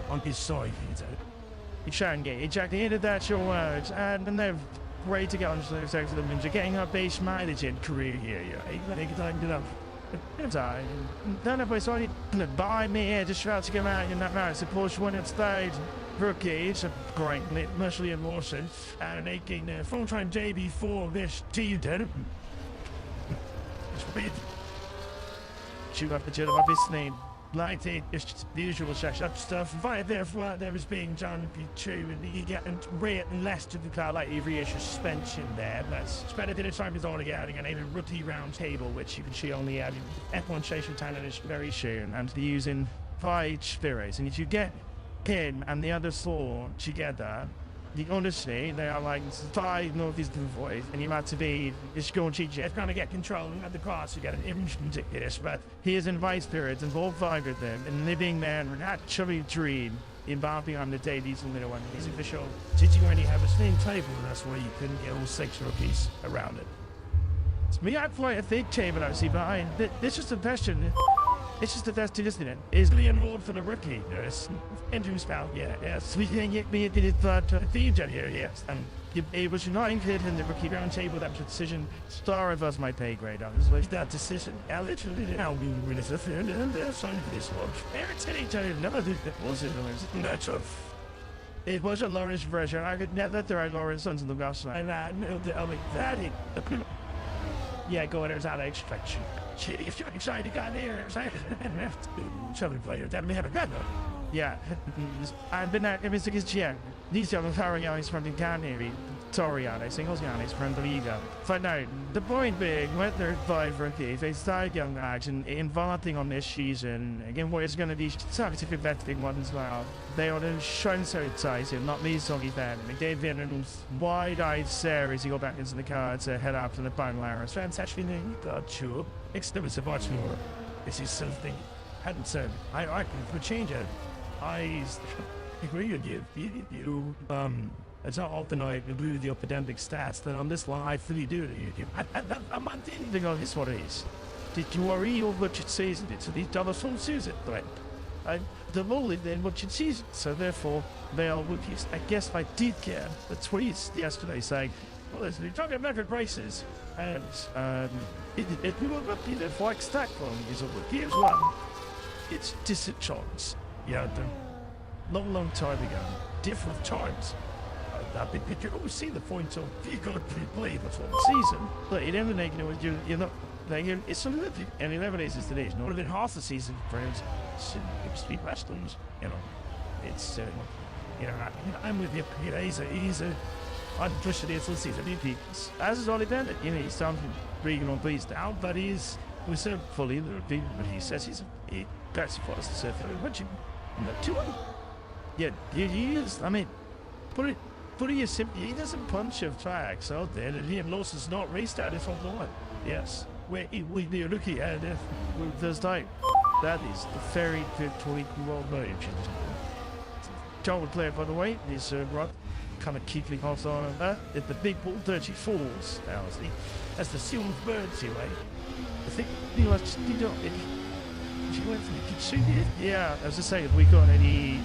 on his side. You shan't get ejaculated, that's your words, and they're great to get on to those excellent. You're getting our base mileage in career here, yeah. Take time to none of us are by me here just try to come out in that marriage. Suppose when it's third rookie, it's a great mostly emotion. And making full time JB4 this Tuesday. Shoot up the jet of his name. Like it's just the usual stuff. Right there, there is being done true, and you get less to the car, like you reissue suspension there. That's spent a bit of time with all the adding and a rookie round table, which you can see on the F1 Station Talent is very soon, and they're using 5 spheres. And if you get him and the other 4 together, honestly, they are like 5 northeastern voice, and you have to be just going to jet, trying to get control of the cars to get an image ridiculous. But he is in vice spirits, and all 5 of them, and living there in an actually dream, embarking on the day these little ones. He's official. Did you only have a slim table? That's why you couldn't get all 6 rookies around it. It's me, I quite a big table, I see behind. This is the question. It's just the best to listen in. Is the enrolled for the rookie? Yes. Entering spell, yeah, yes. We can get me into the theme here, yes. And it was not included in the rookie round table. That was a decision. Star of us my pay grade. I was like, that decision. I literally now we were in a third and there's something for this one. Everything I never did that was it. That's tough. It was a Lawrence version. I could never throw Lawrence Sons in the gospel. And I knew that I'm like, that it. Yeah, go in, there's out of extraction. If you're excited, got there, excited. Something player, that may have a gun. Yeah, I've been at every single year. These young Farianis from the Canary, Toriani, singles Yanis from the Liga. But no, the point being, when they're 5 rookies, they start young lads and involving on this season. Again, what is going to be scientific vetting ones as well. They are the shown so excited, not me, Soggy Fan. And Dave Vinnan's wide-eyed stare as he go back into the car to head up to the final hour. So it's actually not sure. It's never so much more. This is something I hadn't said. I could change it. I agree with you. It's not often I agree with the epidemic stats that on this one I fully do. I'm not anything on this one is. Did you worry over what you season it? So these double full season, right? The role is then what you season. So therefore, they are rookies. I guess I did get the tweets yesterday saying, well, listen, you're talking about record races, and if we were rookie, the like stack one is a rookie as well. It's disenchantments. Yeah, long time ago, different times. You can always see the point of you got to play before the season. But in everything, you're not playing. It's a living, and 11 days is today. It's not even half the season for him. It's speed wrestlers, It's I'm with you. He's a I'd push it into the season. As is all event, he's something bringing on beats down, but he's so fully the review, but he says he that's for us to say what you to him. Yeah, he is. I mean, put it simply, he doesn't punch of tracks out there, and he losses not restarted from the line. Yes, where we be a rookie, and there's like that is the very good 20-year-old marriage. John would play it, by the way. He's right, kind of keeping off on that. At the big ball 34s, now that's the sealed birds anyway. I think he went for the Kitsugi. Yeah, as I say, if we got any.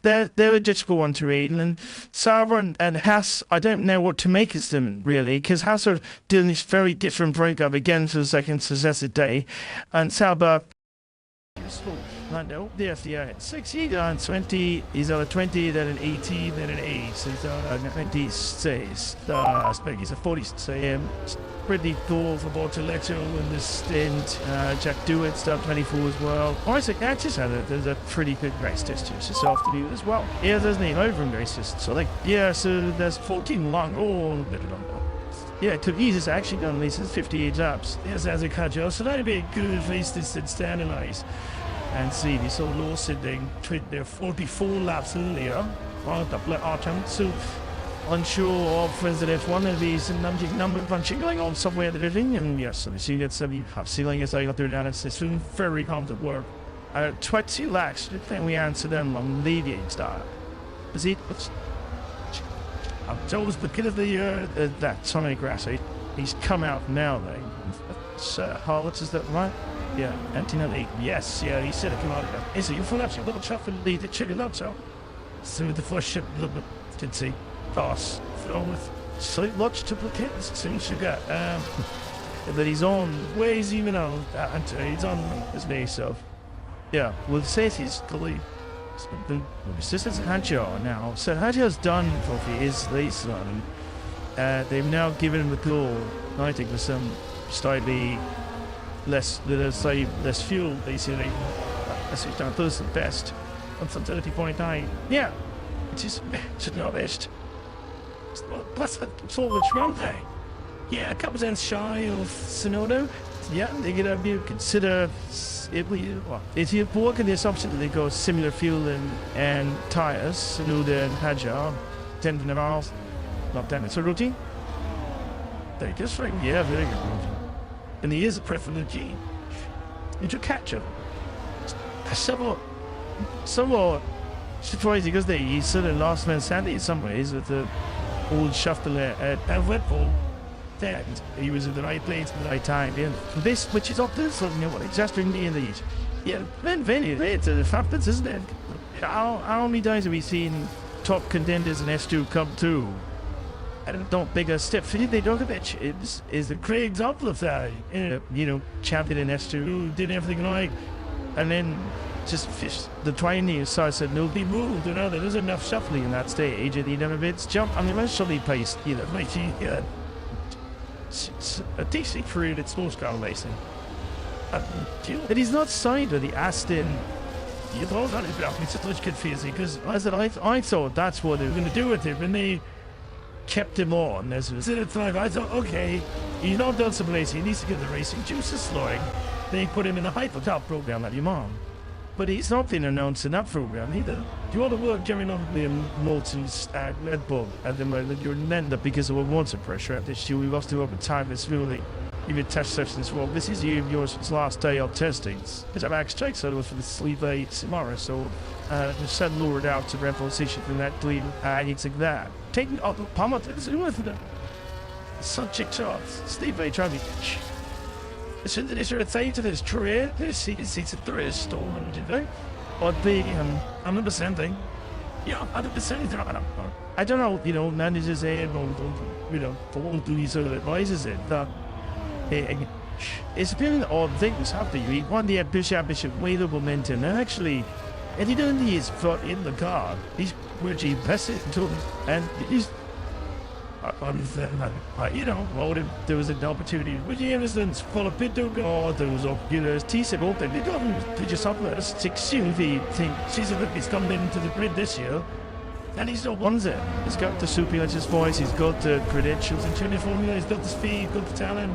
They were difficult one to read, and Sauber and Haas, I don't know what to make of them really, because Haas are doing this very different breakup again for the second successive day, and Sauber. The FDA 60 and 20 is on a 20, then an 80, then an 8. So it's on a 26. I suppose it's a 40. So pretty cool for Bortoletto in this stint. Jack Dewitt stuff 24 as well. Isaac Axis had there's a pretty good race test this afternoon as well. Yeah, there's an over races. So so there's 14 long. Oh, a bit long. Yeah, it took years actually done these 58 laps. Yes, as a cudgel, so that'd be a good race distance to analyze. And see, we saw Lawson their 44 laps earlier on the autumn. So unsure of whether there's one of these number punching going on somewhere in the living. And yes, so we see that some have ceiling as I got there down. It's very competent work. 20 laps, then we answer them on leading style. Is it? I'm told because of the that Sonic grass, he's come out now though. Harlots, is that right? Yeah, Antonelli. Yes, yeah, he said it. Come on. Is it your full option? Little chuff and lead the chicken lotto. Through the first ship, little did see. Toss. Throw with slight watch to plaquettes. Soon sugar. That he's on. Where is he even on? He's on, isn't he? So, yeah, well, it says he's fully. The assistant's Hadjar now. So Hadjar's done for his race run. They've now given him the call, I think, with some slightly less fuel, basically. That's what done first and best. On some 30.9. Yeah, it's not best. Plus, it's all the Trump day. Yeah, a couple cents shy of Sonoda. Yeah, they could have you consider if you work in the assumption that they go similar fuel and tires, Sonoda and Hadjar, 10 miles, not 10, it's a routine. They just like, yeah, very good routine. And he is a preferable G. You should catch him. Somewhat surprising because he's sort of last man standing in some ways with the old shuffle at Red Bull. And he was in the right place at the right time. Yeah. This, which is often something, exasperatingly in the heat. Yeah, it's a fact, isn't it? How many times have we seen top contenders in S2 come to? I don't think a step for they Djokovic is a great example of that. Champion in S2 who did everything right, and then just fished the training. So I said, no, be moved. There isn't enough shuffling in that stage. And he never bits jump. I mean, eventually paced. It's a decent career at small scale racing. And he's not signed with the Aston. You thought that it's such confusing because I thought that's what they were going to do with him, and they kept him on. I thought, okay, he's not done some racing. He needs to get the racing juices flowing. They put him in the Hypertop program at Yamaha. But he's not been announced in that program either. Do you want to work during Liam Moulton's Red Bull at the moment? You're an end up because of water pressure at this year. We lost him over time. It's really even test sessions. Well, this is yours last day of testings. Because Max checks out for the sleep late tomorrow. So just send lured out to Red Bull station from that lead. It's like that. Taking out the palm with the subject shots. Steve Bay trying to is there a thing to this career? It's a threat stolen, did they? Or the 100% thing? Yeah, 100%. I don't know, managers there, for one do sort of advises it. It's been an odd thing that's happening. He won the Bishop way the momentum, and actually, and he doesn't need his foot in the car. He's really impressive to him, and he's. There was an opportunity. Would you understand? For a bit of God, there was a T-Sip open. They just up there. 6 UV thing. He's come into the grid this year, and he's not won it. He's got the superlative voice. He's got the credentials and tuning formula. He's got the speed, got the talent.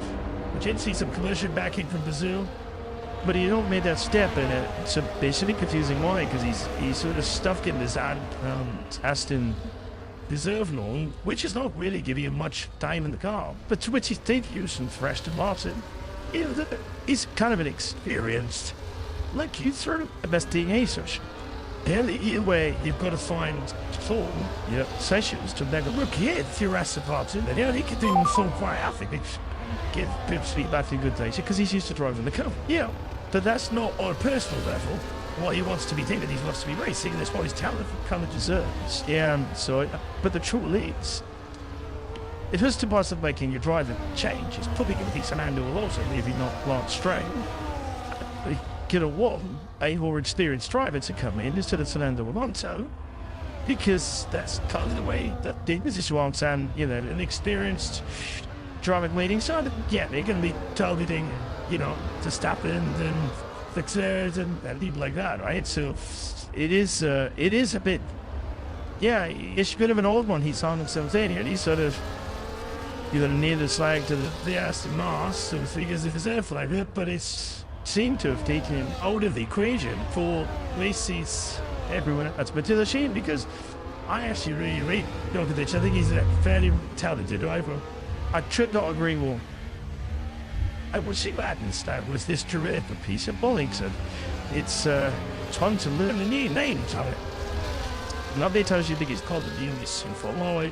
We did see some commercial backing from Brazil, but he don't make that step, and it's basically confusing why, because he's sort of stuffed in this Aston Reserve long, which is not really giving him much time in the car, but to which he's taking use from Aston Martin. He's kind of an experienced, like you through the best DNA search. And either way, you've got to find full sessions to make a look here through Aston Martin. And he can do them so quite, I think, give Pip's feedback to a good day because he's used to driving the car. Yeah, but that's not on a personal level. What he wants to be thinking, he wants to be racing, and that's what his talent kind of deserves. Yeah, but the truth is, if it's to part of making your driving change, it's probably going to be Fernando Alonso, maybe not Lance Stroll. You could have won a more experienced driver to come in instead of Fernando Alonso, because that's kind of the way that the position wants, and an experienced driving leading. So yeah, they're going to be targeting, to stop in and Leclerc and people like that, right? So it is a bit, it's a bit of an old one. He's on himself in here. He's sort of near the slag to the Aston Martin, so to speak, as if it's air flag, but it's seemed to have taken him out of the equation for races everyone. That's a bit of a shame, because I actually really rate Djokovic. I think he's a fairly talented driver. I could not agree more. I would see what happens with this terrific piece of Bollington. It's fun to learn the new names of it. Nobody tells you think it's called the Unis in Formula.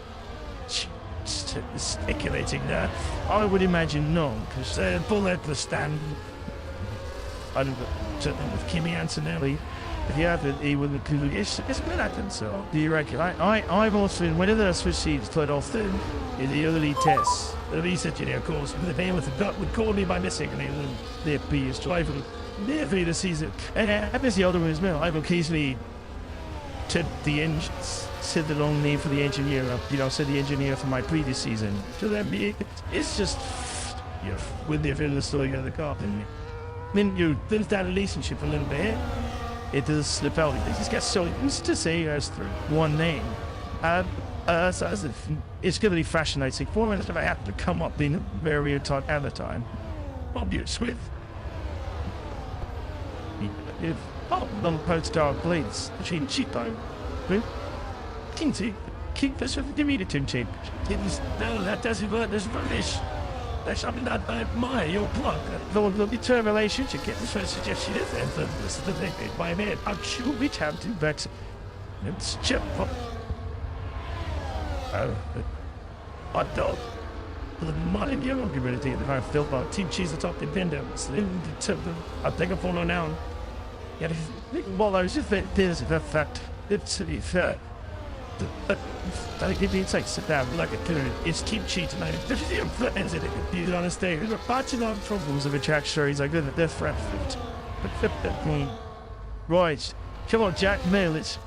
speculating there. I would imagine no, because the bullet was stand. I don't know, with Kimi Antonelli. If you have it, he would include it's been happening, so do you reckon? I've also been whenever the Swiss seeds played off in the early tests. The research engineer, of course, the man with the gut would call me by missing and they'd be used to rival nearly the season. And as the other one as well, I've occasionally said the engines, said the long name for the engineer, said the engineer for my previous season. So that it's just, when they're in the story of the car, when you build that relationship a little bit, it does slip out. They just get so used to say as through one name. So it's going to be fascinating. 4 minutes if I happen to come up in very tight at the time. Obviously. If long post dark blades, cheap though. Keep this with the meter cheap. No, that doesn't work. There's rubbish. There's something that my your plug. The return relationship get this first suggestion is and this is the thing in my head. I'm sure we have to but it's chip. Hot dog. The money you won't be ready to get the kind of filth about team cheese atop the window. I'll take a photo now. Yeah, well, I was just there's the fact it's to be fair. I give you insight, sit down like a killer. It's cheap cheat tonight. This is the influence of it. He's on a stage. There's a bunch of problems of a track stories like that. They're fresh. Right. Come on, Jack, mail it.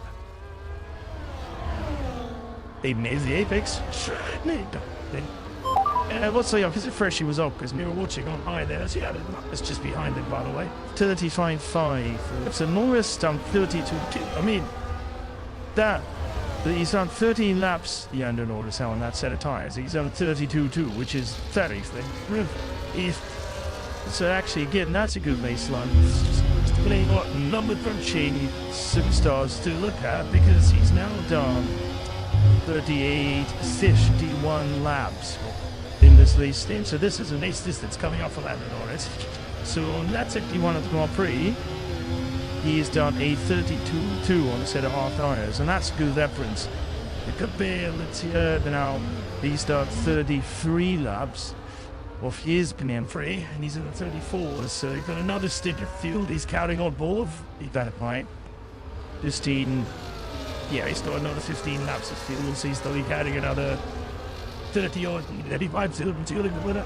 Even is the apex. What's the opposite? Fresh he was up because we were watching on high there. So yeah, it's just behind him, by the way. 35.5. It's a Norris down 32.2. I mean, that. He's done 13 laps, the under Norris on that set of tyres. He's done 32.2, which is very thing. So actually, again, that's a good baseline. Just playing what number crunching superstars to look at because he's now done 38, 51 laps in this race team. So this is a race distance coming off of Lando Norris. So on that 61 of the Grand Prix, he's done a 32.2 on a set of half tyres, and that's good reference. It could be, let's see, now he's done 33 laps of his Grand Prix, and he's in the 34, so he's got another stint of fuel. He's counting on both. He's got it right. 15, yeah, he's got another 15 laps of fuel, so he's still counting another 30 or 35 fuel in the winner.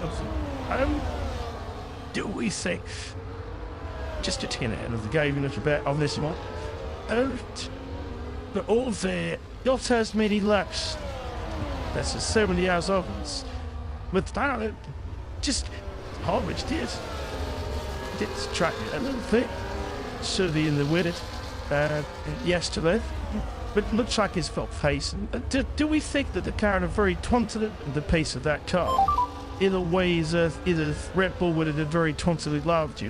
Do we say? Just a 10 out of the game a little bit on this one. But all the yacht has many laps. That's just so many hours of us. With that, just Harwich did track a little bit. Certainly in the winter yesterday. But it looks like his felt pace. Do we think that the car are very confident in the pace of that car? In a way, either Red Bull would have been very tauntingly loved,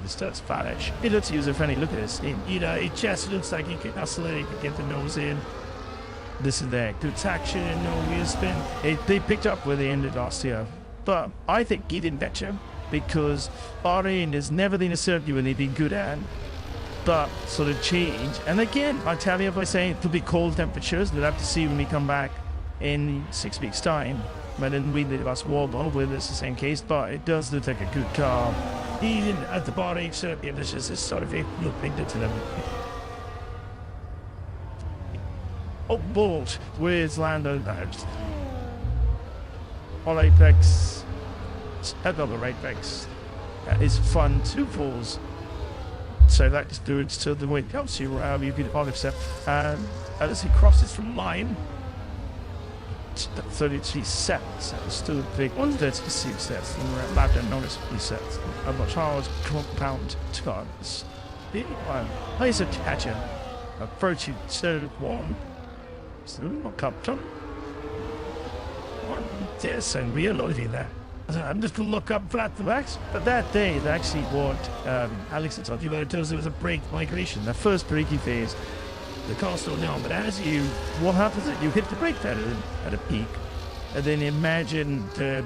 this does Paddock. It looks user friendly. Look at this. It just looks like he can hustle it, he can get the nose in. This and that. Good traction and no wheel spin. They picked up where they ended last year. But I think he did better because Bahrain has never been a circuit when they've been good at. But sort of change. And again, I tell you by saying it could be cold temperatures. We'll have to see when we come back in 6 weeks' time. But then we did us Waldon with it's the same case, but it does look like a good car. Even at the Bahrain circuit, there's just this sort of looking to them. Oh, Bolt, where's Lando? On Apex, another Apex. That is fun. 2 falls. So that just do it to the way it helps you. You can obviously as he crosses from line. 33 sets. That was still a big 136 sets. And we're at lap and notice sets. I've got Charles compound tons. He's a catcher. Approaching third one. Still not cupped on. There's some real loading there. I'm just going to look up flat the backs. But that day, they actually what Alex had talked about. It was a brake migration. The first braking phase. The car slowed down, but what happens is you hit the brake pedal at a peak, and then imagine the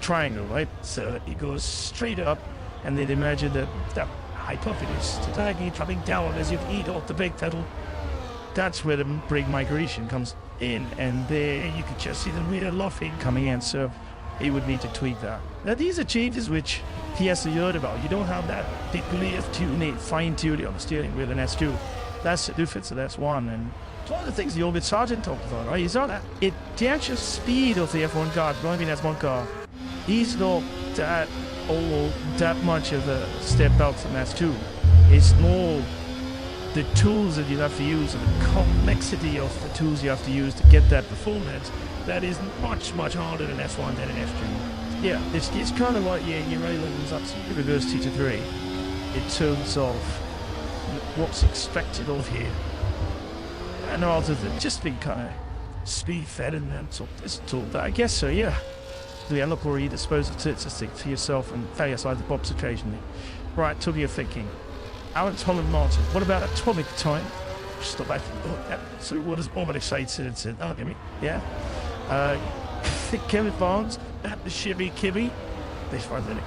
triangle, right? So it goes straight up, and then imagine the hypotenuse to coming down as you eat off the brake pedal. That's where the brake migration comes in, and there you could just see the rear luffing coming in, so he would need to tweak that. Now these are changes which he has to heard about. You don't have that degree of tuning, fine tuning on the steering wheel in S2. That's the difference of S1, and one of the things the Orbit Sergeant talked about, right? He's not the actual speed of the F1 car, driving S1 car, he's not that much of a step out from S2. It's more the tools that you have to use and the complexity of the tools you have to use to get that performance that is much harder than F1 than in F2. Yeah, it's kind of like your A-levels up to reverse T to 3 in terms of what's expected of you, and rather than just being kind of speed fed and then sort that. I guess so, yeah. The look or you dispose of statistics for yourself and fail outside the box occasionally. Right, to your thinking. Alex Holland Martin, what about atomic time? Stop that. So what does Orbit say to me? Yeah. Kevin Barnes, the Chevy Kibby. This one, then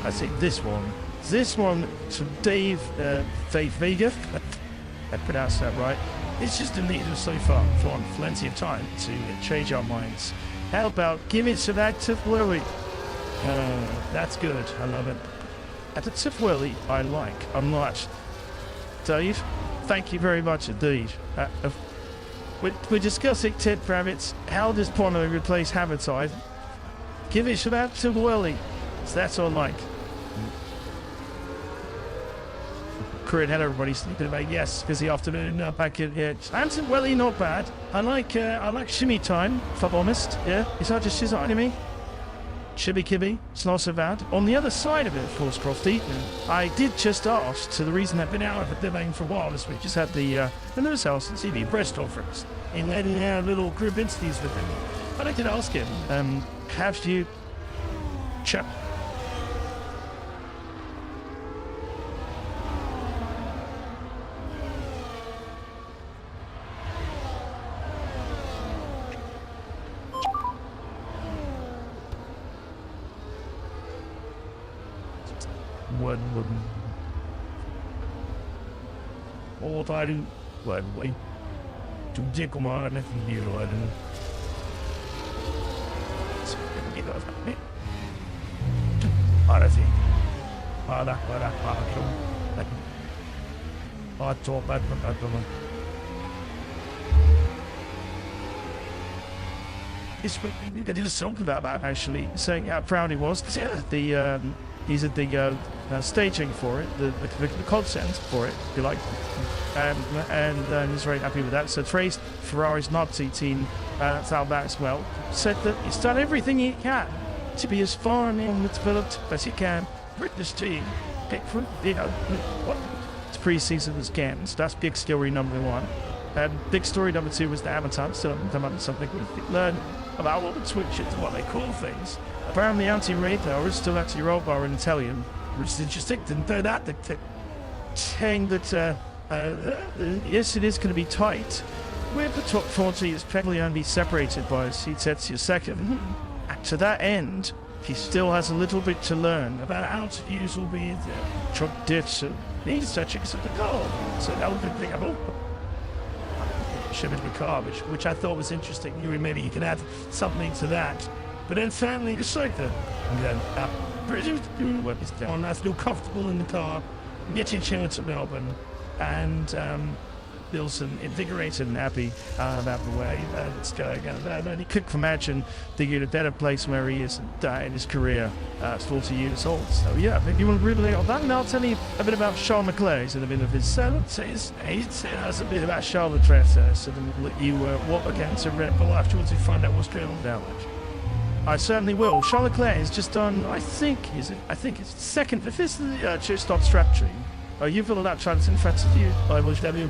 I say this one. This one to Dave Vega. I pronounced that right. It's just a leader so far for plenty of time to change our minds. How about give it to that Tiff Willie? That's good. I love it. At the Tiff Willie, I like a lot. Dave, thank you very much indeed. We're discussing Ted Kravitz. How does porno replace Habitat? Give it to that Tiff Willie. So that's all I like. Corinne had everybody sleeping about yes, busy afternoon back in here. Anson Welly, not bad. I like Shimmy Time, if I'm honest. Yeah, it's not just on me. Chibby Kibby, it's not so bad. On the other side of it, of course, Crofty, I did just ask to the reason I've been out of living for a while this week. Just had the nurse house and CV breast offerings. And had a little group interviews with him. But I did ask him, have you checked? What I do, wait, to take my nephew, I don't I talk about it's what they did a song about that actually, saying how proud he was. He's at the staging for it, the concept for it, if you like, and he's very happy with that. So Trace, Ferrari's Nazi team, found that as well. Said that he's done everything he can to be as far and developed as he can. British team, it's pre-season as can. So that's big story number one. And big story number two was the Avatar. So something we learn about what the switch into what they call things. Apparently anti-radar is still anti-radar in Italian, which is interesting. Didn't know that. They're saying that yes, it is going to be tight. Where the top 40 is probably only separated by a seat second. To that end, he still has a little bit to learn about how to use all the truck ditch and these settings of the car. So that would be the thing about shipping the car, which I thought was interesting. Maybe you can add something to that. But then finally, it's like that. And then, I feel comfortable in the car, getting a chance at Melbourne, and feels invigorated and happy about the way it's going. And he could imagine the better place where he is in his career, 40 years old. So yeah, if you want to really on that, and I'll tell you a bit about Charles Leclerc and a bit of his he has a bit about Charles Leclerc, so then we'll let you walk against a Red Bull afterwards and find out what's going on down there. I certainly will. Charles Leclerc has just done, I think it's second, the fifth two-stop strategy. You've got that chance in front of you. I was having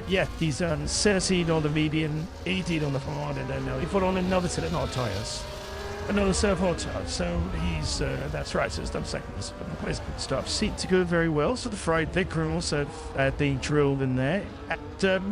yeah, he's 13 on the median, 18 on the hard, and then he put on another set of hard tyres. Another set of hard tyres. So he's, that's right, so he's done second. Good stuff. Seat to go very well. So the fried vicar also being drilled in there. And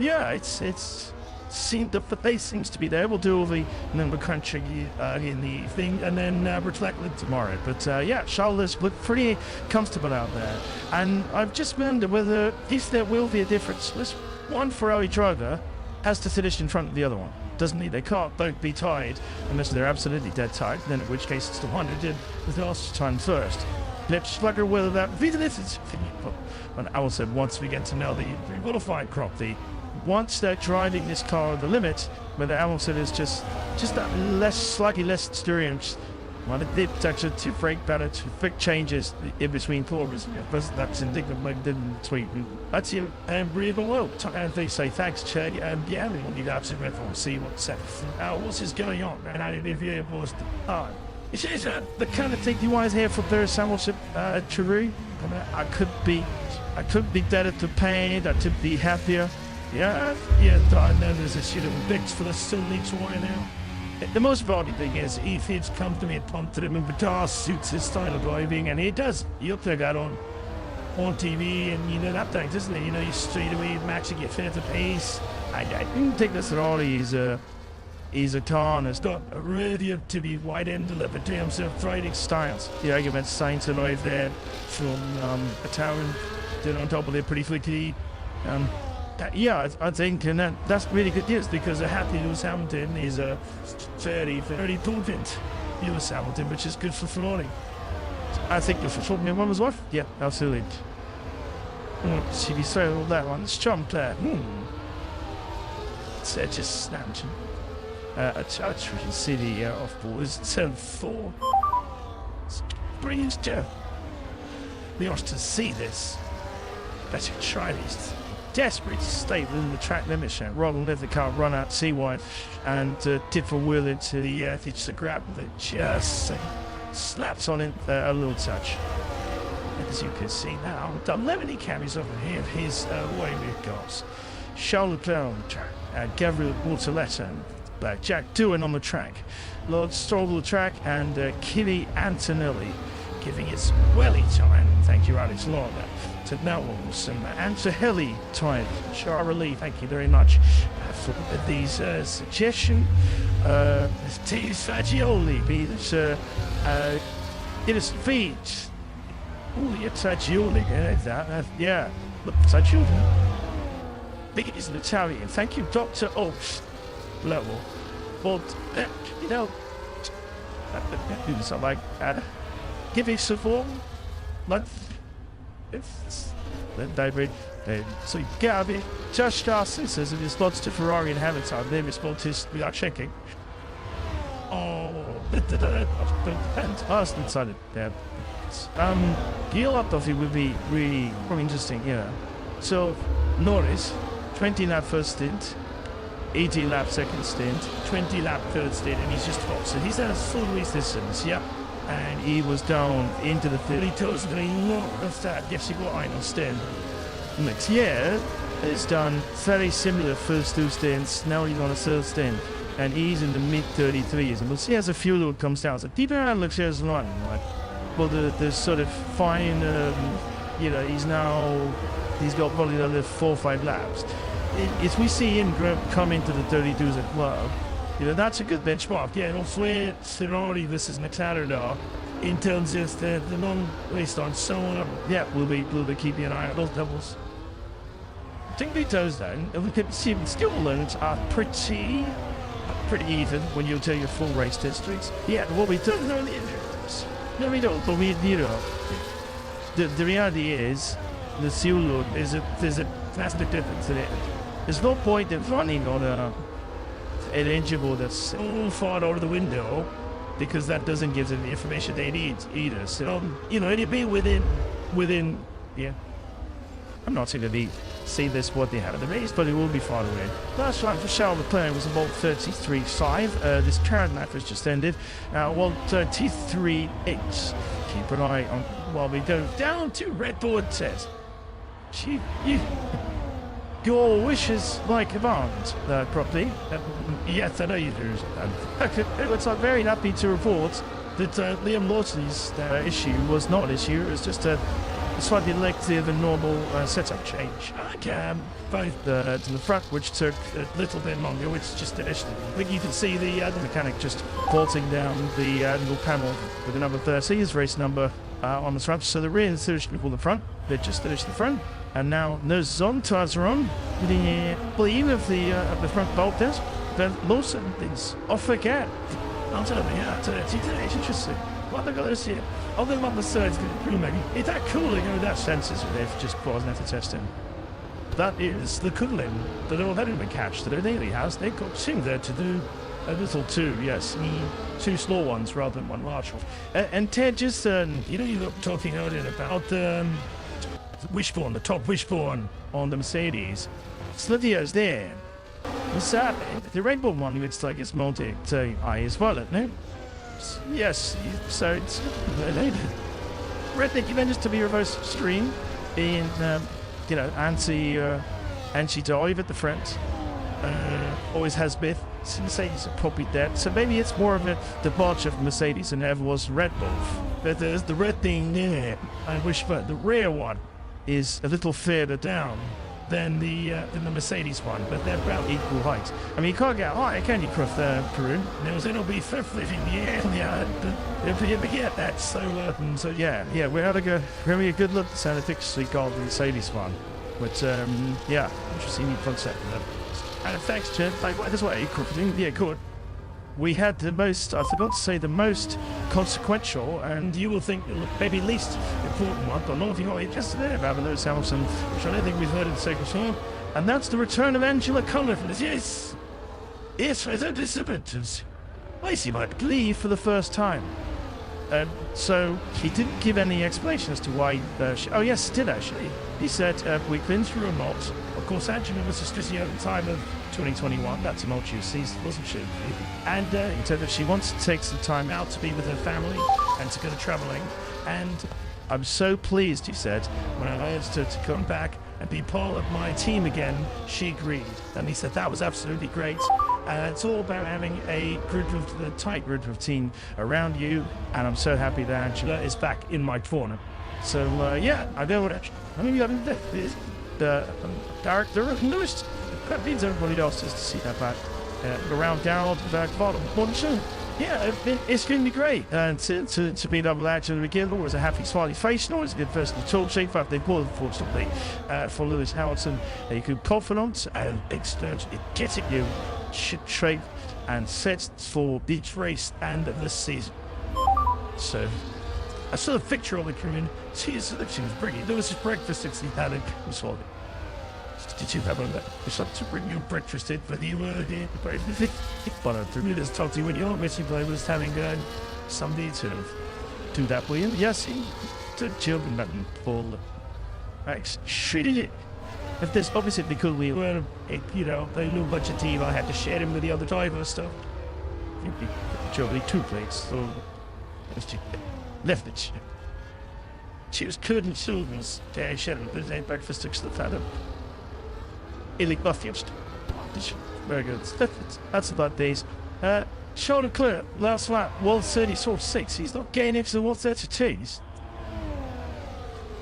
yeah, it's seemed the pace seems to be there. We'll do all the number crunching in the thing and then reflect it tomorrow. But yeah, Charles looked pretty comfortable out there. And I've just wondered whether if there will be a difference. This one Ferrari driver has to finish in front of the other one. doesn't he? They don't be tied unless they're absolutely dead tired, then in which case it's the one who did the last time first. Let's slugger whether that when I said once we get to know the qualified crop, once they're driving this car at the limit, where the Hamilton is just that slightly less experience. Well, it did actually to brake better to quick changes in between corners. That's indicative like didn't tweet. That's you and breathe well. And they say thanks, Chad. Yeah, we need absolutely to see what's what's is going on. And I didn't hear it was it's the kind of thing you want to hear from Barry Samuelson, True. I could be better to paint. I could be happier. Yeah, I know there's a shit of bits for the Sunday tour now. The most important thing is if it's come to me and pumped to him and Batar suits his style of driving, and he does. You'll take that on TV, and you know that thing, doesn't it? You know, you straight away matching your fit to pace. I didn't think this at all. He's a car and it's not ready to be wide end delivered in terms of riding styles. The argument science arrived there from a town, did on top of it pretty quickly. I think, and that's really good news because a happy Lewis Hamilton is a very, very potent Lewis Hamilton, which is good for Ferrari. I think the Formula 1 was worth. Yeah, absolutely. See, we say all that one. It's John Clare. So just snapped. A touch we can see the off ball is 10-4. Brilliant, Joe. We ought to see this. Better try these. Desperate to stay within the track limits, rather than let the car run out C-wide and tip a wheel into the it's the grab that just slaps on it a little touch. As you can see now, the lemony carries over here his way with goals. Charles Leclerc on the track, Gabriel Bortoleto and Jack Doohan on the track, Lord Stroll on the track, and Kimi Antonelli giving his welly time. Thank you, Alex Lauder. To Knowles and to Helly time. Charlie, thank you very much for these suggestions. Steve Fagioli, it is feed. Oh, it's Fagioli, yeah, look, Fagioli. Big is an Italian. Thank you, Dr. Oaks. Level. But, you know, something like give it support. So Gabby, Josh Darcy says in response to Ferrari and Hamilton, their response is we are checking. Austin decided that Gil Optofi would be really interesting, yeah. So Norris, 20 lap first stint, 18 lap second stint, 20 lap third stint, and he's just top. So he's at a full resistance, yeah. And he was down into the 32s, doing more of that. Yes, you got Einstein stint. Next year, has done very similar first two stints. Now he's on a third stint, and he's in the mid 33s. And we'll see as the fuel load comes down. So deeper and looks as one. Like, well, the sort of fine, he's got probably another 4 or 5 laps. If we see him come into the 32s at club, that's a good benchmark. Yeah, it'll flare Ferrari versus McLaren now in terms of the non-raced on so on. Yeah, we'll be keeping an eye on those doubles. I think the toes down, and we can see skill loads are pretty even when you tell your full race histories. Yeah, what we don't know no, we don't, but the reality is the fuel load there's a drastic difference in it. There's no point in running on an engine that's all far out of the window because that doesn't give them the information they need either. So, it'd be within, yeah. I'm not saying that they see this what they had in the race, but it will be far away. Last time for Charles Leclerc was about 33.5. This current lap has just ended. 33.8. Keep an eye on while we go down to Red Bull says. Your wishes like command, properly. Yes, I know you do. I'm very happy to report that Liam Lawson's issue was not an issue. It was just a slightly lengthier than normal setup change. Both to the front, which took a little bit longer, which just initially. I think you can see the mechanic just vaulting down the little panel with the number 30, his race number on the front. So the rear is finished before the front. They just finished the front. And now no zone tires are on. The bleed of the front bolt test. spent most of things. I forget. I'll tell you, yeah, it's interesting. What they're going to see, other than the side's going to do, maybe. Is that cooling or that sensors they've just paused after testing? That is the cooling that all that been catch that it really has. They've got two there to do a little two, yes. Two small ones rather than one large one. And Ted, just, you know, you were talking earlier about the wishbone, the top wishbone on the Mercedes. Slivia's there. And sadly, the rainbow one, it's like it's multi-eye as well, isn't it? Yes, so it's Redneck, you managed to be reverse stream in, you know, anti-dive at the front. Always has been. Mercedes are probably dead, so maybe it's more of a departure of Mercedes than ever was Red Bull. But there's the red thing there. I wish the rear one is a little further down than the Mercedes one, but they're about equal height. I mean, you can't get higher, can you, Croft, Peru? It'll be flipping in the air, if you forget that. So yeah, we had a good look at the Analytics got the Mercedes one. But yeah, interesting new concept. And thanks to that's what yeah, good. We had the most, I forgot to say, the most consequential, and you will think maybe least important one, but not if you got interested in about Lewis Hamilton, which I don't think we've heard in the second song, and that's the return of Angela Collins. Yes, without disabilities. I see my leave for the first time. So he didn't give any explanation as to why. Oh yes, he did actually. He said we've been through a lot. Of course, Angela was just at the time of 2021. That's an old season, wasn't she? And he said that she wants to take some time out to be with her family and to go traveling. And I'm so pleased, he said, when I asked her to come back and be part of my team again, she agreed. And he said that was absolutely great. It's all about having a tight group of team around you, and I'm so happy that Angela is back in my corner. So yeah, I know what the director of Lewis. That means everybody else is to see that back around down to the back bottom. Yeah, it's going to be great. And to be double action again, always a happy, smiley face, always a good person to talk to. But they will, unfortunately, for Lewis Hamilton, a good confidence and external getting you shape and set for each race and this season. So I saw the picture of the crewman. She was brilliant. Lewis's breakfast he had in Swallow. Did you have that? It's like to bring your breakfast in, but you were here. But to me, this talk to you when you're missing, but I was having somebody to do that for you. Yes, the children that Paul. Treated it. If this obviously because we were, you know, they knew a bunch of team, I had to share him with the other driver and stuff. Probably 2 plates, so left it. She was couldn't children's day sharing the breakfast to the father. Illy Buffyst. Very good. That's about these. Shoulder clear, last lap, 1:30.6. He's not getting into the 1:32s.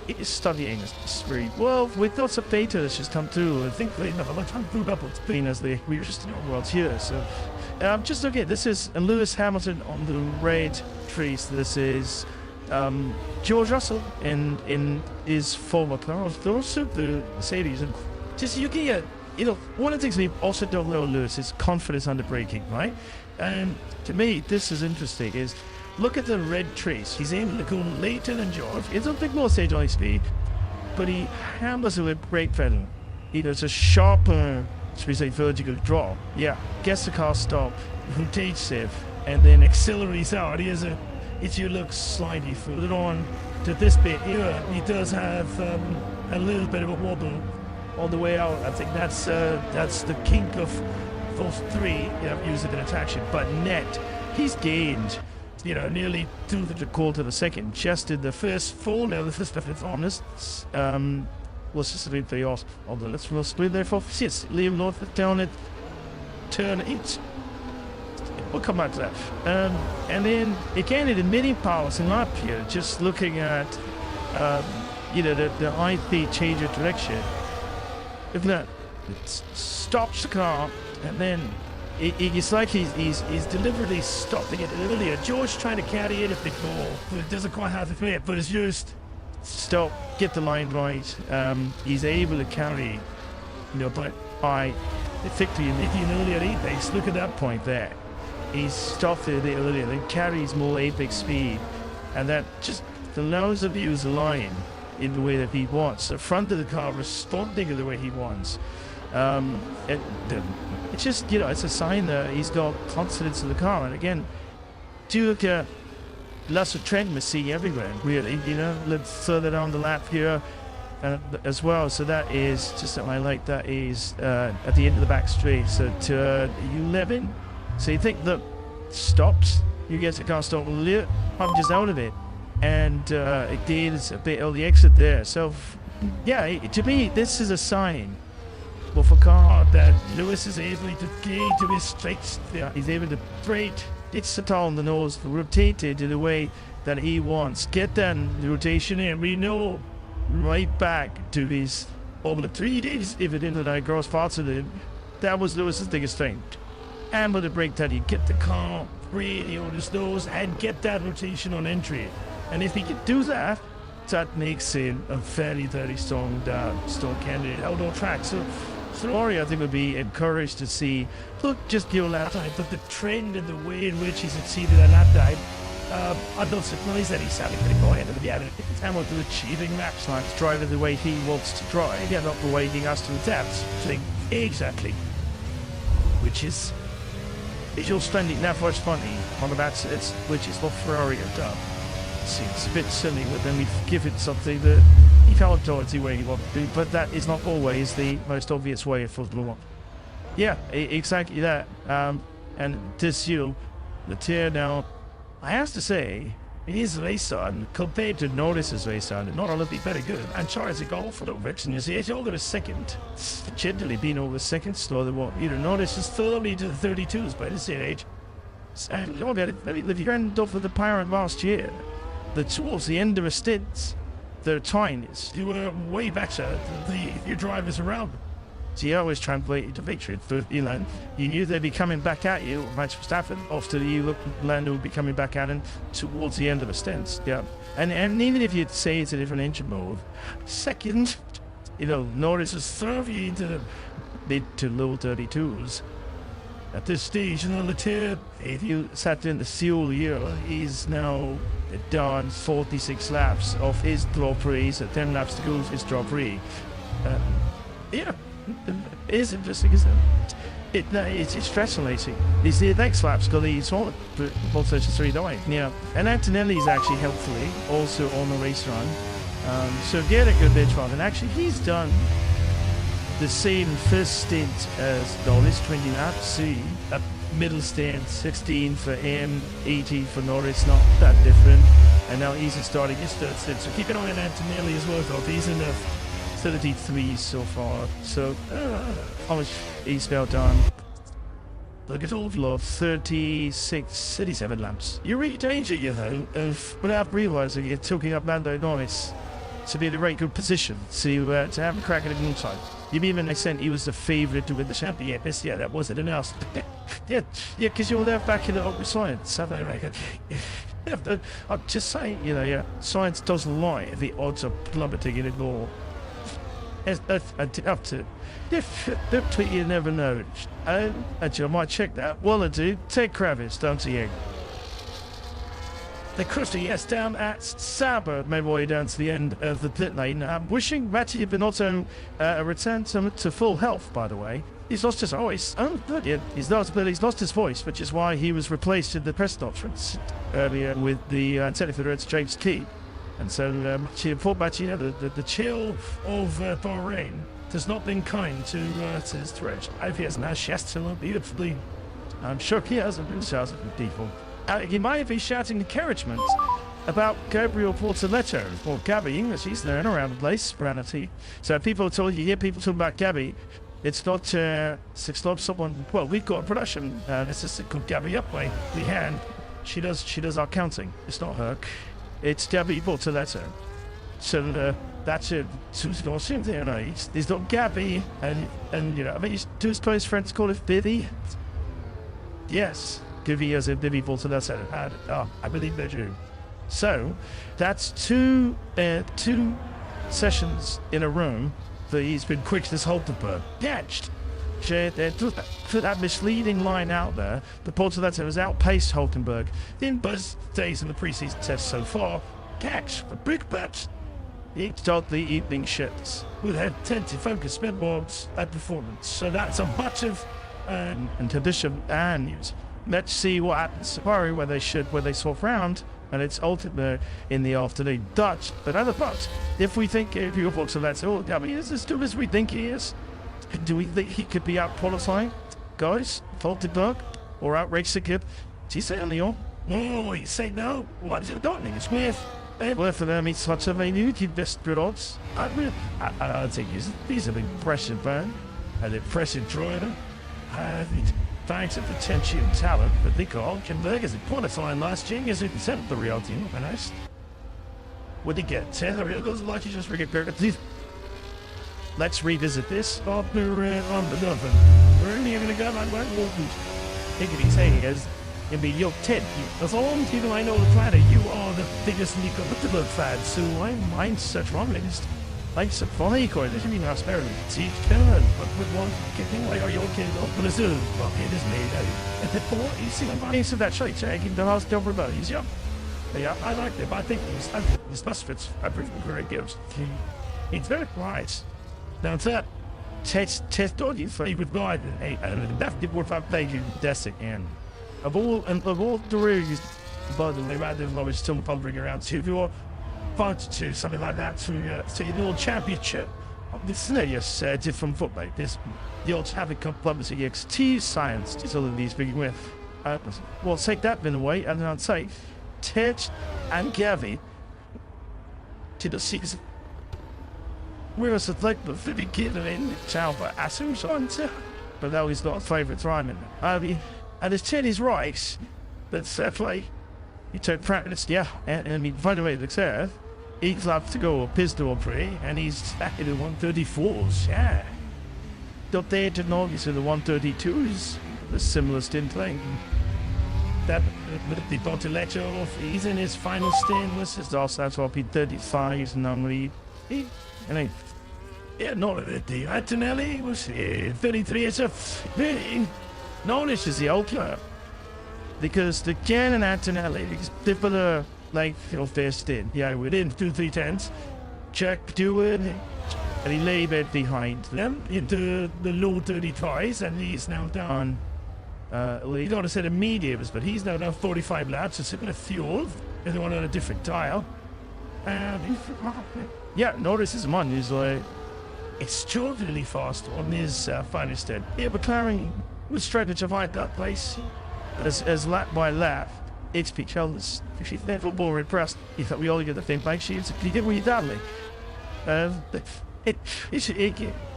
He's studying this very well. With lots of data that's just come through. I think they have a lot of group up what's been as the we're just in the world here. So just okay, this is Lewis Hamilton on the red trees. This is George Russell in his former car. Also the Mercedes. And just you get, you know, one of the things we also don't know Lewis is confidence under braking, right? And to me, this is interesting. Is look at the red trees. He's able to go later than George. It's a bit more stage on his speed, but he handles it with brake pedal. He does a sharper, should we say, vertical drop. Yeah, gets the car stop, rotates it, and then accelerates out. If you look slightly further on to this bit here, he does have a little bit of a wobble on the way out. I think that's the kink of those three, you know, using an attraction. But net, he's gained, you know, nearly 2/4 of a second just in the first full. Now the first stuff is honest. Was just a bit very off on the let's split there for yes, Liam North down at turn 8. We'll come back to that. And then again in the mini powers in lap here, just looking at you know, the IP change of direction. If that it stops the car and then it's like he's deliberately stopping it earlier. George trying to carry it a bit more, but it doesn't quite have to play it. But it's just stop, get the line right. He's able to carry, you know, by victory in the earlier apex. Look at that point there. He's stopped it earlier, then carries more apex speed, and that just allows him to use the line in the way that he wants. The front of the car responding in the way he wants. It's just, it's a sign that he's got confidence in the car. And again, Duke, lots of trend we see everywhere, really. Let's further down the lap here as well. So that is just a highlight. That is at the end of the back straight. So to U11. So you think that stops, you get the car stop a little, I'm just out of it. And again, it's a bit early exit there. So, yeah, to me, this is a sign of a car that Lewis is able to gain to his straight. He's able to brake, it's the tall on the nose, rotate it in the way that he wants. Get that rotation in. We know right back to his over 3 days, if it into that gross parts of it, that was Lewis's biggest strength. And with the brake that he get the car really on his nose and get that rotation on entry. And if he can do that, that makes him a very, very strong candidate outdoor track. So Rory, I think, would be encouraged to see, look, just your lap time, but the trend and the way in which he's succeeded at lap time. I'm not surprised that he's sounding pretty buoyant at the end. It's Hamilton achieving lap times, driving the way he wants to drive, not the way he has to adapt. Exactly. Which is your spending that much money on the bats, which is what Ferrari have done. Seems a bit silly, but then we give it something that he can't towards the way he wants to do, but that is not always the most obvious way of Formula 1. Yeah, exactly that. And this year, the tier now, I have to say, his race on, compared to Norris's race on, not only very good, and Charles a golf for the and you see, it's over a second. It's generally been over a second slower than what Norris is thoroughly to the 32s by this age. And if you end up with the Pirate last year, towards the end of a stint, their tinies, you were way better than your drivers around them. So you always translate to victory. But you knew they'd be coming back at you, Max Verstappen, after you looked, Lando would be coming back at him towards the end of a stint. Yeah. And even if you'd say it's a different engine mode, second, Norris is throwing into the mid to low 32s. At this stage, Leclerc, if you sat in the fuel year, he's now done 46 laps of his Grand Prix, so 10 laps to go his Grand Prix. Yeah, it is interesting, isn't it? It's fascinating. It's the next lap's got the smaller, but 133.9. Yeah, and Antonelli's actually helpfully also on the race run. So get a good bit from, and actually he's done the same first stint as Norris, 20 laps. See, a middle stint, 16 for him, 18 for Norris, not that different. And now he's starting his third stint. So keep an eye on Antonelli as well, though. He's in the 33 so far. So how much he's now done? Look at all of love, 37 laps. You're really danger, of without realising you're talking up Lando Norris to be in a very good position to have a crack at the inside. You mean when I said he was the favourite to win the championship? Yeah, that wasn't enough. Yeah, because you're there back in the open science, have I reckon? I'm just saying, science doesn't lie. The odds are plummeting in it all. Up to don't tweet, you never know. Actually, I might check that. Well, I do. Ted Kravitz, don't you? The crusty, yes, down at Sauber, made way down to the end of the pit lane. Wishing Mattia Binotto a return to full health, by the way. He's lost his voice. Oh, good. Yeah, he's lost his voice, which is why he was replaced in the press conference earlier with the technical director, James Key. And so, the chill of Bahrain has not been kind to his direction. I hope he hasn't had Shaston beautifully. I'm sure he hasn't been shouting from default. He might be shouting encouragement about Gabriel Portoletto, or Gabby English. He's there and around the place, Branity. So you hear people talking about Gabby. It's not someone. Well, we've got a production assistant called Gabby Upway. The hand. She does our counting. It's not her. It's Gabby Portoletto. So that's it. So same thing. He's not Gabby, and do his close friends call it Bibby? Yes. Gibby as a Bibby Portoletto. I believe they do. So that's two sessions in a row that he's been quick this whole to catched. They put that misleading line out there. The Portoletto has outpaced Hulkenberg in both days in the preseason test so far. Catch the big bets. Each the evening shifts would have tend to focus more at performance. So that's a bunch of and addition and news. Let's see what happens tomorrow where they swap round, and it's ultimately in the afternoon. Dutch, another but if we think if you're Portoletto, I mean, is as good as we think he is? Do we think he could be out qualifying guys? Hulkenberg or out Richigamme? Is he saying Leon? No, you say no. What is it doing? It's with. Well, for them, it's such a menu, you best good odds. I think he's an impressive man, an impressive driver. Thanks to potential talent, but they call Hulkenberg as a qualifying last year as a percent of the real team, be honest. Would he get 10 or it goes like he just Richigamme? Let's revisit this after on the nothing. We're only going to go like one more. Take it easy, guys. You'll be your 10. As long as I know the planet, you are the biggest Nico fan, so I'm mind such wrongness. Like so funny, coin, this should be not sparing. See, but with one kicking like your kid up with a zoo. Well, it is made out. And the four, you see, I'm buying some that shite, taking the house down for buddies, yeah. Yeah, I like it, but I think this bus fits. I prefer great gives. It's very quiet. Now that test on you for with God, and that's the worth of thank you, that's it, and. Of all the rules, by the way, rather than always still pondering around to your fight to something like that to your little championship. This is yes, different football. This the old traffic clubs at XT science is all of these big with. Well, take that bin away, and then I'd say Ted and Gavi to the season. We were like the Philly kid in town for Assumption, but that was not a favourite time. And his Ted is right, but sadly, he took practice, yeah, and I mean, by the way, the serve, he's left to go a pistol free, and he's back in the 134s, yeah. Not there to notice the 132s, the similar stint thing. That, the Portoletto, he's in his final stint, this is also, that's what he 35s, and normally, and yeah, not at the Antonelli was 33 is a thing. No, this is the old club. Because the Jan and Antonelli, they were like, first in. Yeah, within 2-3 tenths. Chuck Stewart, and he lay bit behind them into the low 35s, and he's now down. You don't say the mediums, but he's now down 45 laps, so sitting a fuel. There's one on a different tile. Yeah, notice his man is like extraordinarily fast on his final stint. Yeah, but McLaren was struggling to find that place as lap by lap. It's Pete Sheldon's. She's never more impressed. You thought we all get the same bike sheets. You did what you done, It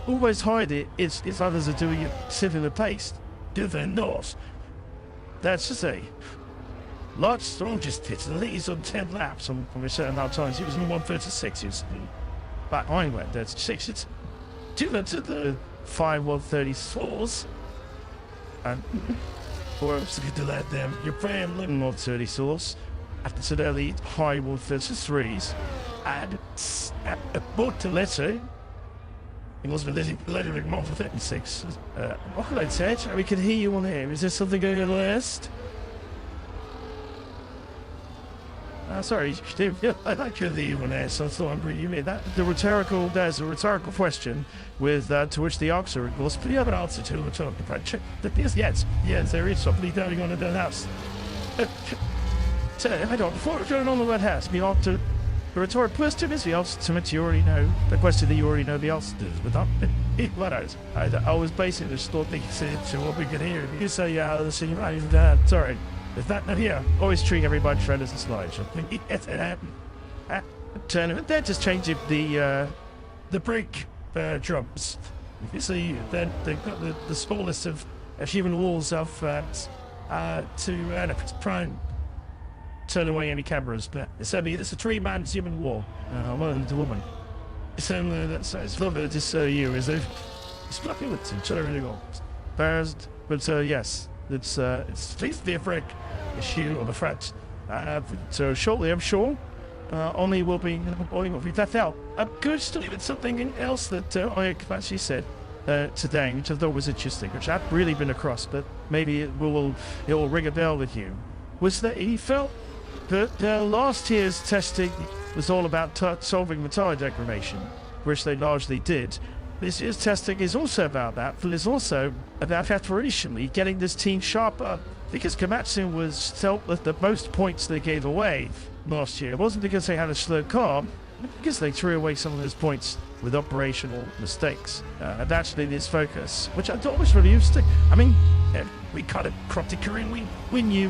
always hard. It's others are doing it similar pace. Do they not? That's to say, large strong just hits the leads on 10 laps from a certain amount of times. He was in 136. But I went that's 6. It's different to the 5 134s. And or it's good to let them your friend live in 30 source after today high 133s and Portoletto it was literally more for 36. What could I say? We can hear you on here. Is there something going on the list? Sorry, Steve. Yeah, I like your the one there, so I thought I'm bringing you in. There's a rhetorical question with to which the answer was pretty other answer to the talking about. Yes, there is something going on in the house. So I don't. Before going on the word house, the answer. The rhetorical question is the answer to you already know. The question that you already know the answer to, but not what else? I was basically just thought they said so what we could hear. You say the same right. Sorry. Is that not here? Always treat everybody friend as a slide. Tournament. They're just changing the brake drums. You see, then they've got the smallest of human walls of to prime turn away any cameras. But it's a 3-man human wall. One to woman. It's that's lovely to see you as if it's fluffy with each other really well. First, but yes. It's the Afric issue on the front. So shortly, I'm sure, only will be left out. Good still even something else that I actually said. today, which I thought was interesting, which I've really been across, but maybe it will ring a bell with you, was that he felt that last year's testing was all about solving the tyre degradation, which they largely did. This year's testing is also about that, but it's also about aspirationally getting this team sharper, because Komatsu felt that the most points they gave away last year wasn't because they had a slow car, but because they threw away some of those points with operational mistakes. And that's been his focus, which I thought was really interesting. I mean, we kind of cropped it in. We knew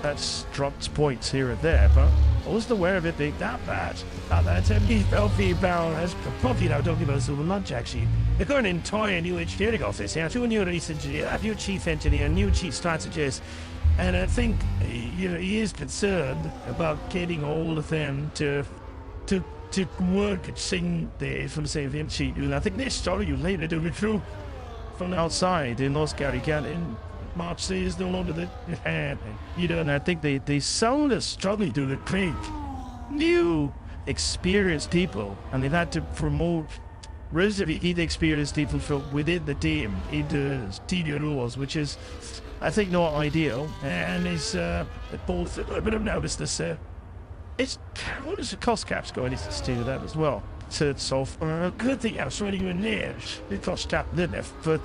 that's dropped points here and there, but I wasn't aware of it being that bad. That's LV Barrel has probably now talking about silver lunch actually. They've got an entire new engineering office here, two new release engineer, a new chief engineer, a new chief strategist, and I think he is concerned about getting all of them to work and sing there from the same sheet. And I think they started you later to be true from outside in Los Garrigan in March says no longer the and I think they sound as struggling to recruit new experienced people, and they've had to promote relatively inexperienced people from within the team into senior roles, which is I think not ideal, and is both a bit of nervousness. It's what is the cost caps going to do that as well to solve good thing I was running in there it cost cap didn't it, but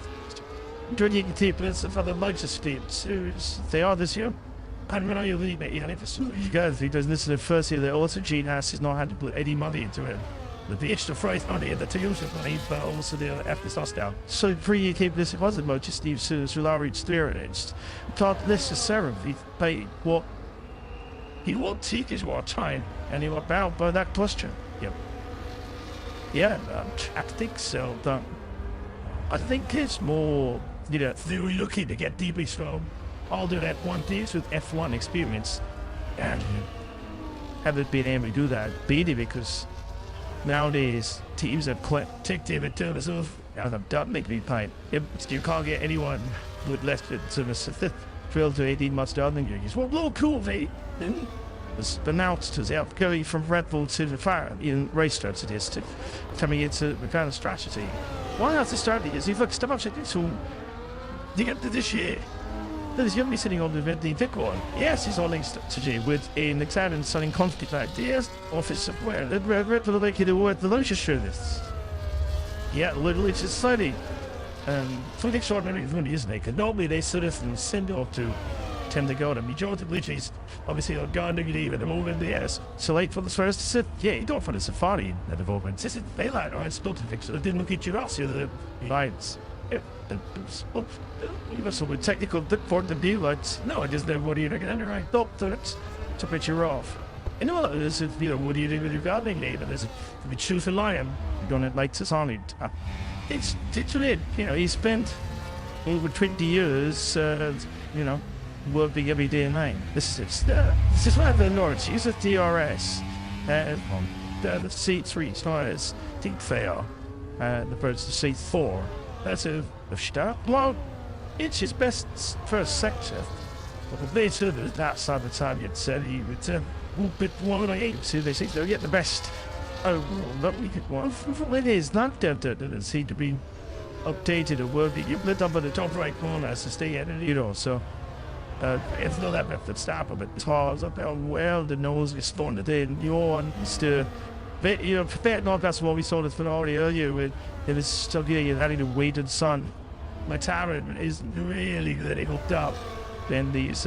drinking tablets of other legislatives they are this year. And when I leave it, because he doesn't listen to the first year that also Gene has not had to put any money into it. The extra price money and the tuition money, but also the FSS down. So pre keep this it wasn't much just Steve Sue's reliable experience. Not necessarily pay what he won't take his war time and he won't bound by that question. Yep. Yeah, I think so. I think it's more they were looking to get deeply from all the F1 teams with F1 experience and haven't been able to do that. Mainly because nowadays teams have take David Turner's off and have done make me pain. You can't get anyone with less than 12 to 18 months down than you. Well, look, cool, they was announced as going from Red Bull to the fire in race strategies to coming into the kind of strategy. Why not the strategy is if look step up so the end of this year. There's going to be sitting on the Vic one. Yes, he's on strategy with an exciting selling conflict like yes, office of where the Red Bull make it a word the launch service. Yeah, literally it's exciting. So the extraordinary is going to isn't it? Because normally they sort of send off to tend to go to majority of glitches. Obviously, on God, leave at the moment, yes. So, late for the first to sit, yeah, you don't find a safari in the development. This is daylight, or it's not to fix it. I didn't look at your house, the lights. You got some technical for the new lights. No, I just never what do you recommend, right? Stop that. To put you off. You know, there's a, what do you do with your gardening neighbor? There's a truth and lion. You're going to like this on it. It's it. He spent over 20 years, working every day and night. This is why the Lords use a DRS. The C3 tires did fail. The first C4. That's a start. Well, it's his best first sector. But later, that side of the time, you'd said he would a bit 1.8. So they say they'll get the best overall. That we could want. It is not that it seemed to be updated or working. You lit up on the top right corner to stay in it, so. It's not that method stop of it. It's hard up there. Well, the nose is spawned it in. That's what we saw the Ferrari earlier with it was still getting having to wait in sun. My McLaren isn't really good. It hooked up in these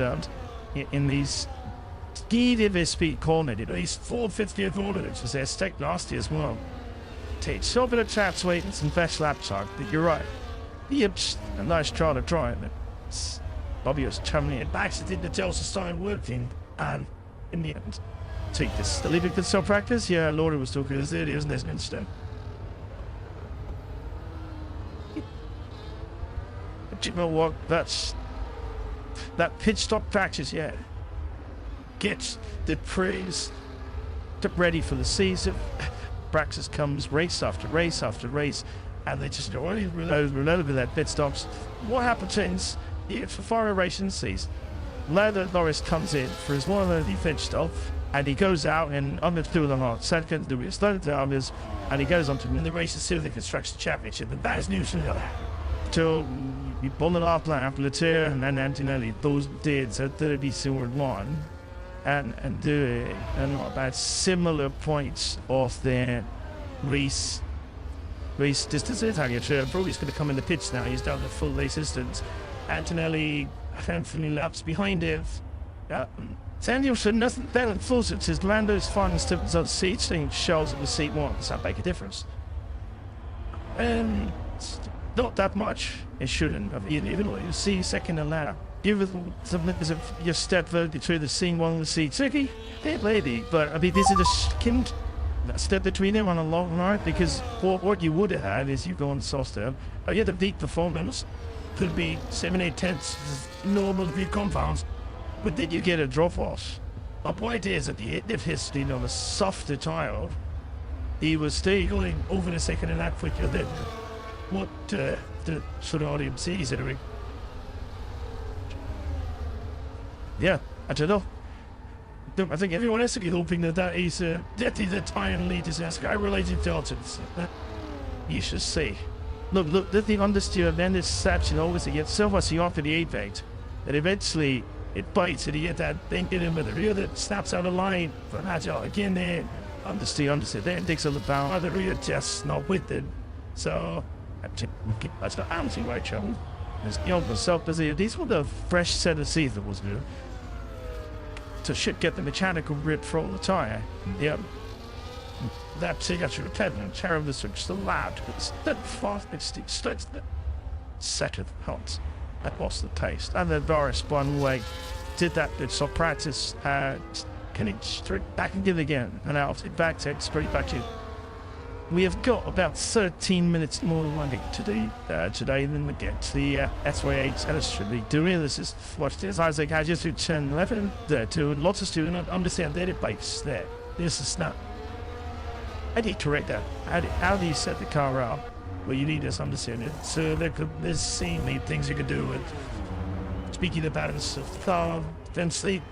speed corner. He's 450th order, which was their stake last year as well. Take so bit of chaps waiting some best lap talk, but you're right. Yips, a nice try to try it. Bobby was chumming it back, so did the Chelsea sign working, and in the end, take this. The leaving could still practice? Yeah, Laura was talking as it isn't this instant. But you know what? That pit stop practice, yeah. Gets the praise to ready for the season. Practice comes race after race after race, and they just already reload with that pit stops. What happens is, for foreign racing sees, Lando Norris comes in for his one of the defense stuff, And he goes out and under 2.5 seconds, the race started and he goes on to win the race to the Construction Championship. And that is news from the other. So he pulled it off after the tour, and then Antonelli, those dates at 30-1 and do about similar points of the race distance. Italian sure, Brody's going to come in the pits now. He's down to full race distance. Antonelli, thankfully, laps behind him. Samuelson doesn't then enforce it. His Lando's finding stiffens on the seat, saying shows at the seat one. Does that make a difference? Not that much. It shouldn't have. Even though you see second and ladder. Give it something as if you step between the scene one and the seat tricky. Hey lady, but I mean this is a skinned step between them on a long ride, because what you would have had is you go on sauce there. You had a peak performance. Could be 7-8 tenths normal peak compounds. But then you get a drop-off. My point is, at the end of history, on a softer tire, he was still going over the second and that quicker than what the sort of audience sees anyway. Yeah, I don't know. I think everyone has to be hoping that is the tire lead is as guy related to Dalton's. You should see. Look, the thing understeer then is saps, always you get so much off of the apex that eventually it bites and you get that thing in him with the rear that snaps out of line. But Agile again there, understeer, then takes on the power, the rear just not with it. So that's the anti right show. There's myself busy. These were the fresh set of seats that was new. To get the mechanical grip from the tire. Yep. That signature pedal, terrible this was so loud. It's that fast, it's the set of the that was the taste. And then Boris one way did that bit of practice, can it straight back again and out it back to straight back to. We have got about 13 minutes more running today than we get to the SY8 illustratively doing this is watch this. Isaac has just to 10 11 there to lots of students understand their base there. This is not. How do you correct that? How do you set the car up? Well, you need to understand it. So there's seemingly things you could do with speaking the balance of the car, eventually.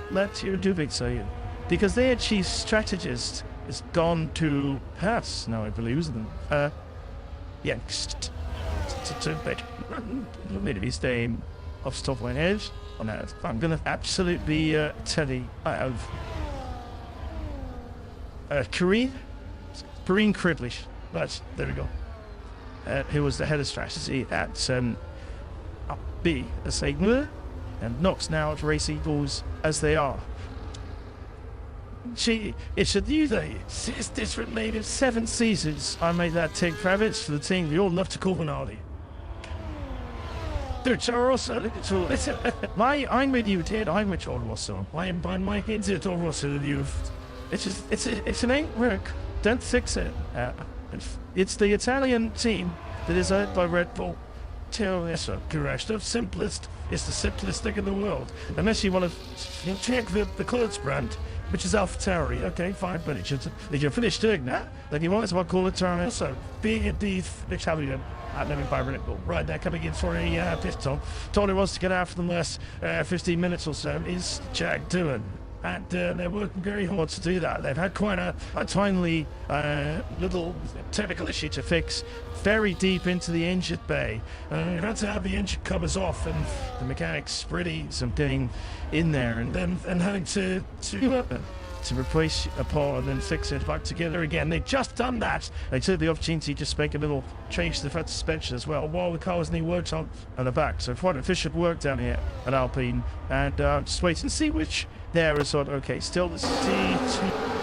Let your do big say it. Because their chief strategist is gone to Pass now, I believe, isn't it? Yeah, maybe he's staying off top line edge. On that, I'm gonna absolutely tell you I have Kareem Criblish. Right, there we go. Who was the head of strategy at B, a Sigma, and Knox now at Race Eagles as they are. It's a new day. It's different, maybe 7 seasons. I made that take Kravitz for the team. We all love to call Ronaldo. Listen, I'm with you, Ted. I'm with John Russell. I am by my head to John Russell and you. It's an ain't work. Don't fix it. It's the Italian team that is owned by Red Bull. Correct. The simplest. It's the simplest thing in the world. Unless you want to check the clothes brand, which is AlphaTauri. Okay, fine, but if you're finished doing that, then you might as well call it Turner. So, being a Italian, never by Red Bull. Right, they're coming in for a pit stop. Tony wants to get after them last 15 minutes or so. Is Jack doing? And they're working very hard to do that. They've had quite a timely little technical issue to fix very deep into the engine bay. You've had to have the engine covers off and the mechanics really something in there and having to replace a part and then fix it back together again. They've just done that. They took the opportunity to make a little change to the front suspension as well while the car was being worked on the back. So quite efficient work down here at Alpine. And just wait and see which there is sort of, okay, still the C2.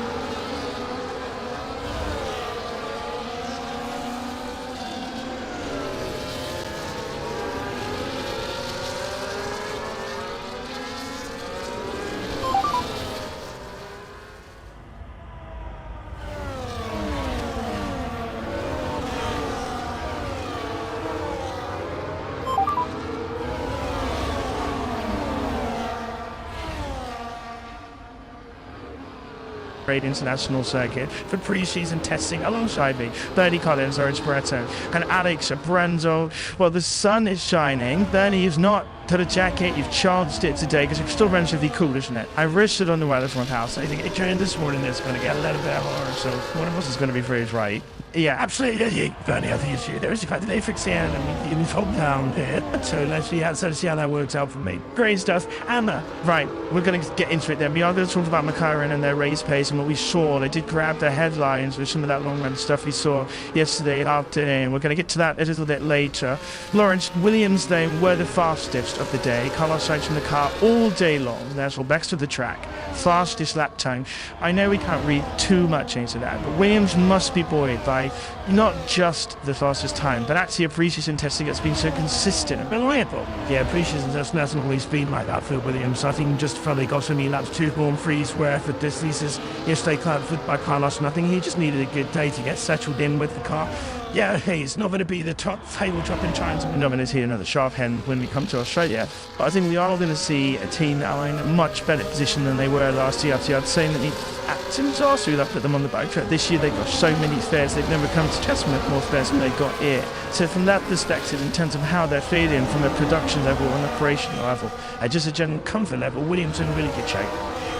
Great international circuit for pre-season testing alongside me. Bernie Collins, Orange Barretto, and Alex Branzo. Well, the sun is shining. Bernie is not to the jacket, you've charged it today because it's still relatively cool, isn't it? I risked it on the weather front house. I think it turned this morning it's going to get a little bit harder, so one of us is going to be freeze right. Yeah, absolutely. The only other issue there is the fact that they fix the end and in his hometown here. So let's see how that works out for me. Great stuff. Anna, right, we're going to get into it then. We are going to talk about McLaren and their race pace and what we saw. They did grab the headlines with some of that long run stuff we saw yesterday afternoon. We're going to get to that a little bit later. Lawrence, Williams, they were the fastest of the day. Carlos Sainz in the car all day long. That's all best of the track. Fastest lap time. I know we can't read too much into that, but Williams must be buoyed by not just the fastest time, but actually a pre-season testing that's been so consistent and reliable. Yeah, pre-season testing hasn't always been like that for Williams. I think just for they got so many laps 2.3's worth of distances yesterday by Carlos, and I think he just needed a good day to get settled in with the car. Yeah, hey, it's not going to be the top table dropping times. We're not going to see another sharp hand when we come to Australia. But I think we are going to see a team that are in a much better position than they were last year. I'd say that Atkins also that put them on the back track. This year they've got so many spares, they've never come to Testament more spares than they've got here. So from that perspective, in terms of how they're feeling from a production level and operational level, just a general comfort level, Williams in really good shape.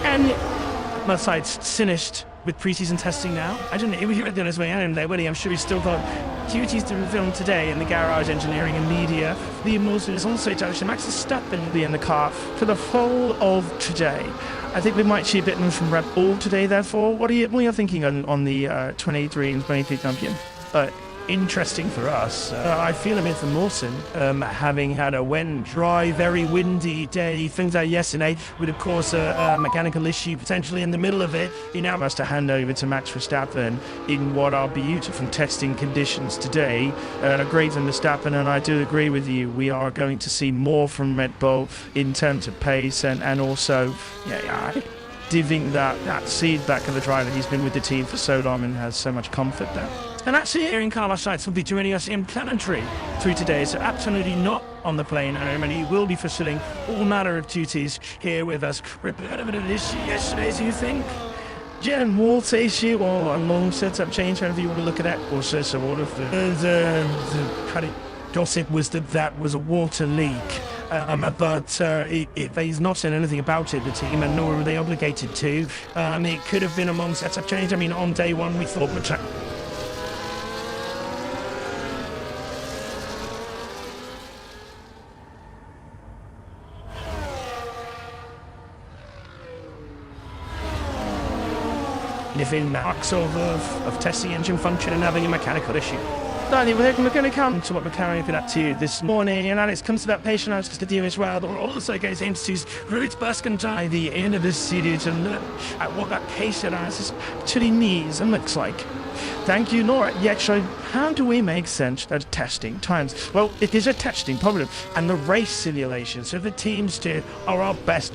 And my side's finished with pre-season testing now. I don't know, he was on his way home there, Willie. I'm sure he's still got duties to film today in the garage, engineering and media. Liam Wilson is also judged. Max Verstappen will be in the car for the whole of today. I think we might see a bit more from Red Bull today, therefore. What are you thinking on the 23 and 23 champion? Interesting for us. I feel a bit for Mawson, having had a dry, very windy day. Things like yesterday, with of course a mechanical issue potentially in the middle of it. He now has to hand over to Max Verstappen in what are beautiful testing conditions today. Great from Verstappen, and I do agree with you. We are going to see more from Red Bull in terms of pace and also, giving that seed back of the driver. He's been with the team for so long and has so much comfort there. And actually hearing Carlos Sainz will be joining us in planetary through today, so absolutely not on the plane home, and he will be fulfilling all manner of duties here with us. Report of an issue yesterday, do you think? Jen Walt's issue or a long setup change, however you want to look at it, or so all of the Paddock gossip was that was a water leak. But he's not said anything about it, the team, and nor are they obligated to. It could have been a long setup change. I mean, on day one we thought living marks of testing engine function and having a mechanical issue. We're going to come to what McLaren put up to this morning, and Alex comes to that patient I was to do as well. But also goes into Ruth Buskin by the end of the studio to look at what that patient has actually needs and looks like. Thank you, Nora. Yet, so how do we make sense of testing times? Well, it is a testing problem, and the race simulation. So the teams do are our best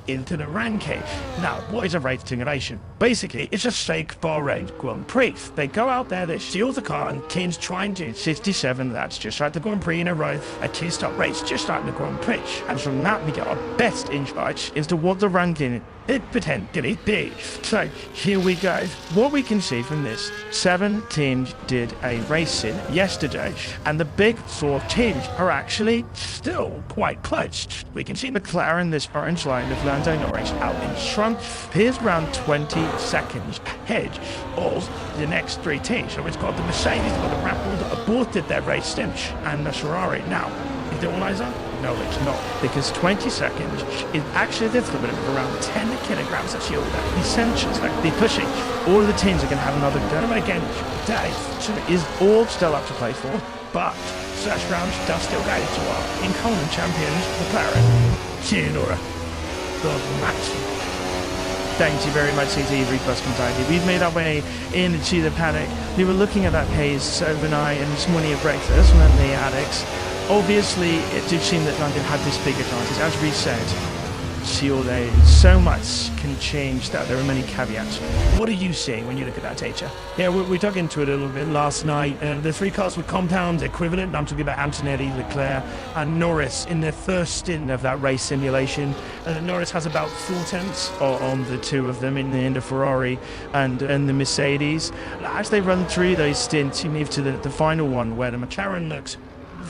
into the ranking. Now, what is a race simulation? Basically, it's a fake Bahrain Grand Prix. They go out there, they steal the car, and teams try and do 67 laps just like the Grand Prix in a row, a two-stop race just like the Grand Prix. And from that, we get our best insights into what the ranking it potentially be. So here we go. What we can see from this, 7 teams did a race in yesterday, and the big 4 teams are actually still quite close. We can see McLaren, this orange line of Lando Norris, out in front. Here's around 20 seconds ahead of the next 3 teams. So it's got the Mercedes, it's got the Red Bull that aborted their race stint, and the Ferrari. Now, is it all eyes on? No, it's not, because 20 seconds is actually the equivalent of around 10 kilograms of fuel that the essentials that be pushing. All of the teams are going to have another go again today, so it is all still up to play for, but first round does still go to our incumbent champions, McLaren. See you, Nora. God, Max. Thank you very much, CT Rebus Kentucky. We've made our way into the Paddock. We were looking at that pace overnight and this morning at breakfast, weren't they, Alex? Obviously, it did seem that London had this big advantage. As we said, so much can change that. There are many caveats. What are you seeing when you look at that data? Yeah, we dug into it a little bit last night. The 3 cars were compound equivalent. I'm talking about Antonelli, Leclerc, and Norris in their first stint of that race simulation. Norris has about 4 tenths on the 2 of them in the Ferrari and the Mercedes. As they run through those stints, you move to the final one where the McLaren looks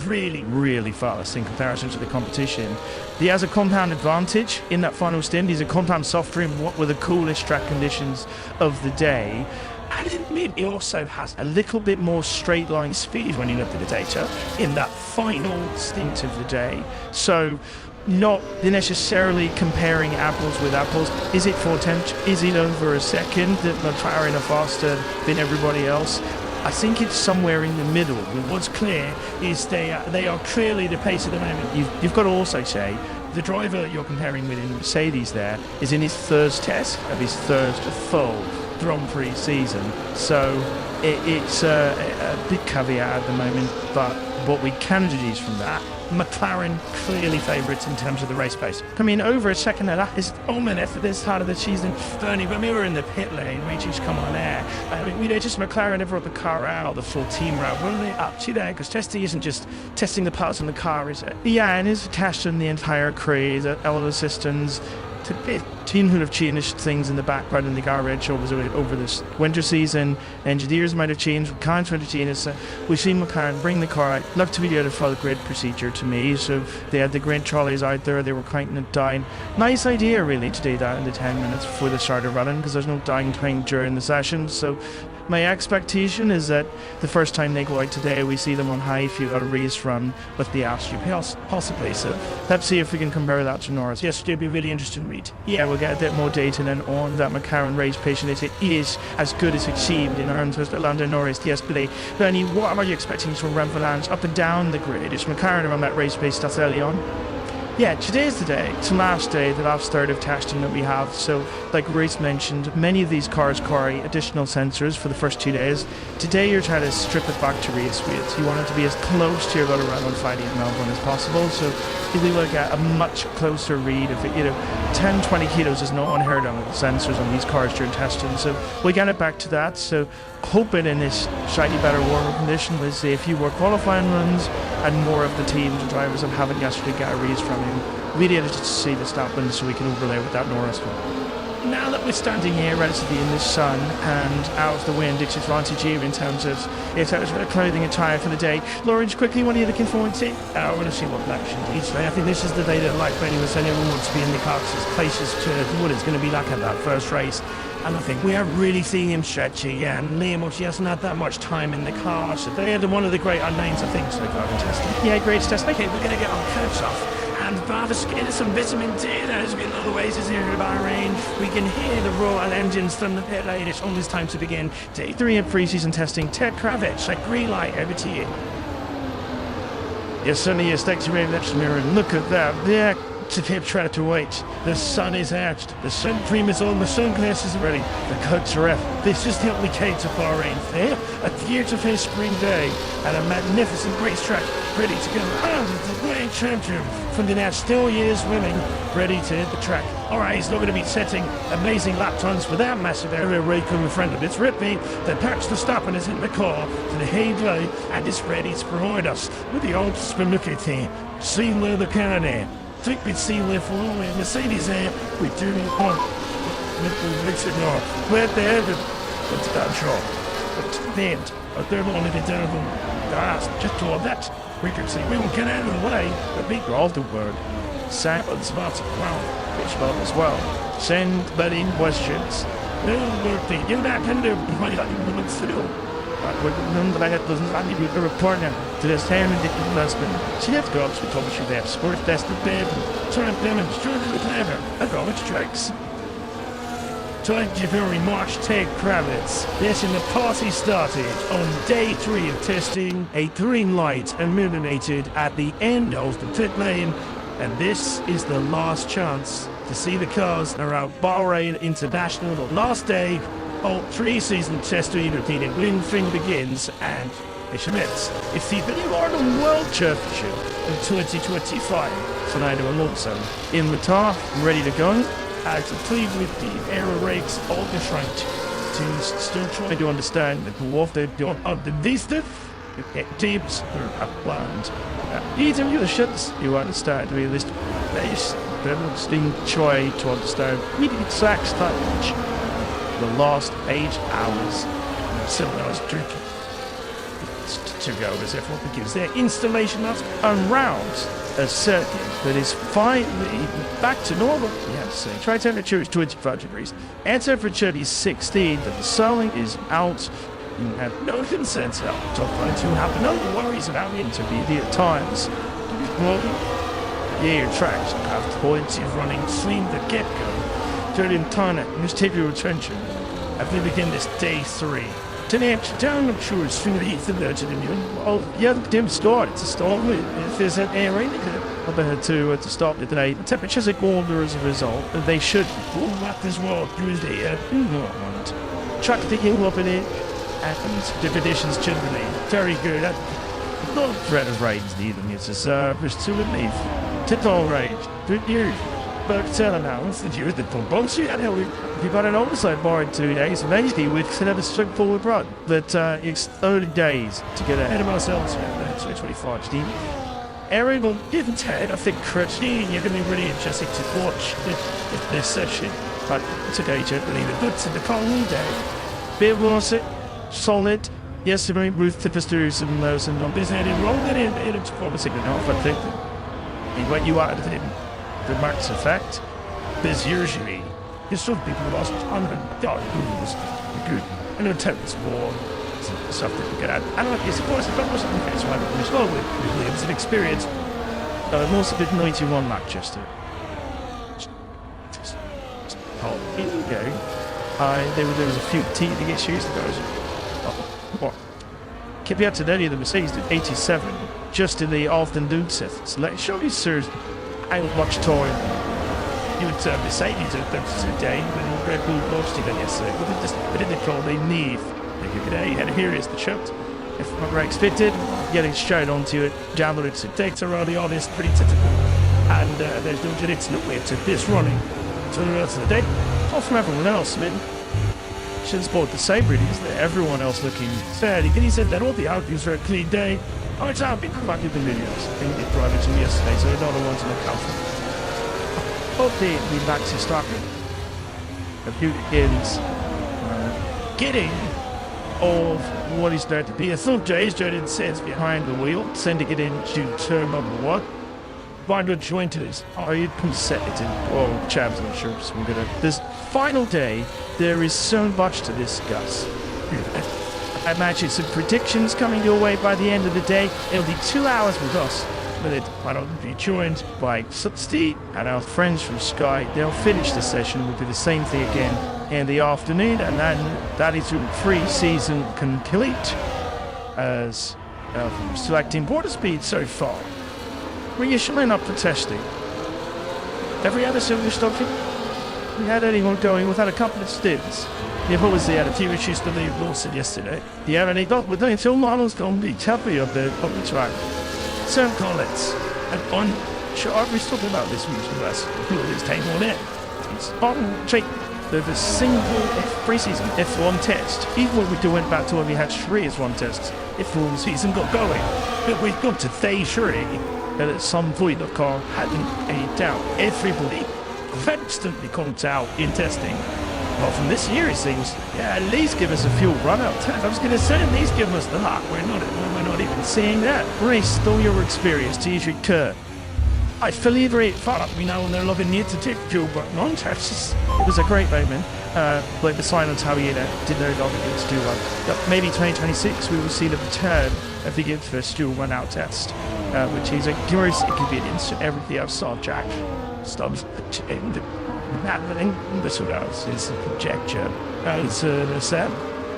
really, really fast in comparison to the competition. He has a compound advantage in that final stint. He's a compound soft rim, what were the coolest track conditions of the day. And he also has a little bit more straight line speed when you look at the data in that final stint of the day. So not necessarily comparing apples with apples. Is it 4/10? Is it over a second that McLaren are faster than everybody else? I think it's somewhere in the middle. But what's clear is they are clearly the pace at the moment. You've got to also say the driver you're comparing with in Mercedes there is in his third test of his third full Grand Prix season. So it's a big caveat at the moment, but what we can deduce from that, McLaren clearly favourites in terms of the race pace. I mean, over a second of that is ominous at this part of the season. Bernie, when we were in the pit lane, we just come on air. I mean, just McLaren never brought the car out, the full team route. Well, they up to there, because testing isn't just testing the parts on the car, is it? Yeah, and it's testing the entire crew, the elder systems, team who have changed things in the background in the garage over this winter season. Engineers might have changed, cars might have changed. We've seen McLaren bring the car out. Looked to be able to follow grid procedure to me. So they had the grid trolleys out there, they were counting it down. Nice idea really to do that in the 10 minutes before they started running, because there's no downtime during the session. So my expectation is that the first time they go out today, we see them on high fuel at a race run with the RSU possibly. So let's see if we can compare that to Norris. Yes, it'll be a really interesting read. Yeah, we'll get a bit more data then on that McLaren race pace, and it is as good as achieved in terms of Lando Norris yesterday. Bernie, what are you expecting from Renfrew up and down the grid? Is McLaren on that race pace that's early on? Yeah, today's the day. It's the last day, the last third of testing that we have. So, like Reece mentioned, many of these cars carry additional sensors for the first 2 days. Today, you're trying to strip it back to race weights. You want it to be as close to your around on Friday in Melbourne as possible. So, we will get a much closer read of it. 10, 20 kilos is not unheard of with sensors on these cars during testing. So, we get it back to that. So, hoping in this slightly better warmer condition, we'll see a few more qualifying runs and more of the teams and drivers that haven't yesterday got a race from him. Really interested to see this happen so we can overlay with that Norris one. Now that we're standing here relatively in the sun and out of the wind, it's advantage here in terms of clothing attire for the day. Lawrence, quickly, what are you looking forward to? I want to see what action each day. I think this is the day that, like Benny was saying, everyone wants to be in the cars, places to what it's going to be like at that first race. And I think we are really seeing him stretchy, and Liam obviously hasn't had that much time in the car, so they are one of the great unknowns, I think, so far in testing. Yeah, great test. Okay, we're going to get our curves off. And Barber's getting some vitamin D. There's been other ways here in Bahrain. We can hear the roar and engines from the pit lane. It's almost time to begin day 3 of pre-season testing. Ted Kravitz, a green light, over to you. Yes, certainly is. Thanks to me, let's mirror. Look at that. There. To pit track to wait. The sun is out. The sun cream is on. The sunglasses are ready. The coats are off. This is the only case of Bahrain fair. A beautiful spring day and a magnificent racetrack ready to go. The world champion from the now still years winning, ready to hit the track. Alright, he's not going to be setting amazing lap times without massive area raking in front of it. It's Rippy. The patch to stop and is in the car to the Haydley and is ready to provide us with the old spinnucky seen where the car there. Think we'd see live for all in Mercedes here. We do not want little mix it now. We're there, but that shot. But then, I don't want to be terrible. That's just all that. We can see we won't get out of the way. The big all the word. Sample spots well, which well as well. Send buddy questions. You're not going to do still. But I had doesn't only be a reporter to this time and the investment. She has got to publish their sport best of babe. Try and demonstrate the clever. I got it strikes. Thank you very much, Ted Kravitz. This and the party started on day 3 of testing. A green light illuminated at the end of the pit lane, and this is the last chance to see the cars around Bahrain International. The last day. Oh, 3-season testing repeated. Win thing begins, and it emits. It's the Bodywork World Championship in 2025. Fernando Alonso in the car, ready to go. Out to play with the aero rakes all the front. Teams still trying to understand that what they're doing on the distance. Teams are planned. Even you the shits, you understand realistic base. They're still trying to understand the exact stage. The last 8 hours. So I was drinking. to go as everyone begins their installation laps around a circuit that is finally back to normal. Yes, try temperature is 25 degrees. Air temperature is 16, and the sun is out. You have no concerns about top line to have no worries about the intermediate times. Well, your tracks have plenty of running from the get-go. During time, just take your attention as we begin this day 3. Today, down, I'm sure it's through the ether to the new. Well, yeah, them started to start with. If there's an air rain, I'll better to start with today. The temperatures are colder as a result, and they should pull back as well through the environment. Track the hill up in it, and the conditions generally very good. Not threat of rain neither. It's a surface to relief. Tittle range, good news. But tell announced that you're the Bombonsi, and we've got an oversight bar in 2 days, and basically we could have a straightforward run. But it's early days to get ahead of ourselves here. 2025, Steve. Aaron will give and take, I think, Christine, you're going to be really interesting to watch this session. But today, generally, the goods in the colony day. Bit more solid. Yes, very Ruth Tipesters and those and numbers and rolled it in. It's promising enough, I think. When you add in the max effect, there's usually some people who lost 100 was good. I know 10 was more stuff that we could add. And like this, of course, if that wasn't the case, why would we start with Williams and experience? Most of it 91 Manchester. Oh, here we go. There was a few teething issues. What? Kept out to any of the Mercedes at 87 just in the afternoon sessions. So let's show you, sir, how much time you would Mercedes at today when Red Bull lost it yesterday. But in the call, they need. And here is the shot. If my brakes fitted, getting straight onto it, jamming it. So takes are rather honest, pretty typical. And there's no it's no way to this running. So the rest of the day, off from everyone else, man. Should sport the same really, isn't it? Everyone else looking fairly good. He said that all the outviews for a clean day. Oh, it's out, people back in the videos. I think they drove it to me yesterday, so they're not the ones to look out for. Hopefully it'll be back to starting. A few begins getting of what is there to be. I thought Jay's journey sits behind the wheel, sending it into turn number 1. Find what joint it is. Oh, you can set it in. Oh, chaps, I'm sure. So we're gonna. This final day, there is so much to discuss. I imagine some predictions coming your way by the end of the day. It'll be 2 hours with us. But it might be joined by Steve and our friends from Sky. They'll finish the session. We'll do the same thing again in the afternoon, and then that is pre-season complete. As selecting border speed so far. Were you showing up for testing? Every other silver stocking? We had anyone going without a couple of stints. You've always had a few issues to leave Lawson yesterday. The only got with until models don't be happy of the track. Sam Collins and on sure we're talking about this week's US who is taking on it. It's on check the single pre-season F1 test. Even when we went back to when we had 3 S1 tests, F1 season got going. But we've got to day 3. And at some point the car hadn't any doubt. Everybody constantly comes out in testing. Well, from this year it seems, at least give us a fuel run-out test. I was going to say, at least give us the luck. We're not even seeing that. Race, all your experience to use your curve. I fully agree. Fuck, we know when they're looking near to tip fuel, but non-tests. It was a great moment. Like the silence, how you didn't know long against do one. But maybe 2026 we will see the return of the first dual run-out test, which is a gross inconvenience to everything outside Jack. Stubs and happening. This what else is conjecture. Sam.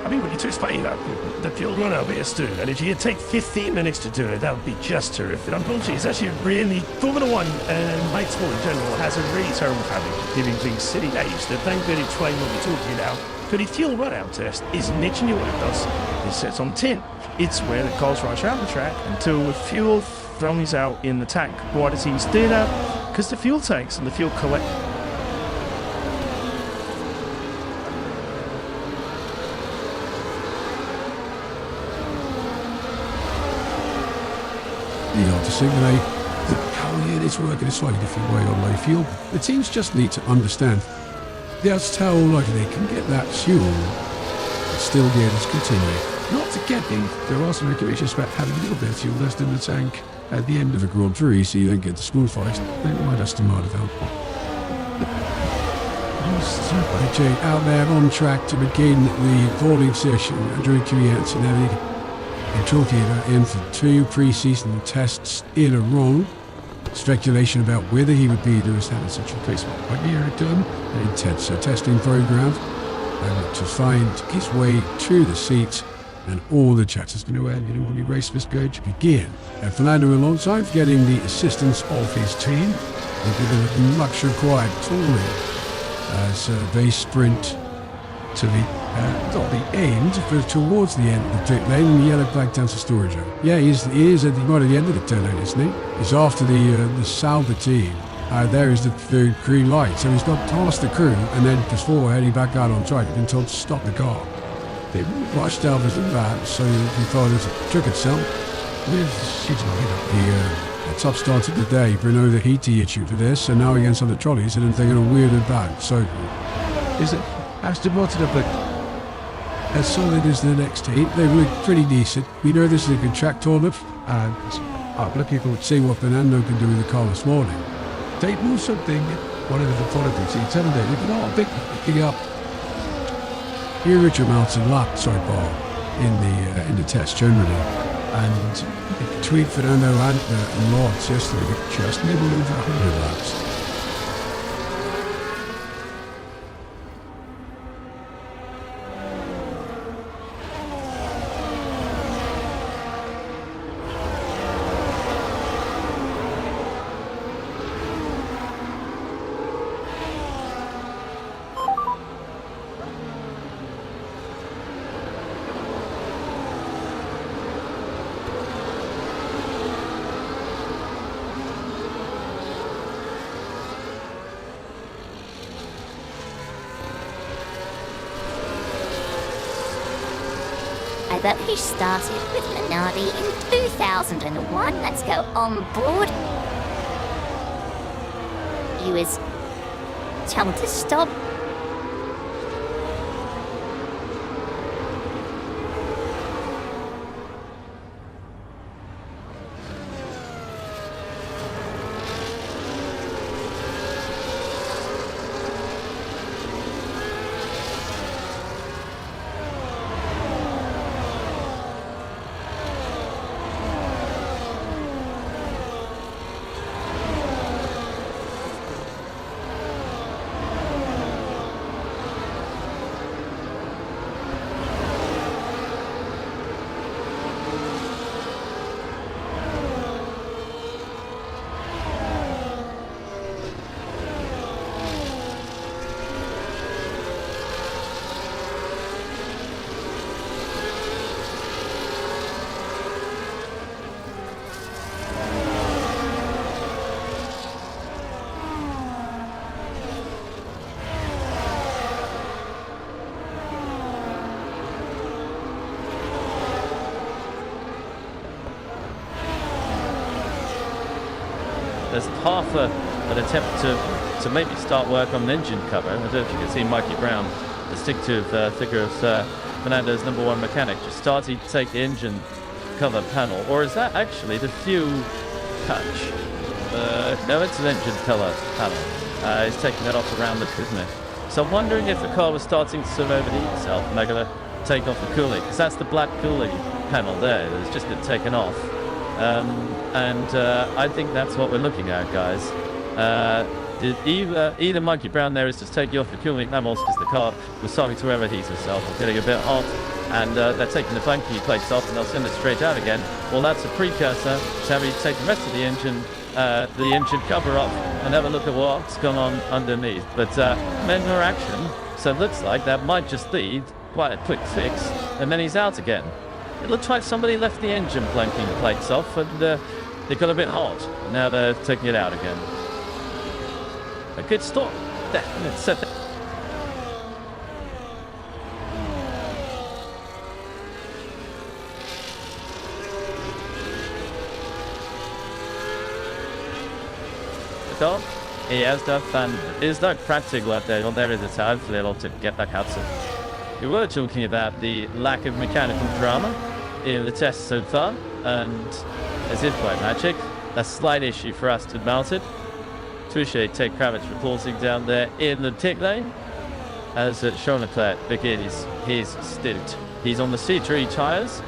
I mean, when you explain that, the fuel run-out is too, and if you take 15 minutes to do it, that would be just terrific. Unfortunately, it's actually really Formula One and bike sport in general has a really terrible habit of giving these silly names that don't really explain what we're talking about. But the fuel run-out test is literally what it does. It sets on tin. It's where the cars rush out the track until the fuel runs out in the tank. Why does he do that? Because the fuel tanks and the fuel collect. To simulate how units work in a slightly different way on low fuel. The teams just need to understand that's how likely they can get that fuel, but still gears continue. Not to get me, there are some regulations about having a little bit of fuel left in the tank at the end of a Grand Prix, so you don't get the smooth fires. Then you might have to mod it out. Jay out there on track to begin the boarding session. Andrew Kvyat and Trokier in for 2 pre-season tests in a row. Speculation about whether he would be there is having such a replacement. But here it done, an intense testing program and to find his way to the seat, and all the chat is going to end. When the race is going to begin. And Fernando alongside getting the assistance of his team. They're given much required tooling as they sprint to the not the end, but towards the end of the pit lane, and the yellow flag down to storage. Yeah, he is at the right at the end of the turn lane, isn't he? He's after the Sauber team. There is the green light, so he's got past the crew, and then before heading back out on track, he's been told to stop the car. They rushed out as that, so he thought it took itself. The top start of the day, Bruno the Heaty issue for this, and now against other trolleys, and they're going to weird it back. So, is it Aston Martin up as solid as the next team? They look pretty decent. We know this is a good track tournament, and I'm looking forward to see what Fernando can do with the car this morning. They do something, whatever the politics, he's telling them, they've got a big picking up. Here Richard Melton lapped so far in the test generally. And between Fernando and Lawrence yesterday, just nibbled over 100 laps. I bet he started with Minardi in 2001. Let's go on board. He was told to stop. There's half an attempt to maybe start work on an engine cover. I don't know if you can see Mikey Brown, the stick-to figure of Fernando's #1 mechanic, just starting to take the engine cover panel. Or is that actually the fuel touch? No, it's an engine color panel. He's taking that off around the pit, isn't it? So I'm wondering if the car was starting to sort of overheat itself and they're going to take off the cooling, because that's the black cooling panel there that's just been taken off. I think that's what we're looking at, guys. Either Mikey Brown there is just taking off the cooling panels because the car was starting to overheat itself and getting a bit hot, and they're taking the blanking plates off and they'll send it straight out again. Well, that's a precursor to having to take the rest of the engine cover off and have a look at what's gone on underneath. But men are action, so it looks like that might just lead quite a quick fix, and then he's out again. It looks like somebody left the engine blanking plates off and they got a bit hot. And now they're taking it out again. A good stop. Definite set. Då är det fan. Is that practical out there? Well, there is it. Hopefully it'll get back out soon. We were talking about the lack of mechanical drama in the test so far, and as if by magic, a slight issue for Aston Martin. Appreciate Ted Kravitz reporting down there in the pit lane as Charles Leclerc begins his stint. He's on the C3 tyres.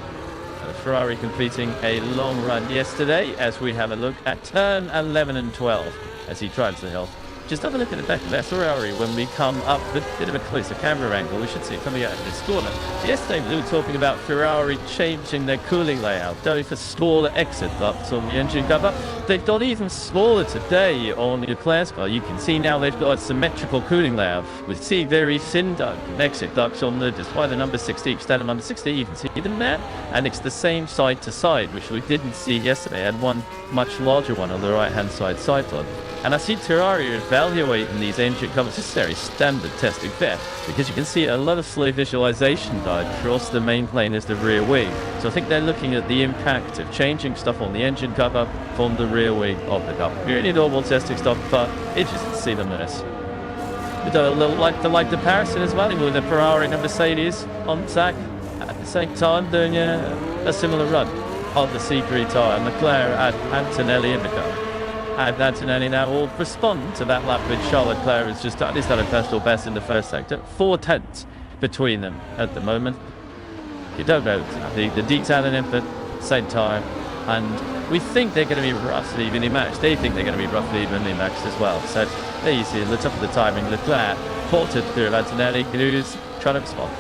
Ferrari completing a long run yesterday as we have a look at turn 11 and 12 as he drives the hill. Just have a look at the back of that Ferrari when we come up with a bit of a closer camera angle. We should see it coming out of this corner. Yesterday we were talking about Ferrari changing their cooling layout, going for smaller exit ducts on the engine cover. They've got even smaller today on the Leclerc's car. You can see now they've got a symmetrical cooling layout with see very thin exit ducts on the, despite the number 60, instead of number 60, you can see them there. And it's the same side to side, which we didn't see yesterday, and one much larger one on the right hand side pod. And I see Ferrari evaluating these engine covers. This is very standard testing there, because you can see a lot of slow visualization across the main plane as the rear wing. So I think they're looking at the impact of changing stuff on the engine cover from the rear wing of the car. Really normal testing stuff, but interesting to see them this. We do a little like the comparison as well with the Ferrari and the Mercedes on track at the same time doing a similar run on the C3 tyre, and Leclerc and Antonelli in the car. And Antonelli now will respond to that lap with Charles Leclerc has just done. He's done a personal best in the first sector. 4 tenths between them at the moment. You don't know the detail and input, same time. And we think they're going to be roughly evenly matched. They think they're going to be roughly evenly matched as well. So there you see at the top of the timing, Leclerc ported through Antonelli, who's trying to respond.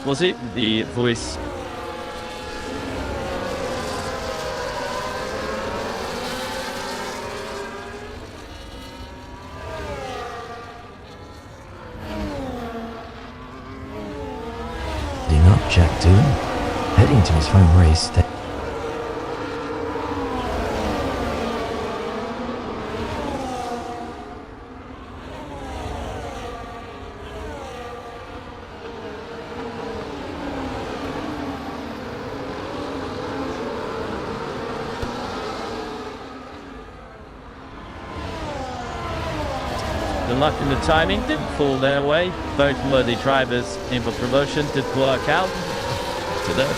We'll see the voice. Jack doing? Heading to his home race. The luck and the timing didn't fall their way. Both worthy drivers in for promotion did work out today.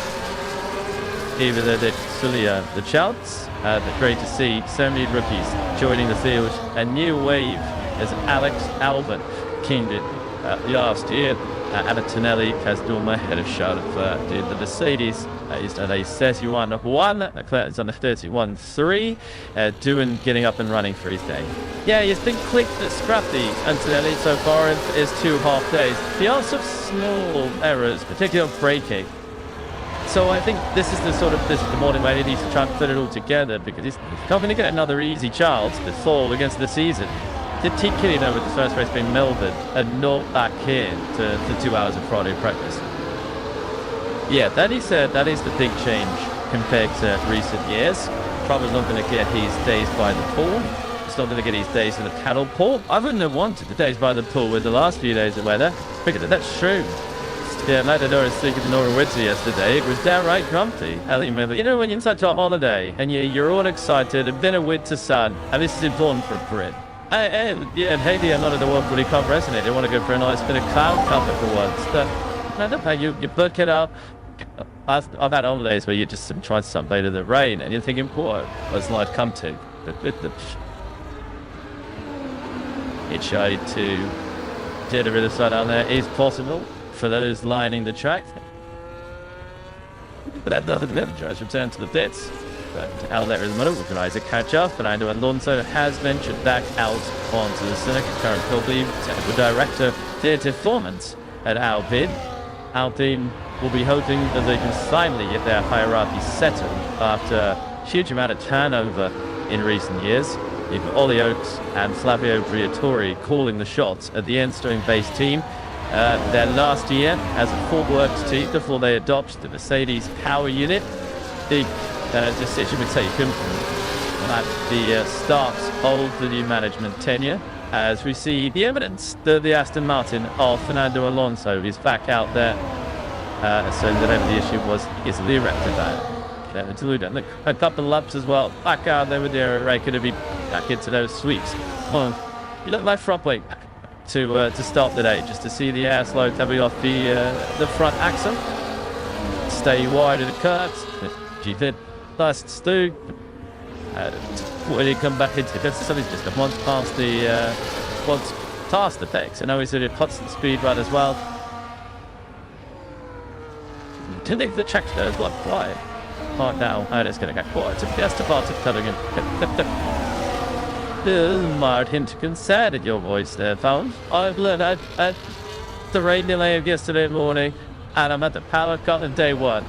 Even though they're silly the chance, great to see so many rookies joining the field. A new wave as Alex Albon came in last year. Antonelli has done ahead of Charles Leclerc. The Mercedes is done a 31-1. Leclerc is on a 31-3. Getting up and running for his day. Yeah, he's been quick but scrappy, Antonelli, so far in his 2.5 days. He has some small errors, particularly on braking. So I think this is the morning way he needs to try and put it all together, because he's not going to get another easy chance before against the season. Did keep killing over the first race being Melbourne and not back in to 2 hours of Friday practice. Yeah, that is the big change compared to recent years. Probably not going to get his days by the pool. It's not going to get his days in the paddle pool. I wouldn't have wanted the days by the pool with the last few days of weather. Because that's true. Yeah, Lando Norris speaking to Nora Winter yesterday. It was downright grumpy. I remember, you know, when you're in such a holiday and you're all excited, a bit of winter sun, and this is important for a Brit. And maybe a lot of the world really can't resonate. They want to go for a nice bit of cloud cover for once. But you book it up. I've had holidays where you just try to sunbathe in the rain and you're thinking, what does life come to? It showed to get a bit of sun down there is possible for those lining the track. But that doesn't let the drivers return to the pits. But out there in the middle, we can either catch up. Fernando Alonso has ventured back out onto the circuit. Current probably technical director their performance at Alpine. Alpine will be hoping that they can finally get their hierarchy settled after a huge amount of turnover in recent years. With Ollie Oakes and Flavio Briatore calling the shots at the Enstone-based team. Their last year as a full works team before they adopt the Mercedes power unit. Big decision was taken at the start of the new management tenure, as we see the evidence that the Aston Martin of Fernando Alonso is back out there, so whatever the issue was easily rectified. Look, a couple of laps as well, back out there with the aero rake, going to be back into those sweeps. You look like front wing. to start the day, just to see the air slow coming off the front axle. Stay wide of the curves. Keep it nice and smooth. When you come back into it, something's just once past the pegs. I know he's at a constant speed run as well. Do you think the track there is like quiet? Right now, and it's going to get quiet. It's just about to cut again. Mild hint of concern in your voice there, found. I've learned at the rain delay of yesterday morning, and I'm at the Paddock on day one.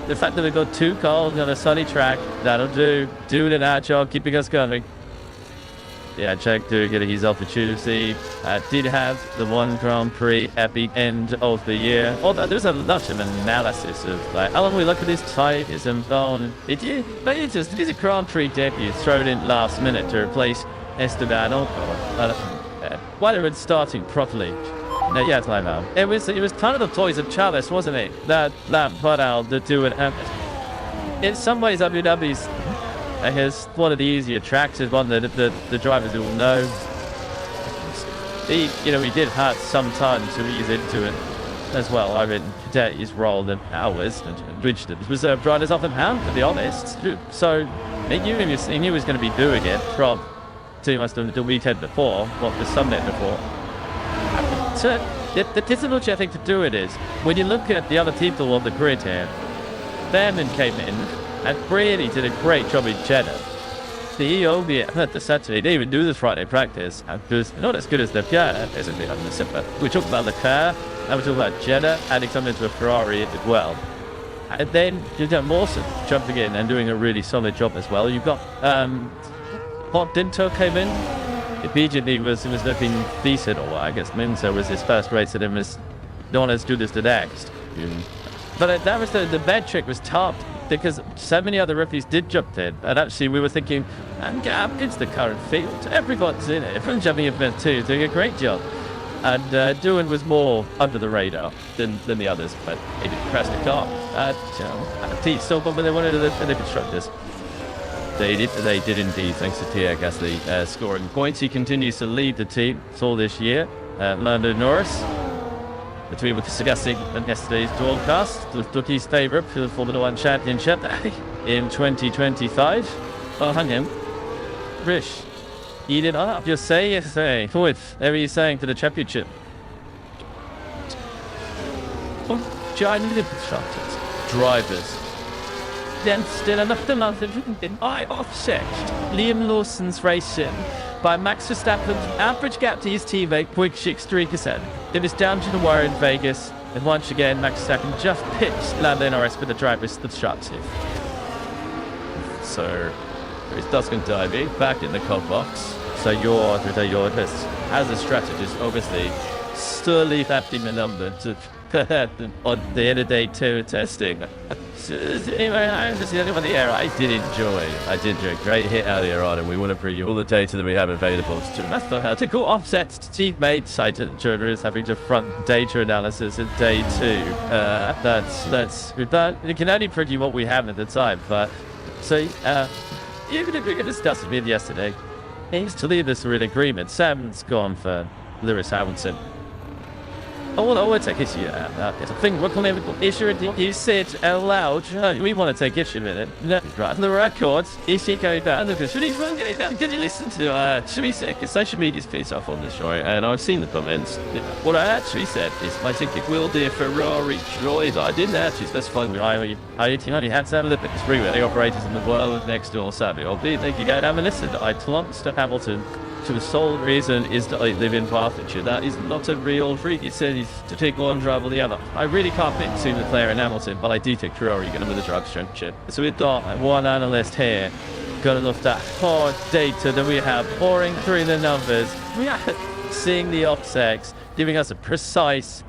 The fact that we've got 2 cars on a sunny track, that'll do. Doing an our job, keeping us going. Yeah, Jack do get his opportunity. Did have the 1 Grand Prix at the end of the year. Although there's a lot of analysis of like how long we look at his tyres and on. It is a Grand Prix debut thrown in last minute to replace Esteban Ocon. While they were starting properly. No, yes, I know. It was kind of the toys of Chavez, wasn't it? That put out to do it. In some ways, Abu Dhabi's is one of the easier tracks. Is one that the drivers will know. He did have some time to ease into it as well. I mean, today's role than ours, which the reserve riders often have, to be honest. So he knew he was going to be doing it from too much the weekend before, the Sunday before. So the difficulty I think to do it is when you look at the other people on the grid here. Behrman came in and really did a great job in Jeddah. The only at the Saturday, they even do this Friday practice, and it's not as good as the Pierre, basically. We talked about Leclerc, and we talked about Jeddah, adding something to a Ferrari as well. And then you've got Mawson jumping in and doing a really solid job as well. You've got Dinto came in. Immediately was looking decent, or I guess Minto was his first race at him as no one has do this the next. But that was the bad trick was topped because so many other rookies did jump in, and actually we were thinking, and it's the current field, everyone's in it, everyone's jumping in there too, doing a great job. And Doohan was more under the radar than the others, but he didn't crash the car. Pete still but they wanted the constructors. They did indeed, thanks to Pierre Gasly scoring points. He continues to lead the team all this year. Lando Norris, between with discussing yesterday's broadcast, the rookie's favourite for the Formula 1 Championship in 2025. Oh, hang on. Rish, eat it up. Just say. Forward. There he's saying to the championship. Giant constructors, drivers. Then still enough to London. I offset Liam Lawson's racing by Max Verstappen's average gap to his teammate, 0.63%. It was down to the wire in Vegas, and once again, Max Verstappen just pitched Lando Norris with the driver's destructive. So, it's Dustin Divey back in the car box. So your test as a strategist, obviously, still leave that team a number to on the end of day 2 testing. I did enjoy a great hit earlier on, and we want to bring you all the data that we have available to go offset teammates. Is having to front data analysis in day 2. It can only print you what we have at the time. But so even if we could discuss it yesterday, he needs to leave this in agreement. Sam's gone for Lewis Hamilton. Oh, it's like issue. It's a thing. What can issue? You said aloud. We want to take issue with it. No, right. The records. Is he going back? Should he run it down? Did you listen to? Should we say social media's face off on this story? And I've seen the comments. What I actually said is, I think it will be a Ferrari choice. I didn't actually specify. I had to have a look at the three operators in the world next door. Savvy. I'll be thinking. Have a listen. I clunked to Hamilton. To the sole reason is that I live in Hertfordshire. That is not a real freak. It says to take one drive or the other. I really can't pick between the player and Hamilton, but I do think Ferrari are going to win the driver's championship. So we've got one analyst here going to look at hard data that we have pouring through the numbers. We are seeing the offsets, giving us a precise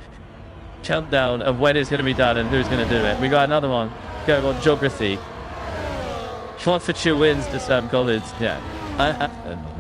countdown of when it's going to be done and who's going to do it. We got another one going on geography. Hertfordshire wins to Sam Collins. Yeah.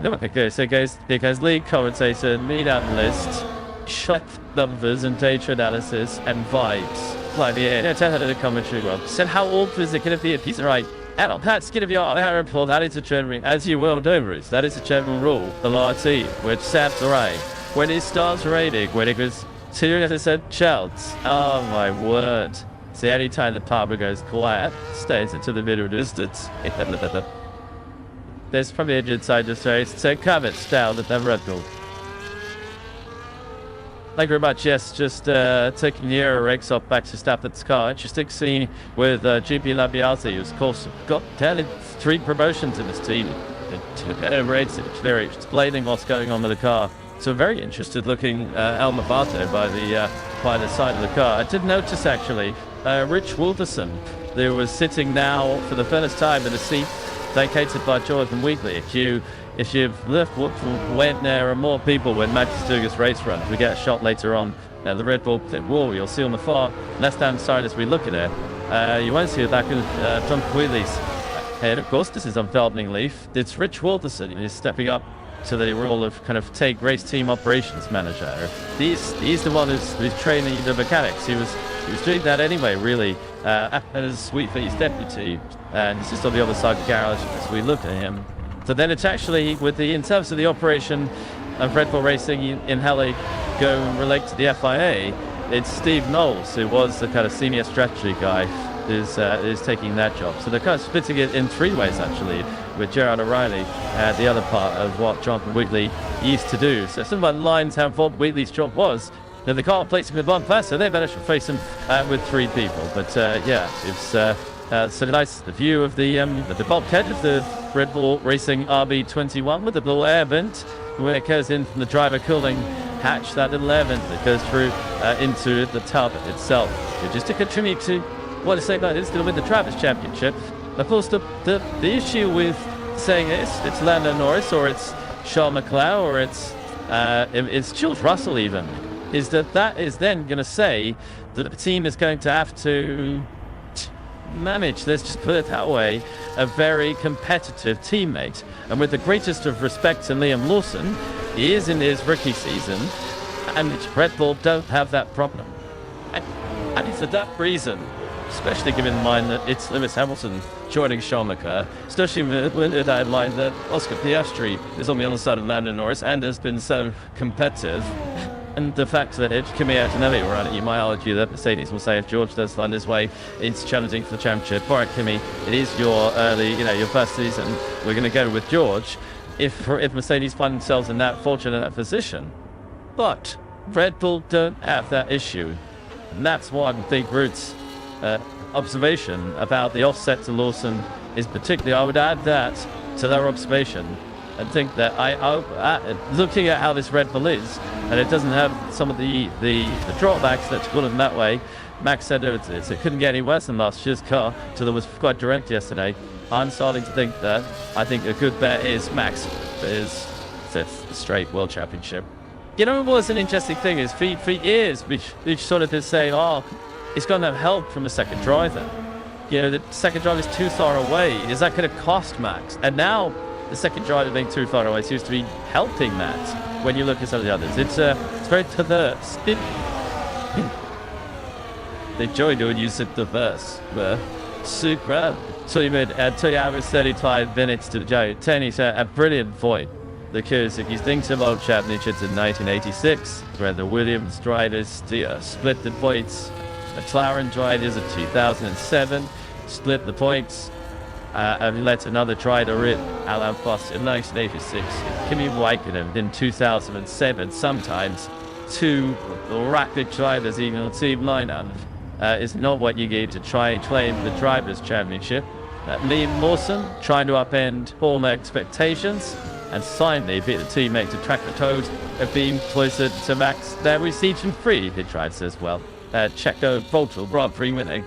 Okay, so goes lead commentator, lead analyst, shot numbers and data analysis and vibes. Like the 10 of the commentary well. Said how old is it going to be? He's right. That's going to be our report. That is a general, as you well know, Bruce. That is a general rule. The law team, which Sam's right. when he starts raining, when it goes 200 shouts. Oh my word. See, anytime the pub goes quiet, stays into the middle distance. There's probably an inside the race, so Kravitz down at the Red Bull. Thank you very much. Yes, just taking the air rakes off back to Stafford's car. Interesting scene with GP Labiati, who's of course got 3 promotions in his team. It's very explaining what's going on with the car. So very interested looking Alma Barto by the side of the car. I did notice actually Rich Wolverson, who was sitting now for the first time in a seat vacated by Jordan Wheatley. If you've left when there are more people when Max is doing his race run, we get a shot later on the Red Bull pit wall, you'll see on the far left hand side as we look at it, you won't see it back in John Wheatley's head. Of course, this is on Feldening Leaf. It's Rich Wolverson who's stepping up to the role of kind of take race team operations manager. He's the one who's training the mechanics. He was doing that anyway, really, as Sweetfeet's deputy, and he's just on the other side of the garage as we look at him. So then it's actually, in terms of the operation of Red Bull Racing in how they go and relate to the FIA, it's Steve Knowles, who was the kind of senior strategy guy, is taking that job. So they're kind of splitting it in 3 ways, actually, with Gerard O'Reilly, the other part of what Jonathan Wheatley used to do. So some of the lines how important Wheatley's job was, then they can't place him with one class, so they better should face him with 3 people. But yeah, it's so nice, the view of the bulkhead of the Red Bull Racing RB21 with the little air vent when it goes in from the driver cooling hatch, that little air vent that goes through into the tub itself. Just to contribute to what I say about this, to win the Travis Championship. Of course, the issue with saying it's Lando Norris or it's Charles Leclerc or it's George Russell even, is that is then going to say that the team is going to have to manage, let's just put it that way, a very competitive teammate. And with the greatest of respect to Liam Lawson, he is in his rookie season, and Red Bull don't have that problem. And it's for that reason, especially given in mind that it's Lewis Hamilton joining Charles Leclerc, especially with that in mind that Oscar Piastri is on the other side of Lando Norris and has been so competitive. And the fact that if Kimi Antonelli were on it, you might argue that Mercedes will say if George does find his way, it's challenging for the championship. All right, Kimi, it is your your first season. We're going to go with George. If Mercedes find themselves in that fortunate position, but Red Bull don't have that issue, and that's why I think Ruth's observation about the offset to Lawson is particularly. I would add that to their observation. I think that looking at how this Red Bull is, and it doesn't have some of the drawbacks that's good in that way. Max said it couldn't get any worse than last year's car, so there was quite direct yesterday. I'm starting to think that I think a good bet is Max is 5th straight World Championship. You know what was an interesting thing is for years we sort of been saying, oh, it's going to have help from the second driver. You know, the second driver is too far away. Is that going to cost Max? And now the second driver being too far away seems to be helping that. When you look at some of the others, it's very diverse. They enjoy doing use of diverse. Super. So you made 2 hours 35 minutes to go. Tenny's a brilliant point, because if you think of World Championships in 1986, where the Williams drivers split the points, McLaren drivers in 2007 split the points. And let another driver in, Alain Prost in 1986, Kimi Räikkönen in 2007. Sometimes 2 rapid drivers even on team lineup is not what you need to try and claim the Drivers' Championship. Liam Lawson trying to upend all their expectations and finally beat the teammate to track the toes of being closer to Max. There we see some free, he tried to as well. Checo Voltal Grand Prix winning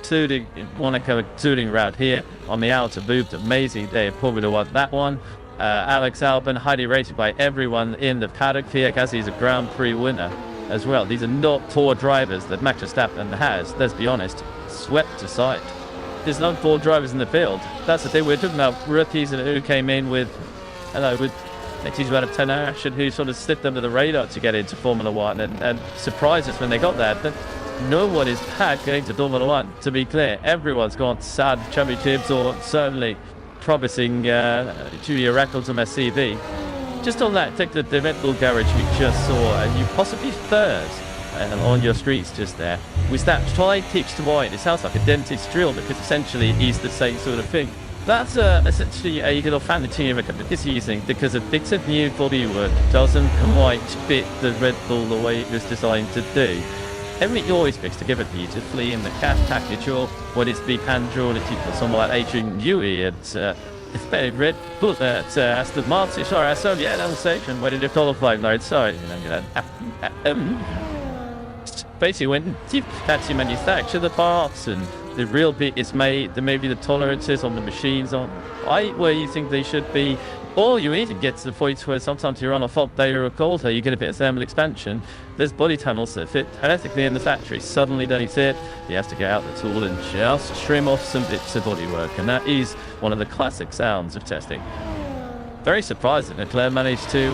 Monaco touring route here on the outer booth. Amazing day of Formula 1, that one. Alex Albon, highly rated by everyone in the paddock here, as he's a Grand Prix winner as well. These are not poor drivers that Max Verstappen has, let's be honest, swept aside. There's not poor drivers in the field. That's the thing, we're talking about rookies who came in with teams out of 10 action, who sort of slipped under the radar to get into Formula 1 and surprised us when they got there. But no one is bad going to Formula 1, to be clear. Everyone's got sad championships or certainly promising junior records on their CV. just on that, take the Red Bull garage we just saw, and you possibly third on your streets just there. With that tri-pitched white, it sounds like a dentist drill because essentially it is the same sort of thing. That's essentially a little fancy that is using because a bit of new bodywork doesn't quite fit the Red Bull the way it was designed to do. Everything always fixed together beautifully in the cash package or when it's been hand-drawn for someone like Adrian Newey and it's very Red Bull Aston Martin, sorry, I saw the announcement where did it qualify mode, sorry, basically when you've had to manufacture the parts and the real bit is made, then maybe the tolerances on the machines aren't right where you think they should be, or you even get to the point where sometimes you're on a hot day or a cold day, you get a bit of thermal expansion. There's body tunnels that fit perfectly in the factory, suddenly don't fit. You have to get out the tool and just trim off some bits of bodywork, and that is one of the classic sounds of testing. Very surprising that Leclerc managed to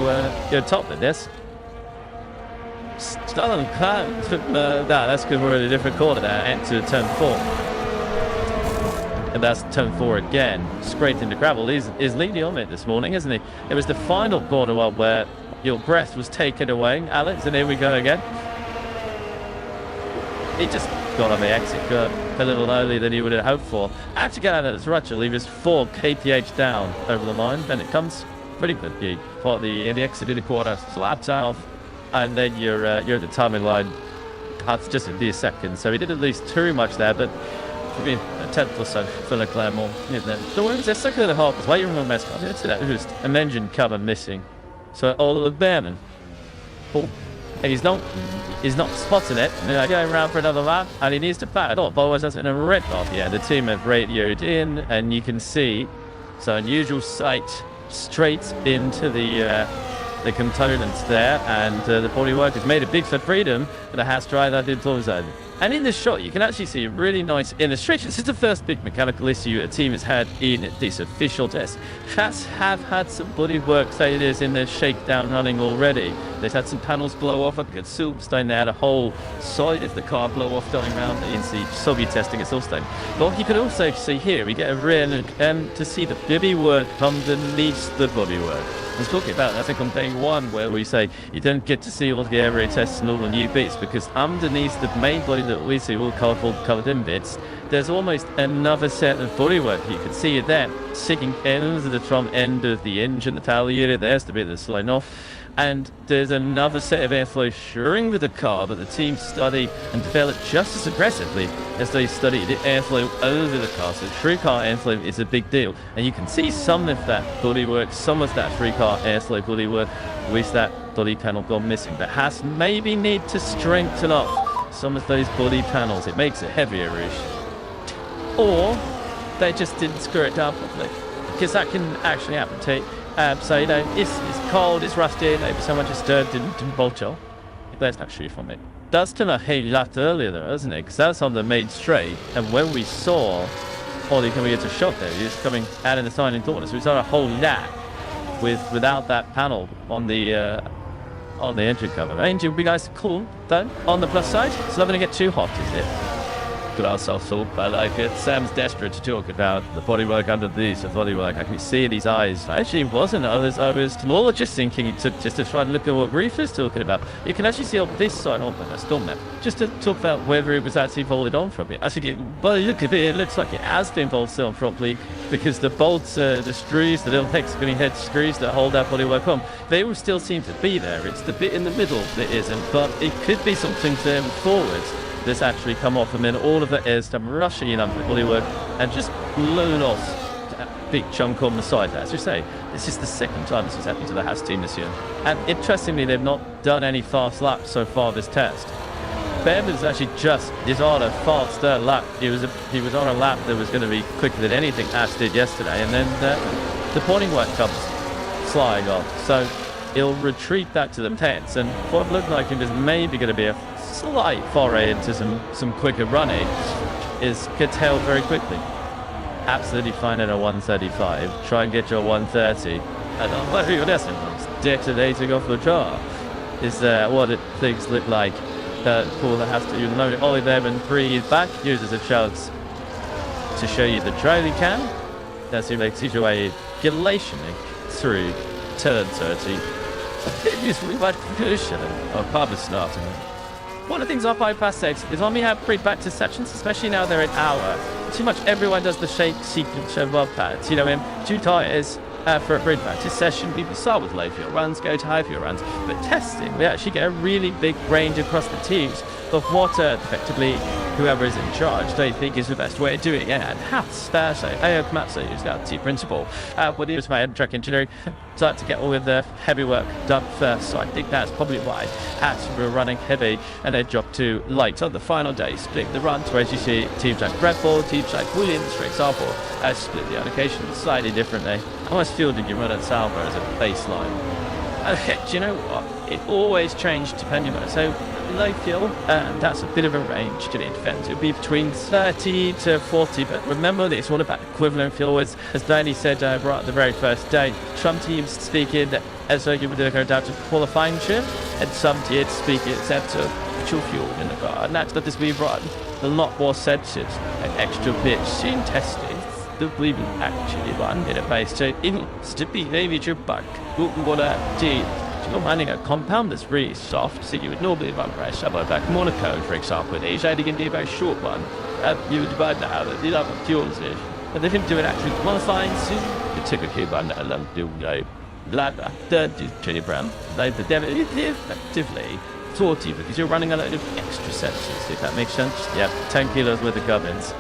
go top with this. Stunning that's because we're in a different corner now, into turn 4. And that's turn 4 again. Scraped into gravel. He's leading on it this morning, isn't he? It was the final corner one where your breath was taken away, Alex, and here we go again. He just got on the exit curve a little earlier than he would have hoped for. After getting out of this Russell, he was 4 kph down over the line. Then it comes pretty good gig for the exit in the quarter, flat out, and then you're at the timing line. That's just a few seconds, so he didn't lose too much there, but maybe a tenth or so for Leclerc more. The wings are second and a half. Why you remember mess up? It's that just an engine cover missing. So all of them, and he's not spotting it. Going around for another lap, and he needs to back it up. Otherwise, that's in a red off. Yeah, the team have radioed in, and you can see so unusual sight straight into the components there, and the bodywork has made a big for freedom, but it has to try that into zone. And in this shot, you can actually see a really nice illustration. This is the first big mechanical issue a team has had in this official test. Cats have had some bodywork failures in their shakedown running already. They've had some panels blow off. I think at Silverstone they had a whole side of the car blow off going around in the soggy testing at Silverstone. But you can also see here, we get a rear look to see the bodywork underneath the bodywork. I was talking about, I think on day 1, where we say you don't get to see all the air raid tests and all the new bits because underneath the main body that we see all colourful coloured in bits, there's almost another set of bodywork. You can see it there, sticking into the front end of the engine, the tail unit. There's the bit that's slowing off. And there's another set of airflow sharing with the car that the team study and develop just as aggressively as they study the airflow over the car. So through car airflow is a big deal. And you can see some of that bodywork, some of that free car airflow bodywork with that body panel gone missing. That has maybe need to strengthen up some of those body panels. It makes it heavier-ish. Or they just didn't screw it down properly. Because that can actually happen too. So, you know, it's cold, it's rusty, maybe someone just didn't bolt off. That's not true from it. That's to a lot earlier though, isn't it? Because that's on the main straight, and when we saw Ollie coming into shot there, he was coming out in the signing corner, so we saw a whole lap without that panel on the engine cover. Engine will be nice and cool though, on the plus side. It's not going to get too hot, is it? Glass off salt, I like it. Sam's desperate to talk about the bodywork underneath the bodywork. I can see in his eyes. Actually, it wasn't. I was more just thinking he took just to try and look at what Reef is talking about. You can actually see on this side, I stormed that, just to talk about whether it was actually folded on from it. Actually, well, look at it. It looks like it has been bolted on properly because the bolts, the screws, the little hexagon head screws that hold that bodywork on, they will still seem to be there. It's the bit in the middle that isn't, but it could be something there forwards that's actually come off, and then all of the air's come rushing in under the bodywork and just blown off that big chunk on the side. As you say, this is the second time this has happened to the Haas team this year. And interestingly, they've not done any fast laps so far this test. Ben was actually is on a faster lap. He was on a lap that was going to be quicker than anything Haas did yesterday, and then the pointing work comes flying off. So he'll retreat back to the pits, and what looked like it was maybe going to be a slight foray into some quicker running is curtailed very quickly. Absolutely fine at a 135. Try and get your 130. And what are your decimals? Detonating off the jar is what things look like. Paul has to load it all them and breathe back. Uses a chance to show you the trailing cam. That's who makes his way glacially through turn 30. It used to be much cushion or pub starting. One of the things I find fascinating is when we have pre-practice sessions, especially now they're an hour, too much everyone does the shake sequence of above pads. You know, in 2 tires for a pre-practice session, people start with low fuel runs, go to high fuel runs. But testing, we actually get a really big range across the teams of what effectively whoever is in charge they think is the best way of doing it, and how to spare. So Komatsu is our team principal. What is my track engineering? So I had to get all of the heavy work done first. So I think that's probably why as we're running heavy and then drop to light on the final day, split the runs. Whereas you see teams like Red Bull, teams like Williams, for example, split the allocation slightly differently. I almost feel that you run at Sauber as a baseline. Okay, do you know what? It always changed depending on it. So low fuel, that's a bit of a range to the defense. It would be between 30 to 40, but remember that it's all about equivalent fuel. As Danny said right at the very first day, some teams speak in as though you would go down to qualifying ship, and some teams speak in sense of actual fuel in the car. And that's because we've run a lot more sensors and extra bits in testing that we've actually run in a base. So even to be maybe your back, what you're running a compound that's really soft, so you would normally run race up like Monaco, for example. It's only going to be a very short one. You would divide now that the other fuels is. But they didn't do it actually qualifying soon. It took a few runs along to ladder, third Chili Brown. They effectively 40 because you're running a load of extra sensors, if that makes sense. Yeah, 10 kilos worth of gubbins.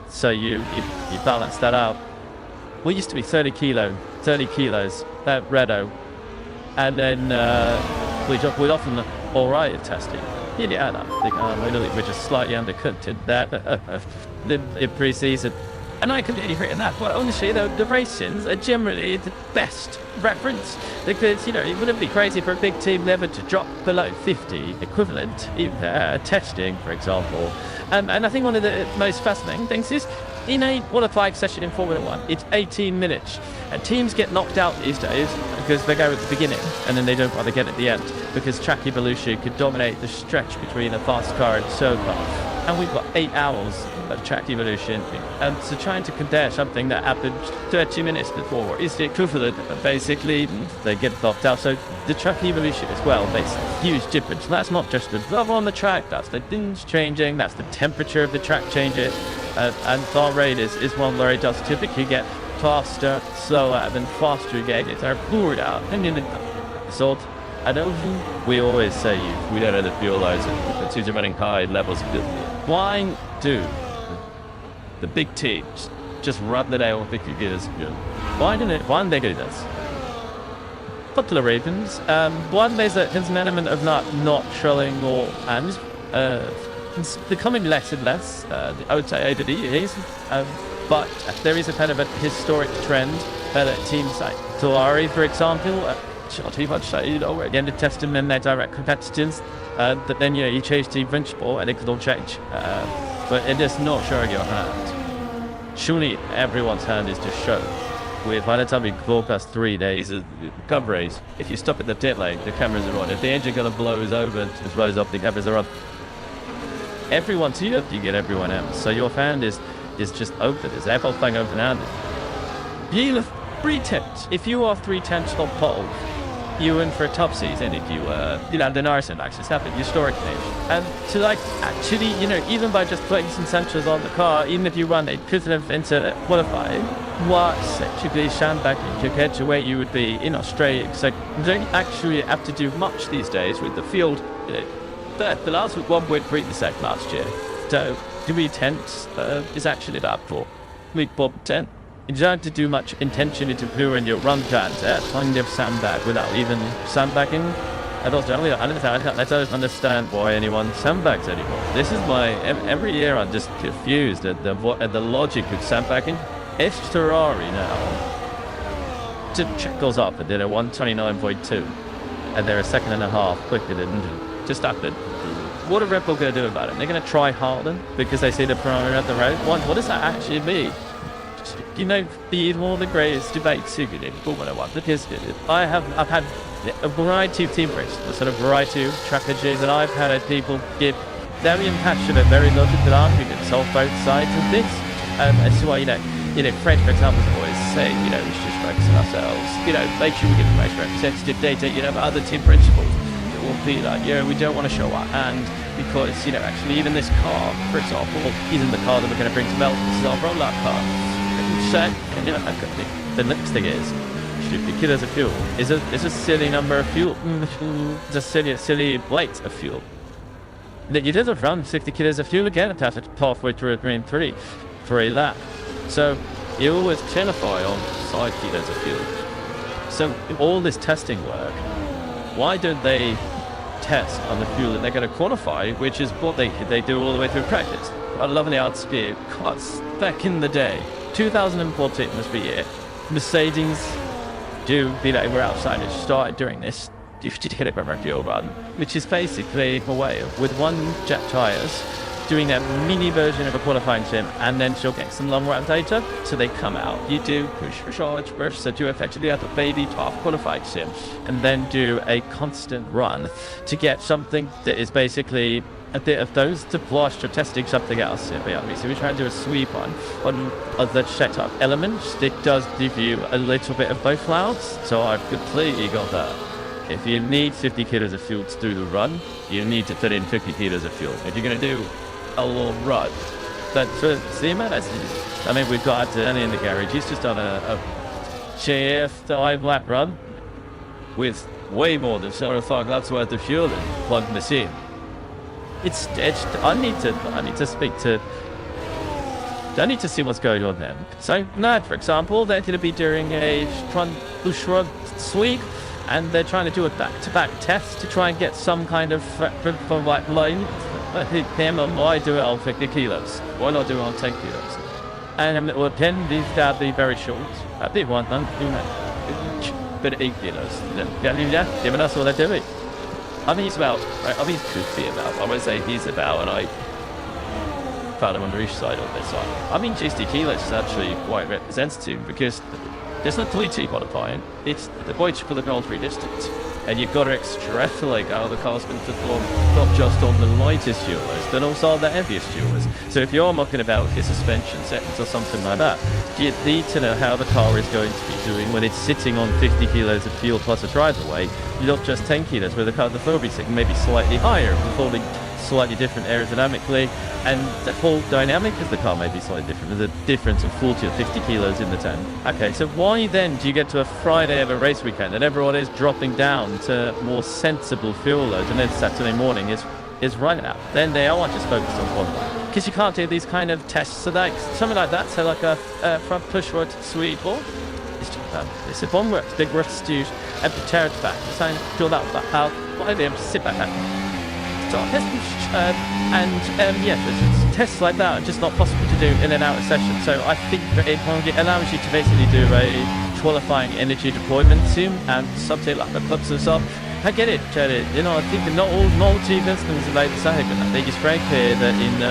So you balance that out. We used to be 30 kilos, Redo. And then we'd often all right at testing. Yeah, I think we're just slightly undercooked in that in pre-season. And I completely agree on that. But honestly, though, the racings are generally the best reference because, you know, it wouldn't be crazy for a big team never to drop below 50 equivalent in testing, for example. And I think one of the most fascinating things is in a qualifying session in Formula 1, it's 18 minutes. And teams get knocked out these days because they go at the beginning and then they don't bother get at the end because track evolution could dominate the stretch between a fast car and slow car. And we've got 8 hours of track evolution. And so trying to compare something that happened 30 minutes before is the equivalent of basically they get knocked out. So the track evolution as well makes a huge difference. And that's not just the level on the track, that's the things changing, that's the temperature of the track changing. And bar rate is one where it does typically get faster, slower, and then faster again. It's our poured out. And in the result, I don't think we always say we don't know the fuel loads and teams are running high levels of fuel. Why do the big teams just run the nail 50 gears? Why don't they do this? Couple of reasons. One, there's an element of not showing more hands. It's becoming less and less, I would say, over the years. But there is a kind of a historic trend that teams like Ferrari, for example, not too much, at the end of testing them, their direct competitors, that then, you change team principle and it could all change. But it is not showing your hand. Surely everyone's hand is just shown. By the time we broadcast 3 days of recoveries, if you stop at the pit lane, the cameras are on. If the engine kind of blows over and blows up, the cameras are on. Everyone's here, you get everyone else. So your hand is just open. Is the whole thing open-handed? You have 3/10. If you are 3/10 top pole, you're in for a top season. If you land an arson, actually happened historically. And to actually, even by just putting some sensors on the car, even if you run a equivalent into qualifying, what essentially sandbagging compared to where you would be in Australia. So you don't actually have to do much these days with the field. The last week 1.3 the sec last year. So 3/10 is actually about 4. Week 4/10. You don't have to do much intentionally to clear in your run plans. Kind of sandbag without even sandbagging. I don't understand why anyone sandbags anymore. This is why every year I'm just confused at the logic of sandbagging. It's Ferrari now. Check goes up and did a 129.2, and they're a second and a half quicker than just happened. What are Red Bull going to do about it? They're going to try harder because they see the Ferrari at the road. What does that actually mean? One of the greatest debates you could in Formula 1 because I've had a variety of team races, a sort of variety of strategies, and I've had people give very impassioned, very logical arguments on both sides of this. As to why, Fred, for example, is always say, we should just focus on ourselves. Make sure we get the most representative data, but other team principles. It will be like, we don't want to show our hand because, actually even this car, for example, isn't the car that we're going to bring to Melbourne. This is our rollout car. So, the next thing is, 50 kilos of fuel is a silly number of fuel. It's a silly weight of fuel. You did run 50 kilos of fuel again attached halfway through a Green 3 for a lap. So you always clarify on 5 kilos of fuel. So all this testing work, why don't they test on the fuel that they're going to quantify, which is what they do all the way through practice? I love the outspeed. Back in the day, 2014 must be it. Mercedes we're outsiders, started doing this 50 kilogram fuel run, which is basically a way with one jet tires doing a mini version of a qualifying sim, and then she'll get some long run data. So they come out, you do push for charge burst, so do effectively have a baby half qualifying sim, and then do a constant run to get something that is basically a bit of those to flush or testing something else. So we try and do a sweep on other setup elements. It does give you a little bit of both clouds, so I've completely got that. If you need 50 kilos of fuel to do the run, you need to fit in 50 kilos of fuel. If you're going to do a long run, but for the amount we've got Danny in the garage. He's just done a GF 5 lap run with way more than 75 laps worth of fuel and plugged this in. I need to see what's going on then. So now, for example, they're going to be doing a front shrug sweep, and they're trying to do a back-to-back test to try and get some kind of line. Why do it on 50 kilos? Why not do it on 10 kilos? And it will tend to be very short. A big one, but 8 kilos. Giving us all they're doing. He's about, right? He could be about, I would say he's about, and I found him on each side of this side. 60 kilos is actually quite representative because there's not 3T qualifying, it's the point for the Grand Prix distance. And you've got to extrapolate how the car's going to perform, not just on the lightest fuelers, but also on the heaviest fuelers. So if you're mucking about with your suspension settings or something like that, you need to know how the car is going to be doing when it's sitting on 50 kilos of fuel plus a driver weight, not just 10 kilos, where the car will be sitting maybe slightly higher, performing slightly different aerodynamically, and the whole dynamic of the car may be slightly different. There's a difference of 40 or 50 kilos in the 10. Okay, so why then do you get to a Friday of a race weekend and everyone is dropping down to more sensible fuel loads, and then Saturday morning is running out? Then they are just focused on qualifying, because you can't do these kind of tests. So like something like that, so like a front push rod sweep board, it's a Bodywork, big rough stews, and prepare it back. So feel that how why they sit back it's tests like that are just not possible to do in and out of session. So I think that it allows you to basically do a qualifying energy deployment sim and something like the clubs and stuff. I get it. I think that not all team instances are like the same, but I think it's very clear that in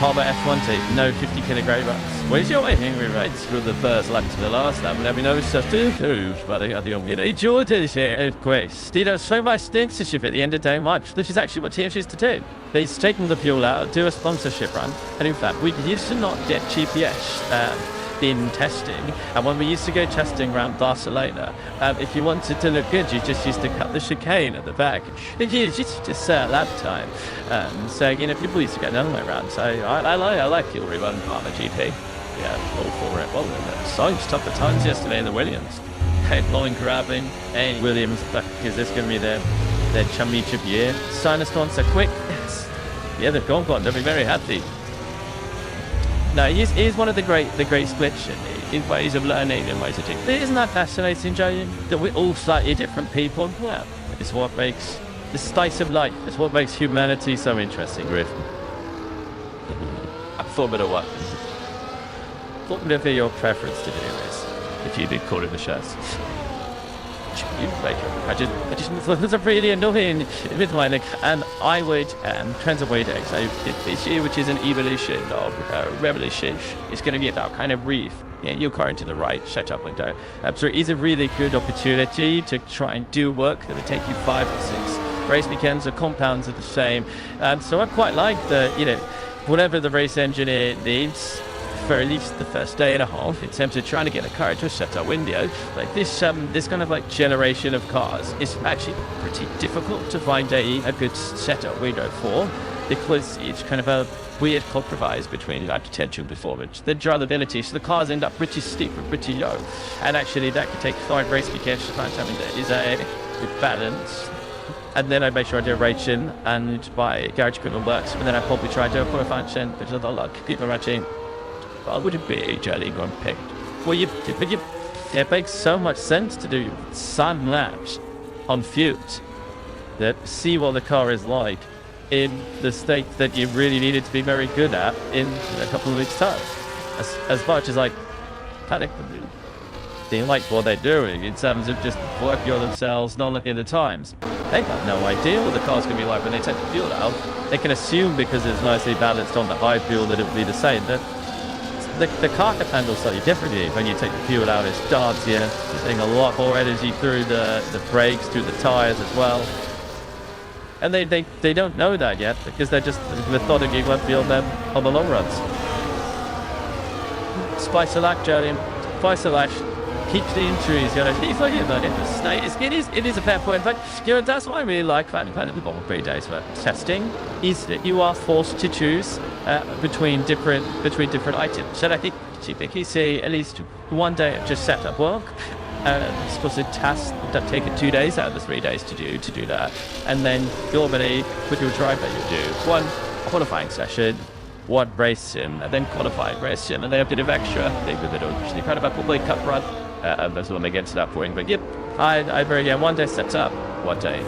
Harbour F1 team, no 50 kilogram runs. Where's your waiting rates through the first lap to the last lap? There'll be no substitutes, but I think Jordan here, of course. So much sponsorship at the end of day much. This is actually what teams used to do. They've taken the fuel out, do a sponsorship run, and in fact, we used to not get GPS in testing, and when we used to go testing around Barcelona, if you wanted to look good, you just used to cut the chicane at the back. You just lap time. So people used to get the other way around. So I like your rerun on the GP. Yeah, all for it. Well, Sainz took the tons yesterday in the Williams. Blowing grabbing, and Williams, because this is going to be their championship year. Sinus gone so quick. Yes. Yeah, they've gone. They'll be very happy. No, he's one of the great splits in ways of learning and ways of doing. Isn't that fascinating, Joe? That we're all slightly different people. Yeah, it's what makes the slice of life. It's what makes humanity so interesting, Griff. I thought a bit of what? What would be your preference to do this if you did call it the shots? I just thought it was really annoying with my neck, and I would translate it. So this year, which is an evolution of revolution, it's going to be about kind of reef. Your car into the right, shut up window. So it is a really good opportunity to try and do work that would take you 5 or 6 race weekends. The compounds are the same, so I quite like the whatever the race engineer needs very least the first day and a half in terms of trying to get a car into a setup window. Like this kind of like generation of cars is actually pretty difficult to find a good setup window for, because it's kind of a weird compromise between potential performance, the drivability. So the cars end up pretty steep and pretty low, and actually that can take 5 race weekends to find something that is a good balance. And then I make sure I do a race in, and my garage equipment works, and then I probably try to do a qualifying in because of the luck. People are actually, well, would it be a jelly going picked? Well, it makes so much sense to do sun laps on fumes that see what the car is like in the state that you really need it to be very good at in a couple of weeks' time. As much as like Paddock, they like what they're doing in terms of just working on themselves, not looking at the times. They have no idea what the car's going to be like when they take the fuel out. They can assume because it's nicely balanced on the high fuel that it will be the same. The car can handle slightly differently. When you take the fuel out, it starts, you're getting a lot more energy through the brakes, through the tyres as well. And they don't know that yet because they're just methodically going to be on them on the long runs. Spice of luck, Jolene. Spice of luck. Keeps the injuries, he's like it is a fair point, but that's what I really like about the Grand Prix days for testing, is that you are forced to choose between different items. So I think you see at least one day of just setup work. Supposed to tasks that take it 2 days out of the 3 days to do that, and then normally with your driver you do one qualifying session, one race sim, and then qualifying race sim, and then a bit of extra thing with it, actually kind of a probably cup run. That's when they get to that point. But yep, one day sets up, one day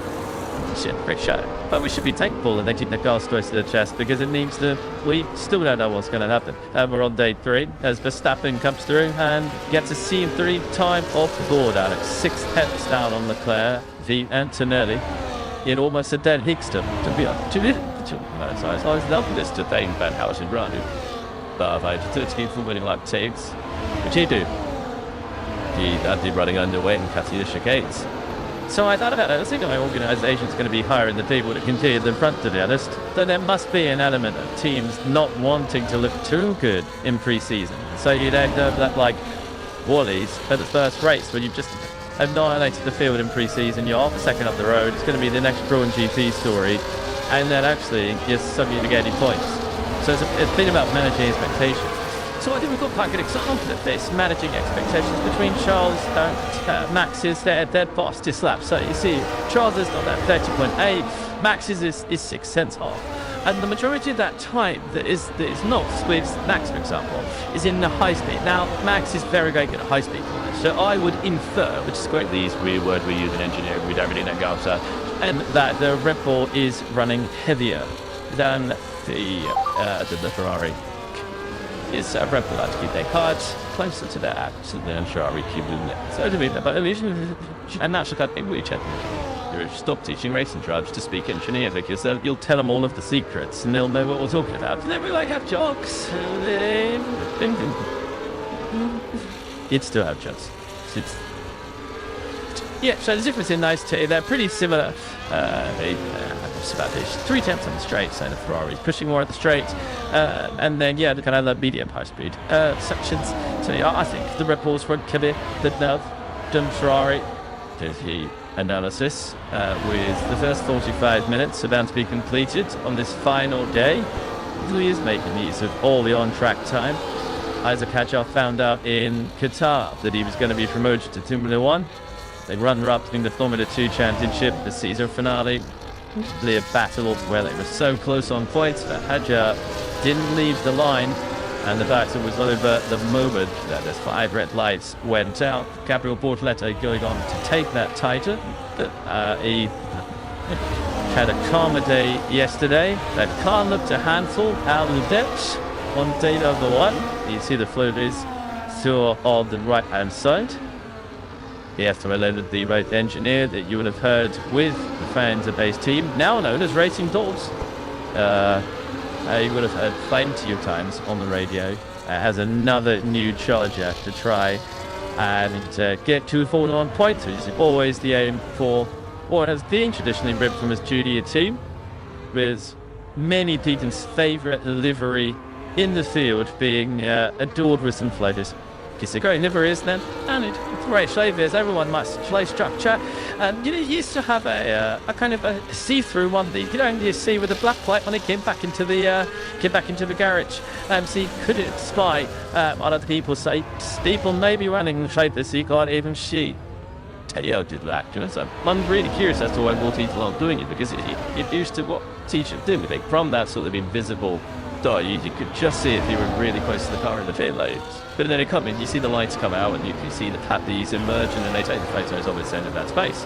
great shot. But we should be thankful that they took the cars close to the chest, because it means that we still don't know what's going to happen. We're on day 3 as Verstappen comes through and gets a C3 time off the board, Alex. 6 tenths down on Leclerc, V Antonelli, in almost a dead Hickston. To be honest, I was loving this to think about how it should run. But I 13 for winning lap takes. What do you do? I'd be running underweight and cutting the chicanes. So I thought about it. I think my organisation's going to be higher in the table to continue the front, to be honest. Then there must be an element of teams not wanting to look too good in pre-season. So you'd end up like Wally's at the first race, where you've just annihilated the field in pre-season. You're off second up the road. It's going to be the next Pro and GP story. And then actually you're suddenly getting points. So it's been about managing expectations. So I think we've got quite a good example of this, managing expectations between Charles and Max's their fastest lap. So you see, Charles is on that 30.8, Max's is 6 cents off. And the majority of that time that is not with Max, for example, is in the high speed. Now, Max is very, very good at high speed corners. So I would infer, which is quite the easy word we use in engineering, we don't really know Gausa, and that the Red Bull is running heavier than the Ferrari. Is Red Bull like to keep their cards closer to their apps, and then Ferrari keep doing it. So to me, but and that's what I think we stop teaching racing drivers to speak engineer, because you'll tell them all of the secrets and they'll know what we're talking about. And then we like have jokes. You'd still have jokes. Yeah, so the difference in those two, they're pretty similar. About 3 tenths on the straight, so the Ferrari's pushing more at the straight, and then the kind of the medium high speed sections. So I think the Red Bulls were clear that now done Ferrari. There's the analysis with the first 45 minutes about to be completed on this final day. He is making use of all the on-track time. Isaac Hadjar found out in Qatar that he was going to be promoted to Formula 1. They runner-up in the Formula 2 Championship, the season finale. A battle where they were so close on points that Hadjar didn't leave the line, and the battle was over the moment that the 5 red lights went out. Gabriel Bortoleto going on to take that title. He had a calmer day yesterday. That car looked a handful out of the depths on day number 1. You see the floaters still on the right hand side. Yes, I related the race engineer that you would have heard with the fans-based team, now known as Racing Dogs. You would have heard plenty of times on the radio. Has another new challenger to try and get to 41 points, which is always the aim for what has been traditionally ripped from his junior team, with many Peter's favourite livery in the field being adored with some flavours. It's a great liver is then, and it's great flavours. Everyone must play structure. And you used to have a kind of a see-through one that you could only see with a black light when it came back into the garage. So you couldn't spy what other people say. People may be running the flavours so you can't even see. Teo did that. So I'm really curious as to why more people aren't doing it, because it used to what teachers do. They from that sort of invisible dot, you could just see if you were really close to the car in the field loads. But then it come in, you see the lights come out, and you can see the patties emerge, and then they take the photos of its end of that space.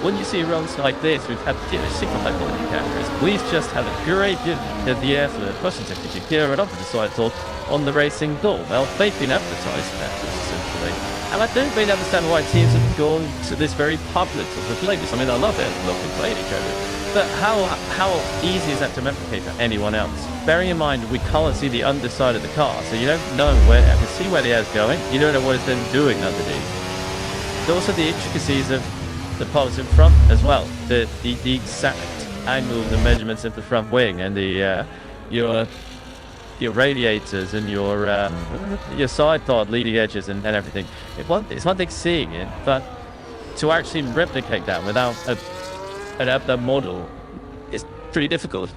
When you see runs like this, we've had single high-quality cameras. We've just had a great view of the airflow of question technology here right off the side told on the racing door. Well, they've been advertising that, essentially. And I don't really understand why teams have gone to this very public sort of flavors. I mean, I love it, I love the playing code. But how easy is that to replicate for anyone else? Bearing in mind, we can't see the underside of the car, so you don't know where, you can see where the air's going, you don't know what it's then doing underneath. There's also the intricacies of the parts in front as well, the exact angle, the measurements of the front wing, and the your radiators and your side part leading edges and everything. It's one thing seeing it, but to actually replicate that without a model is pretty difficult.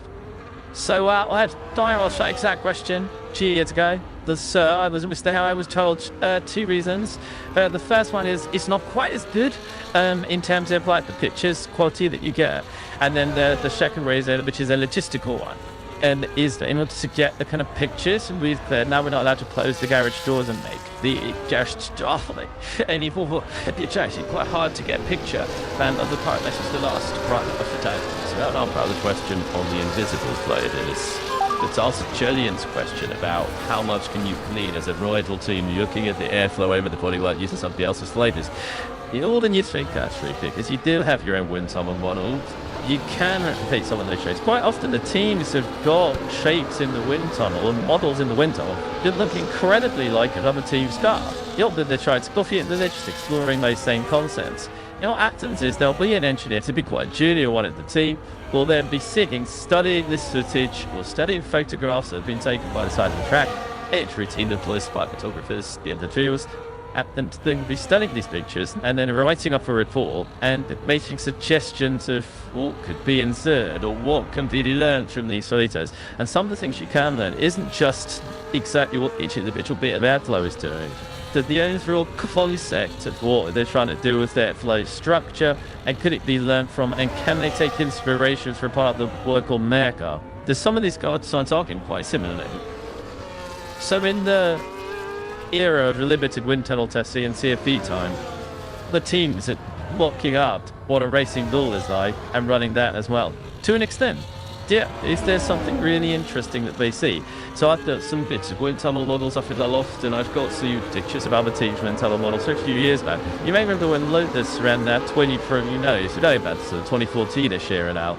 So I had asked that exact question 2 years ago. I was told 2 reasons. The first one is it's not quite as good in terms of like the pictures quality that you get, and then the second reason, which is a logistical one, and is that in order to get the kind of pictures, now we're not allowed to close the garage doors and make the garage startling anymore. It's actually quite hard to get a picture, and the part that's just the last right off the time. So that answers the question on the invisible floaters. It's also Julian's question about how much can you clean as a rival team looking at the airflow over the bodywork using somebody else's flavors. All the new think that's true, because you do have your own wind tunnel models. You can replicate some of those shapes. Quite often the teams have got shapes in the wind tunnel and models in the wind tunnel that look incredibly like another team's car. Not that they're trying to copy it, they're just exploring those same concepts. What happens is there'll be an engineer, to be quite a junior one at the team, will then be sitting, studying this footage, or studying photographs that have been taken by the side of the track. It's routine employed by photographers, the individuals, at them to be studying these pictures and then writing up a report and making suggestions of what could be inserted or what can be learned from these photos. And some of the things you can learn isn't just exactly what each individual bit of airflow is doing. The overall concept of what they're trying to do with their flow structure, and could it be learned from, and can they take inspiration from part of the work called Merca? There's some of these guys are talking quite similarly. So in the era of limited wind tunnel testing and CFD time, the teams are mocking up what a racing bull is like and running that as well, to an extent. Yeah, is there something really interesting that they see? So I've got some bits of wind tunnel models up in the loft, and I've got some pictures of other teams' wind tunnel models a few years back. You may remember when Lotus ran that 20 from, you know about the 2014-ish era now.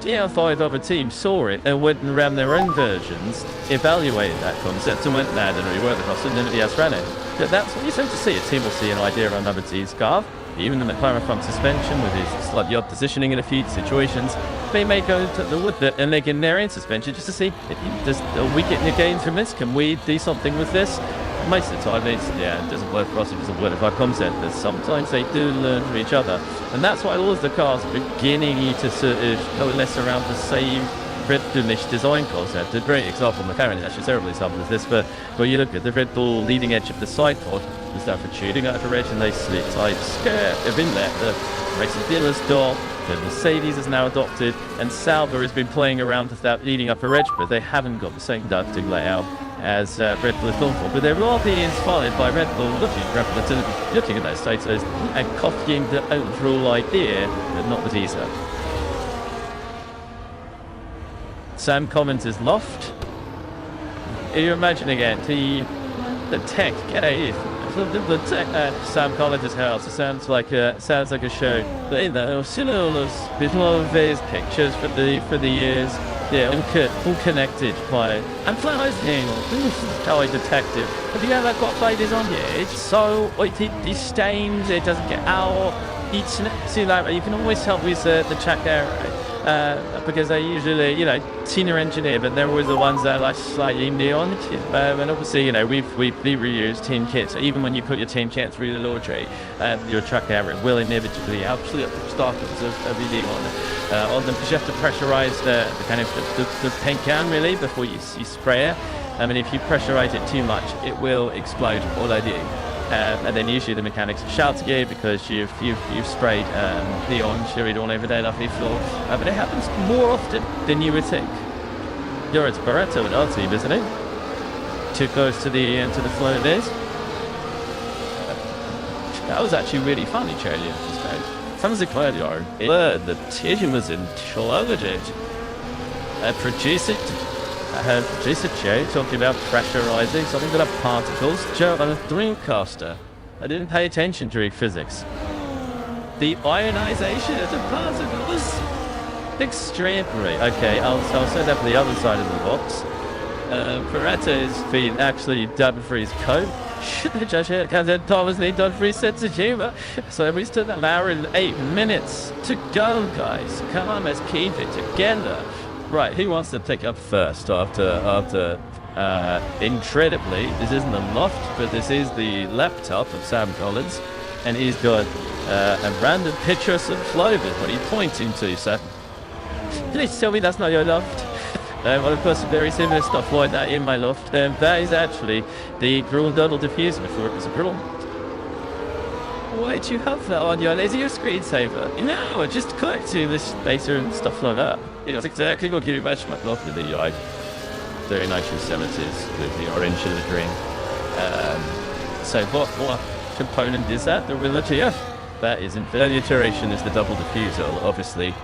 Yeah, 5 other teams saw it and went and ran their own versions, evaluated that concept, and went, nah, didn't really work across it, and nobody else ran it. But that's what you tend to see. A team will see an idea around another team's car, even the McLaren front suspension with its slightly odd positioning in a few situations. They may go to the wood and they get their own suspension just to see, are we getting a gain from this? Can we do something with this? Most of the time, it doesn't work for us, it doesn't work with our concept. But sometimes they do learn from each other. And that's why all of the cars are beginning to sort of coalesce around the same Red Bull-ish design concept. A great example, McLaren is actually a terrible example of this, but when you look at the Red Bull leading edge of the side pod, the stuff for tuning out direction, they slit type skirt of inlet, the racing dealers dot, the Mercedes has now adopted, and Sauber has been playing around with that leading upper edge, but they haven't got the same ducting layout as Red Bull is known for. But they're all being inspired by Red Bull, looking at those photos and copying the overall idea, but not the teaser. Sam comments loft. You imagine again the tech. The tech. Sam comments house. It sounds like a show. But in there, I've seen all of these pictures for the years. Yeah, all connected by. And Flowers-Hing, Toy Detective. Have you ever got ladies on here? It's so it stains. It doesn't get out. See that you can always help with the check area. because they usually, senior engineer, but they're always the ones that are like slightly neon. And obviously, we've reused tin kits. Even when you put your tin kit through the laundry, your truck area will inevitably absolutely startles of neon on them, because you have to pressurize the kind of the paint can really before you spray it. I mean, if you pressurize it too much, it will explode all over you. And then usually the mechanics shout at you because you've sprayed neon chewed all over their lovely floor. But it happens more often than you would think. It's Barretto with our team, isn't it? Too close to the flow of this. That was actually really funny, Charlie. Something like that. The team was included. Producer Joe talking about pressurizing something that are particles. Joe on a Dreamcaster. I didn't pay attention during physics. The ionization of the particles. Extraordinary. Okay, I'll set that for the other side of the box. Beretta is being actually done for his coat. Should the judge here because Thomas need done for his sense of humor. So we stood an hour and 8 minutes to go, guys. Come on, let's keep it together. Right, who wants to pick up first after incredibly, this isn't the loft, but this is the laptop of Sam Collins, and he's got a random picture of some clovers. What are you pointing to, Sam? Please tell me that's not your loft. Well, of course, very similar stuff like that in my loft. That is actually the grill duddle diffuser before it was a grill. Why'd you have that on your laser screensaver? No, just collecting this spacer and stuff like that. That's exactly what you match my loft with the very 1970s with the orange and the green. So what component is that? The relative? That isn't. The iteration is the double diffuser, obviously.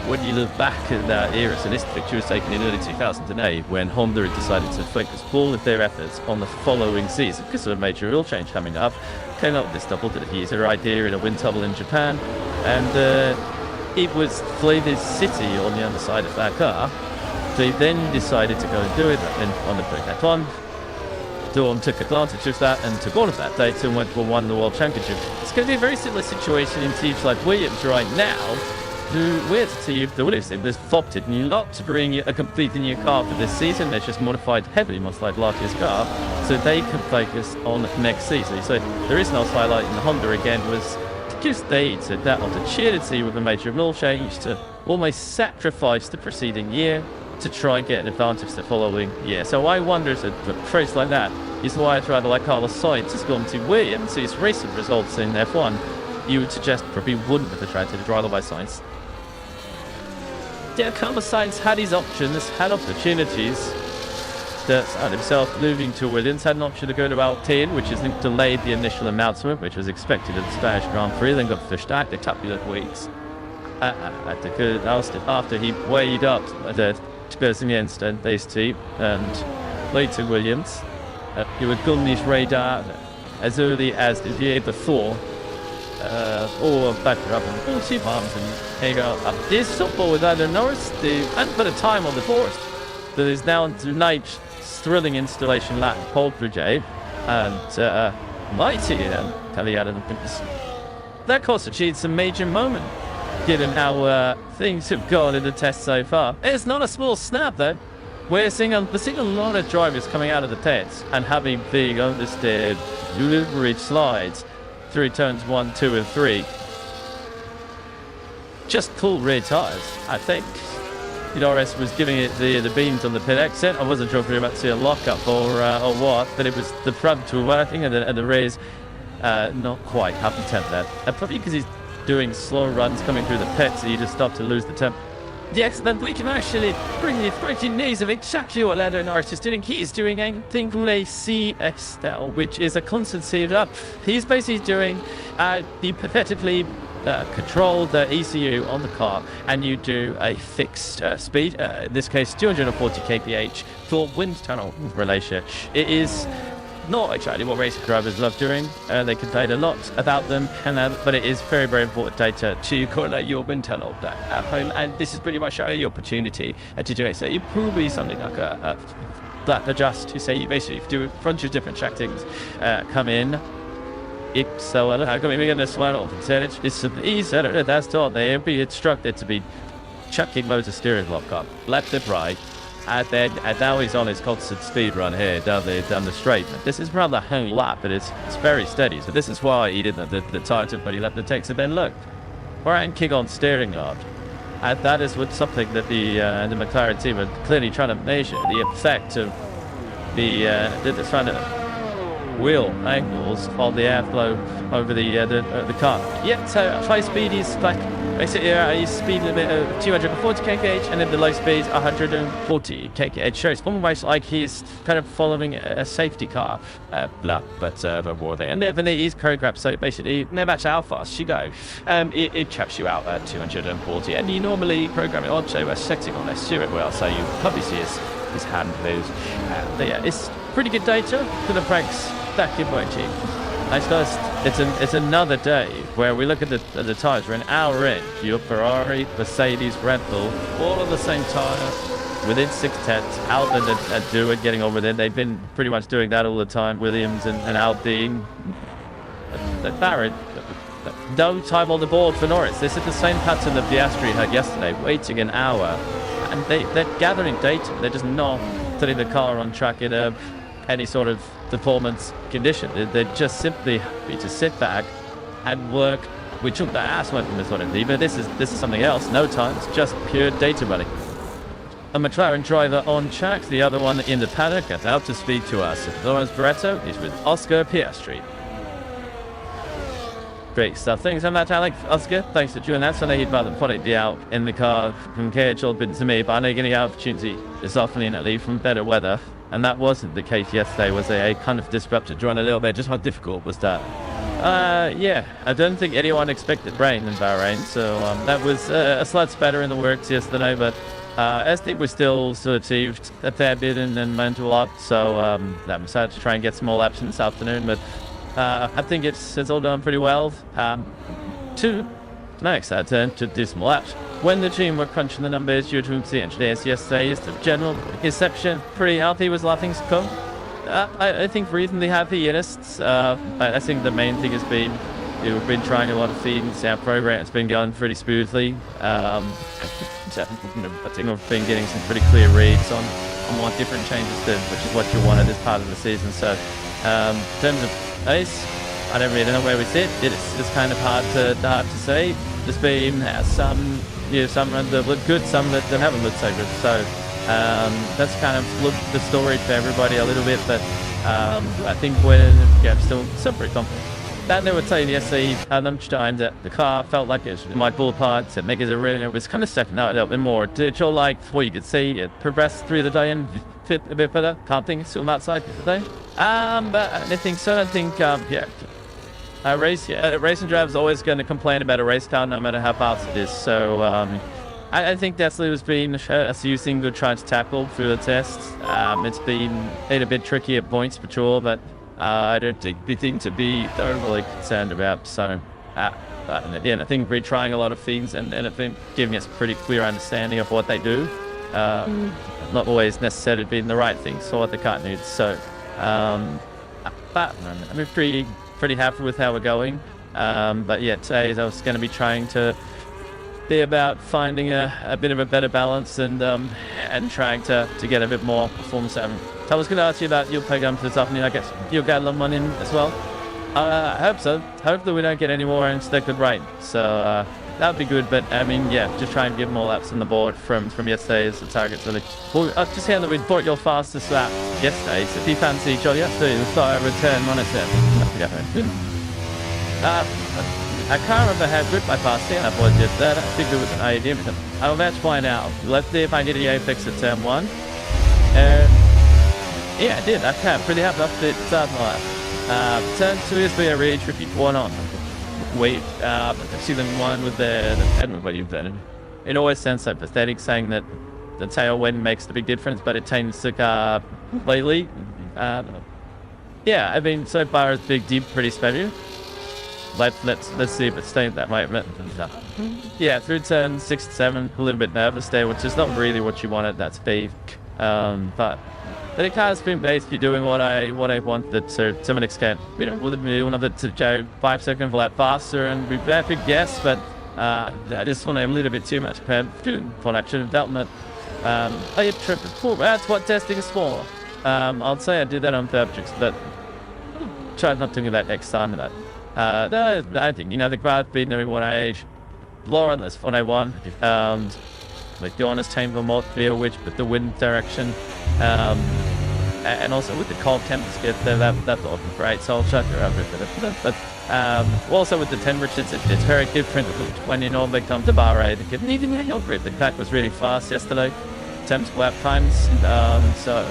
When you look back at that era, so this picture was taken in early 2008 when Honda had decided to focus all of their efforts on the following season because of a major oil change coming up. Came up with this double diffuser idea in a wind tunnel in Japan, and it was Flavors City on the other side of that car. They then decided to go and do it, and on the that one, Dawn took advantage of that and took all of that data and won the World Championship. It's going to be a very similar situation in teams like Williams right now. Weird to see if the Williams team has opted not to bring a completely new car for this season. They're just modified heavily, much like last year's car, so they can focus on next season. So the reason I was highlighting the Honda again was to give stage to that opportunity with a major rule change to almost sacrifice the preceding year to try and get an advantage the following year. So I wonder if a phrase like that is why I'd rather like Carlos Sainz has gone to Williams, whose recent results in F1 you would suggest probably wouldn't have attracted a driver by Sainz. Yeah, Carlos Sainz had his options, had opportunities. That's himself moving to Williams, had an option to go to Alpine, which is delayed the initial announcement, which was expected at the Spanish Grand Prix, then got pushed back a couple of weeks. After he weighed up the against these two, and later Williams, he would gun his radar as early as the year before. Or back up and 40 bombs and hang out. This football with Lando Norris, and put a time on the board. There is now tonight's thrilling installation lap pole project, and mighty Kelly Adams. That constitutes a major moment, given how things have gone in the test so far. It's not a small snap though. We're seeing a lot of drivers coming out of the pits and having big understeered leverage slides through turns 1, 2, and 3. Just cool rear tires, I think. RS was giving it the beams on the pit exit. I wasn't sure if we were about to see a lockup or what, but it was the front were working and the rear's not quite happy temp there. Probably because he's doing slow runs coming through the pits, so you just start to lose the temp. Yes, then we can actually bring the approaching knees of exactly what Lando Norris is doing. He is doing a thing called a CSL, which is a constant speed up. He's basically doing the pathetically control the ECU on the car, and you do a fixed speed, in this case 240 kph for wind tunnel relation. It is not exactly what racing drivers love doing. They complain a lot about them, but it is very, very important data to correlate your wind tunnel at home, and this is pretty much your opportunity to do it. So you probably something like a flat adjust to say you basically do a bunch of different track things, come in. So I don't know, we're going to swallow percentage. It's easy, that's all. They be instructed to be chucking loads of steering lock up, left and right. And now he's on his constant speed run here down the straight. This is around the whole lap, but it's very steady. So this is why he did the Titan, but he left the takes. And then look, Bahrain kick on steering lock. And that is what something that the McLaren team are clearly trying to measure, the effect of the trying to wheel angles on the airflow over the car. Yeah, so high speed is like basically he's speeding a bit of 240 kph, and then the low speed is 140 kph. So it's almost like he's kind of following a safety car, but more there. And then he's choreographed, so basically no matter how fast you go, it chaps you out at 240. And you normally program it onto a setting on their steering wheel, so you probably see his hand moves. Yeah, it's pretty good data for the brakes. Back in my team. Nice guys. It's another day where we look at the tyres. We're an hour in. Your Ferrari, Mercedes, Red Bull, all on the same tyre within 6/10. Albon and Dewar getting on with it. They've been pretty much doing that all the time. Williams and Alpine. Barrett. No time on the board for Norris. This is the same pattern that Piastri had yesterday, waiting an hour. And they're gathering data. They're just not putting the car on track in any sort of performance condition. They're just simply happy to sit back and work. We took the ass went from this one, but this is something else. No time, it's just pure data running. A McLaren driver on track, the other one in the paddock, at out to speed to us. Lawrence Barretto is with Oscar Piastri. Great stuff. Thanks so much, Alex. Oscar, thanks for joining us. I know you'd rather put it out in the car from KHL bit to me, but I know you're getting an opportunity this afternoon at least from better weather. And that wasn't the case yesterday. Was a kind of disrupted run a little bit. Just how difficult was that? Yeah, I don't think anyone expected rain in Bahrain, so that was a slight spatter in the works yesterday. But I think we still achieved a fair bit and learned a lot. So that was sad to try and get some more laps in this afternoon. But I think it's all done pretty well. Next, I turned to do some laps. When the team were crunching the numbers, due to the engineers yesterday, is the general reception pretty healthy? Was nothing's come? I think reasonably happy, yes. I think the main thing has been we've been trying a lot of things. Our program has been going pretty smoothly. I think we've been getting some pretty clear reads on what different changes did, which is what you want at this part of the season. So in terms of pace, I don't really know where we sit. It's kind of hard to say. There's been some that look good, some that haven't looked so good. So that's kind of flipped the story for everybody a little bit. But I think we're still pretty confident. That they were saying yesterday at lunchtime that the car felt like it was in my ballpark. So Megas Arena was kind of stepping out a little bit more. Did you like what you could see? It progressed through the day and fit a bit further. Can't think it's still outside today. But I think so. I think racing drivers always going to complain about a race car no matter how fast it is. So I think that's what has been a few things we're trying to tackle through the tests. It's been a bit tricky at points for sure, but I don't think anything to be overly concerned about. So again, I think we're trying a lot of things and I think giving us a pretty clear understanding of what they do. Not always necessarily being the right thing, so what the car needs. So but I'm pretty happy with how we're going. But yeah, today I was going to be trying to be about finding a bit of a better balance and trying to get a bit more performance out of it. So I was going to ask you about your program for this afternoon. I guess you'll get a lot of money in as well. I hope so. Hopefully we don't get any more unexpected rain. So that would be good. But I mean, yeah, just try and get more laps on the board from yesterday as the target. Really. Well, I just heard that we bought your fastest lap yesterday. So if you fancy each other yesterday, we'll start a return on it then. I can't remember how good my passing I was just that. I think it was an idea. I'll match mine out. Let's see if I get a fix at turn 1. Yeah, I did. I'm pretty happy after it started my lap. Turn 2 is be a really tricky one on. Wait, see them one with the everybody you've done. It always sounds so pathetic saying that the tailwind makes the big difference, but it taints the car lately. Yeah, I mean, so far it's big deep, pretty special. Let's see if it stays that way. Yeah, through turn 6 and 7, a little bit nervous there, which is not really what you want at that speed. But the car's been basically doing what I wanted to an extent. We don't really want it to go 5 seconds a lap faster, and we've had a big guess, but This one I'm a little bit too much prepared for actual development. I trip that's what testing is for. I'll say I did that on purpose, but try not to do that next time. No, I think, the crowd beating everyone I age. Lauren, that's what I want. Like the honest time of more clear which but the wind direction. And also with the cold temperature, that's often great. So I'll check around with it. But also with the temperatures, it's very different when you normally come to Bahrain. Even your grip, the track was really fast yesterday. Temps lap times. So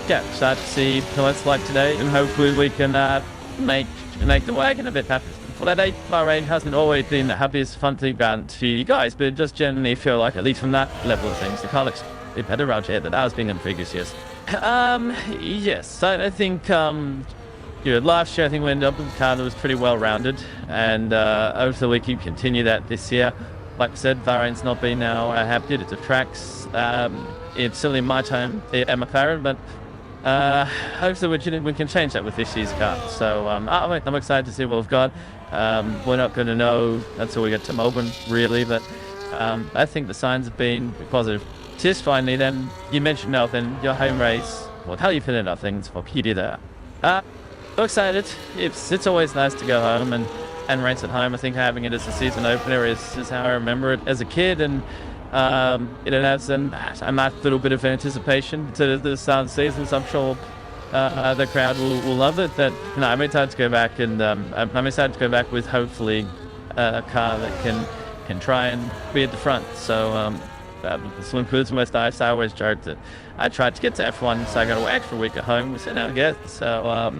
yeah, sad to see what it's like today, and hopefully we can make the wagon a bit happy. For that 8, Bahrain hasn't always been the happiest fun thing band for you guys, but it just generally feel like, at least from that level of things, the car looks a bit better around here than I was being in previous years. Yes, I think last year I think we ended up with a car that was pretty well rounded, and hopefully we can continue that this year. Like I said, Bahrain's not been now happy to the tracks. It's still in my time at McLaren, but hopefully we can change that with this year's car. So I'm excited to see what we've got. We're not going to know until we get to Melbourne, really, but I think the signs have been positive. Just finally, then, you mentioned Melbourne, your home race. Well, how are you feeling about things? What can you do there? I'm excited. It's always nice to go home and race at home. I think having it as a season opener is how I remember it as a kid, and it adds a nice little bit of anticipation to the start of the season. So I'm sure the crowd will love it. But I'm excited to go back, and I'm excited to go back with hopefully a car that can try and be at the front. So this includes most I always joked that I tried to get to F1, so I got an extra week at home. We said no, get so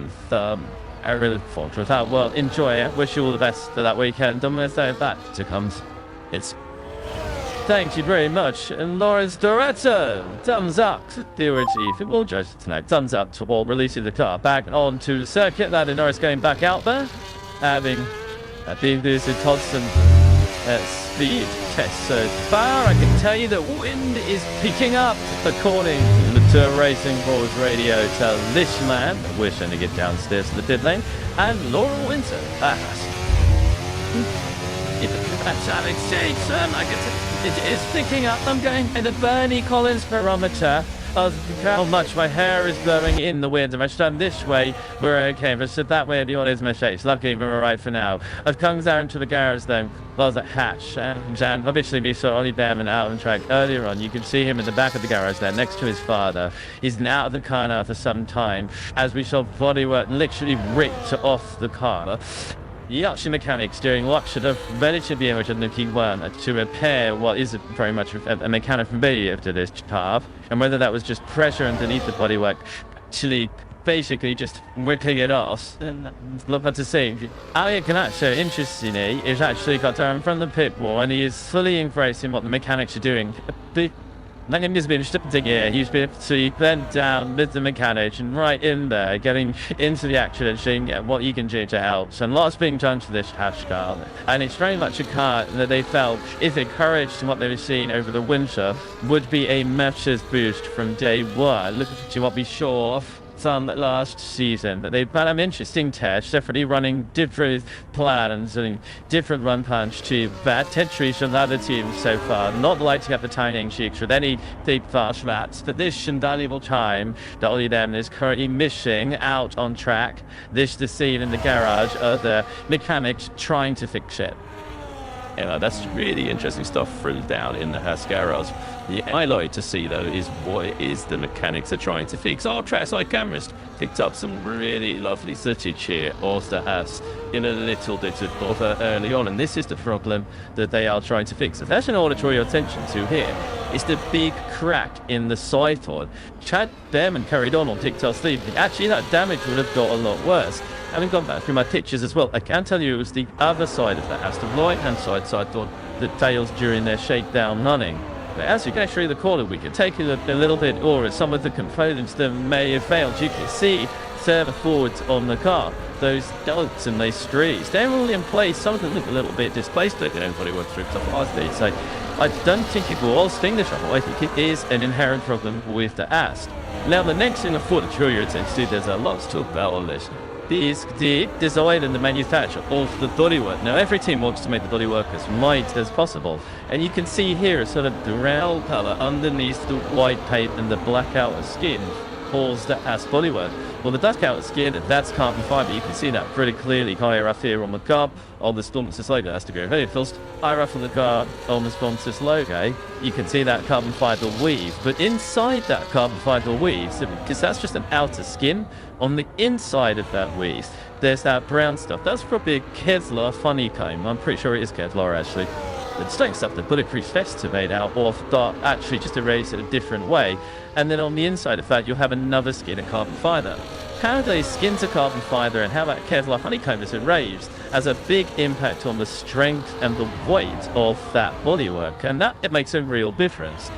I really look forward to it. Well, enjoy it. Wish you all the best for that weekend. Don't miss out that to comes. Thank you very much. And Lawrence Doretto, thumbs up to the original football judge tonight. Thumbs up to all releasing the car back onto the circuit. That is Norris going back out there, having been this constant speed test so far. I can tell you that wind is picking up, according to the Tour Racing Board's radio to this man. We're trying to get downstairs to the pit lane, and Laura Winter. That's Alex Jason. It's picking up. I'm going by the Bernie Collins barometer of how much my hair is blowing in the wind. If I stand this way, we're okay. If I sit that way, the audience mistakes. Luckily, we're alright for now. I've come down to the garage though. There's a hatch, and obviously we saw Ollie Behrman out on track earlier on. You can see him in the back of the garage there, next to his father. He's been out of the car now for some time, as we saw Bodywork literally ripped off the car. The Yachi mechanics during what should have relatively be able to looking well to repair what is very much a mechanic failure to this car, and whether that was just pressure underneath the bodywork actually basically just ripping it off. And look what to see. Alia Canacho, interestingly, is actually got down from the pit wall, and he is fully embracing what the mechanics are doing. He's been shifting here. He's been bent down with the mechanic and right in there, getting into the action and seeing what he can do to help. And lots being done to this hatch car. And it's very much a car that they felt, if encouraged in what they've seen over the winter, would be a massive boost from day one. Look at what we saw from last season. But they've had an interesting test, definitely running different plans and different run plans to that entries from other teams so far, not lighting up the timing sheets with any big fast laps. But this invaluable time that Ollie Behrman is currently missing out on track. This the scene in the garage of the mechanics trying to fix it. That's really interesting stuff for down in the Haas garage. The highlight to see though is what it is the mechanics are trying to fix. Our trackside cameras picked up some really lovely footage here of the Haas in a little bit of early on, and this is the problem that they are trying to fix. That's an order to draw your attention to here. It's the big crack in the side pod. Chad Behrman carried on TikTok sleeve. Actually, that damage would have got a lot worse. Having gone back through my pictures as well, I can tell you it was the other side of the Haas, the right-hand side, so I thought the tails during their shakedown running. But as you go through the corner, we can take a little bit, or some of the components that may have failed. You can see further forwards on the car, those dots and those streaks, they're all in place. Some of them look a little bit displaced, but everybody went through top last day. So I don't think it will all sting the trouble. I think it is an inherent problem with the Haas. Now, the next thing I thought to draw your attention to, there's a lot to talk about on this. is the design and the manufacture of the bodywork. Now, every team wants to make the bodywork as light as possible, and you can see here a sort of brown color underneath the white paint and the black outer skin calls that as bodywork. Well, the black outer skin, that's carbon fiber. You can see that pretty clearly higher up here on the car, on the sponsors logo. That's to go very first. Higher up on the car, on the sponsors logo, you can see that carbon fiber weave. But inside that carbon fiber weave, so because that's just an outer skin, on the inside of that weave, there's that brown stuff. That's probably a Kevlar honeycomb. I'm pretty sure it is Kevlar, actually. The distinct stuff that bulletproof vests are made out of, that actually just erase it a different way. And then on the inside of that, you'll have another skin of carbon fiber. How those skins of carbon fiber and how that Kevlar honeycomb is erased has a big impact on the strength and the weight of that bodywork. And that, it makes a real difference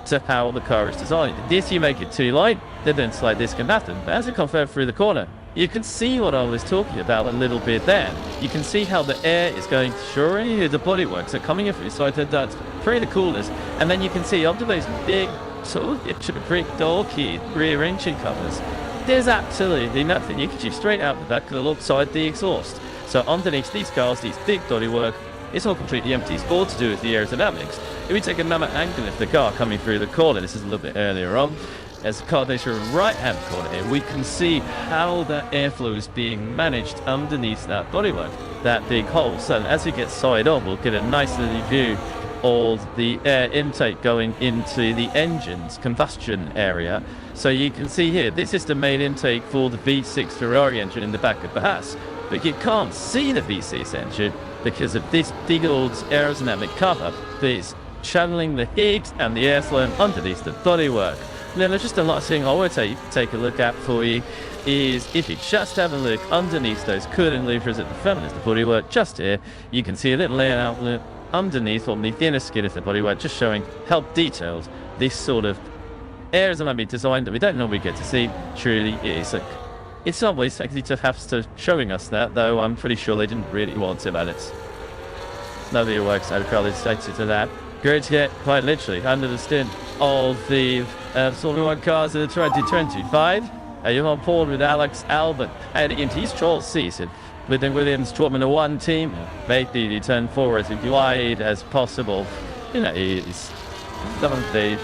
to how the car is designed. If you make it too light, then things like this can happen. But as it comes further through the corner, you can see what I was talking about a little bit there. You can see how the air is going through the bodyworks are coming in through, so that's pretty the coolest. And then you can see under those big sort of brick door key rear engine covers, there's absolutely nothing. You can see straight out the back alongside the exhaust. So underneath these cars, these big bodywork, it's all completely empty. It's all to do with the aerodynamics. If we take another angle of the car coming through the corner, this is a little bit earlier on, as the car goes through a right-hand corner here, we can see how that airflow is being managed underneath that bodywork, that big hole. So as we get side on, we'll get a nice little view of the air intake going into the engine's combustion area. So you can see here, this is the main intake for the V6 Ferrari engine in the back of the house. But you can't see the V6 engine because of this big old aerodynamic cover that is channeling the heat and the airflow underneath the bodywork. Now, just the last thing I want to take a look at for you is if you just have a look underneath those cooling louvers at the front of the bodywork, just here, you can see a little air outlet underneath on the inner skin of the bodywork, just showing how detailed this sort of aerodynamic design that we don't normally get to see truly is. Like, it's always sexy to have to showing us that, though I'm pretty sure they didn't really want to, but it's nobody works out probably stated to that. Great to get quite literally under the stint of the Formula 1 cars of the 2025. You're on board with Alex Albon and into his short season with the Williams Formula 1 team. Basically, turn forward as wide as possible. You know, he's some of the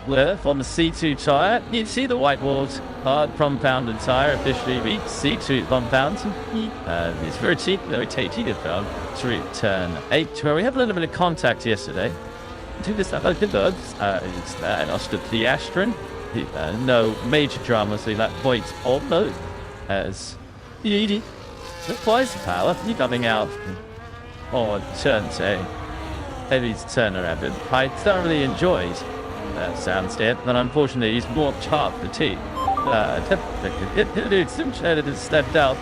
left on the C2 tyre. You see the white walls, hard compounded tyre officially reached C2 compounds. It's very cheap, very tasty found through turn 8, where we have a little bit of contact yesterday. Do this about the birds. It's Oscar Piastrin. No major drama, so that points although as the twice power you coming out on turn 10. Heavy's turnaround, but I thoroughly enjoyed that sound step, but unfortunately he's more sharp the teeth. It stepped out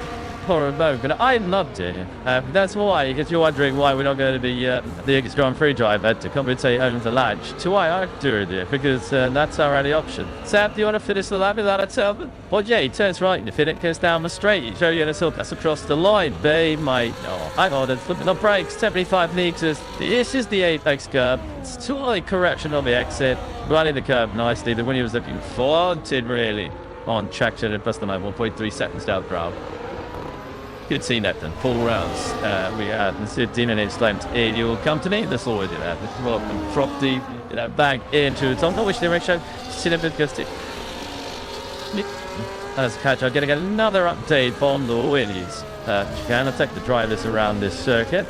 for a moment. I loved it. That's why, if you're wondering why we're not going to be the X Grand Prix driver to compensate over the lunch, to why I do it, because that's our only option. Sam, do you want to finish the lap without a tailman? Well, yeah, he turns right and the Finnick goes down the straight. You show you to that's across the line. They might. Oh, hang on, it's flipping on brakes. 75 meters. This is the apex curb. It's slight correction on the exit. Running the curb nicely. The winner was looking flaunted, really. On traction and plus the 1.3 seconds down the ground. Good seeing that then. 4 rounds. We had the 15-inch length annual company. That's all we did. Welcome property. Back into its own. I wish they were actually sitting because as a catch, I'm getting another update from the Willies. Can take the drivers around this circuit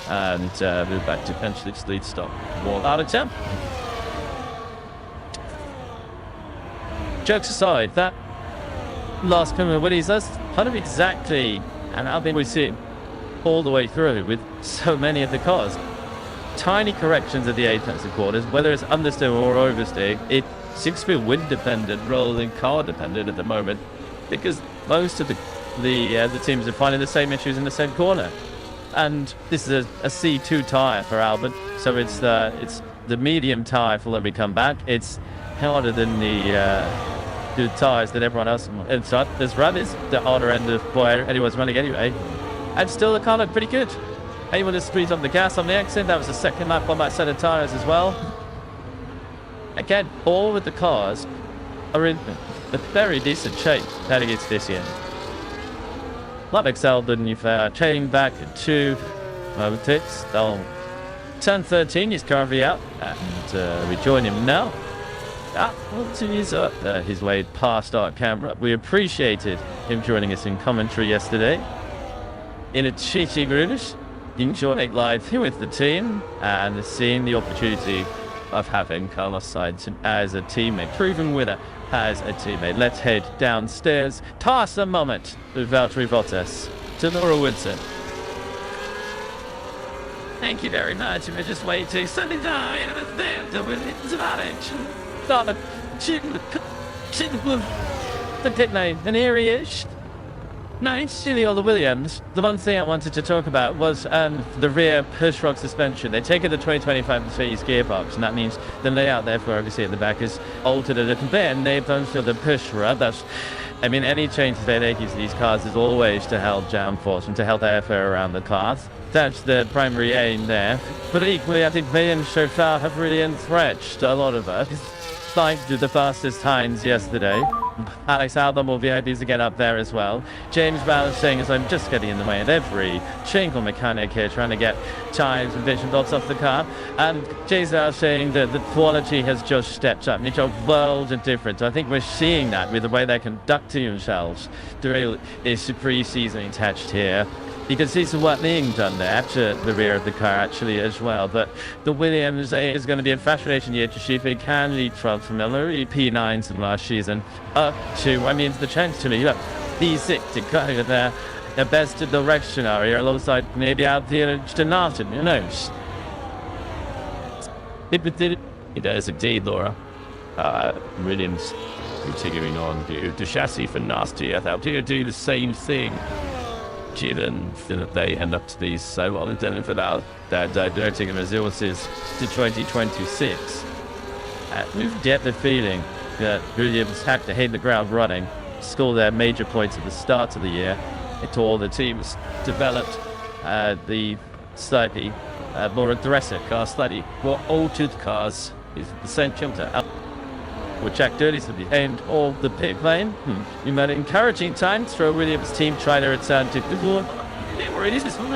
and move back to potentially lead stop. More out of temp. Jokes aside, that last coming of Willies, that's kind of exactly. And I've been we see it all the way through with so many of the cars. Tiny corrections at the apex of quarters, whether it's understeer or oversteer, it seems to be wind dependent rather than car dependent at the moment, because most of the teams are finding the same issues in the same corner. And this is a C2 tyre for Albon, so it's the medium tyre for when we come back. It's harder than the tyres that everyone else inside. There's rabbits, the harder end of where anyone's running anyway. And still the car looked pretty good. Anyone just squeezed on the gas on the exit. That was the second lap on that set of tyres as well. Again, all of the cars are in a very decent shape heading into this year. Alex Albon, you've chained back at 2 ticks. They'll turn 13, he's currently out, and we join him now. His way past our camera. We appreciated him joining us in commentary yesterday. In a cheeky British, enjoying live here with the team and seeing the opportunity of having Carlos Sainz as a teammate, proven winner as a teammate. Let's head downstairs. Toss a moment with Valtteri Bottas to Laura Woodson. Thank you very much. We're just waiting. Sunday down the Williams advantage. The pit lane, and here he is. Nice, silly all the Williams. The one thing I wanted to talk about was the rear push rod suspension. They've taken the 2025 Mercedes gearbox, and that means the layout, therefore, obviously at the back is altered a little bit, and they've done for the push rod. Any changes they make to these cars is always to help downforce and to help airflow around the cars. That's the primary aim there. But equally, I think Williams so far have really enthrashed a lot of us. Like the fastest times yesterday. Alex Albon will be able to get up there as well. James Brown is saying, as I'm just getting in the way of every single mechanic here, trying to get tires and vision blocks off the car. And James Brown is saying that the quality has just stepped up. It's a world of difference. I think we're seeing that with the way they're conducting themselves. There is pre-season attached here. You can see some work being done there to the rear of the car actually as well. But the Williams is going to be a fascinating year to see if it can leapfrog from the P9s from last season up to, the chance to me. Look, P6 to go there. The best direction area alongside maybe out there to Norton, who knows? It does indeed, Laura. Williams continuing on to chassis for nasty. I thought he'd do the same thing. Given that they end up to be so well intended for that, they're diverting resources to 2026. We get the feeling that Williams had to hit the ground running, score their major points at the start of the year. It's all the teams developed the slightly more aggressive cars, slightly more altered cars is essential to with Jack Dirties to be aimed all the pit lane. You made encouraging times for Williams' team trying to return to the board. Where it is this one.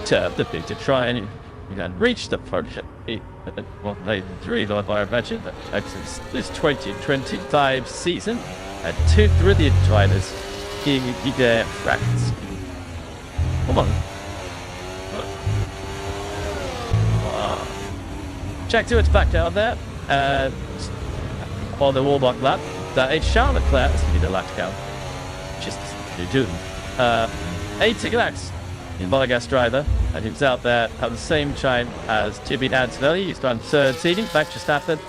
The big to try and you can reach the project. Well, they really don't imagine that this 2025 season had 2 brilliant drivers in their practice. Come on. Jack Stewart's back down there. On the Warlock lap, that is Charlotte Leclerc. This is the lap count. Just you do. 8 laps in Bologas driver, and he's out there at the same time as Tippy Antonelli. He's done 13, back to Stafford.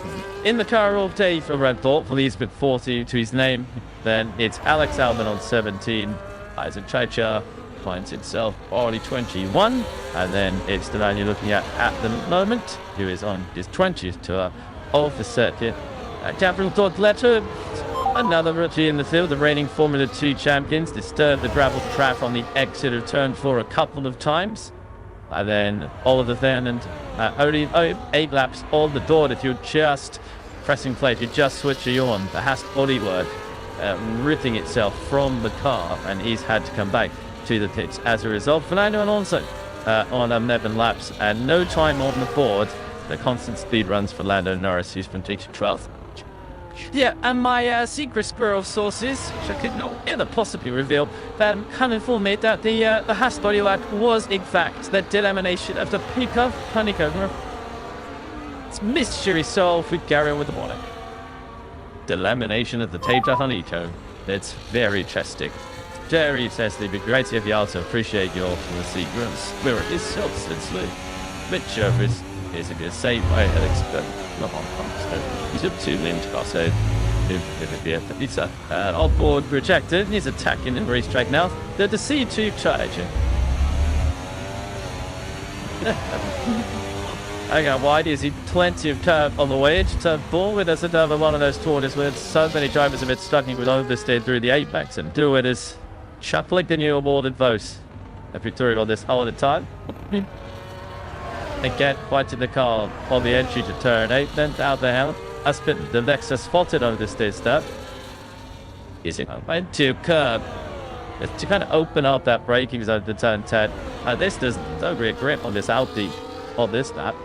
In the car all day for Red Bull, he's with 40 to his name. Then it's Alex Albon on 17. Isaac Chaichar finds himself already 21. And then it's the man you're looking at the moment, who is on his 20th tour of the circuit. Gabriel Dodletto, another rookie in the field, the reigning Formula 2 champions, disturbed the gravel trap on the exit of turn 4 a couple of times. And then Oliver Fernand, only 8 laps on the door. If you're just pressing play, if you just switch you on, the Haas bodywork ripping itself from the car, and he's had to come back to the pits as a result. Fernando Alonso on 11 laps and no time on the board. The constant speed runs for Lando Norris, who's from 12th. Yeah, and my secret squirrel sources, which I could not ever possibly reveal, have informed me that the Haas bodywork was, in fact, the delamination of the peak of honeycomb. It's mystery solved with Gary with the morning. Delamination of the taped honeycomb. It's very interesting. Jerry says it'd be great if you also appreciate your secrets. Where it is self-sensely. Bit surface is a good save by Alex, but not on he's up to Lynn Picasso. It's on board rejected. He's attacking the racetrack now. The C2 charger. Hang on, wide is he plenty of curve on the way into turn 4 with us another one of those tours where so many drivers have been struggling with oversteer through the apex, and do it is shuffling the new awarded vote every tour on this all the time. Again, fighting the car on the entry to turn 8, then out the helm. Aspen, the Lexus spotted on this day step. Is it into curb? to kind of open up that braking zone to turn 10. This does no great grip on this Audi on this lap.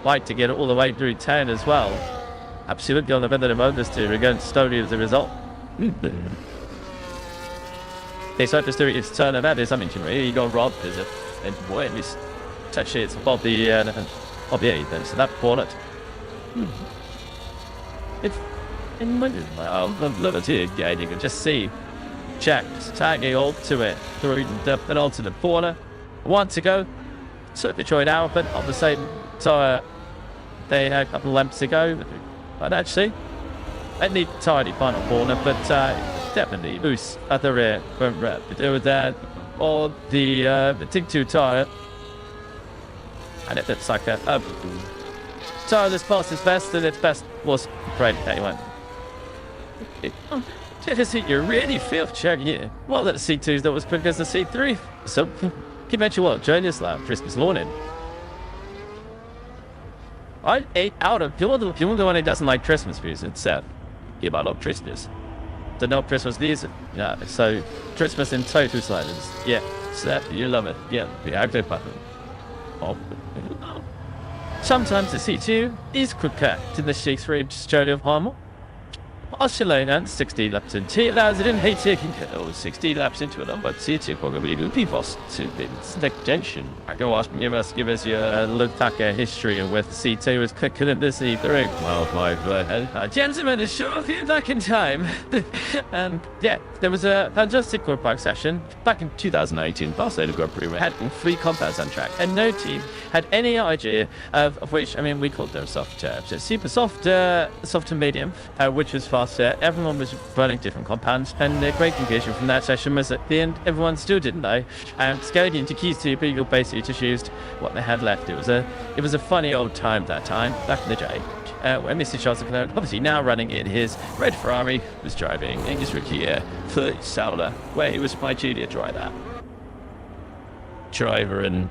Like to get it all the way through 10 as well. Absolutely on the bend of the motor steering, going slowly as a result. They start to steer its turn, and that is something to really go wrong, is it? And boy, at least touch it above the 8 then, so that bullet. It's in my love it here, yeah, you can just see Jack just tagging all to it through the alternate corner. 1 to go. Circuit joined out, but on the same tire, they had a couple of laps to go. But actually, they need tiny final corner, but definitely boost at the rear. To do with that, or the Tig 2 tire. And it looks like a tire that's past its best, and its best was great anyway. Tennessee, you really feel check here. Well, that C2's that was quick as the C3. So, can you mention what? Join this lap, Christmas morning. I ate out of you're the one who doesn't like Christmas music. It's sad. You might love Christmas. The no Christmas music. Yeah, so Christmas in total silence. Yeah, sad. You love it. Yeah, the active button. Oh. Sometimes the C2 is quicker to the C3 Australia of Harmon. Barcelona 60 laps in 2018. 60 laps into it, but C2 probably will be fast to the extension. I go ask you must give us your look back at history with C2 was quicker than the C3. Well, my gentlemen is sure of you back in time. And yeah, there was a fantastic qualifying session back in 2018. Barcelona Grand Prix had 3 compounds on track, and no team had any idea of which, I mean, we called them soft super soft, soft and medium, which was faster. Everyone was running different compounds, and the great conclusion from that session was at the end, everyone still didn't know. And going into Q2, people basically just used what they had left. It was a funny old time that time, back in the day. When Mr. Charles Leclerc, obviously now running in his red Ferrari, was driving in his rookie year for Sauber, where he was my junior driver. Driver and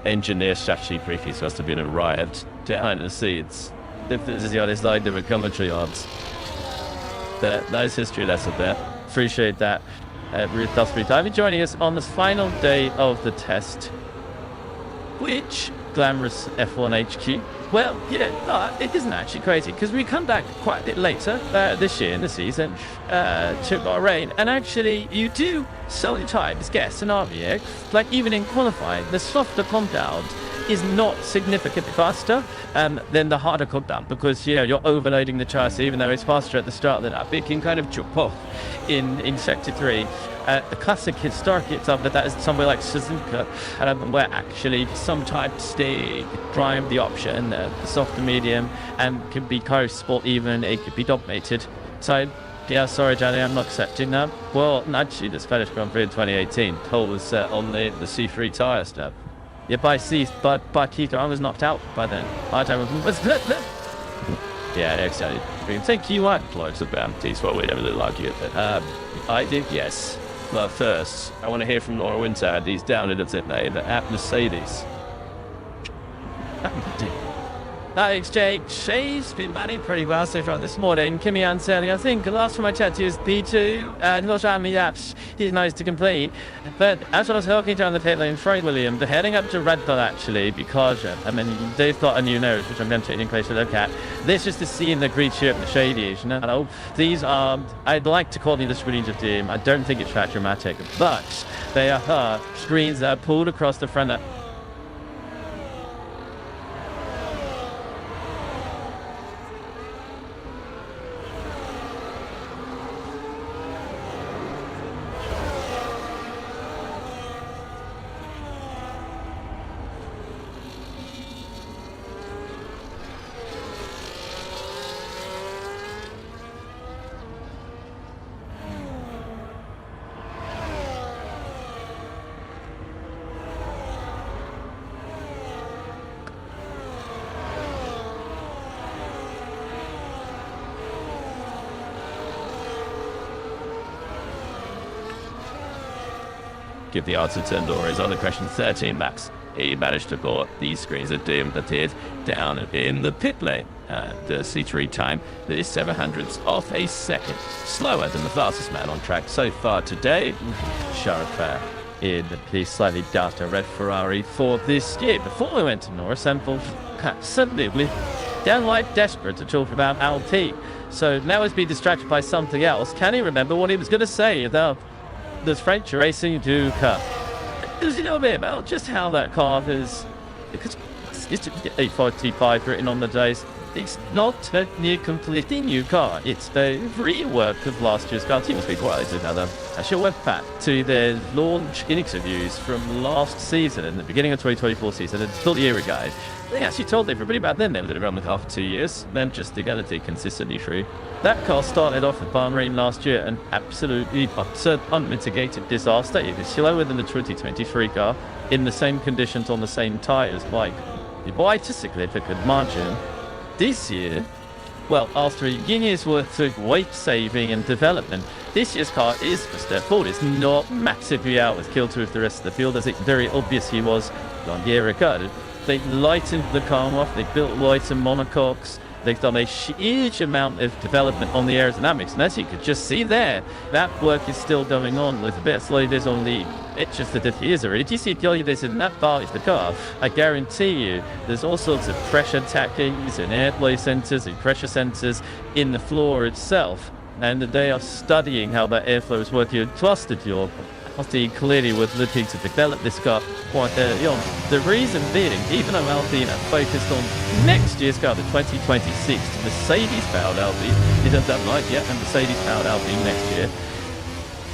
engineer strategy briefings must have been a riot behind the scenes. If this is the honest line, there were commentary odds. Nice history lesson there. Appreciate that. Ruth Dusty Diving joining us on the final day of the test. Which glamorous F1 HQ? Well, it isn't actually crazy because we come back quite a bit later this year in the season to Bahrain, and actually you do sometimes guess an RVX, like even in qualifying, the softer compound is not significantly faster than the harder compound because you're overloading the chassis, even though it's faster at the start than that. It can kind of jump off in sector 3. The classic historic example of that is somewhere like Suzuka, where actually sometimes they drive the option, the soft and medium, and can be car sport even, it could be dominated. So, yeah, sorry, Johnny, I'm not accepting that. Well, actually, the Spanish Grand Prix in 2018, Cole was set on the C3 tyre stuff. Yeah, by Keith, I was knocked out by then. My time was yeah, exactly. Thank you, what? Loads of bounties, well, we never really argue it. I did, yes. But first, I want to hear from Laura Winter. He's down in the at Mercedes. Thanks, Jake. She's been batting pretty well so far this morning. Kimmy Ann saying, I think the last time I checked, he was P2, and not how many laps he's nice to complete. But as I was walking down the pit lane, Freud William, they're heading up to Red Bull actually, because they've got a new nose, which I'm going to take a closer look at. This is to see in the green shirt and the shadies, These are, I'd like to call them the screens of doom. I don't think it's that dramatic, but they are screens that are pulled across the front. Give the answer to Laura's other question. 13 max. he managed to put these screens that did down in the pit lane. The C3 time that is 700ths of a second slower than the fastest man on track so far today. Sharp in the slightly darker red Ferrari for this year. Before we went to Norris, and for absolutely downright desperate to talk about LT. So now he's been distracted by something else. Can he remember what he was going to say about the French Racing Duke? Does he know a bit about just how that car is? Because it's a 45 written on the days. It's not a completely new car. It's the rework of last year's car. He must be quite good now, though. I should went back to their launch interviews from last season, in the beginning of 2024 season, and full year guide. They actually told everybody about them. They lived around the car for 2 years, then just together to consistently through. That car started off at Bahrain last year, an absolutely absurd, unmitigated disaster. It was slower than the 2023 car, in the same conditions on the same tyres, like by a significant margin. This year, well, after a year's worth of weight saving and development, this year's car is a step forward. It's not massively out with kilter with the rest of the field, as it very obviously was 1 year ago. They lightened the car off, they built lighter monocoques, they've done a huge amount of development on the aerodynamics, and as you could just see there, that work is still going on with a bit of sliders on the edges of the diffuser. If you see this in that part of the car, I guarantee you there's all sorts of pressure tackings and airflow sensors and pressure sensors in the floor itself, and they are studying how that airflow is working. Trusted your clearly was looking to develop this car quite early on. The reason being, even though Alpine are focused on next year's car, the 2026 Mercedes-powered Alpine, it doesn't like yet, and Mercedes-powered Alpine next year.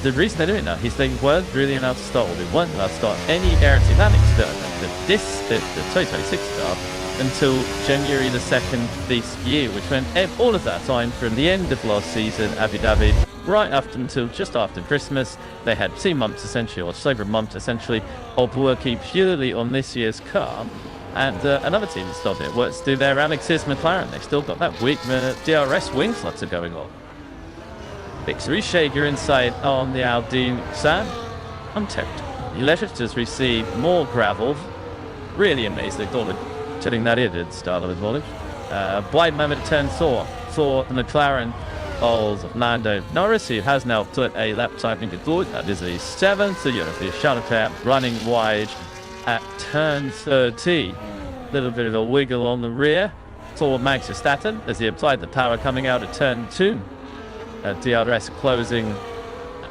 The reason they're doing that is they weren't really allowed to start, or they weren't allowed to start any aerodynamics development of the 2026 car until January the 2nd this year, which meant all of that time from the end of last season, Abu Dhabi, right after until just after Christmas, they had 2 months essentially, or just over a month essentially, of working purely on this year's car. And another team that started it was to their Alex's McLaren. They still got that weak DRS wing flutter going on. Fix Richigamme inside on the Aldine side. Untapped. The Electrics receive more gravel. Really amazed they thought of turning that in at the start of the volley. Blind moment turn for the McLaren of Lando Norris, who has now put a lap time in control. That is a 7th, so you're the shuttle running wide at turn 30. Little bit of a wiggle on the rear for Max Verstappen as he applied the power coming out at turn 2. DRS closing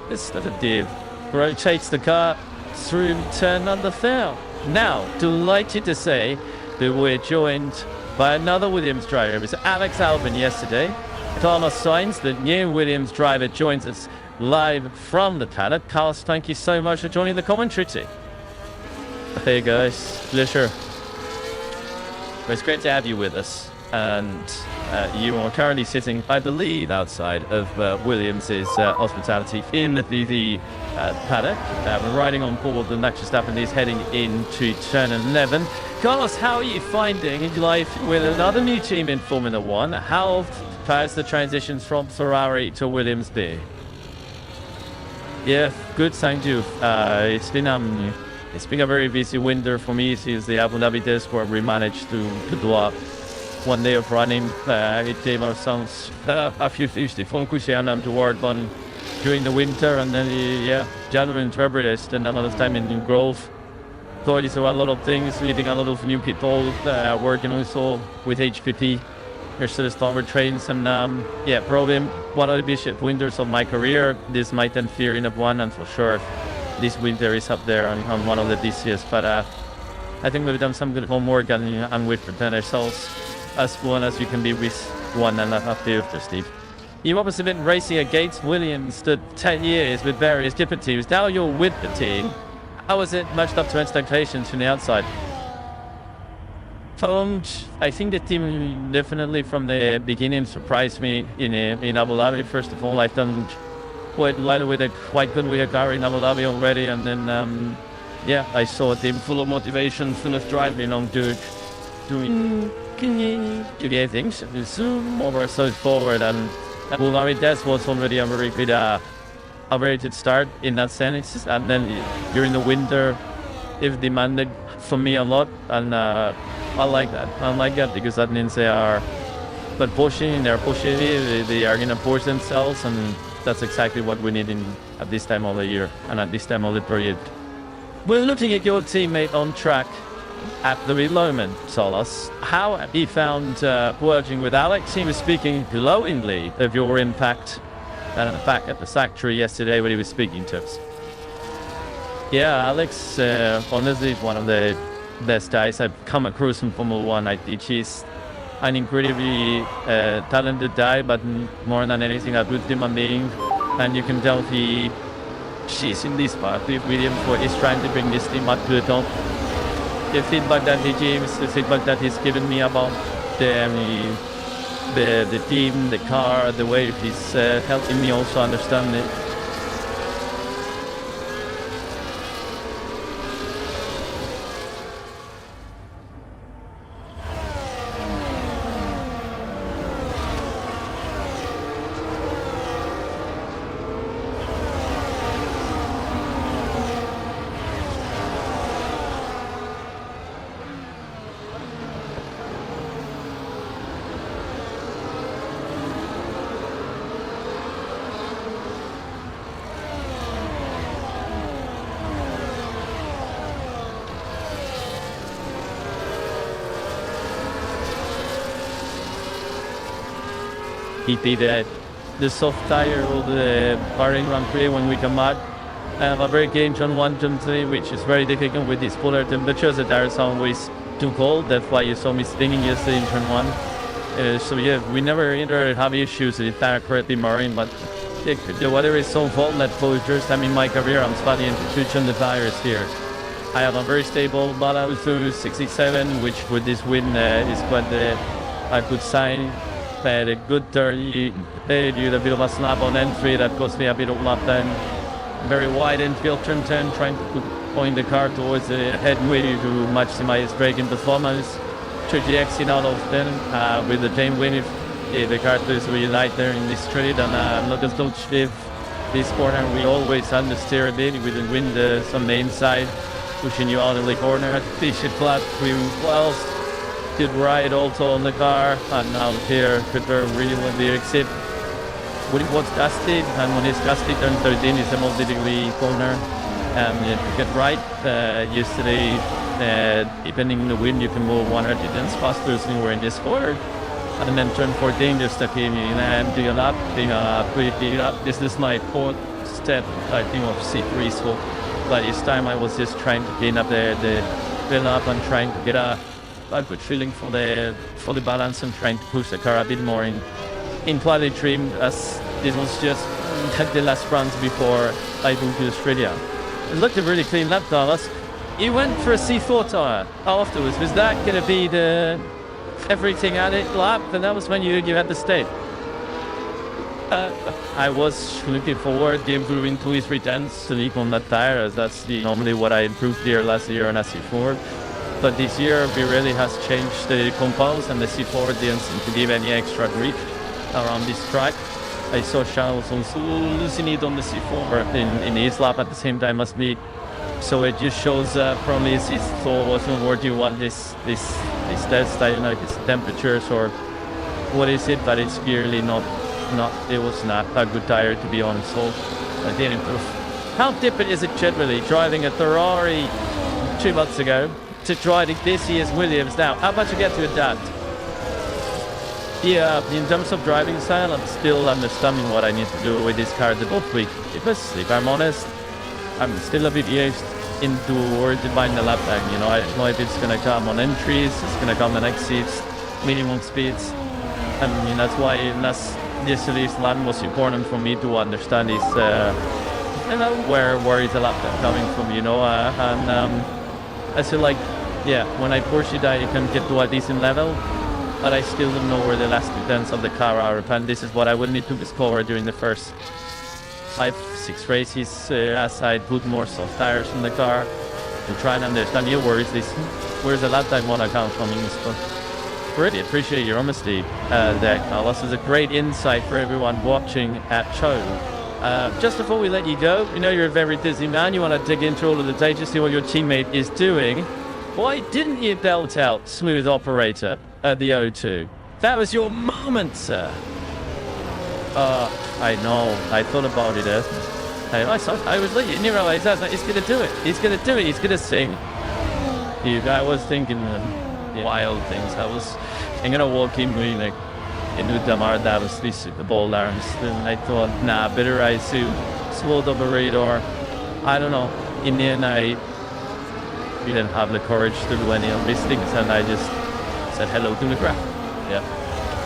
this little div, rotates the car through turn number 4. Now, delighted to say that we're joined by another Williams driver. It was Alex Albon yesterday. Carlos Sainz, the new Williams driver, joins us live from the paddock. Carlos, thank you so much for joining the commentary team. Hey guys, pleasure. It's great to have you with us. And you are currently sitting, I believe, outside of Williams' hospitality in the paddock. We're riding on board the Max Verstappen is heading into turn 11. Carlos, how are you finding life with another new team in Formula One? How has the transitions from Ferrari to Williams been? Yeah, good, thank you. It's been a very busy winter for me since the Abu Dhabi test where we managed to do up 1 day of running. It gave ourselves a few things to focus on toward on during the winter, and then January and February I spent a lot of time in Grove. So I saw a lot of things, meeting a lot of new people, working also with HPP. Here's the stronger trains, and probably one of the biggest winters of my career. This might interfere in F1, and for sure this winter is up there on one of the busiest. But I think we've done some good homework, and we've prepared ourselves as well as you can be with 1.5 years, Steve. You've obviously been racing against Williams for 10 years with various different teams. Now you're with the team. How was it matched up to expectations from the outside? I think the team definitely from the beginning surprised me in Abu Dhabi. First of all, I've done quite good with a car in Abu Dhabi already, and then I saw a team full of motivation, full of driving on doing things. It's more so forward, and Abu Dhabi test was already a very good start in that sense. And then during the winter, it demanded for me a lot, and I like that. I like that because that means they're pushing, they are gonna push themselves, and that's exactly what we need at this time of the year and at this time of the period. We're looking at your teammate on track at the moment, Solas. How he found working with Alex? He was speaking glowingly of your impact and the fact at the factory yesterday when he was speaking to us. Yeah, Alex, honestly, is one of the best guys I've come across in Formula One. I think he's an incredibly talented guy, but more than anything, a good human being. And you can tell she's in this part with Williams, where he's trying to bring this team up to the top. The feedback that he gives, the feedback that he's given me about the team, the car, the way he's helping me also understand it. He did the soft tire of the Bahrain Grand Prix when we come out. A very game on 1 Jump 3, which is very difficult with these polar temperatures. The tires are always too cold. That's why you saw me stinging yesterday in turn 1. So yeah, we never have issues with the tire correctly marine, but the weather is so cold that for the first time in my career I'm starting to switch on the tires here. I have a very stable balance through 67, which with this win is quite a good sign. Had a good turn, did a bit of a snap on entry that cost me a bit of lap time. Very wide infield turn 10, trying to point the car towards the headway to maximize braking performance. Took the exit out of 10 with the same win if the car is really light there in this straight, and not as much if this corner we always understeer a bit with the wind on the inside, pushing you out of the corner. Fish it flat through 12. Good ride also on the car, and now here prepare really when the exit. When it was dusty, and when it's dusty, turn 13 is the most difficult corner. And to get right, yesterday, depending on the wind, you can move 100 tenths faster than we were in this corner. And then turn 14, just to keep empty it up, pretty up. This is my 4th step, I think, of C3, so by this time I was just trying to gain up the build up and trying to get a good feeling for the balance and trying to push the car a bit more in quality trim, as this was just the last runs before I moved to Australia. It looked a really clean lap, Dallas. You went for a C4 tire afterwards. Was that going to be the everything at it lap? And that was when you had the state. I was looking forward to improving 2 3 tenths to leap on that tire, as that's normally what I improved here last year on a C4. But this year, Pirelli has changed the compounds, and the C4 didn't seem to give any extra grip around this track. I saw Charles also losing it on the C4 in his lap at the same time as me. So it just shows probably his thought wasn't what you want this test. I don't know if it's temperatures or what is it, but it's clearly not. It was not a good tire, to be honest. So I didn't improve. How different is it generally driving a Ferrari 2 months ago to driving this year's Williams now? How much you get to adapt? Yeah, in terms of driving style, I'm still understanding what I need to do with this car the both week. Because if I'm honest, I'm still a bit used into where to find the lap time. You know, I don't know if it's gonna come on entries, it's gonna come on exits, minimum speeds. I mean, that's why yesterday's lap was important for me to understand is, you know, where is the lap time coming from, you know, I feel like, yeah, when I push it, I can get to a decent level, but I still don't know where the last 2 tenths of the car are, and this is what I will need to discover during the first 5-6 races, as I put more soft tires in the car to try and understand, yeah, where's the lap time wanna come from in this spot. Really appreciate your honesty there, Carlos. This is a great insight for everyone watching at home. Just before we let you go, you know you're a very busy man. You want to dig into all of the data, see what your teammate is doing. Why didn't you belt out Smooth Operator at the O2? That was your moment, sir. I know. I thought about it. I was letting you realize that he's going to do it. He's going to do it. He's going to sing. I was thinking wild things. I was thinking of walking Munich into the Mardavis, the Super Bowl arms. And I thought, nah, better I slowed up a radar. I don't know. In the end, I didn't have the courage to do any of these things, and I just said hello to the crowd. Yeah.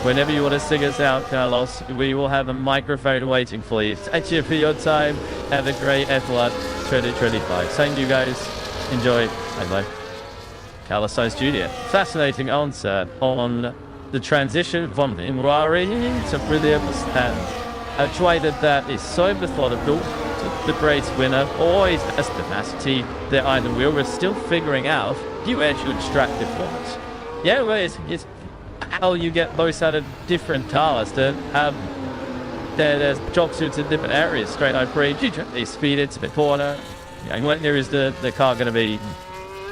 Whenever you want to sing us out, Carlos, we will have a microphone waiting for you. Thank you for your time. Have a great F1 2025. Same to you guys. Enjoy. Bye-bye. Carlos Sainz Jr. Fascinating answer on the transition from Ferrari to Williams, and a driver that is so methodical. The great winner always has tenacity. The iron wheel was still figuring out where to extract performance. Yeah, well, it's how you get most out of different cars that have their job suits in different areas. Straight line bridge, they speed it to the corner. And when there is the car going to be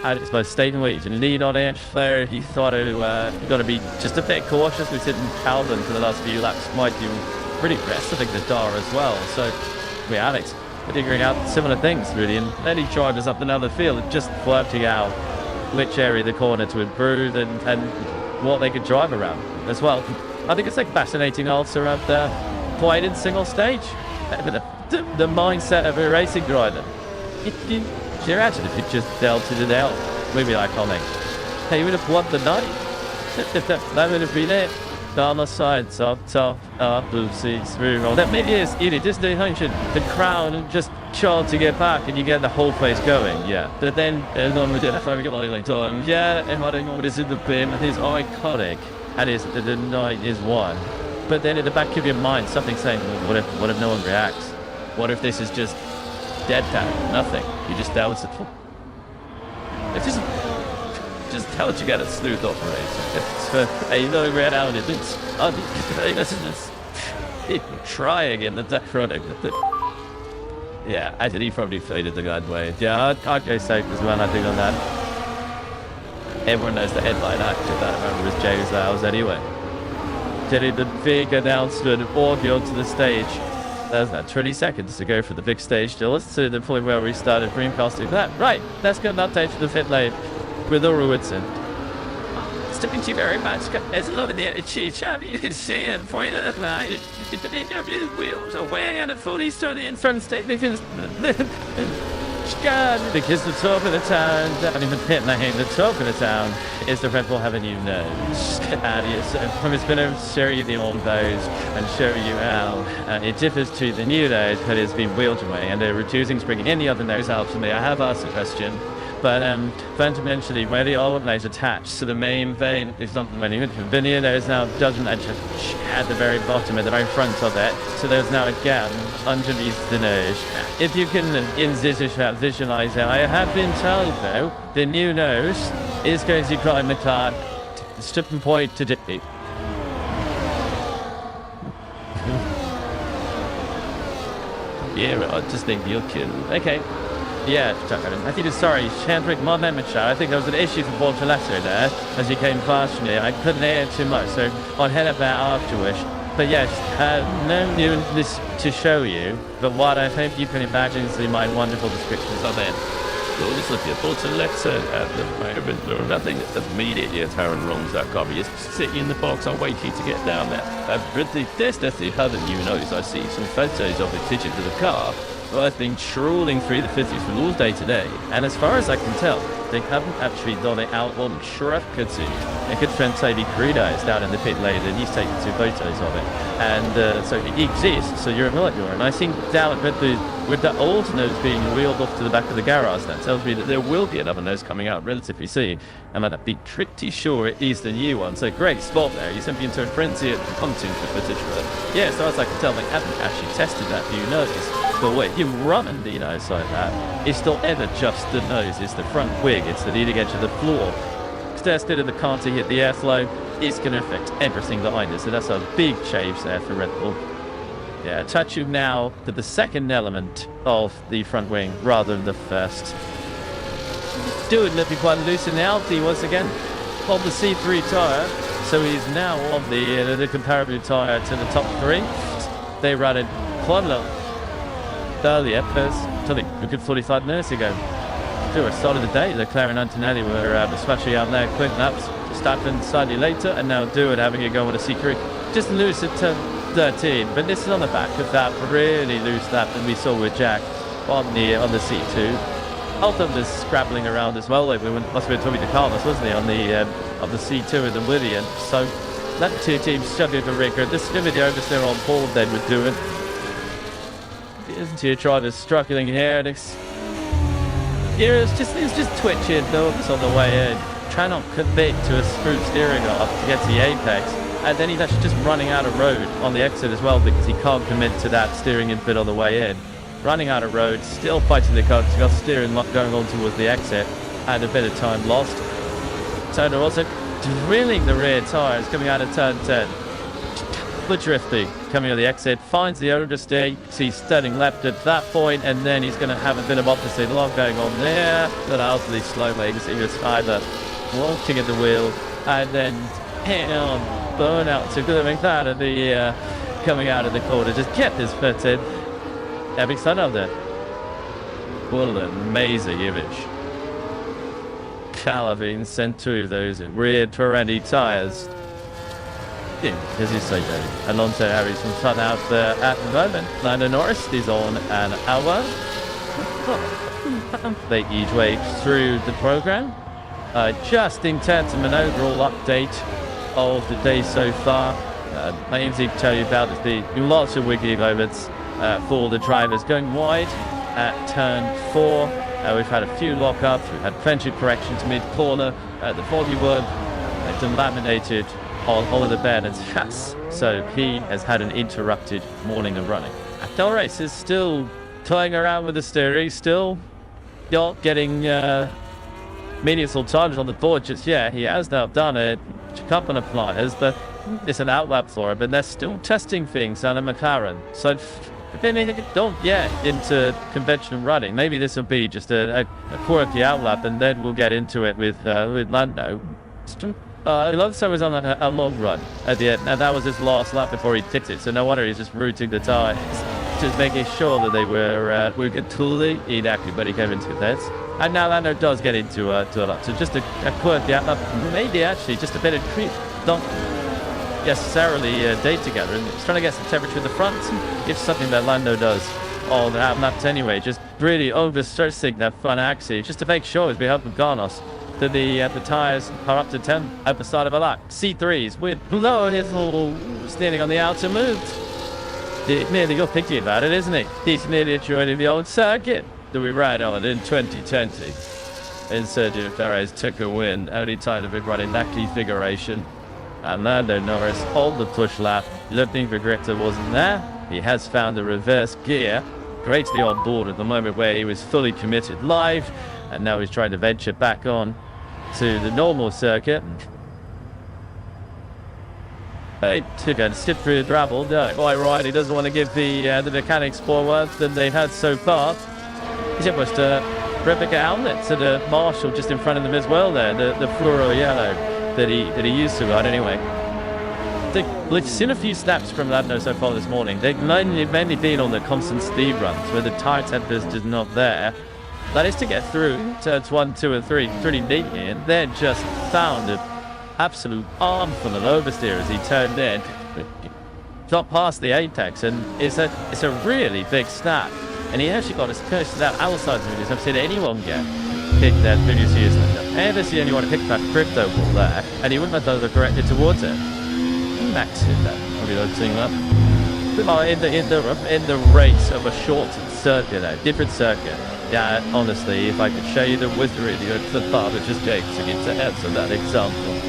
at its most stable weight and lead on it, so he thought you've got to be just a bit cautious. We've seen Calvin for the last few laps might be pretty aggressive in the Dar as well. So we're Alex figuring out similar things really, and then he drives us up another field, just working out which area of the corner to improve and what they could drive around as well. I think it's like fascinating also of the quite in single stage. The mindset of a racing driver. Imagine if it just delted it out. Maybe iconic. Hey, you would have won the night. That would have been it. Down the side, top, blue seats, through. That maybe is it. Just the crowd just trying to get back, and you get the whole place going. Yeah, but then yeah, everything what is in the bin is iconic, and the night is won. But then at the back of your mind, something saying, what if no one reacts? What if this is just deadpan, nothing? You just doubt it. It's just how you get a smooth operator. It's no reality. It's try again. That product. Yeah, I think he probably faded the good way. Yeah, I'd go safe as well. I think on that. Everyone knows the headline actor that I remember was James Owls anyway. Did the big announcement walking onto the stage. There's that 20 seconds to go for the big stage. Still, let's to the point where we started broadcasting that. Right, let's get an update to the pit lane with Ulrich Whitson. Thank you very much. There's a lot of the attitude. You can see it. Point at the line. The wheels away and a fully stood in front stage. Because the top of the town, down in the pit lane, the top of the town is the Red Bull having you know. I'm just going to show you the old those and show you how it differs to the new nose, but it's been wheeled away and they're reducing, bringing any other nose out for me. I have asked a question. But fundamentally, where the old nose attached to the main vein is not really convenient. There is now judgment at the very bottom, at the very front of it. So there's now a gap underneath the nose. If you can visualize it, I have been told though, the new nose is going to climb the car stripping point to defeat. Yeah, I just think you're kidding. Okay. Yeah, I think it's sorry, Chandrick, my memory show. I think there was an issue for Walter Letter there as he came past me. I couldn't hear too much, so I'll head up that afterwards. But yes, no news to show you, but what I hope you can imagine is my wonderful descriptions of it. Well, just look at Walter Letter at the moment. There are nothing immediately apparent wrongs that car. You're sitting in the box, I'll wait for you to get down there. But there's definitely other new notes. I see some photos of the fidget to the car. Well, I've been trawling through the 50s for all day today, and as far as I can tell, they haven't actually done it out on Shrefkutsu. A good friend Toby Crudo is down in the pit lane, and he's taken 2 photos of it. And so it exists, so you're a molecular. And I think down with the old nose being wheeled off to the back of the garage, that tells me that there will be another nose coming out relatively soon. And I'd be pretty sure it is the new one. So great spot there. You simply into a frenzy at the pontoon for footage. But yeah, as far as I can tell, they haven't actually tested that new nose. But wait, you run and the nose like that, it's not ever just the nose, it's the front wing, it's the leading edge of the floor. Tested in the car to hit the airflow, it's going to affect everything behind it. So that's a big change there for Red Bull. Yeah, touching now to the second element of the front wing rather than the first. Stewart looking quite loose in the Alti once again on the C3 tyre. So he's now on the comparable tyre to the top 3. They ran it quite a lot earlier, first, I think a good 45 minutes ago. They started the day. Leclerc and Antonelli were smashing out there quick laps. Stappen slightly later, and now Stewart having a go on a C3. Just loose at turn 13, but this is on the back of that really loose lap that we saw with Jack on the C2. Alton was scrabbling around as well. Like we must have been talking to Carlos, wasn't he, on the C2 with the Williams. So that two teams struggling for Ricker. This video oversteer on board then would do it. Isn't he? Drivers struggling here, and it's just twitching thumbs on the way in. Trying not to commit to a screw steering off to get to the apex, and then he's actually just running out of road on the exit as well because he can't commit to that steering input on the way in. Running out of road, still fighting the car, got steering going on towards the exit, and a bit of time lost. Turner also drilling the rear tyres coming out of turn 10. The drifting coming on the exit, finds the oversteer, sees turning left at that point, and then he's going to have a bit of opposite lock going on there. But ultimately slow legs, he was either walking at the wheel, and then hit on burnout to coming out of the corner, just kept his foot in. Epic sun out there. What an amazing image. Calavine sent two of those in rear Pirelli tyres. As you say, Alonso Harris from front out there at the moment. Lando Norris is on an hour. They each way through the program. Just in terms of an overall update of the day so far, I aim to tell you about the lots of wiggly moments for the drivers going wide at turn 4. We've had a few lockups, we've had plenty of corrections mid-corner. The Bodywork delaminated on the Bernard's Haas, so he has had an interrupted morning of running. Del Reyes is still toying around with the steering, still not getting meaningful times on the board just yet. He has now done it, a couple of flyers, but it's an outlap for him, but they're still testing things on a McLaren. So if they don't get into conventional running, maybe this will be just a quirky outlap, and then we'll get into it with Lando. Alonso was on a long run at the end, and that was his last lap before he tipped it, so no wonder he's just rooting the tyres, just making sure that they were good tooly, but he came into this. And now Lando does get into a lap, so just a quirky outlap, maybe actually just a bit of creep, not necessarily day together, and it's trying to get some temperature in the front. It's something that Lando does on the laps anyway, just really over-stressing that front axis, just to make sure, as we heard from Carlos, that the tyres are up to 10 at the start of a lap. C3s with low little standing on the outer moves. Nearly you're thinking about it, isn't he? He's nearly joining the old circuit that we ran on in 2020. And Sergio Perez took a win, only time to be running that configuration. And Lando Norris on the push lap, looking for grip that wasn't there. He has found the reverse gear, greatly on board at the moment where he was fully committed live, and now he's trying to venture back on to the normal circuit. Hey, again, skip through the gravel. No, quite right. He doesn't want to give the mechanics more work than they've had so far. He's almost a replica outlet to the Marshall just in front of them as well there, the fluoro yellow that he used to ride anyway. We've seen a few snaps from Lando so far this morning. They've mainly been on the constant speed runs where the tyre temperature is just not there. That is to get through turns 1, 2, and 3 pretty neatly, and then just found an absolute armful of oversteer as he turned in, got past the apex, and it's a really big snap. And he actually got as close to that outside videos I've seen anyone get pick that previous years. I've never seen anyone pick that crypto ball there, and he wouldn't have done the corrected towards it. Max hit that. Probably not seeing that. In the race of a short circuit, though, different circuit. Yeah, honestly, if I could show you the wizardry of the bar that just takes to get to answer that example.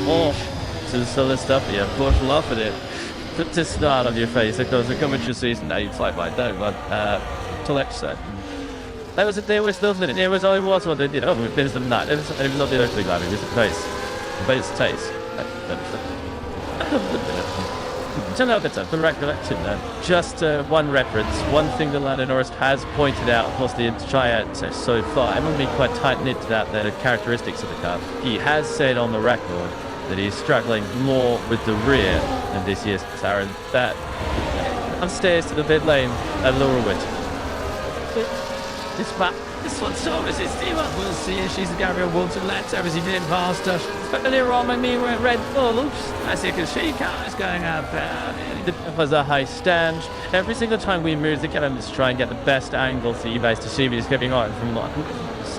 Oh, to the solid stuff here, push off at it. Put this smile on your face because the commentary season now you fight by no, but collection. There was nothing. It was what they did. Oh, it was the night. It was not the earthly glad. It was the face. The base taste. It's a little bit of the recollection then. Just one reference, one thing that Lando Norris has pointed out across the entire so far. I haven't been quite tight-knit to that, the characteristics of the car. He has said on the record that he's struggling more with the rear than this year's McLaren. That upstairs to the pit lane at Laurelwood. This one's Thomas, it's Stewart. We'll see if she's Gabriel Walton Letter as he did past us. Earlier on when we were at Red Bull, oops, as you can see, cars going up. It was a high stand. Every single time we moved the camera to try and get the best angle for you guys to see me just getting on from like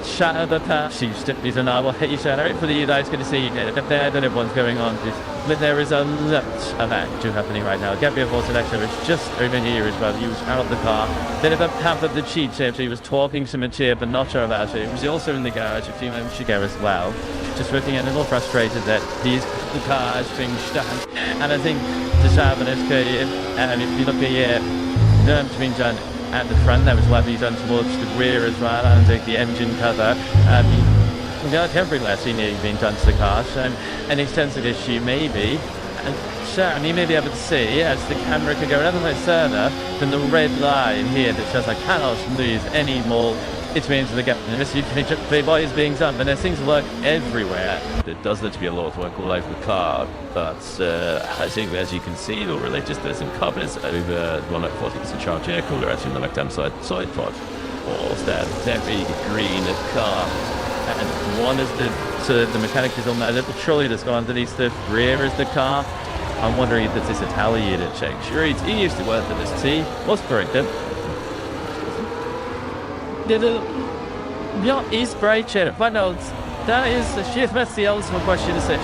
shatter the past. She's stiffly and I will hit you shatter it for you guys going to see if there that everyone's going on. But there is a lot of action happening right now. Gabriel Walton Letter is just over here as well. He was out of the car. Then about half of the cheat shift, he was talking to Mattia, but not sure about it. He was also in the garage a few moments ago as well. Just looking a little frustrated that the car is being stuck. And I think the Saban is creative. And if you look at here, to being done at the front, that was what he's done towards the rear as well. And the engine cover. We got everywhere seen it being done to the car. So an extensive issue maybe. And sure, you may be able to see as the camera could go a little bit further than the red line here that says I cannot lose any more. It's means the gap. This you can play by is being done, but there's things to work everywhere. There does look to be a lot of work all over the car, but I think as you can see, already just there's some covers over one of the charge air cooler actually on the left-hand side pod. Or that very green car. And one is the mechanic is on that little trolley that's gone underneath the rear is the car. I'm wondering if it's this Italian change. Sure, he used to work for this T. What's correct then? Ja, is Bracher. Reynolds, that is the shift. That's the ultimate question to say.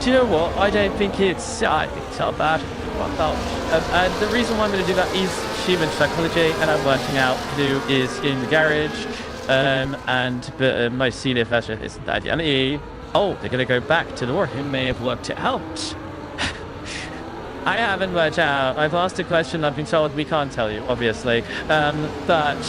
Do you know what? I don't think it's not bad. And the reason why I'm going to do that is human psychology, and I'm working out to do is in the garage. And my senior fashion is that oh, they're going to go back to the work. Who may have worked it out? I haven't worked out. I've asked a question. I've been told we can't tell you, obviously. But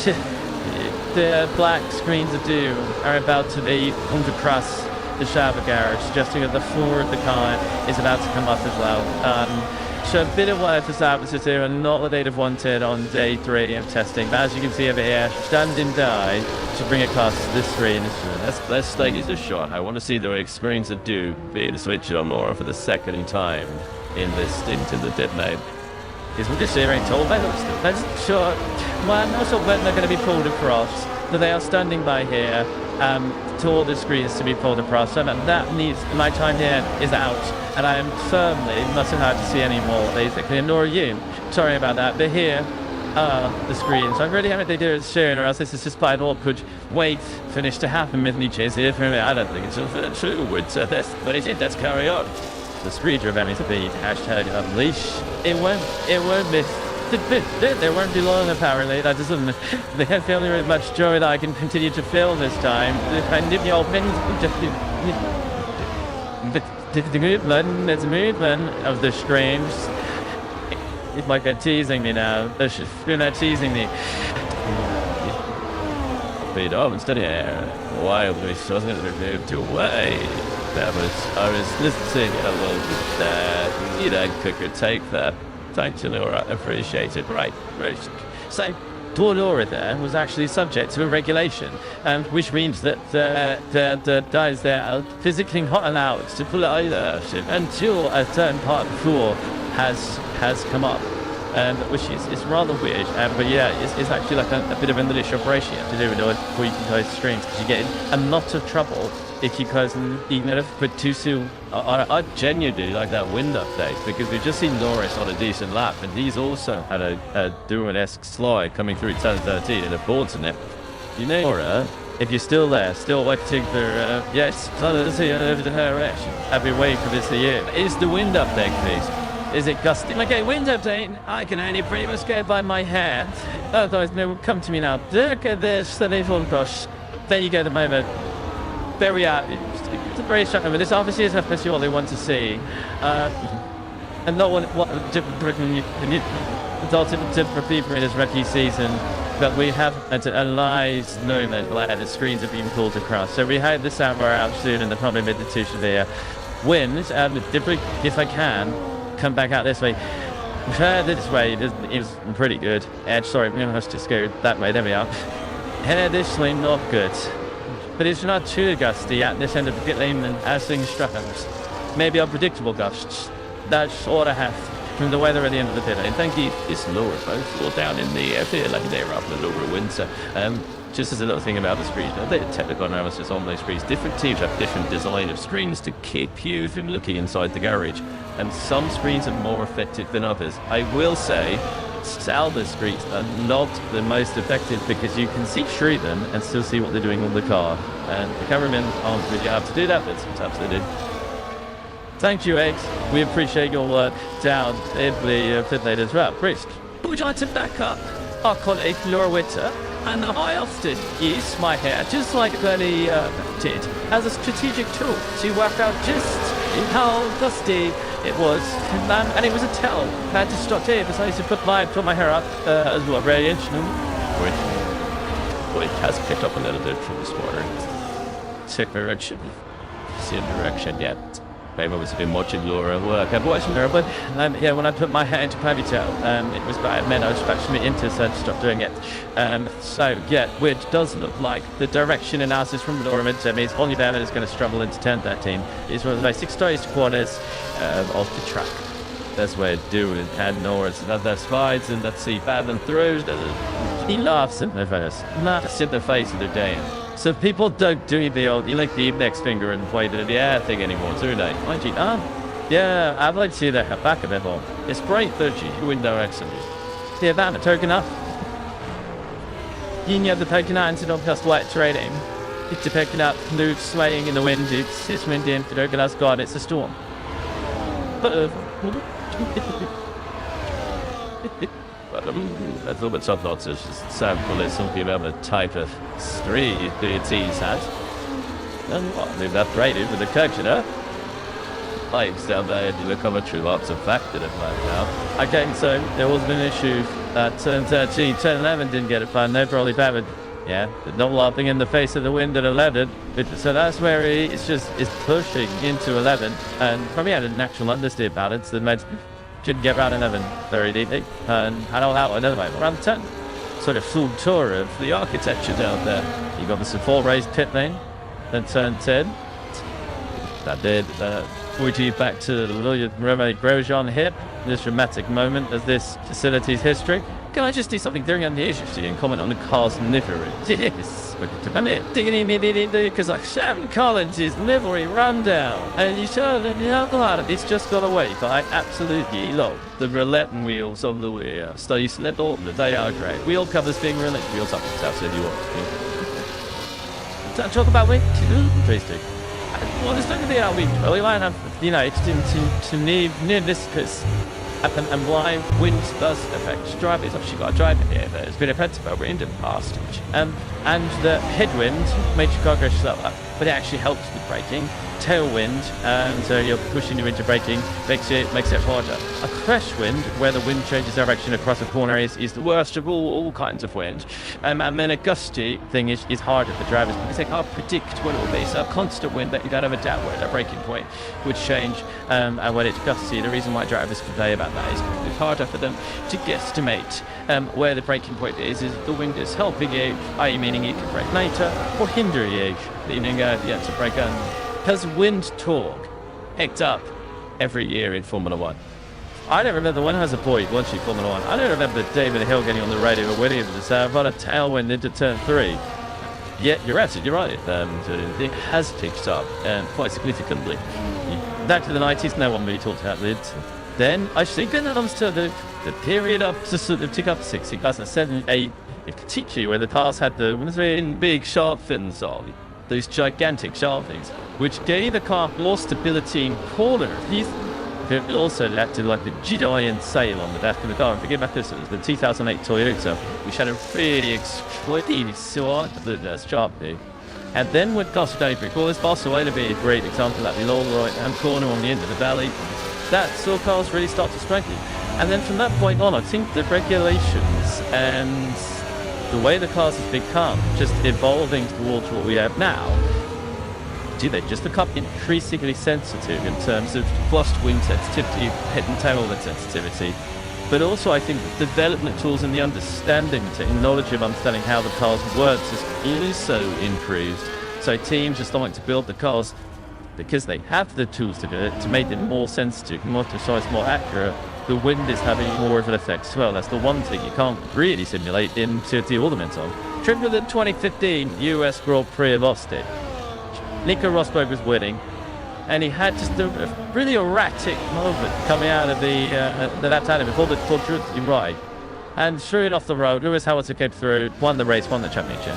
the black screens of doom are about to be pulled across the shower garage, suggesting that the floor of the car is about to come up as well. So a bit of work for services here, and not what they'd have wanted on day 3 of testing. But as you can see over here, standing die to bring it across this screen. Let's take it a shot. I want to see the screens that do being switched on more for the second time in this stint in the detonate. Is what this hearing told by them still. That's sure. Well, I'm not sure when they're going to be pulled across. But they are standing by here to all the screens to be pulled across. So that needs, my time here is out. And I am firmly not allowed to see any more, basically, nor you. Sorry about that. But here are the screens. I'm really happy they do it soon, or else this is just quite an awkward wait finish to happen with me chasing here for me. I don't think it's true. Let's carry on. The screeds are having to be hashtag unleash. It won't miss. They won't be long apparently. That doesn't. They have felt very much joy that I can continue to fill this time. The movement of the screens. It's like they're teasing me now. They're teasing me. Speed up instead of air. Wildly struggling to move away. I was listening a little bit there. You know, quicker take that. Thank you, Laura. Appreciate it. Right. So, Laura there was actually subject to a regulation, which means that the guys there are physically not allowed to pull either until a certain part of the floor has come up. Which is rather weird, but yeah, it's actually like a bit of a military operation you have to do in order before you can close the screens, because you get in a lot of trouble if you close them even if put too soon. I genuinely like that wind update, because we've just seen Norris on a decent lap, and he's also had a Duran-esque slide coming through turn 13 and a board to it. You know, Laura, if you're still there, still waiting for, yes, over to her direction. I've been waiting for this a year. Is the wind update, please? Is it gusty? Okay, wind update. I can only pretty much go by my hair. Otherwise, no one come to me now. Look at this, the little gosh. There you go, the moment. Very it's a very shocking. But this obviously is especially what they want to see. And no one, what Britain, it's ultimate tip for people in this rookie season. But we have analysed knowing that the screens are being pulled across. So we had this hour out soon, and they're probably mid to 2 severe winds. If I can, come back out this way. This way is pretty good. Edge, sorry, I was just scared that way. There we are. And additionally, not good. But it's not too gusty at this end of the pit lane as things struggles. Maybe unpredictable gusts. That's all I have from the weather at the end of the pit lane. Thank you. It's lower, both or down in the airfield, like they're up the lower winter. Just as a little thing about the screens, the technical analysis on those screens, different teams have different design of screens to keep you from looking inside the garage. And some screens are more effective than others. I will say, Sauber screens are not the most effective because you can see through them and still see what they're doing on the car. And the cameramen aren't really able to do that, but sometimes they do. Thank you, Eggs. We appreciate your work down in the pit lane as well. Priest. Would you like to back up our colleague Laura Witter? And I often use my hair, just like Bernie did, as a strategic tool to work out just how dusty it was. And it was a tell. I had to stop here because I used to put my hair up as well, very interesting. It has picked up a little bit from this morning. Sick direction. Same direction, yeah. Maybe I was been watching Laura work. I've watched her, but yeah, when I put my hair into ponytail, it was bad. It meant I was scratching me into, so I stopped doing it. So yeah, which does look like the direction analysis from Laura Winter means Ollie Bennett is going to struggle into turn 13. It's one of the most exposed corners of the track. That's what I do with and Norris and other slides, and let's see, Babin throws. He laughs in their face. Laughs in the face of the day. So people don't do the old, you like the index finger and point to the air thing anymore, do they? Mind you, yeah, I'd like to see that back a bit more. It's bright 30, window excellent. Yeah, that, token up. You have the token out instead of just white trading. It's picking up, loose, swaying in the wind, it's windy and token has got, it's a storm. But, that's a little bit subplots. It's just sample is something about the type of street the teams had. And they've upgraded with the coach, you know. Pipes down there to the commentary lots of factor it right now. Okay, so there was an issue that turn 13, turn 11 didn't get it fine. They're probably bad. Yeah, not laughing in the face of the wind at 11. So that's where it's pushing into 11. And probably had a natural understeer balance that made didn't get round 11 very deeply, and had all out another way, around 10. Sort of full tour of the architecture down there. You got the support raised pit lane, then turn 10. That did 40 back to the William Remy Grosjean hit. This dramatic moment of this facility's history. Can I just do something during the agency and comment on the car's livery? Yes, because like Sharon Collins' livery rundown, and you show that it's just got away. But I absolutely love the roulette wheels on the wheel. So you slip all they are great. Wheel covers being roulette wheels up and south, so you want. Talk about week 2, interesting. Well, there's not going to be our week. Well, we might have, it's to near this because. And why wind does affect drivers. Obviously, you've got a driver here that has been affected by wind in the past. And the headwind makes your car go slower, but it actually helps with braking. Tailwind, so you're pushing you into braking, makes it harder. A crash wind, where the wind changes direction across a corner, is the worst of all kinds of wind. And then a gusty thing is harder for drivers because they can't predict what it will be. So a constant wind that you don't have a doubt where their braking point would change. And when it's gusty, the reason why drivers complain about that is because it's harder for them to guesstimate where the braking point is the wind is helping you, i.e. meaning you can brake later, or hinder you, meaning you have to brake Has wind torque picked up every year in Formula 1? I don't remember when has a point once you Formula 1. I don't remember David Hill getting on the radio with Williams to say, I've got a tailwind into turn 3. Yeah, you're absolutely right. It has picked up quite significantly. Back to the 90s, no one really talked about it. Then, I think then it comes to the period up to sort of tick up 6, 2007, 8, in particular, where the cars had the big sharp fins on. Those gigantic sharp things, which gave the car more stability in corners. It also led to like the giant sail on the back of the car. And forget about this, it was the 2008 Toyota, which had a really exploitative sharp thing. And then with Costco, this Barcelona would be a great example at the lower right-hand corner on the end of the valley. That saw cars really start to strengthen. And then from that point on, I think the regulations and the way the cars have become, just evolving towards what we have now, they just become increasingly sensitive in terms of crosswind sensitivity, head and tailwind sensitivity. But also, I think the development tools and the understanding, technology of understanding how the cars works is also improved. So teams are starting to build the cars because they have the tools to do it, to make it more sensitive, more precise, more accurate. The wind is having more of an effect as well. That's the one thing you can't really simulate in the ornaments on. Trip to the 2015 US Grand Prix of Austin. Nico Rosberg was winning, and he had just a really erratic moment coming out of the left hand before the drew to the right, and threw it off the road. Lewis Hamilton came through, won the race, won the championship.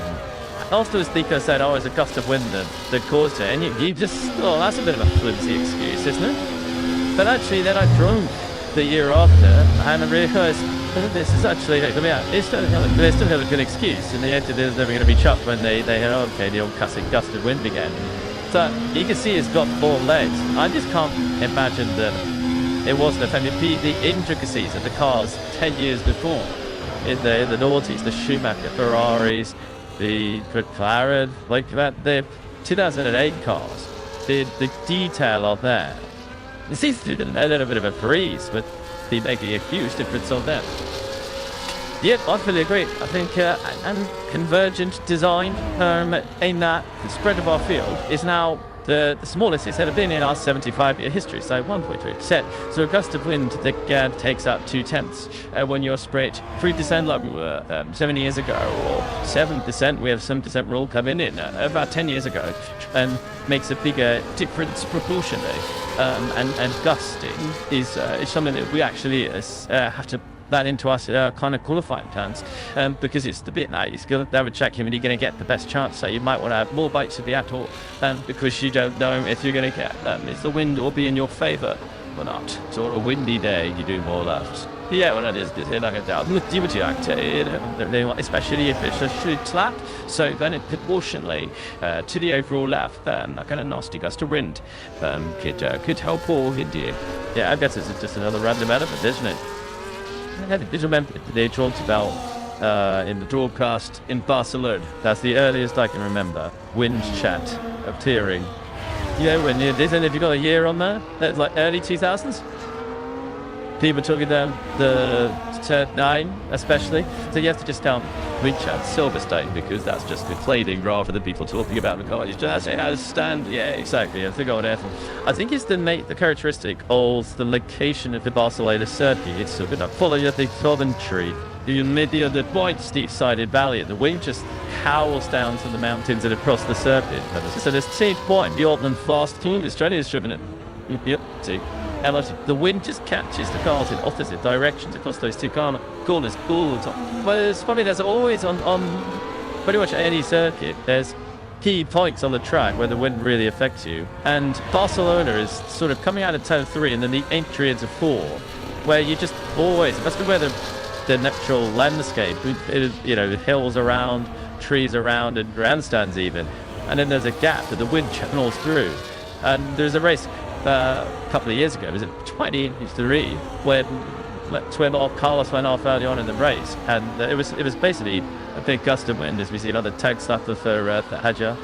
Afterwards, Nico said, "Oh, it was a gust of wind that caused it," and you just, oh, that's a bit of a flimsy excuse, isn't it? But actually, then I drove the year after, and I realised this is actually, I mean, they still have a good excuse. In the end, there's never going to be chucked when they had, okay, the old gust of wind again. So you can see it's got 4 legs. I just can't imagine that it wasn't affected. The intricacies of the cars 10 years before, in the noughties, the Schumacher, Ferraris, the McLaren, like that, the 2008 cars, the detail of that. It seems to be a little bit of a breeze, but they're making a huge difference on them. Yep, I fully agree. I think and convergent design aimed at the spread of our field is now the smallest it's ever been in our 75-year history, so 1.3%. So a gust of wind that takes up 0.2 when you're spread 3% like we were 7 years ago, or 7%. We have 7% rule coming in about 10 years ago, and makes a bigger difference proportionally. And gusting is something that we actually have to that into us kind of qualifying plans, because it's the bit that you're going to have a check him and you're going to get the best chance. So you might want to have more bites of the apple, because you don't know if you're going to get if the wind will be in your favour or not. So on a windy day, you do more laps. Yeah, well, it is like a doubt. Especially if it's a shoot lap, so then it proportionally to the overall lap, a kind of nasty gust of wind could help all indeed. Yeah, I guess it's just another random element, isn't it? Did you remember they talked about in the broadcast in Barcelona? That's the earliest I can remember. Wind chat appearing. You know, when if you got a year on there, that's like early 2000s. People talking down the turn 9, especially. So you have to just count wind chat Silverstone, because that's just complaining rather than people talking about the car. You just say how to stand. Yeah, exactly. I think I think it's the characteristic of the location of the Barcelona circuit. It's sort of follow the Coventry, the middle of the quite steep-sided valley. The wind just howls down to the mountains and across the circuit. So there's 2 point beyond than fast team. Australia's driven it. Yep. See. The wind just catches the cars in opposite directions across those 2 corners all the time. Well, it's funny, there's always on pretty much any circuit, there's key points on the track where the wind really affects you. And Barcelona is sort of coming out of turn 3 and then the entry into 4, where you just always, that's where the natural landscape, the hills around, trees around, and grandstands even. And then there's a gap that the wind channels through. And there's a race a couple of years ago, was it 23, when Carlos went off early on in the race, and it was basically a big gust of wind, as we see another tag stuff for Hadjar.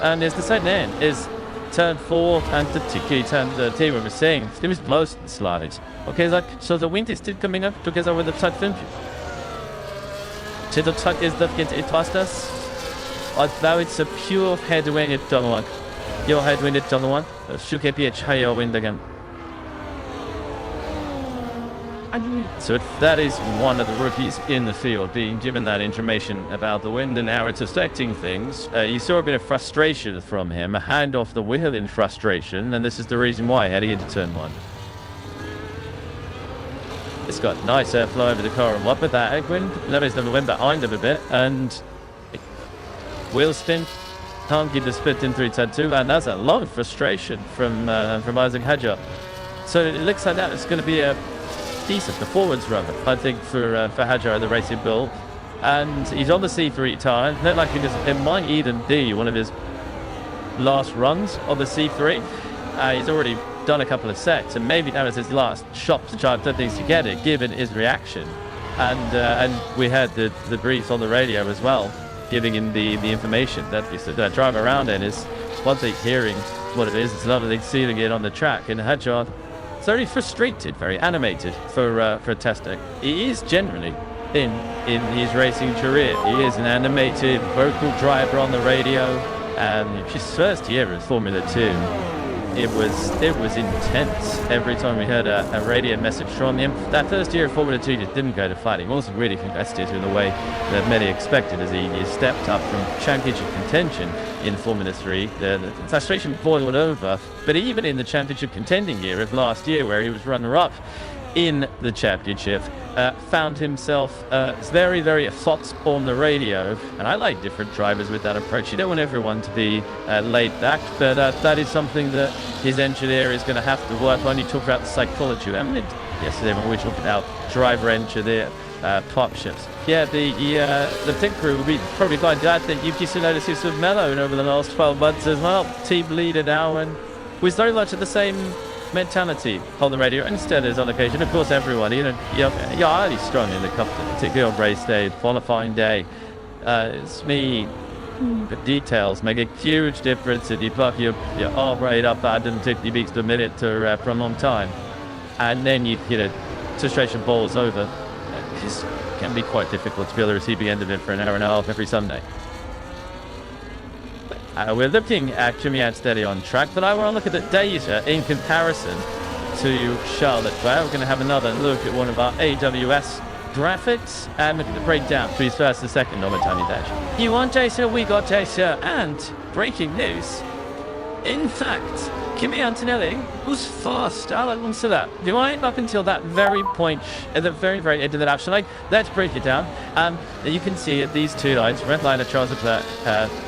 And it's the same end, is turn 4 and the key turn 13 we were saying, it was close to the slides. Okay, so the wind is still coming up together with the side film. So the side is that it past us. Now it's a pure headwind at turn 1. Your headwind at turn 1. Should be a higher wind again. So that is one of the rookies in the field being given that information about the wind and how it's affecting things. You saw a bit of frustration from him, a hand off the wheel in frustration, and this is the reason why heading into turn 1. It's got nice airflow over the car, and what with that headwind, notice the wind behind him a bit, and wheel spin. Can't keep the split in 3 turn 2, and that's a lot of frustration from Isaac Hadjar. So it looks like that it's going to be a decent performance run, I think, for Hadjar in the Racing Bull. And he's on the C3 tyre. It looks like it might even be one of his last runs on the C3. He's already done a couple of sets, and maybe that was his last shot to try and put things together, given his reaction. And we had the briefs on the radio as well, giving him the information that the drive around in is one thing hearing what it is, it's another thing seeing it on the track. And Hadjar, it's very frustrated, very animated for testing. He is generally in his racing career. He is an animated vocal driver on the radio, and his first year in Formula 2, it was intense. Every time we heard a radio message from him, that first year of Formula 2 just didn't go to plan. He wasn't really competitive in the way that many expected as he stepped up from championship contention in Formula 3. The frustration boiled over, but even in the championship contending year of last year, where he was runner-up in the championship, found himself very, very fox on the radio. And I like different drivers with that approach. You don't want everyone to be laid back, but that is something that his engineer is going to have to work on. You talk about the psychology. I mean, yesterday when we talked about driver engineer partnerships. Yeah, the pit crew will be probably quite glad that Yuki Tsunoda seems to have mellowed over the last 12 months as well. Team leader now, and was very much at the same mentality on the radio. Instead, as on occasion, of course, everyone, you're highly strong in the cup, particularly on race day, qualifying day. It's me. The details make a huge difference if you plug your heart rate up at 150 beats per minute for a long time, and then frustration boils over. It can be quite difficult to be on the receiving end of it for an hour and a half every Sunday. We're looking at Kimi Antonelli on track, but I want to look at the data in comparison to Charles Leclerc. We're going to have another look at one of our AWS graphics and look at the breakdown between first and second on the tiny dash. You want Jason? We got Jason. And breaking news. In fact, Kimi Antonelli was fast. I like to that. Right up until that very point, at the very, very end of the lap. So let's break it down. You can see at these two lines, red line of Charles Leclerc,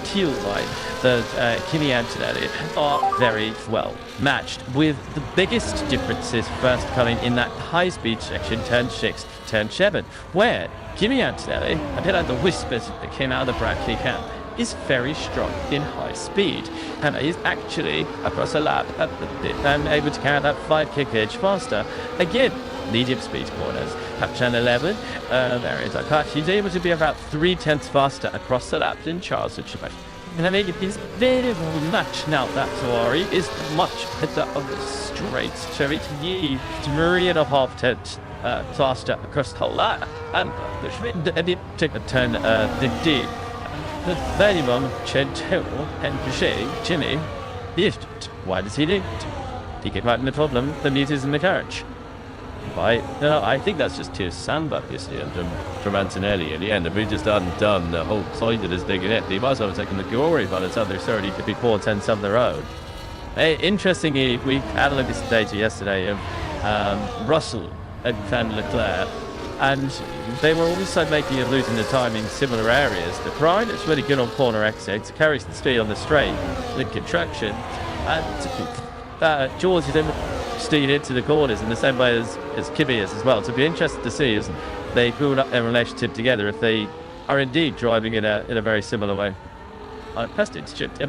teal line, that Kimi Antonelli are very well matched, with the biggest differences first coming in that high-speed section, turn 6, turn 7, where Kimi Antonelli, a bit like the whispers that came out of the Brackley camp, is very strong in high speed, and is actually across a lap at the bit and able to carry that 5 kick edge faster. Again, medium speed corners, at turn 11, areas like that, he's able to be about 3/10 faster across the lap than Charles Leclerc. And I think it is very much now that Ferrari is much better on the straight, so it's 3.5 faster across the whole lap, and the take a turn 15. The minimum Central and Jimmy lifted. Why does he lift? He get right in the problem, the mute is in the carriage. I think that's just Tier Sandbag this year from Antonelli at the end. If we just hadn't done the whole side of this digging it, they might as well have taken the glory by the time they're 30 to be 4/10 on their own. Interestingly, we had a look at this data yesterday of Russell and Leclerc, and they were also making it losing the time in similar areas. The Pride is really good on corner exits, carries the speed on the straight, the contraction, and George is able to steer into the corners in the same way as Kimi is as well. So it'll be interesting to see as they build up their relationship together if they are indeed driving in a very similar way. I'm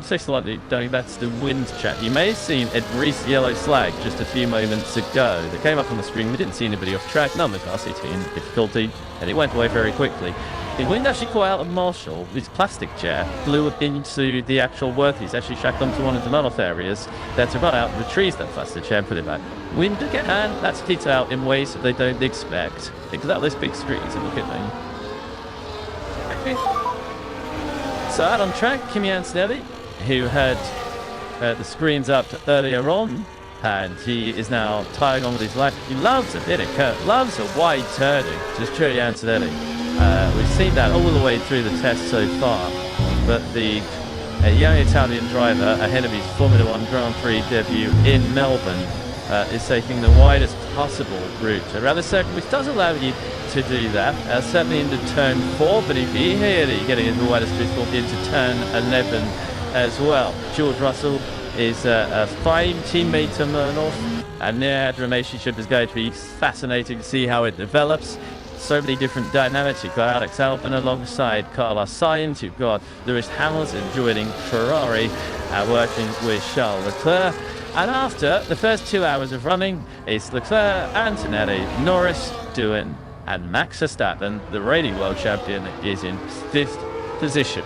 so slightly going back to the wind chat. You may have seen a brief yellow flag just a few moments ago that came up on the screen. We didn't see anybody off track, none of us in difficulty, and it went away very quickly. The wind actually caught out of Marshall. His plastic chair blew into the actual worthies, actually shacked onto one of the runoff areas. They had to run out and retrieve that plastic chair and put it back. Wind again, and that's hit out in ways that they don't expect. Think about those big screens and look at them. So out on track, Kimi Antonelli, who had the screens up earlier on, and he is now tying on with his life. He loves a bit of curve, loves a wide turning, just truly Antonelli. We've seen that all the way through the test so far, but the young Italian driver ahead of his Formula 1 Grand Prix debut in Melbourne is taking the widest possible route around the circuit, which does allow you to do that, certainly into turn 4, but if you hear that you're getting into the widest possible into turn 11 as well. George Russell is a fine teammate to Murnoff, and their relationship is going to be fascinating to see how it develops. So many different dynamics. You've got Alex Albon alongside Carlos Sainz, you've got Lewis Hamilton joining Ferrari, working with Charles Leclerc. And after the first 2 hours of running, it's Leclerc, Antonelli, Norris, Doohan, and Max Verstappen, the reigning world champion, is in 5th position.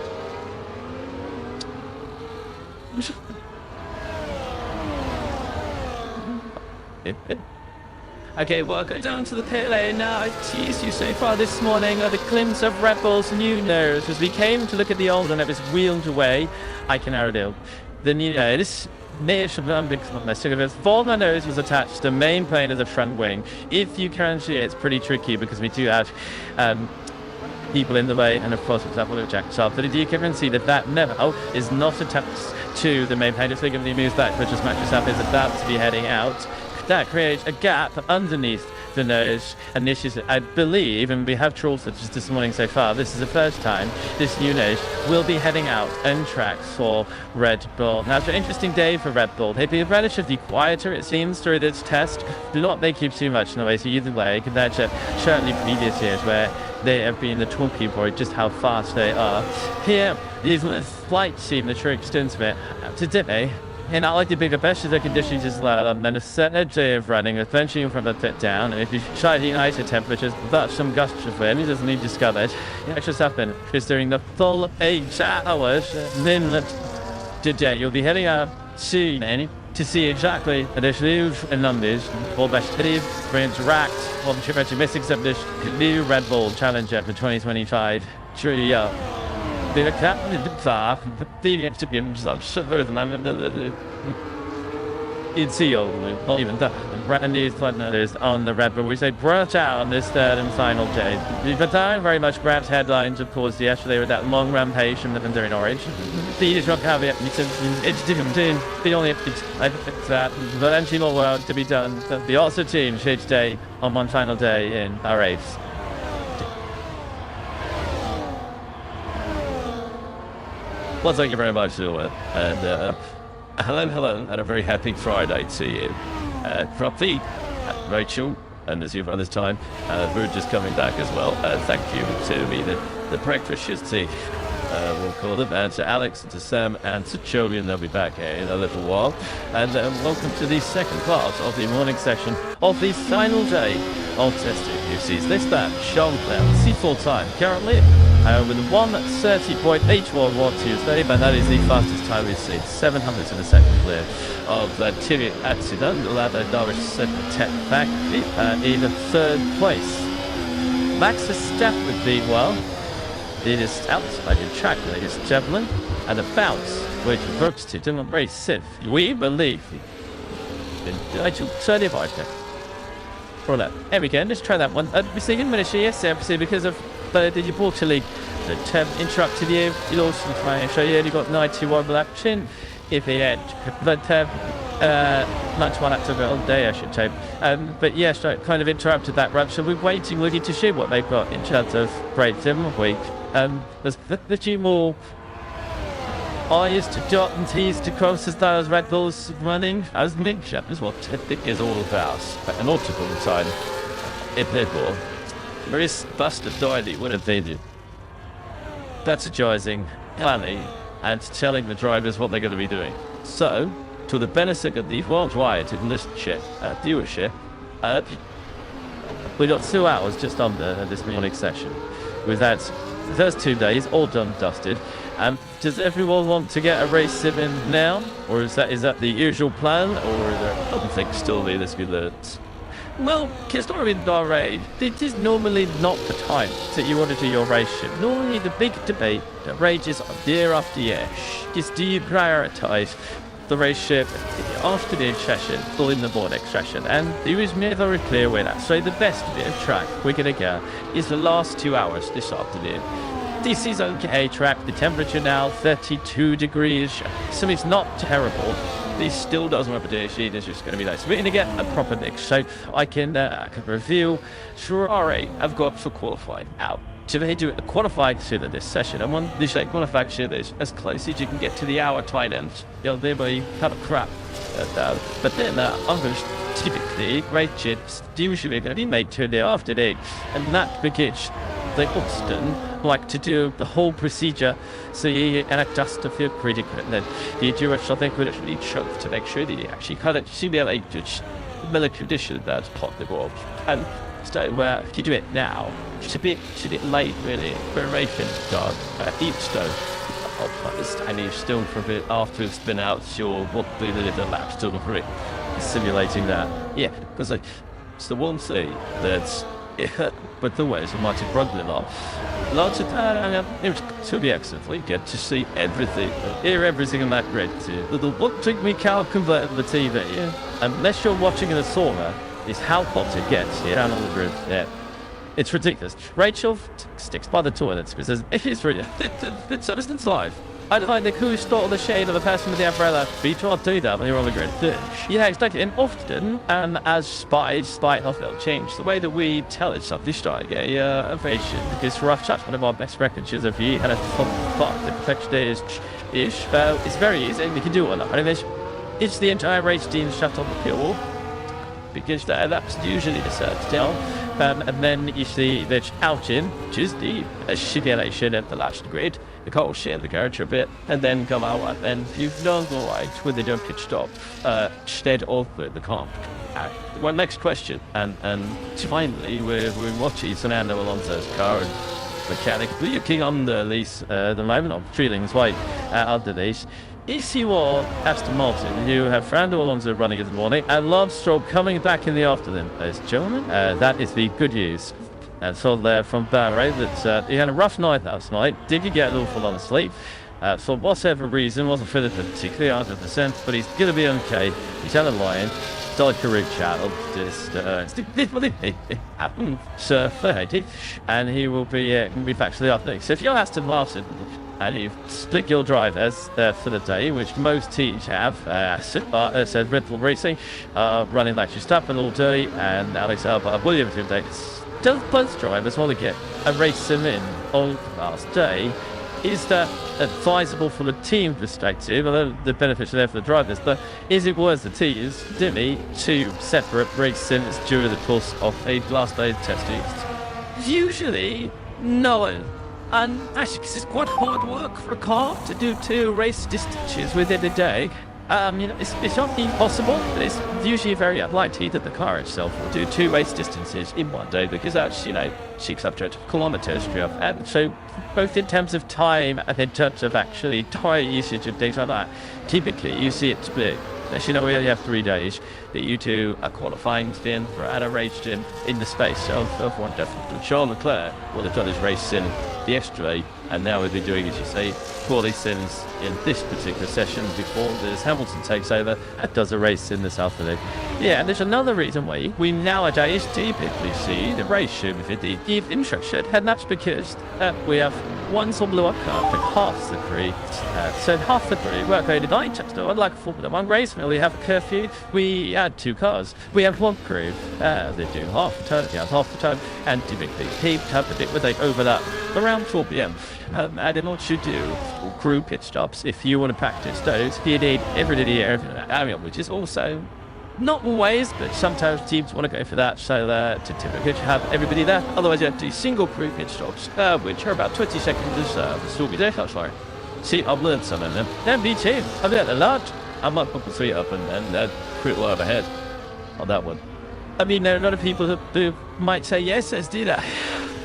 Okay, well, go down to the pit lane now. I teased you so far this morning of a glimpse of Red Bull's new nose. As we came to look at the old one that was wheeled away, I can aerodynamics. The new nose, former nose was attached to the main plane of the front wing. If you can see it, it's pretty tricky because we do have people in the way, and of course, for example, the jack shaft. But if you can see that now is not attached to the main plane, just think of the moves back, which just matches up, is about to be heading out. That creates a gap underneath the nose, and this is, I believe, and we have trawled such as this morning so far, this is the first time this new nose will be heading out on track for Red Bull. Now, it's an interesting day for Red Bull. They've been relatively quieter, it seems, through this test. Do not make you too much noise, so either way, compared to certainly previous years where they have been the talking point just how fast they are. Here is a slight seam the true extent of it. Today, and I like to be the best of the conditions as well, and then a certain day of running, eventually from the pit down, and if you try the United temperatures, but some gusts of wind, it doesn't need discovered. It just happened, because during the full 8 hours, then today, you'll be heading out soon to see exactly the huge numbers for the steady interact on the missing of this new Red Bull Challenger for 2025. The captain the recipients of silver it's not even that. Brandy's partners on the Red Bull. We say brought out on this third and final day. The time very much grabbed headlines, of course, yesterday with that long rampage from the Vendor in Orange. The is not have it. It's different. The only I think that plenty more work to be done. The also team each day on one final day in our race. Well, thank you very much, Silver. And hello, and a very happy Friday to you. From the Rachel, and as you've run this time, we're just coming back as well. Thank you to me, the breakfast tea. We'll call them, and to Alex, and to Sam, and to Joey, and they'll be back in a little while. And welcome to the second part of the morning session of the final day of testing. You see this lap, Sean Clare, C4 time currently. With 1:30.811 Tuesday, but that is the fastest time we've seen. 700 in a second clear of that Tyrion accident. Lado Norris set the tech back in third place. Max Verstappen being well. It is outside the track, ladies and gentlemen, and a bounce which works to do a very safe. We believe in Nigel 35. For that. Here we go, let's try that one. We're seeing in Malaysia, yes, obviously, because of the reportedly the temp interrupted you. You'll also try and show you only got 91 action if he had, but 91 active all day, I should say. But yes, kind of interrupted that run, so we're waiting, looking to see what they've got in terms of grade 7 week. There's the few more I's to dot and T's to cross as those Red Bulls running. As mentioned, is what I think is all about. An nautical time in Leaderboard. There is Buster Doily would have been strategizing, planning, and telling the drivers what they're going to be doing. So, to the benefit of the worldwide listenership, viewership, we got 2 hours just under this morning session. With that, the first 2 days all done and dusted. Does everyone want to get a race sim in now, or is that the usual plan, or are there other things still need to be learned? Well, historically in Bahrain, it is normally not the time that you want to do your race sim. Normally the big debate that rages year after year is, do you prioritise the race ship in the afternoon session or in the morning session? And there is never a clear winner. So the best bit of track we're going to get is the last 2 hours this afternoon. This is okay track. The temperature now 32 degrees, so it's not terrible. This still doesn't reputation. It's just going to be nice. We're going to get a proper mix, so I can reveal. Ferrari have got for qualifying out. So they do a qualifying sooner this session. And one this qualifying sooner is as close as you can get to the hour tight end. You'll thereby have a crap. But then others typically great chips usually going to be made to the afternoon, and that because they often like to do the whole procedure so you adjust to feel pretty good. And then you do something could actually choke to make sure that you actually kind of simulate the condition that's possible. And so if you do it now, it's a bit late really. Preparation done each stone optimized, and you've still for a bit after it's been out, you're what the lap still for it, simulating that. Yeah, because it's the one thing that's but the ways of mighty struggling on. Lots of time, it will be excellent. We get to see everything, hear everything in that grid. The one thing we can't convert on the TV, unless you're watching in a sauna, is how hot it gets down on the grid. Yeah. It's ridiculous. Rachel sticks by the toilets because if it's really, it's citizens live. I don't like the coolest thought of the shade of the person with the umbrella. But you try to do that when you're on the grid. Yeah, exactly. And often, as spies, they'll change the way that we tell it something strike a ovation. Because rough chat, one of our best records is of you and a thought the perfection is it's very easy. We can do it on that. It's the entire race team shut on the pill. Because that's usually the third tell. And then you see the outing, which is the simulation of the last grid. The car share the garage a bit, and then come out, and then you've done all right when they don't pit stop, instead of the car. Well, next question, and finally we're watching Fernando Alonso's car and mechanic looking on the lease, the moment of feeling quite out the lease. If you are Aston Martin, you have Fernando Alonso running in the morning and Lance Stroll coming back in the afternoon. Ladies and gentlemen, that is the good news. And so there from Bahrain that he had a rough night last night. Did you get an awful lot of sleep? For whatever reason, wasn't feeling particularly 100%, but he's going to be okay. He's had a lion. Died to reach out. Just and he will be back to the afternoon. So if you're Aston Martin, and you've split your drivers for the day, which most teams have. Said Red Bull Racing, running like Verstappen all day, and Alex Albon Williams today. Does both drivers want to get a race sim in on the last day? Is that advisable from a team perspective? Although the benefits are there for the drivers, but is it worth the teams, Jimmy, two separate race sims during the course of a last day testing? Usually, no. And actually, because it's quite hard work for a car to do two race distances within a day. It's not impossible, but it's usually very unlikely that the car itself will do two race distances in one day because that's, 600 kilometers. And so, both in terms of time and in terms of actually tire usage and things like that, typically you see it split. As we only have 3 days that you do a qualifying stint and a race stint in the space of one definitely. Charles Leclerc will have done his race stint yesterday, and now we'll be doing, as you say, 4 stints in this particular session before as Hamilton takes over and does a race in this afternoon. Yeah, and there's another reason why we nowadays typically see the race show with the give interested, and that's because we have one Formula 1 car for half the crew. So half the crew work over night. So unlike Formula 1 race, where we have a curfew, we had 2 cars. We have one crew. They do half the time, half the time, and typically keep have the bit where they overlap around 4 p.m. And then what you do, crew pit stops, if you want to practice those, you need every day, which is also not always, but sometimes teams want to go for that, so to typically have everybody there. Otherwise, you have to do single crew pit stops, which are about 20 seconds still be there. Sorry. See, I've learned some of them. Then me too. I've learned a lot. I might put the 3 up and crew will overhead on that one. I mean, there are a lot of people who might say, yes, let's do that.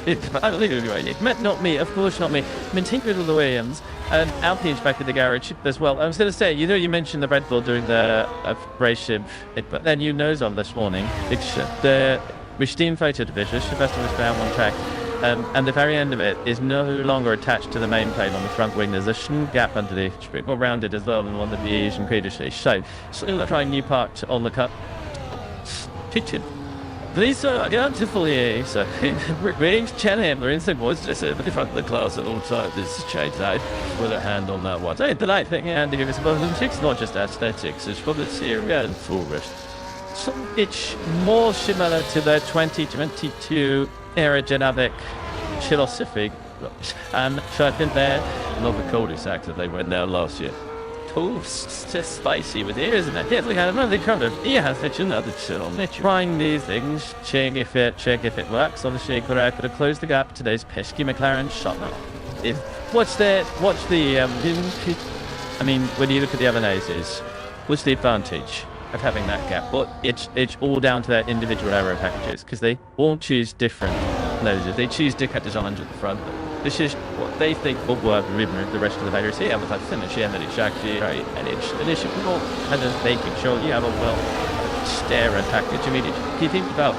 I don't think it would be right. It meant not me, of course not me. I mean, tinker with the Williams and Alpine's back in the garage as well. I was going to say, you mentioned the Red Bull during the race, but then you knows on this morning, the Steam Photo Division, Sebastian was found on track, and the very end of it is no longer attached to the main plane on the front wing. There's a gap underneath, which is a bit more rounded as well than the one that we used previously. So, still trying new part on the cut. Kitchen. These are beautiful here, so James Chenham in the voice just at the front of the class at all times. This is changed out with a hand on that one. So the light thing and give us above it's not just aesthetics, it's for the theory and forest. So it's more similar to the 2022 aerodynamic philosophy. And so I think they're not the coldest act that they went down last year. It's just spicy with here, isn't it? Yes, we had another kind of such another chill. They're trying these things, check if it works. Obviously, I could have closed the gap today's pesky McLaren shot. What's the I mean, when you look at the other noses, what's the advantage of having that gap? But it's all down to their individual aero packages because they all choose different noses. They choose different designs at the front. This is what they think will work with the rest of the virus here, but I finish here, and it's actually right, and it's initial and then making sure you have a well stare and package. I mean, if you think about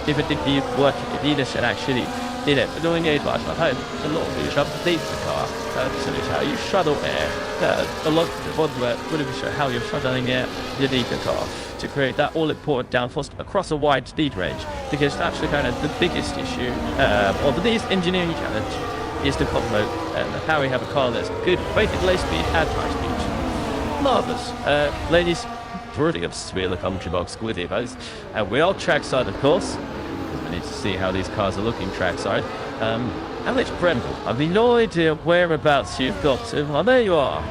if it did be working, if you just actually did it, but doing it last at home, a lot of you shut the car, so it's how you shuttle air. A lot of the bodywork would have shown how you're shuttling air, you need the car to create that all-important downforce across a wide speed range, because that's the kind of the biggest issue, or the biggest engineering challenge is the combo, and how we have a car that's good both at low speed and high speed. Marvellous. Ladies, pretty up to be in the commentary box with you guys. We are trackside, of course. We need to see how these cars are looking trackside. Alex Bremble, I've no idea whereabouts you've got to. Well, there you are.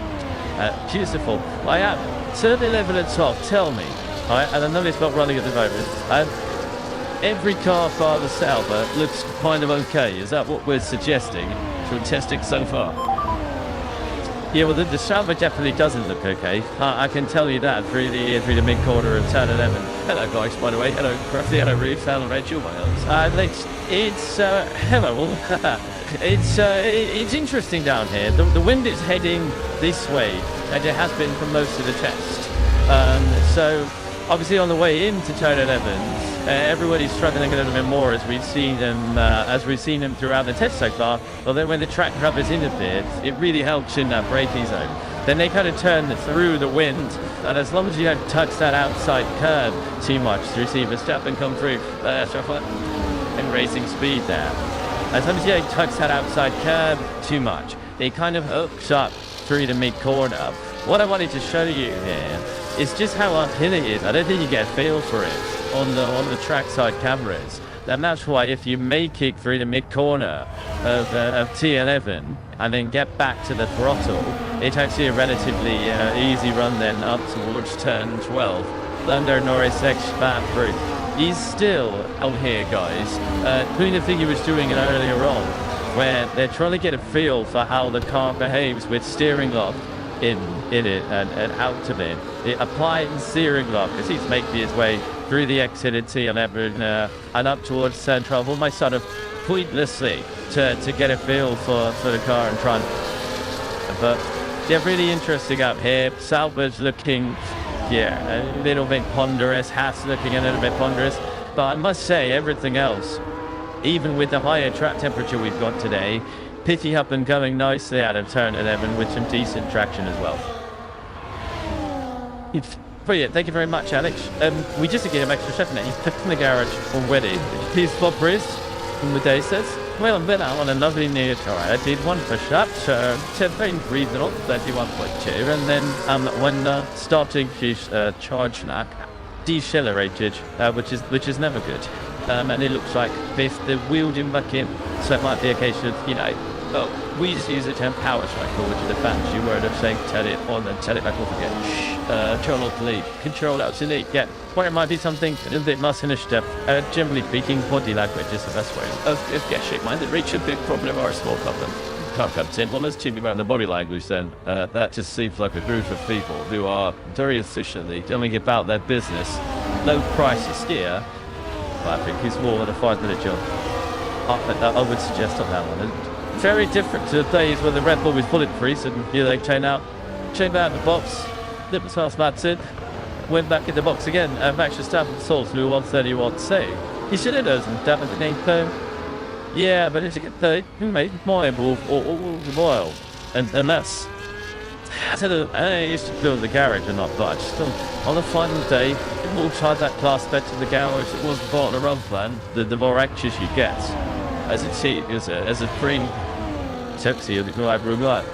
Beautiful. I am turn 11 at top. Tell me. Alright, and I know it's not running at the moment. Every car bar the Sauber looks kind of okay. Is that what we're suggesting from testing so far? Yeah, well, the Sauber definitely doesn't look okay. I can tell you that through the mid-corner of turn 11. Hello, guys, by the way. Hello, Crafty. Hello, Reef. Hello, Rachel. Hello. It's interesting down here. The wind is heading this way, and it has been for most of the test. So, obviously, on the way into turn 11, everybody's struggling a little bit more as we've seen them throughout the test so far. Although when the track covers in a bit, it really helps in that braking zone. Then they kind of turn through the wind, and as long as you don't touch that outside curb too much to see Verstappen come through and racing speed there. As long as you don't touch that outside curb too much, it kind of hooks up through the mid-corner. What I wanted to show you here is just how uphill it is. I don't think you get a feel for it on the trackside cameras. And that's why if you make it through the mid-corner of T11 and then get back to the throttle, it's actually a relatively easy run then up towards turn 12. Lando Norris expand through. He's still out here, guys, doing the thing he was doing earlier on, where they're trying to get a feel for how the car behaves with steering lock in it and out of it. Applying steering lock as he's making his way through the exit at T11 and up towards turn 12, almost sort of pointlessly to get a feel for the car and try and... But they're really interesting up here. Sauber's looking, a little bit ponderous. Haas looking a little bit ponderous. But I must say, everything else, even with the higher track temperature we've got today, picking up and going nicely out of turn 11 with some decent traction as well. Brilliant, thank you very much, Alex. We just get him extra chef now. He's picked in the garage already. Please swap Briz from the day says. Well, I'm out on a lovely new car. I did one push up, so very reasonable, 31.2, and then when starting his charge lap, decelerated, which is never good. And it looks like the wheeled him back in, so it might be a case of, we just use the term power cycle, which is the fancy word of saying turn it on and turn it back off again. Turn off to lead, control out to lead, Where it might be something a little bit more sinister. Generally speaking, body language is the best way of getting mind. It reach a big problem or a small problem. Car comes in, well, let's check around the body language then. That just seems like a group of people who are very efficiently going about their business. Low prices here. I think he's more than a 5-minute job. I would suggest on that one. And very different to the days when the Red Bull was bulletproof and they chain out the box, lit myself that's it, went back in the box again, and Max Verstappen sold through 131C. He should have done damn it, yeah, but it's a good thing, mate, my all the while, and that's. I used to build the garage and not, but still, on the final day, the more tried that class spec in the garage, it was part of the run plan, the more anxious you get. As a free taxi of the drive room light.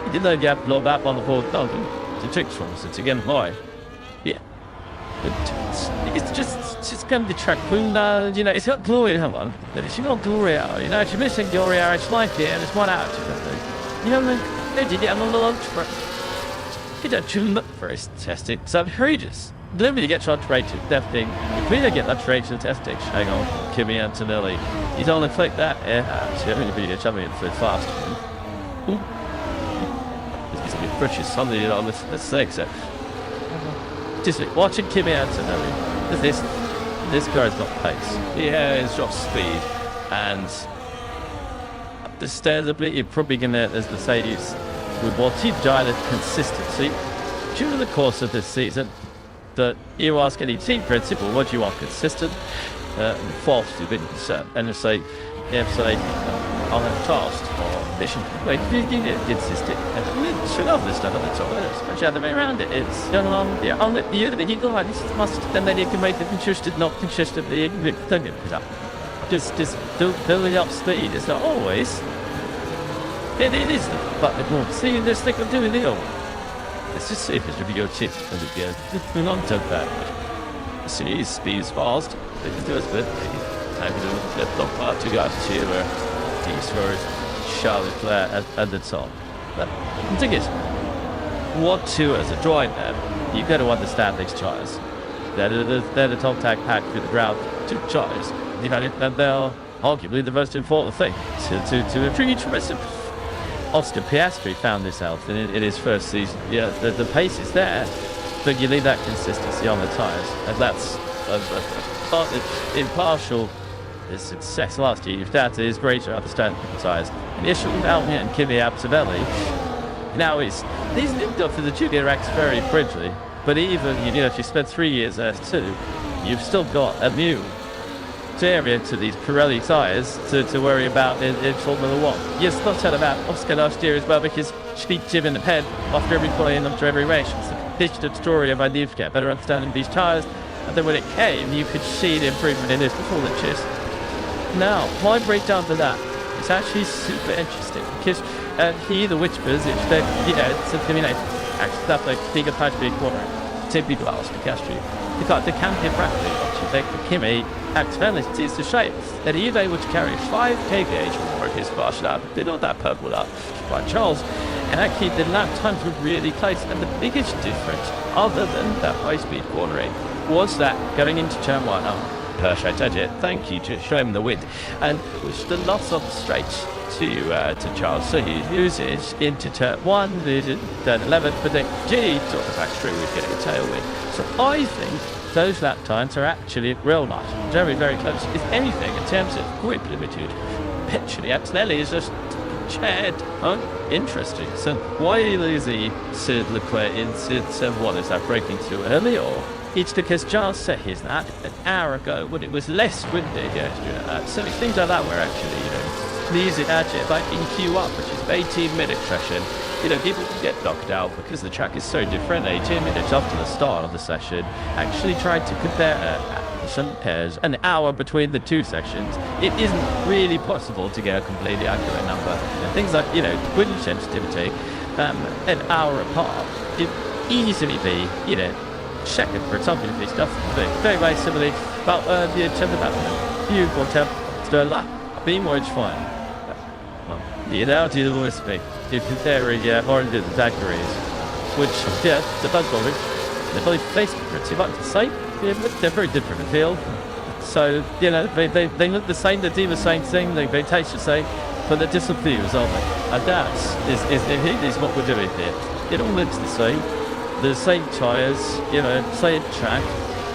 You didn't know you have to blow back on the whole thing. The tricks from us, it's again high. Yeah. But it's just going to track it's got glory, hang on. It's got glory out, if you're missing glory out, it's like it, and it's one out. They did it on the lunch break. You don't tune up for his testing. It's outrageous. Nobody gets lunch rated testing. If we don't get lunch rated testing, hang on, Kimi Antonelli. You don't want to click that. Yeah, everybody gets something so fast. Ooh. It's going to be precious something, let's say so. Just watching Kimi Antonelli. This guy's got pace. Yeah, he's got speed. And understandably, you're probably going to, as Mercedes would want to dial consistency during the course of this season. That you ask any team principal, what do you want? Consistent, false to be concerned. And they say, if they on a task or mission, wait, you get consistent. And should have this stuff on the top. Especially the other way around it. It's going along, yeah, on the you go like this must, then they can make it consistent, not consistent. Just building up speed. It's not always. It is, but it won't see this thing of doing it all. Let's just see if it's going to be your chip and it goes. We're not done that. See, speed is fast. They can do it, but I'm going to flip the part to go to these first Charlotte Claire at the top. But the thing is, what to as a driver, you've got to understand these tyres. They're the top tag pack through the ground, 2 tyres. And they're arguably the most important thing to reach racing. Oscar Piastri found this out in his first season. Yeah, the pace is there, but you need that consistency on the tyres, and that's impartial success last year. You've doubted his greater understanding of the tyres. Initially, Albert and Kimi Absavelli. Now he's lived up to the junior ranks very bridgely, but even if you spent 3 years there too, you've still got a new area to these Pirelli tyres to worry about in Formula 1. Yes, not said about Oscar last year as well, because she beat Jim in the head after every point and after every race. It's a pitched story of I need to get better understanding these tyres, and then when it came, you could see the improvement in his performances. Now, my breakdown for that is actually super interesting, because he, the Whispers, it's that, it's a actually stuff like bigger patch, big corner, simply glass, the Castro. Because the campaign practically, like Kimi, Axelis is the shape that he is able to carry 5 kph more his fast lap. They're not that purple lap by Charles, and actually the lap times were really close. And the biggest difference, other than that high-speed cornering, was that going into turn 1. Thank you to show him the wind, and was the loss of the straight to Charles. So he loses into turn 1, loses turn 11, but then G sort of back through with getting a tailwind. So I think those lap times are actually real nice, very, very close. If anything, in terms of grip limited, potentially Antonelli is just chaired. Interesting. So why is he Sid Leclerc in Sid 7-1? Is that breaking too early, or? It's because Charles said his that an hour ago when it was less windy. So things like that were actually, easy actually, like in Q1, which is 18-minute session. People can get knocked out because the track is so different. 18 minutes after the start of the session, actually tried to compare pairs an hour between the 2 sections. It isn't really possible to get a completely accurate number. And things like, wind sensitivity, an hour apart, it easily be, second, for example, if it's stuff very, very similarly. But the terms of that, beautiful temp, still lap, beam wage fine. Now to the voice speak. If comparing orange and daiquiris, which, the buzzball, they're both Facebook groups, you like to say, they're very different in field. So, they look the same, they do the same thing, they taste the same, but they're different views, aren't they? And that is what we're doing here. It all looks the same tyres, same track,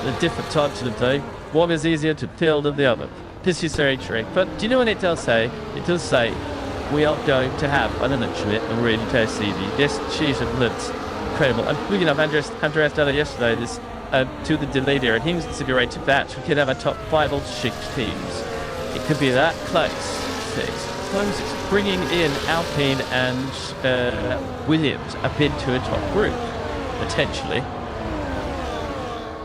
the different times of the day. One is easier to build than the other. This is very true. But do you know what it does say? It does say we are going to have an electric and really test CV. This season looks incredible. And speaking of Andreas done it yesterday, this to the delay there, and he was considering that we could have a top 5 or 6 teams. It could be that close. 6. Sometimes it's bringing in Alpine and Williams up into a top group, potentially.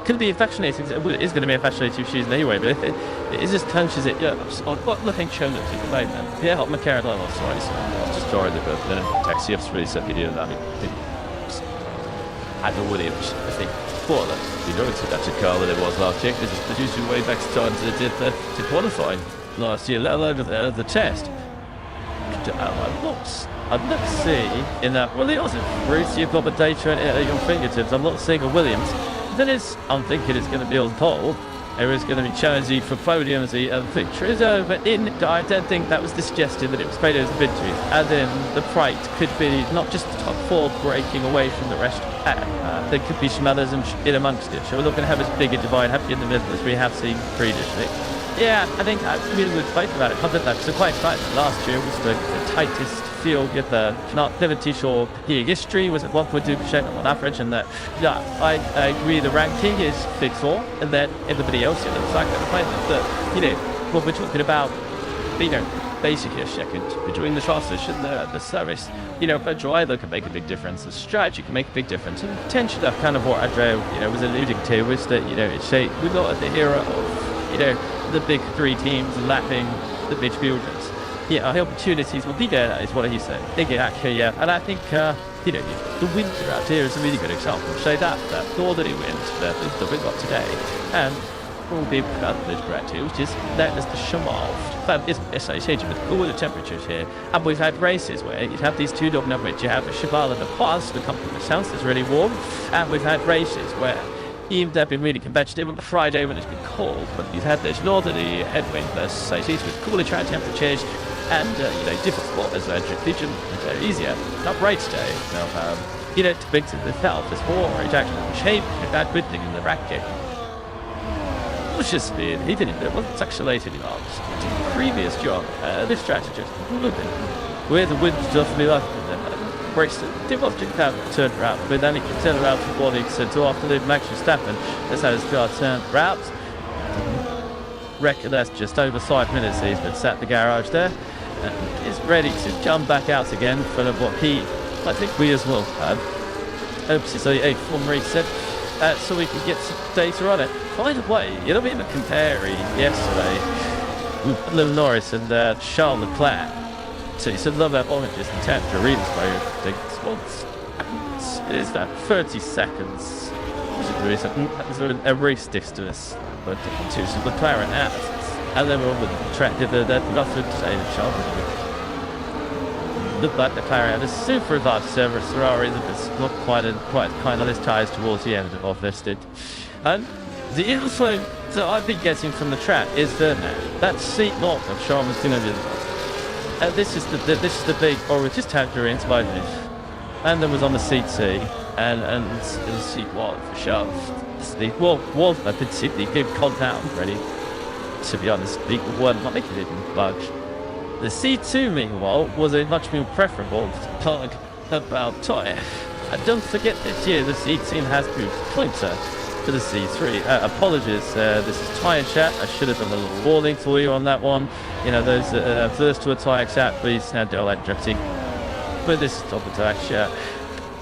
Could be a fascinating. Well, it is going to be a fascinating season anyway, but it is as close as it. What looking show looks at the moment. Yeah, hot McCarran level. Sorry, I'll just draw the bit. Then taxi ups really set video that. Adam Williams, I think, for that. That's a car that it was last year because it's producing way back to times that it did to qualify last year, let alone the test. I'm not seeing in that. Well, also, Bruce, you've got the data at your fingertips. I'm not seeing a Williams. Then I'm thinking it's going to be on pole. There is going to be challenging for podiums. The picture is over. I don't think that was the suggestion that it was Pado's victory. And then the fright could be not just the top 4 breaking away from the rest. There could be some others in amongst it. So we're not going to have as big a divide happening in the middle as we have seen previously. Yeah, I think I really would fight about it. I think that's quite right. Last year was the tightest field with the not too sure the history was at 1.2% on average, and that I agree the ranking is fixed for, and then everybody else in the fact that what we're talking about, basically a second between the transition and the service. A driver can make a big difference, the strategy can make a big difference, and potentially that kind of what Andrea was alluding to was that we're not at the era of the big three teams lapping the midfielders. The opportunities will be there, that is what he's saying. Exactly, yeah. And I think, the winter out here is a really good example. So that northerly wind that we got today, and all the gratitude, which is that is the Shamal. But it's associated with cooler temperatures here. And we've had races where you have these two dog numbers. You have a Shamal and a Paz, the company sounds is really warm. And we've had races where even they've been really competitive on the Friday when it's been cold, but you've had this northerly headwind that's associated with cooler track temperatures and different sports as vision easier. Not right today. To big to the south is more actually shape that winding in the racket. It's just been even if it wasn't actually on the previous job, this strategist where the wind just be like breaks it. They want to turn around, but then he can turn around for 4 weeks until after the Max Verstappen. That's how it's got turned around. Reckon that's just over 5 minutes he's been sat in the garage there. And is ready to jump back out again for what I think we as well hopes it's a full reset so we can get some data on it. By the way, we were comparing yesterday with Lil Norris and Charles Leclerc. So you said love that oranges and tangerines by your things. It is that 30 seconds. Is a race distance, but to McLaren out. And then we're over the track, the Rufford say the shop. Look like the McLaren had a super advanced service Ferrari that's not quite kind of list ties towards the end of listed. And the info that I've been getting from the track is that seat lock of Charles is going to be this is the big orange tangerines by this. And then was on the seat C and the seat one for Charles. I could see the big compound ready. To be honest, people weren't like it didn't budge. The C2, meanwhile, was a much more preferable plug about tyre. And don't forget this year the C2 has moved closer to the C3. Apologies, this is tyre chat. I should have done a little warning for you on that one. Those first to a tyre chat, please now don't let drifting. But this is top of tyre chat.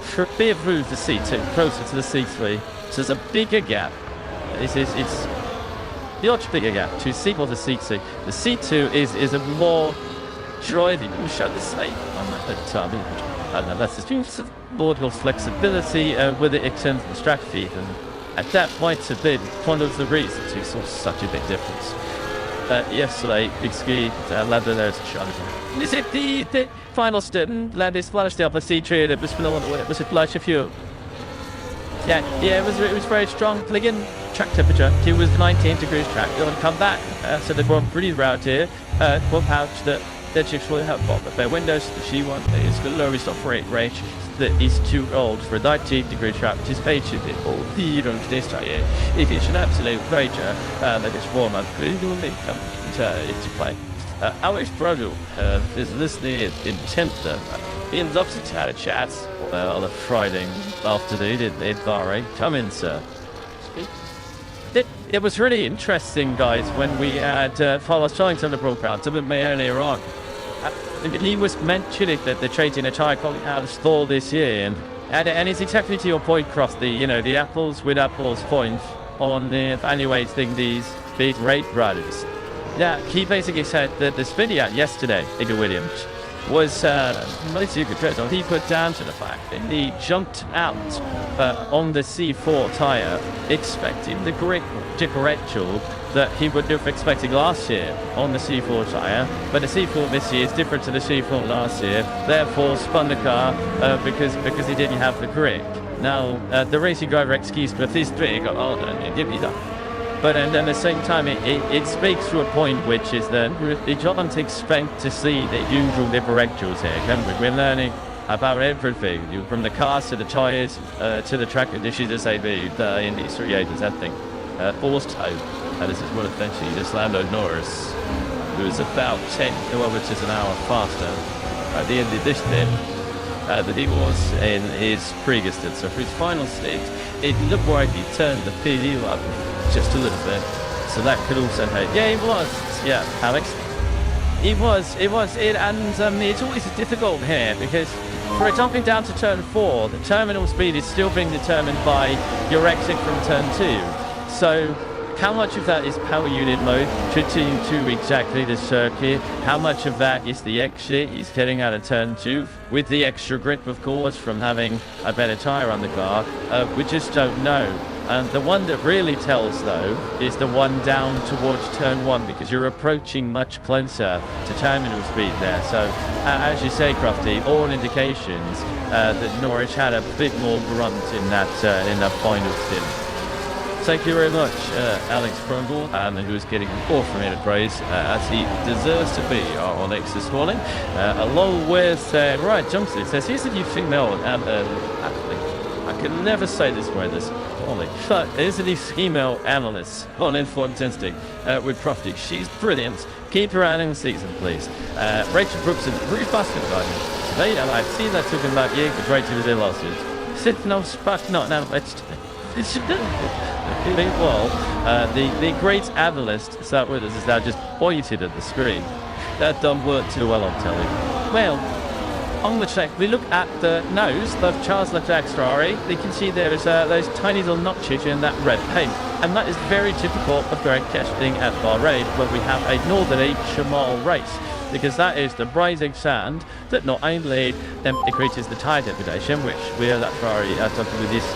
For be approved the C2 closer to the C3, so there's a bigger gap. It's the much bigger gap to C4 to C2. The C2 is a more driving. Let me show the same on that. That's the more flexibility with it extends the track feed, and at that point have been one of the reasons we saw such a big difference. Yesterday, big ski, landed there as a shot. Is it the final step? Landed splashed up a C3 and it was phenomenal. It was a flash of fuel. Yeah, it was very strong. Again, track temperature. It was 19 degrees track. They're going to come back. So they've gone pretty route here. One pouch that chips will help bottom of their windows. The C1 is the lowest operating range that is too old for a 19 degree track, which is painted all the this time. If it's an absolute major, that is warm up, it will come into play. Alex Brodel is listening intently. He loves to have a chat on a Friday afternoon in Bahrain. Come in, sir. It was really interesting, guys, when we had followed showing some of the broadcast a bit earlier on. He was mentioning that they're changing a tyre quality out of stall this year, and it's exactly to your point, Cross. The apples with apples point on evaluating these big rate riders. Yeah, he basically said that the spin out yesterday, Igor Williams, was mostly good trade. He put down to the fact that he jumped out on the C4 tyre expecting the great differential that he would have expected last year on the C4 tyre, but the C4 this year is different to the C4 last year, therefore spun the car because he didn't have the grip. Now, the racing driver excuse for this big, give me that. But and at the same time, it speaks to a point which is that you don't expect to see the usual differentials here, can we? We're learning about everything, from the cars to the tyres to the track conditions as they be in these 380s, I think. forced out. This is what eventually just Lando Norris, who is about 10 kilometers an hour faster at the end of this stint than he was in his previous stint. So for his final stint, it looked like he turned the PD up just a little bit. So that could also help. Yeah, he was. Yeah, Alex. It was, and it's always difficult here because for jumping down to turn 4, the terminal speed is still being determined by your exit from turn 2. So how much of that is power unit mode, fitting to exactly the circuit? How much of that is the exit, is getting out of turn 2, with the extra grip, of course, from having a better tyre on the car? We just don't know. And the one that really tells, though, is the one down towards turn 1, because you're approaching much closer to terminal speed there. So, as you say, Crofty, all indications that Norwich had a bit more grunt in that final stint. Thank you very much, Alex Prongle, who is getting an awful amount of praise, as he deserves to be on X this morning, along with Ryan Johnson. It says, here's a new female athlete. I can never say this word this only. But here's a new female analyst on Informed Instinct with Crofty. She's brilliant. Keep her out in the season, please. Rachel Brooks and Bruce Basket today, and I've seen that talking about you, but Rachel was in last year. Sit no spark, not now. Well, the great analyst sat with us is now just pointed at the screen. That don't work too well, I'm telling you. Well, on the track, we look at the nose of Charles Leclerc's Ferrari. You can see there is those tiny little notches in that red paint. And that is very typical of direct testing at Bahrain, where we have a northerly Shamal race. Because that is the rising sand that not only increases the tyre degradation, which we are that Ferrari talking with this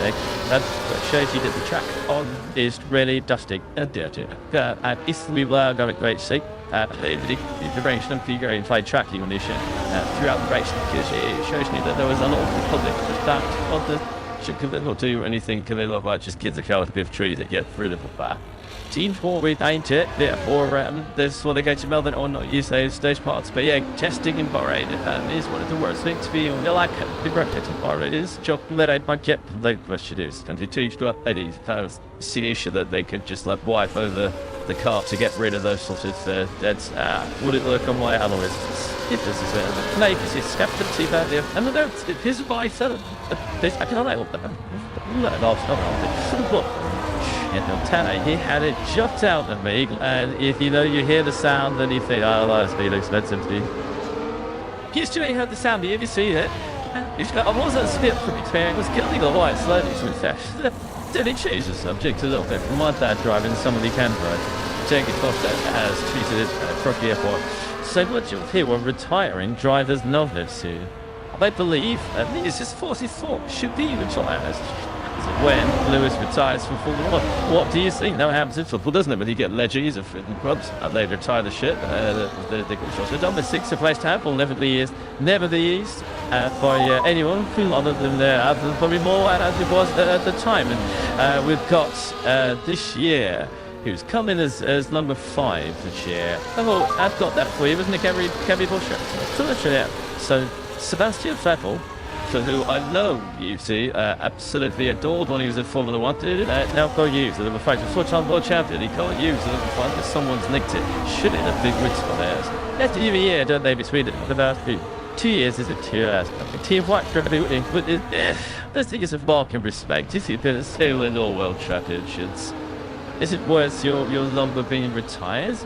that shows you that the track on is really dusty and dirty. And if we were going to great see the race and figure in flight tracking condition throughout the race, because it shows me that there was a lot of the public that on the should not do anything about just kids that a bit of trees that get rid of the bar. Team 4 we ain't it, therefore this what they go to Melbourne or not use those parts. But yeah, testing in Bahrain is one of the worst things for you. You like the bracket in Bahrain is chocolate I might get like what she does. And to teach to ladies see issue that they could just like wipe over the car to get rid of those sorts of deads. Would it look on my analysts? It is as well. Because it's skeptical about it. And no, it is by so I cannot help them. He had it jumped out of me, and if you hear the sound, then you think, oh, that's been expensive to me. Used to hear the sound, did you see it? I wasn't spit from experience, I was getting a white slowly with that. Did it change the subject a little bit from my dad driving somebody can drive? Jackie Foster has treated it from the airport. So much of here were retiring drivers' novice who they believe that this is 44 should be retired. When Lewis retires from Formula 1. What do you think? Now it happens in football, doesn't it? When you get legends of clubs, they retire the shit. The number 6 place to have will never be used by anyone other than probably more as it was at the time. And we've got this year, who's coming as number 5 this year. Oh, I've got that for you, wasn't it, Kevin Buescher? So Sebastian Vettel, so who I know, you see, absolutely adored when he was in Formula 1. Now can't use the number 5. The 4-time world champion, he can't use the number 5 because someone's nicked it. Should it a big risk on theirs? That's every year, don't they, between the last 2 years is a 2 years. Team White Tribute, but this thing is a mark in respect. Is it been a sailing all world championships? Is it worth your number being retired?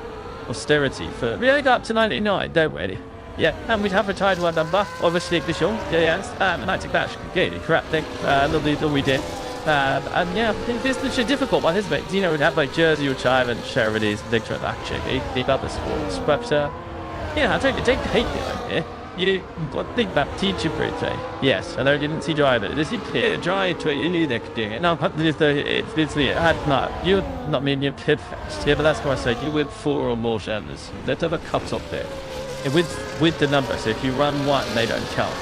Austerity for we only got up to 99, don't we? Yeah, and we'd have retired one number, obviously, Bishop, yes, and I think that's really crap thing, lovely that we did. And yeah, it's a difficult one, isn't it? We'd have like Jersey retirement charities, things like that, actually, the other sports. But yeah, I don't hate the idea. You got to think about teacher pretty. Yes, and I didn't see driver. This is dry to any next day. No, it's not. You're not mean you're pit fast. Yeah, but that's why I said you with 4 or more shadows. Let's have a cut up there. With the number, so if you run 1, they don't count.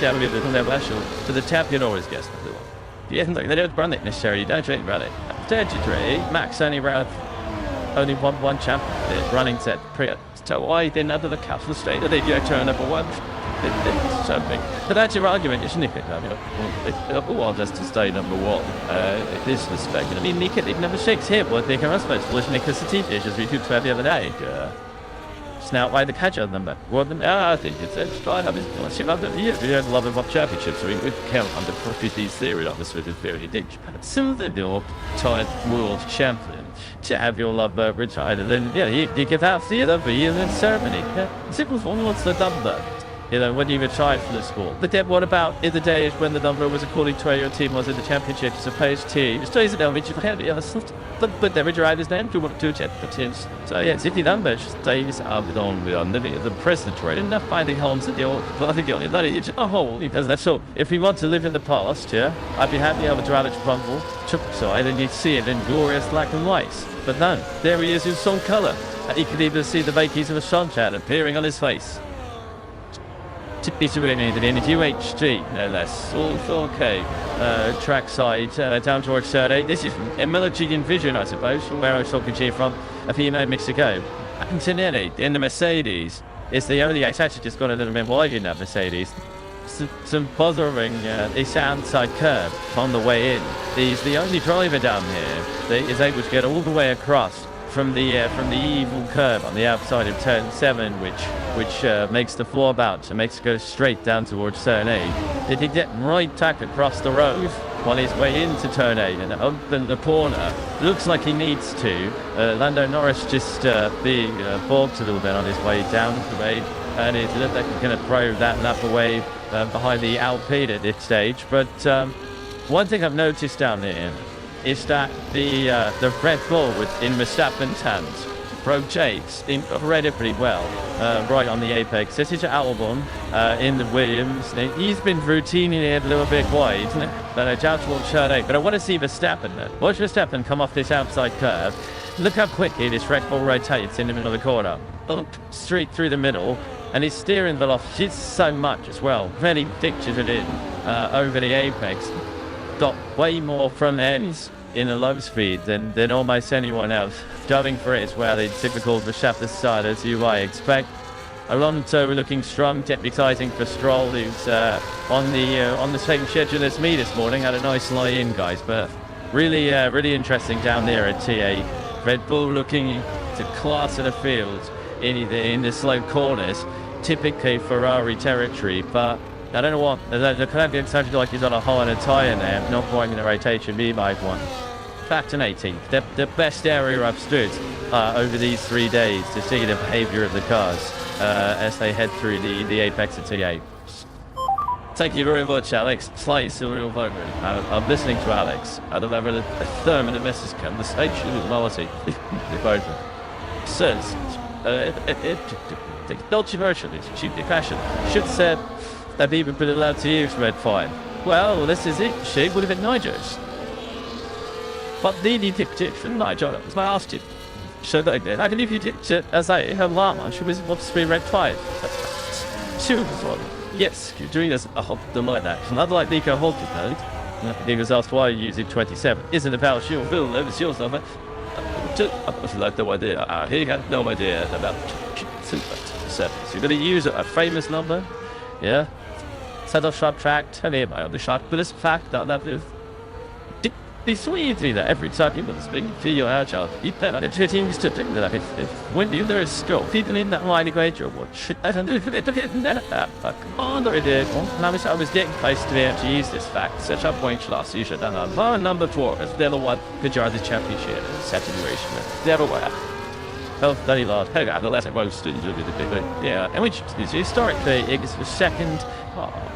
That would be the level. So the tap, you'd always guess the one. Yeah, they don't run it necessarily. You don't run it. 33, Max only ran only one champion. Running set. So why then under the castle state? They go turn number 1. It's something. But that's your argument, isn't it? I mean, who wants us to stay number one? This respect. I mean, Nick, it never shakes here, but they can respect because the team is we took the other day. Snout by the catcher number. Well, I think it's fine. I mean, you don't love about championships. I mean, we count on the prophecies theory of this with very dangerous. So the tied world champion to have your love retired, and then you get out the other in ceremony. Simple one wants the number. When you retired from the sport. But then what about in the days when the number was according to where your team was in the championship as opposed to stays in which you had but they retired his name to what two championships. So if the number stays up on the president right enough finding homes at the old because that's so if we want to live in the past, I'd be happy to have a Dralic Rumble, side, and you'd see it in glorious black and white. But no, there he is in some colour. And you could even see the vacancies of a sunshine appearing on his face. It's really needed in UHG, no less. All okay. Trackside down towards third eight. This is a military vision, I suppose, from where I was talking to you from a few moments ago. Antonelli in the Mercedes is the only. It's actually just got a little bit wide in that Mercedes. Some bothering the outside curb on the way in. He's the only driver down here that is able to get all the way across from the evil curve on the outside of turn 7, which makes the floor bounce and makes it go straight down towards turn 8. Did he get right tack across the road on his way into turn 8 and open the corner? Looks like he needs to. Lando Norris just being balked a little bit on his way down the road, and it looked like he's going to throw that lap away behind the Alpine at this stage. But one thing I've noticed down there is that the Red Bull in Verstappen's hands rotates incredibly well right on the apex. This is Albon in the Williams. He's been routinely a little bit wide, but down towards turn 8. But I want to see Verstappen. Watch Verstappen come off this outside curve. Look how quickly this Red Bull rotates in the middle of the corner. Straight through the middle. And his steering velocity is so much as well. Really pictures it in over the apex. Got way more front ends in a low speed than almost anyone else. Driving for it as well in typical Verstappen side, as you might expect. Alonso looking strong, kept exciting for Stroll, who's on the same schedule as me this morning. Had a nice lie-in, guys, but really interesting down there at TA. Red Bull looking to class of the field in the slow corners, typically Ferrari territory, but I don't know what, the Colombian sounded like he's on a hole in a tyre there, not quite in the rotation, me might one. Back to 18th, the best area I've stood over these 3 days to see the behaviour of the cars as they head through the apex of T8. Thank you very much, Alex. Slight serial voter. I'm listening to Alex. I don't have a third minute message come. The stage is quality. The voter says, controversially, stupid fashion. Should said they've even been allowed to use red fire. Well, this is it. She would have been Niger's. But then you tipped it from Niger. I asked you. So I can if you tipped it as her llama. She was supposed to be red fire. She was one. Yes, you're doing this. I hope don't like that. Not like Nico Hulkenberg. He was asked why you using 27. Isn't about your bill, it's your number. I like no idea. He had no idea about 7. So you're going to use a famous number? Yeah. Set off shot track, tell him on the shot, but it's a fact that is. They sweet do that every time you want to speak to your child. You better the two teams to think that when you there is still people in that line equate your watch. I don't do it that come on or it is. I was getting close to be able to use this fact. Such a point last you should have done number 4 is the other one could jar the championship saturation. The other one. Oh, bloody lord. Hey, the last roasted yeah, and which is historically it is the second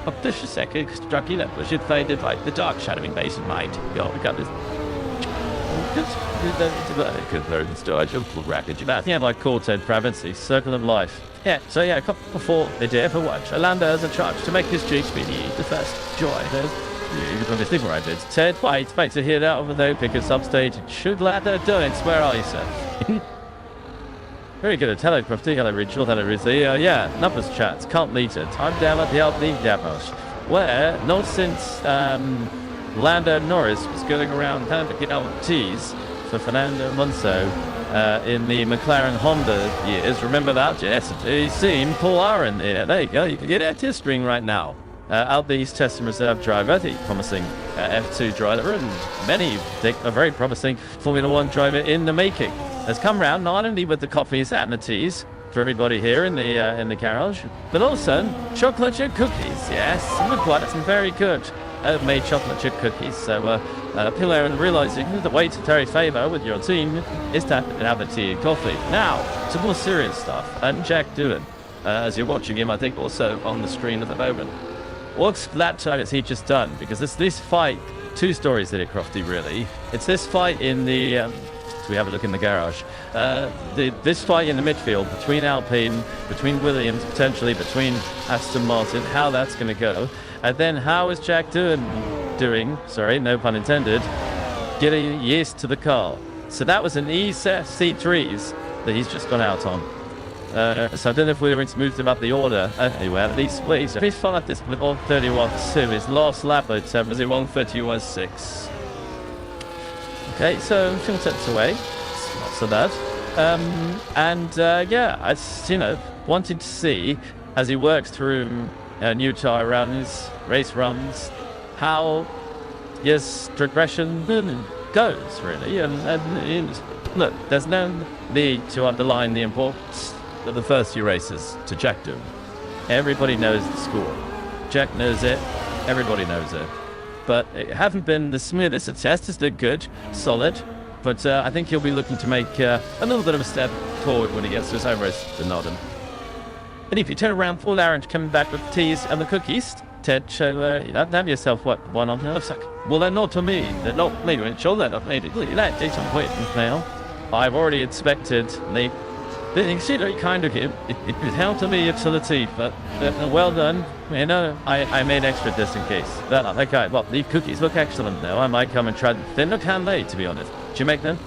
of the second struck in which it faded like the dark shadowing base in mind. Yo, we got this. Yeah, like Corten Province, Circle of Life. Yeah, so yeah, a couple before they did ever watch. Orlando has a charge to make his Jeep speedy. The first joy. You can this thing right, it's Ted White, wait to hear that over there because substage should let her do it. Where are you, sir? Very good at telegraphy, hello Rachel, hello Rizzy. Yeah, numbers chats, can't lead it. I'm down at the Alpine Demos, where not since Lando Norris was going around handing out teas for Fernando Alonso in the McLaren Honda years. Remember that? Yes, you've seen Paul Aaron there. There you go. You can get out his string right now. Albie's test and reserve driver, the promising F2 driver, and many think a very promising Formula 1 driver in the making, has come round not only with the coffees and the teas for everybody here in the garage, but also chocolate chip cookies. Yes, quite some very good made chocolate chip cookies. So Paul Aaron realizing the way to curry favour with your team is to have a tea and coffee. Now, some more serious stuff. And Jack Doohan, as you're watching him, I think also on the screen at the moment. What lap time has he just done? Because it's this fight, two stories in it, Crofty, really. It's this fight in the, we have a look in the garage, this fight in the midfield between Alpine, between Williams, potentially between Aston Martin, how that's going to go. And then how is Jack doing, sorry, no pun intended, getting used to the car. So that was an C3s that he's just gone out on. So I don't know if we're going to move him up the order. Anyway, at least please. Please follow this with 131.2. His last lap at 131.6. Okay, so a few steps away. It's not so bad. Yeah, I wanted to see as he works through new tyre around his race runs how his progression goes really. And look, there's no need to underline the importance of the first few races to Jack Doohan. Everybody knows the score. Jack knows it. Everybody knows it. But it haven't been the smoothest. The test has been good, solid. But I think he'll be looking to make a little bit of a step forward when he gets to his home race to Nottingham. And if you turn around, Paul Aaron coming back with the teas and the cookies, Ted, have yourself one on the other side. Well, they're not to me. They're not me. I'm sure they're not me. That is some point now. I've already inspected the exceedingly kind of him. It held to me utility, but well done. I made extra just in case. Okay, well, the cookies look excellent though. I might come and try them. They look handmade, to be honest. Did you make them?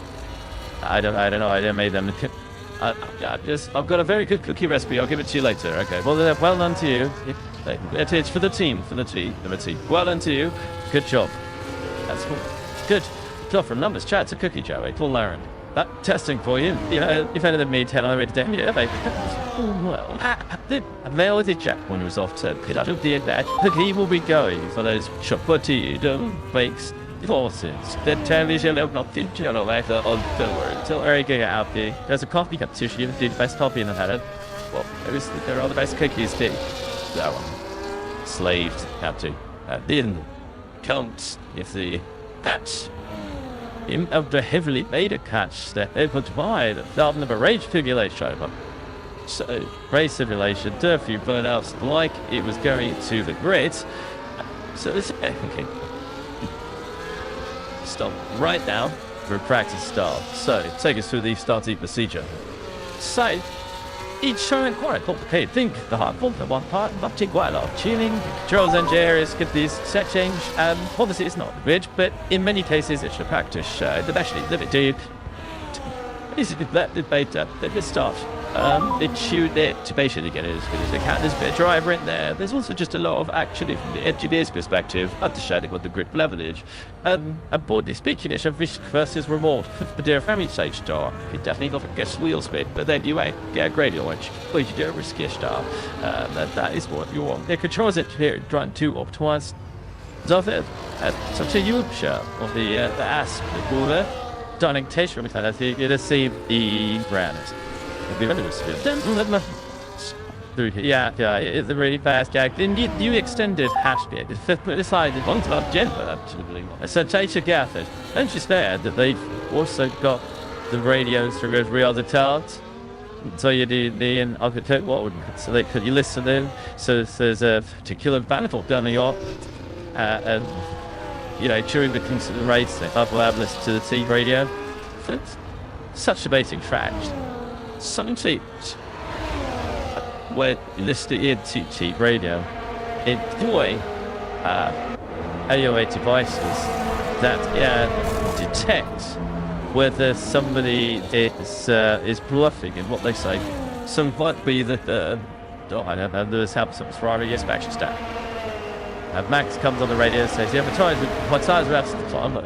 I don't know. I didn't make them. I've got a very good cookie recipe. I'll give it to you later. Okay. Well done to you. It's for the team. For the team. Well done to you. Good job. That's good. Job from numbers. Chat. It's a cookie, Joey. Paul Aaron. That testing for you. If any of me tell I read down, yeah, baby. Well, there was a Jack when he was off to pit. I don't did that. He will be going for those chocolate bakes, forces. The television of not the channel later on the word. Till Eric get out there. There's a coffee competition. The best coffee in the had it. Well, there are the best cookies too. That one. Slaved. Have to. Didn't count if the patch. Of the heavily made a catch that it was wide of a race simulation. So race simulation, a few burnouts like it was going to the grid. So it's okay. Stop right now for a practice start. So take us through the starting procedure. So each showing quite a complicated thing. The hard point, the one part, but take quite a lot of tuning. Controls engineers get these set change. Obviously, it's not the bridge, but in many cases, it's a practice. Especially limited. This is the debate at the start. They tune it to basically get it as good as they can. There's a bit of driver in there. There's also just a lot of actually from the engineer's perspective, understanding what the grid leverage. And broadly speaking, it's a risk versus reward. But they're a family stage star. You definitely got to get wheel spin, but then you ain't get a gradient which well, you do a riskier star. That is what you want. The controls engineer trying to optimize. So to you, sure, of the ASP, the cooler, stunning taste room, I think you'll see the brand. Yeah, it's a really fast gag. Then you extended hashtag. Decided on to gender, absolutely. So Tasha gathered, and she said that they've also got the radios for every other talent. So you do the architect what would so they could you listen in. So there's a particular manifold down the York, and during the consideration, I will listen to the T radio. It's such a basic fact. Something where you listen to T radio, employ AOA devices that detect whether somebody is bluffing in what they say. Some might be that I don't know, there's help some Ferrari inspection staff. Max comes on the radio and says, "You have a time with what size of the time?"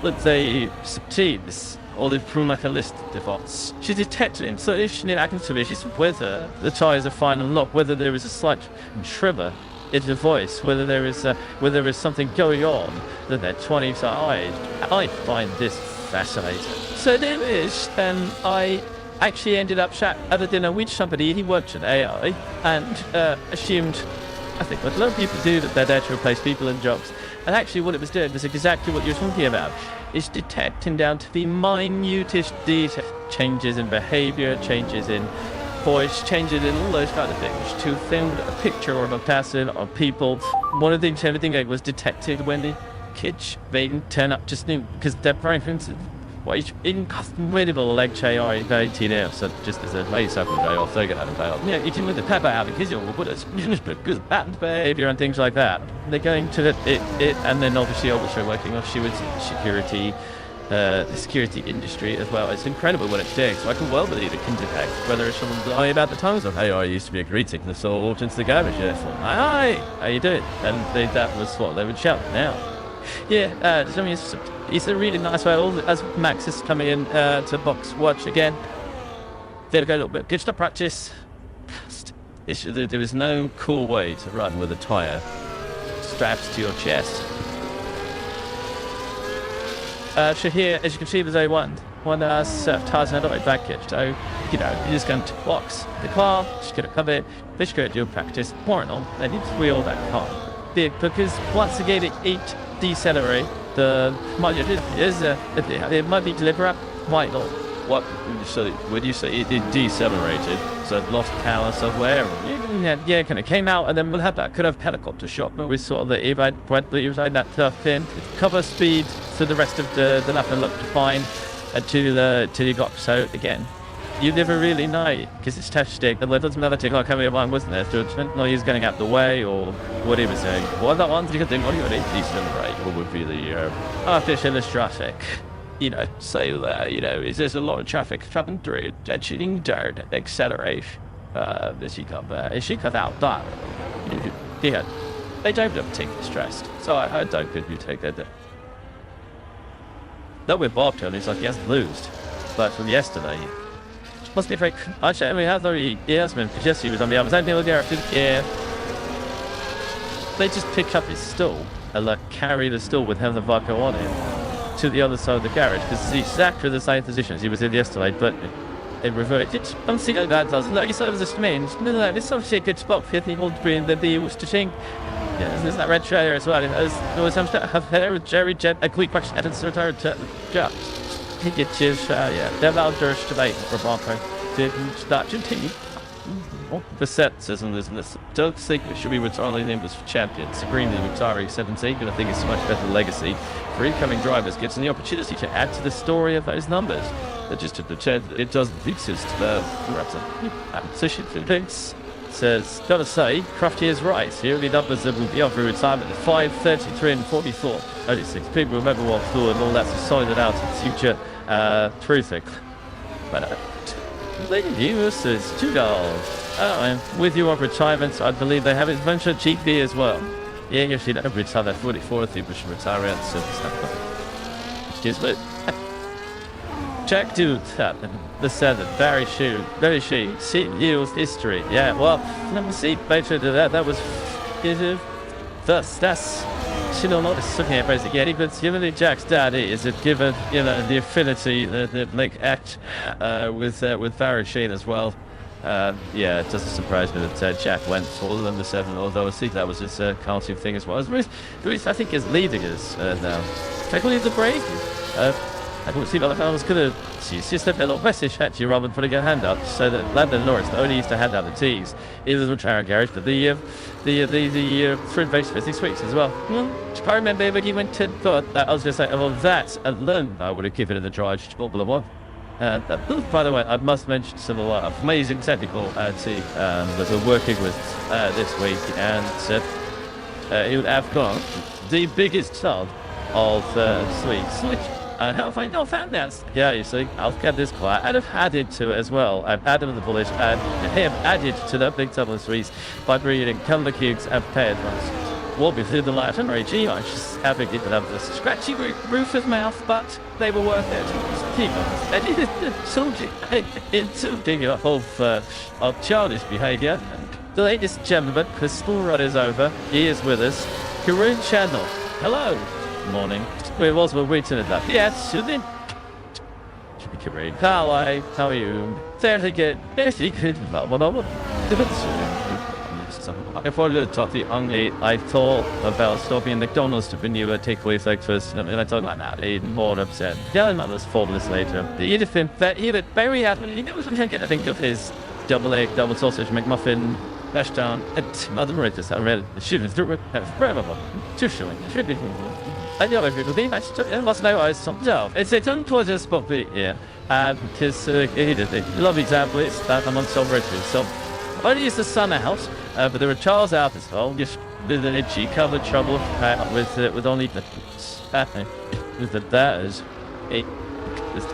Let's say some teams or the list defaults. She detected him, so if she needed acting to me, she's whether the tires are fine and locked, whether there is a slight tremor in the voice, whether there is something going on that they're 20 eyes. I find this fascinating. So there is, and I actually ended up at a dinner with somebody. He worked at AI and assumed, I think what a lot of people do, that they're there to replace people in jobs. And actually what it was doing was exactly what you're talking about. It's detecting down to the minutest detail, changes in behavior, changes in voice, changes in all those kind of things, to film a picture of a person or people. One of the things everything was detected when the kids, they didn't turn up just new, because their brain, for instance, was incredible leg AI 18 hours, so just as a late second day off, they get out of day off. Yeah, you can with the pepper out because you'll put us because patent behavior and things like that. They're going to it, and then obviously working on security, the security industry as well. It's incredible what it's doing, so I can well believe it can detect whether it's someone's lying about the times of, hey, I used to be a greeting, and so walked into the garbage, hi, how you doing? And that was what they would shout now. Yeah, so I mean, it's a really nice way. As Max is coming in to box watch again, there go a little bit. Good stuff practice. There is no cool way to run with a tyre strapped to your chest. So here, as you can see, there's A1. One tires and a package. So, you're just going to box the car, just going to come in, this going to do practice, more and all, and it's wheel that car. Because once again, it decelerate. It might be deliberate, might not. What? So when you say it decelerated, so it lost power somewhere? Yeah, kind of came out, and then we'll have that kind of helicopter shot. But we saw the e-ride point that you was that tough in. Cover speed, so the rest of the lap and looked fine till you got. So again, you never really know, because it's testing, and it doesn't matter to like how many one wasn't there, so no, he's going out the way, or what he was saying. What that one's you could think, what are you going to decelerate? What would be the artificial traffic? Say that, is there's a lot of traffic traveling through, shooting dirt, accelerate, she cut out that. Yeah, they don't take stressed, so I don't think you take that. That with Bob Turner, he's like, he hasn't lost, but from yesterday, must be very. Actually, I mean, I thought he has been, because yesterday he was on the other side of the garage. Yeah. They just pick up his stool and carry the stool with Heather vodka on it to the other side of the garage, because it's exactly the same position as he was in yesterday, but it reverted. I'm seeing that does. Like you said, it was just mean. No, it's obviously a good spot for the old brain that they used to think. Yeah, there's that red trailer as well. There was some Jerry Jet, a quick question, and it's retired to jobs. He gets his, they're out there to make for Bronco. Didn't start to continue. The set says in this, don't think it should be retiring English champions. Agreeing retiring 17, but I think it's a much better legacy for incoming drivers. Gives them the opportunity to add to the story of those numbers. That just to pretend it doesn't exist. So she thinks, says, gotta say, Crafty is right. The only numbers that will be up for retirement are 5, 33 and 44. Only 6 people remember what flew and all that's decided out in future truthing. But Lewis is $2. With you on retirement, I believe they have Adventure GP as well. Yeah, you should have retired at 44. I think we should retire out soon. Excuse me. Jack Dude, the 7, very she, see, yields history. Yeah, well, let me see, better to that. That was, that's, you know, not looking at basic yet, but given Jack's daddy is it given, the affinity that make act with Barry Sheen as well. Yeah, it doesn't surprise me that Jack went for the 7, although I think that was his cartoon thing as well. Ruth, I think, is leading us now. Technically, the break. I couldn't see what I was going to. She's just a little message at you, Robin, putting her hand up, so that Landon Norris, that only used to hand out the tees, in the McLaren garage, but the sprint race for 6 weeks as well. I remember when he went to, I was going to say, well, that alone I would have given it a charge to Formula 1. By the way, I must mention some amazing technical team that we're working with this week, and it would have got the biggest son of Swedes. And how have I not found that? Yeah, you see, I'll get this car. I'd have added to it as well. I've added the bullish and have added to the big double threes by bringing in Cumber Cubes and paired ones. walking through the light and Richigamme. I was just having it up the scratchy roof of mouth, but they were worth it. Keep on. And it's something of childish behaviour. The latest gentleman, the school run is over. He is with us. Karun Channel. Hello. Morning. Where was we waiting at that? Yes, then. Karun. Hello. How are you? Fairly good. Fairly good. If I looked at the only I thought about stopping at McDonald's to renew a takeaway breakfast, and I thought like that, even more upset. Yeah, my mother's 4 minutes later. The Edith that he would very happy. He knows what I can think of his double egg, double sausage, McMuffin, hash down, and Mother Mauritius. I read the shooting through it. Forever. Too showing. Should be. I know if it would be nice. It must know I was something else. It's a unpleasant spot, yeah. Because he did a lovely example. It's that I'm on Silver Richard. So, only is the sun out, but there are Charles out as well. Just with an itchy covered trouble with only the with the tires, 8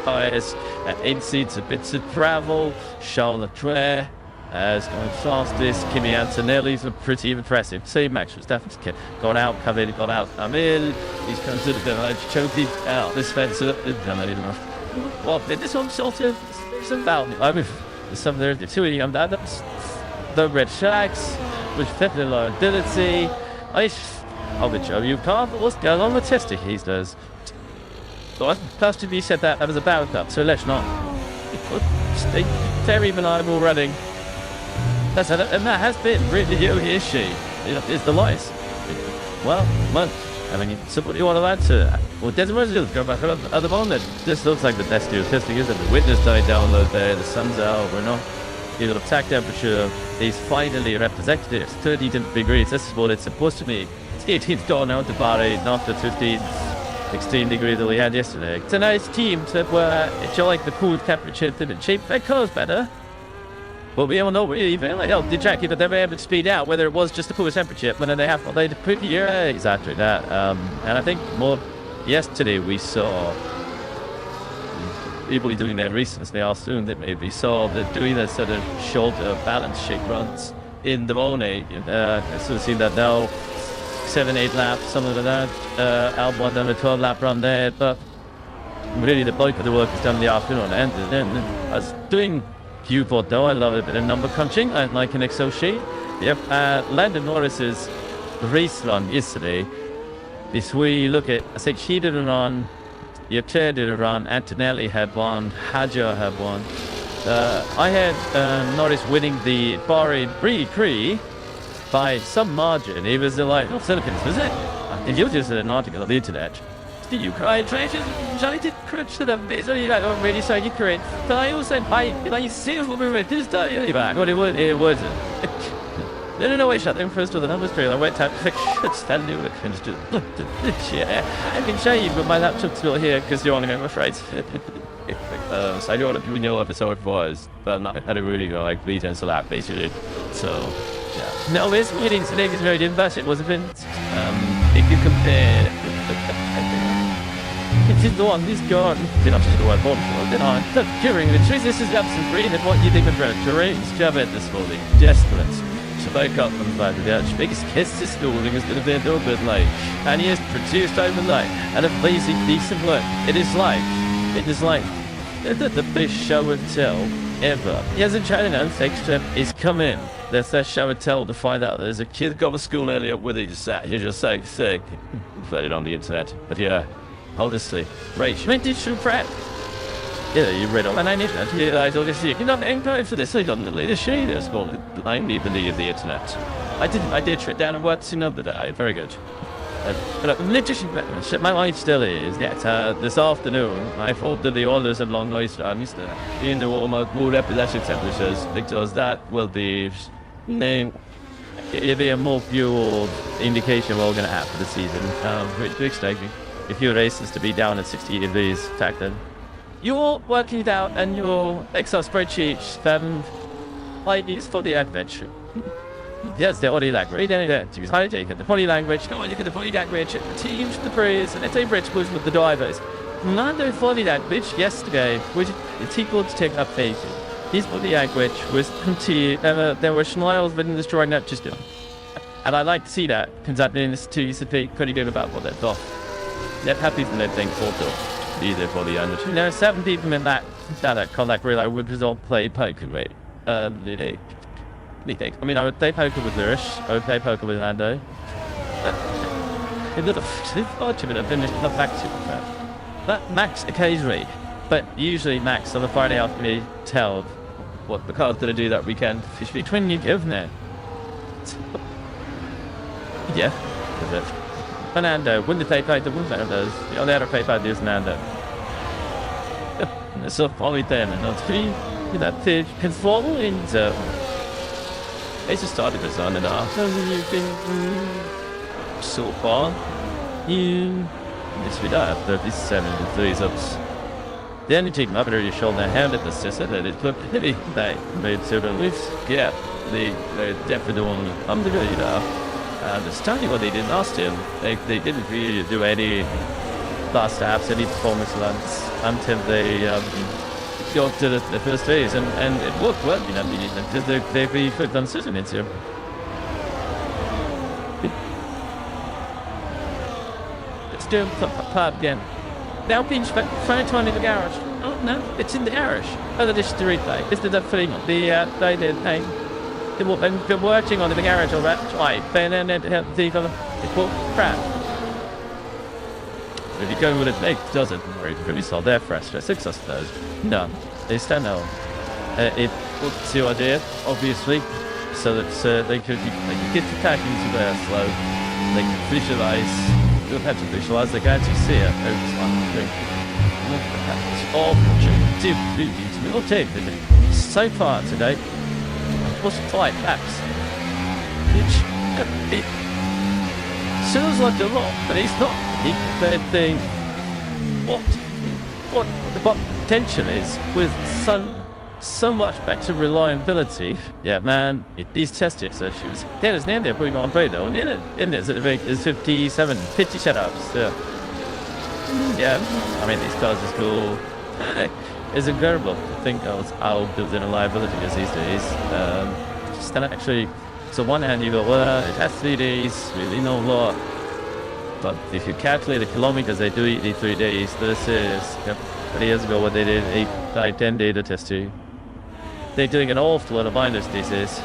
tires, 8 seats, a bits of travel. Charles Leclerc as going fastest. Kimi Antonelli's look pretty impressive. See, Max was definitely got out, covered, got out. I'm in. He's come to the village, choked out this fence. Well, this one sort of some value. I mean, some there, the two of them, that's the red shacks, which fit the liability. I'll be sure you can't. What's going on with testing? He does. So first of you said that was a backup, so let's not. Terry and I were running. And that has been really you, is she? It's the lies. Well, I mean, so what do you want to add to that? Well, Desmond, go back on the phone then. This looks like the best news testing, isn't it? The witness died download there, the sun's out, we're not. The attack temperature is finally representative. 30 degrees, this is what it's supposed to be. It's 18th gone out to Bahrain after 16 degrees that we had yesterday. It's a nice team to if you like the cool temperature, thin and cheap, that color's better. But we all know really like did Jackie that they were able to speed out whether it was just the cooler temperature, but then they have they put exactly that. And I think more yesterday we saw people doing their recently afternoon that maybe saw that doing their sort of shoulder balance shake runs in the morning. I sort of seen that now 7-8 laps, some of that Albon done a 12-lap run there, but really the bulk of the work is done in the afternoon. And then I was doing Q4 though, I love a bit of number crunching, I like an Excel sheet. Yep, Landon Norris's race run yesterday, if we look at, I think she did a run, Leclerc did a run, Antonelli had one, Hadjar had one. I had Norris winning the Bahrain Grand Prix by some margin. He was like, oh, Philippines, was it? And you just did an article on the internet. You cried, trying to crunch to them bits, you like, oh, really sorry, you correct. But I also, I see what we were this day back. But it wasn't. No, wait, shut them first with the numbers trailer. I went to fix shit, stand new yeah. I can show you, but my laptop's still here because you're on I'm afraid. So I don't know if you know what episode it was, but I had a really go like beat and slap basically. So, yeah. No, this meeting today is very diverse. It was a bit, if you compare. It's the one, this gone. Did not just the word bomb, then on. During the truth, this is absent green and what you think of terrains. Javet this morning. Desperate. So wake up and back to the arch. Biggest kiss this morning is going to be a little bit late. And he is produced overnight. And a pleasing, decent work. It is like the best show and tell ever. He hasn't tried an next step is come in. There's that show and tell to find out there's a kid got to school earlier with his you're just so sick. Put it on the internet. But yeah. Honestly, right, digital prep. Yeah, you read all my name, I told you, you're not anytime for this, I don't know the shade, it's called blindly believe the internet. I did trip down and worked another day, very good. But literally, my life still is, this afternoon, I thought that the orders of long noise runs, in the warmer, more representative temperatures, because that will be, it'll be a more fuel indication of what we're going to have for the season, which is exciting. If your race is to be down at 60 degrees factor, you're working it out and your Excel spreadsheet ideas for the adventure. Yes, the body language. I take it. The body language. Go on, look at the body language. The teams, the prayers, and it's a bridge was with the drivers. Not the body language yesterday, which it's equal to take up faith. His body language was pretty. There were smiles within the story, not just And I like to see that, because that means to used to be pretty good about what they're off. They're happy when they're being fought off. Either for the under. There are 7 people in that contact really would result play poker with. I mean, I would play poker with Lurish, I would play poker with Lando. It would have finished the back to that Max occasionally, but usually Max on the Friday afternoon tell what the car's gonna do that weekend. Fish between you give there. Yeah, that's it. Fernando, wouldn't they play the Fernando's? The only other play by is Fernando. Så får vi den, og det kan forme en så. I just started this on and off. So you've been so far. Yes, we don't have 37 degrees ups. Then you take them up under your shoulder and hand it the sister that it looked heavy. They made sort of loose. Yeah, they're definitely on the good, you know. It's telling you what they did last year. They didn't really do any last laps, any performance runs until they got to the first phase, and it worked well, you know. They really put consistent into it. Let's do part again. Now pinch back, trying to find in the garage. Oh no, it's in the garage. Oh, the distillery day. This is the thing. They've been working on the garage all that twice. Then it's all crap. If you go with it, it doesn't really solve their frustrated success does. No, they stand out. It puts your idea, obviously, so that they can get the packing to their flow. They can visualize. You don't have to visualize. They can actually see it. It's all we'll take it. So far today, was 5 laps. It sounds like a lot, but it's not. They what the potential is with so much better reliability. Yeah, man, these test issues. That is now they're putting on play though, and in it is 50 setups. Yeah, I mean these cars is cool. It's incredible to think of how built in reliability is these days. Just actually, so one hand you go, well, it has 3 days, really no lot. But if you calculate the kilometers they do each 3 days, this is 20 years ago what they did 10 data test too. They're doing an awful lot of binders these days.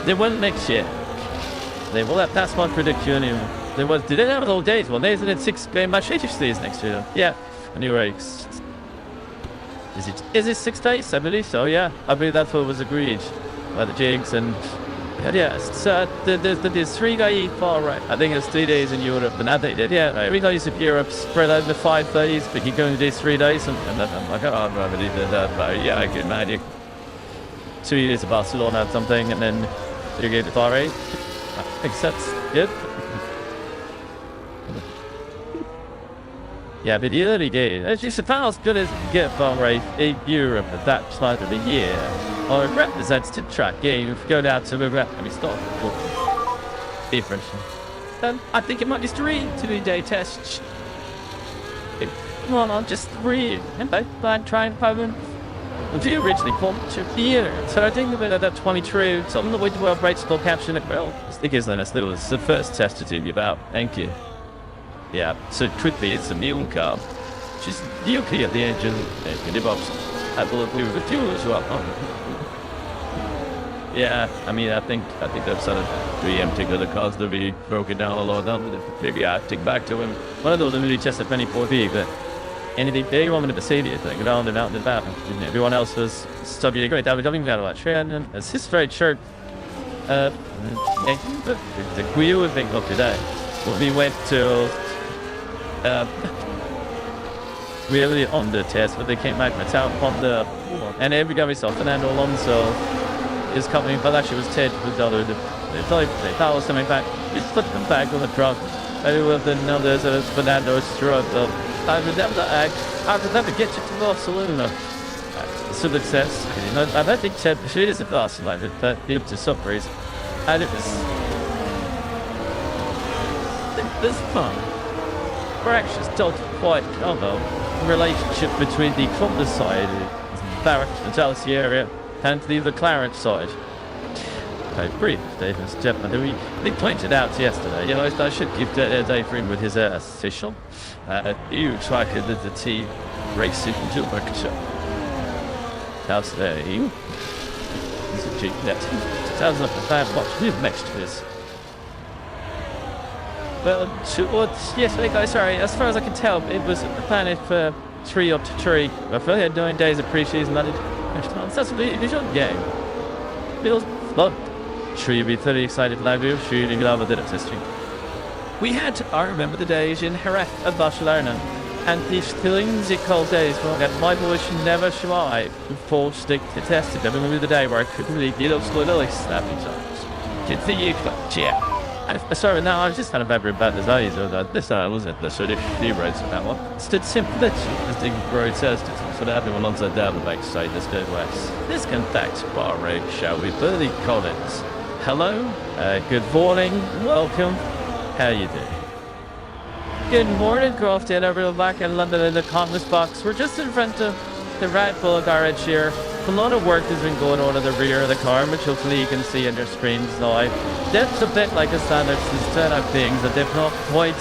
They won't next year. They will have, that's my prediction. Did they have it all days? Well, they did 6 game match days next year. Yeah. Anyway, is it 6 days? I believe so. Yeah, I believe that's what was agreed by the jigs and. Yeah, so there's 3 days far right. I think it's 3 days in Europe, and that they did. Yeah, 3 days of Europe spread over 5 days, but you go into these 3 days, and I'm like, oh, I'd rather do that. But yeah, I can imagine 2 years of Barcelona or something, and then you get to Bahrain. I think that's good. Yeah, but the early days, it's just about as good as you get Bahrain in Europe at that time of the year. Or it represents the track. Yeah, you go down to the rep. I mean, stop. Different. I think it might be 3-day tests. Come on, just 3. And both try and find them. The originally formed to year. So I think about that 23. So on the way to World Race still capturing it well. I think it's the first test to tell you about. Thank you. Yeah, so truth be, it's a mule car. Just okay at the engine. It ups. I believe we were the fuel as well. Yeah, I mean, I think they've sort of 3M particular cars to be broken down a lot. Maybe I take back to him. One of those really tested many 4V, but anything big on the Mercedes thing, around and out and about. Everyone else was studying great. That was nothing about that. And it's his straight shirt. The wheel thing of today. When we went to really on the test, but they came back with out on the and every guy we saw Fernando Alonso is coming, but actually it was Ted who done it. They was coming back, we put them back on the truck. Maybe with another Fernando struggle. I would never get you to Barcelona. So success. You know, I don't think Ted she is a Barcelona, but it was a surprise. And it was this fun. Fractures don't quite cover the relationship between the Columbus side, Barrett and Chelsea area, and the Clarence side. okay, brief, Davis, gentlemen. We pointed out yesterday, I should give Dave Green with his official. You track the team racing to work. How's there, you? He's a cheap net. Sounds like a bad watch. We've matched this. Well, yes, guys, sorry. As far as I can tell, it was planned for 3 up to 3. I feel like 9 days of pre-season. That's a really good game. Feels fun. Sure, you'll be thoroughly excited live view. Sure, you'll love it at history. I remember the days in Jerez and Barcelona, and these whimsical days when my boys should never survive before stick to tested. I remember the day where I couldn't really get up slowly snapping times. Did the yeah. Sorry, no, I was just kind of very about his eyes. This wasn't the sort of few roads on that one. It's simple, as the road says, so that everyone on the down the back side, let's go west. This contacts Bahrain, shall we? Bernie Collins. Hello, good morning, welcome. How you doing? Good morning, Crofton. Over back in London in the Congress box. We're just in front of the Red Bull garage here. A lot of work has been going on at the rear of the car, which hopefully you can see on your screens now. That's a bit like a standard set of things that they've not quite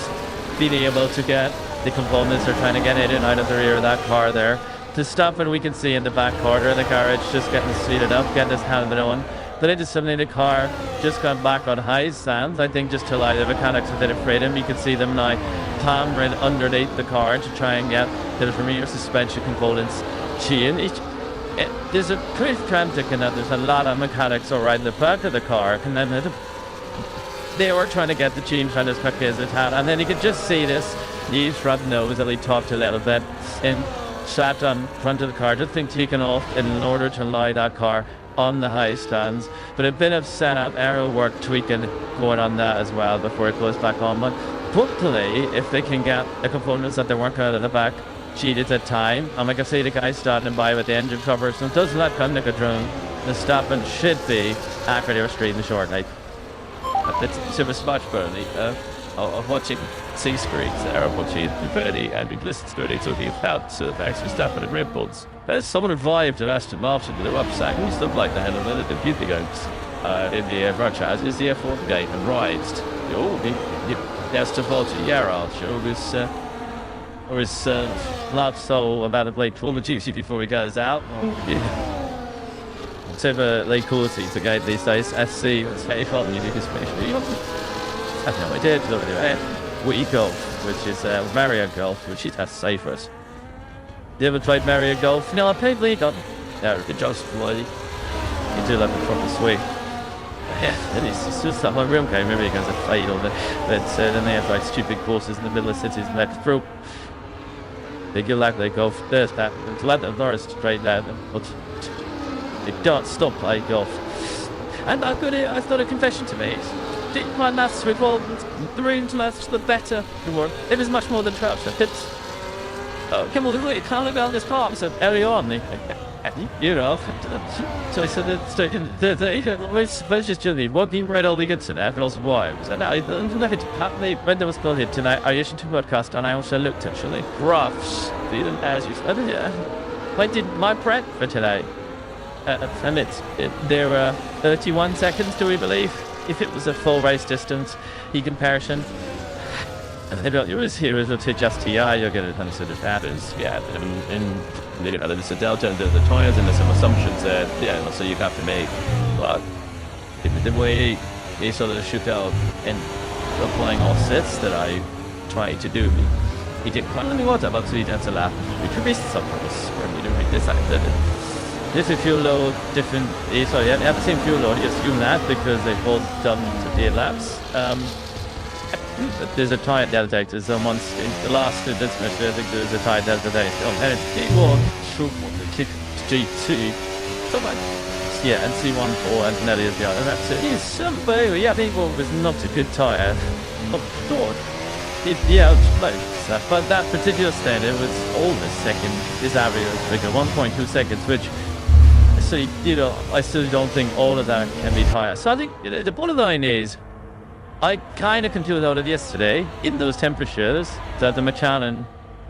been able to get. The components are trying to get in and out of the rear of that car there. To stop and we can see in the back corner of the garage just getting seated up, getting his helmet on. But it is suddenly the car just gone back on high stands, I think just to allow the mechanics a bit afraid of him. You can see them now clambering underneath the car to try and get the rear suspension components changed. There's a pretty frantic in that there's a lot of mechanics right in the back of the car, and then they were trying to get the change on as quickly as they can, and then you could just see this new front nose that he talked a little bit in sat on front of the car, just think taken off in order to allow that car on the high stands. But a bit of setup, aero work, tweaking going on that as well before it goes back on. But hopefully, if they can get the components that they're working out at the back cheated at time, and like I say, the guy starting by with the engine cover, so it doesn't let come like a drone. The stopping should be accurate or straight and short. Like it's super much Bernie. Of watching C screens there, of watching Bernie and we listened to Bernie talking about Max Verstappen and Red Bulls. There's someone revived at Aston Martin with a rucksack. We stuff like the hell of it. The beauty goes in the franchise is the F1 game and rised. There's to Volta Yarrow, or his large soul about a blade full of juicy before he goes out. Whatever they call it these days, SC, F1, you do especially. I have no idea. Wii Golf, which is Mario Golf, which is safe for us. You ever played Mario Golf? No, I played Wii Golf. No, it just bloody. You do like a proper swing. Yeah, it is. It's just a home room game. Maybe you guys have played all the. But then they have like stupid courses in the middle of cities and that's through. They get like they golf. There's that. Let them Norris straight down. But they don't stop playing golf. And I've got a confession to make. My maths revolved, the room to maths, the better the work. It was much more than Trout. It's come on, wait, can't live out this part. So early on, you know. So I said, let's just do what you read all the good to that, but also why. And I when there was called here tonight, I listened to a podcast and I also looked actually. Roughs, feeling as you said, yeah. I did my prep for today. And there were 31 seconds, do we believe? If it was a full race distance, comparison, and it was to just TI, you're going to consider that as, yeah, there's a delta and the tires and there's some assumptions there, yeah, so you have to make, but the way he sort of shoot out and applying offsets that I tried to do, he did quite a lot about 3 tenths a lap, which would be something when you do this, different fuel load, different. Sorry, you have the same fuel load. You assume that because they've both done to 8 laps. There's a tire delta. There's once in the last this match, I think there's a tire delta there. And it's G2. So much. Yeah, and C14 and Nelly is the other. And that's it. It's somebody. Yeah, I think it was not a good tire. But that particular standard was almost second. His average was bigger, 1.2 seconds, which. So, I still don't think all of that can be higher. So I think the bottom line is, I kind of concluded out of yesterday, in those temperatures, that the McLaren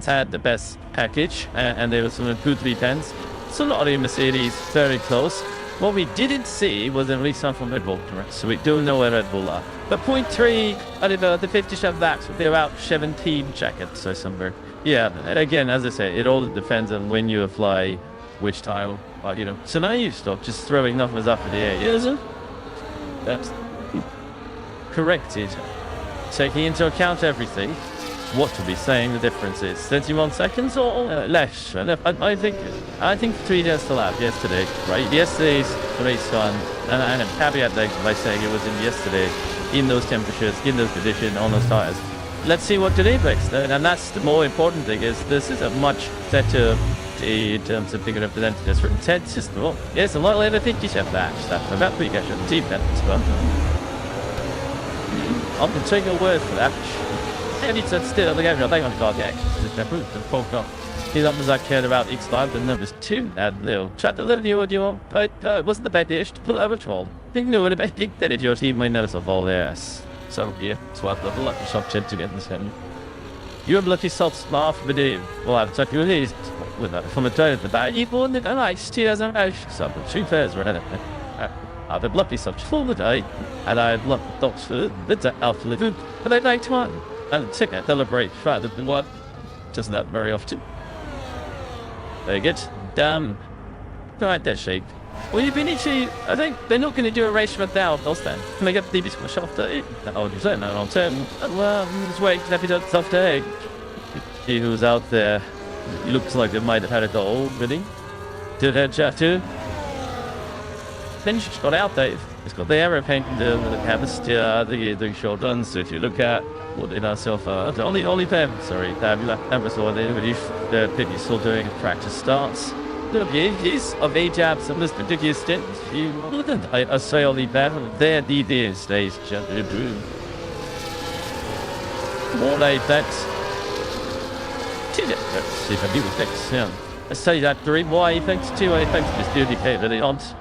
had the best package, and there was some good 310s. So a lot of the Mercedes very close. What we didn't see was a release from Red Bull, so we don't know where Red Bull are. But point 3, out of the 57 laps, they're about 17 seconds, so somewhere. Yeah, and again, as I say, it all depends on when you apply which tile, So now you stop just throwing numbers up in the air, isn't it? That's corrected. Taking into account everything, what to be saying the difference is 31 seconds or less. And I think 3 days to lap yesterday, right? Yesterday's race on, and I caveat that by saying it was in yesterday, in those temperatures, in those conditions, on those tires. Let's see what today brings. And that's the more important thing, is this is a much better in terms of being represented for intent system. Well, yes, a lot later 57 laps. That's about 3 guys on the team minutes, but I'm going to take your word for that. And it's still the game. I think on the card, yeah. He's up as I cared about each time, the numbers 2. And they'll chat to live you what you want. But it wasn't the bad dish to pull over troll. Think no, the bad dick that it your team might notice of all this. So, yeah, swap the lucky shop chin to get in the same. You're lucky salt smart for the day. Well, I've took you released with that from a tire at the back. You won it, and I steers and out. So, the 2 pairs were in it. I've been lucky such full the day, and I'd love dogs for the alpha live, but I'd like to one. And ticket celebrate rather than what? Just not very often. Very good. Damn. Right there, shape. Well, you've been itchy. I think they're not going to do a race without us then. Can they get the DB's shot to it? I would say no on 10. Well, just wait, happy to tough day. He who's out there looks like they might have had it all, really. Did head chat too? Then she's got out there. It's got the arrow painted the canvas, the short guns. So if you look at what in ourselves, only Pam, sorry, Canvas or the people still doing practice starts. Look, he's of age abs of this particular stint. You wouldn't, I say only Pam, there these days, just more like that. See if I do fix, yeah. I say that 3, why thanks 2, I thanks just do the cave, really aren't.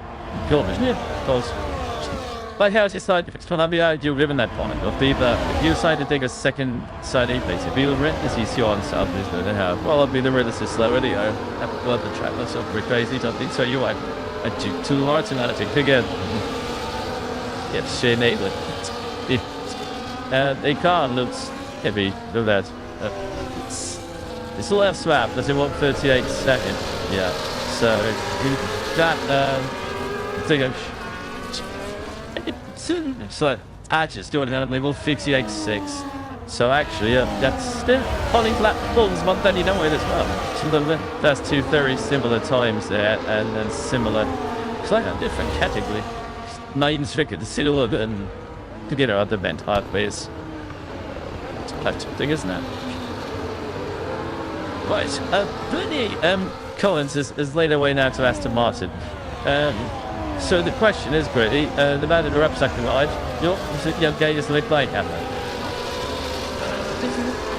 Yeah, because but how it's side effects from you've driven that point of people if you decide to take a second side a place if you rent as you see on south is going to have well I'll be the realist is slow already I have to love the track that's up pretty crazy something so you I do 2 hearts and I take again yes she nailed it they can't looks heavy do that it's all have swap does it want 38 seconds yeah so that so I just doing it at level 58.6. So actually, that's still holding flat balls, but then you know it as well. It's a little bit. That's 2 very similar times there, and then similar. It's like a different category. Night and strict to sit a little bit and to get out the vent halfways. It's a plateau thing, isn't it? Right, Bernie Collins is laid away now to Aston Martin. So the question is, Grady, the man in the rep second ride, young guy just look like him.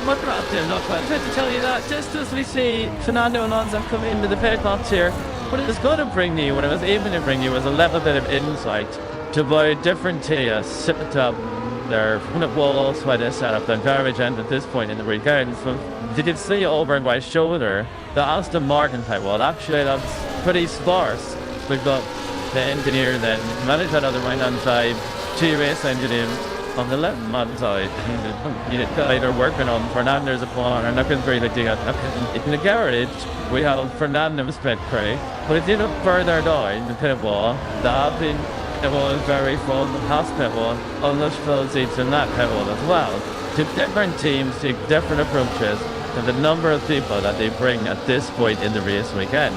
What up there, not quite. I have to tell you that just as we see Fernando Alonso come into the paddock here, what it was going to bring you, what it was aiming to bring you was a level bit of insight to why different tiers sit up their walls, why they set up their garbage end at this point in the weekend. So did you see over my shoulder the Aston Martin type? Well, actually that's pretty sparse. We've got the engineer then managed that other right-hand side, 2 race engineers on the left-hand side. They're working on Fernando's upon, and looking very like in the garage, we have Fernando's pit crew, but it did up further down the pit wall. That been it was very full past pit wall, on those full seats in that pit wall as well. 2 different teams take different approaches to the number of people that they bring at this point in the race weekend.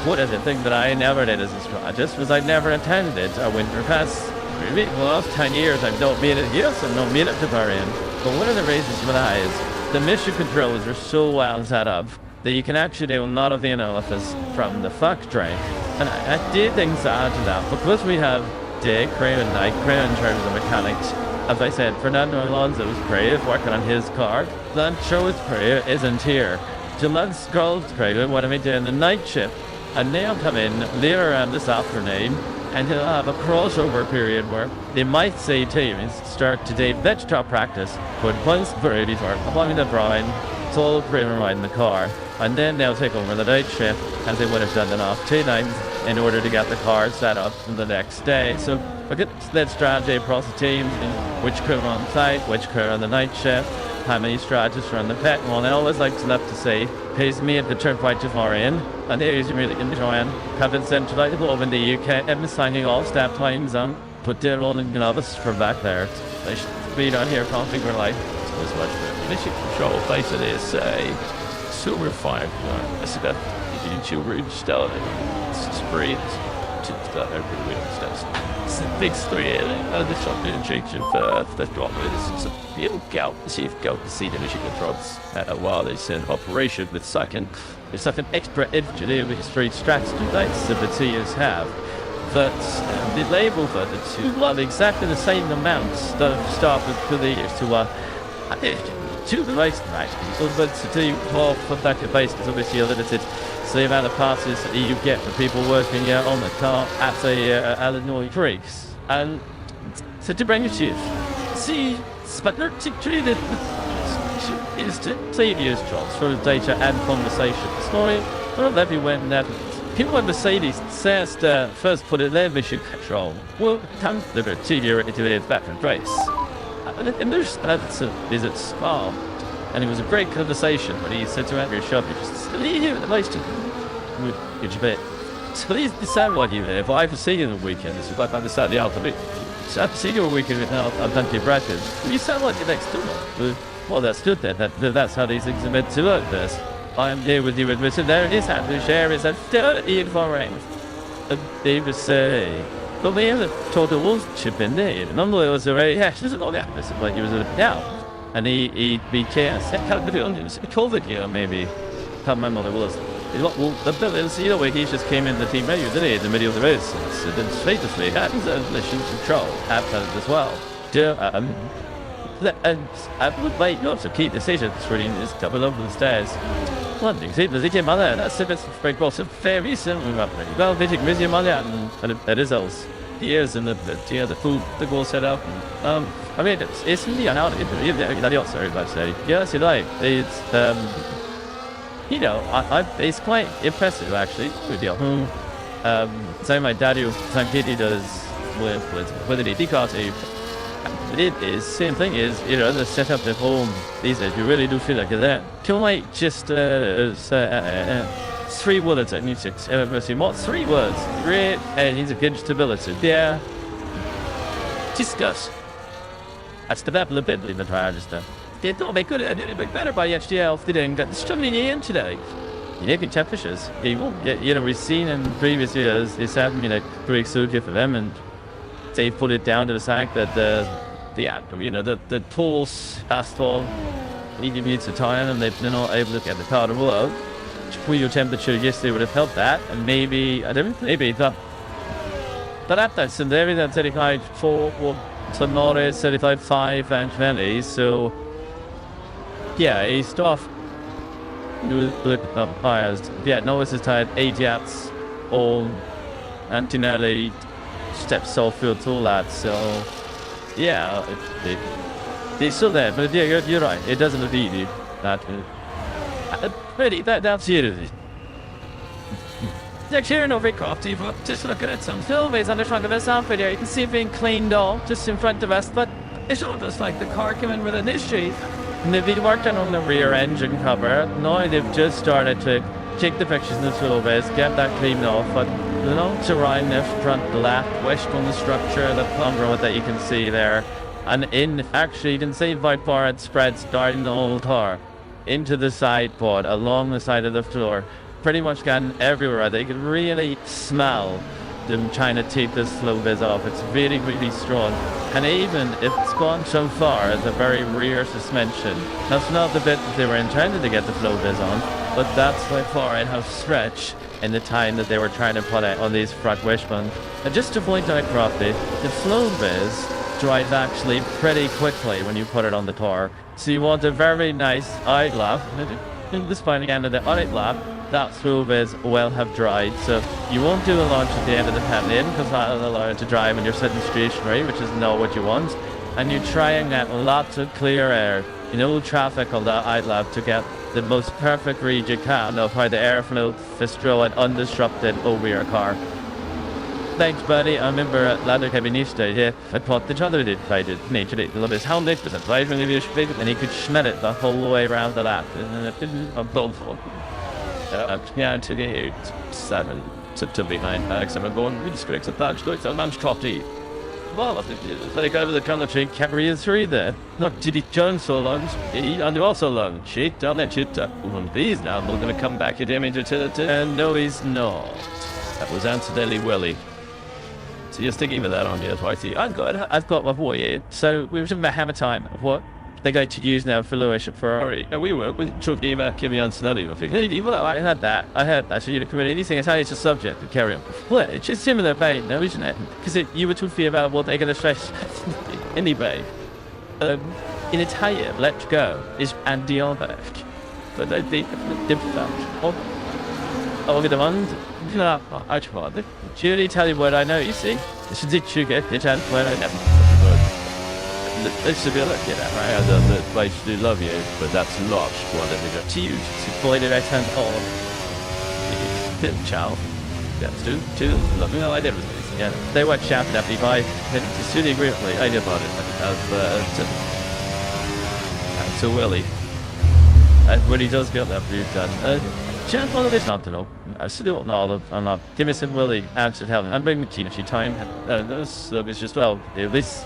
One of the things that I never did as a strategist was I never attended a winter pass. Maybe the last 10 years I've not made it, yes, I've not made it to Bahrain. But one of the reasons for that is the mission controls are so well set up that you can actually do a lot of the analysis from the factory. And I did things to add to that because we have day crew and night crew in terms of mechanics. As I said, Fernando Alonso's crew is working on his car. Lancho's crew isn't here. Gillette's Gold's crew, what am I doing the night shift? And they'll come in later on this afternoon and he'll have a crossover period where they might say teams start today veg top practice, but once Brady's work along the Brian, it's all pretty riding the car. and then they'll take over the night shift, as they would have done the last 2 nights, in order to get the car set up for the next day. So look at that strategy across the teams, which crew are on site, which crew are on the night shift, how many strategists are on the pit. Well, I always like to love to see who's made the turn quite too far in, and they're really enjoying having centralized over in the UK and signing off step times on, put their rolling gloves from back there. They should be down here configure like As much mission control place it is super fine. It's got you reach down sprint to start every week steps. It's a big story. The shop injection for the drop is a real gout. See if gout to see the mission controls while they send operation with second. It's like an extra engineering street strategy lights the BTS have. But the label for the two love exactly the same amounts that start with police to the race actually, but to do more for that base is obviously limited. So the amount of passes that you get for people working on the car at the Illinois Creeks. And so to bring it to you, see, but not to treat it is to save use jobs for data and conversation. Story, not everywhere that people at Mercedes says the first put in their mission control will come to the TV into the back and race. And there's that's a visit Spa, and it was a great conversation. But he said to Andrew Shelby, "Leave you at the most. Could you bet? Please decide what you have. I've seen you on the weekend. This is like I decided the ultimate. So I've seen you on the weekend with I've done your bracket. You sound like your next door. Well, that's good then. That's how these things are meant to work. This. I'm here with you, admitted. There it is. Andrew Share is a 30 in Bahrain. They would say." But we have a total wolf chip in there. Normally it was a very, yeah, this is all that. This is what he was now. And he became, how did it on him? COVID year, maybe. How my mother was. Well, the Bills, you know, he just came in the team menu, didn't he? In the middle of the race. And then straight to flee. That was a mission control. After it as well. And I would wait, not to keep decisions for this couple of the stairs. One thing, see, the came on there, that's a very close, very simple. Well, they miss your money and the results. Years and the food, the goal set up. I mean, it's really an out. Sorry, but say, yes, you like it's you know, it's quite impressive actually. With you, same my daddy, same kid he does with the DKT. It is same thing is, you know, the setup at home these days, you really do feel like that. Till like just 3 words I need to what 3 words? Great and needs a good stability. Yeah. Discuss. That's the level a bit in the tire just they don't make good a bit better by HDL they didn't get struggling in today. You need temperatures. You won't get, you know, we've seen in previous years it's happened like pretty suited for them, and they put it down to the fact that the tools asphalt needs a tire and they're not able to get the car to work. For your temperature, yes, they would have helped that, and maybe that that's in there that 35.4 or some more 35.5 and 20. So yeah, a stuff. You look up tires. Yeah, no, this is tired 8 yachts, all Antonelli steps sulfur all that. So yeah, it's still there, but yeah, you're right. It doesn't look easy. Really, that's it. Next year, no very crafty, but just looking at some films on the front of us out video, you can see it being cleaned off just in front of us, but it's almost like the car came in with an issue. And they've been working on the rear engine cover. Now they've just started to take the pictures in the wheelbase, get that cleaned off, but the notes around the front left, west on the structure, the plumber that you can see there. And in, actually, you can see by far it spreads down the whole car into the side pod, along the side of the floor, pretty much gotten everywhere. They can really smell them trying to take this slow biz off. It's really, really strong. And even if it's gone so far as a very rear suspension, that's not the bit that they were intended to get the flow biz on, but that's by far it has stretched in the time that they were trying to put it on these front wishbones. And just to point out, Crofty, the flow biz dries actually pretty quickly when you put it on the car. So you want a very nice eye lap. In this point again of the eye lap, that flow biz will have dried. So you won't do a launch at the end of the pen in because that'll allow it to dry when you're sitting stationary, which is not what you want. And you try and get lots of clear air, you know, traffic on that eye lap to get the most perfect Richigamme of how the airflow fistro and undisrupted over your car. Thanks, buddy. I remember at leaderboard here, I thought the other did fight it. Nature did love his helmet, but the right when he was big, and he could smell it the whole way around the lap. And it didn't above. Yeah, to the 7 to behind Paddock. I'm going really strict to Paddock. So I'm Scotty. Well, like over the country, carry 3 there. Look, did he John so long? He and also long. Shit, down that shit. These now we're going to come back at him into the. And no, he's not. That was Antonelli Welly. So you're sticking with that on you, I see. I've got my boy here. So we were talking about hammer time. What they're going to use now for Lewis at Ferrari. And we were with Richigamme, Kimi Antonelli. I heard that. So you'd come in anything. It's how it's a subject to carry on. Well, it's just similar vein, no, isn't it? Because you were talking about what they're going to stress anyway. In Italian, let's go is andiamo. But they different. Oh, get on. No, I tried. Julie, tell you what I know, you see. This is it, you get it, and what I never. Let's be lucky at right? I know that place do love you, but that's not what they got to use. To play the right hand on. Ciao. That's two. Love me, no, I did with this. Yeah, they weren't shouting at me by Julie agreeably. I knew about it. To Willie. And when he does get that view done. Gentlemen, it's not to know. I still don't know. I'm not. Timothy Willie answered Helen. I'm bringing McKinney time. This is just well. This.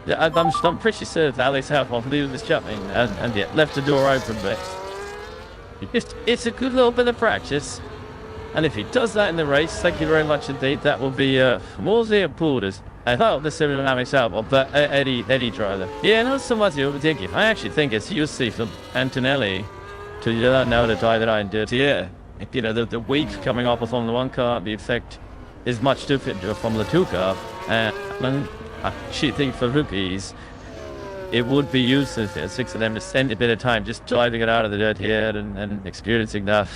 I'm pretty sure that Alex Half will leave this job and yet left the door open. But it's a good little bit of practice. And if he does that in the race, thank you very much indeed. That will be Morsey and Polders. I thought the aerodynamics out, but Eddie driver. Yeah, not so much overthinking. I actually think it's UC from Antonelli. So you don't know the guy that I did. Yeah, you know the week coming off of Formula 1 car, the effect is much different to a Formula 2 car. And I actually think for rookies, it would be useless for 6 of them to spend a bit of time just driving it out of the dirt here and experiencing that.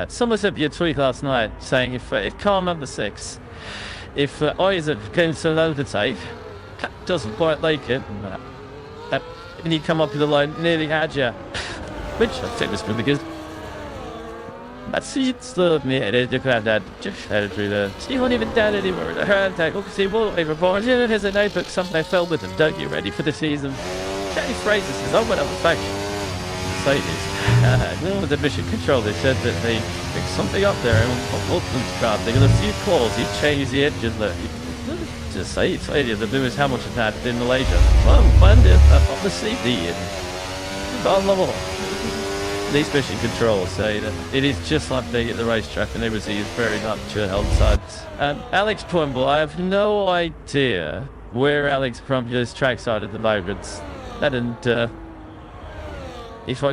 Someone said your tweet last night saying if car number 6, if Isaac came so low to take, doesn't quite like it, and he come up with the line nearly had you. Which I think was good because that's it's the you can have that just through the she won't even down anymore. The hand tag, see what they report. Yeah, it has a notebook, something they fell with them. Don't you ready for the season? Danny Fraser says, I went up the faction. Say this. No, the mission control, they said that they fixed something up there and Wolfman's crowd. They got a few calls, you change the engine look. Just say it's the Lewis Hamilton had in Malaysia. Well, find it on the CD on the wall. These mission controls say that it is just like they at the racetrack and everything is very much held sides. Alex Crumble, I have no idea where Alex Crumble's trackside at the moment. And if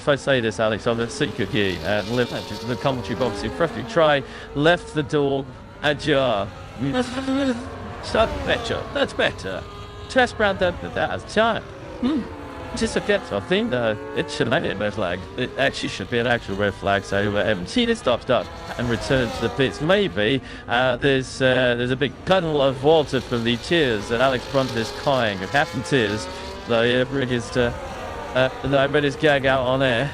I say this, Alex, I'm a secret here and live the commentary box. You preferably try left the door ajar. Start better. That's better. Test round that that's time. Just a get, I think it should make it a red flag. It actually should be an actual red flag, so I haven't seen it stopped up and returned to the pits. Maybe there's a big puddle of water from the tears that Alex Brunt is crying. It happened tears, though he bring his I read his gag out on air.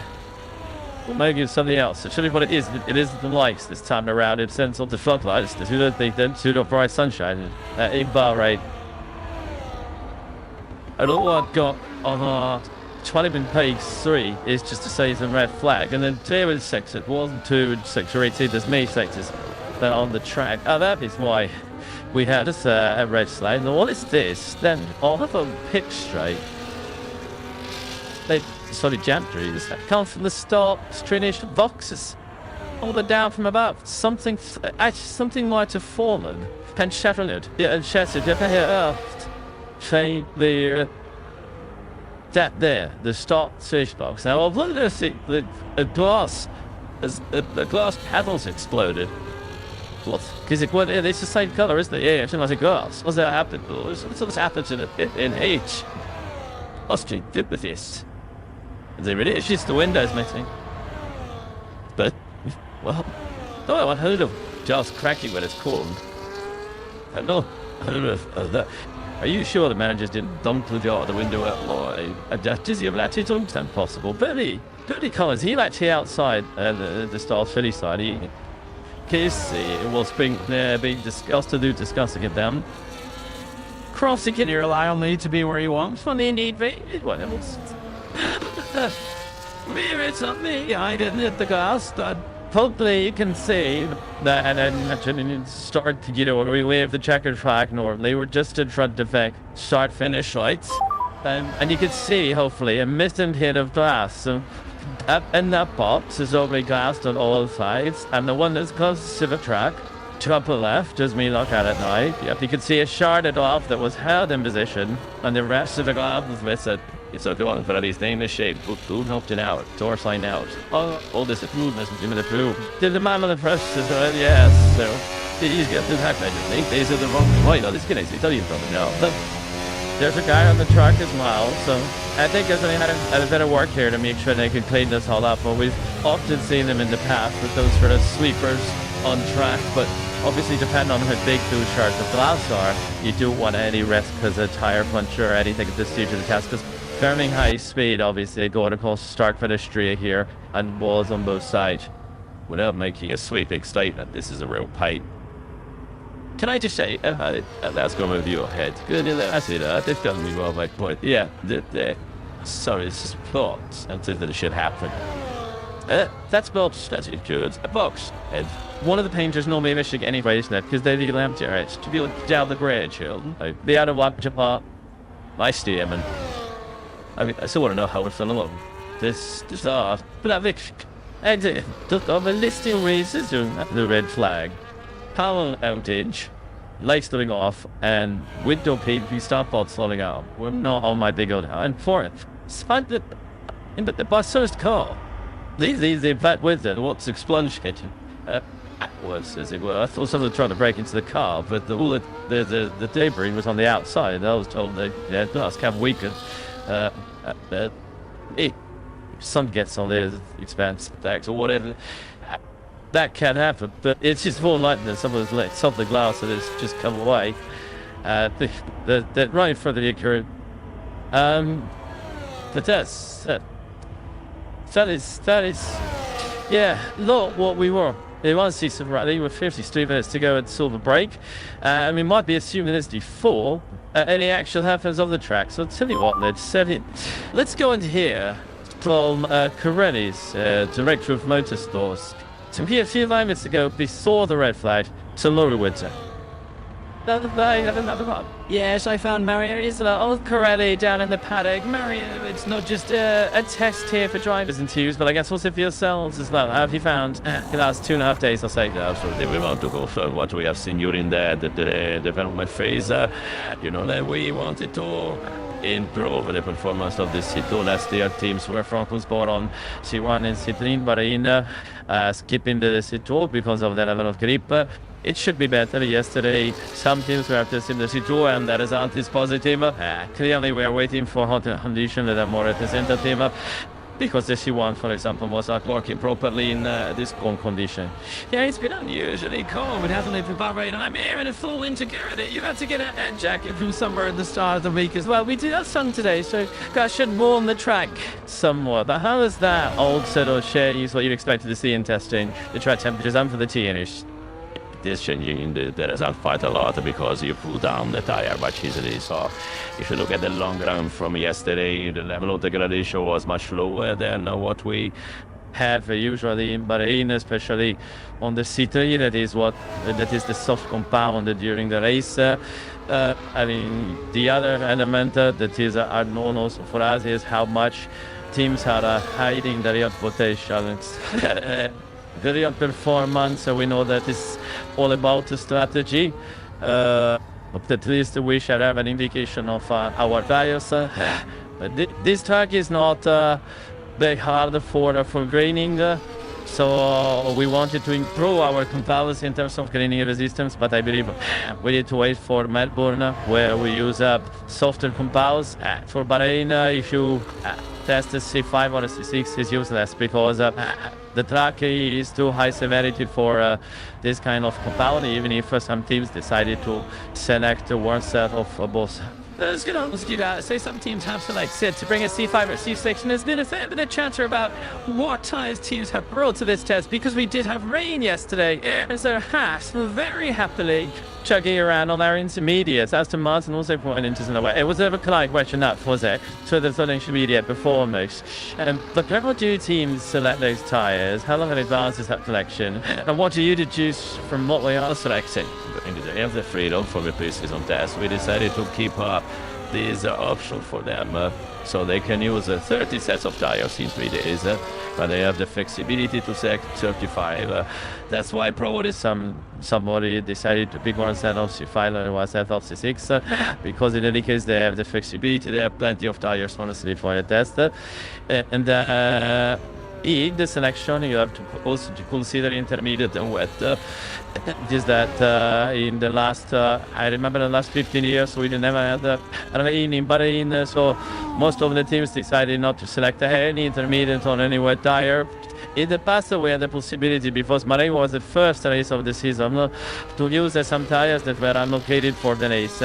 Or maybe it's something else. Actually, what it is the lights this time around. It sends on the floodlights. Who don't think then to the bright sunshine in Bahrain. And all I've got on our 20 in page 3 is just to say it's a red flag. And then 2 and 6, it wasn't 2 and 6 or 18, there's many sectors that are on the track. That is why we had a red flag. And what is this? Then all of them pitch straight. They solid jump trees that come from the start, finish boxes. All the down from above. Something might have fallen. And shattered it. Yeah, and shattered it. Say that there, the start fish box. Now I've looked at the glass, the glass panels exploded. What? Because it's the same color, isn't it? Yeah, it's like glass. What's that happened? What's happened in H? What's she did with this? There it is. It's just the windows missing. But well, no, I heard of just cracking when it's called. I don't know that. Are you sure the managers didn't dump the jar out the window or a dizzy of latitude? It's impossible. Billy Collins, he actually outside the Star Philly side. He was being discussing it then. Crossy, can you rely on me to be where you want when they need me? What else? It's not me. I didn't hit the gas. Hopefully you can see that, and then actually start to, relive the checkered flag normally. We're just in front of the start-finish lights. And you can see, hopefully, a missing hit of glass. So in that box is only glassed on all sides, and the one that's closest to the track, to upper left, as we look at it now, yep, you can see a sharded off that was held in position, and the rest of the glass was missing. It's a good for these things shape, food helped it out, door sign out. All this improvement in the food. Did the man on the press as well? Yes, so He's got the fact I just think these are the wrong way. No, this can actually tell you something now. There's a guy on the truck as well, so I think there's only had a bit of work here to make sure they can clean this all up. But we've often seen them in the past with those sort of sweepers on track, but obviously depending on how big those shards of glass are, you don't want any risk because a tire puncture or anything at this stage of the test, because filming high speed, obviously going across start finish straight here and walls on both sides. Without making a sweeping statement, this is a real pain. Can I just say, that's going over your head. Good, that's it. They've done me well, my point. Yeah, sorry, it's just plot until the shit happened. That's box. That's it, good. A box. Head. One of the painters normally in Michigan anyway, isn't it? Because they leave them to be down the grade, children. The other one, Japan. My statement. I mean, I still want to know how it's done alone. This art. But and took over listing races the red flag. Power outage, lights going off, and window pane stop bots falling out. We're not on my big old and for it. Spun the but the bus first call. These flat with it, what's expunged it? Was as it were. I thought someone was trying to break into the car, but the debris was on the outside. I was told that glass can weaken. Sun gets on there, expense tax or whatever. That can happen, but it's just more likely that someone's let some of the glass that has just come away. That right in front of the occurred. But that is, yeah, not what we were. They want to see some right. They were 53 minutes to go and silver break. And we might be assuming this before any action happens on the track. So I'll tell you what, let's go into here from Corelli's, Director of Motorsports. So here a few moments ago, before the red flag, to Laura Winter. Another one. Yes, I found Mario Isla Corelli down in the paddock. Mario, it's not just a test here for drivers and twos, but I guess also for yourselves as well. How have you found the last 2.5 days, I'll say? Absolutely, we want to go for what we have seen during the development phase. That we wanted to improve the performance of the C2 last year. Teams were focused more on C1 and C3, but skipping the C2 because of the level of grip. It should be better. Yesterday, some teams were testing the C2, and that is not as positive. Clearly, we are waiting for hot conditions that are more representative. Because the C1, for example, was not working properly in this cold condition. Yeah, it's been unusually cold. It hasn't lived in Bahrain, and I'm here in a full winter gear. You had to get a jacket from somewhere at the start of the week as well. We do have sun today, so that should warm the track somewhat. But how is that old set of shades what you expected to see in testing the track temperatures and for the T-ish? This changing there is quite a lot because you pull down the tire much easily. So if you look at the long run from yesterday, the level of degradation was much lower than what we have usually in Bahrain, especially on the C3. That is the soft compound during the race. I mean, the other element that is unknown also for us is how much teams are hiding their real potential. The real performance, so we know that it's all about the strategy. But at least we shall have an indication of our values. But this track is not very hard for graining, so we wanted to improve our compounds in terms of graining resistance, but I believe we need to wait for Melbourne, where we use softer compounds. For Bahrain, if you test the C5 or the C6 is useless because the track is too high severity for this kind of compound, even if some teams decided to select one set of both. Say some teams have selected to bring a C5 or C6, and there's been a fair bit of chatter about what tyres teams have brought to this test because we did have rain yesterday. As a Haas very happily chugging around on our intermediates. Aston Martin also pointed into the way. It was a polite question that was it. So the intermediate performance. Look, how do teams select those tyres? How long in advance is that selection? And what do you deduce from what we are selecting? They have the freedom for the pre-season test. We decided to keep up this option for them, so they can use 30 sets of tires in 3 days, but they have the flexibility to select 35. That's why probably somebody decided to pick one set of C5 and one set of C6, because in any case they have the flexibility. They have plenty of tires, honestly, for the test. In the selection, you have to also consider intermediate and wet. Just that in the last, I remember the last 15 years, we never had rain in Bahrain, so most of the teams decided not to select any intermediate on any wet tire. In the past, we had the possibility, because Bahrain was the first race of the season, to use some tires that were allocated for the race.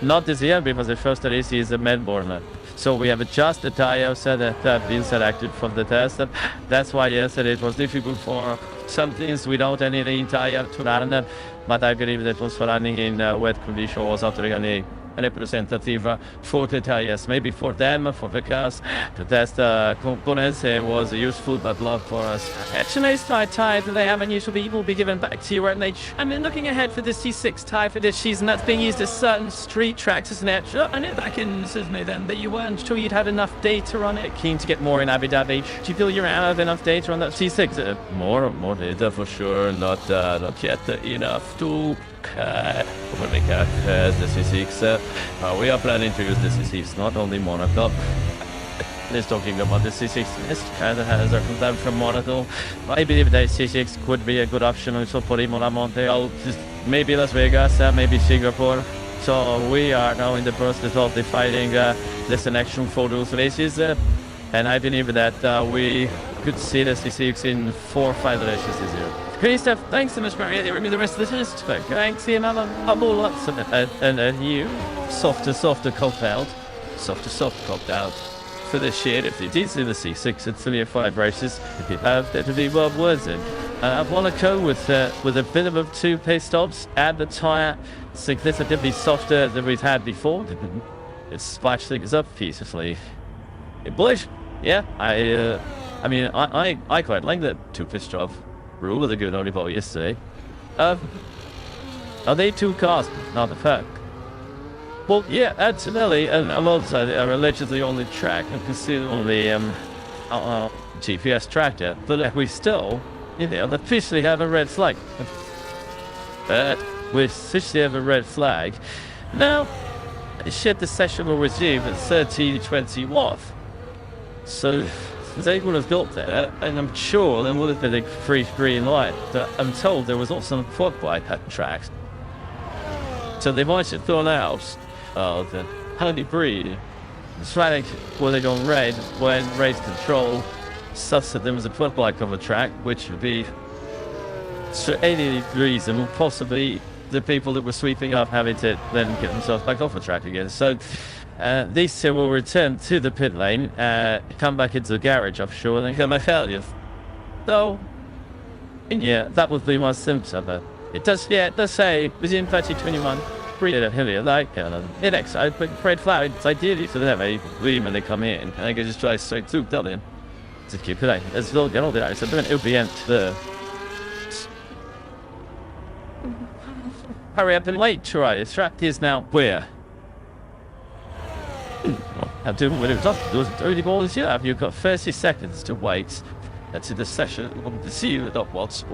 Not this year, because the first race is Melbourne. So we have just the tires that have been selected for the test. That's why yesterday it was difficult for some teams without any rain tire to run, but I believe that also running in wet conditions was not really representative for the tires. Maybe for them, for the cars, to test components was useful, but not for us. It's a nice tire that they haven't usually will be given back to you, weren't they? I mean, looking ahead for the C6 tire for this season, that's being used at certain street tracks, isn't it? I know back in Sydney then that you weren't sure you'd had enough data on it. Keen to get more in Abu Dhabi. Do you feel you're out of enough data on that C6? More data for sure, not yet enough to when we get the C6. We are planning to use the C6, not only Monaco. Let's talking about the C6 that has come down from Monaco. I believe that C6 could be a good option also for Monaco, maybe Las Vegas, maybe Singapore. So we are now in the process of defining the selection for those races, and I believe that we could see the C6 in 4 or 5 races this year. Great stuff. Thanks so much for the rest of the test. Thanks, Ian. I'm all up. And you, softer copped out. Soft copped out. For this year, if you did see the C6 in 3 or 5 races, that would be well worth it. I want to go with a bit of 2 pit stops, add the tyre significantly softer than we've had before. It splashed things up peacefully. Bullish. Yeah, I mean, I quite like that 2 pit stop rule that they good only about yesterday. Are they 2 cars? Not a fact. Well, yeah, absolutely, and alongside are allegedly on the track and considered on the GPS tracker, but we still, officially have a red flag. We officially have a red flag. Now, the session will resume at 13:21. So they would have got there, and I'm sure there would have been a free green light. But I'm told there was also a quad bike at the track. So they might have thrown out the honey breed. It's right when they go red, when race control, such that there was a quad bike on the track, which would be for any reason, possibly the people that were sweeping up having to then get themselves back off the track again. So these 2 will return to the pit lane, come back into the garage, I'm sure, and then come back out. So, yeah, that would be my symptom. It does say within 2021, it excites red flags ideally for them. When they come in, and they can just try straight through, don't they? Just keep it. As well, get all that. So then it'll be empty. Hurry up and wait, try. The track is now where? I'm doing what it was off. There was a dirty ball this year. You've got 30 seconds to wait. That's in the session. I want to see you at not what's.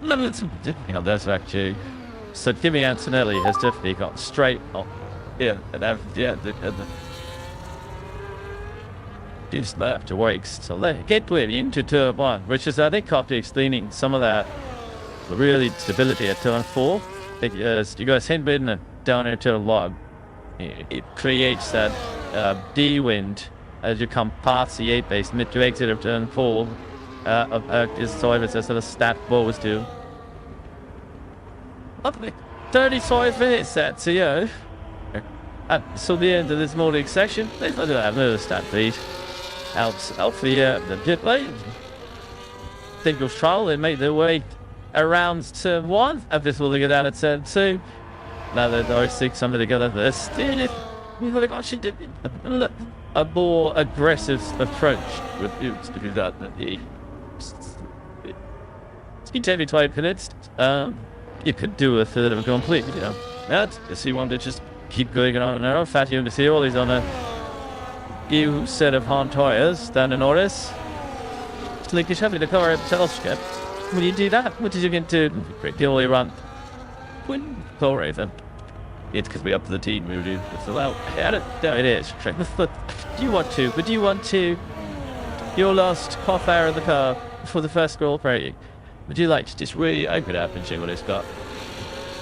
Yeah, that's actually. So Kimi Antonelli has definitely got straight on. Yeah, and just left to Wakes to let gateway into turn 1, which is I think after explaining some of that really stability at turn 4. You guys had been down into turn log. it creates that D-wind as you come past the 8 base mid to exit of turn 4 is sort of a stat balls do. Lovely. 35 minutes that's to you. So the end of this morning section, let's not have another stat feed. Out for the pit lane. Singles trial, they make their way around turn 1. And this will get down at turn 2. Now that those 6 under together, they're still a more aggressive approach with you to do that. It's been 25 minutes. You could do a third of a complete, you know. That if you want to just keep going on and on. Fat you to see all these on a new set of hard tires down in Norris. Slinkish having to cover a telescope. When you do that, what did you get to the only run? When sorry then. It's because we're up to the team we do. So well, no, it is. But do you want to? Would you want to? Your last half hour in the car before the first Grand Prix. Would you like to just really open it up and see what it's got?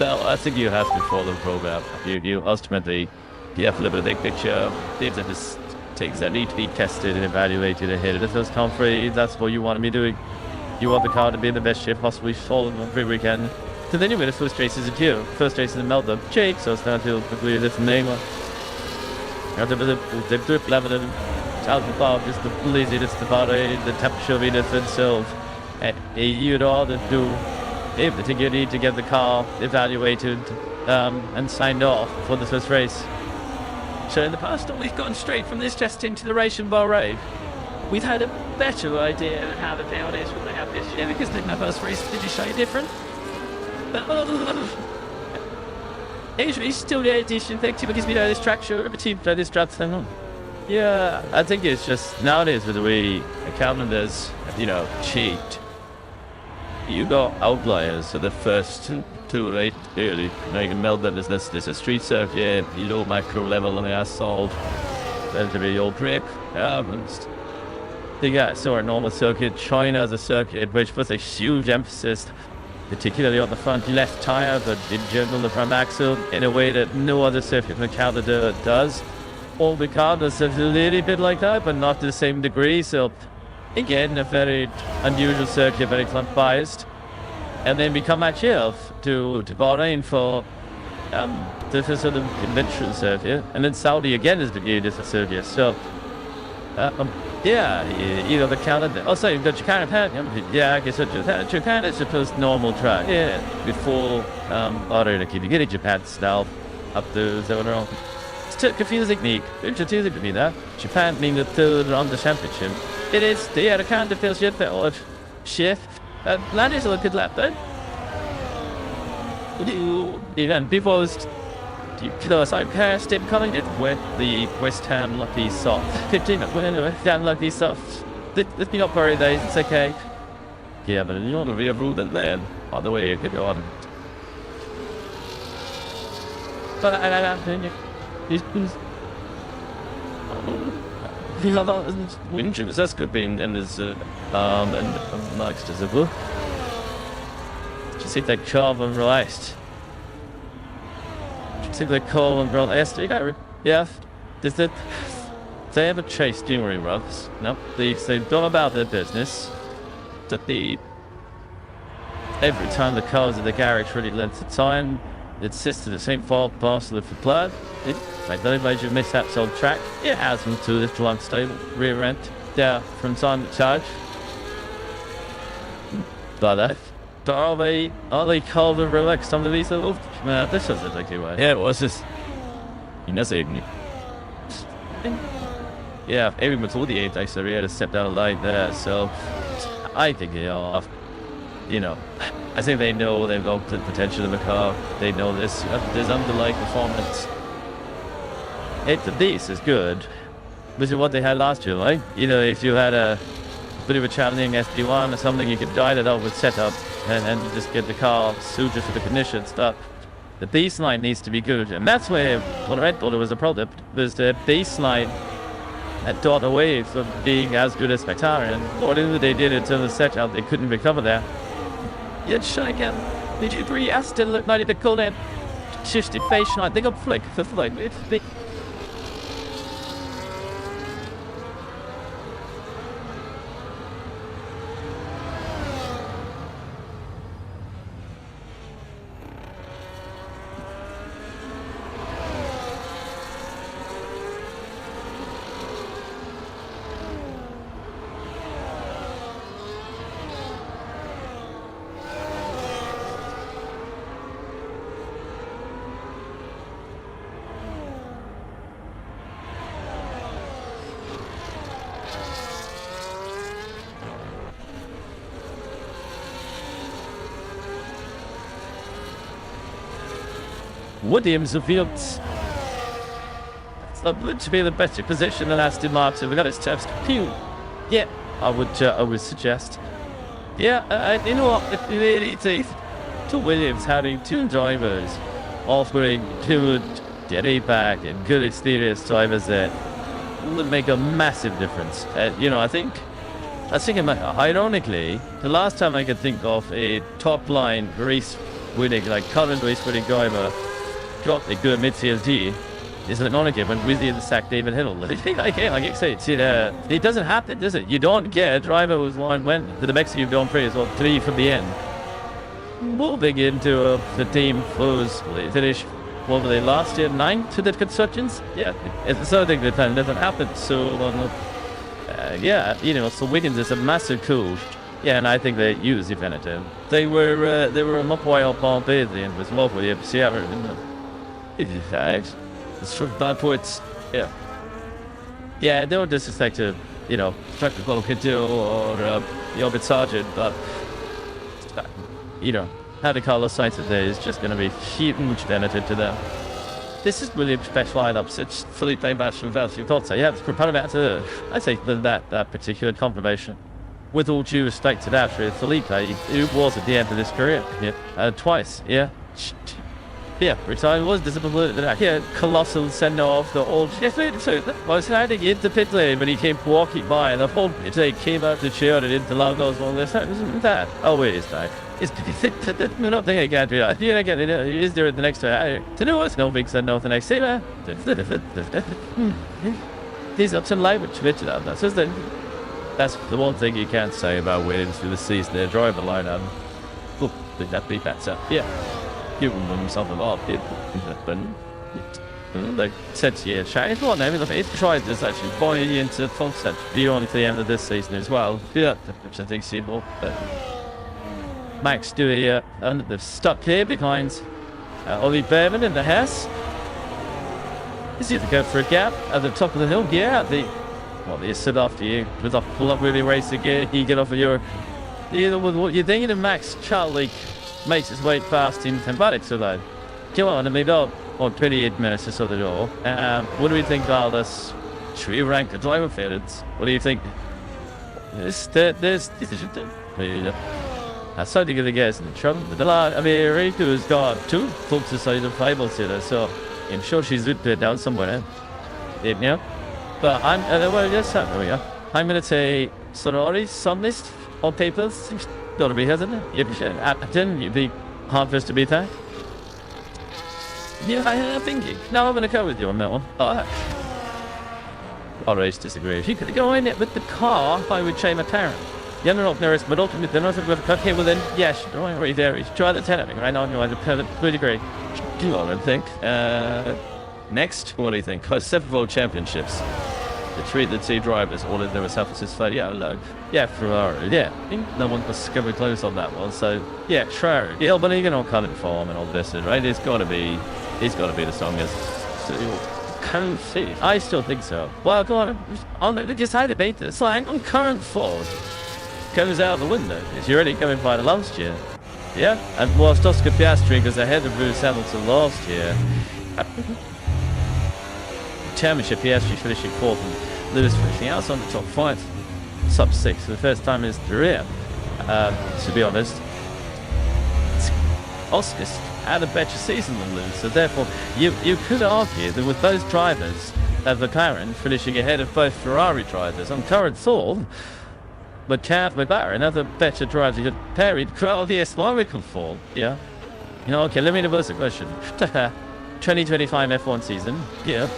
Well, I think you have to follow the program. You ultimately you have to look at the big picture. These are just things that need to be tested and evaluated ahead of the first Grand Prix. That's what you want to be doing. You want the car to be in the best shape possibly for every weekend. So then you win the first races in June. First race in the Melbourne. Jake, so it's down to a different name. The drip level and Charles Bob is the blizzard, it's the Bahrain, the temperature of it itself. And you'd all to do everything you need to get the car evaluated and signed off for the first race. So in the past, we've gone straight from this just into the race in Bahrain. We've had a better idea of how the field is when they have this year because the first race did show different. It's still the addition thing because we know this track show every team play this track thing on. Yeah, I think it's just nowadays with the way calendars, cheat. You got outliers, so the first 2 or 8 early. You can meld them as this a street circuit, low macro level on the asphalt. Then to be your brick. So our normal circuit, China as a circuit, which puts a huge emphasis, particularly on the front left tire, but in general the front axle, in a way that no other circuit in Canada does. All the cars are a little bit like that, but not to the same degree. So again, a very unusual circuit, very front biased. And then we come back here to Bahrain for the sort of conventional circuit, and then Saudi again is the different circuit. So the Canada. Also, you've got Japan. Yeah, I guess Japan is supposed normal track. Yeah, before Bahrain, you get a Japan style up to 7 round. It's too confusing me. It's confusing to me that Japan being the 3rd on the championship. It is. The Canada feels shit. That is a good lap then. Even before I passed him coming it with the West Ham lucky soft. 15 West Ham lucky soft. Let's be not worried days, it's okay. Yeah, but you want to be a rule that then. By the way, you could go on. But Winching, that's good being in his and next as a book. Just see that calm and relaxed. Just see that calm and relaxed. Yeah. They haven't chased steering rugs. No, they've gone about their business. That every time the cars in the garage really length of time, it sits to the same fault parcel of the blood. Like no major mishaps on track. It has them to this unstable rear end. Yeah, from time to time. But are they calm and relaxed under these little? Man, this doesn't take you away. Yeah, it was just. Yeah, everyone's all the 8 days, so we had to step down a line there. So I think I think they know they've got the potential of the car. They know there's underlying performance. This is good. Which is what they had last year, right? If you had a bit of a challenging SD1 or something, you could dial it up with setup and just get the car suited for the conditions. But the baseline needs to be good, and that's where Red Bull was a problem. Was the baseline that got away from being as good as McLaren. Whatever they did in terms of setup, they couldn't recover there. Yet, again, did you agree? Aston looked like a bit cool then. justification. I think I'm flick for flick. It's big. Williams revealed to be the better position than Aston Martin. We got its test. Pew. Yeah, I would suggest. Yeah, you know what? It really takes to Williams having two drivers offering two steady back and good experienced drivers that would make a massive difference. I think ironically, the last time I could think of a top line race winning, like current race winning driver got a good midfield G is ironically when Wizzy and sack David Hill. I think like you say, it doesn't happen, does it? You don't get a driver who's went to the Mexican Grand Prix or 3 from the end. Moving into the team who's finished, what were they last year, 9th to the constructions? Yeah, it's something that doesn't happen. So, so Wiggins is a massive coup. Yeah, and I think they used Definitive. They were a mobile Pompey at the end with more Williams. It's from bad points. Yeah, they were disrespected, technical Kiddo or Yogurt Sergeant, but having Carlos Sainz today is just going to be huge benefit to them. This is really best lineups. It's Felipe Massa and Valtteri Bottas. Yeah, it's part of that. I say that particular confirmation. With all due respect to that, Felipe, who was at the end of his career, twice, retired was disappointed with that. Yeah, colossal send off the old. Was hiding into pit lane when he came walking by, and the whole pit came out to cheer and into Lagos. Well, isn't that? Oh, wait, it's that. We're not thinking again. Is there the next time? To know what's no big send off the next day. These ups and live with that's the one thing you can't say about Williams through the season. Their driver lineup. Look, that'd be better. Yeah. Giving themselves up, they said to you, it's what it's tried this actually buy into Fonset beyond the end of this season as well. Yeah, which I think simple. But Max Stewart and they've stuck here behind Ollie Behrman in the Hess. Is he to go for a gap at the top of the hill? Yeah, they sit after you with a pull up really race again. You get off of your what you're thinking of Max Charlie makes his way past him and Paddock, so that come on, I mean, 28 minutes or so the door. What do we think of this? Should we rank the driver favorites? What do you think? There's I started to get in trouble. I mean, Riku's got 2 folks aside of 5 sitter, so I'm sure she's with down somewhere. But I'm I'm gonna say Sonori Sunlist on papers. Gotta be, hasn't it? You'd be hard for us to beat that. Yeah, I'm thinking. No, I'm gonna go with you on that one. Always disagree. If you could go in it with the car, I would say McLaren. You're not nervous, but ultimately they're not going to cut here. Well then, yes, right there. Try the 10 right now. You would agree. Come on, I think. Next, what do you think? 7 World Championships. They treat the 2 drivers all in their self-satisfied. Yeah, Ferrari. Yeah, no one was coming close on that one. So yeah, Ferrari. Yeah, but you're going to cut it form and all this, right? It's got to be the strongest. Can't see. I still think so. Well, go on. Just how to debate this. Like on current Ford goes out the window. It's already coming by the last year. Yeah, and whilst Oscar Piastri goes ahead of Lewis Hamilton last year. Championship, Piastri finishing 4th and Lewis finishing outside the top 5, sub 6 for the first time in his career. To be honest, Oscar's had a better season than Lewis, so therefore you could argue that with those drivers of McLaren finishing ahead of both Ferrari drivers on current form, but McLaren other better drivers you could pair it, well, the historical form, yeah. Okay, let me pose a question. 2025 F1 season, yeah.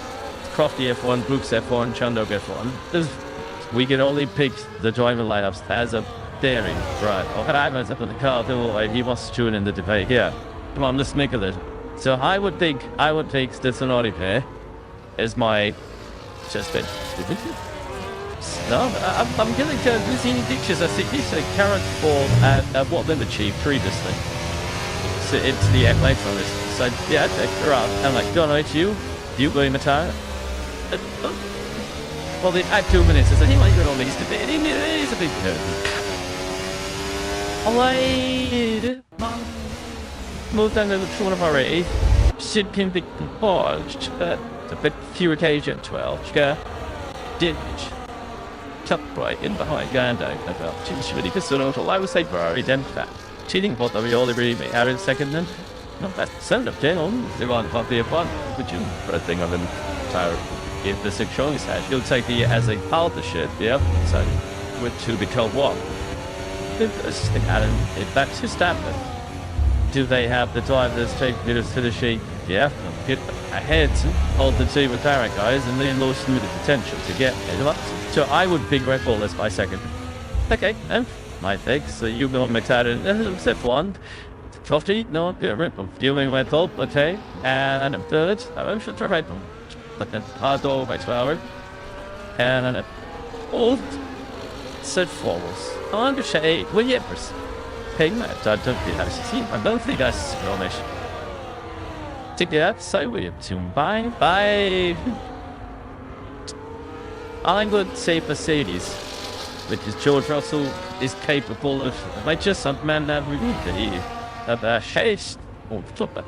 Crofty F1, Brooks F1, Chandok F1. We can only pick the driver lineups as a daring, right? Or I was up in the car, he wants to join in the debate. Yeah, come on, let's make a list. So I would pick the Sonori pair as my just been. No, I'm getting losing pictures. I see these are current form and what they've achieved previously. So it's the F1 from this. So yeah, they're out. I'm like, don't know it's you going Matara. Well, they had 2 minutes. It's like, he might go on these debate. It's a big Alright. Moved on to the front of our race. Should can be paused. A bit fewer occasion 12. Didn't. Tuck right in behind Gando. About 250%. I would say Ferrari then fat. Cheating what we all agree me. Aaron second then. Not that sound of general. They want to be a fun. Would you? But I think I'm in tired. If the six showing sash, you'll take the as a partnership, yeah. So with two become one. If that's just happened, do they have the time to take meters to the sheet? Yeah, get ahead of the two McLaren guys and then lost some of the potential to get it. So I would pick Red Bull as my second. Okay, and my pick. So you go McLaren, except one. Coffee, no, Red Bull. Dealing Red Bull, okay. And a third, I should try Red Bull. But then hard door by 2 hours. And then old set falls. On the shade, Williams. Ping that, I don't think that's Romish. Take that, so we have to bye. I'm going to say Mercedes, which is George Russell is capable of, like just some man that we need of chase or flip it.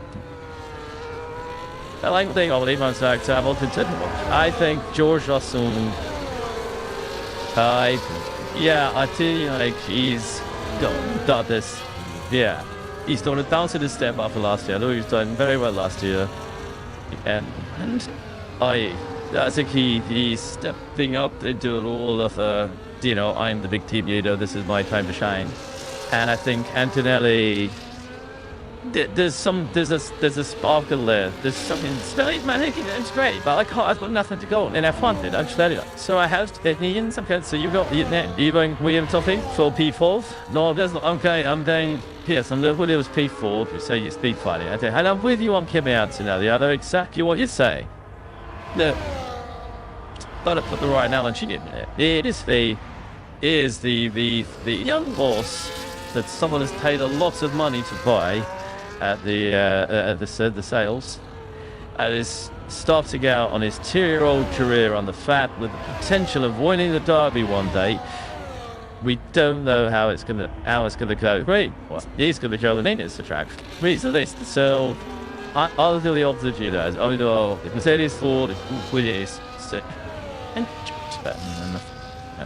I like the thing I'll leave on track to have all continue. I think George Russell, I feel like he's done this. Yeah, he's done a down to the step after last year. I know he's done very well last year. And I think he's stepping up into the role of, I'm the big team leader, this is my time to shine. And I think Antonelli, there's a sparkle there. There's something. It's great, but I've got nothing to go in F1. Did I tell you? So I have Ian. Okay, so you got you going William Toffee for P4. No, there's not. Okay, I'm doing. Yes, I'm Williams P4. You say you're speed fighting. Okay, and I'm with you on Kimmy Antonelli. I know exactly what you say. No, but I put the right analogy in there. It is the young horse that someone has paid a lot of money to buy at the sales, and is starting out on his 2-year-old career on the fat with the potential of winning the Derby one day. We don't know how it's gonna go. Great, well, he's gonna go the neatest attraction. So I'll do the opposite you guys. I know if Mercedes Ford is Williams, and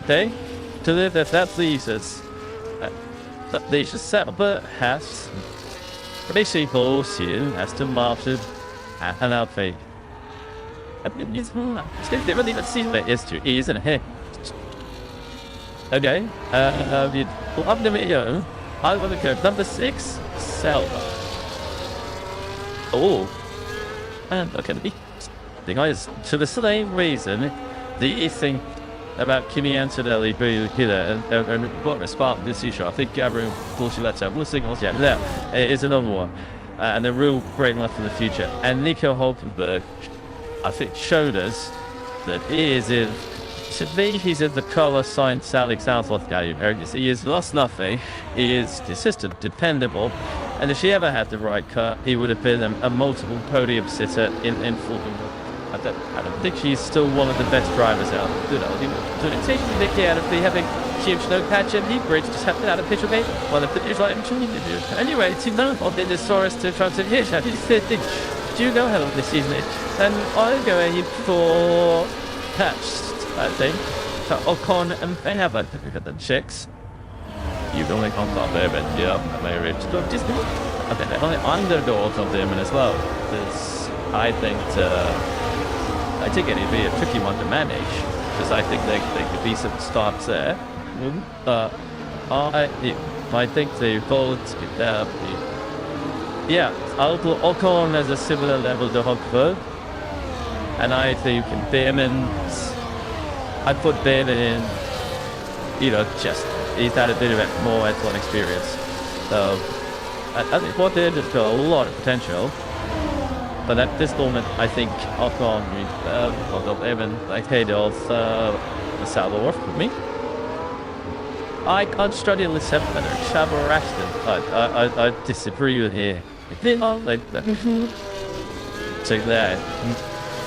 okay, to live if that leases. They just set up a has basically bullshit as to Martin and outfit. It's really let's see what it's to isn't it? Okay, up the video. I'm gonna go number 6, Selva. Oh, and okay, the guys for the same reason the thing about Kimi Antonelli being here and what a spark this issue. I think Gabriel Bortoleto, we'll see what's there is another one. And a real great left in the future. And Nico Hulkenberg, I think, showed us that he is in, to me, he's in the colour science Alex Southworth game. He has lost nothing. He is consistent, dependable. And if she ever had the right cut, he would have been a multiple podium sitter in full. I don't think she's still one of the best drivers out. So it takes Nicky out of the having huge no patch and he bridge just happened out of pitch okay. Well the finish like anyway, it's enough of the Soros to try to hit. Do you know how long this season is? And I'm going for patched, I think. So Ocon and they have like the chicks. You don't like on top there, but yeah, I'm very rich. Just I think they're only underdogs of them as well. Because I think it'd be a tricky one to manage, because I think there could be some starts there. I think the goal Yeah, Ocon has a similar level to Huckberg. And I think I'd put Behrman in, just, he's had a bit of more F1 experience. So, I think what they've just got a lot of potential. But at this moment, I think Ocon, Behrman, ahead of Salvador for me. I can't study the 7 better. Shabba Ashton. I disagree with here. So there.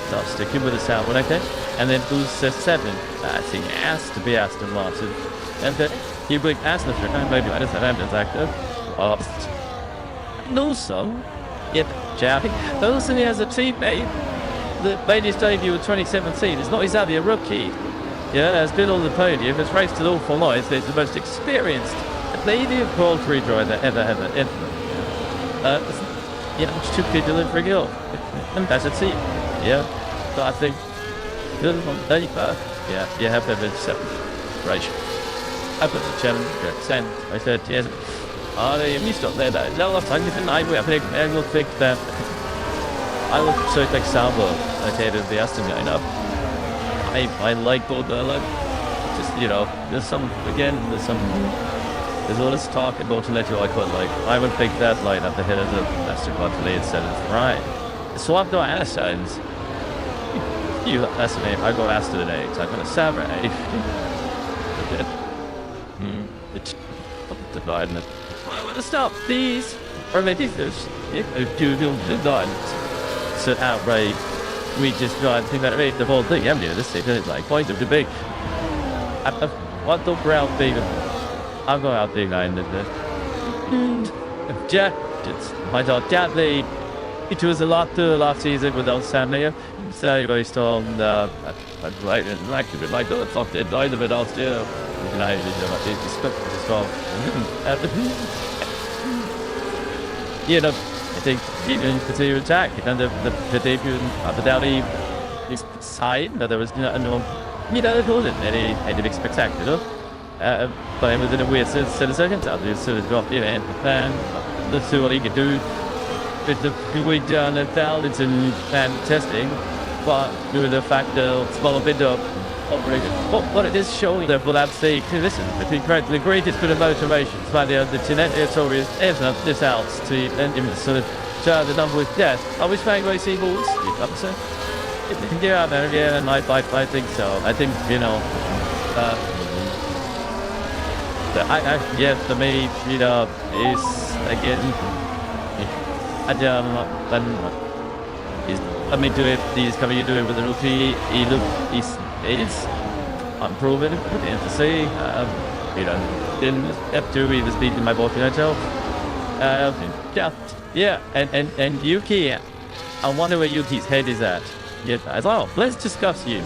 Start sticking with the Salvador, okay? And then who's 7? I think it has to be Aston Martin. And then you bring Aston Martin, maybe I just have Aston actor. And also, Jack, Wilson has a teammate that made his debut in 2017. It's not exactly a rookie. Yeah, has been on the podium, has raced an awful lot. He's the most experienced Canadian poultry driver ever. Just good delivering it off. And that's a team. Yeah, so I think, you have them in 7. Right. I put the challenge at 10. I said, yes. You stopped there, though. No, I think that I would so take Salvo ahead of the Aston going up. I like both. Just there's all this talk about intellectual. I would pick that line up ahead of the Aston Martin instead of right. So I've got Aston's. That's the name. I got Aston at 8. I got a Sabra 8. It's dividing it. I want to stop these. Or maybe there's two dividends. So outright. We just try to think about the whole thing. I'm doing this thing. It's like point of debate. What the brown thing? I'll go out there and my dog Jadley. It was a lot to last season without Samuel. So based on I'd like to be like the fuck it died of it all still. I think he didn't continue to attack. And the debut of the Dowdy side, there was no it wasn't anything spectacular. But within a weird set of circumstances, it sort of dropped in and let's see what he could do. With the way down and found it's in testing, but with the fact that small bit of what it is showing that will have to listen, the greatest bit of motivation by the genetic stories is this out to even sort of share the number with death. I was playing racing balls, yeah, and I think so. I think, for me, is again, do it. He's coming to do it with the rookie. He's unproven. To see, didn't have to. He was beating my ball, and Yuki. I wonder where Yuki's head is at. Let's discuss you.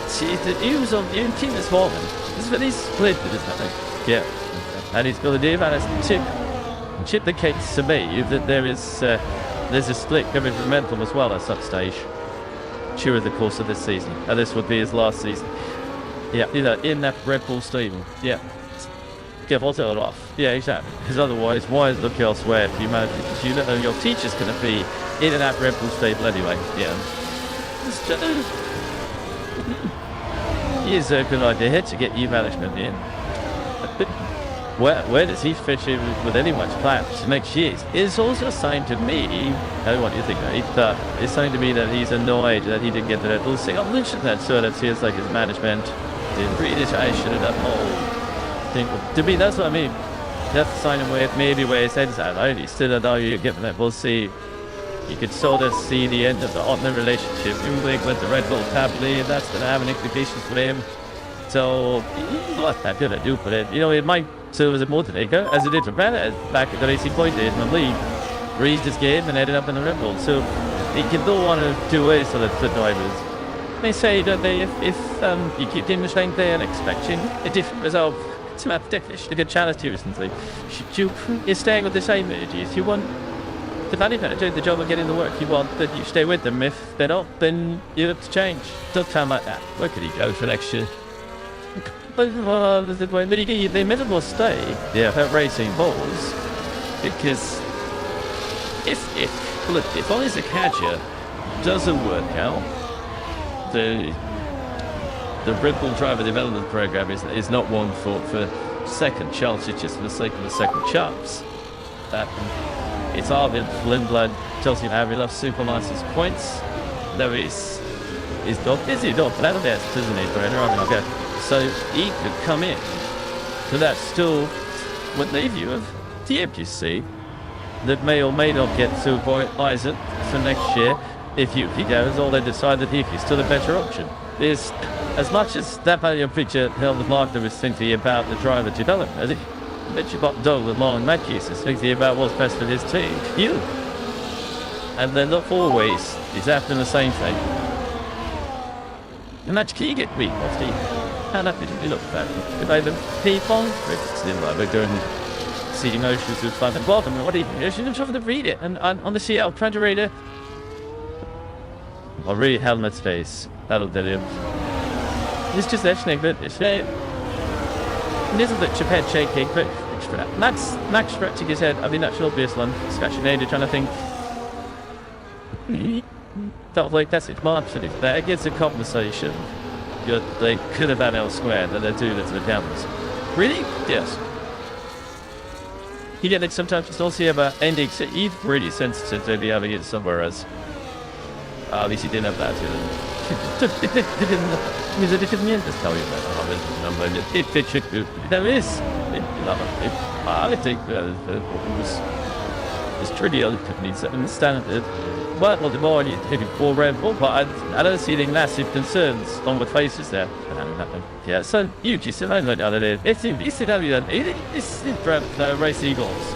See, the news on the team is falling. This is when he's split with his nothing. Yeah, and he's got to do that as chip the case to me that there's a split coming from Mental as well at some stage during the course of this season, and this would be his last season. Yeah, in that Red Bull stable. Yeah, get it off. Yeah, exactly. Because otherwise, why look elsewhere? If you manage, your teacher's going to be in and out Red Bull stable anyway. Yeah. Here's a good idea to get you management in. Where does he fit in with anyone's plans next year? It's also a sign to me, what do you think, mate? It's saying to me that he's annoyed that he didn't get the Red Bull thing. I've mentioned that sort of feels like his management, the realization of that whole thing. To me, that's what I mean. That's a sign of maybe where his head's at, right? He's still not you get that. We'll see. You could sort of see the end of the Ottoman relationship. With the Red Bull tablet, that's going to have an implications for him. So, what that going to do for it? It might serve as a motivator, as it did for Paddock back at the Racing Point days in the league. Raised his game and ended up in the Red Bull. So, he can go one of two ways for the drivers. They say that if you keep doing the same thing and expecting a different result, it's about ridiculous. To get challenged recently. You're staying with the same energies. You want the manager doing the job of getting the work you want, that you stay with them. If they're not, then you have to change. Don't sound like that. Where could he go for next year? But they might as well stay at Racing Bulls because if Isaac Hadger doesn't work out, the Red Bull driver development program is not one for second chances just for the sake of the second chance. It's Arvid Lindblad tells you how he loves super license points. Though he's not busy, not that best, isn't he? Okay. So he could come in to that still what they view of the FGC that may or may not get to Isaac for next year if he goes, or they decide that he's still a better option. There's as much as that value picture Helmut Markner was thinking about the driver development, I bet you got Doug with Long Matthews is thinking about what's best for his team. You. And they're not always exactly the same thing. And that's key get weak, Steve. And that didn't look bad. If I them people, it's still like we're doing seeing oceans with fun and bottom. What do you should have tried to read it? And on the CL, trying to read it. I'll read Helmut's face. That'll do him. It's just actually but it's a little bit of head shaking, but Max stretching his head. I mean, that's obvious one. Scratching head, trying to think. Felt like that's it. March and it's there. It gets a conversation they could have had elsewhere that they're doing it to the cameras. Really? Yes. You get it sometimes just don't see about ending. He's really sensitive to be having it somewhere else. At least he didn't have that. They didn't just tell you that. It should do. There is. I think it's trivial. It needs to understand it. Well, not the more maybe for Red Bull, but I don't see any massive concerns on the faces there. Yeah, so you just said I know the other day. It's race eagles.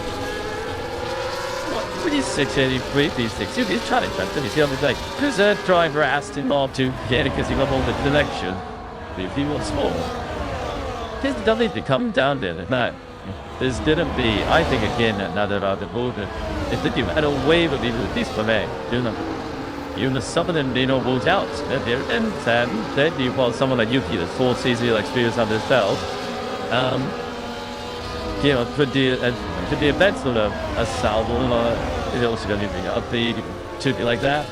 When you sit here, you read these things, you can challenge that, don't you? The other day, because a driver asked him not to get it because he got all the connection. If he was small, there's nothing to come down there. No, there's didn't be. I think again another out the border. If they had a wave of people, this for me, you know, some of them they know moved out. And then you want someone like Yuki, that's 4 seasons experience under his belt. You know, could be a bad sort of a salvo, it's also going to be upbeat, should be like that.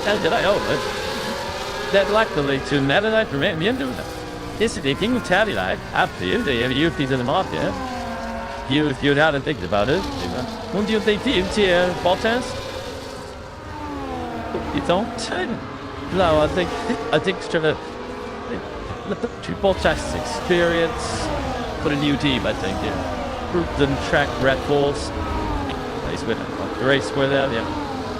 And did I hope it? That likely to never like to remain doing that. This is the king of Tabby like, after you, they have UPs in the market. You'd have to think about it. Wouldn't you think the Bottas? You don't? No, I think Trevor, Bottas experience. For a new team, I think, yeah. Proven track records. Race with them, yeah.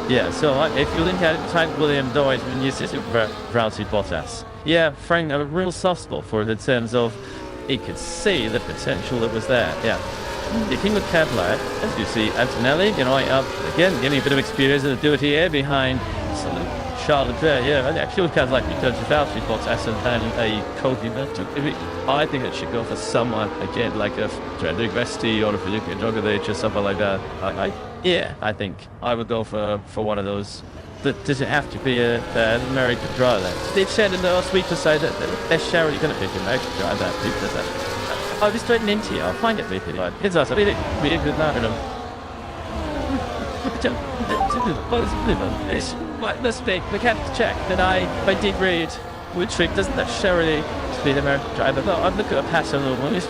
Yeah, so if you look at it, Frank William Deutsch, when you see Rousey Bottas. Yeah, Frank had a real soft spot for it in terms of he could see the potential that was there, yeah. The King of Cadillac, as you see, Antonelli, again, getting a bit of experience in the do it here behind Charles Leclerc, yeah, and actually kind of like because Valtteri Bottas and a Cody Belton. I think it should go for someone again like a Frederick Vesti or a Felipe Drogovic or something like that. I think I would go for one of those. Does it have to be an American driver? They've said in the last week or so that they're surely going to pick an American driver. I was straight into you. I'll find it with you. It's also really good now. Let's be mechanics check that I did read which trick doesn't necessarily be an American driver. No, I'm looking at a pass on the one. That's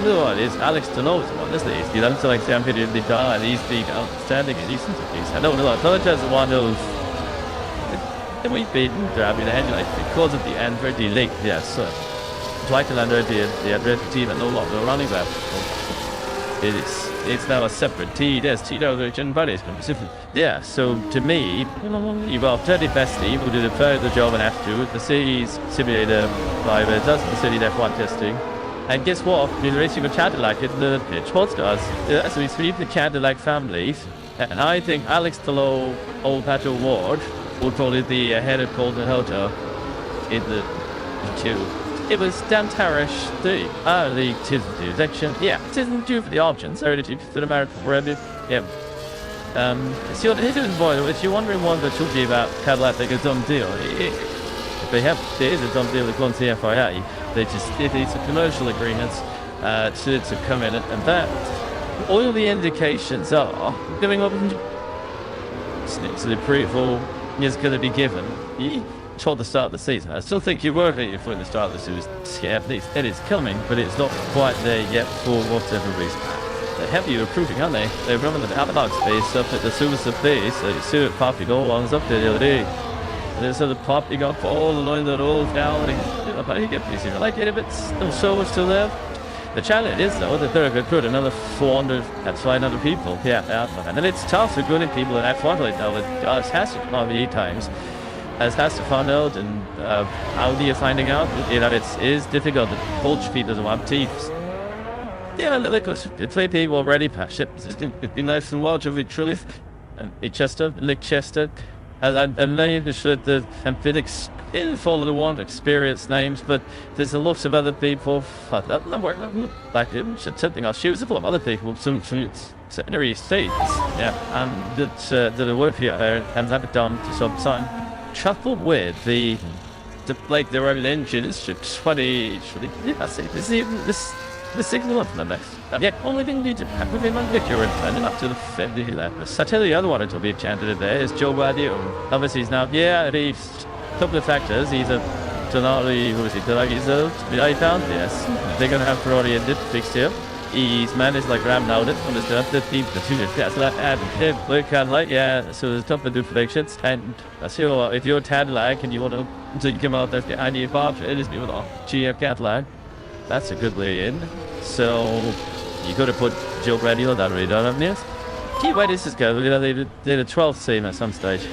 the one is Alex Delo's one, isn't it? He's done like champion in the car and he's been outstanding and decent at least. I don't know, apologize to one of we've been grabbing the headlight because of the end very late, yes. Try to land the adverse team and no longer running that. It's now a separate team. There's Tito and buddies. Yeah, so to me, you've got 30 best team who do the further job and have to. The city's simulator driver does the city F1 testing. And guess what? We're racing with Cadillac in the sports cars. So we sweep the Cadillac families. And I think Alex Delo, old Patrick Ward, would probably be ahead of Colton Hoto in the two. It was Dan Tarish, the section. Yeah, it isn't due for the options. Sorry to the American revenue. Yeah. So if you're wondering what that should be about Cadillac, like a dumb deal. There is a dumb deal with the FIA. It's a commercial agreement to come in, and that all the indications are giving up. So the approval is going to be given. Toward the start of the season. I still think you were ready for the start of the season. Yeah, it is coming, but it's not quite there yet for whatever reason. They're heavy recruiting, aren't they? They're running the Paddock space up at the Suicide base. They see it popping all ones up there the other day. There's sort of popping up all along the road down. You get busy. I like it a bit. Still so much still there. The challenge is, though, that they're a good crew. Another 400, that's 500 people. Yeah, and it's tough recruiting people in F1 right now. It has to come out 8 times. As has to find out, and how do you finding out? You know, it is difficult. The poultry feed doesn't want teeth. Yeah, look, the 3 people already passed it. It's been nice and large of each other. And Chester, Lick Chester, and then the Amphibics in follow the one experienced names, but there's a lot of other people like him, something else. She was full of other people, some secondary states, that are work here and have it done to some time. Trouble with the like their own engines to 20 I say the signal of the next. Yet only thing needed to happen with Victor and up to the 50 left. I tell you the other one to be a candidate there is Joe Radio. Obviously he's now he's a couple of factors. He's a Denali, who is he? He's a 8 pound, yes. They're gonna have Ferrari and dip fixed here. He's managed like Ram now it on his stuff, the team, the 2 that's not added him, look kind of like, yeah, so there's tough to do predictions. And so if you're Cadillac and you want to come out there, the idea of it is people on GM Cadillac, that's a good way in. So you could have put Joe Radio, that already done, haven't you? Gee, where does this go? You know, they did a 12th team at some stage.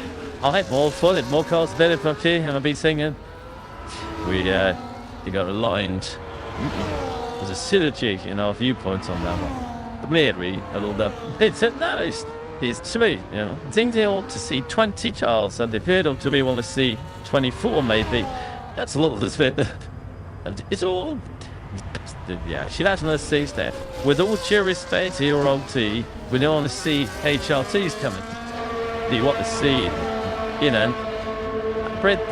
I'll have more fun, and more cars better from here, and I'll be singing. You got aligned. There's a synergy in our viewpoints on that one. Maybe a little bit. It's to me, you know. I think they ought to see 20 cars, and they've heard them to be want to see 24 maybe. That's a little bit. And it's all. Yeah, she doesn't want to see stuff. With all due respect to your old T, we don't want to see HRTs coming. Do you want to see, you know, Red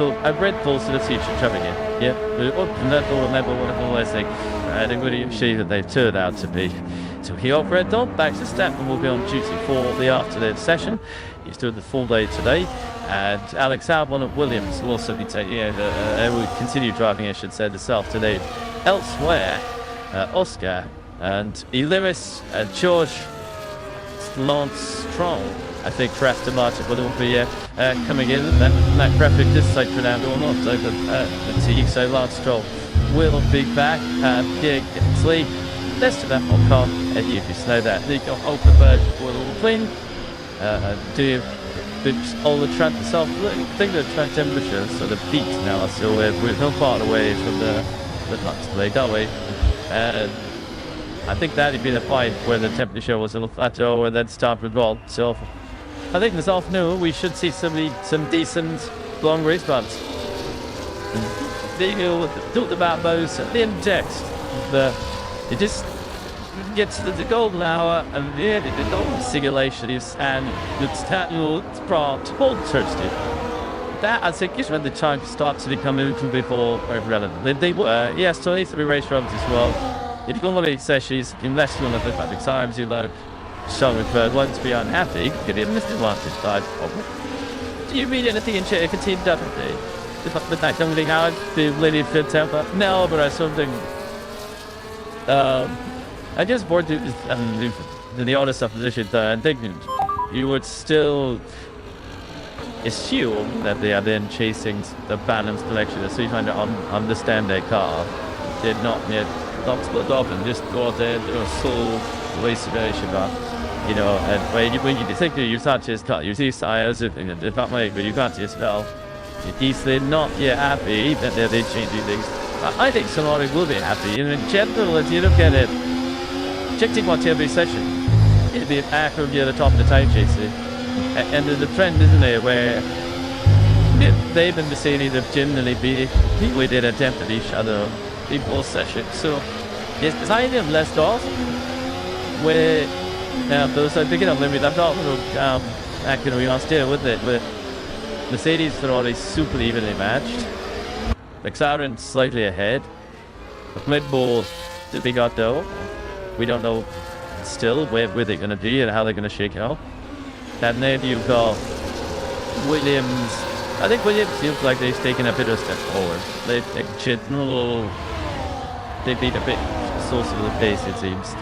Bulls to the future coming in? Yeah, and that all remember what I think. And I'm going to see that they've turned out to be. So here off Red Dot, back to Step, and we'll be on duty for the afternoon session. He's doing the full day today. And Alex Albon at Williams will also be taking, will continue driving, I should say, this afternoon. Elsewhere, Oscar and Lewis and George Lance Strong, I think, for Aston Martin will be coming in. That graphic this side for now or not over the so Lance Stroll will be back. Lee, let's do that on car, and you just know that. The open bird will clean. Do all the track itself. I think the track temperature, so the peak now are still we're not far away from the nuts blade, don't we? I think that'd be the point where the temperature was a little plateau and then start with roll. So I think this afternoon we should see some decent long race runs. They talked about those in text. It just gets to the golden hour and the golden simulation is and it's brought all Thursday. That I think is when the time starts to become even before relevant. They were, yes, so needs to be race runs as well. If you're going to be sessions in less than a bit by the times you know some referred one to be unhappy, get in this advantage side. Do you read anything in chat? Continue definitely. But that don't really how I feel really fit temper. No, but I something I just bored to the honest opposition indignant. You would still assume that they are then chasing the balanced collection, so you find to understand their car. Did not yet split up and just go out there do a full race simulation car. You know, and when you think that you can't just cut, you see tires if not made, but you can't just tell. Easily not yet happy that they're changing things. I think somebody will be happy. And in general, if you look at it, checking what every session, it'd be accurate at the top of the time chasing. And there's a trend, isn't there, where they've been Mercedes have generally we did attempt at each other in both sessions. So it's kind of less off where those are picking up limit. I'm not accurately on still with it, but Mercedes Ferrari super evenly matched. McLaren slightly ahead. Red Bull, we got though. We don't know still where they're going to be and how they're going to shake out. And then you've got Williams. I think Williams feels like they've taken a bit of a step forward. They've been a bit source of the pace, it seems.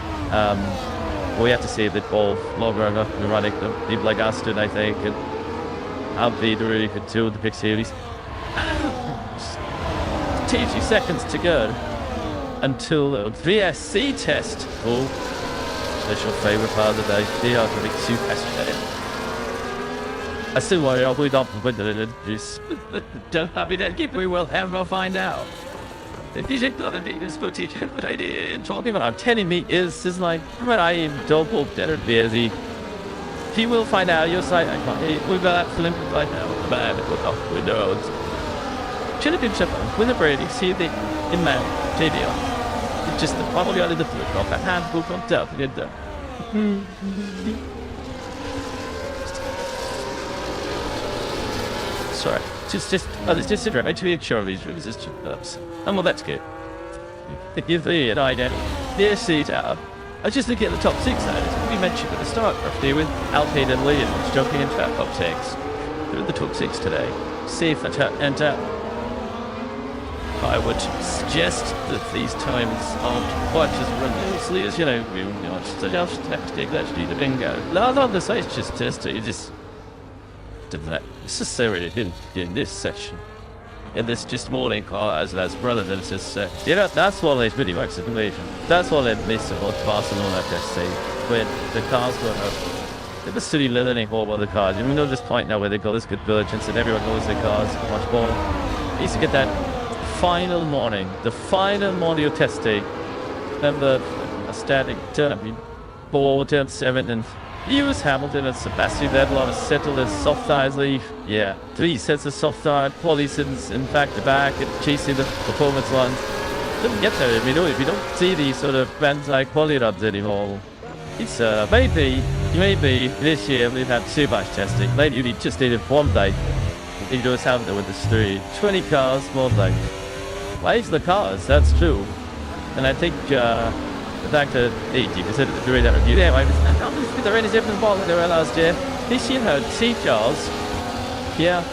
We have to see if they fall longer enough in running them. People like Aston, I think, and Alpine could do the big series. 20 seconds to go until the VSC test. Oh, that's your favourite part of the day. They are going to be super passionate. I still worry I'll wait up with this. Don't have it again, we will ever find out. The DJ not a needed spot teacher, but I did. Talking about 10 meters is like, when I am double better busy. He will find out your side. I can't. We've got that film right now. Bad with up windows. Should have been Shepard with a Brady. See the in man. JDR. It's just the probably out of the flip off. A handbook on top. Get there. Sorry. It's just a drag to be sure of these resistant ups. And well, that's good. If the and I don't. This seat out. I just look at the top 6 now. We mentioned at the start, roughly with Alpine and Williams jumping into our top 6. They're the top 6 today. Safe and I would suggest that these times aren't quite as relentlessly as, we just have to take that to do the bingo. No, the site's just tested. You just did that necessarily in this session. In this just morning car as relevant as that's what they really works in the That's what they miss about Barcelona, I say. When the cars were they were still learning more about the cars. We know this point now where they've got this good diligence and everyone knows their cars much more. I used to get that final morning, the final morning of testing. Remember a static turn, 4 turn 7 and Lewis Hamilton and Sebastian Vettel on a settled as soft tires leave. Yeah, 3 sets of soft tire qualities in back to back and chasing the performance lines. Doesn't get there if you don't see these sort of bands like quality runs anymore. It's maybe this year we've had too much testing. Lately you just needed one day. You Lewis Hamilton with the street. 20 cars, more like waves the cars, that's true. And I think the fact that 80% of the jury that reviewed him, there any different ball than there were last year. This year had C-Charles. Yeah,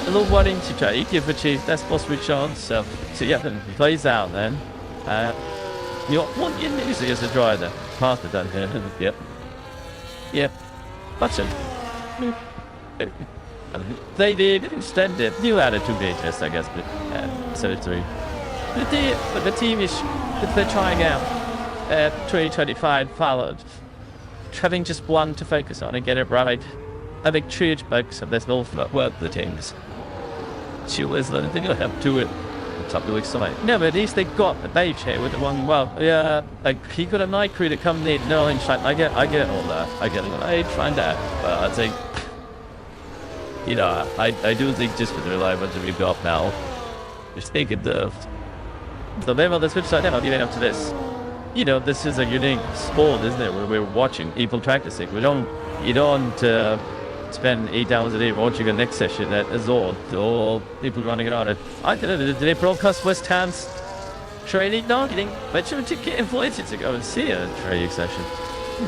a little worrying to try. Give a chief, that's possible chance. So yeah, then he plays out then. You want your music as a driver. Part of that here. Yep. Yep. Button. They did extend it. New attitude day test, I guess, but so 3. But the team is they're trying out. 2025 followed. Having just one to focus on and get it right. I think 3 bucks of this no work the teams. She was the thing I have to it. Top of the week side. No, but at least they got the beige here with the one. Well, yeah, like he got a night crew to come in. No, I get all that. I get it. I find that, but I think, I do think just for the reliability we've got now, just think it the level of the switch side now getting up to this. This is a unique sport, isn't it? Where we're watching people practicing. You don't spend 8 hours a day watching a next session at Azor or people running around it. I don't know, did they broadcast West Ham's training? No, but you to get invited to go and see a training session.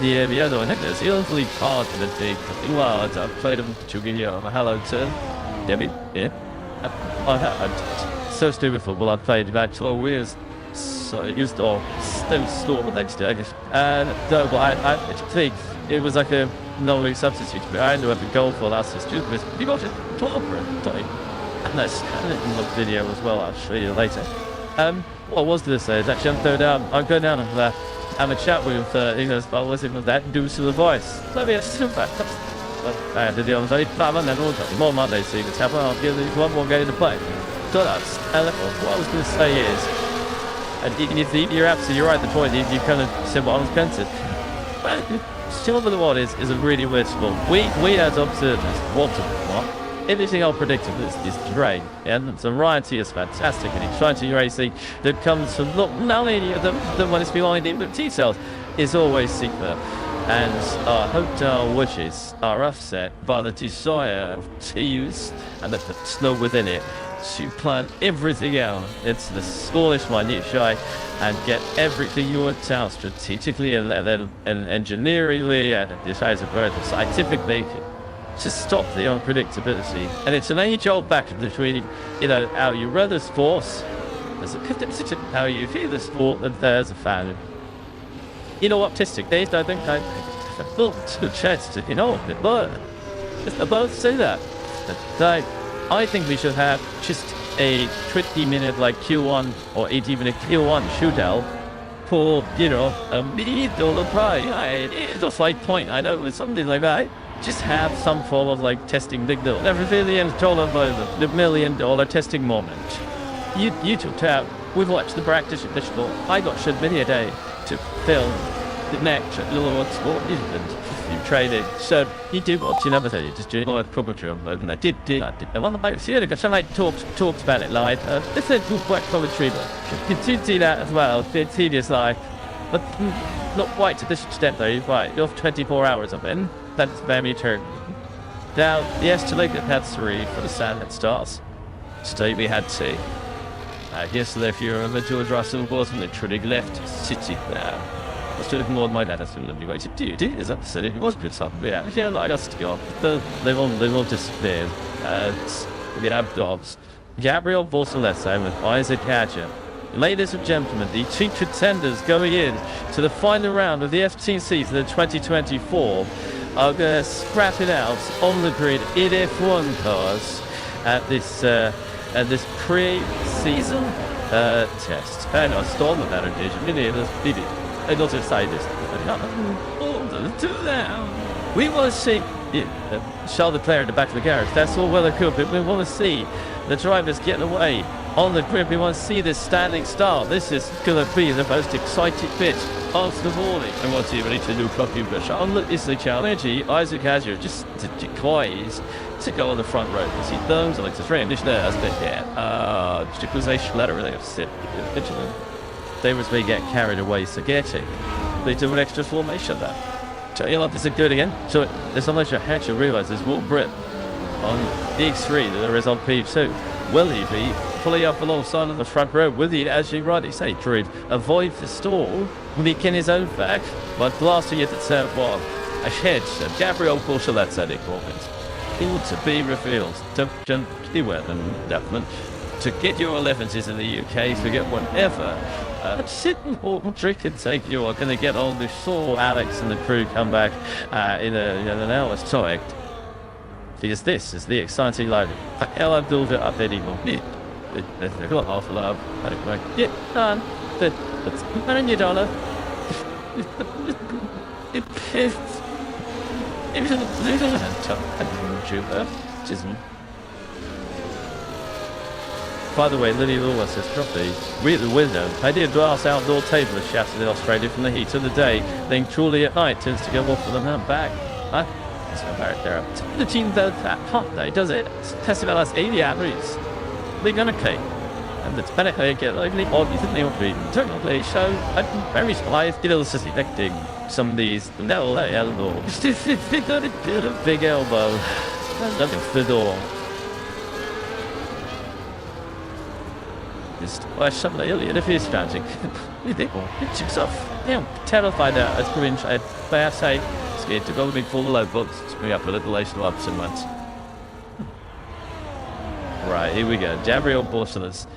Yeah, the other one, there's really hard to the big world. I've played them to give you a hello to Debbie. Yeah. I'm so stupid football. I've played about 12 years. So it used to store the next day. And no, but I think it was like a no substitute. I ended up in goal for last year. You got it 12 for it. And that's a video as well. I'll show you later. What was this? It's actually I'm going down and have a chat with English, but was it that due to the voice? Let me super. I did the other and then all more Monday, so you can tap I'll give you one more game to play. So that's what I was going to say is. And you're absolutely right, the point, you kind of said what I was pensive. Still over the water is a really weird sport. We as observers want to what? Everything I'll predict of this is terrain. And the variety is fantastic and exciting racing that comes from not only the one is behind it, but details is always superb. and our hotel wishes are offset by the desire to use and the snow within it to plan everything out into the smallest minutiae and get everything worked out strategically and engineeringly and decides about scientifically to stop the unpredictability. And it's an age-old battle between, how you run the sports, there's a how you feel the sport, and there's a fan. Optimistic days, I think I built to chest, but it's about to say that. I think we should have just a 20-minute Q1 or even a Q1 shootout for, a middle prize. It's a slight point, I know, with something like that. Just have some form of testing big deal. Never really installed the $1 million testing moment. You took out, we've watched the practice of this sport. I got shit many a day to film the next little sport and you training. So you do what you never say, you just do more property and I did. And one of my some talks about it live. This is quite commentary, but you do see that as well. It's tedious live. But not quite to this extent though, right? You're 24 hours of it. That's very turn. Now, the Estelink had 3 for the Sand and Stars. Today we had 2. Yesterday, if you remember, George Russell was literally left sitting there. I was doing more than my dad has been lovely way to do. As I said, it was good stuff. Yeah, like us to go. They will disappear. We have dogs. Gabriel Borsalese with Isaac Hatcher. Ladies and gentlemen, the 2 contenders going in to the final round of the FTC for the 2024 are going to scrap it out on the grid in F1 cars at this pre-season test. And I stole the matter, I don't just say this. To them. We want to see Charles Leclerc in the back of the garage. That's all well and good, but we want to see the drivers getting away on the grid. We want to see this standing start. This is going to be the most exciting bit of the morning. And what's he ready to do? Copy Charles is the challenge. Isaac Azure just declines to go on the front row because he thumbs like the train. This there's been there. Because they letter really upset. They was may get carried away forgetting. They do an extra formation there. So this is good again. So there's so much I had to realise there's more Brit on the X3 than there is on P2. Will he be fully up alongside of the front row? Will he, as you rightly say, Druid, avoid the stall? Will he get his own back? But blasting it at turn 1. Ahead of Gabriel Borsalese at it moment. To be revealed. Don't beware them, definitely. To get your 11s in the UK, to get whatever important trick and take you are going to get on. We saw Alex and the crew come back in an hour's time. Because this is the exciting line. Hell, I've built it up anymore. They've got half a love. Yeah, done. That's $100. By the way, Lily Law says properly, we at the window, I did glass outdoor table was shattered in Australia from the heat of the day, then truly at night tends to go off with them back. Huh? It's not very there. The team does that hot day, does it? Testing about us 80 hours. They're gonna keep. And it's better to get lively obviously not be technically so I'm very surprised it is affecting some of these no elbow. They got a big elbow. Nothing for the door. Just watch some of the alien if he's tragic. It's yourself. Yeah, terrified out as cringe I'd bear say scared to go to be full of low books. Bring up a little later ups and months. Right, here we go. Gabriel Borsalese.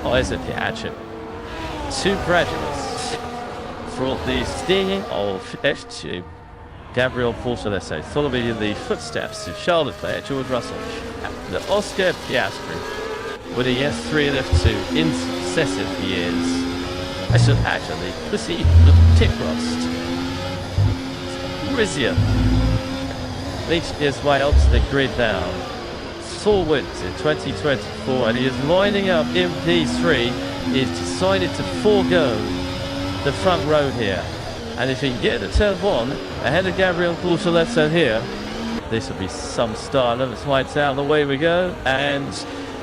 Isaac Hatchet. 2 graduates for the stinging of F2. Gabriel Borsalese, following in the footsteps of Charles Leclerc, George Russell, and Oscar Piastri, with a F3 and F2 in successive years. I should actually proceed with tick rust. Rizia reached his way up to the grid now. Forwards in 2024, and he is lining up in P3. He's decided to forego the front row here, and if he can get to turn 1 ahead of Gabriel Borsalese here, this will be some style. Let's lights out, the way we go, and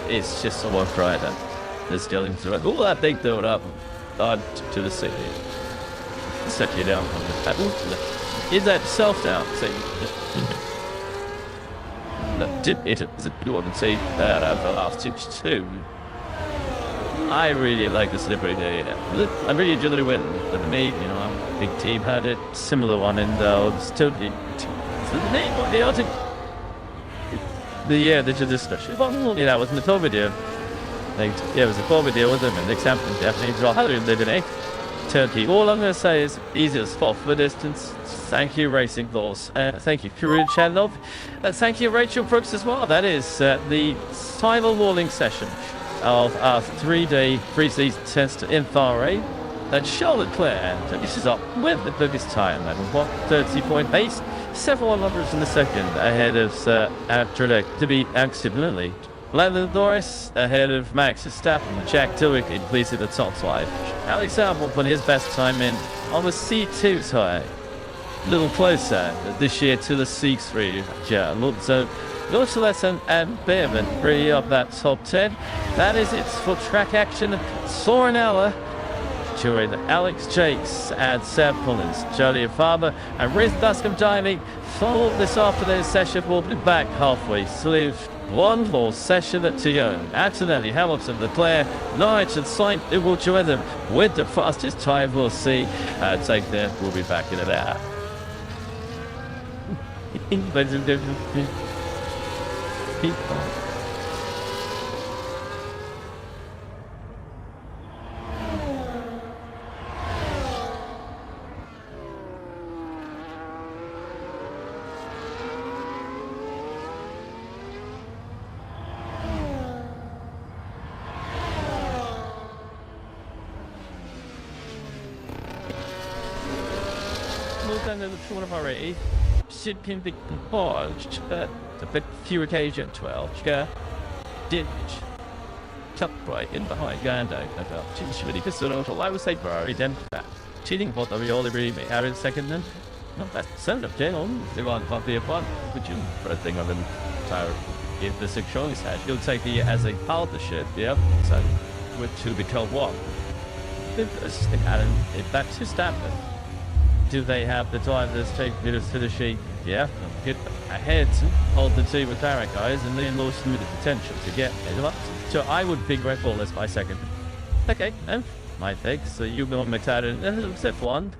it's just a one rider. They're still into it. All that big build up to the city. set you down from the pedal. Is that self-down? Say, did it as a good and say that the last two. I really like the slippery day. I really enjoy the win. The mate, you know, a big team had it. Similar one in the totally. The discussion. Yeah, it was in the tour video. Like, yeah, it was a tour video with them, and the example definitely draw. How do you live in it? Turkey. All I'm going to say is easiest spot for the distance. Thank you, Racing Laws. Thank you, Corinne Chandlov. Thank you, Rachel Brooks, as well. That is the final walling session of our 3-day pre-season test in Bahrain. And Charlotte Claire finishes up with the biggest time at 30.8. Several numbers in the second ahead of Paddock to beat accidentally. Lando Norris ahead of Max Verstappen. Jack Tillich completed the top 5. Alex Albon put his best time in on the C2 tire. A little closer this year to the C3. Yeah, so Lawson and Behrman bring up that top 10. That is it for track action. Sorenella during Alex Jakes and Sam Collins, Jolly Farmer and Riz Duscombe diving. Follow this afternoon session. We'll be back halfway through. One more session at Tion. Antonelli, Hamilton, Leclerc, Norwich and Sainz who will join them with the fastest time. We'll see. Take that. We'll be back in an hour. Ladies and gentlemen, people. Down to the corner of already. Should can be paused, but a bit few occasion 12. Did cut right in behind Gando about really just sort of I would say Ferrari then that cheating for the Rioli Bree Aaron second then not that son of General they want to be a one would you for a thing of an entire if the six showing said you'll take the as a partnership, yeah. So with to become one. If that's just happened. Do they have the drivers take meters to the sheet? Yeah, get ahead of the two McLaren guys and then lost through the potential to get it up. So I would pick Red Bull as my second. Okay, my pick. So you go on McLaren and step one.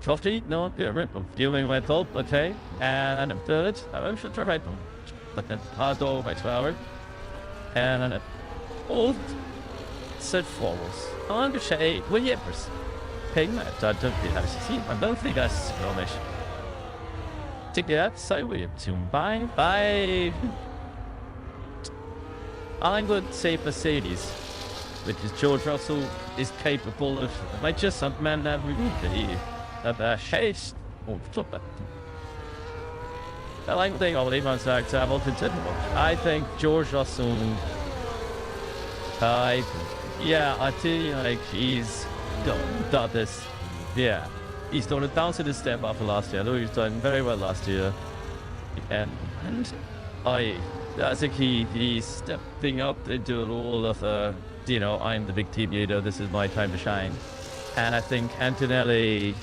Coffee, no, Red Bull. Dealing Red Bull, okay. And a third, I should try Red Bull. But then hard door by 2 hours. And a fourth, set forwards. I'm going to say, Williams. I don't think that's Romish. Take that, so we're tuned by. I'm going to say Mercedes, which is George Russell is capable of, like just some man that we need of chase or flip it. I like the thing I'll leave on side to have all continue. I think George Russell, I feel like he's done this. Yeah, he's done it down to the step after last year. I know he's done very well last year, and I think he's stepping up into a role of I'm the big team leader. This is my time to shine. And I think Antonelli,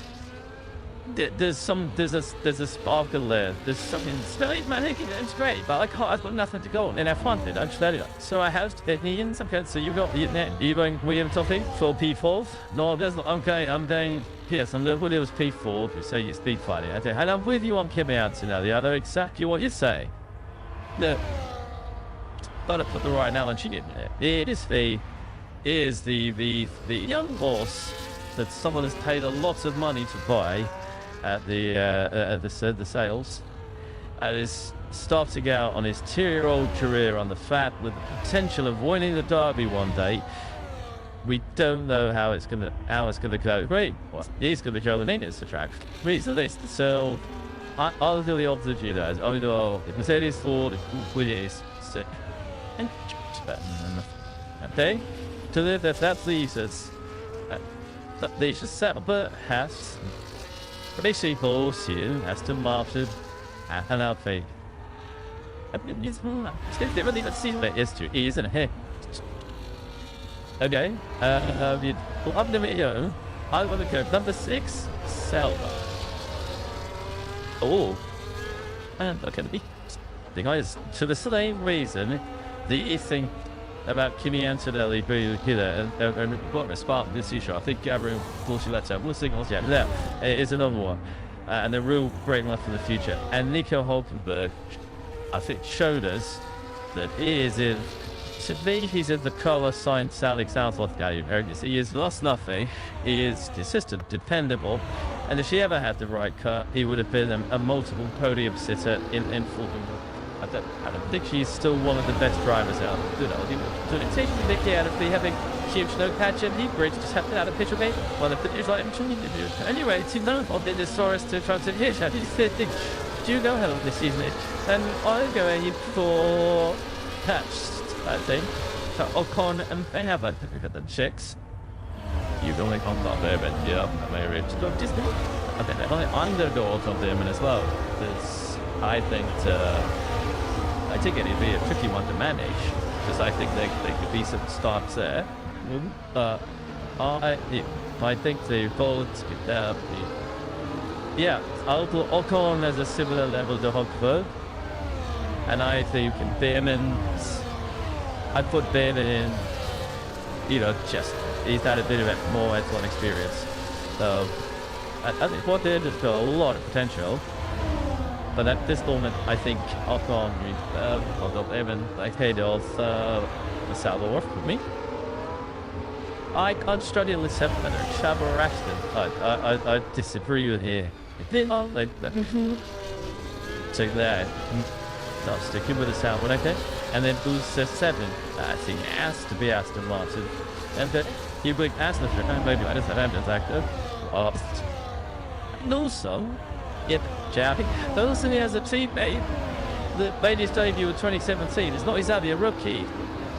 there's a sparkle there. There's something. It's great, but I've got nothing to go on, and I wanted. I'm telling you. So I have Ian. Okay, so you got you going William Toffee for P4. No, there's not. Okay, I'm doing. Yes, I'm with Williams P4. You say you're speed fighting. Okay, and I'm with you on Kimi Antonelli. I know exactly what you say. Look, gotta put the right analogy in there. It is the young horse that someone has paid a lot of money to buy at the sales, and is starting out on his 2-year-old career on the fat with the potential of winning the Derby one day. We don't know how it's gonna go. Great, well, he's gonna go the latest attraction. Reads the list. So I'll do the opposite of you guys. I'll do if Mercedes Ford, Williams, sick, and okay. To live if that pleases. They just set but has Racing Horse here, Aston Martin, and outfit. It's really let's see what it is to isn't it? Okay, I'm the video. I'm gonna go number 6, himself. Oh, and look at me. The guys, to the same reason, the thing about Kimi Antonelli being here and what a spark this issue. I think Gabriel Bortoleto, we'll see what's there is another one. And a real great one for the future. And Nico Hulkenberg, I think, showed us that he is in. To me, he's in the colour science Alex Southworth game. He has lost nothing. He is consistent, dependable, and if he ever had the right car, he would have been a multiple podium sitter in full. I don't think she's still one of the best drivers out. You know, it's taking the Mickey out of the having huge no patch and he bridge just happened out of picture game. Well, the finish like anyway, to know of the Soros to try to hit. Do you know how long this season is? And I'm going for patch. I think. So Ocon and they have a the chicks. You don't like on top there, but yeah, I'm very rich. So just I think I'm gonna go off of them as well. Because I think it'd be a tricky one to manage. Because I think there could be some starts there. I think the votes yeah, Ocon has a similar level to Hulkenberg. And I think Behrman's I'd put Behrman in, you know, just, he's had a bit of a more F1 experience. So, I think what they has got a lot of potential. But at this moment, I think Ocon, although Behrman, ahead of Salvador for me. I can't study with September, Shabba Ashton. I disagree with here. Take that. Stop sticking with the sound, okay? And then who's 7? I think it has to be Aston Martin. And then you bring Aston Martin, maybe I just have Aston actor. And also, yep, Jack, those he has a teammate that made his debut in 2017. It's not exactly a rookie.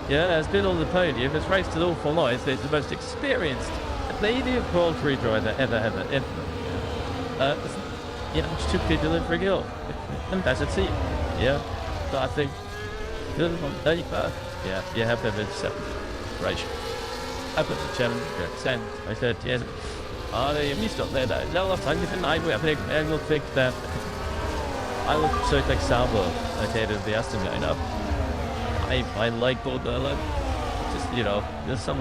Yeah, has been on the podium, has raced an awful lot. It's the most experienced lady of Grand Prix driver ever. Yeah, it's too good delivering it all. And that's a team. Yeah, so I think good on paper. Yeah, you have them in 7. Right. I put the chairman at I said, yes. You stopped there. No, last time you didn't. I will think that I will so take Salvo ahead of the Aston going up. I like both. Just, you know, there's a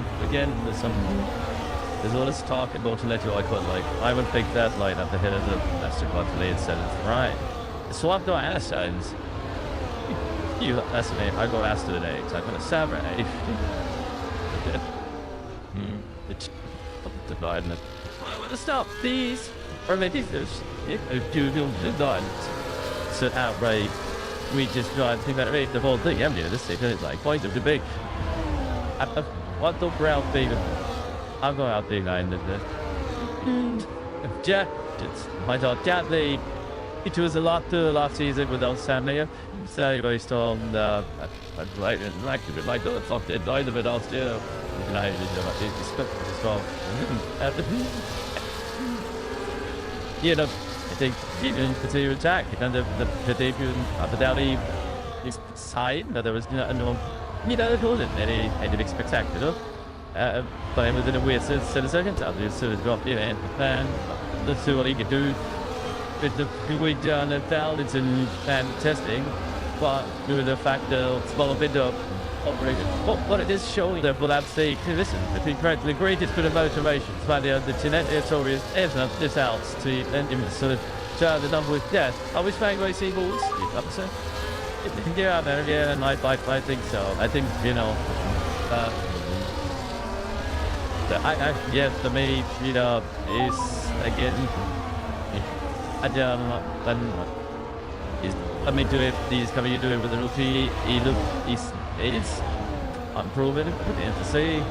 lot of talk about Bortoleto I quite like. I would pick that line up ahead of the Aston Martin instead of right. So I've got Aston's. You asked me, I got Aston today, so I'm going to Saturday. It's dividing it. I want to stop these. Or maybe there's do done. So outright, we just try to the whole thing. Haven't you? This thing is like quite a big. What the brown thing? I'll go out there and Jack, my dog Jack Lee. It was a lot last season without Samuel. So based on like the fuck that died of it all still. You know, I think he didn't continue to attack. And the debut of the Dowdy side, there was no, it wasn't anything spectacular. But within a weird set of circumstances, so it's got and let's see what he could do. We've done balance and testing, but with the fact that it's a bit of what it is showing that will have to listen, the greatest bit of motivation by the genetic stories is this out to and sort of turn the number with death. I was trying to see balls, yeah, and I think so. I think, for me, is again. Let me do it. He's coming to do it with the rookie. He's unproven. To see,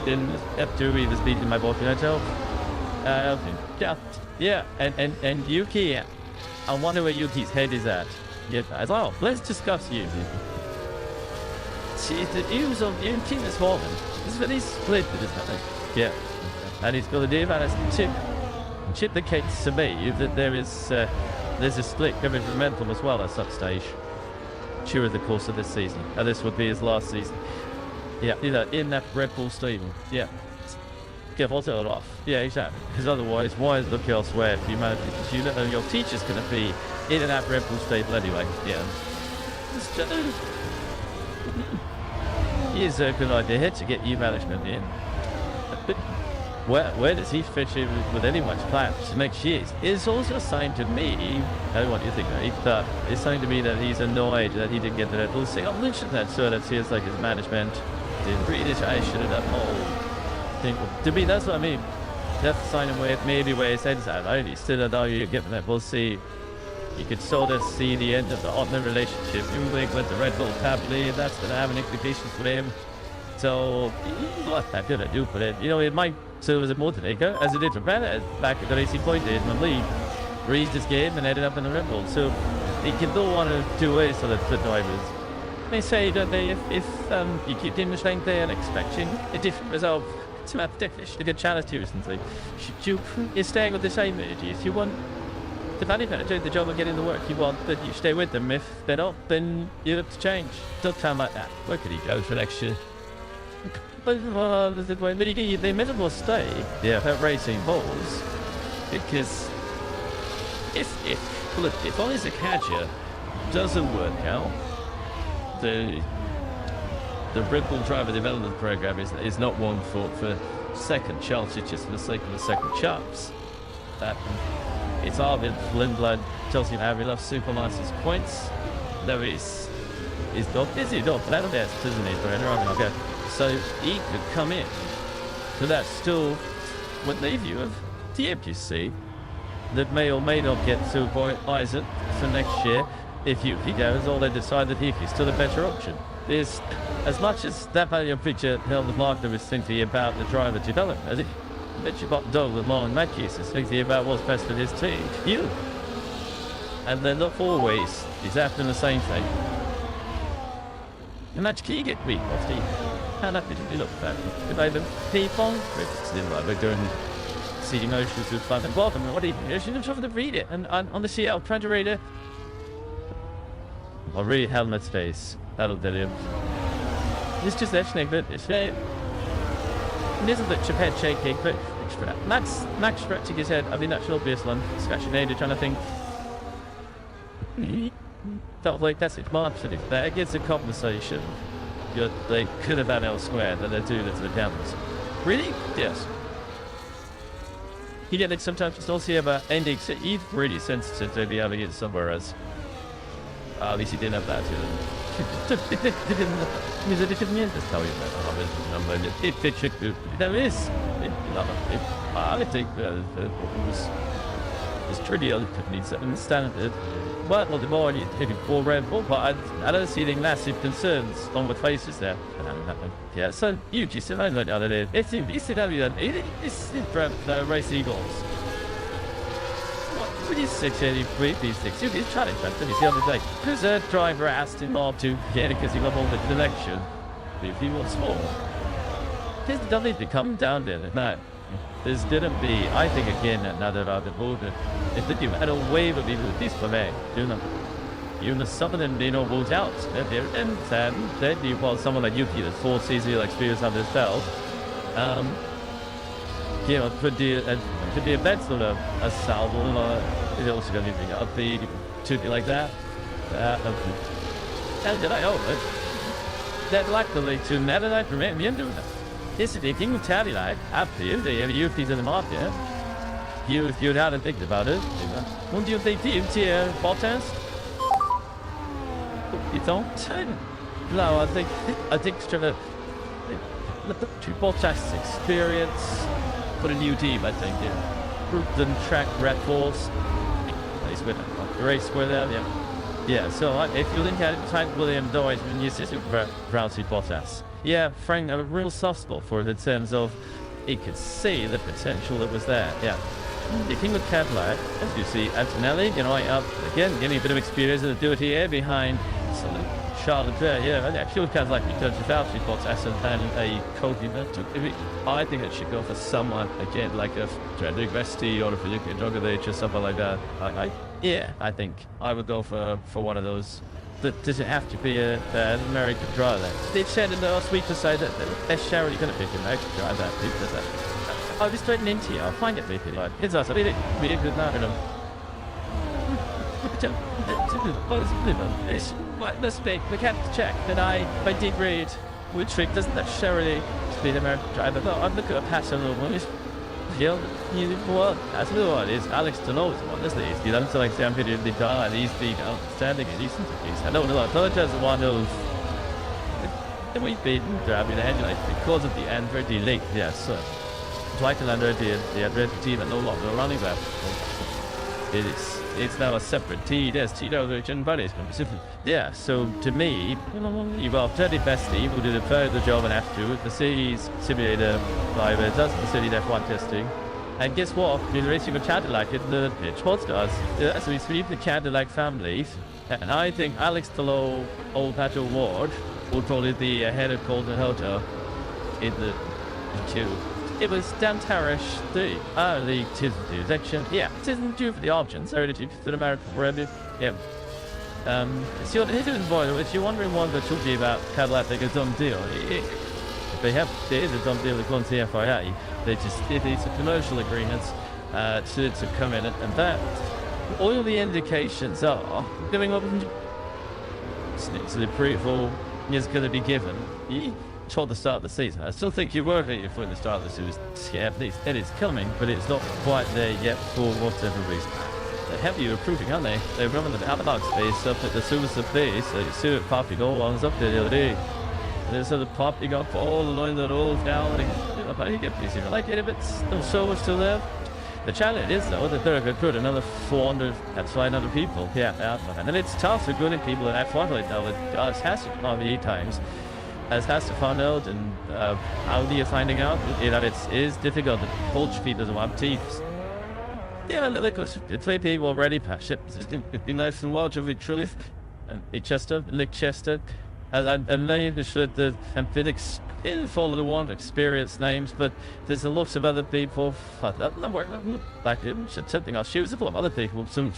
didn't have to. He was beating my boy Finetto. Yeah, and Yuki. I wonder where Yuki's head is at. Yeah, as well. Let's discuss Yuki. See, the news on Yuki this morning is that he's split with his yeah, and he's got a deal about his chip the case to me that there's a split coming from Mentham as well at some stage during the course of this season, and this would be his last season. Yeah, in that Red Bull stable. Yeah, get auto off. Yeah, exactly. Because otherwise, why look elsewhere if you manage? Because you know your teacher's going to be in and out Red Bull stable anyway. Yeah. Here's a good idea to get you management in. Where does he fit in with anyone's plans next year? It's also a sign to me, I don't know what you think, right? But it's saying to me that he's annoyed that he didn't get the Red Bull thing. I mentioned that, so that feels like his management didn't read it. I should have done whole thing. To me, that's what I mean. That's the sign of maybe where he says that, right? He still don't know you're giving that. We'll see. You could sort of see the end of the Ottoman relationship. You think with the Red Bull family, that's going to have an implications for him. So, what that did I do for it? You know, it might serve as a motivator, as it did for Paddock back at the Racing Point days in the league. Raised his game and ended up in the Red Bull. So, it can go one of two ways for the drivers. They say, don't they, if you keep demonstrating there and expecting a different result, it's about different. A good challenge to you, isn't it? Should you staying with the same energy? If you want the manager doing the job of getting the work you want, then you stay with them. If they're not, then you have to change. Don't sound like that. Where could he go for next year? But they may as well stay at Racing Bulls, because if Isaac Hadger doesn't work out, the Red Bull driver development program is not one for second chances just for the sake of the second chance. It's Arvid Lindblad tells you how he loves super license points. No, he's not busy, not that best, isn't he? Okay. So he could come in to that still what they view of the MQC that may or may not get to Isaac for next year if he goes, or they decide that he's still a better option. There's as much as that value picture Helmut Markner was thinking about the driver development, as it bet you got Doug with Marlon Matthews is thinking about what's best for his team. You. And they're not always exactly the same thing. And that's key get weak off the and that didn't look bad. If I don't people we're doing seeing emotions with fun and welcome what even you should have tried to read it and on the CL trying to read it. I'll read Helmut's face. That'll tell you. It's just actually good. It's it isn't the Japan shaking, but extra. Max scratching his head. I mean that's the obvious one. Scratching head, trying to think. Felt like that's it. March and if that gets a conversation they could have had elsewhere that they do that to the cameras. Really? Yes. You get it sometimes just also about ending. He's really sensitive to be able to get somewhere else. At least he didn't have that to them. Just tell you that number. There is. I think it's trivial to understand it. Well, the more you hit for Red Bull, but I don't see any massive concerns on the faces there. Yeah, so you just said I learned the other day. It's Race Eagles. What is 683 P6? He's trying to finish the other day. Because a driver asked him not to get it because he got all the selection. If he wants more, there's nothing to come down there. No. There's didn't be, I think again, another other border. If you had a wave of people with this for me, you know, some of them, vote out. And then you want someone like Yuki, the 4 season experience under his belt. Could be a bad sort of a salvo, or it's also going to be upbeat, to be like that. And did I hope it? That luckily to never like remain me into that. Yes, if you can tell you like, after you, they have UFTs in the market. You'd have to think about it. Wouldn't you think UFT Bottas? You don't? No, I think to Bottas experience, put a new team, I think, yeah. Group them track Red Bulls. Race with them, yeah. Yeah, so if you look at it, Frank William Doyle, when you see Brownsie Bottas. Yeah, Frank had a real soft spot for it in terms of he could see the potential that was there. Yeah. The King with Cadillac, as you see, Antonelli, up again, getting a bit of experience and do it here behind Charles Leclerc. Yeah, I feel kind of like because without Bottas and a co-event, I think it should go for someone again like a Frederick Vesti or a Felipe Drogovic or something like that. I think I would go for one of those. Does it have to be an American driver? They've said in the last week to say that they're surely going to pick an American driver. I'll be straight into you. I'll find it with you. It's also really good now. Let's make mechanics check that I did read which trick doesn't necessarily speed American driver. No, I'm looking at pass on the one. Well, that's the one is Alex Delo's one, isn't it? He's done like Sam Peter the guy, and he's the outstanding and decent. I don't know, I thought that's the one of the we've beaten driving the headlight because of the end very late, yes. Like to land the red team and no longer running that. It's now a separate team. There's Tito and buddies. Yeah, so to me, well, Teddy Bestie will do the further job and have to. The Mercedes simulator driver does the city F1 testing. And guess what? The racing of Cadillac in the pitch pod does. So we sweep the Cadillac families. And I think Alex Telo, old Pato Ward, will probably be head of Colton Hotel in the two. It was Dan Tarish, the early Tisn't section. Yeah, it isn't due for the options. Sorry to the American revenue. Yeah. So it isn't boy, if you're wondering what that should be about Cadillac, like a dumb deal. There is a dumb deal with the FIA. It's a commercial agreement to come in, and that all the indications are giving up. So the approval is going to be given. Toward the start of the season. I still think you were ready for the start of the season. Yeah, it is coming, but it's not quite there yet for whatever reason. They're heavy recruiting, aren't they? They're running the Paddock space up at the Suicide base. So you see it popping all ones up there the other day. There's sort of popping up all the line that all down. How do you get busy? Like it a bit, still so much to live. The challenge is though that they're going to put another 400 and 500 people. Yeah, and it's tough for good people in F1 right now. It has to come 8 times. As has to find out, and how do you finding out? That it is difficult. The poultry feed doesn't have teeth. Yeah, look, it's 3 people already past it. It's been nice and large of it, truly. And Chester, Nick Chester, and they should the amphibics in follow the one experienced names, but there's a lot of other people. Like something else. She was full of other people, some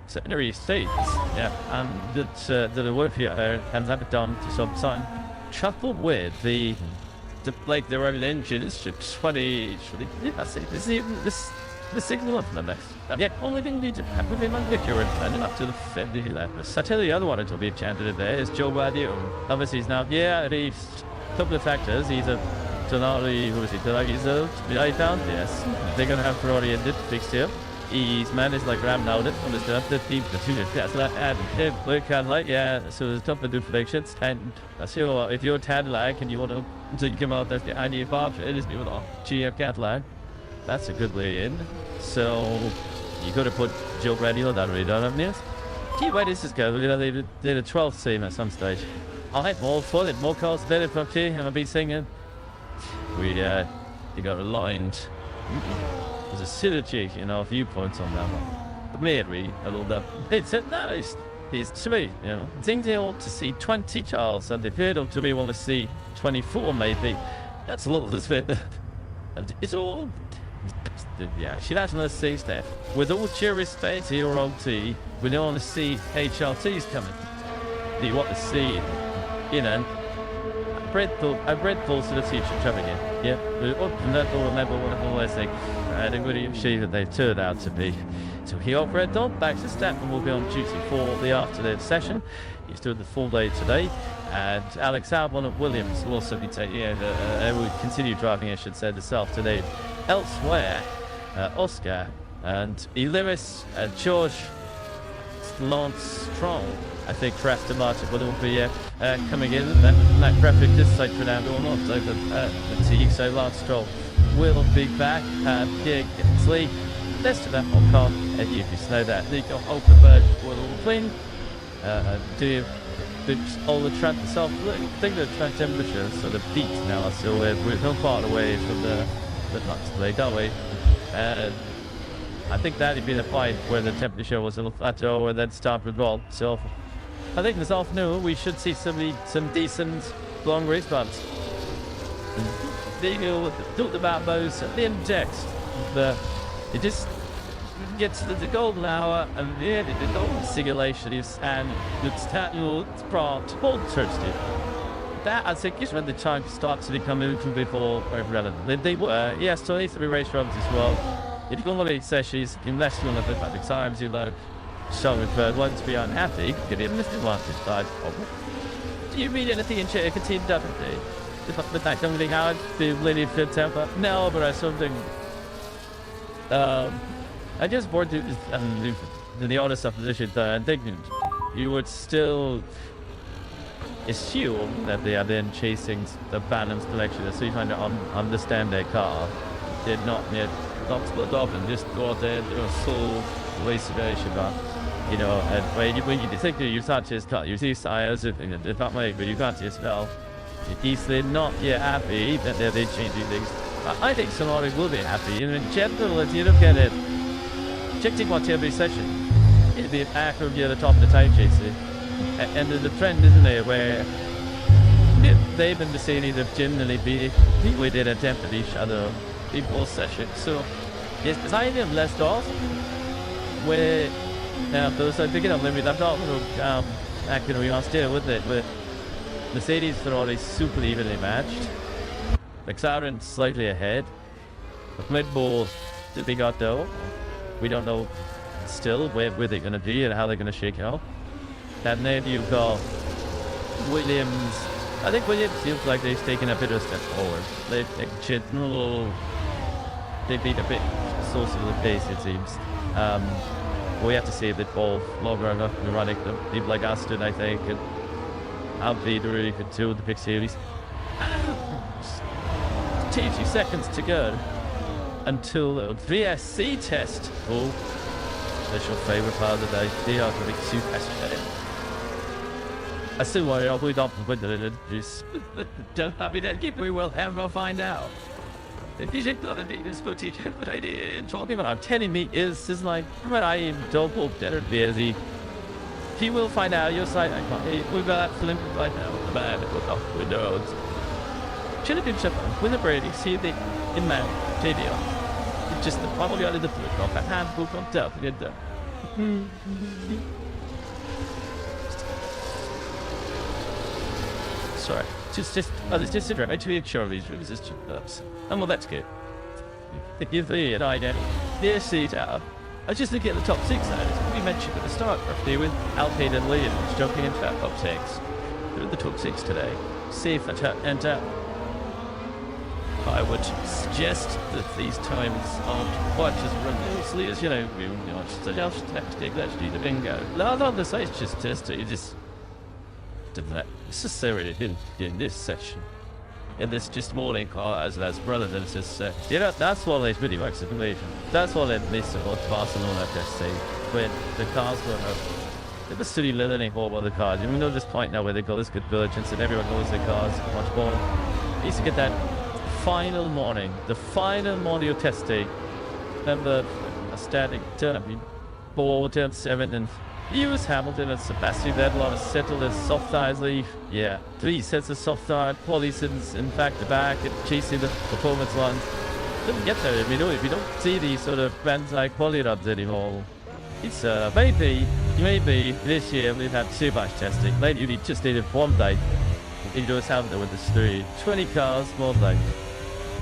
secondary states. Yeah, and that are work here and have it done to some time. Coupled with the their own engines to 20, the signal of the next. Yeah, only thing need to happen with my liquor and up to the 50 levels. I tell you the other one to be a candidate there is Joe Badio. Obviously he's now, he's a couple of factors. He's a Tonali, who is he? He's a pound, yes. They're gonna have Ferrari in it fixed here. He's managed like Ram now it on the stuff the team the two that's not added work on like so there's a couple of new predictions and I see if you're Cadillac and you want to come out that's the idea of option it is with all GF Cadillac. That's a good way in. So you could have put Joe Brady on that already done haven't you? Gee, why this is good, they did a 12th team at some stage. I'll have more fun and more cars better from T and I'll be singing. We you got aligned. There's a synergy in our viewpoints on that one. But maybe a little bit. It's nice. It's to me, I think they ought to see 20 Charles, and if they don't to me want to see 24 maybe. That's a little bit. And it's all. Yeah, she doesn't want to see stuff. With all due respect to your old T, we don't want to see HRTs coming. Do you want to see, Red Bull to the future coming in. Yeah, and that all remember what I always think. And a good achievement they turned out to be. So he got Red Dog back to step and will be on duty for the afternoon session. He's doing the full day today. And Alex Albon at Williams will also be taking, will continue driving, I should say, this afternoon. Elsewhere, Oscar and Lewis and George Lance Stroll. I think for Aston Martin will be coming in. That graphic this side for now or not over the so Lance Stroll will be back. Pierre Gasly, rest of that on car, and you can know that Nico Hulkenberg will win. Do all the track itself. I think the track temperature, so the beat now are still we're not far away from the next play, don't we? I think that would be the point where the temperature was a little plateau and then start with roll. So I think this afternoon we should see some decent long race bumps. They talked about those at the end text. It just gets to the golden hour and then the golden simulation is and it's brought all Thursday. that I think is when the time starts to become a little bit more relevant. They were, yes, so it's the race runs as well. If you want to say she's in less than a bit by the times, you know, so if one's be unhappy, you could be a disadvantage side. Do you read anything in chat? Continue definitely. If I put that something how the lady fit temper? No, but I something. I just bored to the honest supposition that I think you would still assume that they are then chasing the balanced collection, so you kind of understand their car. Did not yet not split up and just go out there and do a full reservation, you know, and when you think that you start his car, you see tires, if not way, but you can't just tell. If they're not yet happy that they're changing things. I think somebody will be happy. And in general, if you look at it, checking what every session, it'll be an accurate at the top of the time chasing. And there's a trend, isn't there, where they've and Mercedes have generally been people did attempt at each other in both sessions. So yes, there's I am less off where now those are picking up limit. I'm not accurate we are still with it, but Mercedes Ferrari super evenly matched. McLaren slightly ahead. Red Bull the big out though. We don't know still where they're gonna be and how they're gonna shake out. And then you've got Williams. I think Williams feels like they've taken a bit of a step forward. They've been a bit source of the pace, it seems. We have to see that both longer enough to running them. People like Aston, I think, and Alpine really could do the big series. 2 seconds to go until the VSC test. Oh, that's your favourite part of the day. They are the big super straight. I still worry I'll put up with it. Don't have it again. We will ever find out. If you take the this footage, what I did talking about telling me is like when I am double better busy. He will find out your side. We've got film right now. The man with off windows. Should have been shut with a Brady. See the in my video. It's just the probably out of the flip off a handbook on top. Get there. Sorry, it's just a drama. Actually, Charlie's room is just ups. And well, that's good. To give the an idea, this seat out. I was just looking at the top 6 now. We mentioned at the start, roughly with Alpine and Williams jumping into that top 6. They're in the top 6 today. See if that ends up. I would suggest that these times aren't quite as relentlessly as, you know, we just have to take that to do the bingo. No, the side's just test. You just necessarily in this session. In this just morning car as relevant as you know, that's what they really works simulation. That's what they missed about Barcelona just say when the cars were they were still learning more about the cars. Even though this point now where they got this convergence and everyone knows their cars much more. You used to get that final morning, the final morning of testing. Remember a static turn 4, turn 7 and Lewis Hamilton and Sebastian Vettel settled as soft tires leave. Yeah, 3 sets of soft tire qualities in back to back and chasing the performance ones. Didn't get there. I mean, if you don't see these sort of bands-like quality runs anymore, it's maybe this year we've had too much testing. Maybe you just needed one day. You Lewis Hamilton with the street. 20 cars, more like.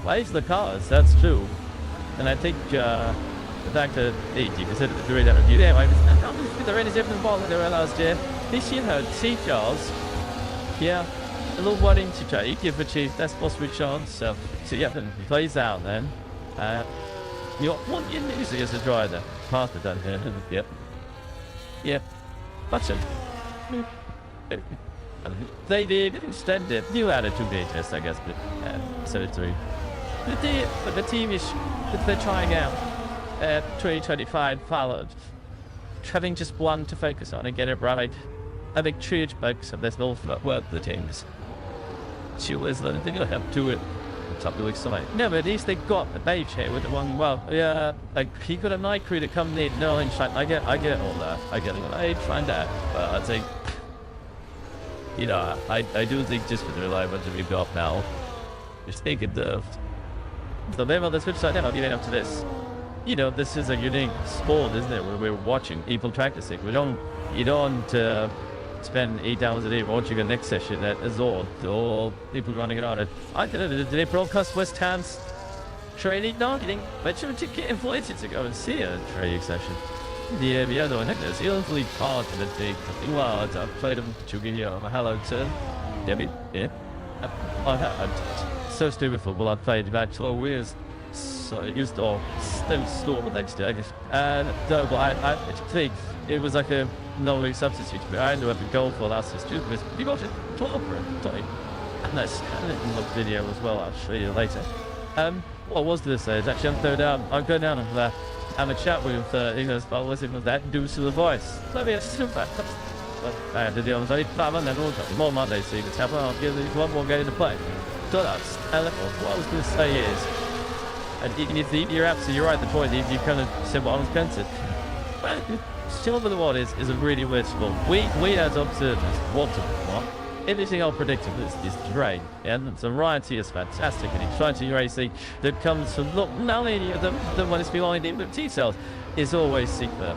Waves the cars, that's true. And I think the fact that you consider the doing that review there, they're any different ball than they were last year. This year had C-cars. Yeah, a little 1 inch to take if achieved, that's possible chance. So yeah, it plays out then. You got 1 year losing as a driver. Part of that here. Yep. Yeah. Button. They did extend it. You added 2 day tests, I guess, but so 3. But the team is they're trying out 2025 followed. Having just 1 to focus on and get it right. Having 3 focus on this all work the teams. She was the thing I have to it. Something exciting. No, but at least they got the beige here with the one. Well, yeah, like he got a night crew to come in. No, in fact, I get all that. I get it. I find that, but I think, you know, I do think just with the reliability we've got now, just take it the name on the switch side now. Getting up to this. You know, this is a unique sport, isn't it? Where we're watching people practicing. You don't spend 8 hours a day watching a next session that is all people running around it. I don't know, did they broadcast West Ham's training marketing? But you get invited to go and see a training session. The other one, there's usually part of the big world. I've played them to give you a hello to Debbie. Yeah. I've had so stupid football. I played about 12 years. So it used to all store the next day. And no, but I think it was like a no substitute. I ended up in goal for last year because you got it proper time. And that's in the video as well. I'll show you later. What was this? Actually, I'm going down and have a chat with English about what's it that do to the voice. Let me super. I had to deal with more Monday, so you can tap I'll give you one more game to play. So that's what I was going to say is, and you're absolutely right. The point you kind of said what I was going to. Silver the Watt is a really weird sport. We as observers want to what. Everything I'll predict is terrain, and the variety is fantastic, and exciting racing that comes from not only the one that's behind it, but details is always superb.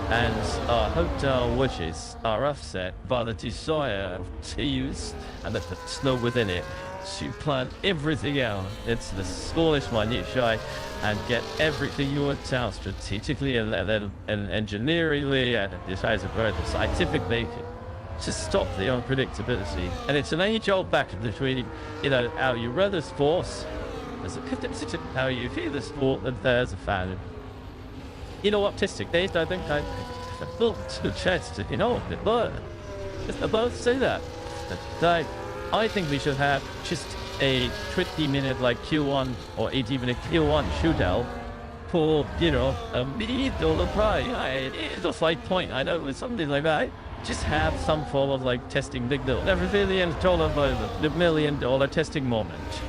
And our hotel wishes are offset by the desire to use and the snow within it to plan everything out into the smallest minutiae and get everything you worked out strategically and engineeringly and decides both scientifically to stop the unpredictability. And it's an age-old battle between, how you run the sport as a how you feel the sport and there's a fan. Optimistic days, I think I built a chance to, but I both say that. I think we should have just a 20-minute Q1 or even a Q1 shootout for, a $1 prize. It's a slight point, I know, with something like that. Just have some form of testing big deal. Never really $1 the $1 million testing moment.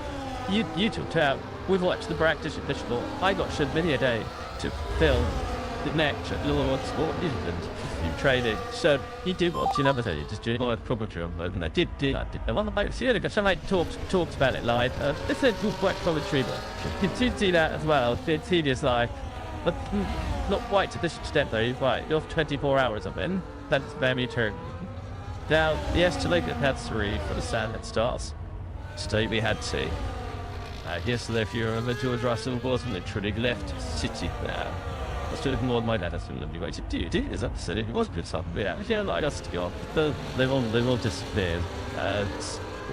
You took out, we've watched the practice at Digital. I got shit many a day to film the next little sport and you training. So you do what you never tell you, just doing more proper job. And I did. I want to see it. Some talks about it live. This is good work commentary, but you did see that as well. It's tedious live, but not quite to this extent though. You're 24 hours of it. That's very true. Now, yes, Jamaica had 3 for the Sand that starts. Today we had 2. Yesterday, if you remember, George Russell wasn't literally left City now. I still ignored my dad. I still lovely way to do it. Is that silly? It was good stuff. Yeah, like us to go. They won't disappear.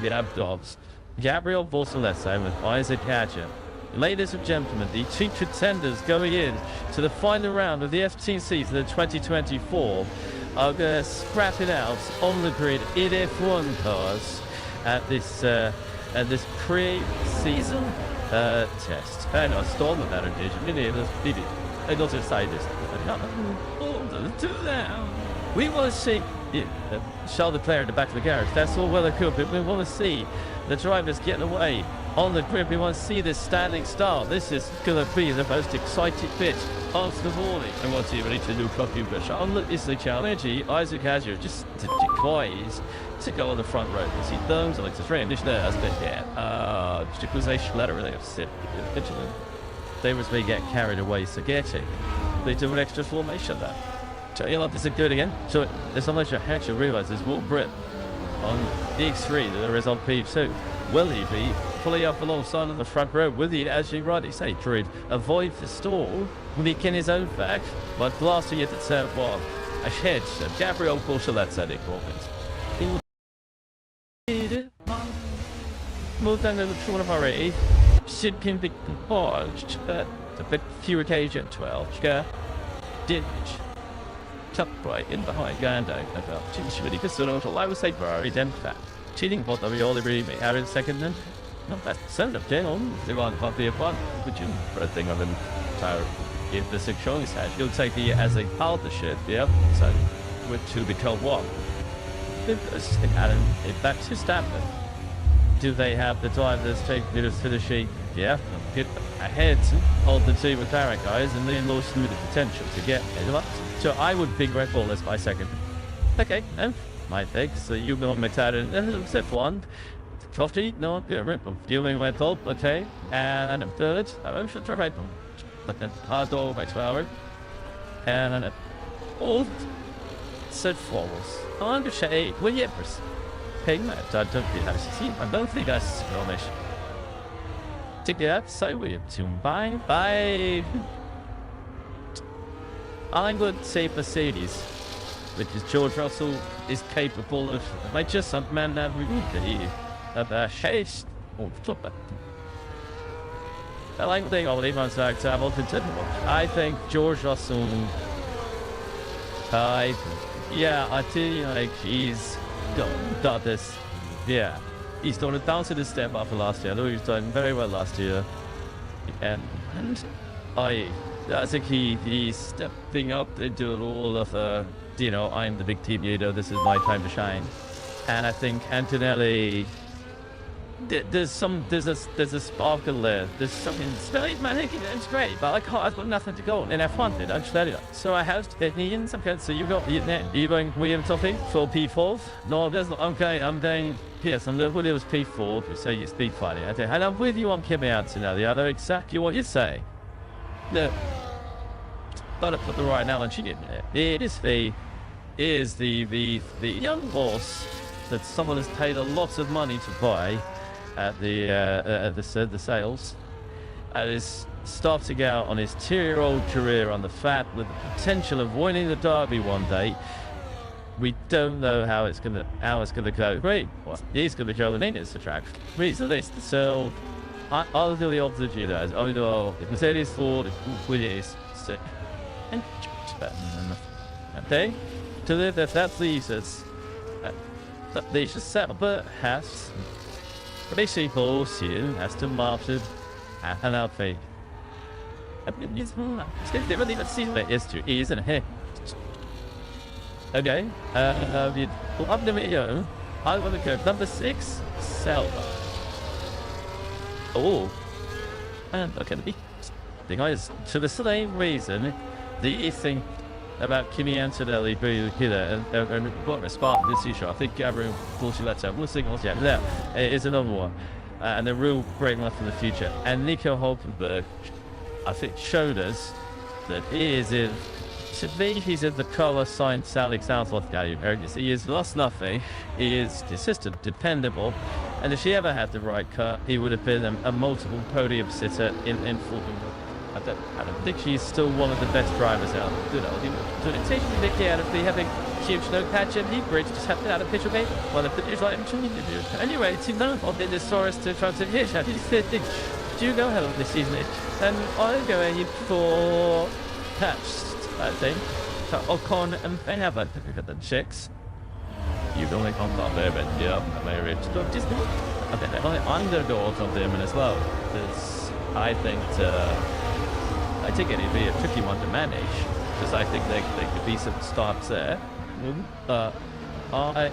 We have dogs. Gabriel Borsalessa with Isaac Hadger. Ladies and gentlemen, the 2 contenders going in to the final round of the FTC for the 2024 are going to scrap it out on the grid in F1 cars at this pre-season test. And I stole the matter, I don't say this. We want to see Charles Leclerc in the back of the garage. That's all well and good, but we want to see the drivers getting away on the grid. We want to see this standing start. This is going to be the most exciting bit of the morning. I want to ready to do copy push. It's the challenge. Isaac Azure just decoys to go on the front row. You see those, I like to frame. This there has been here. Sticulation letter really upset. They was may get carried away, so get it. They do an extra formation there. So you know, this is good again. So there's unless you hatch, you realise there's more grip on the X3 than there is on P2. Will he be fully up alongside on the front row? Will he, as you rightly say, Druid, avoid the stall when he can his own back by blasting it at turn 1? Ahead, Gabriel Borsaletta at it, move down to the corner of our A. Should can be paused, but a bit few occasion 12. Ditch. Tuck right in behind Gando. About really good sort of I would say very damn fat. Cheating what we all agree may have in second then. Not that son of down. They want copy of one. Would you for a thing of an entire if the 6 choice has you'll take the as a partnership, yeah. So with 2 become 1. If that's his happen. Do they have the time to take finishing? Yeah, get ahead of the 2 McLaren guys and then lose through the potential to get it up. So I would pick Red Bull as my second. Okay, my pick. So you go McLaren and F1. Coffee, no, Red Bull. Dealing Red Bull, okay. And a third, I should try Red Bull. But then hard door by 2 hours. And an old set forwards. I'm just saying, will you ever ping that? I don't think I don't think that's Romish. Take that, so we're tuned by. I'm going to say Mercedes, which is George Russell is capable of, like just some man that we of chase or flip. I like the thing I'll leave on side to I think George Russell, I think like he's got this, yeah. He's done it down to the step after last year. I know he's done very well last year. And I think he's stepping up into the role of, I'm the big team leader, this is my time to shine. And I think Antonelli, there's a sparkle there. There's something, it's great, but I've got nothing to go in F1, I'm just telling you. So I have to some kind. So you going William Toffee for P4? No, there's not. Okay, I'm going, yes, I'm Williams P4, so you speed fighting. Okay, and I'm with you on Kimi Antonelli. I know exactly what you say. Look, gotta put the right analogy in there. It is the young horse that someone has paid a lot of money to buy at the sales, and is starting out on his 2-year-old career on the fat with the potential of winning the Derby one day. We don't know how it's gonna go. Great, well, he's gonna go the maintenance track. So I'll do the opposite of you guys. I'll do if Mercedes Ford, Williams, and okay. To that leaves us. They should settle, but has basically both here has to Martin and outfit. It's really let's see what it's to isn't it? Okay, up the video. I want to go number 6, Selva. Oh, and okay, the guys for the same reason, the thing about Kimi Antonelli being here and what respond this issue. I think Gabriel Bortoleto, we'll see what's there is another one, and a real great one for the future. And Nico Hulkenberg, I think, showed us that he is in. To me, he's in the Carlos Sainz Alex Southworth category. He is lost nothing. He is consistent, dependable, and if he ever had the right car, he would have been a multiple podium sitter in Fulham. I don't think she's still one of the best drivers out. So it takes Nicky out of having huge no patch and he bridge just happened out of pitch okay. Well, the pitch like anyway, it's enough of the Saurus to try to hit. Do you know how long this season is? And I'm going for patch. I think. So Ocon and Ben have look at the chicks. You've only gone top there, but yeah, I'm very rich. So just I think they're only underdogs of them as well. Because I think it'd be a tricky one to manage. Because I think there could be some starts there. I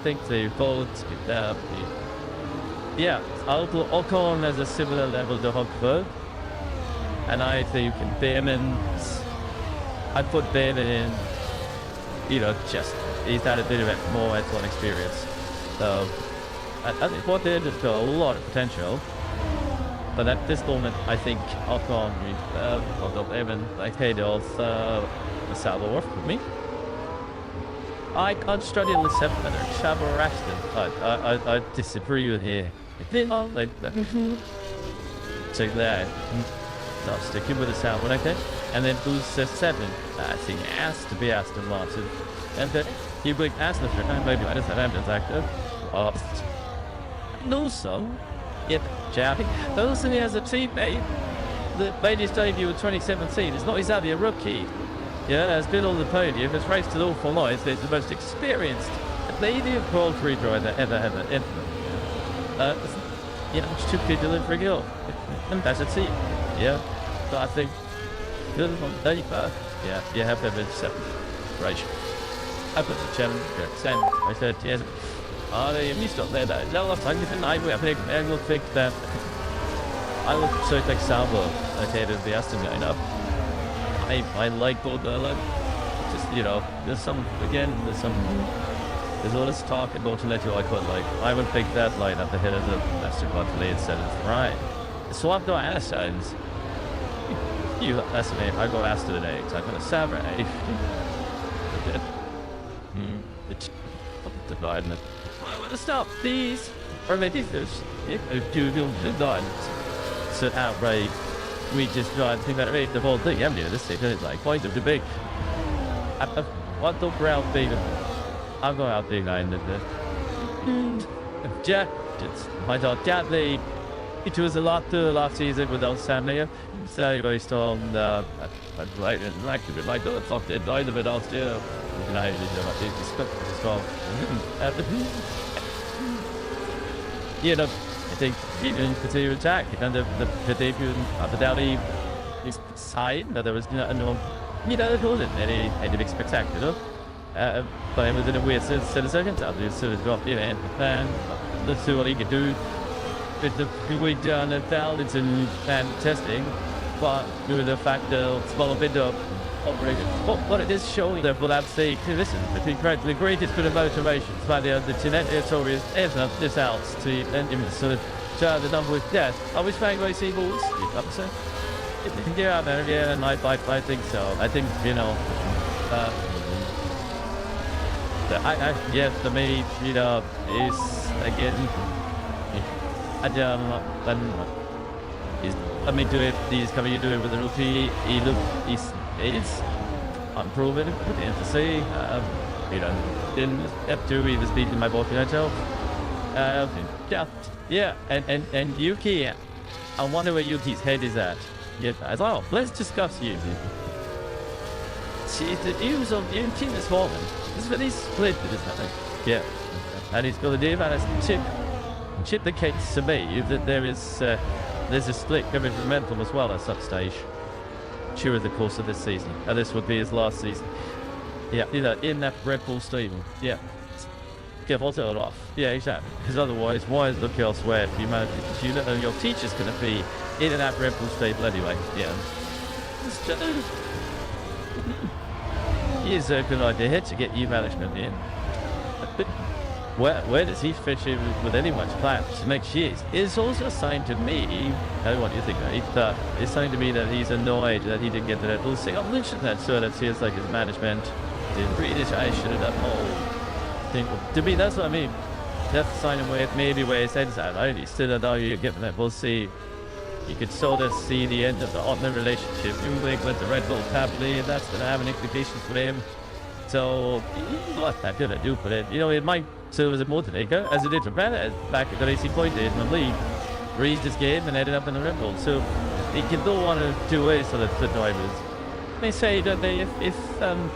think they both I'll put Ocon as a similar level to Hulkenberg. And I think you can Behrman. I'd put David in, just he's had a bit of it more F1 experience. So I think what David has got a lot of potential. But at this moment, I think Ocon, Evan, like Haydoff, Salvo work with me. I can't study in the 7th letter, Shabba Rashton. I disagree with here. Take that. No, sticking with the sound, okay? And then boost 7. I think it has to be Aston Martin. And then you bring Aston Martin, maybe I just had Amden's actor. And also, Javi, Wilson has a teammate that made his debut in 2017. It's not exactly a rookie. Yeah, has been on the podium, has raced an awful lot. It's the most experienced Canadian Grand Prix driver ever. It's too good delivering it all. And that's a team. Yeah, so I think good on paper. Yeah, you have to have a 7. Right. I put the challenge send. I said, yes. You stop there. No, I will think that I will so take Salvo. Okay, to the Aston going up. I like both. Just there's a lot of talk about to let you I would pick that line at the head of the Aston Martin instead of right. So I've got Aston's. That's me. I got Aston today. So I got a Sabre. The dividing it. I want to stop, please. Or maybe there's two dividends. So outright, we just try to think that the whole thing. I'm doing this thing. It's like point of the big. I want the brown thing. I'll go out there and Jack, my dog, Jack, it was a lot to last season without Samuel. So based on like my dog fucked it, died of it out there. And I you know, I think even continue attack and the debut of the Dowdy side, there was no, it wasn't anything spectacular. But it was in a weird set of circumstances, sort of dropped in and let's see what he could do with the we'd done and thousands and testing, but with the fact that small bit of operation. What it is showing that will have to say, listen, the greatest bit of motivations by the genetic stories is not this out to even sort of try the number with death. I was trying to see balls, yeah, and I think so. I think, yes, for me, is again, let me do it. These coming you do it with the rookie. It's unproven. To see, didn't have to. He was beating my ball, yeah, and Yuki. I wonder where Yuki's head is at. Yeah, as well. Let's discuss Yuki. See, the views of Yuki is falling. This is really split with this thing. Yeah, and he's got to do about it. Chip the case to me that there's a split coming from Mental as well at some stage during the course of this season, and this would be his last season. Yeah, in that Red Bull stable. Yeah, get it off. Yeah, exactly. Because otherwise, why look elsewhere if you manage and your teacher's going to be in and out Red Bull stable anyway. Yeah. Here's a good idea to get you management in. Where does he fit in with anyone's plans next year? It's also a sign to me, what do you think, right? It's saying to me that he's annoyed that he didn't get to that little thing. I'm mentioning that so that feels like his management did realization of that whole thing. To me, that's what I mean. That's a sign of where his head's at, right? He's still not you're getting that. We'll see. You could sort of see the end of the Ottoman relationship. You with the Red Bull tablet, that's going to have an implication for him. So, what that going to do for it? It might serve as a motivator, as it did for Paddock back at the AC Point in the league. Raised his game and ended up in the Red Bull. So, it can go one of two ways for the drivers. They say that if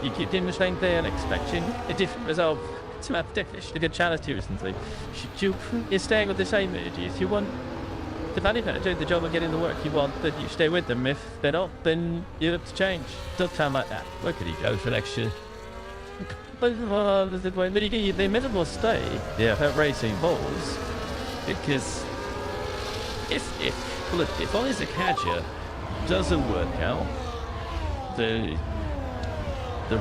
you keep doing the same thing and expecting a different result, it's about ridiculous. You get challenged recently. You're staying with the same energies. You want the manager doing the job of getting the work you want, but you stay with them. If they're not, then you have to change. Doesn't sound like that. Where could he go for next year? But they may as well stay at Racing Bulls, because if Isaac Hatcher doesn't work out, the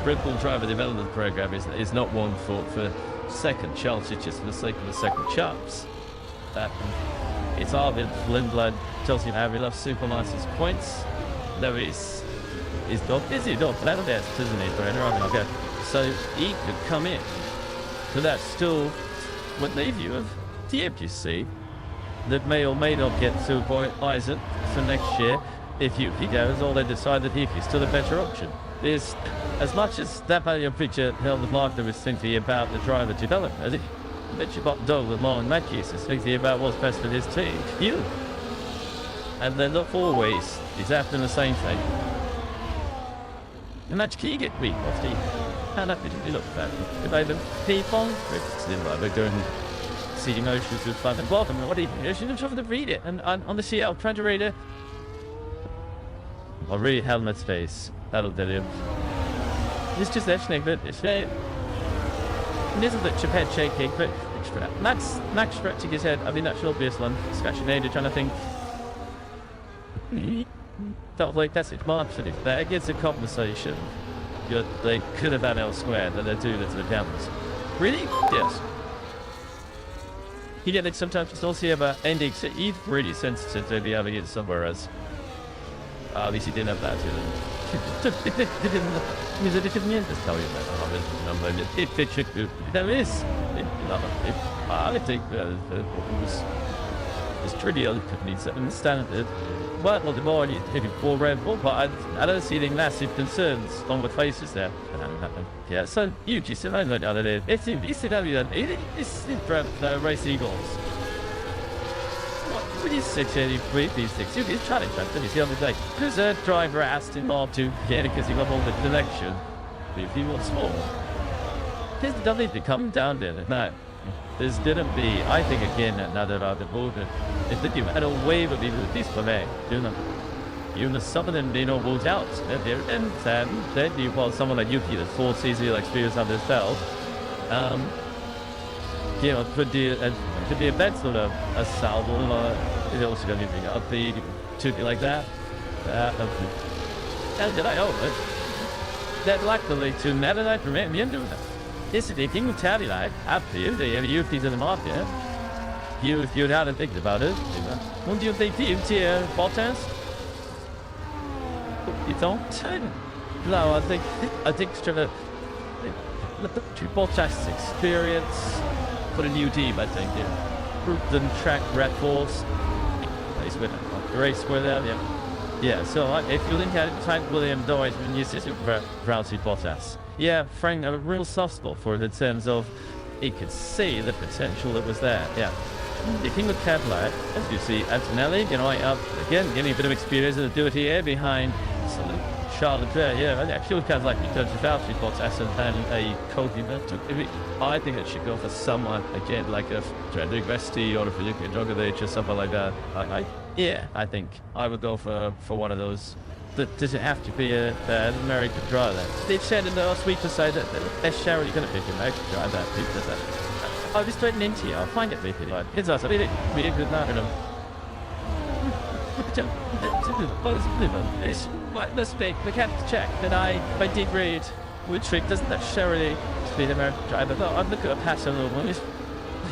Red Bull driver development program is not one for second chances just for the sake of the second chance. It's Arvid Lindblad tells you how he loves super license points. No, he's not busy, not that best, isn't he, Brenner? I mean, okay. So he could come in to that still what they view of the MGC that may or may not get to Isaac for next year if he goes, or they decide that he's still a better option. There's as much as that value picture Helmut Markner was thinking about the driver development. I bet you got Doug with Lauren Matthews is thinking about what's best for his team. You. And they're not always exactly the same thing. And that's key get weak off the. How that did look back? If I have people, we're going see emotions with fun and welcome. What do you should have tried to read it and on the CL trying to read it. I'll read Helmut's face. That'll do him. It's just listening, but it's it isn't that Chip head shaking, but Max stretching his head. I mean, that's the obvious one. Scratching head, trying to think. Felt like that's it. March and if that gets a conversation they could have had elsewhere that they're doing it to the cameras. Really? Yes. You get it sometimes it's also about ending. He's really sensitive to be able to get somewhere else. At least he didn't have that to them. det niente storia, there is, I think it's trivial needs to understand it. Well, not the more for Red Bull, but I don't see any massive concerns on the faces there. Yeah, so you just said I know the other day. It's race eagles. What is 683 V6? You did try to finish the other day. Because a driver asked him not to get it because he got all the connection. If he wants more. There's nothing to come down there. No. There's didn't be, I think again, another out of order. If you had a wave of this for me, you know, some of them, moved out. And then you call someone like Yuki, the 4 seasonal experience on this belt. Could be a bad sort of a salvo, it's also going to be up the to like that. And did I owe it? That luckily to never like remain the end of that. This is the king of Tabby like after you, the youth in the market. You hadn't think about it. Won't you think the tier Bottas? You don't? No, I think Trevor Bottas experience for a new team, I think, Proven track Red Bulls. Race with them, yeah. So if you look at it, Frank William Doyle, when you see Rousey Bottas. Yeah, Frank had a real soft spot for it in terms of he could see the potential that was there. Yeah. The King of Cadillac, as you see, Antonelli, again, getting a bit of experience in the do it here behind Charles Leclerc. Yeah, actually, Cadillac because without she Bottas and a co-event. I think it should go for someone again like a Frederick Vesti or a Felipe Drogovic or something like that. I think I would go for one of those. Does it have to be an American driver? They've said in the last week or so that the best charity going to pick an American driver. I was straight into you. I'll find it maybe. It's also really good now. Let's make mechanics check that I did read which trick doesn't necessarily be an American driver. But I'm looking at a pass on the one.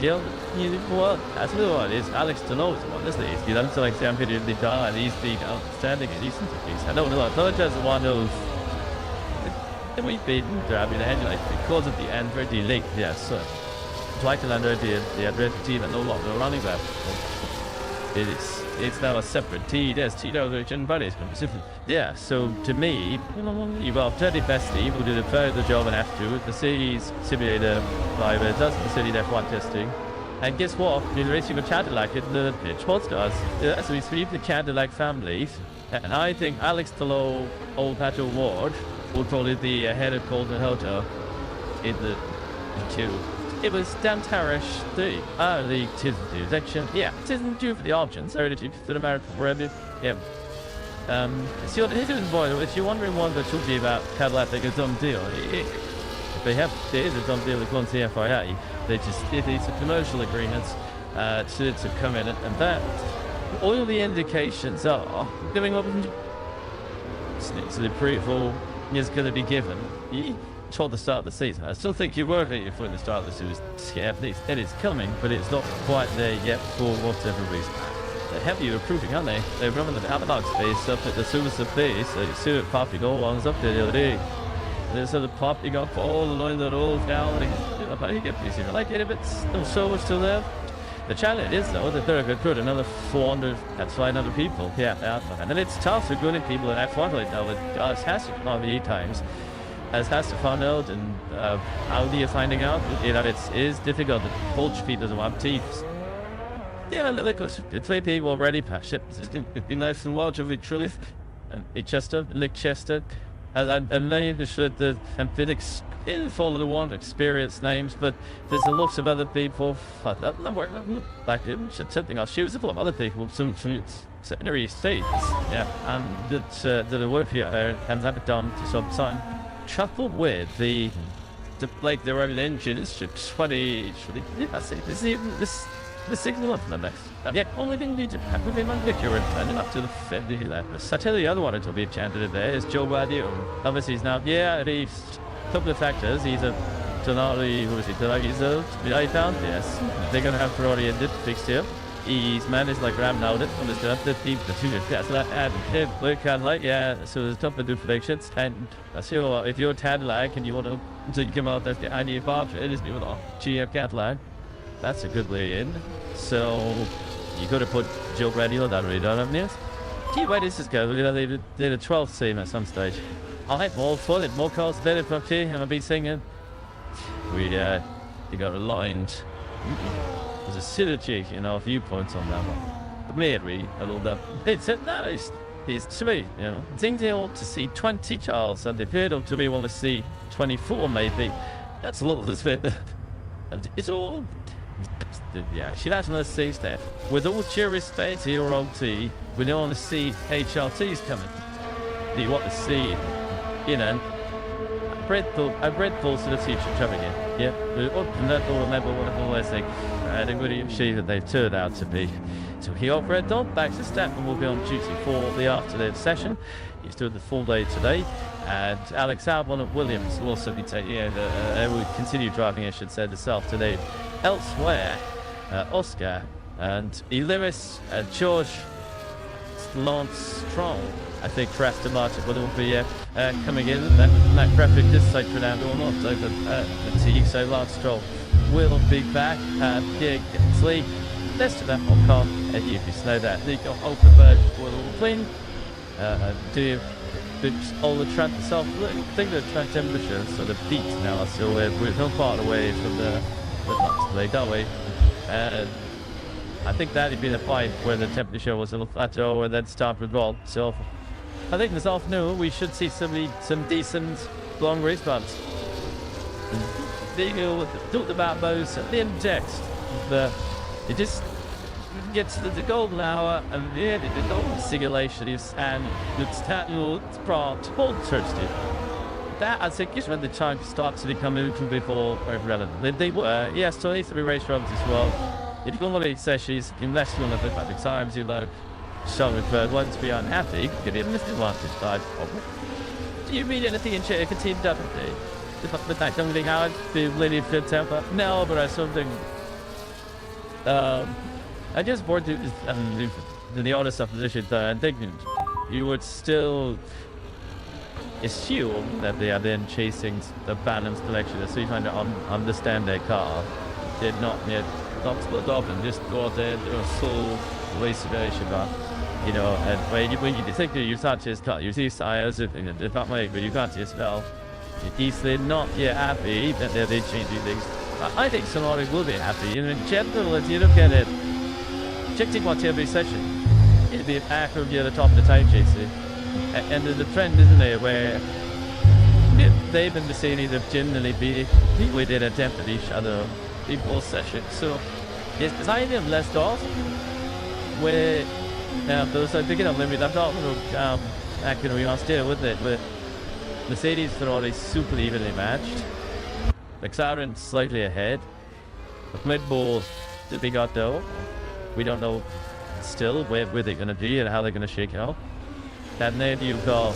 That's the one is Alex Delo's one, isn't it? He's done like the period they die, he's been outstanding and decent. I don't know, I thought it was one of we've been grabbing the headlight because of the end very late, yes. Like to land the red team and no longer running that. It's now a separate T. There's Tito and buddies. Yeah, so to me, you've got 30 bestie who did a very good job and have to with the city's simulator driver does the city F1 testing. And guess what? We're racing with Cadillac in the pitch. What does? So we sweep the Cadillac families. And I think Alex Telo, Old Pato Ward, would probably be ahead of Colton Hotel in the two. It was Dan Tarish, the section. Yeah, it isn't due for the options. Sorry to the American revenue. Yeah. So if you're wondering what that should be about Cadillac, like a dumb deal. There is a dumb deal with one CFIA. It's a commercial agreement to come in, and that all the indications are giving up. So the approval is going to be given. Toward the start of the season. I still think you were here for the start of the season. Yeah, it is coming, but it's not quite there yet for whatever reason. They're heavily improving, aren't they? They're running the Paddock space up at the Suicide base. So you see it popping all ones up there the other day. There's sort of popping up all the line that all down. You get busy. I like it if it's still so much still there. The challenge is though that they're going to put another 400, that's 500 people. Yeah, and then it's tough for good people in F1 right now. It has to come 8 times. As has to find out, and Audi are finding out, it is difficult. The Porsche feed doesn't have teeth. Yeah, because the 3 people already passed it. It's been nice and large of it, truly. And Chester, Nick Chester, and then and Phoenix in follow the one experienced names, but there's a lot of other people. Like something else. Shoes full of other people, some secondary states, that are work here and have it done to some time. Coupled with the their own engines to 20, I say the signal of the next. Only thing we did have within my accurate and up to the 50 levels. I tell you the other one to be a candidate there is Joe Badio. Obviously he's now he's a couple of factors. He's a Tonali, who is he? He's a 8 pound, yes. They're gonna have Ferrari and dip fixed here. he's managed like ram now it on the stuff that the two that's like and look kind like yeah so there's tough to do predictions and so if you're Cadillac and you want to come out that's the idea of it is people GF Cadillac that's a good way in so you could have put Joe Brady on that already done haven't you? Gee, where does this go? You know, they did a 12th team at some stage. I'll have more fun and more cars better from here and I'll be singing. We got aligned. There's a synergy in our viewpoints on that one. Maybe a little bit. It's nice. It's sweet, you know. I think they ought to see 20 cars and they've heard of to be able to see 24 maybe. That's a little bit. And it's all yeah, she doesn't want to see stuff. With all due respect to your OT, we don't want to see HRTs coming. Do you want to see, you know, a Red Bull to the future coming in? Yeah, and that all remember what it always think. And I'm going to see that they've turned out to be. So he off Red Dot, back to step, and we'll be on duty for the afternoon session. He's doing the full day today. And Alex Albon at Williams will also be taking, will continue driving, I should say, this afternoon. Elsewhere, Oscar and Lewis and George Lance Stroll, I think, for Aston Martin will be coming in. That graphic is so pronounced or not over the T, so Lance Stroll will be back. Pierre Gasly, rest of that on car, and if you know that, Nico Hulkenberg will clean. Do all the track itself, I think the track temperature sort of peaked now, so we're not far away from the last don't we? I think that had been a point where the temperature was a little plateau and then start with roll. So I think this afternoon we should see some decent long race bumps. They talked about those in text. It just gets to the golden hour and the golden simulation is and it's technical brought all thirsty. That I think is when the time starts to become a little bit more relevant. They were, yes, so needs to be race runs as well. If you want to say she's in less than a bit by the times, you know, Sonnenberg wants to be unhappy, could be a disadvantage side. Do you read anything in chat? Team definitely. But I don't think how I'd be really fit temper. No, but I something. I just bored to the honest supposition that indignant. You would still assume that they are then chasing the balanced collection, so you kind of understand their car. Did not yet not split up and just go out there and do a full race situation, but you know, and when you think that you start to cut, you see tires if not way, but you can't just well. If they're not yet happy that they're changing things. I think somebody will be happy. You know, in general, if you look at it, checking what's every session, it'd be an accurate at the top of the time chasing. And there's a trend, isn't there, where they've been Mercedes have generally been within a attempt at each other in both sessions. So it's kind of less off where those are big enough limit. I'm not accurate on still with it, but Mercedes Ferrari super evenly matched. McLaren slightly ahead. Red Bull the big out though. We don't know still where they're gonna be and how they're gonna shake out. And then you've got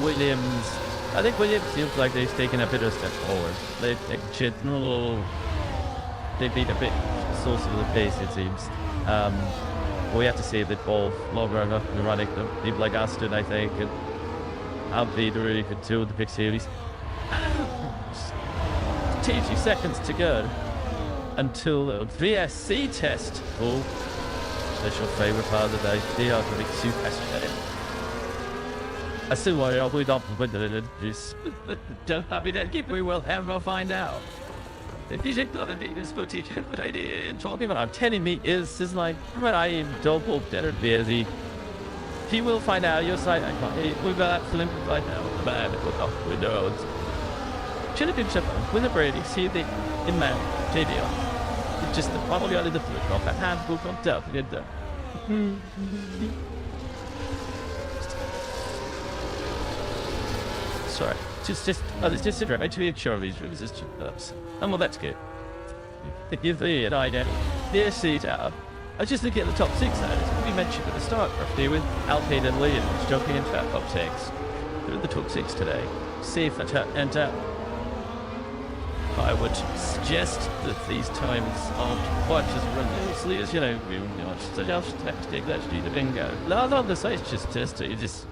Williams. I think Williams feels like they've taken a bit of a step forward. They beat a bit source of the pace, it seems. We have to see if they fall longer enough in running. People like Aston, I think, and Alpine really could do the big series. 20 seconds to go until the VSC test. Oh, that's your favourite part of the day. They are going to be super passionate. I still worry I'll put up with it. Don't have it again. We will ever find out. If you take the other this footage, what I did talking about 10 meters is like when I am double better busy. He will find out your side. We've got absolute right now. Bad with up windows. Should have been Shepard with a Brady. See the in man JDR. It's just the probably only the flip off that handbook on top. Get there. Sorry, it's just a drama to be sure of these resistant ups. And well, that's good. If you see it, I don't. This seat out. I just look at the top 6 as we mentioned at the start, roughly with Alpine and Williams jumping into our top 6. They're in the top 6 today. See if and I would suggest that these times aren't quite as relentlessly as, we just tactic, let's do the bingo. No, not the say it's just testing, you just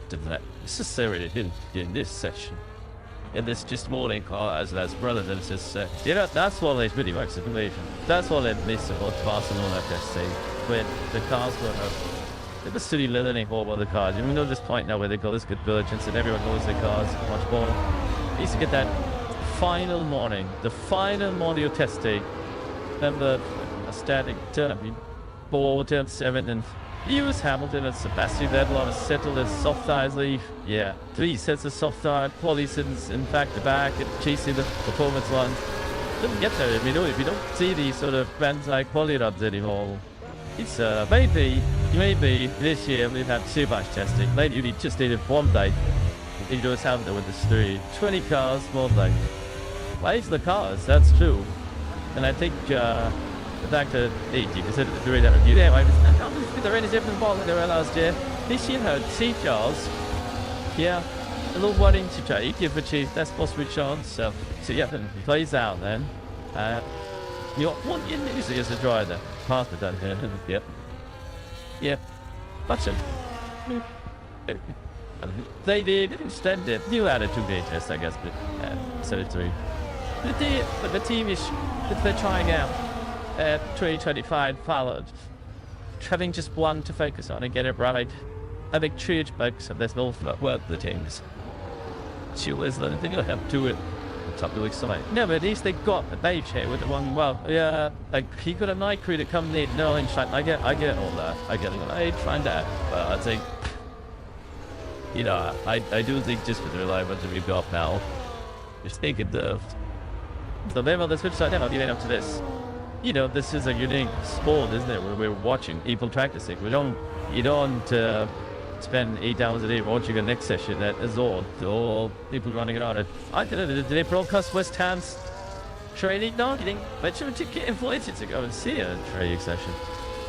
did that necessarily in this session. In this just morning car as relevant as that's what they really works at the legion. That's what they miss about Barcelona FC when the cars were they were still learning more about the cars. You know this point now where they got this good diligence and everyone knows their cars much more. You used to get that final morning, the final morning of testing. Remember a static turn, 4 turn 7 and Lewis Hamilton and Sebastian Vettel on a settled as soft tires leave. Yeah, 3 sets of soft tire qualities in back-to-back and chasing the performance ones. Doesn't get there if you don't see these sort of brands-like quality runs anymore. It's maybe this year we've had too much testing. Lately we just needed one day. Lewis Hamilton with the 20 cars, more like waves the cars, that's true. And I think the fact that you consider the doing that review there, they're any different ball than they were last year. This year had C cars. Yeah, a little worrying to try. Give a chief that's possible chance. So yeah, it plays out then. You want your news as a driver. Part of that here. Yep. Yep. That's it. They did extend it. New attitude test, I guess, but 73. But the team is they're trying out 2025 followed. Having just one to focus on and get it right. I think huge focus on this whole work the teams. She was the thing I have to it. Top of the side. No, but at least they got a beige here with the one. Well, yeah, like he got a night crew to come in. No, in fact, I get all that. I find that. But I think, I do think just with the reliability we've got now, just think it deserved. So then on the switch side now, getting up to this. This is a unique sport, isn't it? Where we're watching people practicing. You don't spend 8 hours a day watching a next session at Azor or people running around it. I don't know, did they broadcast West Ham's training? No, you think, but you get invited to go and see a training session.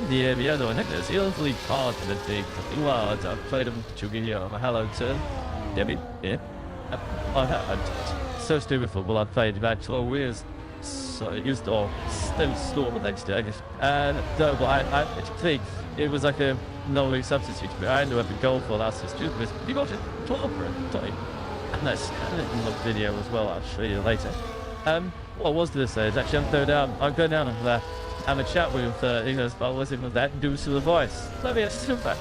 Yeah, the other one, it's usually part of the big words. I've played them to give you a hello to Debbie. Yeah. I'm so stupid football. I played about 12 years. So it used to still store the next day. And I think it was like a no substitute. I ended up in goal for last year. You got it 12 for a time. And that's a video as well. I'll show you later. What was this? It's actually I'm going down and have a chat with English, but what's it with that? Do to the voice. Let me assume that.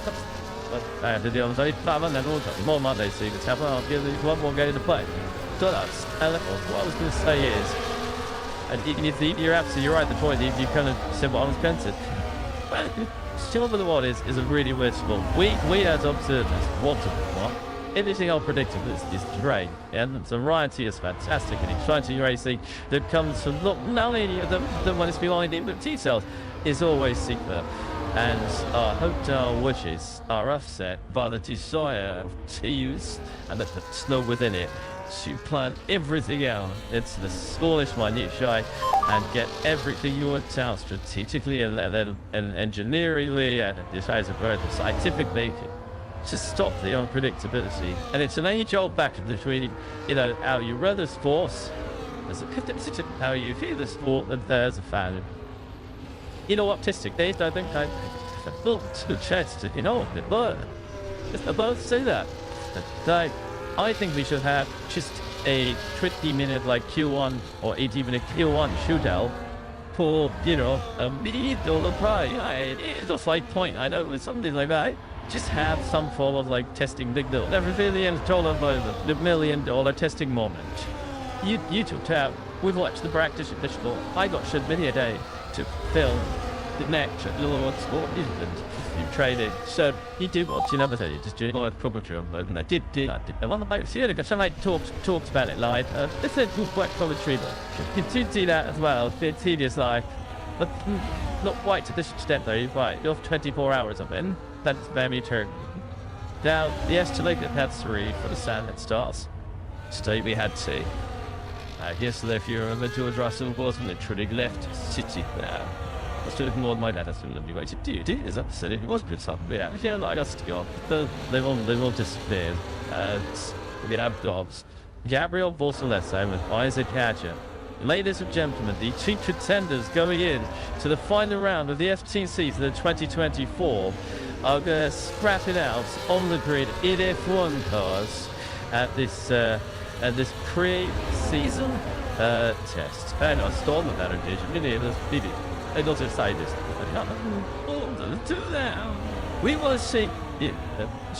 I had to deal with it. And then all more Monday, so you can tap I'll give you one more game to play. So that's what I was going to say is. And you're absolutely right. The point you kind of said what I was going to. Silver the World is a really weird sport. We as observers want to what? Everything I'll predict is great, and the variety is fantastic. And exciting racing that comes from not only the one that's behind it, but details is always superb. And our hotel wishes are offset by the desire to use and the snow within it to plan everything out into the smallest minutiae and get everything worked out strategically and engineeringly and decides about the scientific making to stop the unpredictability. And it's an age-old battle between, how you run the sports as a how you feel the sport, and there's a fan. Optistic days, I think I built two chests, but I both say that. I think we should have just a 20-minute Q1 or even a Q1 shootout for, a $1 prize. It's a slight point, I know, with something like that. Just have some form of testing big deal. Never really told by the $1 million testing moment. You took tab. We've watched the practice of this sport. I got shit many a day to film the next little sport event. You training. So you do what you never say. You just do it properly. And I did. And one of my somebody talks about it live. This is quite commentary, but you do see that as well. It's tedious live, but not quite to this extent though. You're 24 hours of it. That's very turn. Now the escalator had 3 for the Sandnet Stars. Today we had 2. Yesterday, if you remember, George Russell was literally left City there. I was doing more than my dad. That's a lovely way to do it. As I said, it was good stuff. Yeah, like us to go. They all disappeared. We have dogs. Gabriel Borsalese with Isaac Hatcher. Ladies and gentlemen, the two contenders going in to the final round of the FTC for the 2024 are going to scrap it out on the grid in F1 cars at this pre-season test. And I stole that occasion. I don't say this. We want to see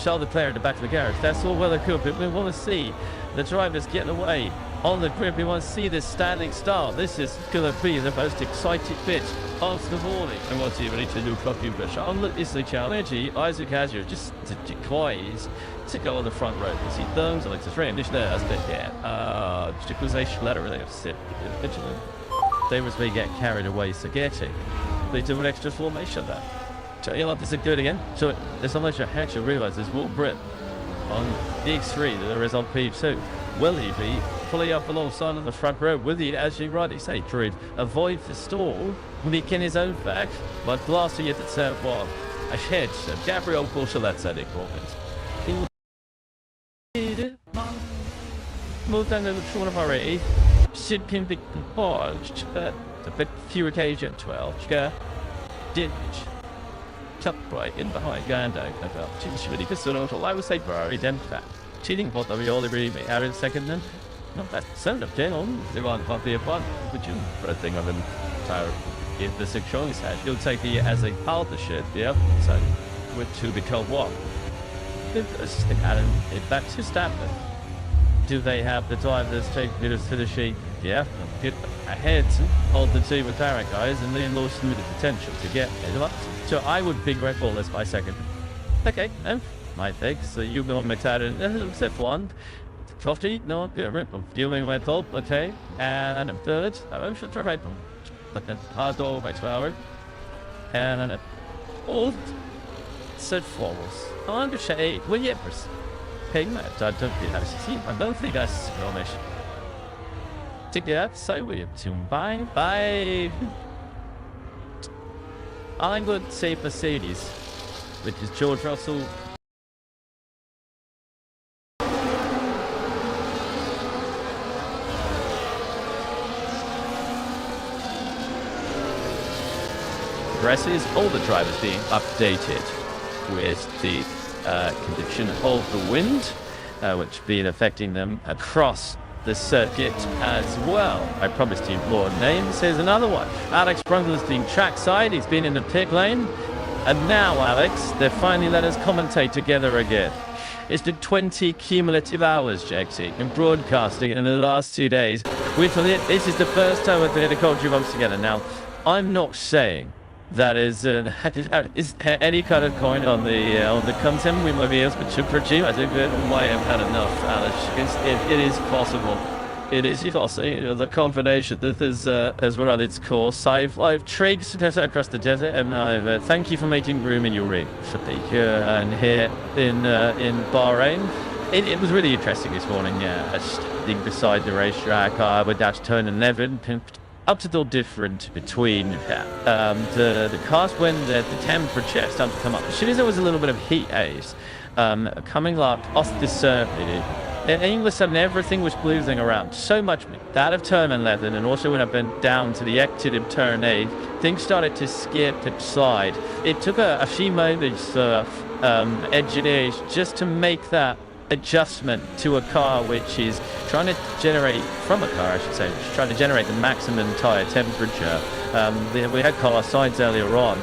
Charles Leclerc at the back of the garage. That's all well and good, but we want to see the drivers getting away on the grid. We want to see this standing start. This is going to be the most exciting bit of the morning. I want to see to do copy push. It's the challenge. Isaac Azure just declines to go on the front row because he does like to train. This there's bit there. Accusation letter really upset. They was may get carried away, so getting. They do an extra formation there. So you know, this is good again. So there's so much I actually realise there's more Brit on the X3 than there is on P2. Will he be fully up alongside on the front row? Will he, as you rightly say, Druid, avoid the stall, making his own back, but blasting it at turn one? Ahead of Gabriel Borsalete at He will move down to the front of our A. Should be paused, but a bit fewer occasion 12. Didn't. Tucked right in behind Gando about really good. I would say Ferrari then fat. Cheating what we all agree may have in second then. Not that sound of on the one of the one, which is a thing of an entire if the six choice has you'll take the as a partnership, yeah. So with to become one. If that's just happening. Do they have the drivers take minutes finishing? Yeah, get ahead of the two with Paddock guys and then lose through the potential to get it. So I would pick Red Bull as my second. Okay, my pick. So you go McLaren and F1. Coffee, no, Red Bull. Dealing Red Bull, okay. And a third, I should try Red Bull. But then hard door by 12 hours. And a fourth, set forwards. I'm going to say Williams. Pigment, I don't think that's Romish. Take that, so we have to bye. I'm going to say Mercedes, which is George Russell. Progresses all the drivers being updated with the condition of the wind, which been affecting them across the circuit as well. I promised you more names. Here's another one. Alex Brundle's been trackside. He's been in the pit lane. And now, Alex, they finally let us commentate together again. It's been 20 cumulative hours, JT, in broadcasting in the last 2 days. This is the first time we've been able to call 2 months together. Now, I'm not saying that is any kind of coin on the content we might be able to produce. I think that we might have had enough, Alice. It is possible. It is possible. The combination that has run its course. I've traipsed across the desert, and I've thank you for making room in your ring for me and here in Bahrain. It was really interesting this morning. Standing beside the racetrack, I would dash turn 11. Up to the difference between the cars when the temperature started to come up. As soon as there was a little bit of heat haze coming up off the circuit, and all of a sudden everything was bluesing around so much. That of turn 11, and also when I've been down to the exit of turn 8, things started to skip and slide. It took a few moments of engineers just to make that adjustment to a car which is trying to generate from a car, I should say, trying to generate the maximum tire temperature. We had car sides earlier on.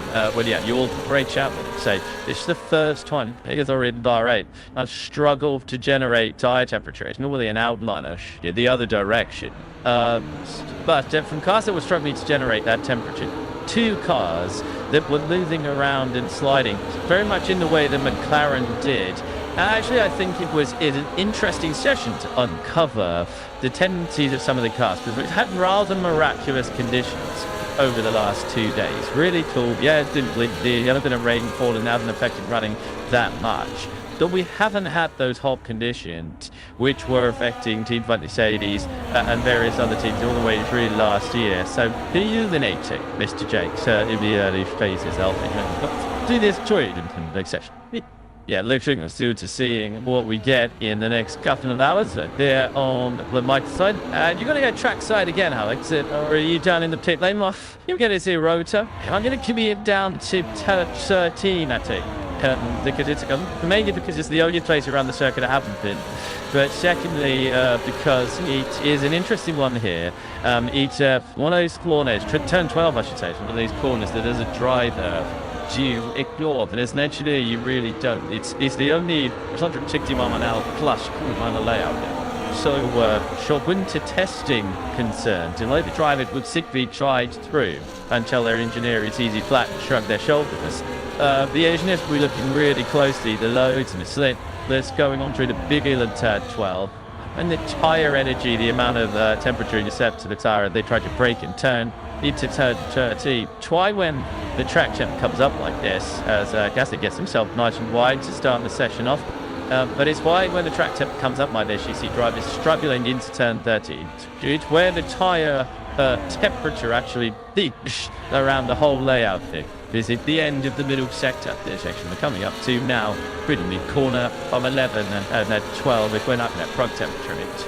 You all great Chapman say this is the first time because we're in Bahrain I've struggled to generate tire temperature. It's normally an outliner the other direction, but from cars that were struggling to generate that temperature, 2 cars that were moving around and sliding very much in the way that McLaren did. Actually, I think it was an interesting session to uncover the tendencies of some of the cars, because we've had rather miraculous conditions over the last 2 days. Really cool. Yeah, it didn't blink. The hasn't been a rainfall and hasn't affected running that much. But we haven't had those hot conditions which were affecting Team Mercedes and various other teams all the way through last year. So illuminating, Mr. Jakes, in the early phases, I'll do this joy in the next session. yeah, looking forward to seeing what we get in the next couple of hours there on the mic side. And you're going to go track side again, Alex, or are you down in the pit lane? You're going to see Rota. I'm going to commute down to 13, I think. Mainly because it's the only place around the circuit I haven't been. But secondly, because it is an interesting one here. It's one of those corners, turn 12, I should say, it's one of these corners that has a driver you ignore, but essentially you really don't. It's the only 160 mile/h plus kind of layout there. So, short winter testing concerned, and the driver would simply tried through and tell their engineer it's easy flat and shrug their shoulders. The engineers will be looking really closely, the loads and the slip that's going on through the big inlet turn 12. And the tyre energy, the amount of temperature you set to the tyre, they try to brake and turn into turn 13. Try when the track temp comes up like this, as Gasly gets himself nice and wide to start the session off. But it's why when the track temp comes up like this, you see drivers struggling into turn 13. It's where the tyre temperature actually peaks around the whole layout here. This is the end of the middle sector, this section. We're coming up to now pretty mid corner of 11 and 12 if we're not in that prog temperature range.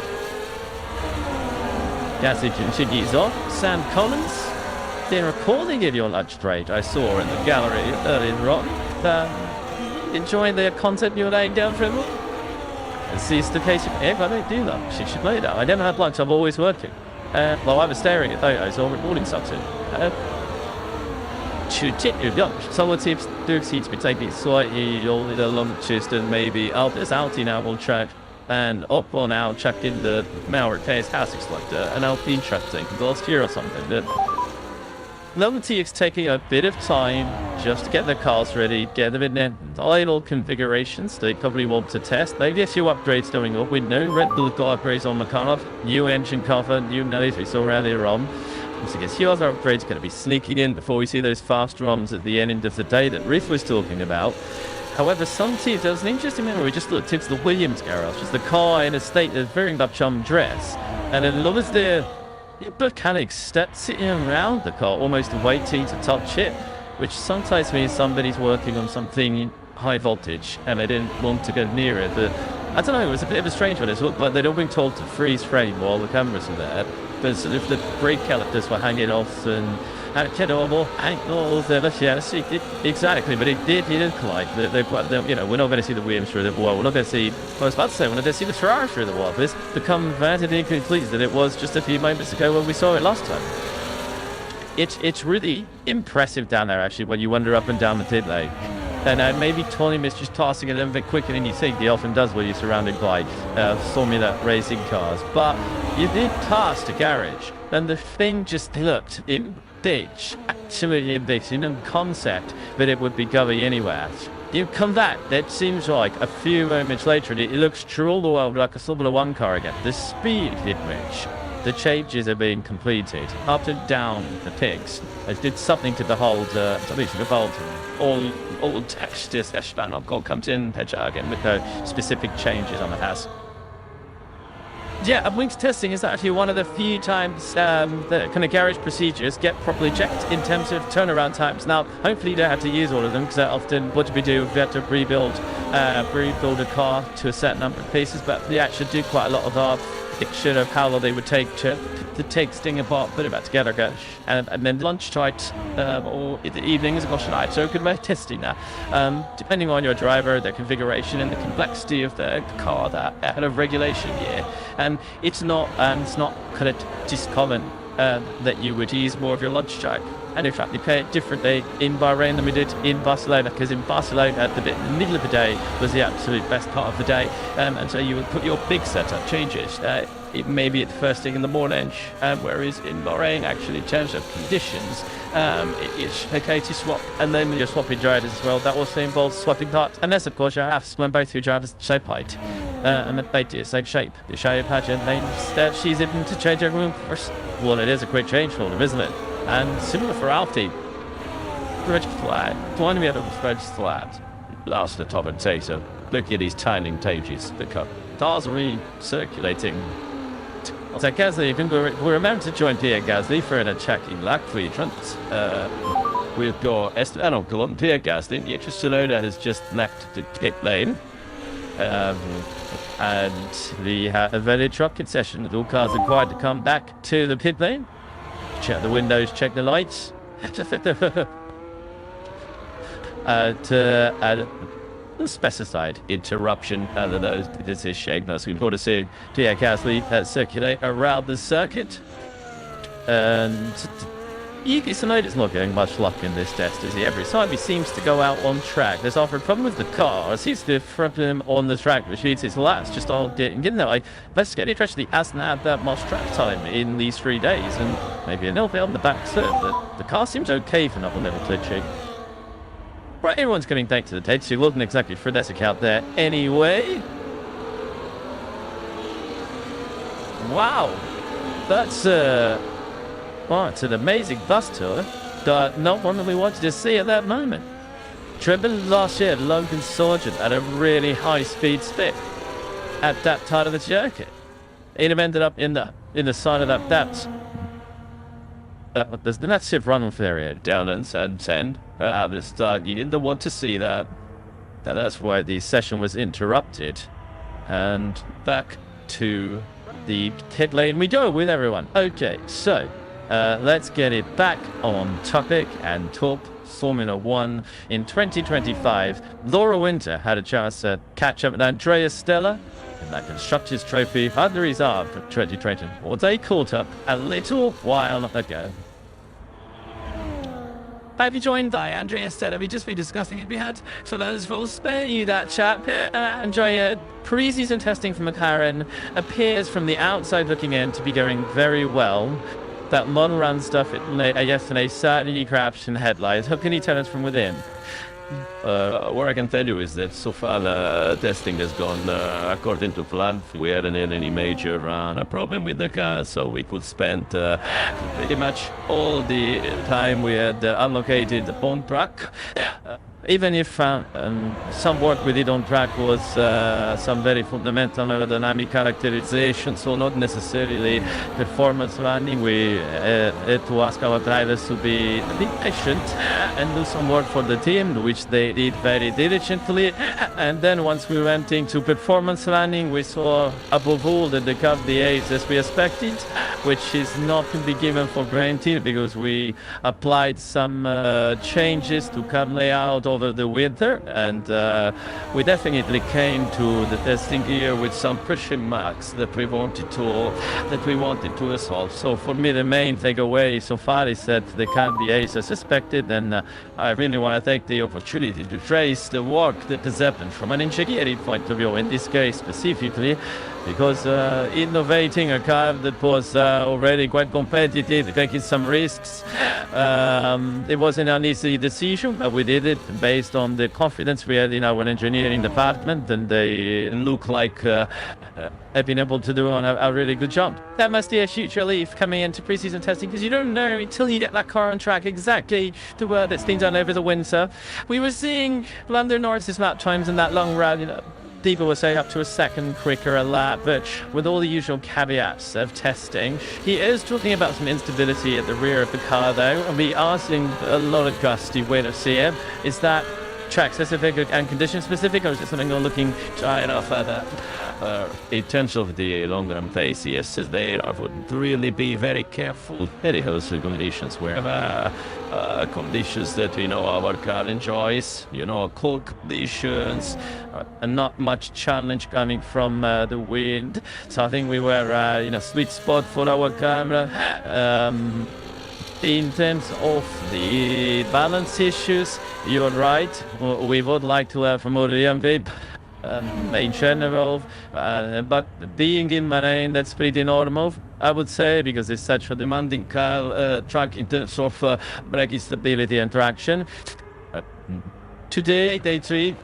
Gasly continues on. Sam Collins, the recording of your lunch break I saw in the gallery earlier on. Enjoying the content you're laying down for him? Is this the case? If I don't do that, she should know that. I never had lunch, I'm always working. While I was staring at photos or recording something. Someone seems to be taking slightly older lunches than maybe Albus out in our track and up on our track in the Mao repairs house. It's like an Alpine track thing last year or something. Novelty is taking a bit of time just to get the cars ready, get them in their idle configurations they probably want to test. Maybe a few upgrades going up. We know Red Bull got upgrades on Makarov, new engine cover, new nose we saw earlier on. So I guess few other upgrades going to be sneaking in before we see those fast runs at the end of the day that Riff was talking about. However, some teams, there was an interesting memory, we just looked into the Williams garage, just the car in a state of very much undress, and a lot of the mechanics sitting around the car almost waiting to touch it, which sometimes means somebody's working on something high voltage and they didn't want to go near it. But I don't know, it was a bit of a strange one. It looked like they'd all been told to freeze frame while the cameras were there, but sort of the brake calipers were hanging off and exactly, but it did look like we're not going to see the Williams through the wall. We're not going to see, I was about to say, we're not going to see the Ferrari through the wall. But it's become very pleased that it was just a few moments ago when we saw it last time. It's really impressive down there, actually, when you wander up and down the pit lane. And maybe time is just passing a little bit quicker than you think. He often does when you're surrounded by Formula racing cars. But you did pass the garage, and the thing just looked in pitch, actually in this in concept, that it would be going anywhere. You come back, that seems like a few moments later, and it looks through all the world like a Formula 1 car again. The speed in which the changes are being completed, up and down the pigs, it did something to behold, all textures that I've got comes in again with the specific changes on the house. Yeah, and wings testing is actually one of the few times the kind of garage procedures get properly checked in terms of turnaround times. Now, hopefully you don't have to use all of them, because often what do we do if we have to rebuild a car to a certain number of pieces, but we actually do quite a lot of our prediction of how long they would take to take Sting apart, put it back together again, and then lunchtime or in the evenings, gosh, night. So good way of testing that. Depending on your driver, their configuration, and the complexity of the car, that kind of regulation here. And it's not kind of just common that you would use more of your lunch time. And in fact, we play it differently in Bahrain than we did in Barcelona, because in Barcelona, at the middle of the day was the absolute best part of the day, and so you would put your big setup changes maybe at the first thing in the morning, whereas in Bahrain, actually, in terms of conditions, it's okay to swap, and then when you're swapping drivers as well, that also involves swapping parts, unless of course you have when both your drivers are shape height, and they do the same shape. The shape pageant, they she's able to change everyone first. Well, it is a quick change for them, isn't it? And similar for Alfie. Red flag. One we had a red flag. Last the top and taser. Look at these tiny pages. The cars are recirculating. So Gasly, we're meant to join Pierre Gasly for an attacking lap for your front. we've got Analytical on Pierre Gaston. Yetcha Sonoda has just left the pit lane. And we have a very trucking session. All cars are required to come back to the pit lane. Check the windows, check the lights. Specified interruption. This is Shagna. So we've got to see Pierre Gasly circulate around the circuit. And Yuki Tsunoda's not getting much luck in this test, is he? Every time he seems to go out on track, there's often a problem with the car. It seems to problem on the track, which means his laps just aren't getting there. Like, Vasquez actually hasn't had that much track time in these 3 days, and maybe a little bit on the back surf. The car seems okay for not a little glitchy. Right, everyone's getting back to the tape, so he wasn't exactly for this account there anyway. Wow, that's well, it's an amazing bus tour, but not one that we wanted to see at that moment. Remember last year, Logan Sargent had a really high-speed spin at that part of the circuit. He'd have ended up in the side of that depth. There's the massive runoff area down in Sand. At the start, you didn't want to see that. And that's why the session was interrupted. And back to the pit lane we go with everyone. Okay, so let's get it back on topic and talk Formula 1 in 2025. Laura Winter had a chance to catch up with Andrea Stella in that Constructors' Trophy under his arm for 2020. Or they caught up a little while ago. I've been joined by Andrea Stella. We've just been discussing it. We had, for those, we'll spare you that chat. Andrea, pre-season testing for McLaren appears from the outside looking in to be going very well. That non-run stuff yesterday certainly crashed in headlights. How can you tell us from within? What I can tell you is that so far the testing has gone according to plan. We hadn't had any major problem with the car, so we could spend pretty much all the time we had allocated on track. Even if some work we did on track was some very fundamental aerodynamic characterization, so not necessarily performance running, we had to ask our drivers to be patient and do some work for the team, which they did very diligently. And then once we went into performance running, we saw above all that the car behaves as we expected, which is not to be given for granted because we applied some changes to car layout over the winter, and we definitely came to the testing here with some question marks that we wanted to resolve. So for me, the main takeaway so far is that the car behaves as expected, and I really want to take the opportunity to trace the work that has happened from an engineering point of view, in this case specifically, because innovating a car that was already quite competitive, taking some risks, it wasn't an easy decision, but we did it based on the confidence we had in our engineering department, and they look like have been able to do a really good job. That must be a huge relief coming into preseason testing, because you don't know until you get that car on track exactly the work that's been done over the winter. We were seeing Lando Norris's lap times in that long run, people were saying up to a second quicker a lap, but with all the usual caveats of testing. He is talking about some instability at the rear of the car though, and we are seeing a lot of gusty wind of CM. Is that track specific and condition specific, or is it something you're looking to try enough further? In terms of the long-run pace, yes, there I would really be very careful. Very also conditions where conditions that our car enjoys, cold conditions, and not much challenge coming from the wind. So I think we were in a sweet spot for our camera. In terms of the balance issues, you're right. We would like to have more EMV in general, but being in Bahrain, that's pretty normal, I would say, because it's such a demanding car track in terms of braking stability and traction. Today, day 3,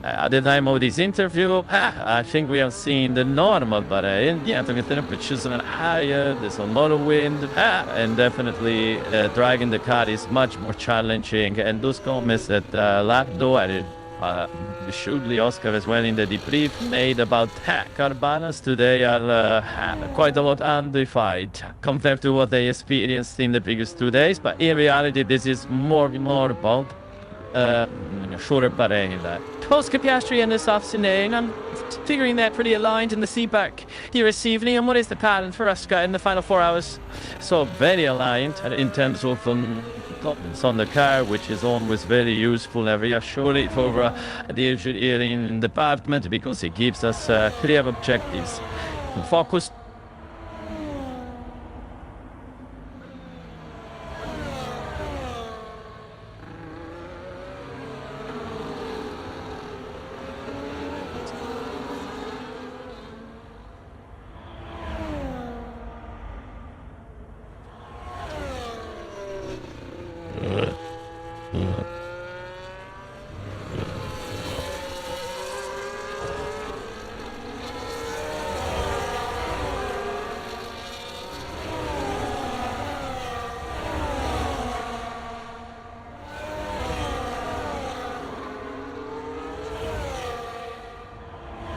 at the time of this interview, I think we have seen the normal Bahrain. Yeah, the temperatures are higher, there's a lot of wind, and definitely driving the car is much more challenging. And those comments that Lando, Surely Oscar as well in the debrief made about Carbanas today are quite a lot undefined compared to what they experienced in the previous 2 days. But in reality, this is more about shorter Bahrain. Oscar Piastri and this afternoon, I'm figuring they're pretty aligned in the feedback here this evening. And what is the pattern for Oscar in the final 4 hours? So very aligned in terms of guidance on the car, which is always very useful and reassuring for the engineering department because it gives us clear objectives. Focus.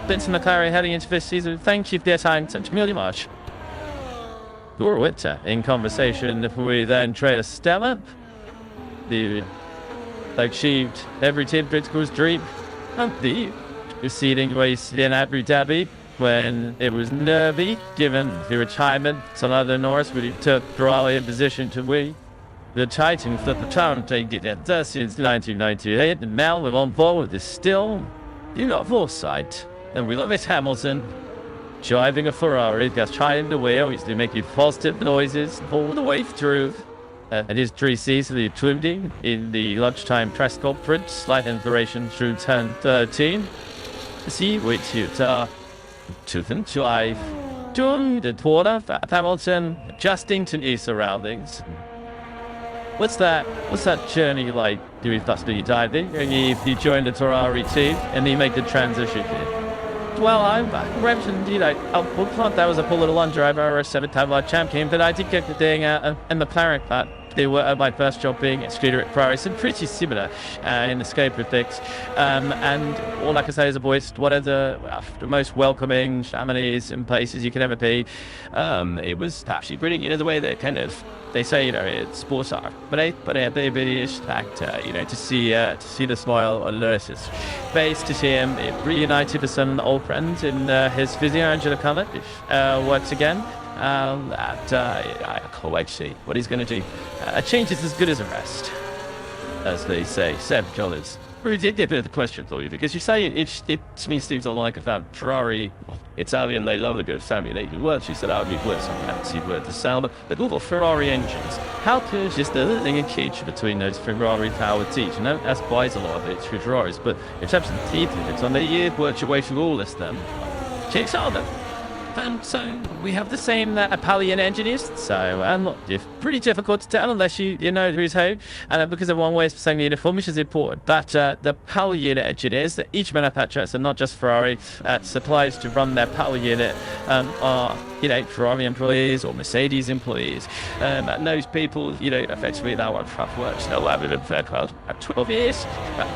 Vincent McLaren heading into this season. Thank you for your time. Thank you very much. Your Winter in conversation with Andrea Stella. They achieved every team critical dream of the preceding race in Abu Dhabi when it was nervy given the retirement. Another Norris really took Ferrari in position to win. The Titans at the time taking it since 1998, and now we're on board with still, you got foresight. And we love it, Hamilton driving a Ferrari, just trying the wheel, used to make positive noises all the way through. And his 3 including in the lunchtime press conference, slight inspiration through turn 13. See which you to them drive during the quarter for Hamilton, adjusting to new surroundings. What's that journey like? Do you possibly dive in? If you join the Ferrari team and you make the transition here? Well, I mentioned, that was a poor little driver or a 7-time world champion, but I did get the thing in the McLaren part. They were my first job being a scooter at Ferrari, so pretty similar in the scope of things. And all I can say is, boys, what are the most welcoming families and places you can ever be? It was actually brilliant, the way they kind of, they say, it's sports art, but they really is fact, to see the smile on Lewis's face, to see him reunited with some old friends in his physio, Angela Cummett, once again. I can't wait to see what he's going to do. A change is as good as a rest, as they say. Seb Collins. Really did get a bit of the question for you, because you say it means Steve's don't like about Ferrari, Italian, they love the good family. Well, she said, I would be worth some fancy word to sound, but all the Ferrari engines, how close is the linkage between those Ferrari powered teeth? That's buys a lot of it through Ferraris, but in terms of teeth, it's on the year, works your way through all this then. Kicks are them. So we have the same Italian engineers. So it's pretty difficult to tell unless you know who's who. And because of one way of saying the uniform, which is important. But the power unit engineers, that each manufacturer, so not just Ferrari, supplies to run their power unit are Ferrari employees or Mercedes employees. And those people, effectively that one works. They'll have it for 12 years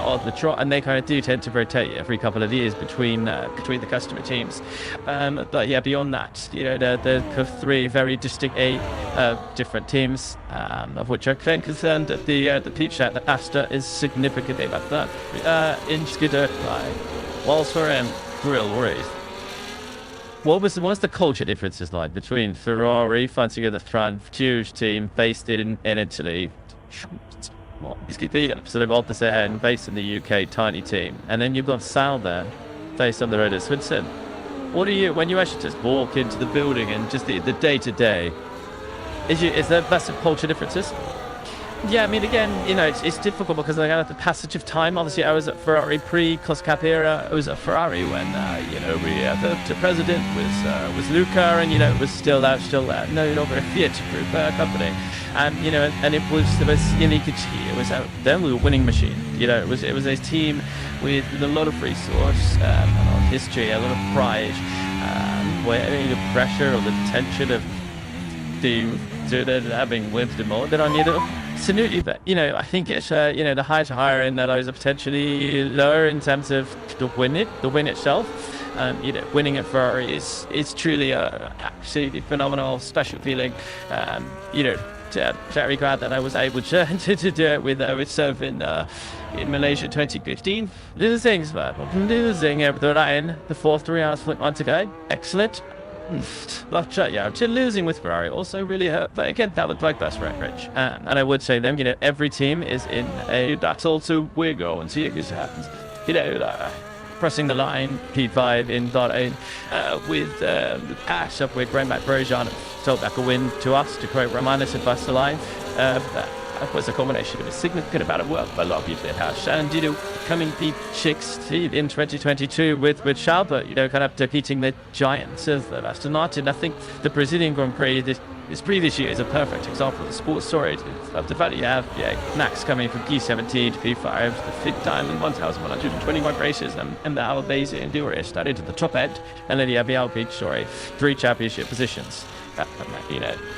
on the trot, and they kind of do tend to rotate every couple of years between the customer teams. But yeah, beyond that, the 3 very distinct different teams, of which I'm concerned that the pitch at the Asta is significantly about that. In Skidder, Walser and Grill race. What's the culture differences like between Ferrari, fancy at the front, huge team based in Italy, sort of opposite end, based in the UK, tiny team, and then you've got Sal there, based on the road at Switzerland. What do you, when you actually just walk into the building and just the day-to-day, is there massive culture differences? Yeah, I mean, again, it's difficult because I got the passage of time. Obviously, I was at Ferrari pre-Cost Cap era. I was at Ferrari when, the president was Luca, and, it was still no longer a Fiat group company. And, and there was unique. It was them, we were a winning machine. It was a team with a lot of resource, a lot of history, a lot of pride, where the pressure or the tension of having lived more than I needed. absolutely, but I think it's the highs are higher and the lows are potentially lower in terms of the win itself. Winning at Ferrari is truly a absolutely phenomenal, special feeling. Very glad that I was able to do it with Surf in Malaysia 2015. Losing over the line, the fourth 3 hours flip once again. Excellent. Losing with Ferrari also really hurt, but again, that looked like best right, Rich. And I would say them, every team is in a battle to wiggle and see if this happens. Pressing the line, P5 in Bahrain, with the pass up with Grandmack Grosjean, sold back a win to us to create Romanus and bust the line. That was a combination of a significant amount of work by a lot of people in house. And, coming P6 in 2022 with Schauber, kind of defeating the giants of Aston Martin. I think the Brazilian Grand Prix this previous year is a perfect example of the sports story. Of the fact that you have Max coming from P17 to P5, the fifth time in 1,121 races, and the Albese Enduro started to the top end, and then you have the Alpine story, 3 championship positions.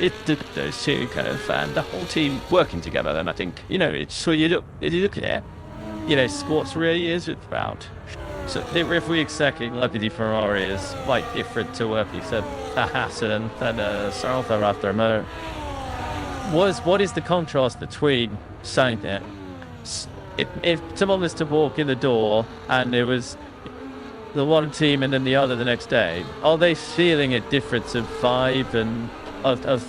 It took those two kind of and the whole team working together. And I think it's so you look at it, sports really is about. So if we exactly look at the Ferrari is quite different to what you said, Hassan and Salva after a motor. What is the contrast between saying that if someone was to walk in the door and it was the one team and then the other the next day, are they feeling a difference of vibe and of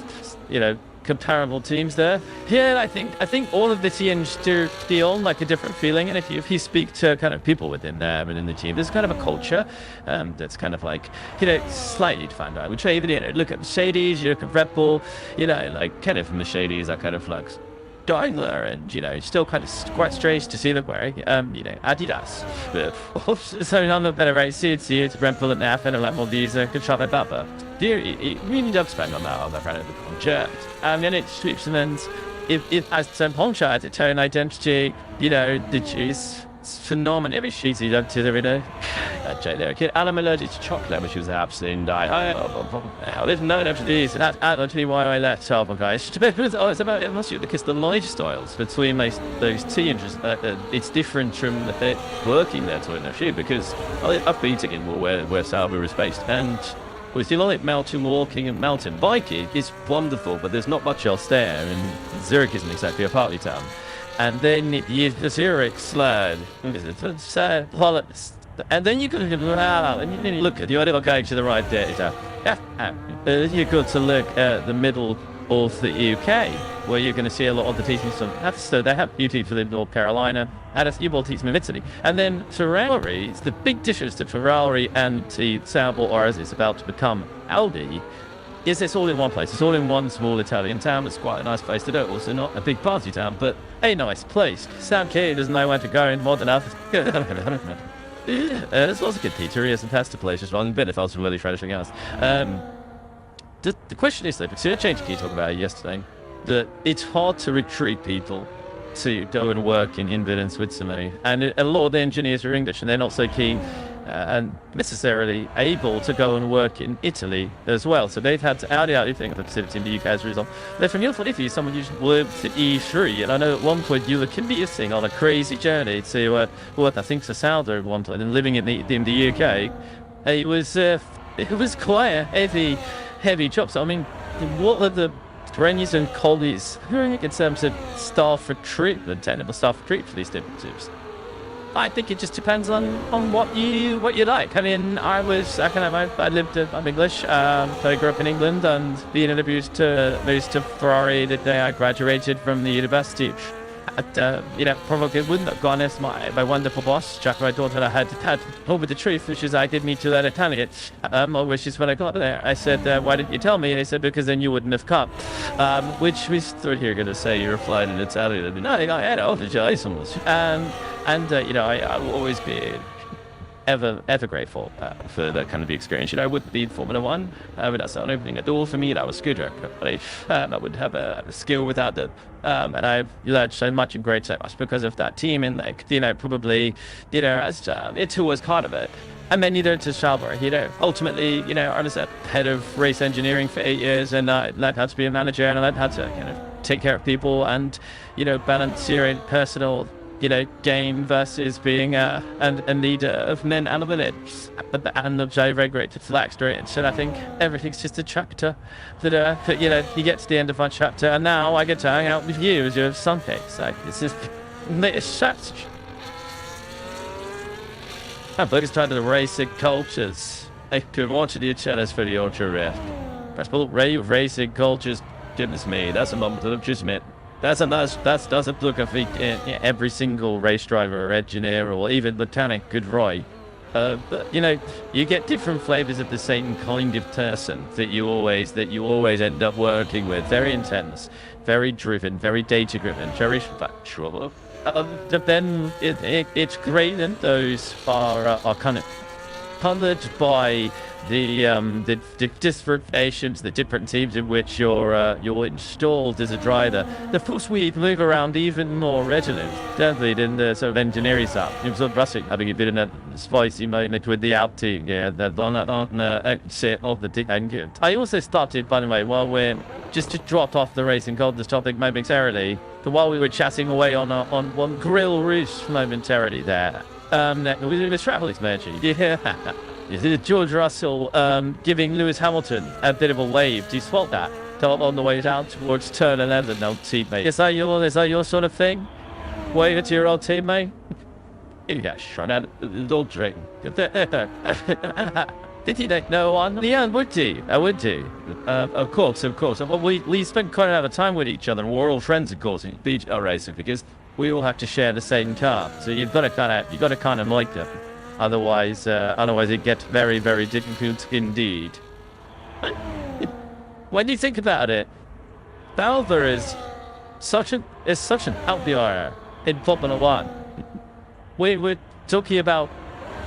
comparable teams there? Yeah, I think all of the teams do feel like a different feeling, and if you speak to kind of people within there within the team, there's kind of a culture that's kind of like slightly defined. I would say even look at Mercedes, you look at Red Bull, like kind of Mercedes are kind of like Daimler, and still kind of quite strange to see them wearing Adidas. But so none of the better races, it's Red Bull and NAF and like all these control about, but it really does spend on that kind of concept. And then it Switzerland, if as some Porsche has its own identity, the juice. It's phenomenal. Every sheet you don't to the window. I'm allergic to chocolate, which was absolutely there's no after these. That's actually why I let Salva guys. It's about it must be because the lifestyles between those teams, it's different from working there to in shoot. Because I've been to where Salva is based, and with the like mountain walking and mountain biking, it's wonderful, but there's not much else there, and Zurich isn't exactly a party town. And then the Zurich slide, and then you can look at the other going to the right there. You got to look at the middle of the UK, where you're going to see a lot of the teams from. So they have few teams in North Carolina, and a few more teams in Italy. And then Ferrari, the big difference to Ferrari and the Sauber, or as it's about to become Audi, is it's all in one place. It's all in one small Italian town. It's quite a nice place to do. Also not a big party town, but a nice place. Sam Key doesn't know where to go in modern enough. There's lots of good pizzerias and pasta places. Well, a bit of else from really trying anything else. The question is though, because the change Key talked about yesterday, that it's hard to recruit people to go and work in England and Switzerland, and a lot of the engineers are English, and they're not so keen and necessarily able to go and work in Italy as well. So they've had to out the thing, the facility in the UK as a result. They're from Italy, someone who worked at E3, and I know at one point you were commuting on a crazy journey to what I think's a Sauder at one point, and living in the UK. It was quite a heavy job. So I mean, what are the trends and colleagues in terms of staff recruitment, technical staff recruitment for these different teams? I think it just depends on what you like. I mean, I lived. I'm English. I grew up in England, and being introduced to Ferrari the day I graduated from the university. Probably wouldn't have gone as my wonderful boss, Jack, my daughter, had told me the truth, which is I did meet to that Italian, which is when I got there. I said, why didn't you tell me? And he said, because then you wouldn't have come. Which we thought you were going to say you replied in Italian. No, I had apologize so much. I will always be ever grateful for that kind of experience. I wouldn't be in Formula One, but that's not opening a door for me. That was Scudder. I would have a skill without that. And I've learned so much and great so much because of that team, and probably, as it's who was part of it. And then to Schauber, ultimately, I was a head of race engineering for 8 years, and I learned how to be a manager, and I learned how to take care of people and, balance your own personal, gain versus being a leader of men and women. And I'm very great to flex straight. So I think everything's just a chapter that you get to the end of my chapter, and now I get to hang out with you as your Sunday. So this is latest chapter. I'm focused on the racing cultures. I could watch the channels for the ultra rift. Principal racing cultures. Goodness me, that's a moment of judgment. That doesn't look at every single race driver or engineer or even mechanic could ride. But you get different flavors of the same kind of person that you always end up working with. Very intense, very driven, very data driven, very factual. But then it's great that those are kind of colored by the different nations, the different teams in which you're installed as a driver. Of course, we move around even more readily, definitely, than the sort of engineering stuff. You've sort of Russian having a bit of a spicy moment with the out team, on exit of the deep engine. I also started, by the way, while we're just to drop off the racing cultures topic momentarily, while we were chatting away on one grill roost momentarily there. With the travel expansion, George Russell giving Lewis Hamilton a bit of a wave. Do you spot that? On the way down towards turn 11, old teammate. Is that your sort of thing? Wave it to your old teammate? You got shot at a little drink. Did you know one? Yeah, I would do. Of course. Well, we spent quite a lot of time with each other, and we're all friends, of course, in beach racing, because we all have to share the same car. So you've got to kind of like them. Otherwise it gets very, very difficult indeed. When you think about it, Sauber is such an outlier in Formula One. We're talking about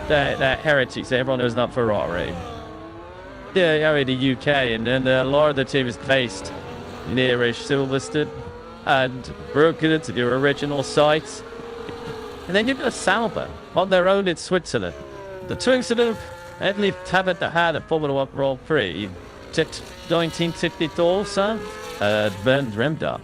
that heritage. Everyone knows not Ferrari. Yeah, in the UK, and then a lot of the team is based nearish Silverstone and broken into their original sites. And then you've got Sauber on their own in Switzerland. The twins that have at least haven't had a Formula One Grand Prix since 1964, so Bernd Remda.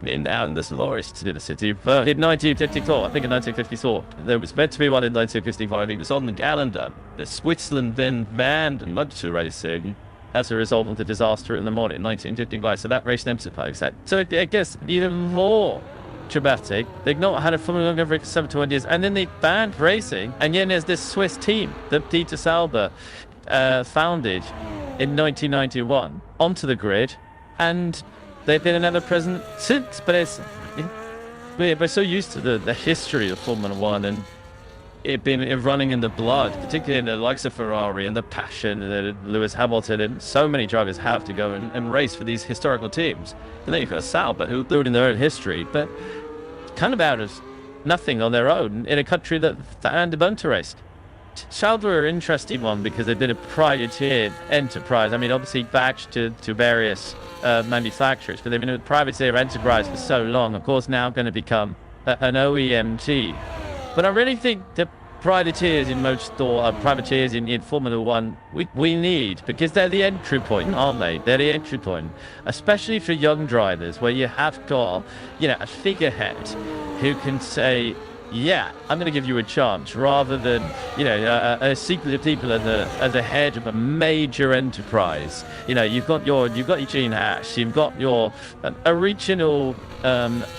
Now in this glorious city, but in 1954, I think in 1954, there was meant to be one in 1955. It was on the calendar. The Switzerland then banned motor racing as a result of the disaster in the morning in 1955. So that race emphasized that. So I guess even more dramatic. They've not had a Formula One for 7 to 1 years, and then they banned racing. And yet there's this Swiss team that Peter Sauber founded in 1991 onto the grid, and they've been another present since. But we're so used to the history of Formula One and it been running in the blood, particularly in the likes of Ferrari, and the passion that Lewis Hamilton and so many drivers have to go and race for these historical teams. And then you've got Sauber, who do it in their own history, but kind of out of nothing on their own in a country that and a motor race. Sauber are an interesting one because they've been a privateered enterprise. I mean, obviously badged to various manufacturers, but they've been a privateer enterprise for so long. Of course, now going to become an OEMT. But I really think that privateers in motorsport, privateers in Formula One, we need, because they're the entry point, aren't they? They're the entry point, especially for young drivers, where you have got, a figurehead who can say, yeah, I'm going to give you a chance, rather than, a sequence of people as a head of a major enterprise. You've got Eugene Haas, you've got your original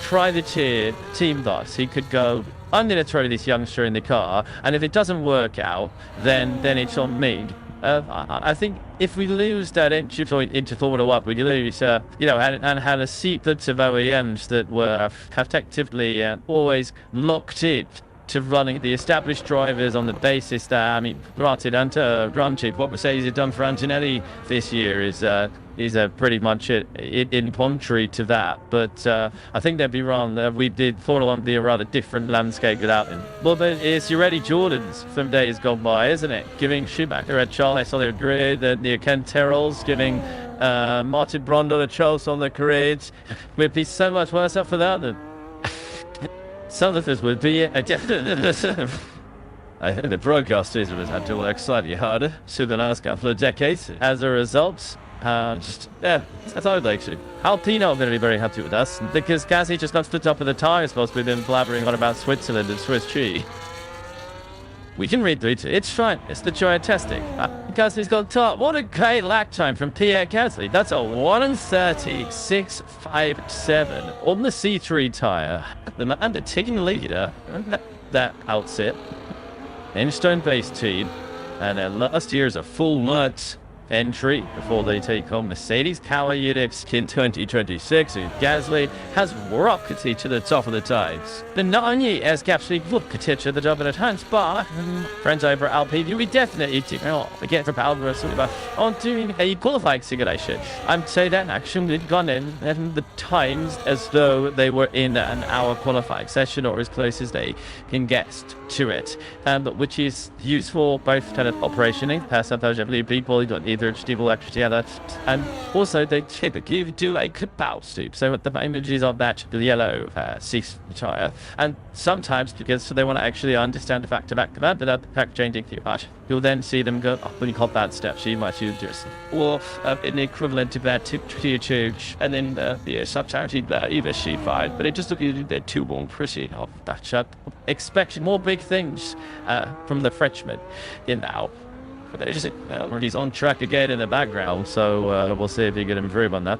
privateer team boss. He could go, I'm going to throw this youngster in the car, and if it doesn't work out, then it's on me. I think if we lose that entry point into Formula One, we lose, and had a sequence of OEMs that were effectively always locked in to running the established drivers on the basis that, granted, what Mercedes have done for Antonelli this year is pretty much in contrary to that. But I think they'd be wrong. We did Formula One be a rather different landscape without him. Well, but it's your Eddie Jordans from days gone by, isn't it? Giving Schumacher a chance on the grid, the Ken Terrells giving Martin Brundle a chance on the grid. We'd be so much worse off without them. Some of us would be I think the broadcast system has had to work slightly harder through the last couple of decades. As a result, that's how I'd like to. Alpino are going to be very happy with us because Gasly just got to the top of the tyres whilst we've been blabbering on about Switzerland and Swiss cheese. We can read through it. It's fine. It's the joy of testing. Gasly's got top. What a great lap time from Pierre Gasly. That's a 1:36.57 on the C3 tyre. The man taking the leader. That outset. Instone-based team. And last year's a full nut entry before they take home Mercedes Power Units in 2026, and Gasly has rocketed to the top of the times. The not only has Gasly rocketed to the top of the times, but friends over at Alpine, we definitely did not forget from Albert on doing a qualifying simulation. I'm saying that action we've gone in and the times as though they were in an hour qualifying session or as close as they can get to it, which is useful both kind of operationally, sometimes people don't either stable together, and also they typically do a cabal soup. So the images of that yellow cease tire, and sometimes because they want to actually understand the back-to-back command without the pack changing too much, you'll then see them go up when you call that step. So you might use this or an equivalent to that to change, and then sometimes either C5, but it just looks like they're too long pretty off that shot. Expect more big things from the Frenchman in now. But he's on track again in the background, so we'll see if he can improve on that.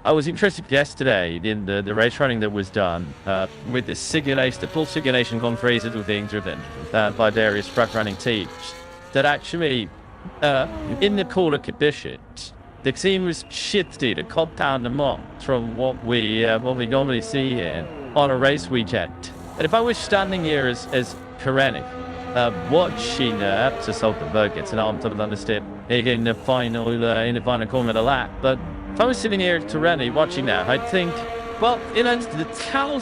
I was interested yesterday in the race running that was done with the full simulation conferences that were being driven by various truck running teams. That actually, in the colder conditions, the team was shifted a compound amount from what we normally see here on a race weekend. And if I was standing here as Pirelli, watching to Saltenberg gets an arm to understand in the final corner of the lap, but if I was sitting here at Tirreni watching that, I'd think, well, how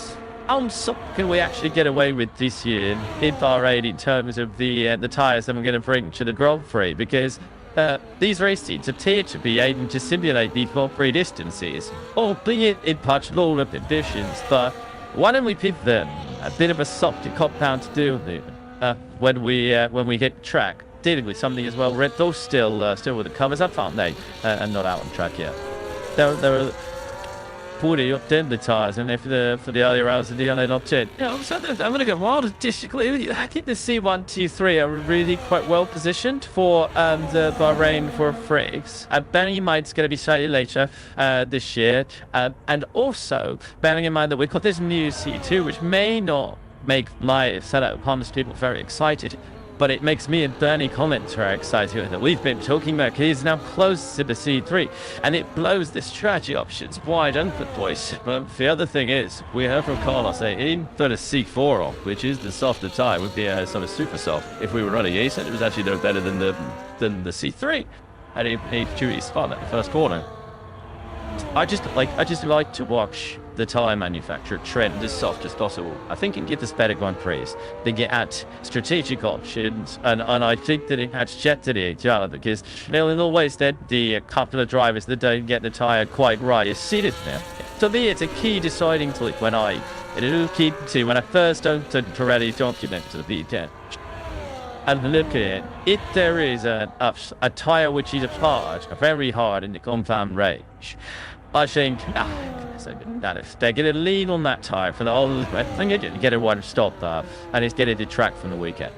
can we actually get away with this year in Bahrain in terms of the tyres that we're going to bring to the Grand Prix? Because these race teams appear to be able to simulate these Grand Prix distances, albeit in much lower conditions. But why don't we give them a bit of a softer compound to do with it when we hit track? Dealing with something as well. Red Bull still with the covers up, aren't they? And not out on track yet. They're 40 up in the tyres, and for the earlier hours of the day, they're not 10. I'm going to go wild disagree. I think the C1, T3 are really quite well positioned for the Bahrain for freaks. Bearing in mind it's going to be slightly later this year, and also bearing in mind that we've got this new C2, which may not make my setup harness people very excited, but it makes me and Bernie Collins very excited that we've been talking about. He's now close to the C3, and it blows the strategy options wide open, boys. But the other thing is, we heard from Carlos saying put a C4 on, which is the softer tire, would be sort of super soft. If we were running, he said it was actually no better than the C3, and he drew his spot at the first corner. I just like to watch the tyre manufacturer trend as soft as possible. I think it gives us better Grand Prix. They get at strategic options, and I think that it adds jet to the HR, because there'll always be a couple of drivers that don't get the tyre quite right. You see this now. To me, it's a key deciding click when I first entered Pirelli's document to the V10. And look at it. If there is a tyre which is very hard in the compound range, I think they're going to lean on that tyre for the whole thing. Get a one stop and it's getting to track from the weekend.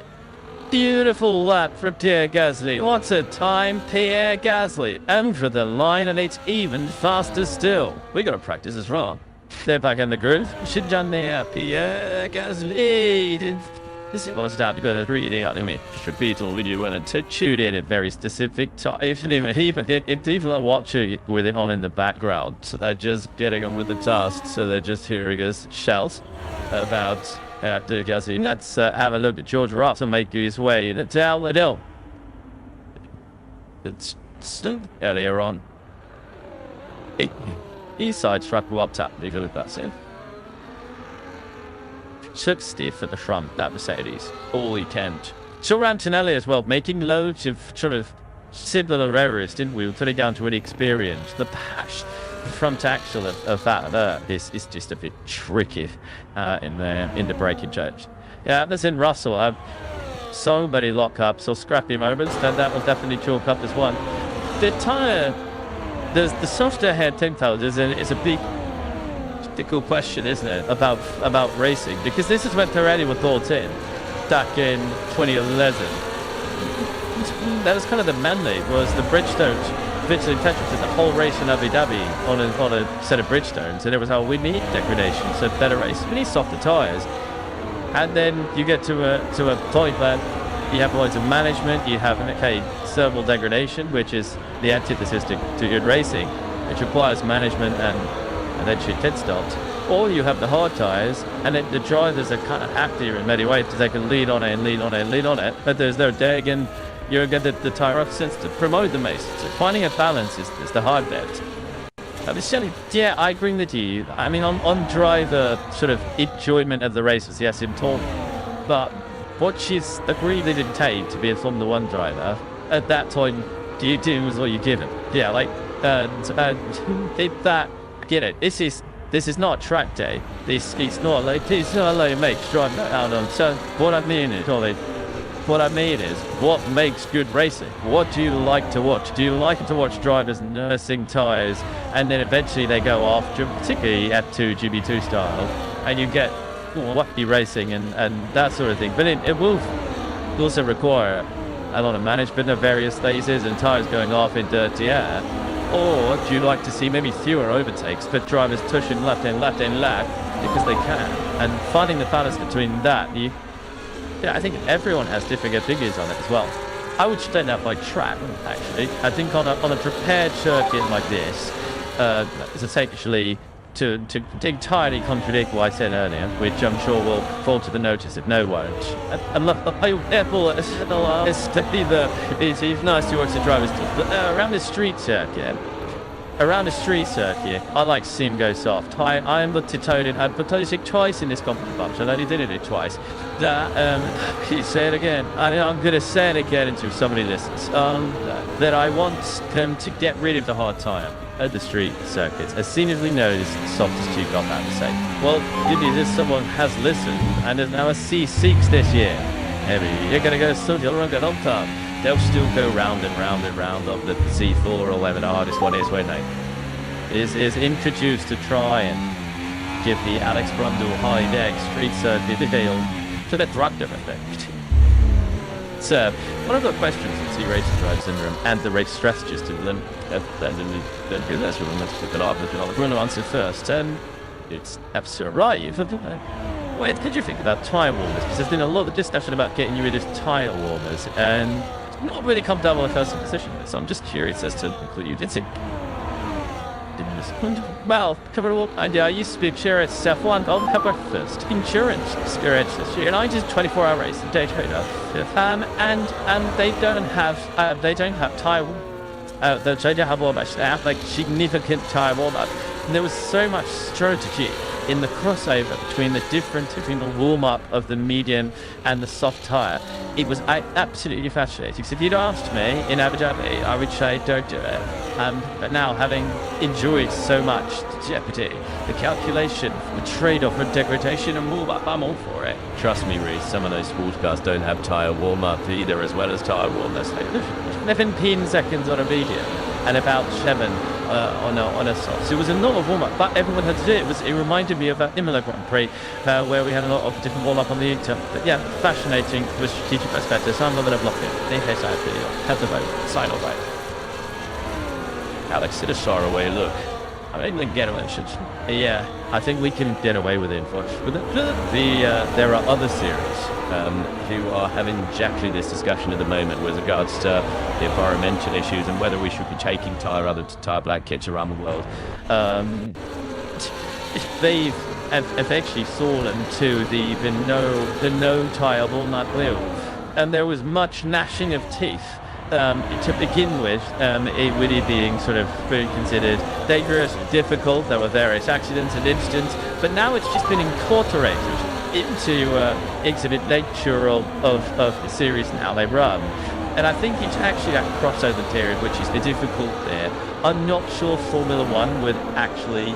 Beautiful lap from Pierre Gasly. What a time, Pierre Gasly. Over the line, and it's even faster still. We got to practice as well. They're back in the groove. Should done there, Pierre Gasly. This was down to go to reading out of me. Repeat all video when to tune in at very specific times. If people are watching with it on in the background, so they're just getting on with the task, so they're just hearing us shout about Gasly. Let's have a look at George Russell making his way down the hill. It's still earlier on. He sideswiped up top because that's it. Took stiff at the front, that Mercedes, all weekend. Saw Antonelli as well, making loads of sort of similar errors, didn't we? Putting down to inexperience. The front axle of that is just a bit tricky in the braking change. Yeah, that's in Russell. so many lockups or scrappy moments, then that will definitely chalk up as one. The tyre, the softer head tactile is a big difficult question, isn't it, about racing? Because this is when Pirelli were brought in back in 2011. That was kind of the mandate, was the Bridgestones. Vince Patrick did the whole race in Abu Dhabi on a set of Bridgestones, and it was how we need degradation, so better race. We need softer tyres. And then you get to a point where you have loads of management, you have thermal degradation, which is the antithesis to good racing, which requires management and then shit pit stops. Or you have the hard tyres, and then the drivers are kind of happier in many ways because they can lead on it and lead on it and lead on it, but there's no deg, and you get the tyre options to promote the most. So finding a balance is the hard bit. Yeah, I agree with you. I mean, on driver sort of enjoyment of the races, yes, important. But what she's agreed they didn't take to be a Formula 1 driver, at that time, you do was what you give him. Yeah, like, get it. This is not track day. It's not like makes driving out on. So what I mean is, what makes good racing? What do you like to watch? Do you like to watch drivers nursing tyres, and then eventually they go off, particularly F2, GB2 style, and you get wacky racing and that sort of thing. But it will also require a lot of management of various phases and tyres going off in dirty air. Or do you like to see maybe fewer overtakes, but drivers pushing left and left and left because they can? And finding the balance between that, I think everyone has different opinions on it as well. I would state that by track, actually. I think on a prepared circuit like this, it's essentially to entirely contradict what I said earlier, which I'm sure will fall to the notice if no one. Therefore, it's nice to watch the drivers, but around the street circuit, I like to see him go soft. I'm looked at Tony, I've proposed it twice in this competition. I only did it twice. Say it again. I'm going to say it again until somebody listens. That I want them to get rid of the hard tyre at the street circuits, as soon as we know this is the softest tube got that to say. Well, good news is someone has listened, and there's now a C6 this year. Maybe you're going to go so you'll run it on top. They'll still go round and round and round of the C4 or whatever the hardest one is, won't they? Is introduced to try and give the Alex Brundle high deck street circuit the deal to the Drugger effect. So, one of the questions in C Racing Drive Syndrome and the race strategist in them, let's pick it up if you're going to answer first. It's absolutely right. What did you think about tyre warmers? Because there's been a lot of discussion about getting rid of tyre warmers, and not really come down on the first position. So I'm just curious as to include you. Well, cover all idea. I used to be a chair at F1. I'll have my first insurance experience this year, and I did 24-hour race in Daytona. And they don't have tyre warm. They don't have warm up. They have like significant tyre warm up. And there was so much strategy in the crossover between the warm-up of the medium and the soft tyre. It was absolutely fascinating. So if you'd asked me in Abu Dhabi, I would say don't do it. But now, having enjoyed so much jeopardy, the calculation, the trade-off of degradation and warm-up, I'm all for it. Trust me, Reece, some of those sports cars don't have tyre warm-up either, as well as tyre warmers. 11 seconds on a medium and about 7 on a soft. So it was a lot of warm-up, but everyone had to do it. It reminded me of that Imola Grand Prix, where we had a lot of different warm-up on the Inter. But yeah, fascinating with strategic perspective. So I'm not going to block it. Have the vote. Sign or vote. Alex, it a sorrow look. I mean, get away. Yeah, I think we can get away with it, unfortunately. There are other series who are having exactly this discussion at the moment with regards to the environmental issues and whether we should be taking tyre black kits around the world. They've actually fallen to the no tyre walnut wheel, and there was much gnashing of teeth. To begin with, it being sort of very considered dangerous and difficult. There were various accidents and incidents, but now it's just been incorporated into the nature of the series and how they run. And I think it's actually that crossover period which is the difficult there. I'm not sure Formula 1 would actually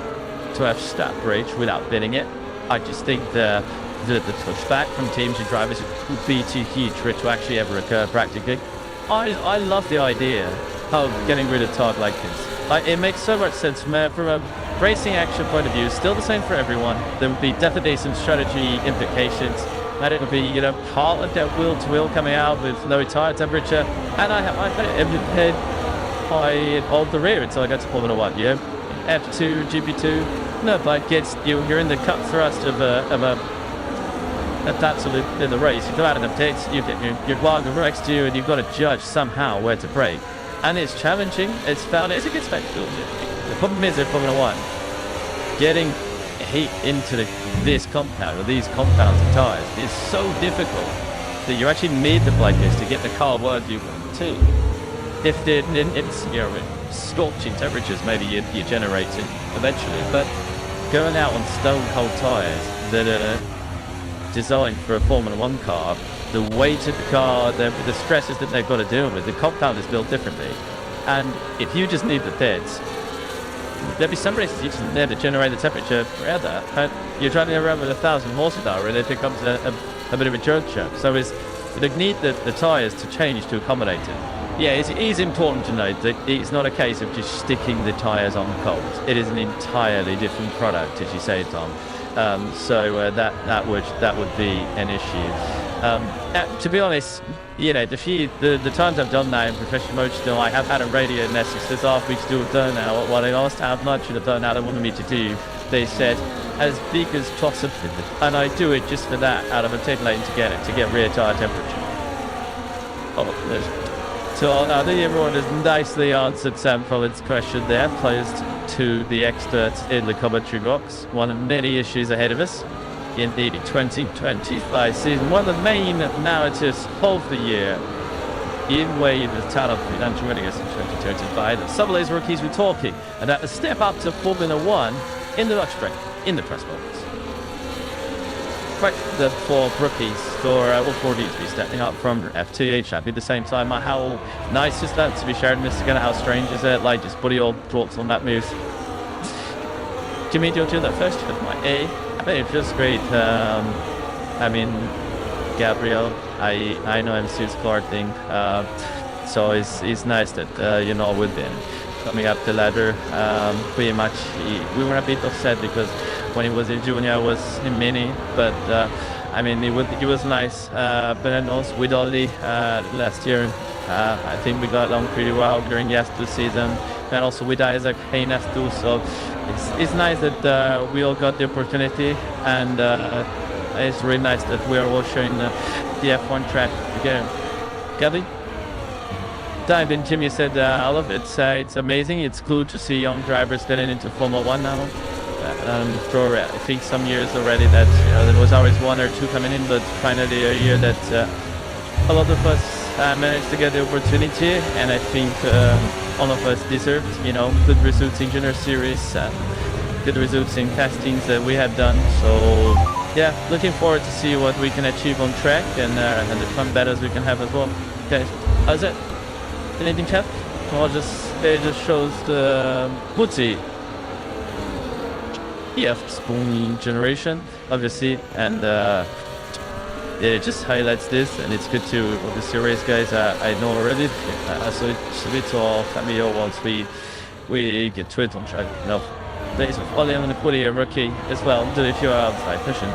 to have stat bridge without bidding it. I just think the the pushback from teams and drivers would be too huge for it to actually ever occur practically. I love the idea of getting rid of tog like this. Like, it makes so much sense from a racing action point of view. It's still the same for everyone. There would be definitely some strategy implications. That it would be, part of that wheel to wheel coming out with low tire temperature. And I every head I hold the rear until I get to Formula 1. F2, GP2. No, but you're in the cut thrust of that's in the race. You come out of the pits, you get your wagon next to you, and you've got to judge somehow where to brake. And it's challenging. It's fun. It's a good spectacle. The problem is in Formula 1, getting heat into this compound or these compounds of tires is so difficult that you actually need the like this to get the car where you want to. If it's scorching temperatures, maybe you generate it eventually. But going out on stone cold tires that are designed for a Formula 1 car, the weight of the car, the stresses that they've got to deal with, the compound is built differently. And if you just need the beds, there'll be some races you just need to generate the temperature around that. And you're driving around with 1,000 horsepower and it becomes a bit of a joke show. So they need the tyres to change to accommodate it. Yeah, it is important to note that it's not a case of just sticking the tyres on cold. It is an entirely different product, as you say, Tom. So that would be an issue. To be honest, the times I've done that in professional motorsport, I have had a radio in Essex that's asked me to do a burnout. While they asked how much of the burnout they wanted me to do, they said as big as possible, and I do it just for that, out of a 10 lane to get rear tyre temperature. So I think everyone has nicely answered Sam Follett's question there, posed to the experts in the commentary box. One of many issues ahead of us in the 2025 season. One of the main narratives of the year in wave of talent and joining us in 2025. Some of these rookies we're talking, and that a step up to Formula 1 in the Dutch break, in the press box. Right, the four rookies for all four of you to be stepping up from F2 at the same time. How nice is that to be sharing this together? How strange is it? Like, just buddy, your thoughts on that move? Jimmy, do you want to do that first? I think it feels great. Gabriel, I know him since karting, so it's nice that with him coming up the ladder. Pretty much, we were a bit upset because when he was in junior, I was in mini, but it was nice. But then also with Ollie last year, I think we got along pretty well during the S2 season, and also with Isaac in S2. So it's nice that we all got the opportunity, and it's really nice that we are all sharing the F1 track together. Gabby? Dive in, Jimmy said, I love it. It's amazing. It's cool to see young drivers getting into Formula 1 now. For I think some years already that there was always one or two coming in, but finally a year that a lot of us managed to get the opportunity, and I think all of us deserved, good results in Junior Series, good results in testings that we have done. So yeah, looking forward to see what we can achieve on track and the fun battles we can have as well. Okay, how's it? Anything, chat? Or it just shows the Bootsy. Spoon generation, obviously, and it just highlights this, and it's good to with the series guys. I know already, so it's a bit of Camille once we get to it on track. Days of Ollie and Putty a rookie as well. Do if you're outside pushing.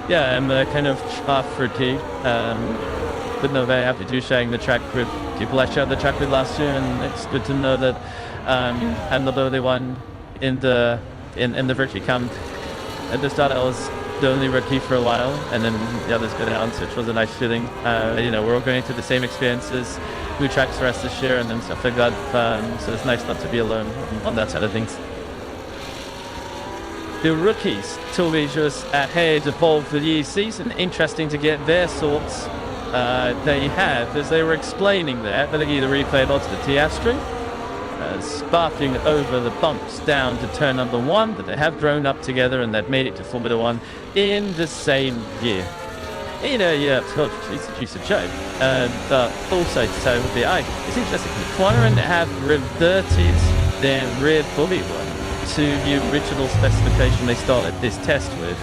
Yeah, I'm kind of half rookie, but no, very happy to sharing the track with people I shared the track with last year, and it's good to know that I'm not the only one in the Richigamme. At the start I was the only rookie for a while, and then the others got announced, which was a nice feeling. We're all going through the same experiences, new tracks for us this year and then stuff like that, so it's nice not to be alone on that side of things. The rookies, 2 majors ahead of the season. Interesting to get their thoughts. They have, as they were explaining there, but the replay lots of the T-Astro. Sparking over the bumps down to turn number 1, that they have grown up together and they've made it to Formula 1 in the same year. It's a joke. Also, so it's interesting. McLaren have reverted their rear bodywork to the original specification they started this test with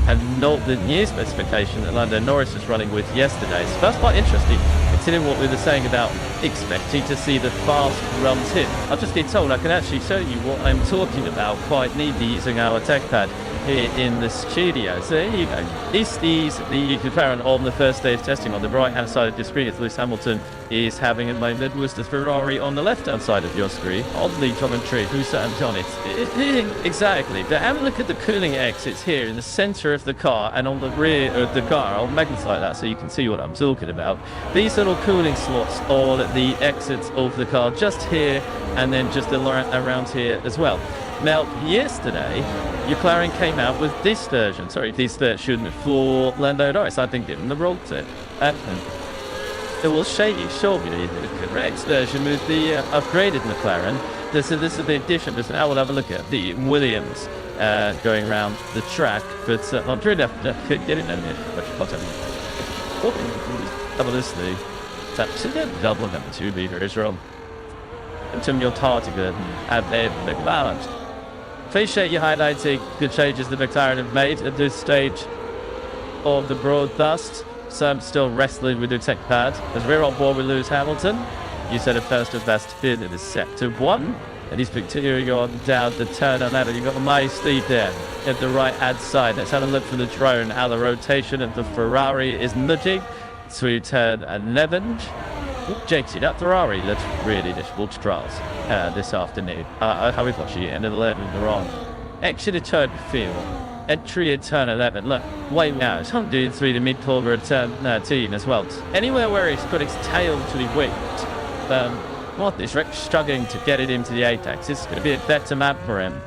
and not the new specification that Lando Norris was running with yesterday. So that's quite interesting, considering what we were saying about expecting to see the fast runs hit. I've just been told I can actually show you what I'm talking about quite neatly using our tech pad here in the studio. So there you go. This is the McLaren on the first day of testing. On the right hand side of your screen is Lewis Hamilton is having at the moment was the Ferrari on the left hand side of your screen. Oddly commentary, who's on it? Exactly. But have a look at the cooling exits here in the center of the car and on the rear of the car. I'll magnify that so you can see what I'm talking about. These little cooling slots are the exits of the car just here and then just around here as well. Now, yesterday, McLaren came out with this version. Sorry, this version for Lando Norris. I think given the roll tip. It will show you shortly the correct version with the upgraded McLaren. This is the addition. I will have a look at the Williams going around the track, but I'm trying to get it in there. Double this thing. Double number 2 meter is wrong. Tim, your target and they're balanced. Appreciate you highlighting the changes that McLaren have made at this stage of the broadcast. So I'm still wrestling with the tech pad as we're on board with Lewis Hamilton. You said a first and best fit in the sector 1, and he's continuing on down the turn on that. You've got a nice lead there at the right hand side. Let's have a look from the drone how the rotation of the Ferrari is nudging through turn 11. Jakesy, that Ferrari looks really difficult to trials this afternoon. How we've got you into the 11 in the wrong. Exit of turn field. Entry at turn 11. Look, way now. It's not doing through the mid corner at turn 13 as well. Anywhere where he's got his tail to the wind. What this Rick struggling to get it into the apex. It's going to be a better map for him.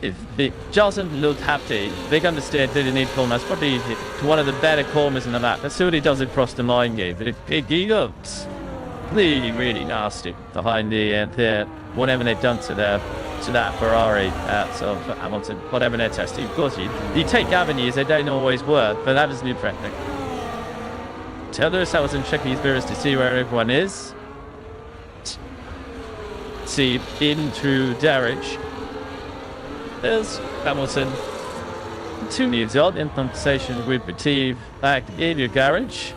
If it doesn't look happy, big understand that he need corners. Probably one of the better corners in the map. Let's see what he does across the line game. But he looks really, really nasty behind the end there. Whatever they've done to that Ferrari, so Hamilton, whatever they're testing. Of course, you take avenues, they don't always work, but that is new practice. Tell Lewis Hamilton checking his mirrors to see where everyone is. See in through Darridge. There's Hamilton. 2 minutes on in conversation with Mative back in your garage.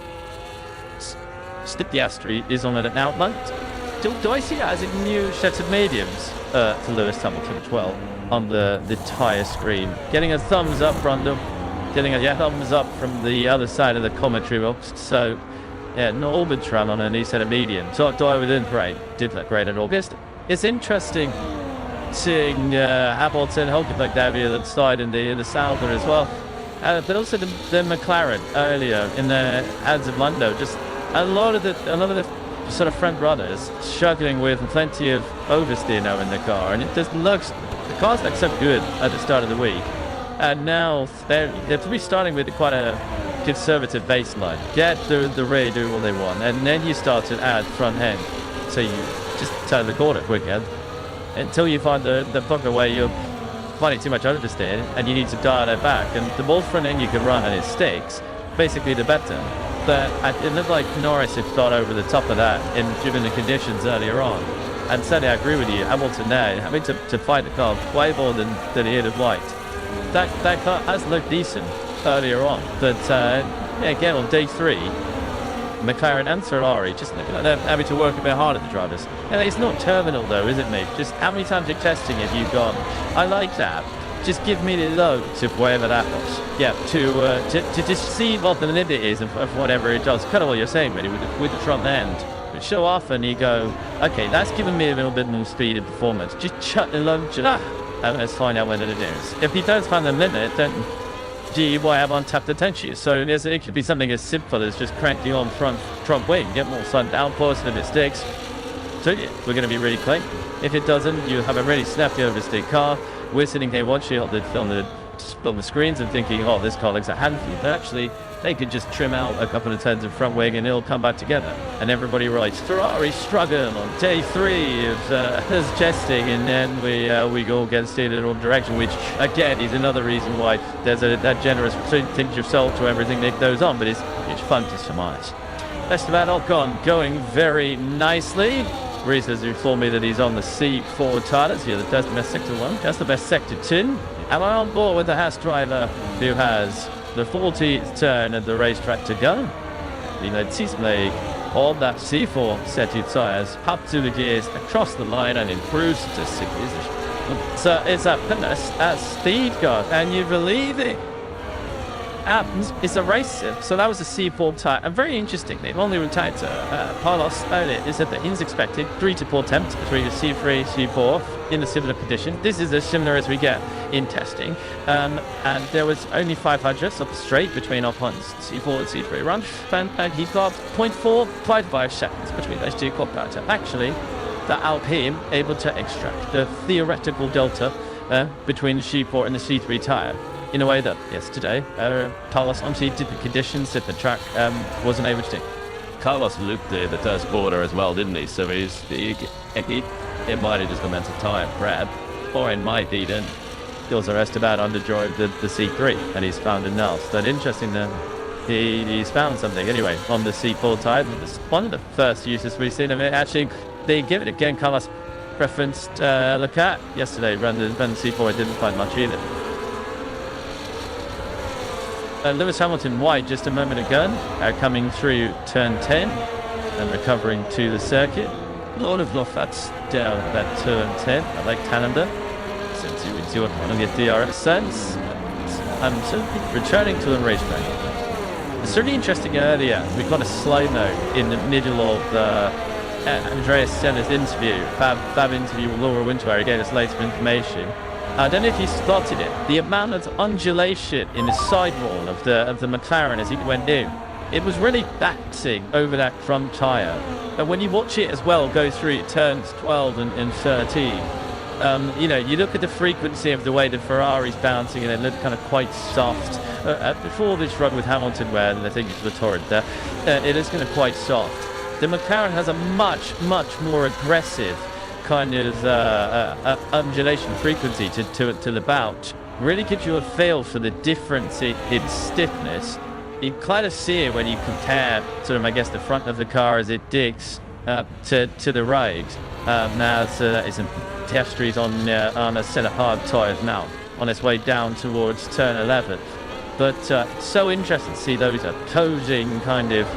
Piastri is on an outlet. Do I see that as a new set of mediums to Lewis Hamilton as well on the tyre screen? Getting a thumbs up from them, getting a thumbs up from the other side of the commentary box. So, yeah, Norman's on a new set of mediums. So I within great, did look great in August. It's interesting seeing Hamilton, Hulkenberg down the other side in the Sauber as well. But also the McLaren earlier in the hands of Lando. Just a lot of the sort of front runners struggling with plenty of oversteer now in the car, and it just looks, the cars look so good at the start of the week, and now they're probably starting with quite a conservative baseline. Get the rear, do what they want, and then you start to add front end, so you just turn the corner quicker until you find the bunker where you're finding too much oversteer and you need to dial it back, and the more front end you can run and it sticks, basically the better. But it looked like Norris had got over the top of that given the conditions earlier on. And certainly I agree with you, Hamilton there, having to fight the car way more than he would have liked. That car has looked decent earlier on, but again on day 3, McLaren and Ferrari just looking like they're having to work a bit harder, the drivers. And it's not terminal though, is it, mate? Just how many times you're testing have you gone, I like that. Just give me the loads of whatever that was. Yeah, to just see what the limit is of whatever it does. Kind of what you're saying, really, with the front end. But so often you go, okay, that's giving me a little bit more speed and performance. Just shut the load, and let's find out whether it is. If you don't find the limit, then you might have untapped attention. So it could be something as simple as just cranking on front wing, get more sun downforce, and if it sticks, so yeah, we're going to be really clean. If it doesn't, you have a really snappy oversteer car. We're sitting here watching on the screens and thinking, oh, this car looks a handful. But actually, they could just trim out a couple of turns of front wing and it'll come back together. And everybody writes, Ferrari struggle on day 3 of testing, and then we go against it in the wrong direction, which, again, is another reason why there's that generous tinge of salt to everything that goes on. But it's fun to surmise. Esteban Ocon going very nicely. Reese has informed me that he's on the C4 tires. Yeah, that's the best sector 1. That's the best sector 2. Am I on board with the Haas driver who has the 40th turn of the racetrack to go? He led Leg on that C4 set of tyres, up to the gears, across the line, and improves to 6th position. So it's a finish at Stuttgart, and you believe it. And it's a race sim, so that was a C4 tyre. And very interesting, they've only retired to Carlos earlier. They said that he's expected 3 to 4 attempts between the C3, C4 in a similar condition. This is as similar as we get in testing. And there was only 500 up straight between our points, C4 and C3 run. And he got 0.455 seconds between those two quad Actually, the Alpine able to extract the theoretical delta between the C4 and the C3 tyre. In a way that yesterday, Carlos obviously did the conditions that the track wasn't able to do. Carlos looped the first quarter as well, didn't he? So it might have just come into time grab, or it might be then. Also Esteban underdrove the C3, and he's found it now. So interesting that he's found something anyway on the C4 tyre. It's one of the first uses we've seen of it. Actually, they give it again. Carlos referenced Leclerc yesterday, ran the C4. It didn't find much either. Lewis Hamilton wide just a moment ago, coming through turn 10 and recovering to the circuit. A lot of Loffats down that turn 10. I like Canada. Since you would do a DRS sense. Hamilton returning to the racetrack. It's really interesting earlier. We got a slide note in the middle of Andreas Senna's interview. Fab interview with Laura Winter. He gave us later information. I don't know if you spotted it. The amount of undulation in the sidewall of the McLaren as he went in, it was really bouncing over that front tyre. And when you watch it as well go through turns 12 and 13, you look at the frequency of the way the Ferrari's bouncing, and it looked kind of quite soft. Before this run with Hamilton, where I think it's the torrent there, it is kind of quite soft. The McLaren has a much more aggressive kind of undulation frequency to the bout. Really gives you a feel for the difference in stiffness. You kind of see it when you compare sort of, I guess, the front of the car as it digs to the right. Now it's a Piastri's on a set of hard tyres now, on its way down towards turn 11. But so interesting to see those opposing kind of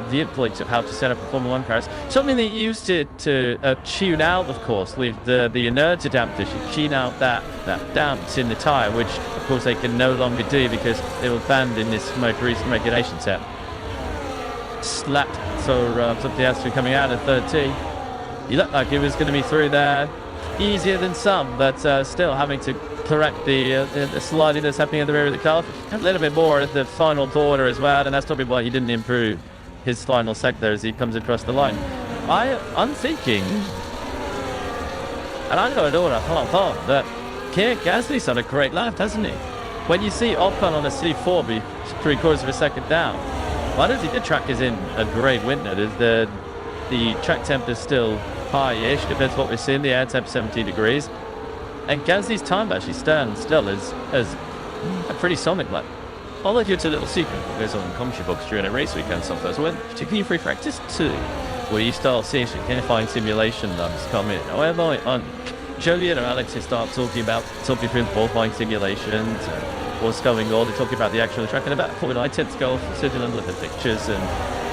viewpoints of how to set up a Formula 1 car. Something they used to tune out, of course, with the inertia dampers. You tune out that damps in the tyre, which of course they can no longer do because they were banned in this most recent regulation set. Slapped so Piastri coming out at 13. He looked like he was going to be through there easier than some, but still having to correct the sliding that's happening at the rear of the car. A little bit more at the final quarter as well, and that's probably why he didn't improve his final sector as he comes across the line. I'm thinking, and I don't know what I thought, that Pierre Gasly's had a great lap, hasn't he? When you see Ocon on a C4 be 3/4 of a second down, I don't think the track is in a great winter. The track temp is still high-ish, depends what we're seeing. The air temp 17 degrees. And Gasly's time actually stands still as a pretty solid lap. I'll give you a little secret that goes on in commentary box during a race weekend sometimes, particularly free practice 2, where you start seeing some qualifying simulation laps come in. However, on Jolien and Alex, they start talking through the qualifying simulations and what's going on. They're talking about the actual track, and about what I tend to go off, sit and look at the pictures and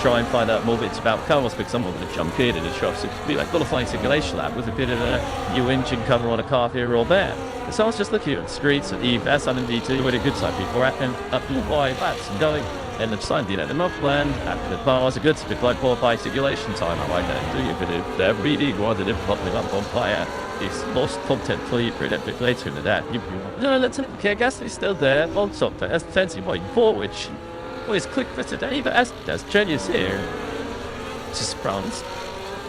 try and find out more bits about cars, because I'm not going to jump in and show. So it could be like qualifying simulation lab with a bit of a new engine cover on a car here or there. So I was just looking at streets at EVS and V2 with a good side people and up wide laps and going. And the sign, the Mopland, after the bar was a good bit like qualifying simulation time. I like that. Do you bit of the really wanted it popping up on fire. It's lost content for you a bit later in the day. No, let's okay, I guess it's still there. On top, that's fancy point forward. Always click for today, but as Jenny's here, just France.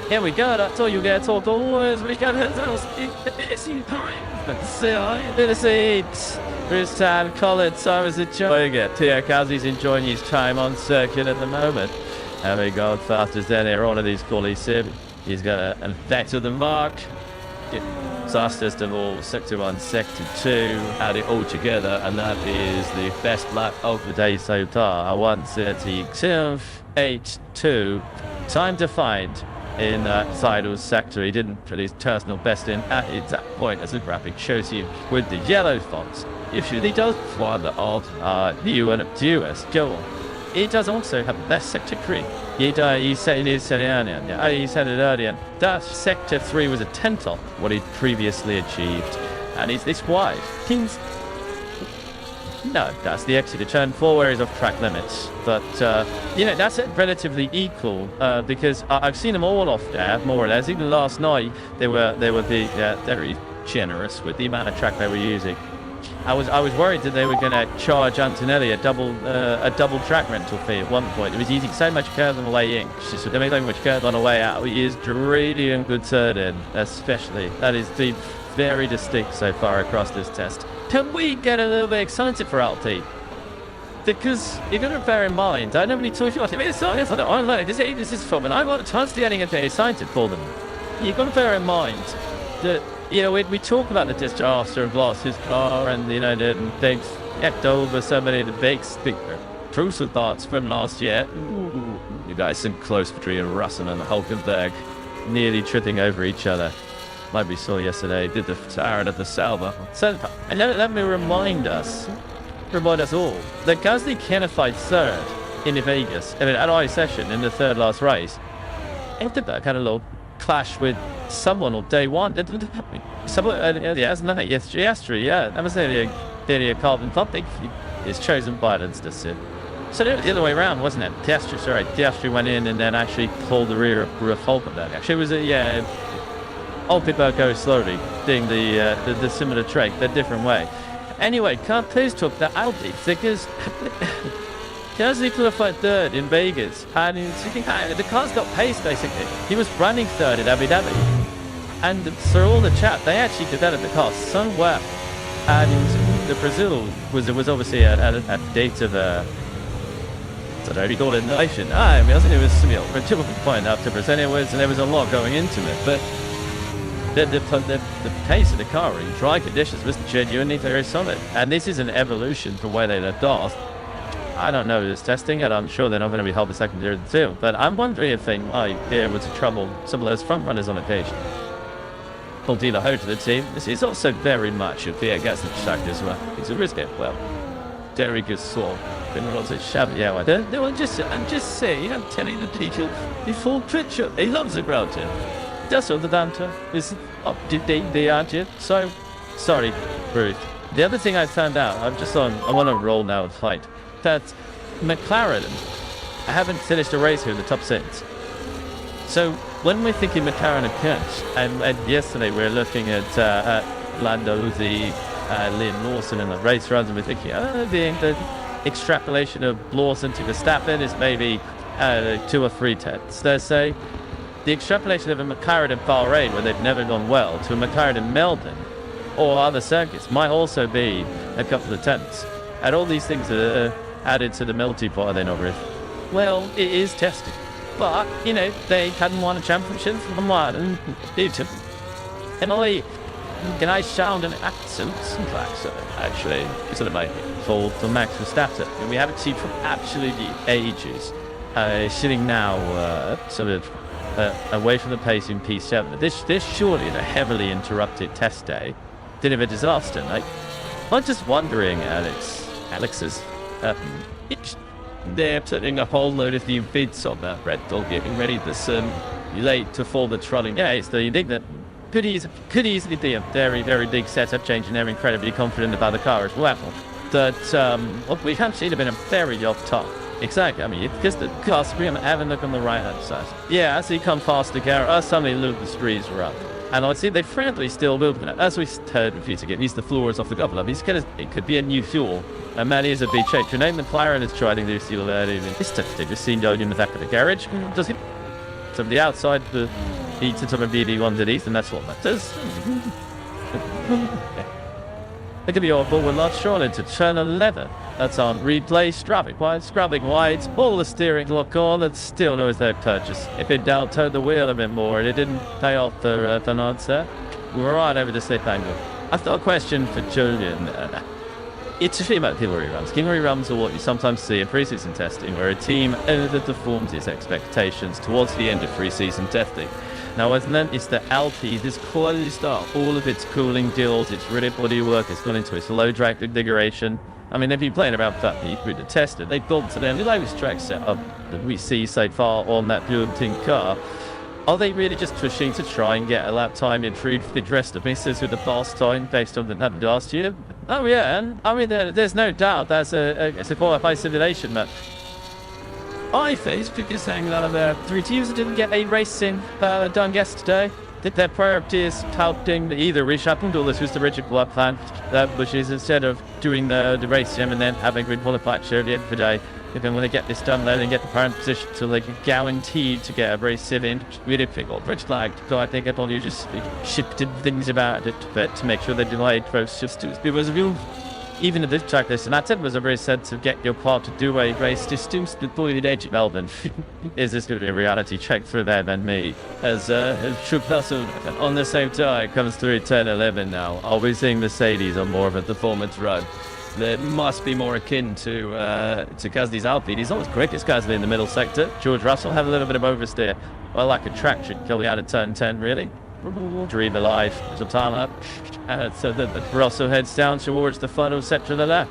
Here we go, that's all you get told always. We got it's you in the seats. First time Collins, I was enjoying it. Pierre Gasly's enjoying his time on circuit at the moment. Having gone fastest than here on these quali sim. He's got a better than mark. Fastest of all, sector 1, sector 2, add it all together, and that is the best lap of the day so far. 1:32.82. Time to find in Seidel's sector. He didn't put his personal best in at that point, as the graphic shows you with the yellow fonts. Usually does fly the odd new and obtuse goal. He does also have less sector 3. He said it earlier. That sector 3 was a tenth of what he'd previously achieved. And he's this wide. No, that's the exit to turn 4 where he's off track limits. But, that's relatively equal because I've seen them all off there, more or less. Even last night, they were very generous with the amount of track they were using. I was worried that they were going to charge Antonelli a double track rental fee at one point. It was using so much curve on the way in, so they made so much curve on the way out. He is really a good turn in, especially. That is very distinct so far across this test. Can we get a little bit excited for LT? Because you've got to bear in mind, I normally talk about it. This is fun, and I want constantly getting excited for them. You've got to bear in mind that, we talk about the disaster of lost his car and, the things kept over so many of the big crucial thoughts from last year. Ooh, you guys seem close between Russell and Hulkenberg, nearly tripping over each other. Like we saw yesterday, did the turn at the Salva. So, and let me remind us all that Gasly qualified third in Vegas in an alloy session in the third last race. Hulkenberg had a little clash with someone on day one. Someone, that was nearly a carbon topic. His chosen violence to sit. So the other way around, wasn't it? Piastri went in and then actually pulled the rear of Hulkenberg. Actually, it was Hulkenberg goes slowly, doing the similar trait, the different way. Anyway, can't please talk about Audi because Gasly qualified third in Vegas, and the car's got pace basically. He was running third in Abu Dhabi, and through all the chat, they actually developed the car so well. And the Brazil was obviously a date of he called it nation. I think it was a typical point after Brazil and there was a lot going into it, but the pace of the car in dry conditions was genuinely very solid. And this is an evolution from where they left off. I don't know this testing, and I'm sure they're not going to be held the second year of the field, but I'm wondering if they might be able to trouble some of those front runners on occasion. Full dealer ho to the team. This is also very much a Pierre Gasly track as well. He's a risk it well. Very good sort. I'm just saying, I'm telling the people the full picture. He loves the ground here. That's all the banter is they aren't you? So sorry, Bruce. The other thing I found out, I'm on a roll now with fight, that McLaren haven't finished a race here in the top 6. So when we're thinking McLaren and Kurt, and yesterday we were looking at Lando Uzi, Liam Lawson in the race runs, and we're thinking, being the extrapolation of Lawson to Verstappen is maybe 2 or 3 tenths. Let's say the extrapolation of a McLaren in Bahrain, where they've never gone well, to a McLaren in Melbourne or other circuits might also be a couple of tenths. And all these things are added to the multi-pot, are they not, Ruth? Well, it is testing. But, they hadn't won a championship from what? And can I sound an accent? Actually, sort of my fault for Max Verstappen. And we haven't seen from absolutely ages. Sitting now sort of away from the pace in P7. This surely is a heavily interrupted test day. Bit of a disaster, like. I'm just wondering, Alex's, they're putting a whole load of new bids on that Red Bull, getting ready this late to fall the trolling. Yeah, it's the indignant. Could easily be a very, very big setup change, and they're incredibly confident about the car as well. But what we have seen have been a very off top. Exactly. I mean, because the cars, we have a look on the right hand side. Yeah, as he come past the car, suddenly look the streets were up. And I'd say they friendly still moving it. As we heard repeating it, at least the floors off the couple of. It could be a new fuel. And Maddie is a big change. Your name McLaren is trying to steal that even. This time they've just seen down in the back of the garage. Does it? From the outside, the heat and some of BD underneath, and that's what matters. It could be all but with large Charlotte to turn 11. That's on replay, scrubbing wide, all the steering lock on, and still knows their purchase. If it doubt, turn the wheel a bit more, and it didn't pay off the answer. We were right over to say thank you. I've got a question for Julian. It's a thing about giveaway runs. Giveaway runs are what you sometimes see in pre-season testing, where a team overperforms its expectations towards the end of pre-season testing. Now, as then it's the LP, this quality stuff, all of its cooling deals, its really bodywork, it's gone into its low drag configuration. I mean, they've been playing about that through the test it. They built to them the lowest track setup that we see so far on that built-in car. Are they really just pushing to try and get a lap time improved the rest of misses with the fast time based on the happened last year? Oh yeah, and I mean there's no doubt that's it's a qualified simulation match. I faced people saying that of the 3 teams that didn't get a racing done yesterday. Did their priorities touting either Richigamme or this was the Richigamme plan, which is instead of doing the race sim and then having been qualified at the end of the day, if they want to get this done then and get the current position so they can guarantee to get a race sim in, really difficult. Red flag, so I think I probably just shifted things about it, but to make sure they delayed both shifts to because if you even if this track list, and that's it was a very sense of get your car to do a race distance before you edge Melbourne. Is this going to be a reality check for them and me? As True Plus on the same time comes through 10-11 now. Are we seeing Mercedes on more of a performance run? That must be more akin to Gasly's Alpine. He's always quick. It's Gasly in the middle sector. George Russell have a little bit of oversteer. Well, like a traction kill you out of turn 10, really. Dream alive. Sultana. So that Russell heads down towards the final sector of the lap.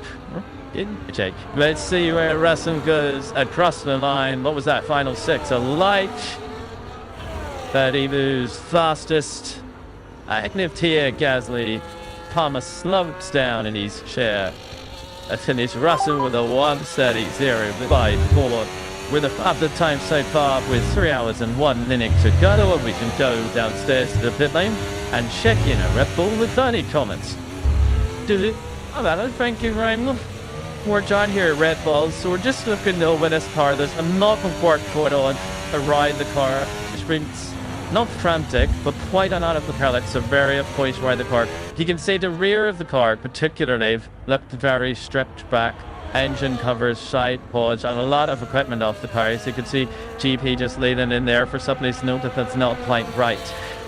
Let's see where Russell goes across the line. What was that final 6? A light. That he moves fastest. Active here, Gasly. Palmer slumps down in his chair. I finish Russell with a 1:30.05 forward. With the time so far with 3 hours and 1 minute to go, and we can go downstairs to the pit lane and check in a Red Bull with any comments. Thank you very much. We're John here at Red Bull, so we're just looking over this car. There's a lot of work going on to ride the car, which brings not frantic, but quite a lot of the car. That's a very point where the car. You can see the rear of the car, particularly, looked very stripped back. Engine covers, side pods, and a lot of equipment off the car. As you can see, GP just leaning in there for somebody to note that that's not quite right.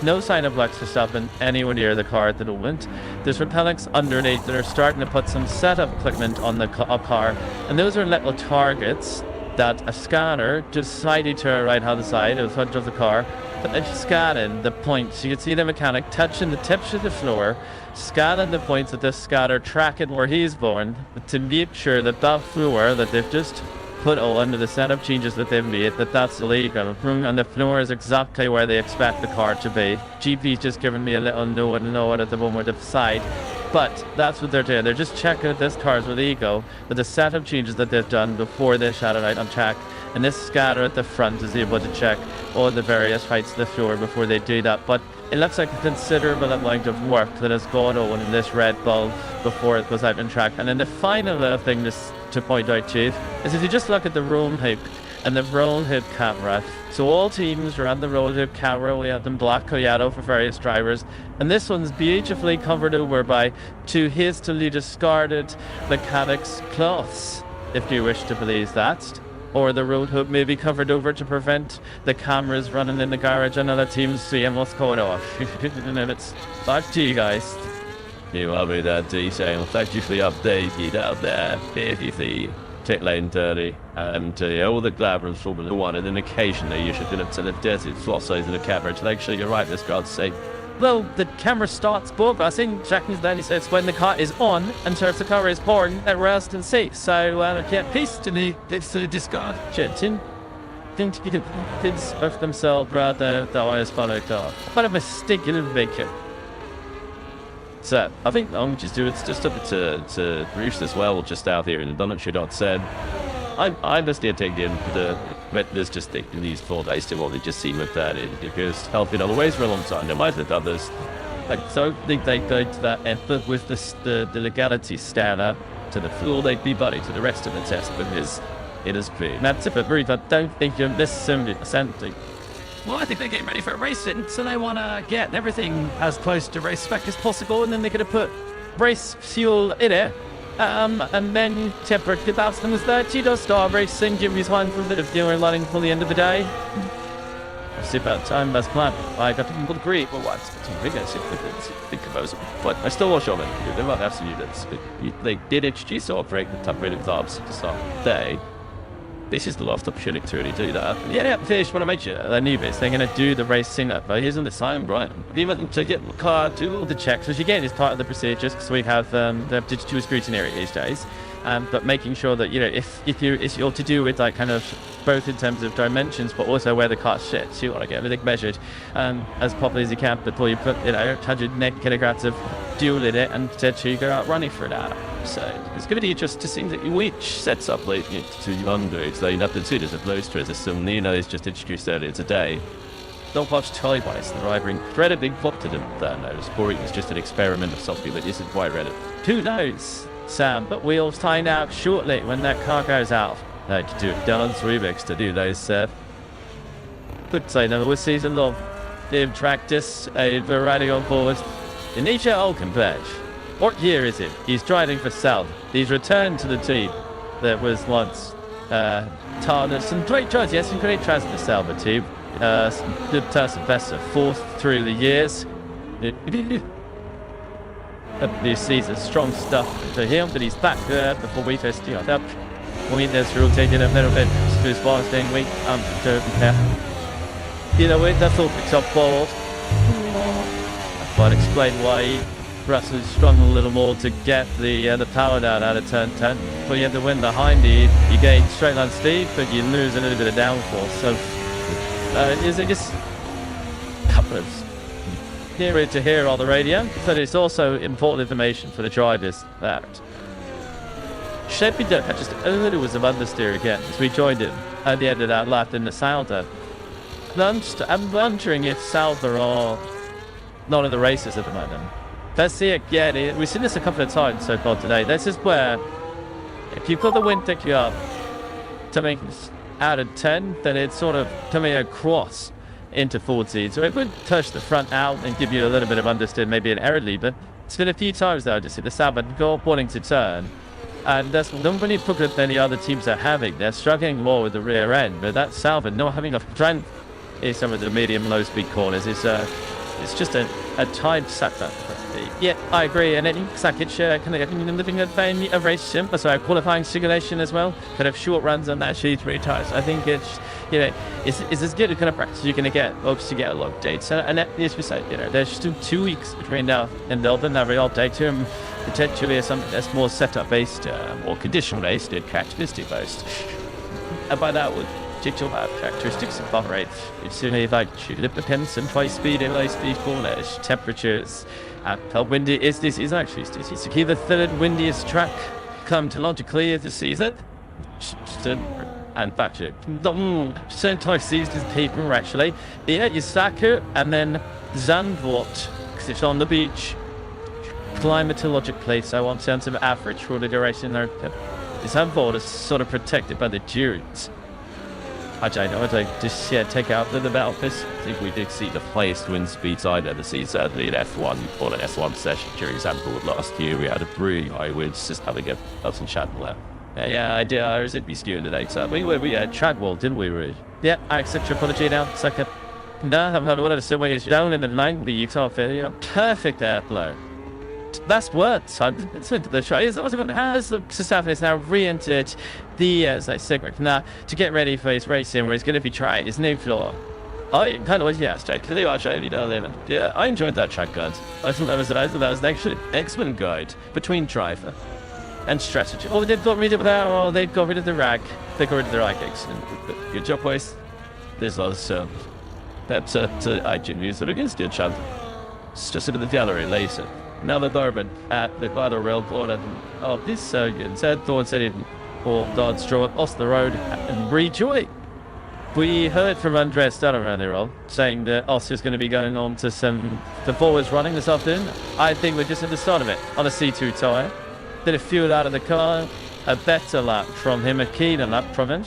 No sign of Max Verstappen anywhere near the car at the moment. There's repellents underneath that are starting to put some setup equipment on the car, and those are little targets that a scanner decided to right hand side in front of the car. But if scanning the points, you can see the mechanic touching the tips of the floor, scanning the points of this scanner, tracking where he's born, to make sure that that floor that they've just put on the setup changes that they've made, that's illegal. And the floor is exactly where they expect the car to be. GP's just giving me a little no at the moment of the side. But that's what they're doing. They're just checking that this car is illegal, but the setup changes that they've done before they shut it out on track. And this scanner at the front is able to check all the various heights of the floor before they do that. But it looks like a considerable amount of work that has gone on in this Red Bull before it goes out on track. And then the final little thing to point out to you is if you just look at the roll hook and the roll hook camera. So all teams ran the roll hook camera. We had them black or yellow for various drivers. And this one's beautifully covered over by 2 hastily discarded mechanics cloths, if you wish to believe that. Or the road hook may be covered over to prevent the cameras running in the garage and other teams seeing what's going on. And then it's back to you guys. You have me that detail. Thank you for the update. Get out there. If the take lane 30 and all the glamour Formula 1, and then occasionally you should get to the desert flossers in the camera to make sure you're right, this God's sake. Well, the camera starts broadcasting, checking that it's when the car is on, and so if the car is on, that rest can see. So, peace to the discard. Chin. Think you can of themselves rather than always follow car. What a mistake in making. So, I think I'm just doing it's just up to Bruce as well, just out here in the Donut said. I just did take in there's just taking these 4 days to what they just seem with that because helping other ways for a long time. There might have others. So I think they go to that effort with the legality stand up to the floor. They'd be buddy to the rest of the test because it is clear. That's it, but Bruce, I don't think you're necessarily something. Well, I think they're getting ready for racing, so they want to get everything as close to race spec as possible, and then they're going to put race fuel in it. And then temperate 2030 to start racing. Jimmy's one for a bit of doing running for the end of the day. it's about time as planned. I got to agree, but what's big proposal. But I still watch on it. They're not absolute units. They did introduce or break the top rated arms to start the day. This is the last opportunity to really do that. Yeah, finish what I mentioned. They're newbies. They're going to do the racing up. But isn't the sign right? Even to get the car, do all the checks, which again is part of the procedures because we have the digital scrutiny these days. But making sure that, if you're to do with like kind of both in terms of dimensions, but also where the car sits, you want to get everything measured as properly as you can before you put 100 kilograms of fuel in it and potentially go out running for an hour. So it's going to be interesting to see which sets up like to 200. So you have to see there's a blow-through system. Nino is just introduced earlier today. Don't watch Toy Boys. They're either incredibly confident than those, or it's just an experiment of something that isn't quite ready. Who knows, Sam? But we'll find out shortly when that car goes out. To do Dylan's remix to do those. Could say another season long. In practice, we're riding on board. Anisha Olkenberg. What year is it? He's driving for South. He's returned to the team that was once tarnished. Some great drives, yes, some great drives in the Sauber team. Some good Sylvester, fourth through the years. This season, strong stuff for him, but he's back there before we first do up. Weakness rotating a little bit to his ball staying weak. That's all picks up forward. I might explain why Russell is struggling a little more to get the power down out of turn 10. But you have the wind behind you, you gain straight line speed, but you lose a little bit of downforce. So is it just a couple of nearer to hear on the radio? But it's also important information for the drivers that Shepard had just a little was of understeer again as we joined him at the end of that lap in the Sauber. I'm wondering if Sauber are not in the races at the moment. Let's see it again. We've seen this a couple of times so far today. This is where if you've got the wind pick you up to make out of 10, then it's sort of coming across into 14. So it would touch the front out and give you a little bit of understeer, maybe an error lever. It's been a few times though, just see the Sauber go wanting to turn. And that's not really progress any other teams are having. They're struggling more with the rear end, but that Sauber not having enough strength in some of the medium low speed corners is it's just a time sucker. Yeah, I agree. And then Sakic kind of living a race sim, so qualifying simulation as well. Kind of short runs on that sheet 3 times. I think it's it's as good a kind of practice you're going to get. Obviously, get a lot of dates, and as we say, there's still 2 weeks between now and Melbourne. Every update to them potentially is something that's more setup based, more condition based, and characteristic based. And by that would digital characteristics of Bahrain. It's only like lubricants and high speed and low speed corners, temperatures. How windy is this? Is actually it's the third windiest track come to logically this season. And Patrick, sometimes seasons people actually. Yeah, you Saku and then Zandvoort because it's on the beach. Climatologically, so in terms of average for the duration, Zandvoort is sort of protected by the dunes. I don't know, I'd just take out the about this. I think we did see the highest wind speeds I'd ever seen, certainly in F1 or an F1 session during Zandvoort last year. We had a really high winds, just having a some channel there. Yeah, I did. I was at BSQ today, so we had Tradwell, didn't we, Rude? Yeah, I accept your apology now. Second. No, I've had one of the same ways down in the 90 Utah fair, perfect airflow. Last words. It's into the show. It's also going to has Verstappen has now re-entered the segment now to get ready for his racing where he's going to be trying his new floor. I kind of was straight to the Yeah, I enjoyed that track guide. I thought that was an actually excellent guide between driver and strategy. Oh, they've got rid of that. Oh, they've got rid of the rag. They got rid of the rag. Excellent. Good job, boys. There's lots that's I genuinely sort of against your chance. It's just into the gallery later. Now the Durban at the final railboard of this said Thorne said it for Dodge draw off the road and rejoin. We heard from Andreas Steller earlier on saying that Oscar's going to be going on to the forwards running this afternoon. I think we're just at the start of it on a C2 tyre. Did a fuel out of the car, a better lap from him, a keener lap from him,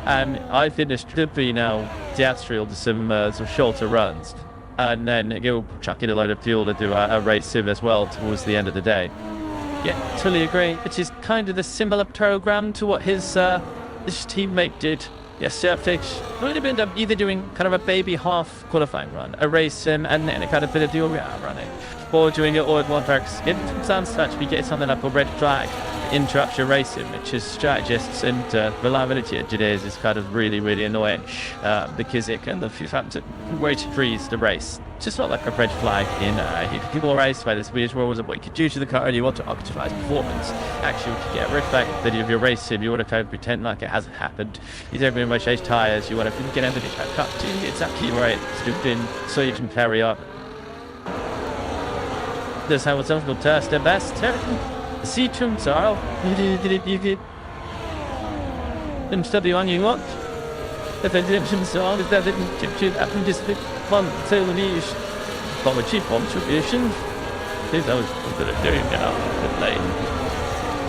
and I think this should be now theatrical to some shorter runs. And then he'll chuck in a load of fuel to do a race sim as well towards the end of the day. Yeah, totally agree. Which is kind of the similar program to what his teammate did Yes, Fitch would have been either doing kind of a baby half qualifying run, a race and then a kind of bit of the all-round running, or doing it all at one parks. It sounds such we get something like a red flag, interrupt your racing, which is strategists and reliability engineers is kind of really, really annoying because it kind of you have to way to freeze the race. It's just not like a red flag in people race by this weird rules of what you could do to the car and you want to optimize performance. Actually, if you get a red flag that if you're racing, you want to kind of pretend like it hasn't happened. You don't really much change tires, you want to get under the cut to exactly right, stupid, so you can carry up. This how it's will test the best. See to sorrow. Didn't stop you on you want. If I didn't song is that didn't happen just fun to the niche. From a cheap contribution. This I was good at doing the lane.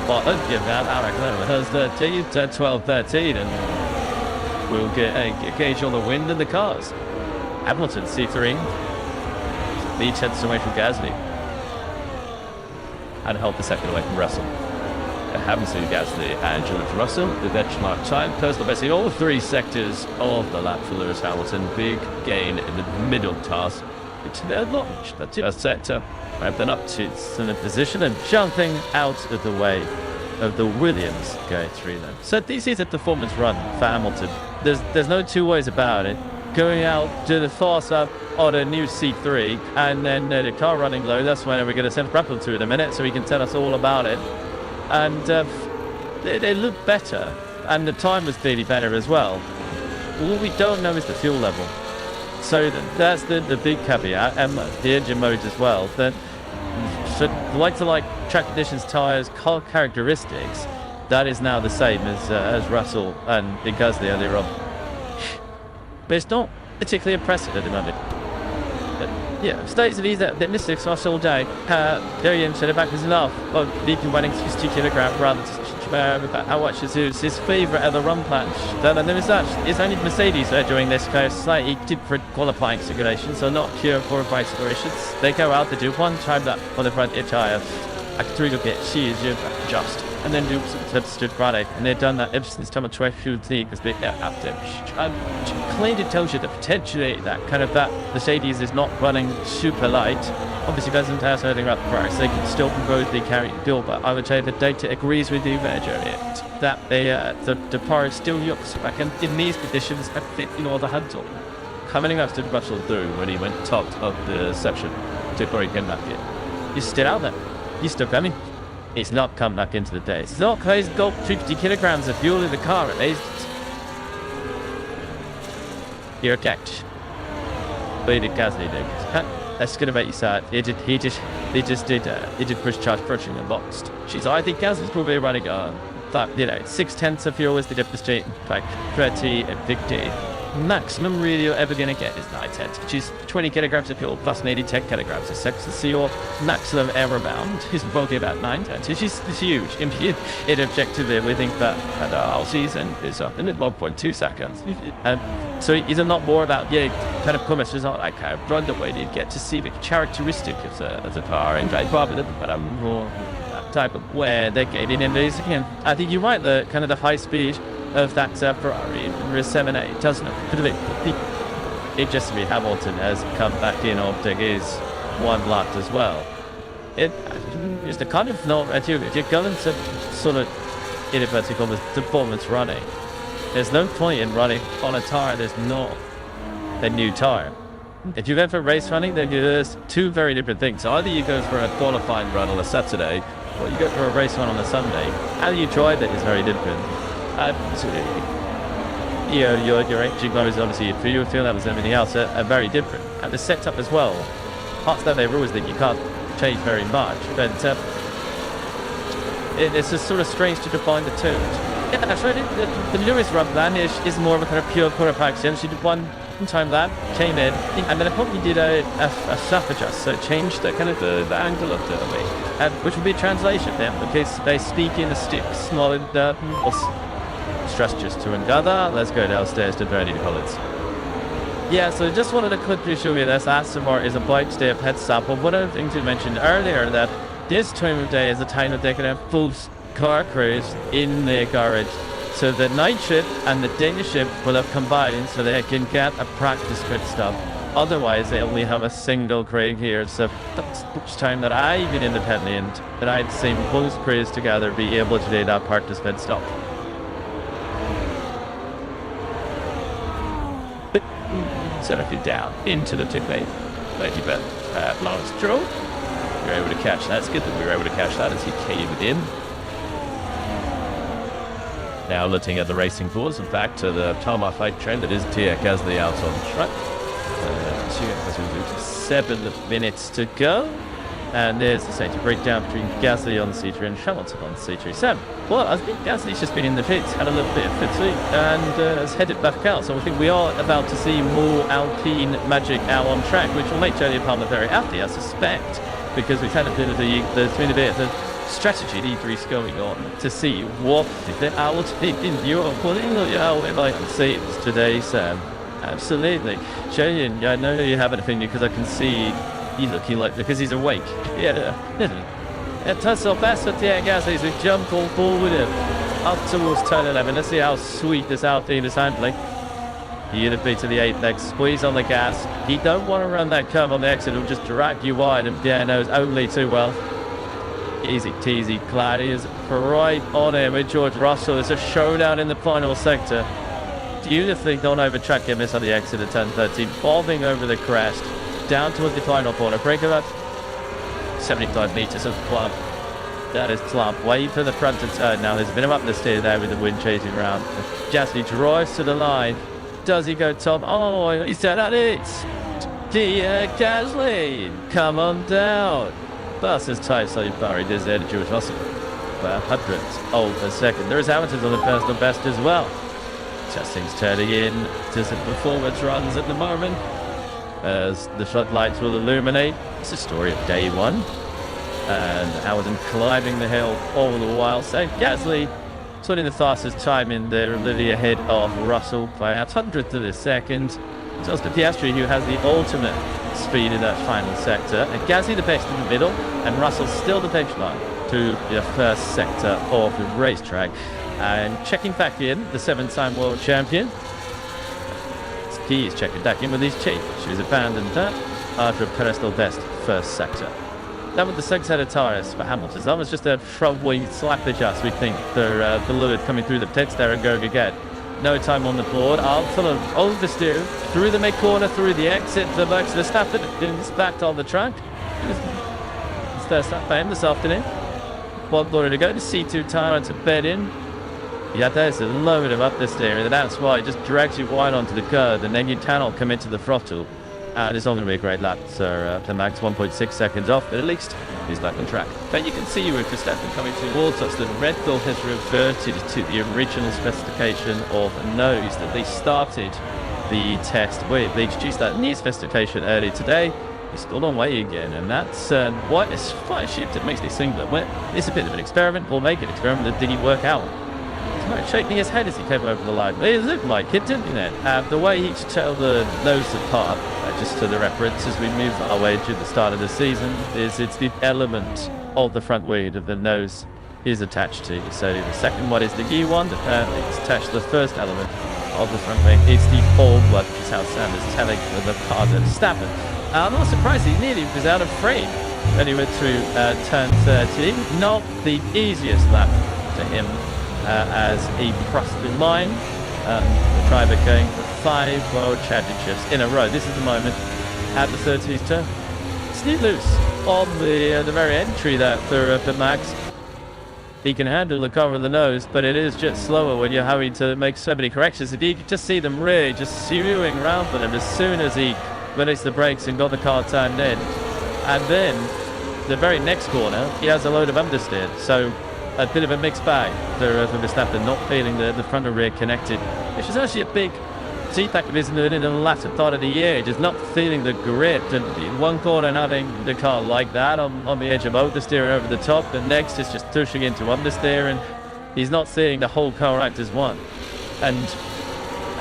But I'd give that I reckon it has 13 to 12-13 and we'll get a gauge on the wind and the cars. Hamilton C3. Lead 10 away from Gasly. And help the second away from Russell. Hamilton, Gasly, and George Russell. The benchmark time, personal best in all three sectors of the lap for Lewis Hamilton. Big gain in the middle task. It's their launch. That's the sector. Ramping up to the position and jumping out of the way of the Williams going through them. So this is a performance run for Hamilton. There's no two ways about it. Going out to the fast up on a new C3 and then the car running low, that's when we're going to send Rappel to in a minute so he can tell us all about it. And they look better and the time was clearly better as well. What we don't know is the fuel level. So that's the big caveat, and the engine modes as well. That so like track conditions, tyres, car characteristics, that is now the same as Russell and Gasly earlier on. But it's not particularly impressive at the moment. Yeah, states of these that mystics are all day. Going into the back is enough of leaping running 60 kilogram rather about how much is his favourite ever run patch. Then there is that. It's only Mercedes that are doing this kind of slightly different qualifying simulations, so not pure qualifying simulations. They go out, they do one time that on the front tyre. I can really get she is just. And then do some substitute Friday, and they've done that ever since time of 2015 because they have to. Clearly tells you that potentially that kind of that Mercedes is not running super light. Obviously doesn't tell us anything about the price. They can still completely carry fuel, but I would say the data agrees with you there, Jerry. That the power still looks back in these conditions I think all the handle. How many laps did Russell do when he went top of the section before he came back in? He's still out there. He's still coming. He's not come back into the day. It's not because he's got 50 kilograms of fuel in the car at least. You're attacked. But he did Gasly did. That's gonna make you sad. He did push charge pushing and lost. I think Gasly's probably running 6/10 of fuel is the difference between like 30 and 50. Maximum really you're ever going to get is 9/10, which is 20 kilograms of fuel plus maybe 10 kilograms of sex. So your maximum air bound is probably about 9/10, which is huge. In objectively, we think that our season is up in 1.2 seconds. So it's a lot more about, kind of promise is not like how run the way you get to see the characteristic of the car and probably but I'm more that type of where they're getting in these again. I think you're right, the kind of the high speed of that Ferrari in 7-8 doesn't it just be Hamilton has come back in after his one lap as well. It's the kind of not if you're going to sort of in vertical with performance running, there's no point in running on a tire there's not a new tire. If you go for race running, then there's two very different things. Either you go for a qualifying run on a Saturday or you go for a race run on a Sunday. How you drive it is very different. Absolutely. Your engine is obviously for you feel that was everything else are very different. And the setup as well. Parts that they rules that you can't change very much. But it's just sort of strange to define the two. Yeah, that's right. The Lewis run plan is more of a kind of pure qualifying. She did one time lap, came in, and then I probably did a shuff adjust, so it changed the kind of the angle of the wing, which would be a translation then, because they speak in the sticks, not in the stress just to another. Let's go downstairs to Bernie Collins. Yeah, so just wanted to quickly show you this. Aston Martin is a bike stay of head sample. One of the things we mentioned earlier that this time of day is a time that they can have full car crews in their garage So the night shift and the day shift will have combined so they can get a practice pit stop. Otherwise, they only have a single crew here. So that's much time that I've been independently and that I'd seen both crews together be able to do that practice pit stop. Settle you down into the tip lane. Thank you, Ben. Last draw. We were able to catch that. It's good that we were able to catch that as he caved in. Now looking at the racing boards and back to the tarmac fight trend that is Tia Gasly out on track. 7 minutes to go. And there's the safety breakdown between Gasly on C3 and Hamilton on C3. Sam, well, I think Gasly's just been in the pits, had a little bit of fatigue, and has headed back out. So I think we are about to see more Alpine magic out on track, which will make Jolly Palmer very happy, I suspect, because we've had a bit of there's been a bit of the strategy at E3's going on to see what the Alpine in Europe pulling out if I can see it today, Sam. Absolutely. Julian, I know you have an opinion because I can see you looking like because he's awake. Yeah. It does so best with Tia Gasly as we jump all forward him up towards turn 11. Let's see how sweet this Alpine is handling. Unity to the 8 leg, squeeze on the gas. You don't want to run that curve on the exit, it'll just drag you wide, and Pierre knows only too well. Easy teasy, Clyde is right on him with George Russell. It's a showdown in the final sector. Beautifully don't overtrack him, miss on the exit at turn 13, bobbing over the crest, down towards the final corner. Break about 75 metres of clump. That is clump. Way for the front to turn now. There's a bit of up the steer there with the wind chasing around. Gasly drives to the line. Does he go top? Oh, he said that it's Tia Gasly. Come on down. Bus is tight, so you buried this there to George Russell. About 100th of a second. There is Hamilton on the personal best as well. Testing's turning in to some performance runs at the moment as the floodlights will illuminate. It's the story of day one. And Hamilton climbing the hill all the while. So Gasly putting the fastest time in there, a little ahead of Russell by a 100th of a second. It's also Piastri who has the ultimate speed in that final sector. And Gasly the best in the middle, and Russell still the benchmark to the first sector of the racetrack. And checking back in, the 7-time world champion. He is checking back in with his chief. She was abandoned that after a pedestal best first sector. That was the 6-headed tyres for Hamilton. That was just a front wing slap adjust, we think, for the Lewis coming through the pits there and going again. No time on the board. Full of oversteer through the mid corner, through the exit. The Max Verstappen is back on the track. It's their start for him this afternoon. 1 more to go. The C2 tyre to bed in. Yeah, there's a load of up the steering, and that's why it just drags you wide onto the curve, and then you cannot come into the throttle. And it's not going to be a great lap, so the Max 1.6 seconds off, but at least he's back on track. But you can see with Verstappen coming towards us, the Red Bull has reverted to the original specification of nose that they started the test with. They introduced that new specification early today. It's still on way again, and that's what is quite a shift. It makes this singlet. It's a bit of an experiment. We'll make an experiment that didn't work out. Shaking his head as he came over the line. It looked like it, didn't it? The way he tell the nose apart, just to the reference as we move our way to the start of the season, is it's the element of the front wing of the nose is attached to. So the second one is the gear one, it's attached to the first element of the front wing. It's the old one, which is how Sam is telling the car that Verstappen. I'm not surprised he nearly was out of frame when he went through turn 13. Not the easiest lap to him. As he crossed the line, the driver going for 5 world championships in a row. This is the moment at the 30th turn. Steve loose on the very entry there for Max. He can handle the cover of the nose, but it is just slower when you're having to make so many corrections. And you can just see them really just sewing around for him as soon as he released the brakes and got the car turned in. And then the very next corner, he has a load of understeer. So a bit of a mixed bag for Verstappen, not feeling the front and rear connected, which is actually a big feedback of his in the latter part of the year, just not feeling the grip. And in one corner and having the car like that on the edge of oversteer over the top, the next is just pushing into understeer, and he's not seeing the whole car act as one. And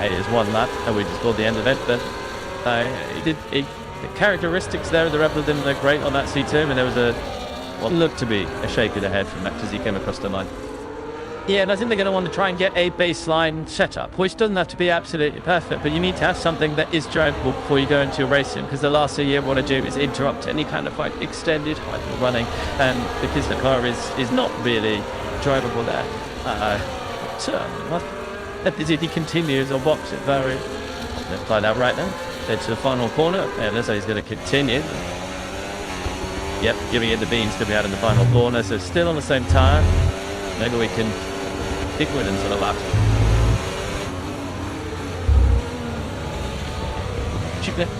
it is one lap, and we just got the end of it, but the characteristics there of the Red Bull didn't look great on that C2, and there was what looked to be a shake of the head from Max as he came across the line. Yeah, and I think they're going to want to try and get a baseline setup, which doesn't have to be absolutely perfect, but you need to have something that is drivable before you go into a racing, because the last thing you want to do is interrupt any kind of like extended hyper running, and because the car is not really drivable there. If he continues or box it very, let's find out right now. Head to the final corner, and looks like he's going to continue. Yep, giving it the beans to be out in the final corner, so still on the same tire. Maybe we can pick with into the lap. Cheap left.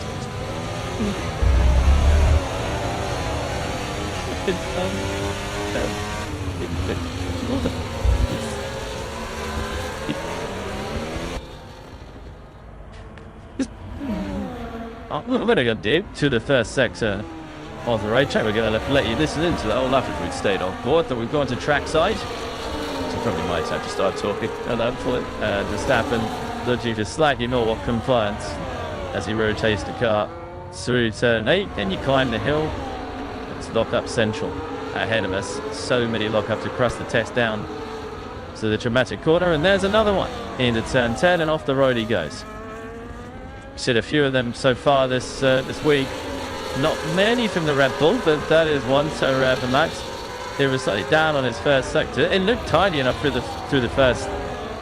We're going to do to the first sector of the racetrack. We're going to let you listen into the whole lap if we'd stayed on board. That we've gone to trackside. So probably might have to start talking aloud for it. Verstappen looking for slightly more compliance as he rotates the car through turn 8. Then you climb the hill. It's lock-up central ahead of us. So many lock-ups across the test down to the dramatic corner. And there's another one into turn 10, and off the road he goes. Seen a few of them so far this week. Not many from the Red Bull, but that is one. So for Max, he was slightly down on his first sector. It looked tidy enough through the first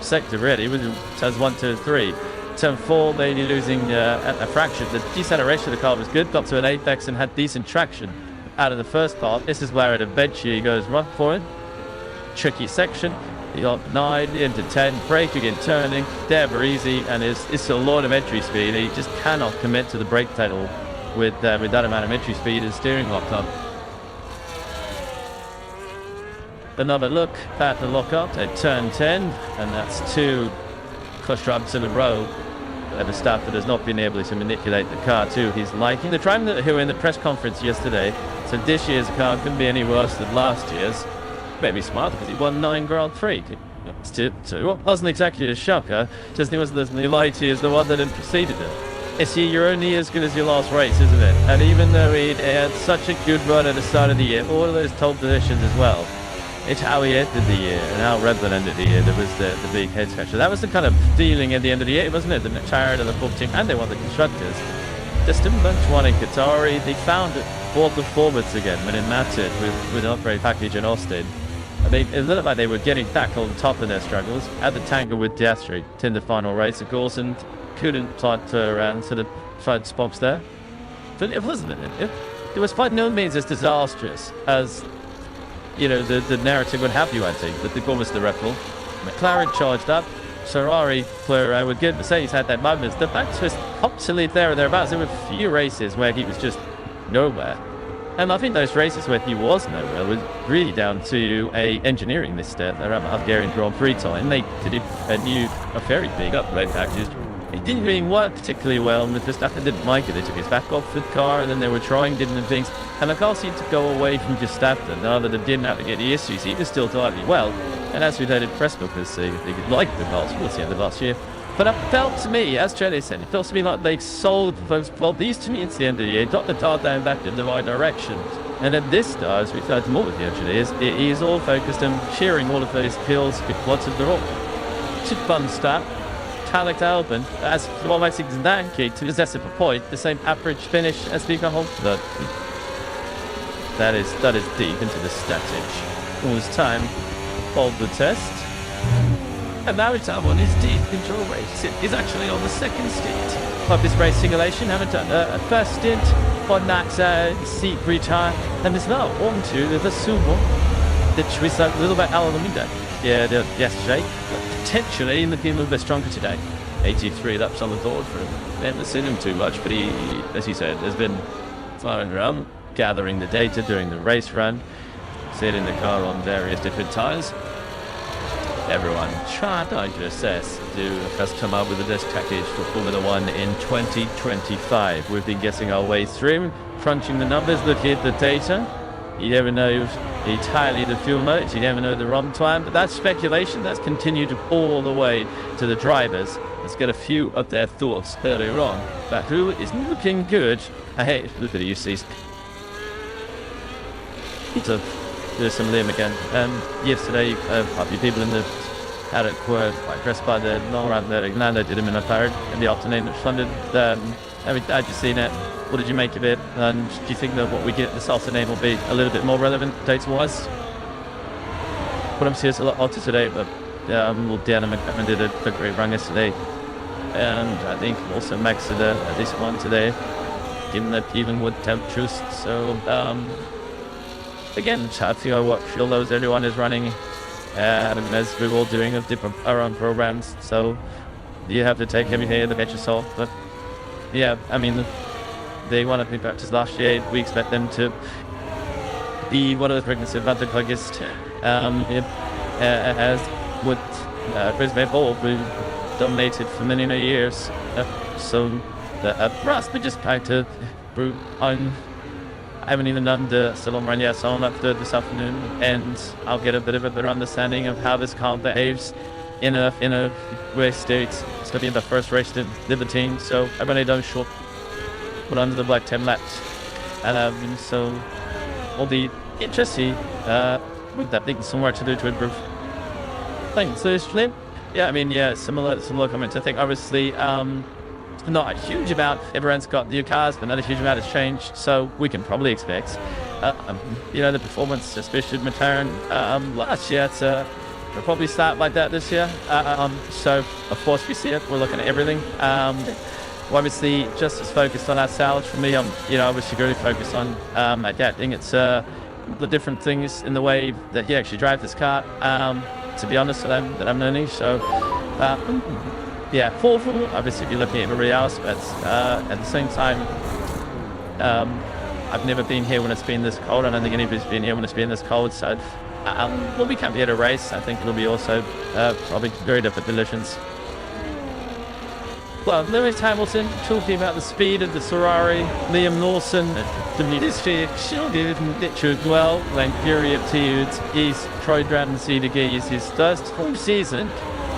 sector, really. It was turns 1, 2, 3. Turn 4, maybe losing a fraction. The deceleration of the car was good. Got to an apex and had decent traction out of the first part. This is where it eventually goes right for it. Tricky section. You got 9 into 10, brake again, turning, never easy, and it's a lot of entry speed. He just cannot commit to the brake pedal with that amount of entry speed and steering locked up. Another look at the lockup at turn 10, and that's 2 clutch drops in a row. Verstappen has not been able to manipulate the car to his liking. The driver who were in the press conference yesterday said this year's car couldn't be any worse than last year's. Maybe smart because he won 9 Grand Prix. So it wasn't exactly a shocker, just it wasn't as lighty as the one that had preceded it. It's you're only as good as your last race, isn't it? And even though he had such a good run at the start of the year, all of those top positions as well, it's how he ended the year and how Red Bull ended the year. There was the big head scratcher. That was the kind of feeling at the end of the year, wasn't it? The McLaren and the Book team, and they won the constructors. Just a bunch won in Qatari. They found it for performance again when it mattered with an upgrade package in Austin. It looked like they were getting back on top of their struggles at the tangle with Piastri in the final race, of course, and couldn't plant around to the front spots there. But it wasn't it was by no means as disastrous as the narrative would have you, I think. But the goal was the Red Bull. McLaren charged up. Ferrari were good. Mercedes had their moments. The Max was absolutely there or thereabouts. There were a few races where he was just nowhere. And I think those races where he was nowhere was really down to a engineering misstep around the Hungarian Grand Prix time. They did a very big upgrade package. It didn't really work particularly well, and Verstappen didn't like it. They took his back off the car, and then they were trying different things. And the car seemed to go away from Verstappen. Now that they didn't have to get the issues, he was still driving well. And as we heard in press bookers, they liked the cars towards the end of last year. But it felt to me, as Charlie said, it felt to me like they sold folks. Well, these to me, it's the end of the year, got the car down back in the right direction. And then this star, as we've heard more with the engineers, it is all focused on sharing all of those kills with lots of the rock. It's a fun start. Paddock Albon, as what makes exactly to possess a point, the same average finish as Vika Holtberg. That is deep into the static. All this time, hold the test. And now it's Albon is deep into a race. It is actually on the second stint of this race simulation. Haven't done a first stint on that seat retire, and is now on to the sumo. Which was a little bit out of the window. Yeah, yesterday. Potentially looking a little bit stronger today. 83 laps on the board for him. We haven't seen him too much, but he, as he said, has been flying around, gathering the data during the race run, setting the car on various different tyres. Everyone trying to assess who has come up with the best package for Formula 1 in 2025. We've been getting our way through, crunching the numbers, looking at the data. You never know entirely the fuel modes, you never know the run time, but that's speculation. That's continued all the way to the drivers. Let's get a few of their thoughts earlier on about who is looking good. Hey, look at the UCs. there's some Liam again. Yesterday, a few people in the Paddock were quite impressed by the long run that Lando did him in a third in the afternoon at London. Had you seen it? What did you make of it? And do you think that what we get this afternoon will be a little bit more relevant data-wise? What I'm seeing is a lot hotter today, but Dan and McCammon did a great run yesterday. And I think also Max did a decent one today, given that even with temperatures. So, again, I feel what fuel loads everyone is running, as we're all doing of different our programs. So, you have to take everything with a pinch of salt. But, yeah, I mean, they want to be practiced last year. We expect them to be one of the pregnancy advantage biggest, as with Brisbane Bowl, who dominated for many years. So for us, we just trying to brew on. I haven't even done the salon run yet, so I'll have to do it this afternoon, and I'll get a bit of a better understanding of how this car behaves in a race state. It's going to be the first race to Libertine, so I've only done short, but under the black 10 laps. So will be interesting with that being somewhere to do to improve. Thanks, Slim. Yeah, I mean, yeah, similar comments. I think obviously not a huge amount. Everyone's got new cars, but not a huge amount has changed. So we can probably expect, the performance, especially McLaren last year. We'll probably start like that this year. So of course we see it. We're looking at everything. Obviously, just as focused on ourselves. For me, I'm obviously really focused on adapting. It's the different things in the way that you actually drive this car. To be honest, that I'm learning. So, for obviously, if you're looking at everybody else, but at the same time, I've never been here when it's been this cold. I don't think anybody's been here when it's been this cold. So, we can't be at a race. I think it'll be also probably very different conditions. Well, Lewis Hamilton talking about the speed of the Ferrari, Liam Lawson, the ministry did well when Fury appeared. He's tried around and see to get his first full season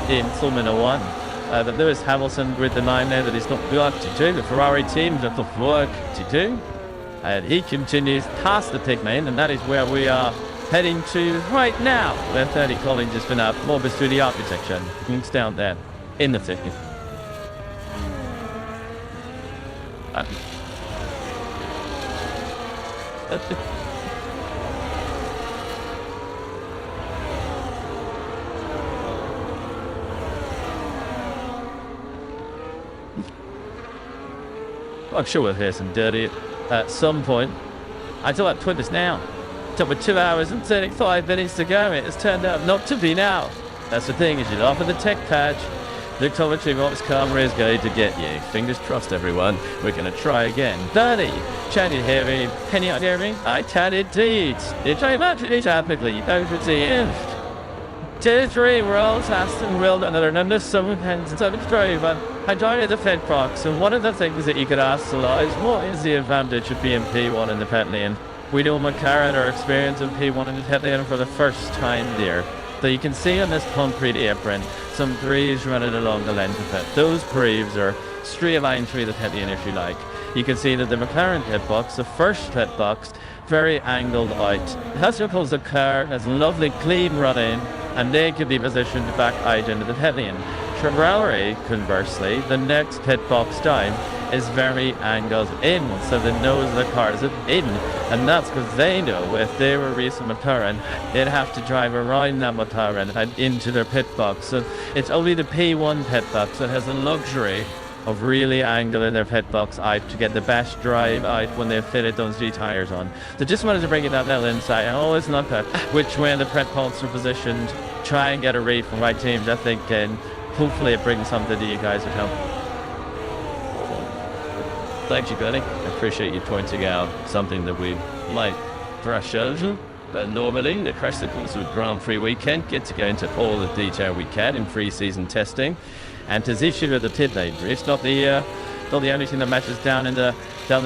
in Formula One. But Lewis Hamilton with the 9 there that he's not got to do. The Ferrari team does not work to do. And he continues past the pit lane, and that is where we are heading to right now, where 30 Collins has been up, more through the architecture. It's down there in the 50. I'm sure we'll hear some dirty at some point. I thought I'd put this now. With 2 hours and 35 minutes to go, it has turned out not to be now. That's the thing, is you're off at the tech patch. The commentary box camera is going to get you. Fingers crossed, everyone. We're going to try again. 30. Can you hear me? Can you hear me? I can indeed. It's very much typically over the end. 2, 3 rolls, Aston will another number, some hands and some drive. I joined the Fed box, and one of the things that you could ask a lot is what is the advantage of being P1 in the pit lane? We know McLaren are experiencing P1 in the pit lane for the first time there. So you can see on this concrete apron some breeze running along the length of it. Those breeze are straight line through the pit lane, if you like. You can see that the McLaren pit box, the first pit box, very angled out. That's because the car has lovely clean running, and they can be positioned back out into the pit lane. Ferrari, conversely, the next pit box down is very angled in, so the nose of the car is in, and that's because they know if they were racing McLaren, they'd have to drive around that McLaren and into their pit box. So it's only the P1 pit box that has the luxury of really angling their pit box out to get the best drive out when they've fitted those G tyres on. So just wanted to bring it that little insight. I always look at which way the pit box are positioned, try and get a read from right teams, I think, and hopefully it brings something to you guys at home. Thank you, Benny. I appreciate you pointing out something that we might brush over. But normally, the Cresticles with Grand Prix weekend get to go into all the detail we can in pre-season testing. And position of the pit lane. It's not the only thing that matters down the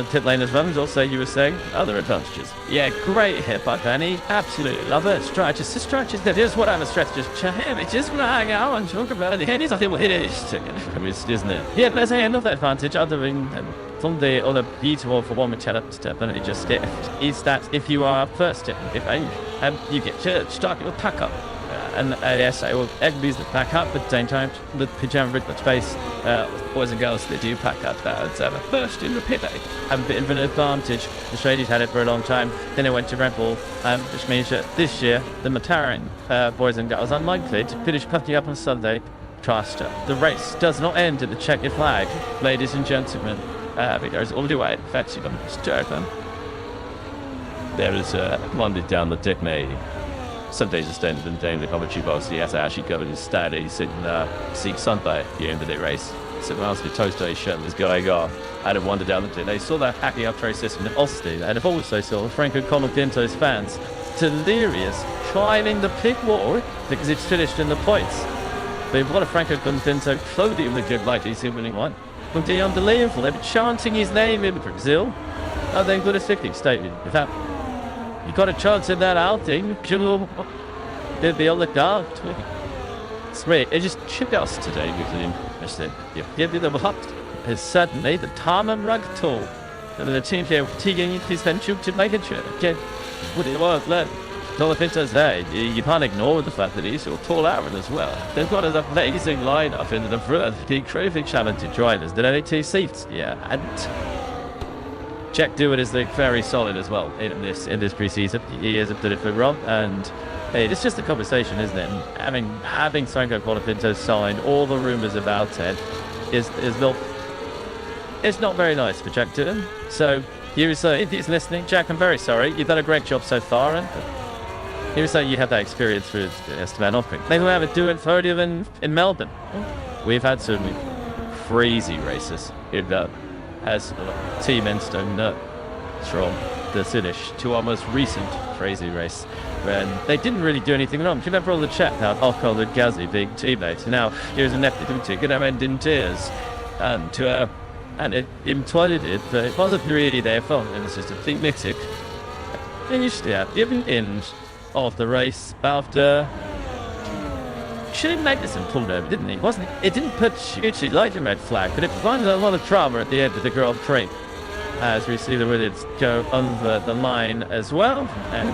pit lane as well. As also, you were saying, other advantages. Yeah, great hit by Benny. Absolutely love it. Stretches. That is what I'm a strategist. It's just when I hang out and talk about it. It is, I think, what it is, isn't it? Yeah, there's another advantage other than from the other beautiful for one step, and it just is that if you are first step, you get stuck with pack up. And yes, I will everybody's the pack up, but at the same time, the pajama rig space, boys and girls, they do pack up. First in the pit, have a bit of an advantage. The Australians had it for a long time. Then they went to Red Bull, which means that this year, the McLaren boys and girls are unlikely to finish packing up on Sunday. Trust the race does not end at the checkered flag, ladies and gentlemen. It goes all the way. Fancy them, stir them. There is one down the deck, mate. Some days are standing in daily commentary box. He has to actually go in his stat. He's sitting seeing Sunday at the end of the race. So when I was the toast day shirt was going off, I had a wander down the day. They saw that hacking up trace system in Austin, and have also saw Franco Colapinto's fans delirious climbing the pit wall because it's finished in the points. They've won a Franco Colapinto podium with good like he's winning one. But the unbelievable, they've been chanting his name in Brazil. Oh, they've got a 50 statement. In fact, you got a chance in that outing. Did the other dog? It's great. It just chipped us today with him. I said, give me the hot. Is certainly the time and rug tool. And the team here, taking his venture to make it. Okay, what it was, let Colapinto's there. You can't ignore the fact that he's a tall Aaron as well. They've got an amazing lineup in the front. The trophy challenge joiners. The 82 seats. Yeah, and Jack Dewar is very solid as well in this pre-season. He is absolutely wrong, and hey, it's just a conversation, isn't it? And having Franco Colapinto signed, all the rumours about it is not. It's not very nice for Jack Dewar. So if he's listening, Jack, I'm very sorry. You've done a great job so far, and you were saying you had that experience with Esteban Ocon. Maybe we'll have a do-it podium in Melbourne. We've had some crazy races as Team Enstone from the finish to our most recent crazy race when they didn't really do anything wrong. Do you remember all the chat about Ocon and Gasly being teammates? Now here's an epic to get them end in tears, and it imploded it, but it wasn't really their fault. It was just a thing mixing. Finished at the end of the race after. Should make this and pulled over, didn't he? It didn't put hugely like a red flag, but it provided a lot of drama at the end of the Grand Prix. As we see the Williams go over the line as well. And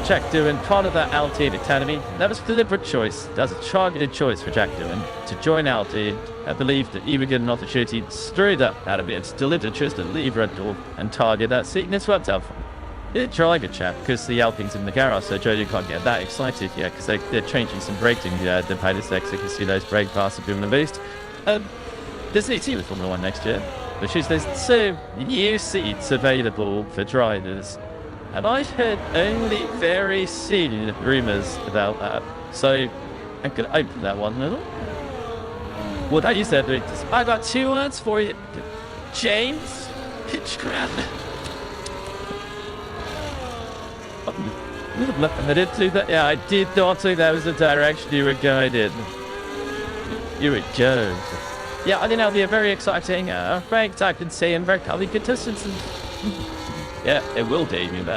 Jack Doohan, part of that Alpine Academy. That was a deliberate choice. That was a targeted choice for Jack Doohan to join Alpine. I believe that he would get an opportunity straight up out of it. It's deliberate choice to leave Red Bull and target that seat, and it's worked out for him. It's driving a chat because the Alpine's in the garage, so Jody can't get that excited yet because they're changing some braking. The Paddock, so you can see those brake parts have been released. There's a team with Formula 1 next year, which is there's 2 new seats available for drivers, and I've heard only very seen rumours about that. So I'm going to open that one a little. What that you said, I got 2 words for you, James Hitchcraft. I did do that. Yeah, I did not think that was the direction you were going in. You would go. Yeah, I think that'll be a very exciting ranked, I can say, and very lovely contestants. Yeah, it will, Damien.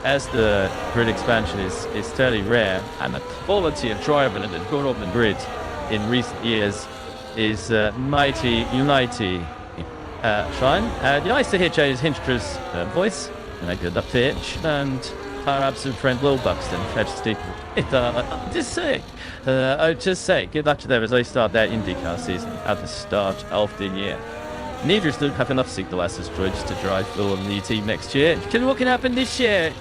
As the grid expansion is fairly rare, and the quality of driver that has gone off the grid in recent years is mighty fine. Nice to hear James Hinchcraft's voice. And I did the pitch, and our absent friend Will Buxton, just say, good luck to them as they start their IndyCar season at the start of the year. Neither of them have enough signal assets to drive for the new team next year. What can happen this year?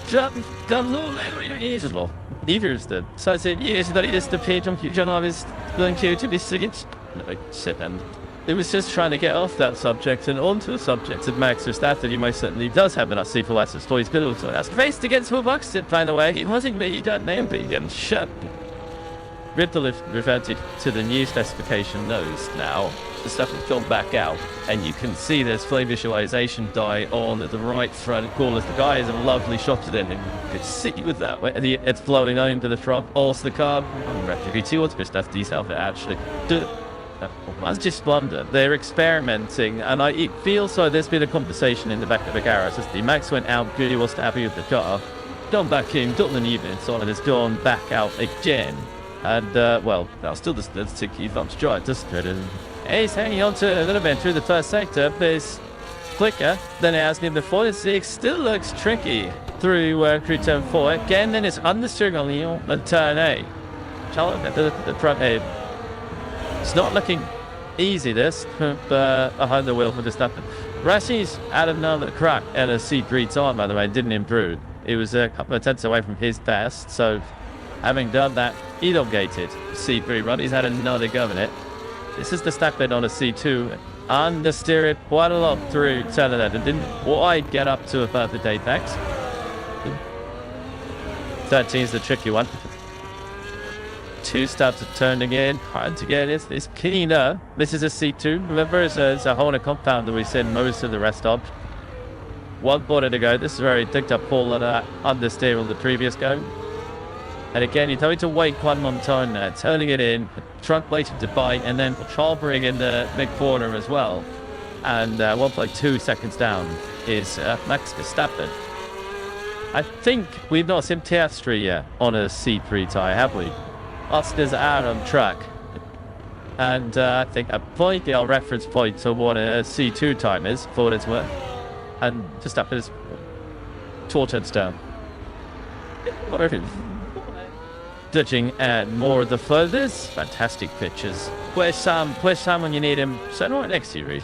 Neither of them. So I said, yes, that is the page on John Ives going to be second. No, sit down. It was just trying to get off that subject and onto the subject of Max Verstappen. He most certainly does have enough C4 assets for his build. So that's faced against Will Buxton, by the way. It wasn't me, you don't name me, and shut. Red Bull have reverted to the new specification nose now. The stuff has gone back out, and you can see there's flame visualization die on at the right front corner. The guy has a lovely shot at it, and you can see with that way. It's floating over the front, also the car. Retrograde what's good stuff, detail for actually. I just wonder, they're experimenting, and it feels like there's been a conversation in the back of the garage. As the Max went out, really was happy with the car. Gone back in, done the new bits on, and has gone back out again. And, well, now still there's to keep up to drive, doesn't it? And He's hanging on to a little bit through the first sector, but it's quicker than it has been before. It still looks tricky through crew turn 4. Again, then it's understeering on Lyon at turn 8. Charlotte, the front 8. It's not looking easy, this, behind the wheel for Verstappen. Rashi's had another crack at a C3 time, by the way, didn't improve. It was a couple of tenths away from his best, so having done that, elongated C3 run, he's had another go in it. This is the Verstappen on a C2, understeer it quite a lot through turn 11, didn't quite get up to a perfect apex. 13 is the tricky one. 2 stops of turning in, hard to get it. It's cleaner. This is a C2. Remember, it's a whole compound that we send most of the rest of. 1 quarter to go. This is where he picked up Paul on understeer on the previous go. And again, you're having to wait quite a long time now, turning it in, trunk waiting to bite, and then chalbering in the mid corner as well. And 1.2 seconds down is Max Verstappen. I think we've not seen Piastri yet on a C3 tyre, have we? Oscar's out on track. And I think a point, our reference point to what a C2 time is, for what it's worth. And Verstappen is 4 tenths down. Judging at more of the furthest, fantastic pictures. Where's Sam when you need him? So right next to you, Reed.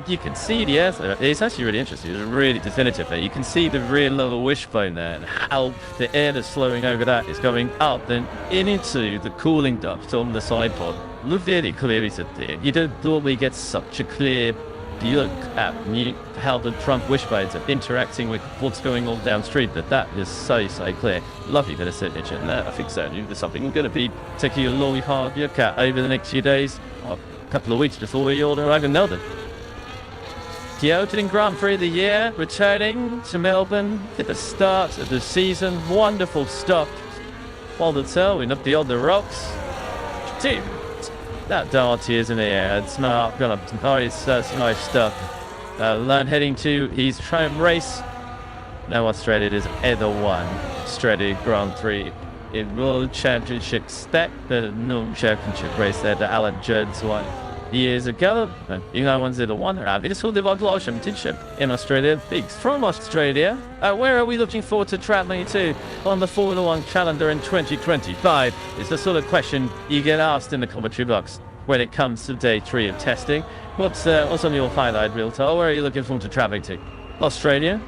You can see the air. It's actually really interesting. It's really definitive there. You can see the real little wishbone there and how the air that's flowing over that is going up and into the cooling duct on the side pod. Look really clearly at there. You don't normally get such a clear look at how the front wishbones are interacting with what's going on downstream, but that is so clear. Lovely bit of signature, and I think certainly there's something going to be taking a long hard look at over the next few days, or a couple of weeks before we all arrive in Melbourne. The opening Grand Prix of the year, returning to Melbourne at the start of the season. Wonderful stop. While the tail, we look beyond the rocks. That darty is in the air. It's not gonna nice stuff. Learn heading to his home race. Now Australia is either one. Australia Grand Prix in World Championship spec. The new championship race there that Alan Jones won years ago. You know, one's either one or out. It is called the World Championship in Australia. Big from Australia. Where are we looking forward to travelling to on the Formula 1 calendar in 2025? It's the sort of question you get asked in the commentary box when it comes to day 3 of testing. What's on your highlight reel, Tal? Where are you looking forward to travelling to? Australia?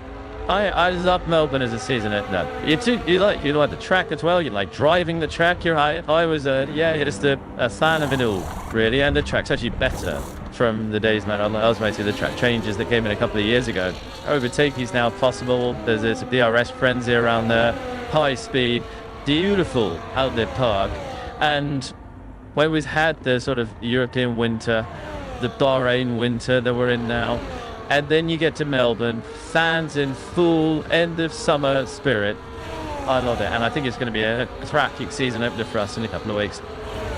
I love Melbourne as a season. No, you like the track as well. You like driving the track. I was just a fan of it all, really. And the track's actually better from the days when I was making the track changes that came in a couple of years ago. Overtaking is now possible. There's a DRS frenzy around there. High speed, beautiful outlet park, and when we've had the sort of European winter, the Bahrain winter that we're in now. And then you get to Melbourne, fans in full end of summer spirit. I love it, and I think it's going to be a cracking season opener for us in a couple of weeks.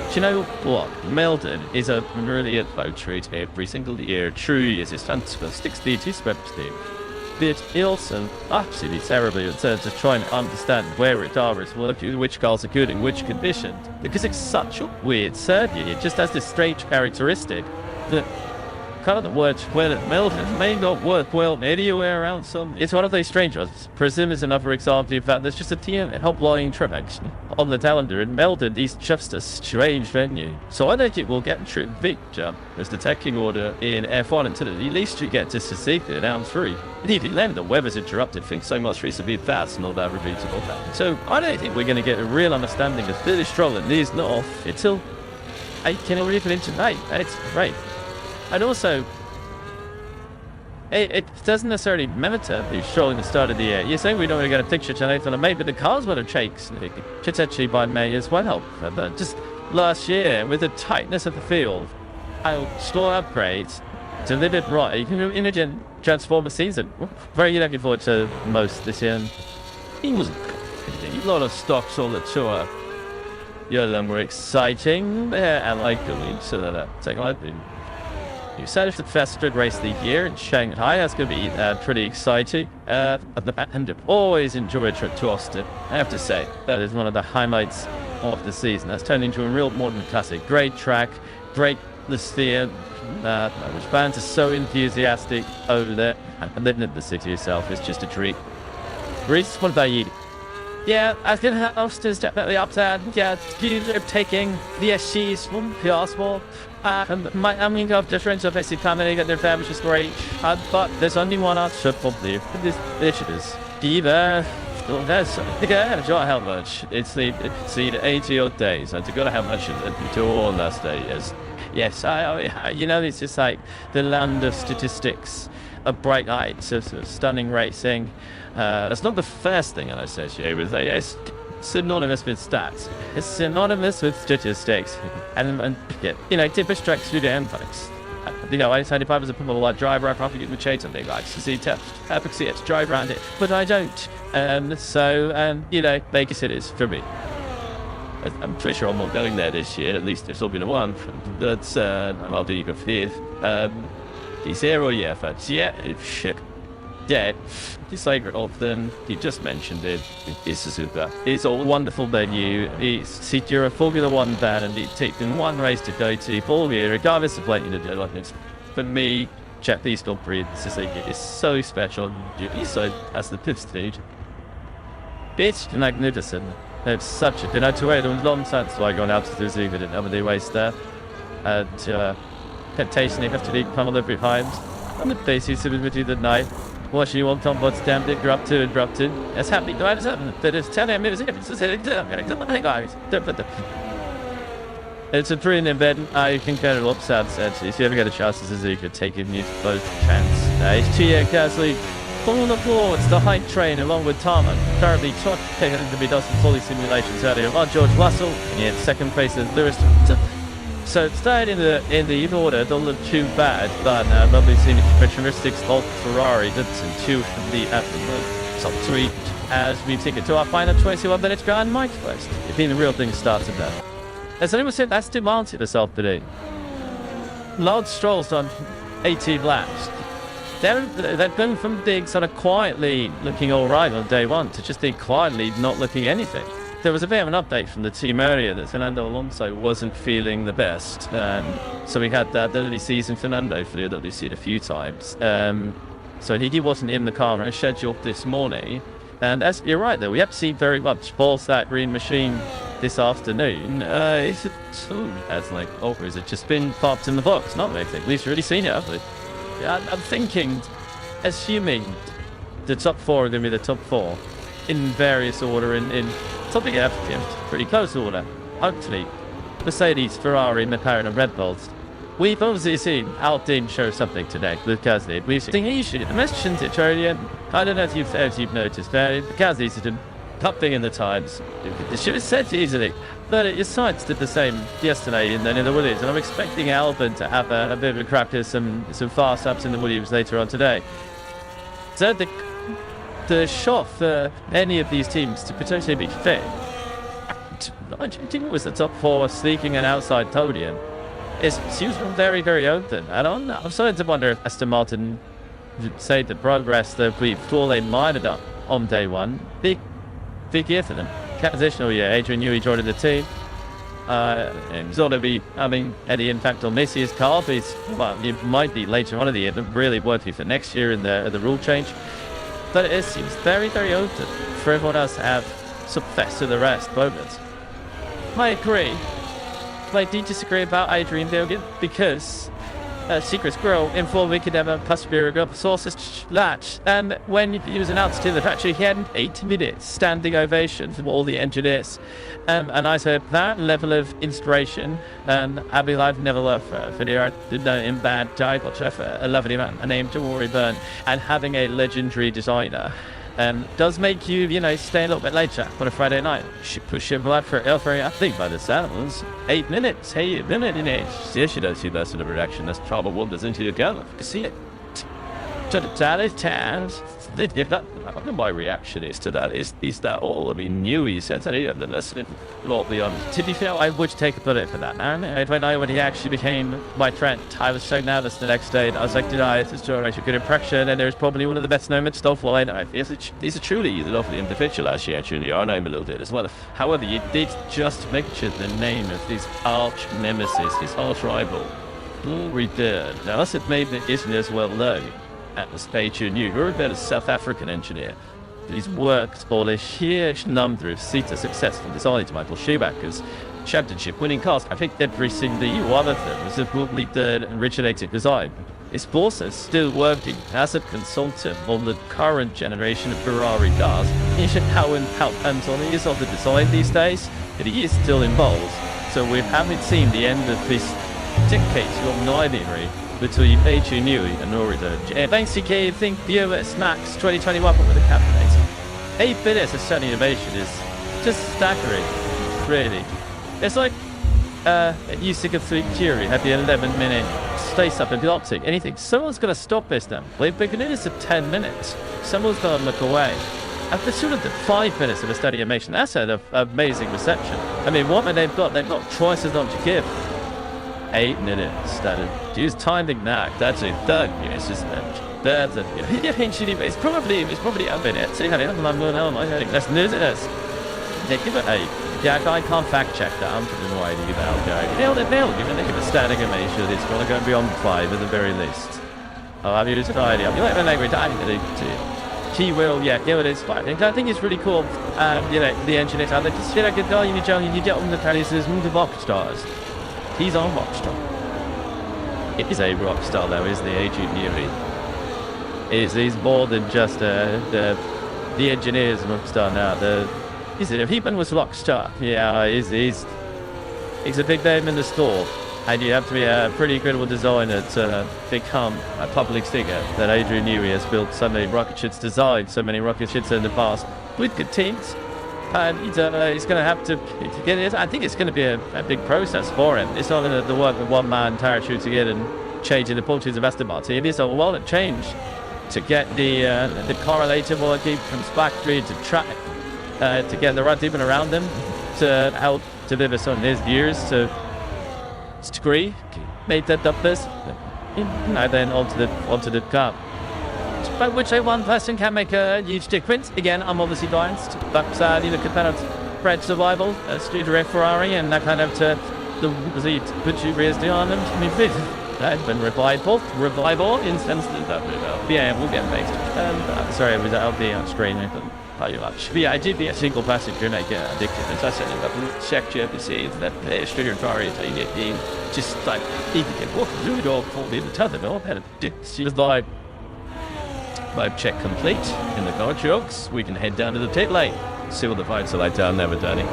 Do you know what? Melbourne is a brilliant boat treat every single year. True, as it's fantastic to spread steam. But also absolutely terribly to try and understand where it is working, which cars are good in which conditions. Because it's such a weird circuit. It just has this strange characteristic that kind of the words well at Melbourne may not work well anywhere else. It's one of those strange ones. Prism is another example of that. There's just a help line trip action on the calendar, and Melbourne is just a strange venue. So I think it will get through big jump as the taking order in F1 until at least you get to Suzuka down 3. And even then the weather's interrupted things so much recently fast and all that repeatable. So I don't think we're going to get a real understanding of Billy Stroll and these North until 8 or even into May. It's great. And also, it doesn't necessarily matter who's strolling the start of the year. You're saying we don't really get a picture tonight on May, but the cars will have shakes potentially by May as well. But just last year, with the tightness of the field, how small upgrades delivered right, you can imagine transform the season. Very looking forward to most this year. He was a lot of stocks on the tour. Yeah, them were exciting. I like doing so that take a You said it's the fastest race of the year in Shanghai. That's going to be pretty exciting. And I've always enjoyed a trip to Austin. I have to say, that is one of the highlights of the season. That's turned into a real modern classic. Great track, great atmosphere. Which fans are so enthusiastic over there. And living in the city itself is just a treat. Reese, what about you? Yeah, I think the host is definitely up there. Yeah, you're taking the SGs from possible. I mean, of differential basic family got their fam, which is great. But there's only one option for the this Diva. That's enjoy how much. It's the 80 odd days, and to go to how much to all last day is. Yes, I you know, it's just like the land of statistics, of bright lights, of stunning racing. That's not the first thing I associate with it. It's synonymous with stats. It's synonymous with statistics. And yeah, you know, typical strikes through the endpoints. You know, I decided if I was a Formula driver, I'd probably get the chase something like to see to drive around it, but I don't. You know, Vegas it is for me. I'm pretty sure I'm not going there this year. At least it's all been a one. But I'll do you fifth. Is there or yeah, but yeah, shit. Yeah, it's like often you just mentioned it. It's super. It's a wonderful venue. It's you're a Formula One fan, and it's taken one race to go to all year, regardless of what you do. Like it's for me, Japanese Grand Prix. It's so special. So as the fifth stage, it's magnificent. It's such a. I to wait a long time so I gone out to the even over the race there, and temptation you have to leave come all behind. On the basis of it the night. Watching you on Tom Bot's damn it, interrupted. It's happening. No, it's happening. But it's 10 minutes. It's a brilliant event. I can get it upset. If you ever get a chance to see, you could take it. Both chance. It's 2 year Gasly. On the floor, it's the hype train along with Tarmac. Currently, to be done some fully simulations earlier on George Russell. In second place is Lewis. So starting in the order don't look too bad, but lovely seeing characteristics of Ferrari. That's in two from the top three as we take it to our final 21 minutes behind Mike's first. It's been the real thing started now. As anyone said, that's too mounted this afternoon. Lord Stroll's done 18 laps. They've gone from being sort of quietly looking all right on day one to just being quietly not looking anything. There was a bit of an update from the team earlier that Fernando Alonso wasn't feeling the best. So we had that early season Fernando for the WC a few times. So he wasn't in the car scheduled this morning. And as you're right, though, we have seen very much pulse that green machine this afternoon. Is it as like, or has it just been popped in the box? Not anything. At least really seen it, haven't we? Yeah, I'm thinking, assuming the top four are going to be the top four in various order in something pretty close order. Hopefully, Mercedes, Ferrari, McLaren, and Red Bulls. We've obviously seen Alpine show something today with Gasly. We've seen the mentioned it earlier. I don't know if you've noticed that Gasly's done something in the times. It should have said easily, but his sides did the same yesterday in the Williams, and I'm expecting Albon to have a bit of a crack at some fast ups in the Williams later on today. So the shot for any of these teams to potentially be fit, I think it was the top four sneaking an outside podium. It seems very, very open. I'm starting to wonder if Aston Martin say the progress that we thought they might have done on day one. Big year for them. Transitional year. Adrian Newey joining the team. And it's going to be having any impact on this year's car, but it might be later on in the year, but really worthy for next year in the rule change. But it seems very, very open for everyone else to have success to the rest moments. I agree. But I do disagree about Adrian Bilgin because Secret Squirrel informed we could have a Passpira sausage latch. And when he was announced in the factory, he had an 8 minutes standing ovation from all the engineers. And I said that level of inspiration, I've never loved for the in bad guy, but a lovely man, a name to Rory Byrne, and having a legendary designer. Does make you, stay a little bit later on a Friday night. Should push your blood for I think by the sounds, 8 minutes. Hey, 1 minute in age. See, she does see less of a reaction. That's trouble wonders into your gun. You can see it. To the times. My reaction is to that is that all new he said that he had the lesson lot beyond. To be fair, I would take a bullet for that, man. When he actually became my friend, I was so nervous the next day. I was like, this is a good impression, and there's probably one of the best moments of all I know. He's a truly lovely individual, actually, Julie. I know him a little bit as well. However, you did just mention the name of his arch nemesis, his arch rival. we did. Now, as it made the engineers well known at the stage you knew, you're a South African engineer. He's worked for a huge number of seater successful designs, Michael Schumacher's championship winning cars. I think every single one of them was a fully done and originated design. He's also still working as a consultant on the current generation of Ferrari cars. You should how hands-on he is on the design these days, but he is still involved. So we haven't seen the end of this decades-long rivalry between Adrian Newey and Norridge. Basically, I think the US Max 2021 with the captain. 8 minutes of sudden innovation is just staggering, really. It's like using a fleet Fury at the 11-minute space up in the optic. Anything, someone's going to stop this now. We've been doing this for 10 minutes. Someone's going to look away. After sort of the 5 minutes of a steady animation, that's an amazing reception. I mean, what they've got twice as long to give. 8 minutes started. Use timing now. That's it. Done. Yes, isn't it? That's it. It's probably a minute. See how I think that's news it is. Yeah, give it a. Yeah, I can't fact check that. I'm putting no idea about it. They'll give it a static animation. It's going to go beyond 5 at the very least. I'll have you just an idea. You like the language? I think he will, yeah, it is fine. I think it's really cool, the engineers out there. Just feel like a guy you get on the places, the rock stars. He's on rockstar. It is a rockstar though, isn't he, Adrian Newey? He's more than just the engineer's rockstar now. If he was rockstar, yeah, he's a big name in the store. And you have to be a pretty incredible designer to become a public figure that Adrian Newey has built so many rocket ships, designed so many rocket ships in the past with good teams. And he's going to have to get it. I think it's going to be a big process for him. It's not the work of one man parachuting in and changing the Portuguese investor market. It is a wallet change to get the correlator working from factory to track, to get the right people around them to help deliver some of his views to degree, made that up this, and then onto the car. By which one person can make a huge difference. Again, I'm obviously biased, but you look at that of Fred survival, Studio Ferrari, and that kind of the put you raised on them. I mean, that's been revival instance. Yeah, we'll get based. Sorry, I was out the screen. But yeah, I did be a single passenger like addicted. As I said, I checked you to see that Studio Ferrari just like he could walk through the door, pulled in the tether door, and she was like. Vibe check complete. In the car jokes, we can head down to the pit lane. See what the vibes are like down there with Danny.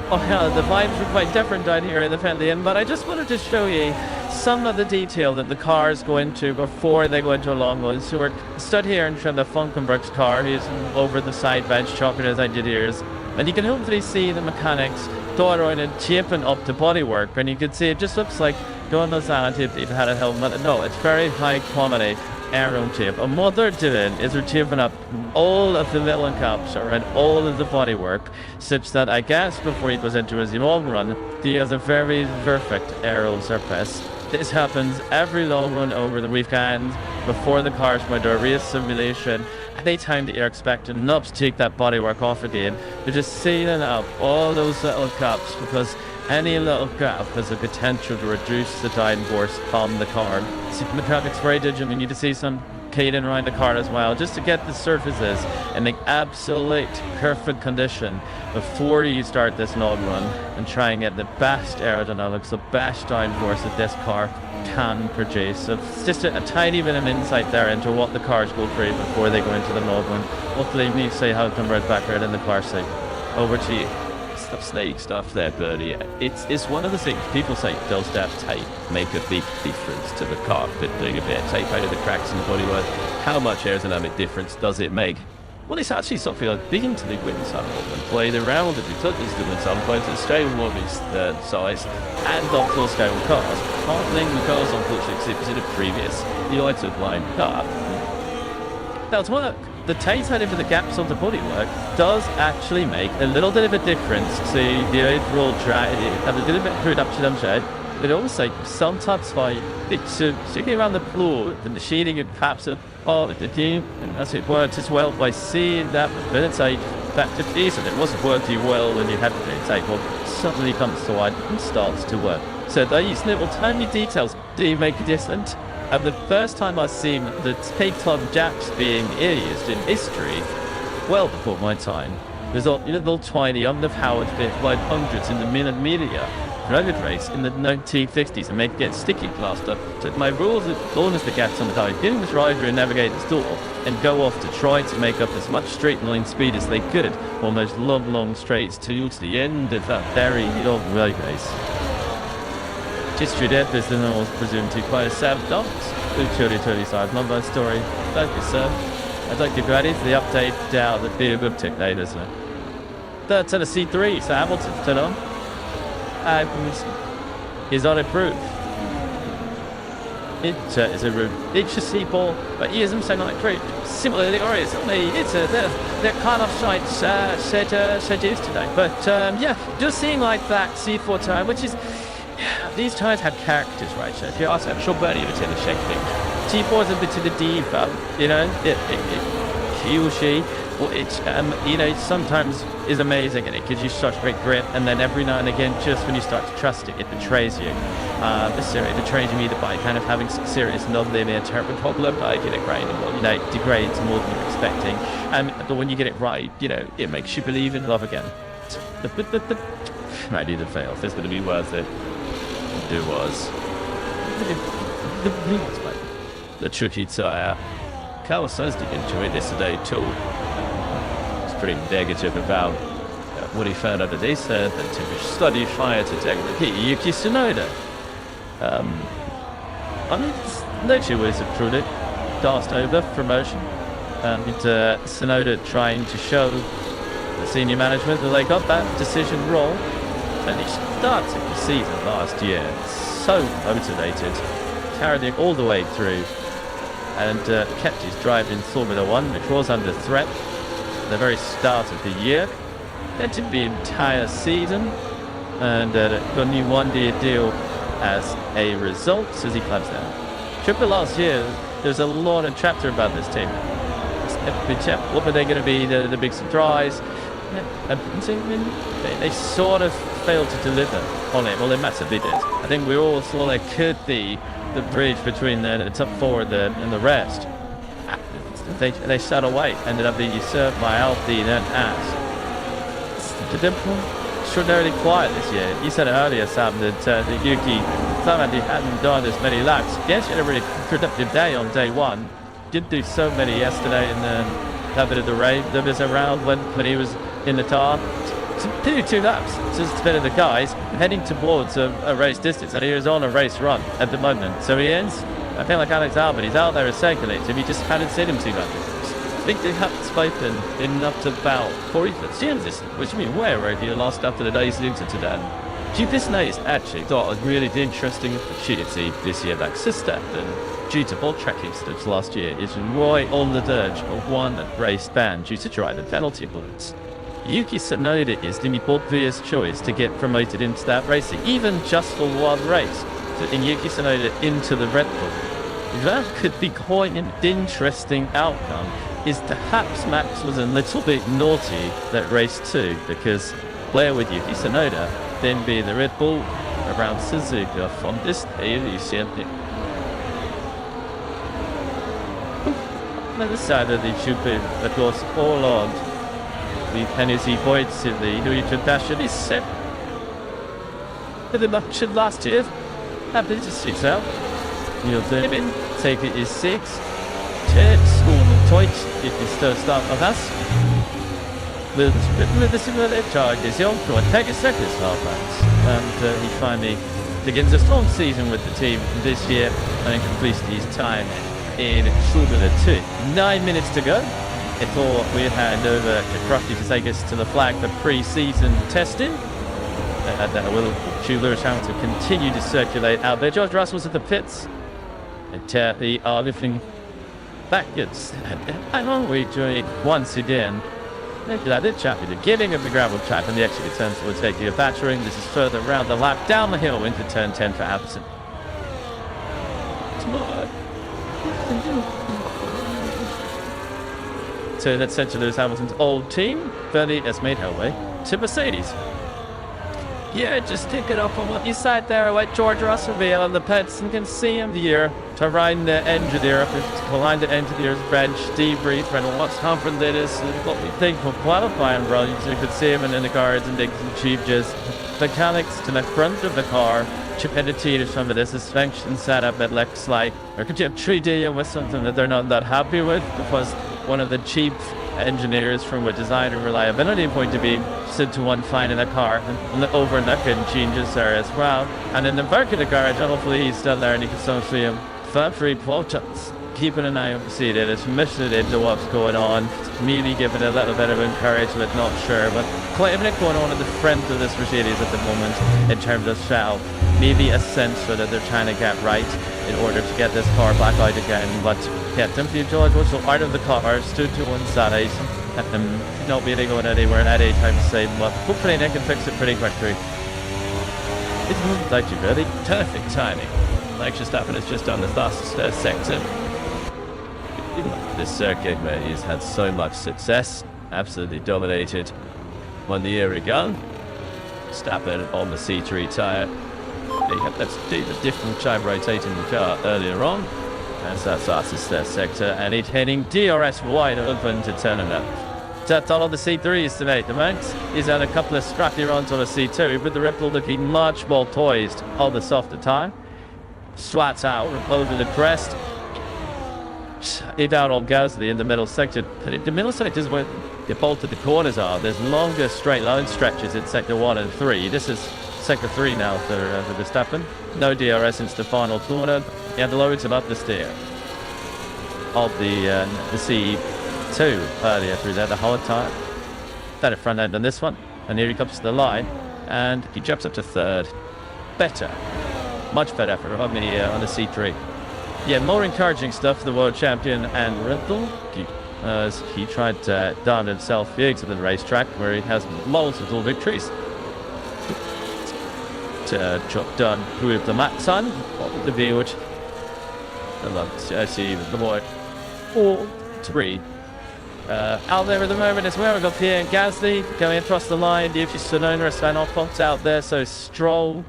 Oh yeah, the vibes are quite different down here in the Fenley Inn, but I just wanted to show you some of the detail that the cars go into before they go into a long one. So we're stood here in front of the Funkenberg's car. He's over the side bench chopping his engineers. And you can hopefully see the mechanics throwing and taping up the bodywork. And you can see it just looks like going those out if it had a helmet. No, it's very high quality aero tape. And what they're doing is they're taping up all of the little caps around all of the bodywork, such that I guess before he goes into his long run, he has a very perfect aero surface. This happens every long run over the weekend before the cars go into a race simulation. Anytime that you're expecting not to take that bodywork off again, they're just sealing up all those little caps because any little gap has the potential to reduce the downforce on the car. So the mechanics very digital. We need to see some cadence around the car as well, just to get the surfaces in the absolute perfect condition before you start this long run and try and get the best aerodynamics, the best downforce that this car can produce. So it's just a tiny bit of insight there into what the cars go through before they go into the long run. Hopefully you see how it converts back right in the car seat. Over to you. Snake stuff there, Birdie. It's one of the things people say, does that tape make a big difference to the car? Putting a bit of tape out of the cracks in the bodywork, how much aerodynamic difference does it make? Well, it's actually something I've been to the wind tunnel and played around with. We took this to the wind tunnel, both the scale lobbies, the size, and on full scale cars. Partling the cars unfortunately exhibited a previous United line car. Now, to work. The tape out into the gaps on the bodywork does actually make a little bit of a difference to the overall drag. Have a little bit of production on shed, but also sometimes by particularly around the floor, the machining and perhaps of the team, and as it works as well by seeing that ability back to piece, and it wasn't working well when you had the tape on, suddenly comes to light and starts to work. So these little tiny details do make a difference. And the first time I've seen the take-on jacks being used in history, well before my time, there's a little tiny underpowered bit like hundreds in the millimeter road race in the 1950s and make it get sticky plaster. So my rules as long as the gaps on the car, getting this rider and navigator's door and go off to try to make up as much straight line speed as they could on those long straights towards the end of that very long road race. History there is the was presumed to be quite a sad dance. The 2025 number story. Thank you, sir. I'd like to go ready for the update down the big uptick later, isn't it? Third Tennessee 3, so Hamilton's turn on. Is unimproved. It is a religious sequel, but he isn't so not great. Similarly, or it's they're kind of seduced today. But yeah, just seeing like that C4 tire, which is these tires have characters, right? So if you ask, I'm sure Bernie would say the same thing. C4 is a bit of the diva, you know. He or she, well, it's you know, sometimes is amazing and it gives you such great grip, and then every now and again, just when you start to trust it, it betrays you. It betrays you either by kind of having some serious non-linear turbo problem, like you know, it degrades more than you're expecting, but when you get it right, you know, it makes you believe in love again. Might either fail. If it's going to be worth it, it was. The tricky tire. Carlos says to enjoy this today too. It's pretty negative about what he found out today. Said that to study fire to technically Yuki Tsunoda. I mean, no two ways of proving it. Danced over promotion. Tsunoda trying to show the senior management that they got that decision wrong. And he started the season last year so motivated, carried it all the way through, and kept his drive in Formula 1, which was under threat at the very start of the year. Then took the entire season, and got a new one-year deal as a result as he climbs down. Triple last year, there's a lot of chapter about this team. What were they going to be, the big surprise? They sort of failed to deliver on it. Well, they massively did. I think we all saw there could be the bridge between the top four and the rest. They sat away, ended up being usurped by Alpine and Haas. Extraordinarily quiet this year. You said it earlier, Sam, that Yuki hadn't done as many laps. Yes, he had a really productive day on day one. Did do so many yesterday in that bit of the race. There was a round when he was in the tar. To do 2 laps, just better the guys heading towards a race distance, and he was on a race run at the moment. So he ends, I feel like Alex Albon, he's out there as second, if he just hadn't seen him 2 laps. I think they haven't spoken in up to about 40 minutes, which means where he lost after the day's into today. This race actually got a really interesting opportunity this year, like Verstappen, due to bolt track incidents last year, is right on the verge of one race ban due to driver penalty points. Yuki Tsunoda is the obvious choice to get promoted into that racing, even just for one race, putting Yuki Tsunoda into the Red Bull. That could be quite an interesting outcome. Is perhaps Max was a little bit naughty that race 2, because player with Yuki Tsunoda then be the Red Bull around Suzuka from this day you see him. Another side of the should be, of course, all on the penalty points in the Norwegian Passion is set. For the match last year, happy to see so. Neil Durbin, take it is 6. Ted, Storm Toit, it is the start of us. With the similar charges, Young Troy take a second half rounds. And he finally begins a strong season with the team this year and completes his time in Formula 2. 9 minutes to go. Before we hand over to Crofty to take us to the flag for pre-season testing. And will Lewis Hamilton continue to circulate out there. George Russell's at the pits. And they are lifting backwards. And on we join once again. Maybe that did chat at the beginning of the gravel track, and the exit returns will take the battering. This is further round the lap, down the hill into turn 10 for Hamilton. So that's sent to Lewis Hamilton's old team. Bernie has made her way to Mercedes. Yeah, just pick it up on what you said there about George Russell on the pits and can see him here to ride the engineer, behind the engineer's bench, debrief, and what's happened there is what we think for qualifying runs. You could see him in the cars and they can achieve just mechanics to the front of the car, chip into to some of the suspension setup. It looks like, or could you have 3D with something that they're not that happy with because one of the chief engineers from a design and reliability point of view stood to one finding a car and overlooking changes there as well. And in the back of the garage, hopefully he's still there and you can still see him. Factory Quotas, keeping an eye on the seat, it is mission into what's going on, maybe giving a little bit of encouragement, not sure, but quite a bit going on at the front of this Mercedes at the moment in terms of shell. Maybe a sensor that they're trying to get right in order to get this car back out again, but yeah, simply George Russell out of the car, stood to one side, not really going anywhere at any time soon, but hopefully they can fix it pretty quickly. It's like you really Perfect timing. Max Verstappen has just done the fastest sector. This circuit where he's had so much success, absolutely dominated. Won the Richigamme. Verstappen on the C3 tyre. Let's do the different time rotating the car earlier on. That's that fastest sector, and it's heading DRS wide open to turn it up. That's all on the C3s tonight. The Max is had a couple of scrappy runs on the C2, but the Ripple looking much more poised on the softer tyre. Swats out over the crest. It out on Gasly in the middle sector. But the middle sector is where the bolt of the corners are. There's longer straight line stretches in sector 1 and 3. This is sector 3 now for Verstappen. No DRS since the final corner. He had loads of up the steer of the C2 earlier through there the whole time. Better front end on this one. And here he comes to the line. And he jumps up to third. Better. Much better effort on the C3. Yeah, more encouraging stuff for the world champion and Ripple. As he tried to down himself here to the racetrack where he has multiple victories. Job done with the max on the view, which I see the boy 4-3 out there at the moment as well. We've got Pierre and Gasly going across the line. The Sonona Sven Oppont out there, so Stroll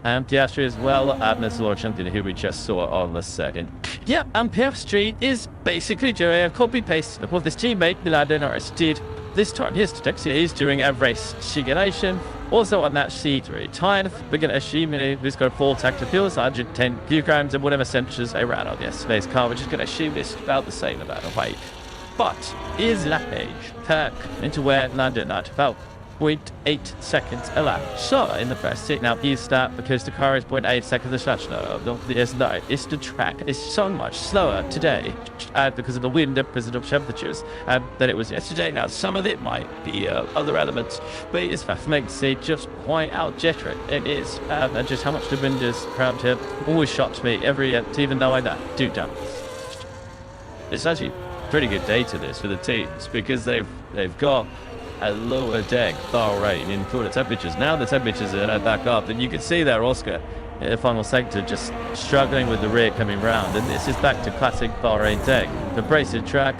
and Piastri as well, and this Lord Champion who we just saw on the second. Yeah, and Piastri is basically doing a copy-paste of what his teammate Lando Norris did this time. He's doing a race simulation, also on that C3 tyre. We're going to assume who's got a full tank of fuel, 110 kilograms and whatever sensors they ran on yesterday's car. We're just going to assume it's about the same amount of weight. But is lap age Perk into where Lando Norris fell? 0.8 seconds a lap. So in the first seat now, is that because the car is 0.8 seconds a lap? No, it's the track. It's so much slower today because of the wind, because of the temperatures, than it was yesterday. Now, some of it might be other elements, but it's that makes it just quite out jittery. It is, and just how much the wind is around here always shocks me every even though I do that. It's actually pretty good data this for the teams because they've got a lower deck Bahrain in cooler temperatures. Now the temperatures are back up, and you can see there Oscar in the final sector just struggling with the rear coming round, and this is back to classic Bahrain deck. The abrasive track,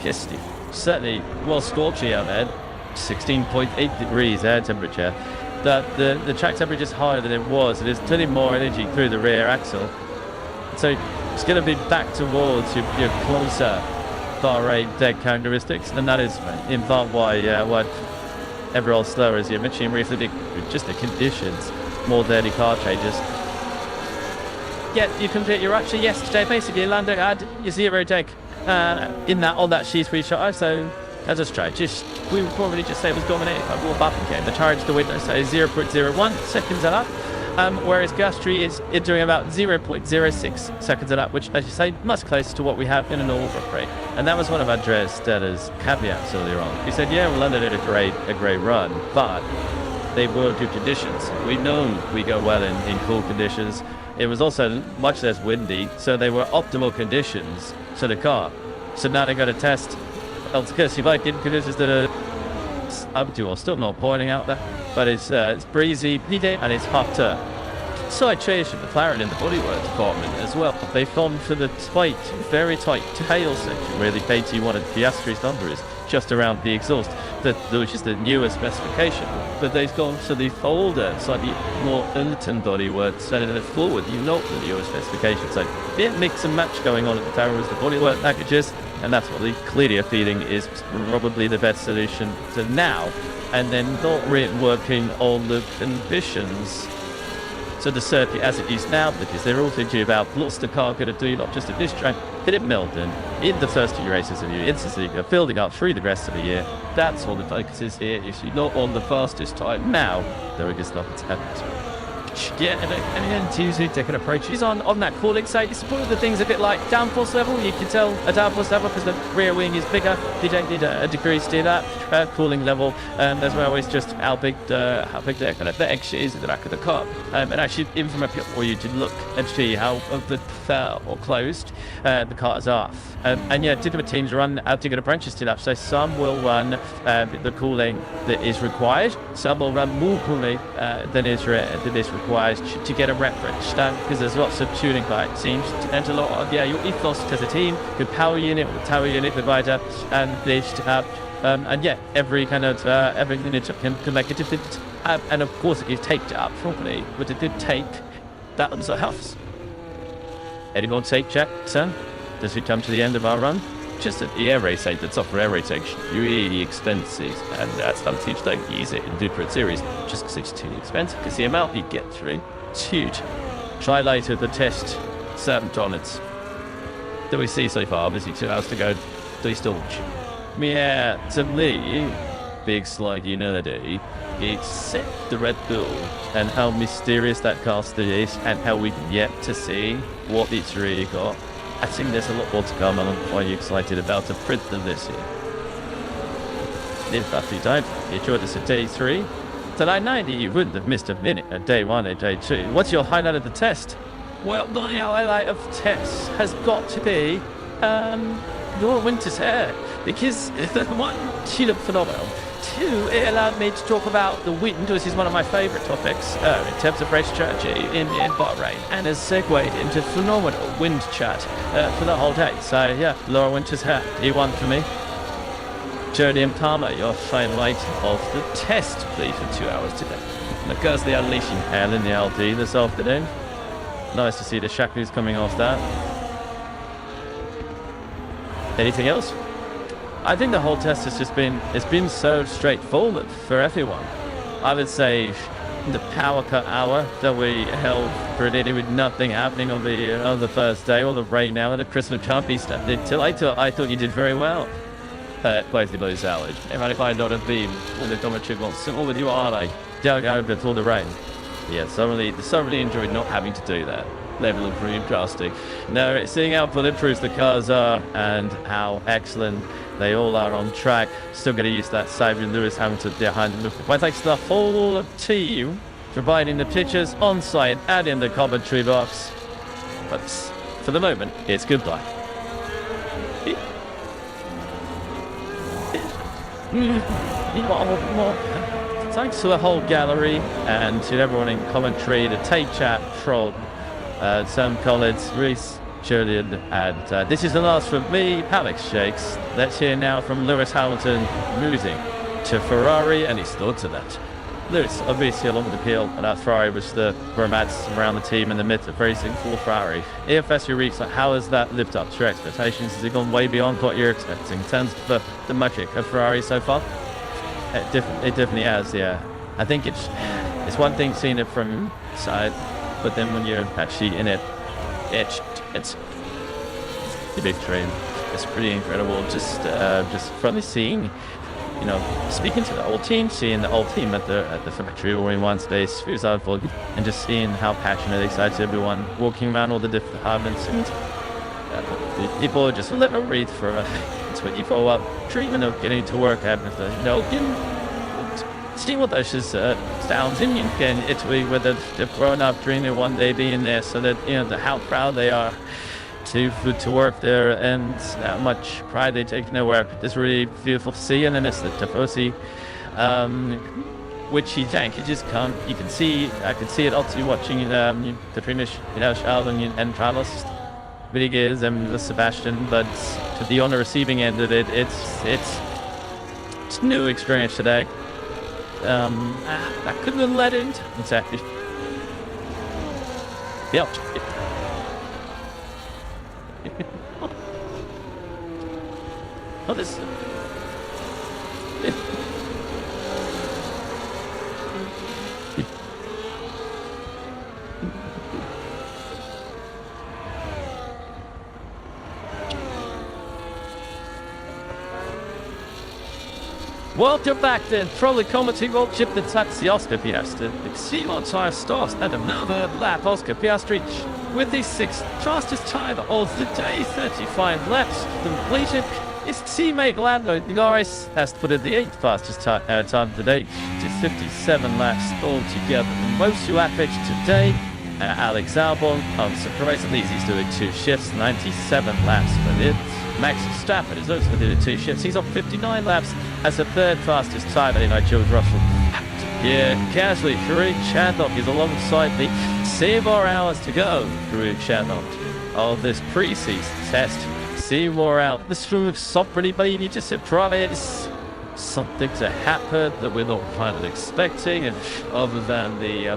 just certainly well scorchy out there, 16.8 degrees air temperature. The track temperature is higher than it was. There's plenty more energy through the rear axle, so it's going to be back towards your closer Bahrain deck characteristics, and that is in part why everyone's slower as you mentioned briefly, just the conditions more than any car changes. Yeah, you're actually yesterday basically Lando had your zero deck on that C3 shot, so as a straight, we would probably just say it was dominated by Will Buffington. The charge to window so 0.01 seconds a lap. Whereas Gasly is doing about 0.06 seconds a lap, which, as you say, much closer to what we have in a normal rate. And that was one of Andreas Steller's caveats earlier on. He said, yeah, well, London did a great run, but they were good conditions. We've known we go well in cool conditions. It was also much less windy, so they were optimal conditions for the car. So now they're going to test Elskirsi bike in conditions that are up to, or still not pointing out there, but it's breezy and it's hotter. Citation, McLaren in the bodywork department as well. They've gone for the tight, very tight tail section where the KT1 Piastri's number is just around the exhaust, which is the newer specification. But they've gone for the older, slightly more militant bodywork, setting it forward, not the newer specification. So bit mix and match going on at the tower as the bodywork packages, and that's what the clearly feeling is probably the best solution to now. And then not really working on the conditions to the circuit as it is now, because they're all thinking about what's the car going to do, not just at this track, but at Melbourne, in the first few races of the year, instantly building up through the rest of the year. That's all the focus is here. If you're not on the fastest time now, there is nothing to happen. Yeah, and Tuesday taking approaches on that cooling side. It's one of the things a bit like downforce level. You can tell a downforce level because the rear wing is bigger. You don't need a decrease to that cooling level. As well as just how big the kind of the extra is in the back of the car. And actually, even from up here for you to look and see how open or closed the cars are. And yeah, different teams run different approaches to that. So some will run the cooling that is required. Some will run more cooling than is required to get a reference, because there's lots of tuning by it seems, and a lot of your ethos as a team, good power unit or tower unit provider, and they should have every kind of every unit can make a difference, and of course if you taped it up properly with a good tape, that also helps. Anyone tape check, sir? Does it come to the end of our run? Just at the air race tape that's off for air race section, really expensive, and some teams don't use it in different series just because it's too expensive, because the amount you get through is huge. Try later the test certain tonnets that we see so far, obviously 2 hours to go, do you still watch? Yeah, to me, big slide unity, it's set the Red Bull and how mysterious that caster is and how we yet to see what it's really got. I think there's a lot more to come, and I'm quite excited about the print of this year. If after you don't, you joined us at day 3. Tonight 90, you wouldn't have missed a minute at day 1 and day 2. What's your highlight of the test? Well, my highlight of the test has got to be Laura Winter's hair, because one, she looked phenomenal. 2, it allowed me to talk about the wind, which is one of my favourite topics in terms of race strategy in Bahrain, and has segued into phenomenal wind chat for the whole day. So yeah, Laura Winter's hair, E1 for me. Jodie and Palmer, your highlight of the test, please, for 2 hours today. And of course, the unleashing hell in the LD this afternoon. Nice to see the shackles coming off that. Anything else? I think the whole test has just been so straightforward for everyone. I would say the power cut hour that we held pretty with nothing happening on the first day, or the rain now, and the Christmas jumpy stuff. I thought you did very well. Plays the blue salad. If I not have been with the commentary once, all with you are like, don't go before the rain. Yeah, thoroughly enjoyed not having to do that. Level of broadcasting. No, it's seeing how bulletproof the cars are and how excellent they all are on track. Still going to use that Simon Lewis Hamilton behind the look. Well, thanks to the whole team providing the pictures on site and in the commentary box. But for the moment, it's goodbye. Thanks to the whole gallery and to everyone in commentary, the tape chat, Troll, Sam Collins, Reese, Julian, and this is the last from me, Paddock Shakes. Let's hear now from Lewis Hamilton moving to Ferrari and his thoughts of that. Lewis, obviously along with the appeal, and that Ferrari was the romance around the team in the midst of racing for Ferrari. EFS Reeks, how has that lived up to your expectations? Has it gone way beyond what you're expecting in terms of the magic of Ferrari so far? It definitely has, yeah. I think it's one thing seeing it from side, but then when you're actually in it, it's the big dream. It's pretty incredible. Just from seeing, speaking to the whole team, seeing the whole team at the factory or in one space, and just seeing how passionate, excited everyone walking around all the different departments, and people just let them breathe for a 24-hour treatment of getting to work, everything. Seeing what those sounds in Italy, where they've grown up dreaming one day being there, so that how proud they are to work there and how much pride they take in their work. It's really beautiful to see, and then it's the Tifosi which you think you just can't. You can see, I can see it also watching the Finish, Charles and Carlos, Rodriguez and Sebastian, but to the on the receiving end of it, it's new experience today. I couldn't have let it. Exactly. Yep. Oh, this. Welcome back then, Trolley commenting on Chip the Taxi Oscar Piastri. Simon tire starts at another lap. Oscar Piastri with his 6th fastest time of the day, 35 laps completed. His teammate Lando Norris has put in the 8th fastest time of the day to 57 laps altogether. The most lap pitch today, Alex Albon, unsurprisingly, he's doing 2 shifts, 97 laps for it. Max Verstappen is also doing 2 shifts. He's on 59 laps as the 3rd fastest time. George Russell. Yeah, casually, Karun Chandler is alongside me. 7 more hours to go, Karun Chandler, of this pre-season test. 7 more hours. This looks so pretty, baby. Just a promise. Something to happen that we're not kind of expecting, and other than the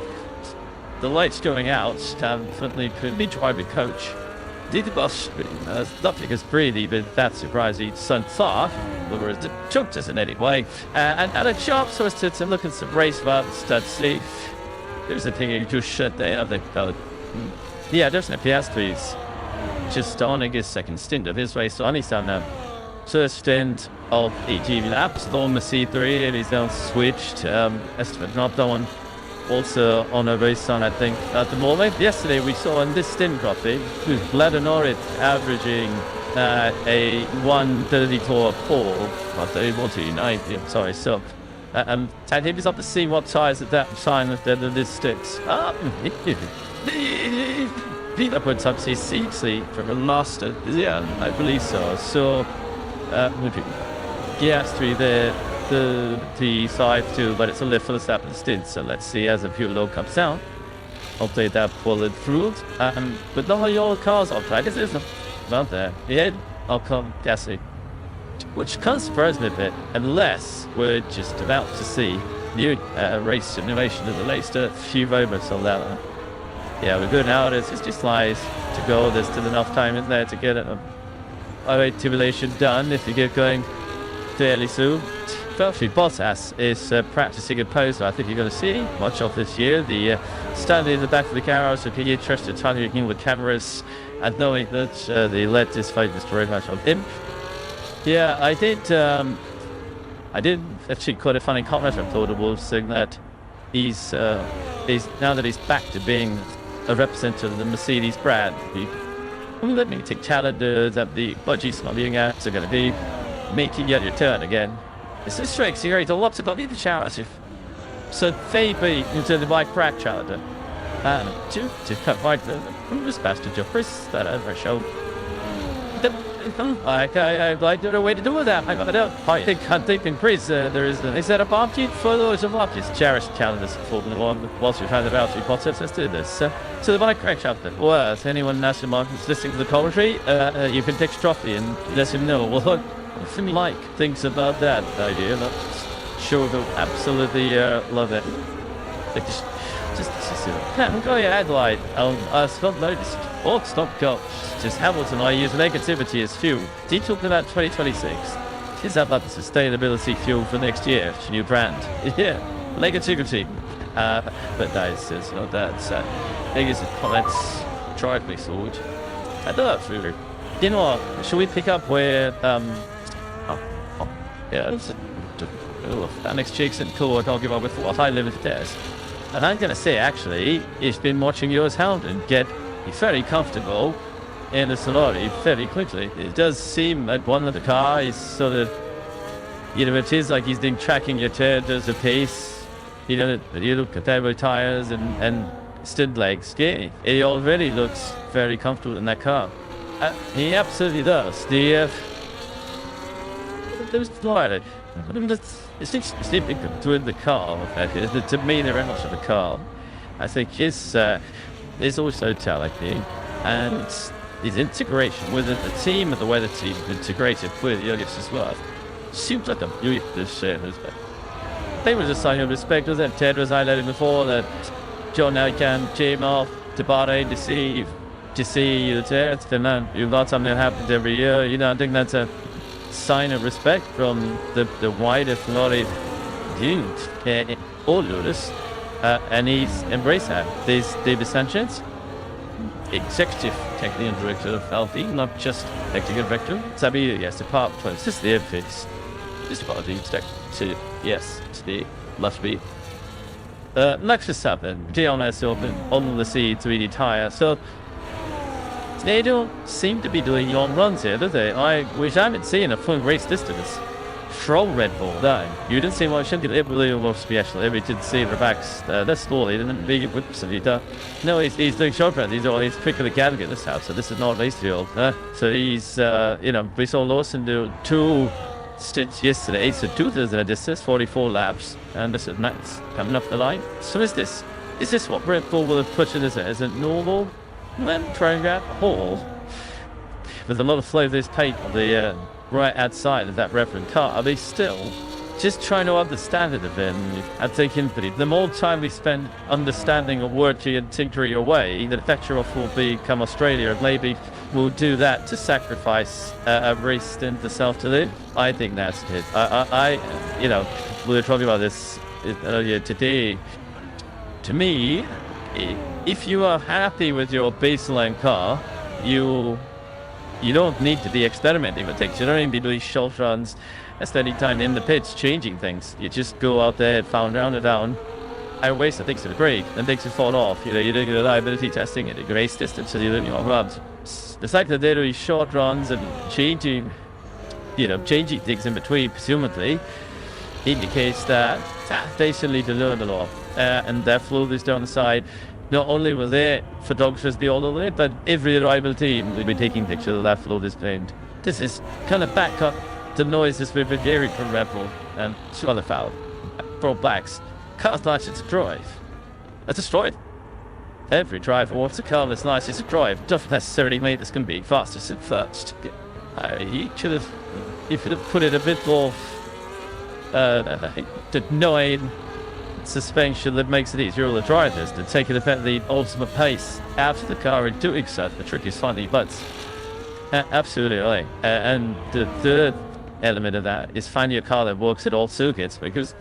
lights going out, certainly could be driving coach. Did the bus nothing has really been that surprising so far, whereas the jump doesn't anyway. And a job so as to look at some race maps to see. There's a thing you just shut there. Yeah, there's no Piastri's just starting his 2nd stint of his race. So he's done a 1st stint of 18 laps on the C3, and he's now switched. Esteban not done. Also on a race on, I think, at the moment. Yesterday we saw in this stint roughly, Lando Norris averaging a 1:34.4, not 1:39. Sorry. So, and he was up to see what tires at that time of this sticks. Peter puts up his seat for the last, yeah, I believe so. So, Piastri there. The side too, but it's only for the second stint, so let's see as the fuel load comes down. Hopefully that pulled through. But not all cars I'll try. This isn't about there. Yeah, I'll come guessing. Which can surprise me a bit, unless we're just about to see new race simulation of the latest few moments on that. Yeah, we're good now. It's just lies to go. There's still enough time in there to get a simulation done if you get going fairly soon. Firstly, Bottas is practicing a pose I think you're going to see much of this year. The standing in the back of the car, so can you trust the timing with cameras and knowing that the LED is focused very much on him. Yeah, I did actually quite a funny comment from Total Wolf saying that he's now that he's back to being a representative of the Mercedes brand. Let me take challenges that the budgets not being asked are going to be making yet your turn again. It's a strength here, a lot about the challenge. So maybe into the bike crack challenger. And to cut right the faster jumpers that I've shown. I like the way to do that. I think in Chris there is that a object for those of objects. Cherished challenges for the one whilst we've had the Valtteri Bottas, let's do this. So the bike crack challenger. Well, if anyone national markets listening to the commentary, you can take a trophy and let him know. Well, if you like things about that idea, sure they'll absolutely love it. Just go ahead, like, I still noticed. Oh, stop, go. Just Hamilton, I use negativity as fuel. He talked about 2026. Is that about the sustainability fuel for next year? New brand. Yeah, negativity. But nice, it's not that. Negative comments drive me forward. I don't know, really. You know what? Should we pick up where, yeah, Alex Cheeks and cool, I'll give up with what I live with theirs. And I'm going to say, actually, he's been watching yours Hound and get very comfortable in the Solari very quickly. It does seem like one of the car is sort of, it is like he's been tracking your turn, does a pace, you look at their tires and stint legs. Yeah, he already looks very comfortable in that car. He absolutely does. There's Florida. It's interesting doing the car. The demeanor out of the car, I think, is also telling me, and his integration with the team and the way the team integrated with Yogic as well seems like a beautiful shame. They were just signing of respect, was that Ted was highlighting before that John now came off to Bahrain to see the Ted, and you've got something that happens every year. I think that's a sign of respect from the wider Ferrari dude, all Lotus, and he's embraced that. There's David Sanchez, executive technical director of Alpine, not just technical director. Sabi, yes, the part plans, just the face. Just about the to yes, to the must be. Max Verstappen, DNS open on the C3D tire, so they don't seem to be doing long runs here, do they? Which I haven't seen a full race distance from Red Bull. No, you didn't see much. It really was special. We did see the backs. That's slowly, didn't be whips and no, he's doing short runs. He's quicker than Gallagher this house. So this is not race field. So he's we saw Lawson do 2 stints yesterday. So 2,000 distance, 44 laps, and this is Max coming up the line. So is this what Red Bull will have put in? Is it normal? Then try and grab a hole. There's a lot of flow of this paint on the right outside of that reference car. Are they still just trying to understand it a bit? And thinking the more time we spend understanding or working and tinkering away, the better off will become Australia, and maybe we'll do that to sacrifice a race stint itself to live. I think that's it. We were talking about this earlier today. To me, if you are happy with your baseline car, you don't need to be experimenting with things. You don't need to be doing short runs at steady time in the pits, changing things. You just go out there, pound down and down. I waste the things to the brake, and things will fall off. You're doing reliability testing at a race distance, so you're doing your runs. The fact that they're doing short runs and changing things in between, presumably, indicates that they still need to learn a lot. And their flow is down the side. Not only will their photographers be all over it, but every rival team will be taking pictures of that flow display. This is kind of back up the noises we've been hearing from Red Bull and two other foul. Pro blacks. Car's nice, it's a drive. It's destroyed. Every driver wants a car that's nice, it's a drive. Doesn't necessarily mean it's going to be fastest and first. He should have put it a bit more annoying suspension that makes it easier for the drivers to take the ultimate pace out of the car in doing so. The trick is finding butts. Absolutely right. And the third element of that is finding a car that works at all circuits, because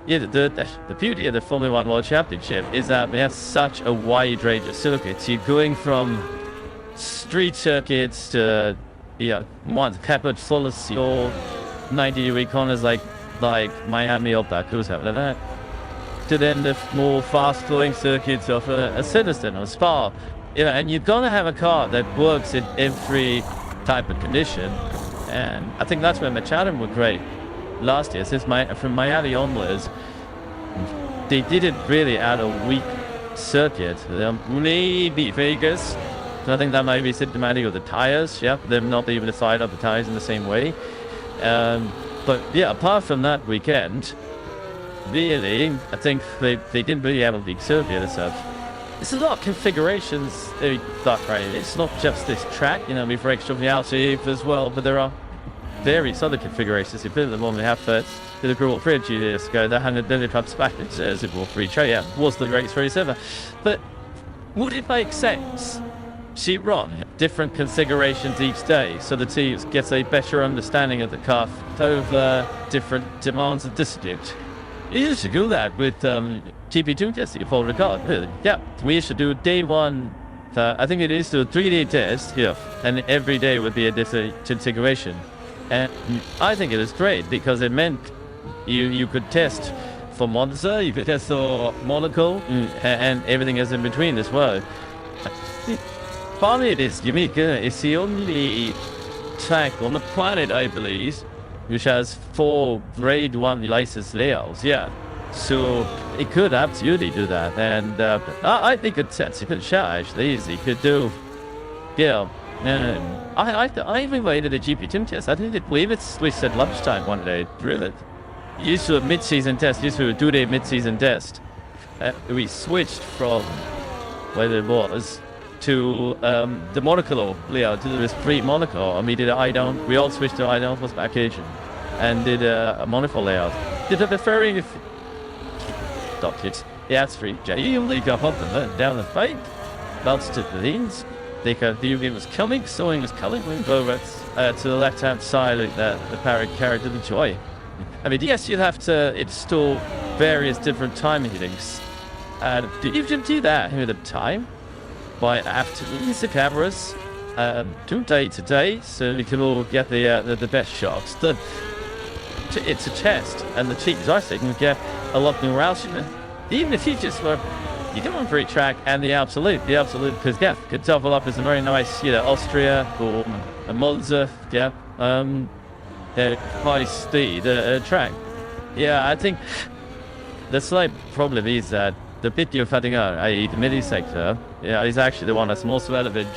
the beauty of the Formula 1 World Championship is that we have such a wide range of circuits. You're going from street circuits to ones peppered full of your 90-degree corners like Miami or Baku, something like that, to then the more fast-flowing circuits of a Silverstone or Spa. And you're going to have a car that works in every type of condition. And I think that's where McLaren were great last year. From Miami onwards, they didn't really add a weak circuit. Maybe Vegas. So I think that might be symptomatic of the tires. Yeah, they're not even decide up the tires in the same way. But yeah, apart from that weekend, really, I think they didn't really have a big circuit itself. There's a lot of configurations, right? It's not just this track, we've raced from the outside as well, but there are various other configurations. You build them on the half first to the Grand Prix 2 years ago, that handed Billy Trump's back as it was free trade. Yeah, was the greatest race ever. But would it make sense to run different configurations each day so the team gets a better understanding of the car over different demands and disciplines? You used to do that with GP2 testing, if I recall. Yeah, we used to do day one. I think it is to a 3-day test here, and every day would be a different configuration. And I think it is great because it meant you could test for Monza, you could test for Monaco, and everything else in between as well. Probably it is unique. It's the only track on the planet, I believe, which has 4 grade 1 license layouts. Yeah, so it could absolutely do that, and I think it's a good shot actually. You could do I even waited a GP Tim test. I didn't believe it. We said lunchtime one day. Really? Used to a mid-season test. Used to a 2-day mid-season test. We switched from where it was to the Monaco layout to the street Monaco, and we did an eye-down. We all switched to eye-down plus package and did a Monaco layout. Did a very stopped it. Yeah, it's free. You league up and down the fight. Bounced to the lanes. The UV was coming, Sewing was coming. We go to the left-hand side of the Paddock carried to the Joy. I mean, yes, you'll have to install various different time heatings. Do you can do that with the time? By afternoons, the cameras, do day to day, so we can all get the best shots. It's a test, and the cheapest I think you can get a lot more else. Even if you just were, you come on for each track, and the absolute, because yeah, could double up as a very nice, Austria or a Monza, high speed track. Yeah, I think the slight problem is that the bit you're cutting out, i.e. the midi sector, is actually the one that's most relevant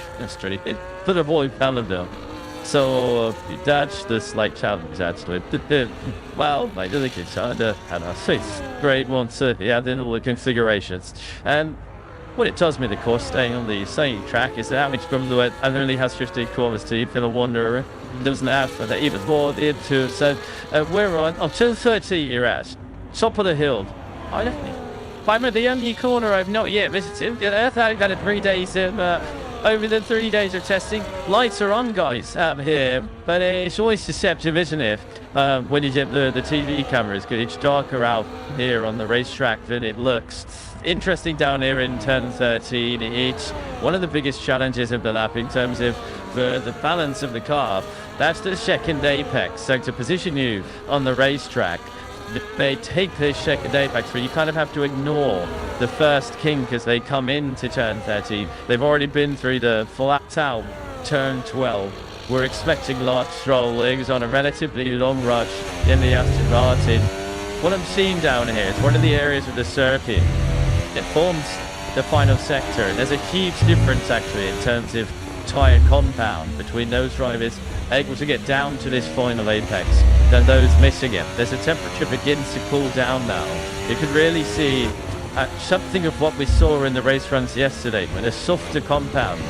for the boy calendar. So that's the slight challenge actually. Well, I think it's under and I say great ones, then all the configurations. And what it tells me, the course staying on the same track is the average from the way and only has 15 kilometers to even a wonder doesn't have that even more into. So we're on 230 you're at top of the hill. I definitely. I'm at the only corner I've not yet visited. I've had 3 days over the 3 days of testing. Lights are on, guys, out here, but it's always deceptive, isn't it? When you get the TV cameras, because it's darker out here on the racetrack than it looks. Interesting down here in turn 13. It's one of the biggest challenges of the lap in terms of the balance of the car. That's the second apex. So to position you on the racetrack, they take this second apex where you kind of have to ignore the first kink as they come into turn 13. They've already been through the flat out turn 12. We're expecting large strollings on a relatively long rush in the Aston Martin. What I'm seeing down here is one of the areas of the circuit that forms the final sector. There's a huge difference actually in terms of tyre compound between those drivers able to get down to this final apex than those missing it. There's a temperature begins to cool down now. You can really see something of what we saw in the race runs yesterday, when a softer compound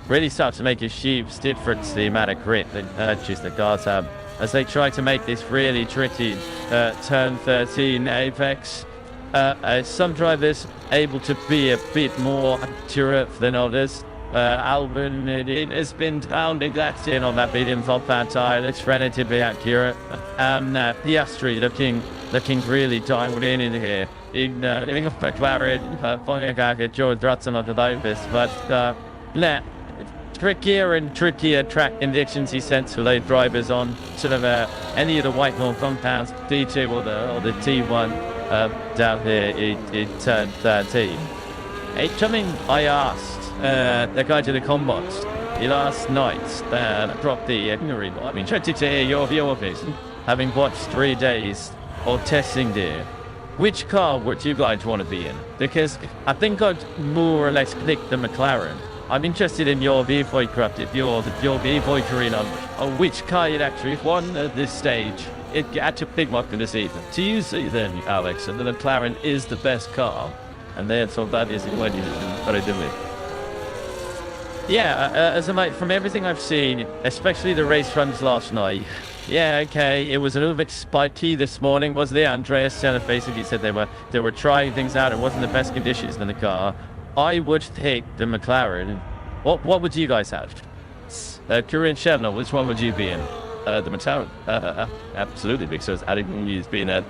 really starts to make a huge difference, the amount of grit that the cars have as they try to make this really tricky turn 13 apex. Some drivers able to be a bit more accurate than others. Albon, it has been pounding that in on that medium compound tyre. It's relatively accurate. Piastri looking really dialed in here. In McLaren, George Rutten on the Lotus, but trickier and trickier track conditions he sent to lay drivers on sort of any of the Whitehall compounds, D2 or the T1 down here in turn 13. It's something I asked the guy to the combox last night dropped the I'm interested to hear your view of it, having watched 3 days of testing there. Which car would you guys want to be in? Because I think I'd more or less click the McLaren. I'm interested in your viewpoint, Corrupted, your viewpoint, Karina, on which car you'd actually won at this stage. It had to pick one for this season. Do you see then, Alex, that the McLaren is the best car? And then so that is what I do it. Yeah, as a mate, from everything I've seen, especially the race runs last night, yeah, okay, it was a little bit spiky this morning, wasn't it? Andreas Senna basically said they were trying things out. It wasn't the best conditions in the car. I would take the McLaren. What would you guys have? Corinne Chevnel, which one would you be in? The McLaren. Absolutely, because he's been at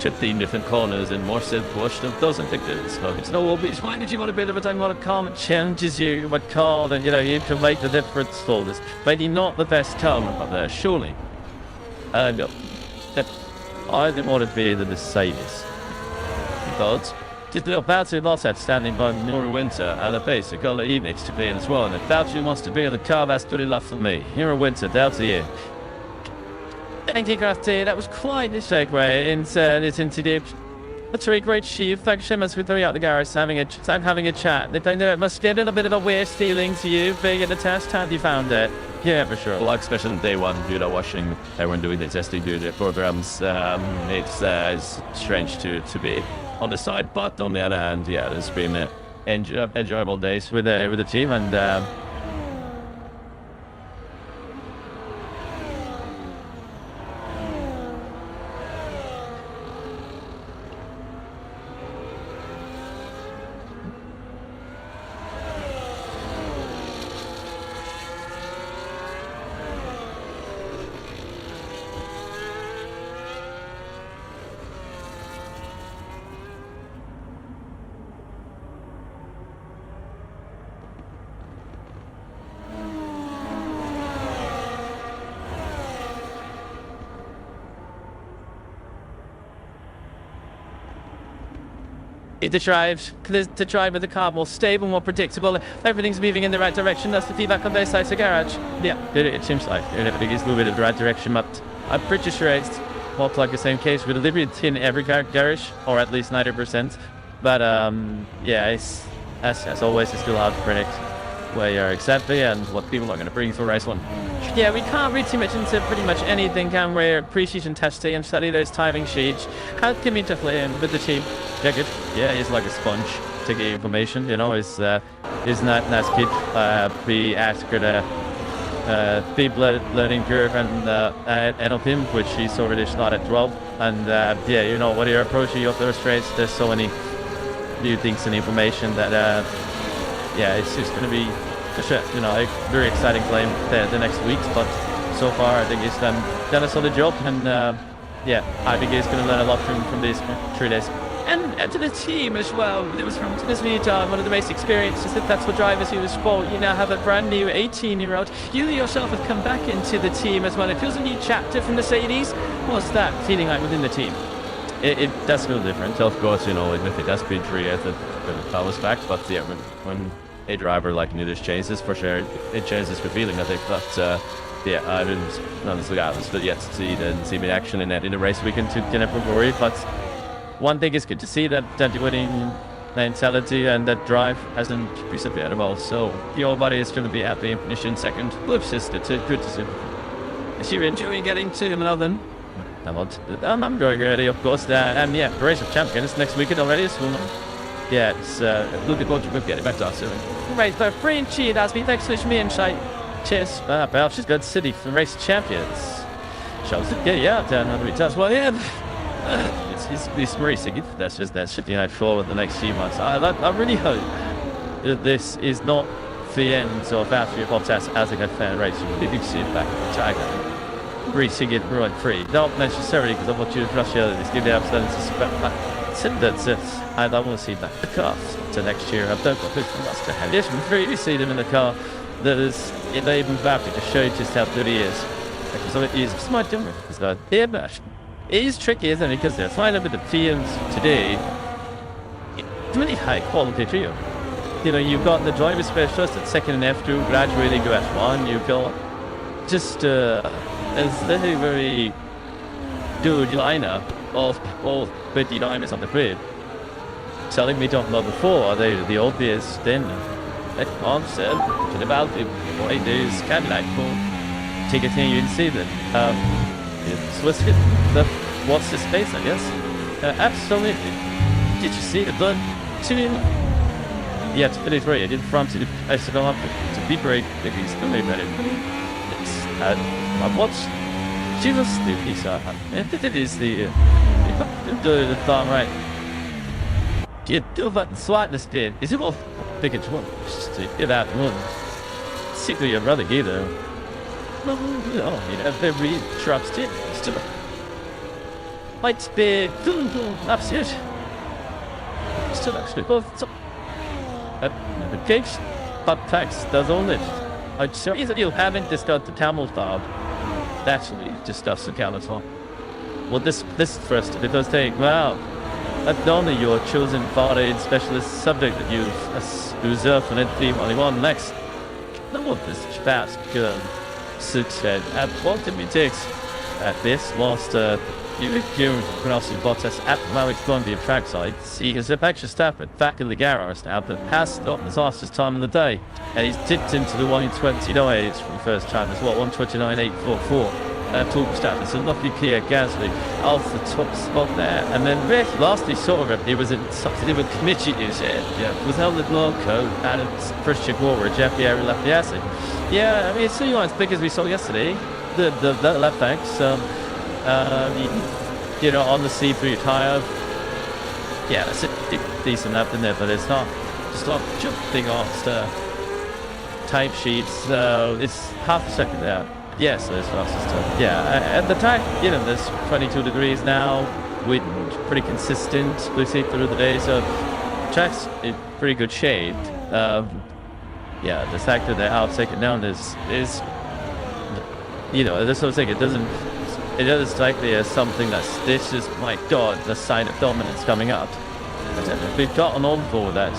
15 different corners and more said pushed of doesn't think that it's no obvious. Why did you want a bit of a time want to calm? It challenges you, what call, and you can make the difference for this. Maybe not the best calm up there, surely. No. I didn't want to be the Mercedes. Because just a little Bowser lost that standing by Nora Winter and a base a couple of evenings to be in as well. And if Bowser wants to be in the car, that's good enough for me. Nora Winter, down to you. Thank you, Crafty. That was quite a segue into the That's very great, Chief. Thanks so much for throwing out the garage, having a chat. I know it must be a little bit of a weird feeling to you being in the test. How have you found it? Yeah, for sure. Like, especially on day one, watching everyone doing the testing, doing their programs, it's strange to be on the side. But on the other hand, yeah, there's been enjoyable days With the team, and to drive with the car more stable, more predictable. Everything's moving in the right direction. That's the feedback on both sides of the garage. Yeah, it seems like everything's moving in the right direction, but I'm pretty sure it's more like the same case with delivery in every garage, or at least 90%. But yeah, it's as always, it's still hard to predict where you're exactly and what people are going to bring for race one. Yeah, we can't read too much into pretty much anything, can we? Pre-season testing and study those timing sheets. How can we play in with the team? Yeah, good. Yeah, he's like a sponge taking information, he's not nice kid. We asked her to deep learning curve and help him, which he's already started at 12. And yeah, when you're approaching your first race, there's so many new things and information that yeah, it's just going to be a very exciting claim the next weeks. But so far, I think he's done a solid job, and yeah, I think he's going to learn a lot from these 3 days. And to the team as well, it was from this new time, one of the best experiences, if that's what drivers who is for. You now have a brand new 18-year-old. You yourself have come back into the team as well. It feels a new chapter from Mercedes. What's that feeling like within the team? It does feel different. Of course, if it has been 3 years, that was fact. But yeah, when a driver like Nidus changes, for sure, it changes the feeling, I think. But yeah, I didn't honestly yet to see me in action in the race weekend to February. But one thing is good to see that winning mentality and that drive hasn't disappeared at all. So your body is going to be happy in finishing second. Whoops, it's good to see. Is you enjoying getting to Melbourne? I'm enjoying it already, of course. And yeah, race of champions next weekend already. So yeah, it's looking forward to getting back to us soon. Right, so Brian Cheat has been thanks for me insight. Cheers. Well, she's got City for race champions. Shows it, yeah, down how it does. Well, yeah. It's racing. That's just that shit for the next few months. I really hope that this is not the end of Valtteri Bottas as a good fan racing. If you see it back in China, racing it right free. Not necessarily because I want you to rush the others. Give the absolute that's it. I want to see that the cars to next year. I've done what this must have. Yes, we see them in the car. That is even Valtteri to show just how good he is. Because it is my different. It's not here, but it is tricky, isn't it? Because there's quite a bit of teams today. It's really high quality trio. You've got the driver specialist at second and F2, gradually go F1. You've got just a very good lineup of all 50 diamonds on the grid. Telling me top number 4 are they the obvious then? That concept to about the way there's Cadillac for ticketing you didn't see them. Swiss what's the space, I guess? Absolutely. Did you see the blood? Yeah, it's 53. I did from to I said go up to be great if he's still made better. I watched. She was the piece it is the thumb right. You do that slightness bit. Is it all big as one? Just to get out one. Sick of your brother either. No, every truck's tip. Still might be upset. Still actually both the case but tax does own it. I'd say that you haven't discussed the Tamil file. Actually discuss the Tamil file. Well this first because not only your chosen foreign specialist subject that you've reserved for that team only one next. No of this fast girl success at what did we take at this last You crossing Bottas at now exploring the trackside. See as if extra Stafford back in the garage now, but has stopped his fastest time of the day. And he's dipped into the 1:29 for the first time as well, 1:29.844. Talk Stafford, so lucky Pierre Gasly off the top spot there. And then Rick, last he saw him, he was in something of a committee news here. Yeah, with Helmut Marko and Richigamme, Jeff Pierre Lapiasi. Yeah, I mean, it's not as big as we saw yesterday. The left banks. You know, on the C3 tire, yeah, it's a decent lap in there, but it's not jumping off the type sheets, so it's half a second there. Yes, it's fastest time. Yeah, at the track, you know, there's 22 degrees now, wind pretty consistent, we see through the day, so track's in pretty good shape. Yeah, the fact that they're out taking down is, you know, that's what I'm saying, it doesn't strike me as something this is, my God, the sign of dominance coming up. We've gotten on board that,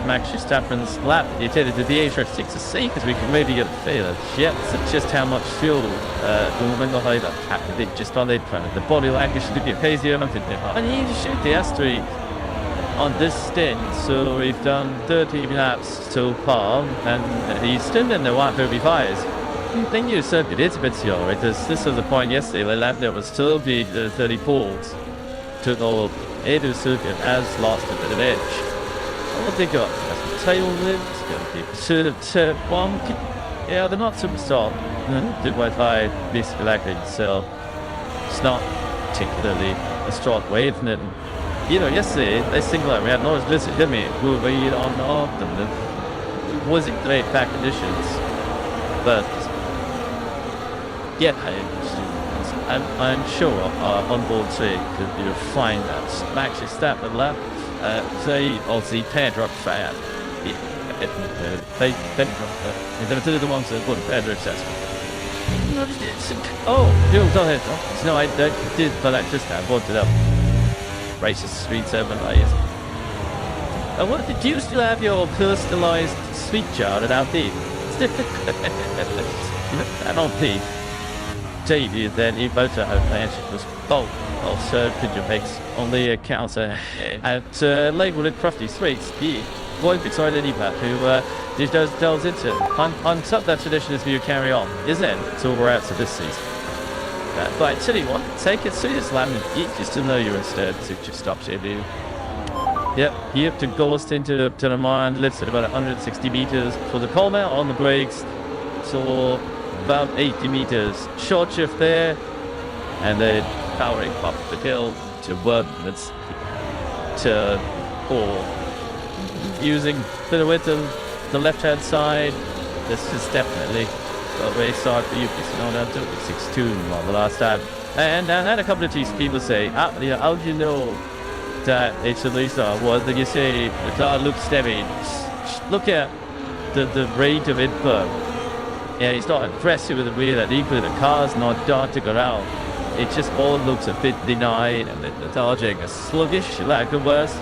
Max Verstappen's lap, you take it to the A36 to see, because we can really get a feel of just how much fuel just on the body language should be crazy. And you shoot the S3 on this stint, so we've done 30 laps so far, and he's still in the 135s. Then you said it is a bit slow, right? This was the point yesterday, the lap there was still be the 34s to the Edu circuit has lost a bit of edge. What they got? That's the tail lift, to one. Yeah, they're not super soft. Did Wi-Fi basically lacking, so it's not particularly a strong wave, isn't it? You know, yesterday they singled out, we had Norris Blizzard, didn't we? We were on off them. It wasn't great back conditions, but yeah, I'm sure our onboard team could find that Max Verstappen lap. They obviously Paddock fan. They were the ones that put Paddock assessment. Oh, you go ahead. No, I did, but I just brought it up. Races Street 7 layers. What did you still have your personalised sweet chart at LP? And on P. JD then he both have answered was both also pigeon makes on the counter at labelled it Crufty Streets. He void beside anybody who just delves into it. On top that tradition is you carry on, isn't it? So we're out to this season. But I tell you what, take it serious, Lamb, you just to know you're instead to just stop JD. Yep, he up to Ghost into the mine, lifts at about 160 meters for the call out on the brakes. So about 80 meters short shift there, and then powering up the hill to Wordmans to or using a bit of width on the left hand side. This is definitely a race start for you, no, that took 6-2 on the last time. And I had a couple of these people say, how do you know that it's a Lisa? What did you say? The car looks steady. Look at the rate of input. Yeah, it's not impressive with the way that equally the car's not darting around. It just all looks a bit denied, and the charging is sluggish, like the worst.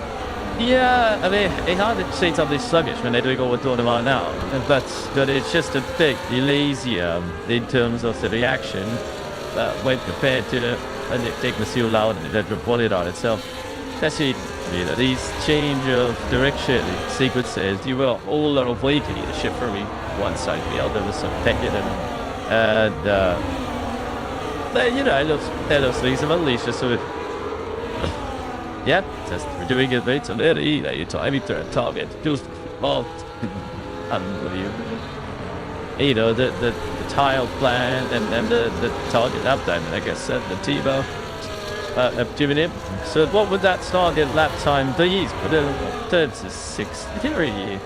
Yeah, I mean, it's hard to say something sluggish when they're doing all we're talking about now. But it's just a bit lazier in terms of the reaction when compared to taking the fuel out and the bullet on itself. Especially, you know, these change of direction sequences, you will all are awakening the ship from one side to the other with some pendulum. And, you know, it looks reasonable, it's just sort of, yeah, just we're doing it right, so there you time to a target, just, oh, unbelievable. You know, the tile plan and the target uptime, I guess, the TiVo. Doing it. So what would that target lap time be? But 36.3.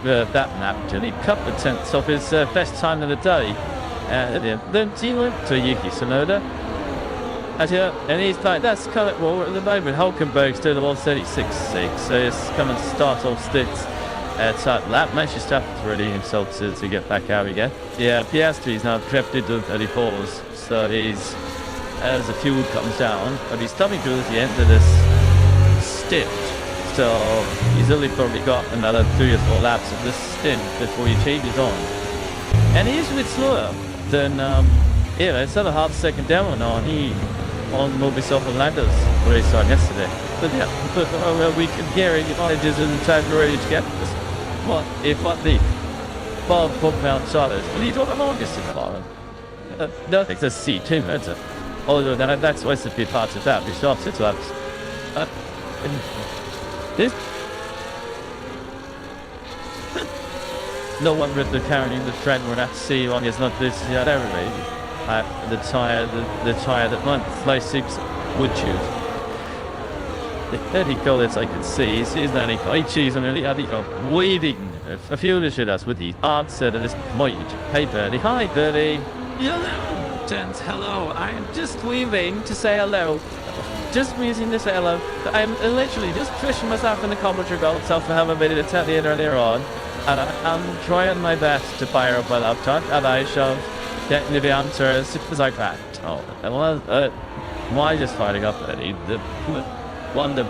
That lap, only a couple of tenths off his best time of the day. Then team went to Yuki Tsunoda. And he's like, that's coming. Well, at the moment, Hulkenberg's doing the 136.6, so it's coming to start off sticks. At lap, Manchester Stafford's ready himself to get back out again. Yeah, Piastri's now crept into the 34s, so he's. As the fuel comes down, but he's coming towards the end of this stint, so he's only probably got another 3 or 4 laps of this stint before he changes on. And he is a bit slower than, you know, it's not a half second down on. on Mobisoft and Lando's race on yesterday. But yeah, we can hear it advantages in the time ready to get this. What the Bob pump out Charlotte? Lead on August in the bottom. No, it's a C2, that's it. Although that's what's the big part of that, we stop sit ups. This. No one with the carrying the trend we're not see on is not this yet everybody. The tire that month fly 6 would choose. The 30 colours I can see is that I choose on the waiting a few of the us with the answer to this point. Hey Birdie, hi Birdie. Hello, gents. Hello. I'm just weaving to say hello. Just using to say hello. I'm literally just pushing myself in the commentary goal itself to have a bit of tell you earlier on. And I'm trying my best to fire up my laptop, and I shall get the answer as soon as I can. Why just firing up Eddie? The one the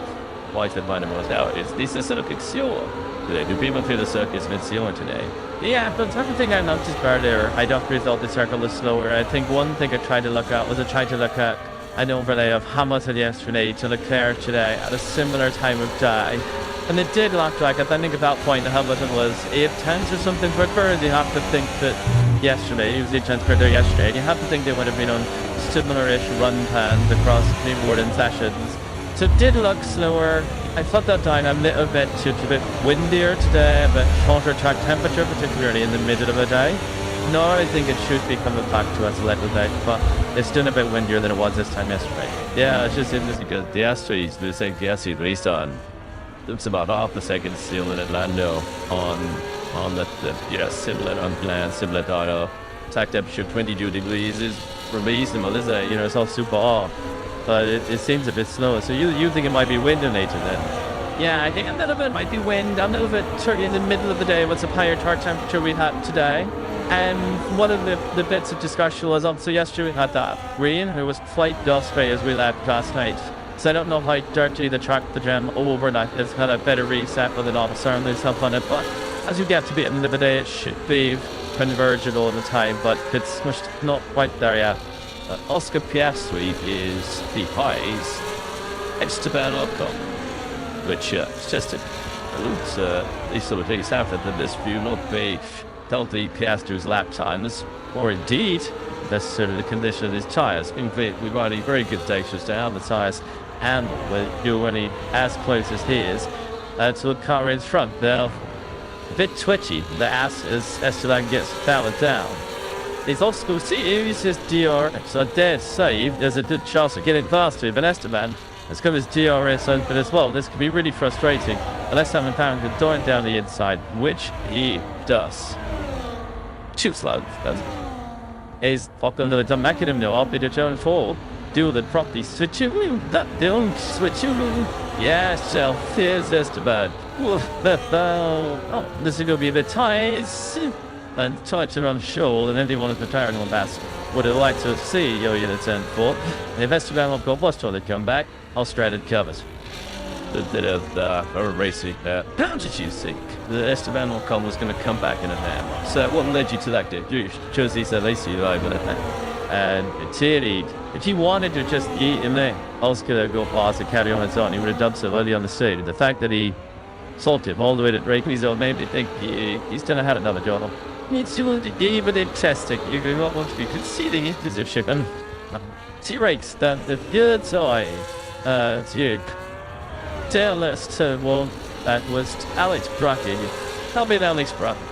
white that mine was out is this is sort of picture. Today, do people feel the circus mission today? Yeah, but the thing I noticed earlier, I don't really thought the circle is slower. I think one thing I tried to look at was an overlay of Hamilton yesterday to Leclerc today at a similar time of day. And it did look like, I think at that point, Hamilton was 8/10 or something quicker. You have to think that yesterday, he was 8/10 quicker yesterday. You have to think they would have been on similar-ish run plans across the morning sessions. So it did look slower. I thought that down a little bit to a bit windier today, a bit shorter track temperature, particularly in the middle of the day. No, I think it should be coming back to us a little bit, but it's still a bit windier than it was this time yesterday. Yeah, it's just interesting because the Astros, the same Astros raced on. It's about half a second still in Orlando on the similar unplanned, similar data. Track temperature 22 degrees is reasonable, is it? It's all super off. But it seems a bit slower. So you think it might be wind later then? Yeah, I think a little bit might be wind. A little bit in the middle of the day was a higher track temperature we had today. And one of the bits of discussion was obviously yesterday we had that rain. It was quite dusty as we left last night. So I don't know how dirty the track, the jam overnight has had a better reset with it all certainly stuff on it. But as you get to the end of the day, it should be convergent all the time, but it's not quite there yet. Oscar Piastri is the highs. Esteban Ocon, which is just these sort of things happen that this view not be healthy Piastri's lap times, or indeed that's sort of the condition of his tyres. In fact, we've got a very good data to how the tyres handle with you when he as close as he is to the car in front. Now, a bit twitchy, the ass as Esteban gets powered down. He's also uses his DRS, so dead save. There's a good chance of getting past him, but Esteban has got his DRS open as well. This could be really frustrating unless Esteban can join down the inside, which he does. Too slow, does it? He's fucking the mechanism now, I'll be the Jones fall. Do the property switch you, that don't switch you. Yes, so here's Esteban. Oh, this is going to be a bit tight. And tried to run shoal, and then he wanted to turn on that. Would have liked to see Yo in the 10-4. If Esteban will go bust on the comeback, Australia covers. A bit of racing. How did you think that Esteban Ocon was going to come back in a man? So what led you to that? You chose these lacy live in it. And clearly, if he wanted to just eat him there, Oscar go past and carry on his own, he would have done so early on the stage. The fact that he salted him all the way to Drake, so made me think he's going to have another job. It's even in testing. You can see the position. And T-Rex, the third side, tail us to one that was Alex Bracken. Tell me Alex Bracken.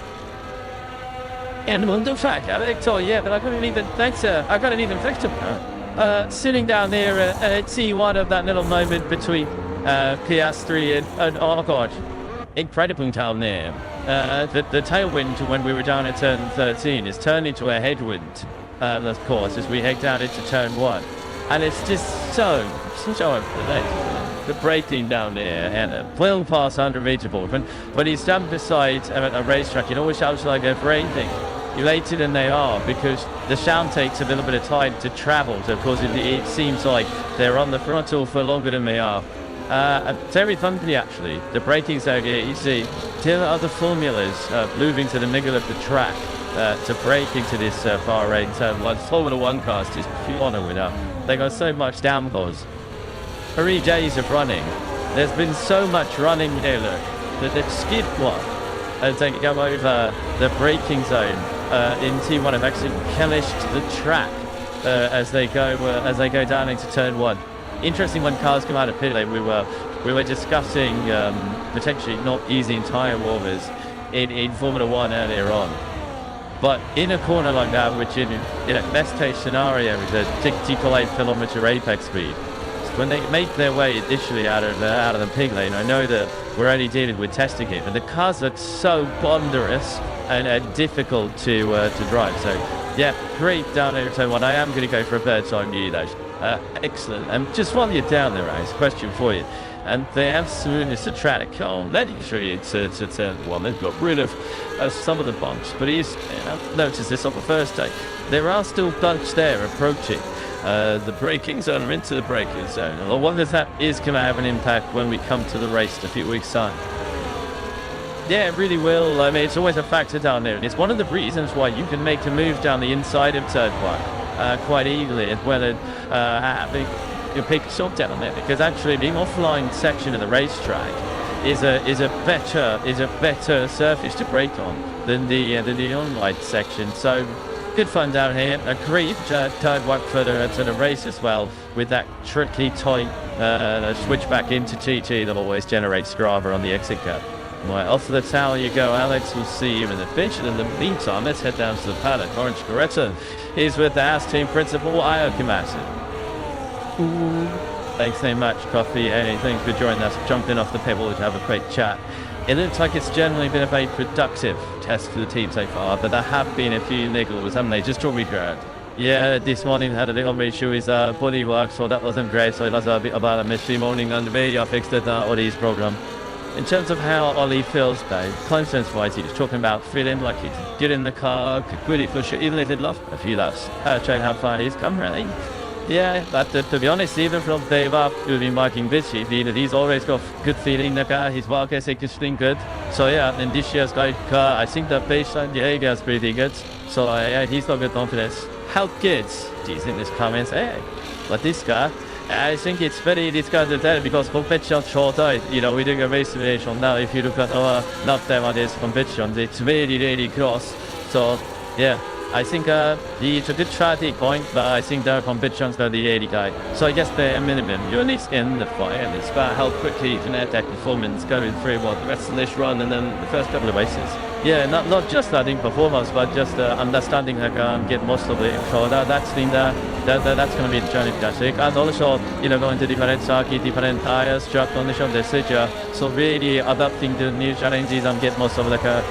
And the fact, I told you, but I couldn't even thanks I couldn't even fix him. Sitting down there at T1 of that little moment between Piastri and Ocon. Incredible down there. The tailwind when we were down at turn 13 is turned into a headwind, of course, as we head down into turn 1. And it's just so the braking down there and well past 100 meter board. When he's down beside a racetrack, it always sounds like they're braking. You later than they are because the sound takes a little bit of time to travel. So of course it seems like they're on the frontal for longer than they are. Very funny actually. The braking's okay, you see. There are other formulas moving to the middle of the track to brake into this far right turn. Like Formula 1 cast is on with They got so much downforce. 3 days of running. There's been so much running here, look. That they've skipped one. And they go over the braking zone in T1 have actually hellished the track as they go down into turn 1. Interesting when cars come out of pit lane. We were discussing potentially not using tyre warmers in Formula 1 earlier on. But in a corner like that, which in a best case scenario is a 60 kilometer apex speed, when they make their way initially out of the pit lane, I know that we're only dealing with testing it, but the cars look so ponderous and difficult to drive. So yeah, great down there turn 1. I am going to go for a bird's eye view though. Excellent. And just while you're down there, Alex, question for you. And they have smoothness to track. Letting show you to turn 1. They've got rid of some of the bumps, but I've noticed this on the first day. There are still bumps there approaching the braking zone or into the braking zone. I wonder if that is going to have an impact when we come to the race in a few weeks' time. Yeah, it really will. I mean, it's always a factor down there. And it's one of the reasons why you can make a move down the inside of turn 1 quite easily, as well as having you pick a shot down there, because actually being offline section of the racetrack is a better surface to brake on than the online section. So good fun down here. A great turn 1 for the race as well, with that tricky tight switch back into TT that always generates Strava on the exit curve. Right, off to the tower you go, Alex. We'll see you in the pitch. And in the meantime, let's head down to the paddock. Orange Coretta is with the house team principal, Io Kamasi. Thanks very much, Coffee. Hey, thanks for joining us. Jumping off the pebble to have a quick chat. It looks like it's generally been a very productive test for the team so far, but there have been a few niggles, haven't they? Just talk me through it. Yeah, this morning had a little issue with Bodywork, so that wasn't great. So it was a bit about a mystery morning on the video. I fixed it on Ollie's program. In terms of how Ollie feels though, climb sense wise, he was talking about feeling like he'd get in the car, could really push it, even if he'd lost a few laps. Showing how far he's come, really. Yeah, but to be honest, even from day up, we've been marking this year, he's always got good feeling in the car, his work ethic is feeling good. So yeah, in this year's car, I think the baseline behavior is pretty good. So yeah, he's got good confidence. How good do you think this comments? Hey, but this car, I think it's very difficult to tell because competition shorter. You know, we're doing a race simulation now. If you look at our lap time on this competition, it's really close. So yeah, I think it's a good starting point, but I think the competition's got the 80 guy. So I guess the minimum, you're at least in the fight, and it's about how quickly you can add that performance going through the rest of this run and then the first couple of races. Yeah, not just adding performance, but just understanding how to get most of it. So that's been that's going to be the challenge, I think. And also, you know, going to different circuit, different tires, track conditions, etc. So really adapting to new challenges and get most of the car.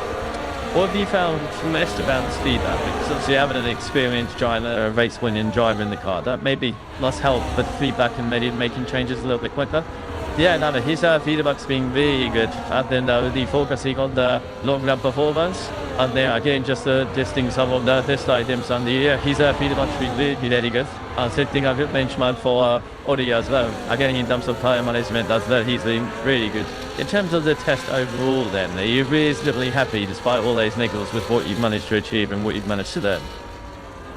What have you found most about the speed up? Because obviously having an experienced driver, race winning driver in the car, that maybe lost help, but feedback and maybe making changes a little bit quicker. Yeah, no, his feedback's been really good. And then the focusing on the long run performance. And then again, just testing some of the test items on his feedback's been really good. And setting a good benchmark for Audi as well. Again, in terms of tire management as well, he's been really good. In terms of the test overall then, are you reasonably happy despite all those niggles with what you've managed to achieve and what you've managed to learn?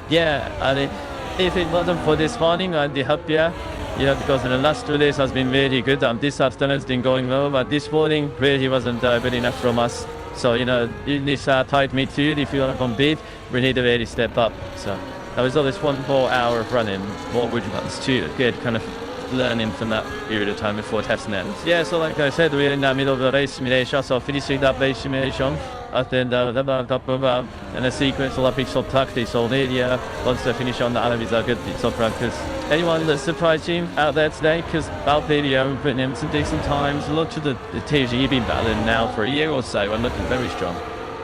Yeah, and if it wasn't for this morning, I'd be happier. You know, because the last 2 days has been really good. This afternoon's been going well, but this morning really wasn't good enough from us. So, you know, in this tight midfield, if you want to compete, we need to really step up. So, there was always 1 more hour of running. What would you want to get kind of learning from that period of time before testing ends? Yeah, so like I said, we're in the middle of the race simulation, so finishing that race simulation. And then and a sequence of pixel practice. So really, once they finish on the analytical good pixel practice. Anyone that's surprised you out there today? Because about video, putting in some decent times. Look at the teams you've been battling now for a year or so and looking very strong.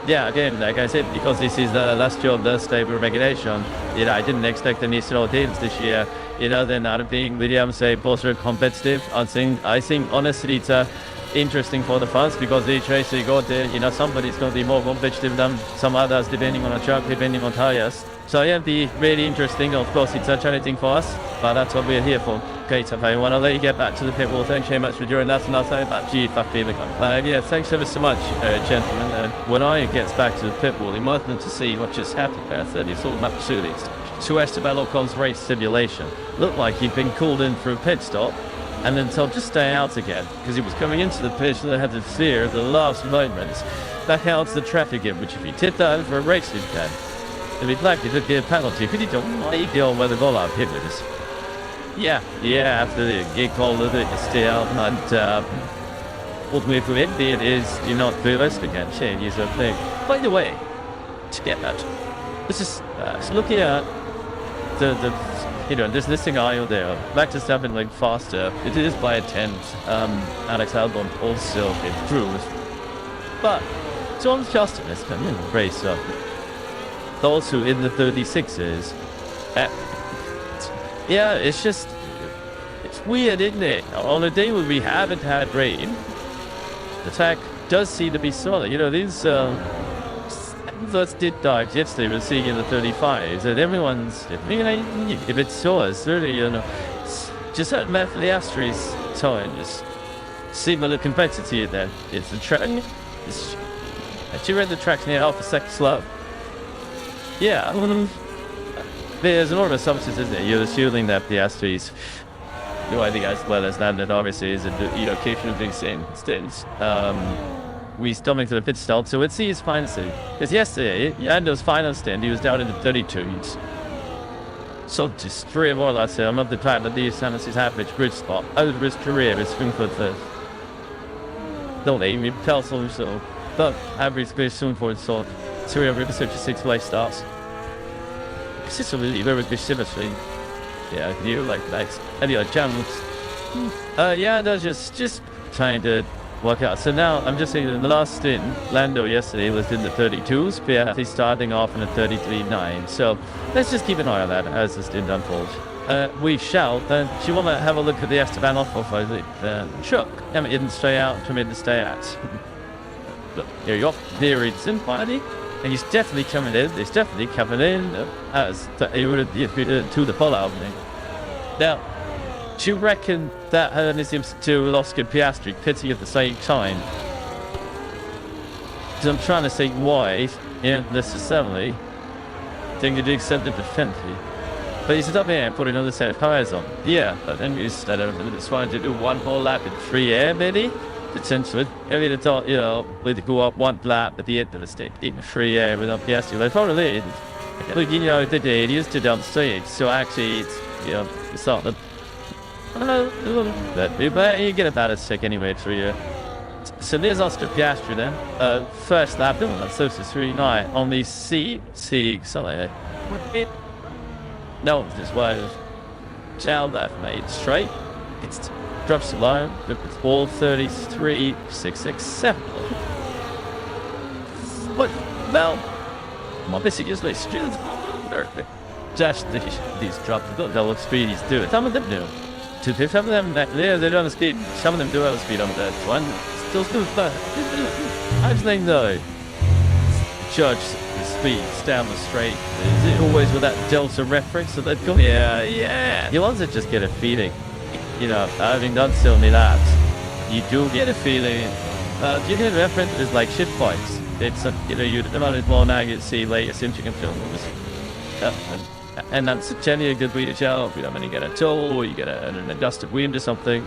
Yeah, again, like I said, because this is the last year of the stable regulation, you know, I didn't expect any slow teams this year. You know, they're not being Williams, say, both are competitive. I think honestly, it's interesting for the fans because each race you go there, you know, somebody's going to be more competitive than some others depending on a track, depending on tires. So yeah, it'll be really interesting. Of course, it's challenging for us, but that's what we're here for. Okay, so if I want to let you get back to the pit wall, thanks very much for joining us, and I'll say back to you, yeah, thanks ever so much, gentlemen. When I gets back to the pit wall, he might want to see what just happened there. I said, it's all absolutely to Esteban Ocon's race simulation. Looked like he'd been called in for a pit stop and then told to stay out again because he was coming into the pit and had the fear of the last moments that held the traffic in, which if he tipped that over a race weekend, it'd be likely to get a penalty because he don't like the old weather ball out here with us. Yeah, after the gig call of it, still, and ultimately for it, it is you're not realistic and changes of thing. By the way, to get that, this is looking at there's this thing aisle there. Back to stepping like faster. It is by a tenth. Alex Albon also improved, but John's Justin's coming race up. Also in the 36s. Yeah, it's weird, isn't it? On a day when we haven't had rain, the track does seem to be solid. These first did dives yesterday we're seeing in the 35s, and everyone's, if it's so, it's really, just at the Astries time, just similar complexity there. It's the track. You read the track near Alpha Sector Slow. Yeah, there's enormous substance, isn't it? You're assuming that the Astries, I think as well as that obviously is a location of these things. We stomach to the pit stop, so let's see his final stint. Because yesterday, Lando's final stint, he was down in the 32s. So just 3 more last year. I'm not the fact that these his average bridge spot over his career is Swingfoot first. Don't let me tell so. But average bridge Swingfoot so 356 place starts. This is a really very good symmetry. Yeah, you like that. Anyway, channels. They're just trying to work out. So now I'm just saying that the last stint, Lando yesterday was in the 32s. Yeah, he's starting off in a 33.9. So let's just keep an eye on that as the stint unfolds. We shall. Do you want to have a look at the Esteban off of the truck? Emma didn't stay out, come in to stay out. Look, here you go. There it's in finally. And he's definitely coming in. He's definitely coming in as to the pole opening. Now, do you reckon that seems to Oscar Piastri pitting at the same time? Because I'm trying to think why, necessarily, think to accept the defensive. But he's up here and put another set of tires on. Yeah, but then instead of trying to do one more lap in free air, maybe? Potentially. Maybe they thought, we'd go up one lap at the end of the stage in free air without Piastri. They probably did. But, they did. He used to down stage, so actually, it's not the. But you get about a sec anyway through you. So there's Oscar Piastri then. First lap, that's so 3.9 on the something. No, this was down left, mate. Straight. It's drops the line. It's all 33.667. But well, my basic is like students. Just these drops. Look how speed he's doing. Some of them do. Some of them, they don't have speed. Some of them do have speed on that one. Still fast. I just think though, judge the speeds down the straight. Is it always with that delta reference? So they've got, yeah. You also just get a feeling. Having done so many laps, you do get a feeling. You get a reference is like shit points. It's you develop more now. You see later since you can film and that's generally a good way to tell. When you get a toll or you get an adjusted wind or something,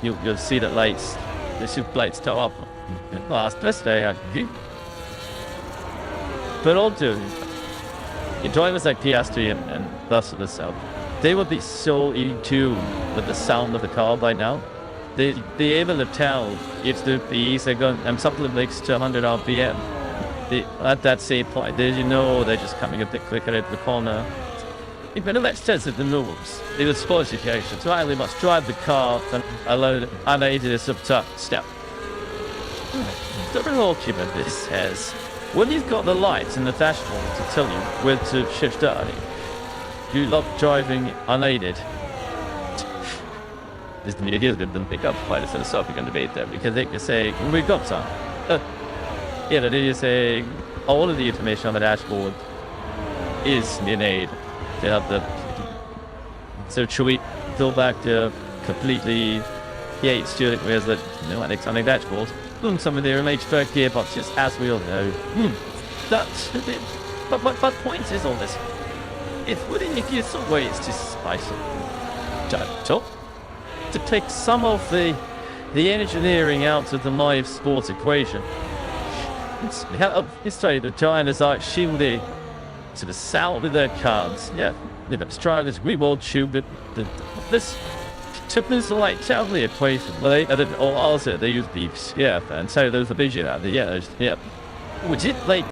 you'll see that lights, the super lights toe up. Last day, but also, drivers like Piastri and thus of the South, they would be so in tune with the sound of the car by now. They'd be able to tell if the Bs are going, and something that makes 200 RPM. At that same point, they're just coming a bit quicker into the corner. But let's test the moves. They would suppose situation. So I must drive the car and allow unaided a sub-top step. The real argument this says, when you've got the lights in the dashboard to tell you where to shift early, you love driving unaided. This is good to pick up quite a philosophical debate there, because they can say, we've got some. They just say all of the information on the dashboard is innate. They have so should we go back to completely steering whereas the pneumatics on the dashboard? Some of their MH gearboxes, as we all know. That's a bit. But what point is all this? if you some ways to spice it up, to take some of the engineering out of the live sports equation. It's trying to join us out shielding to the south with their cards. Yeah, let's try this. We will tube it. This tip is like the equation. Well, they also they use beefs. Yeah, and so there's a vision out there. Yeah. Which it like.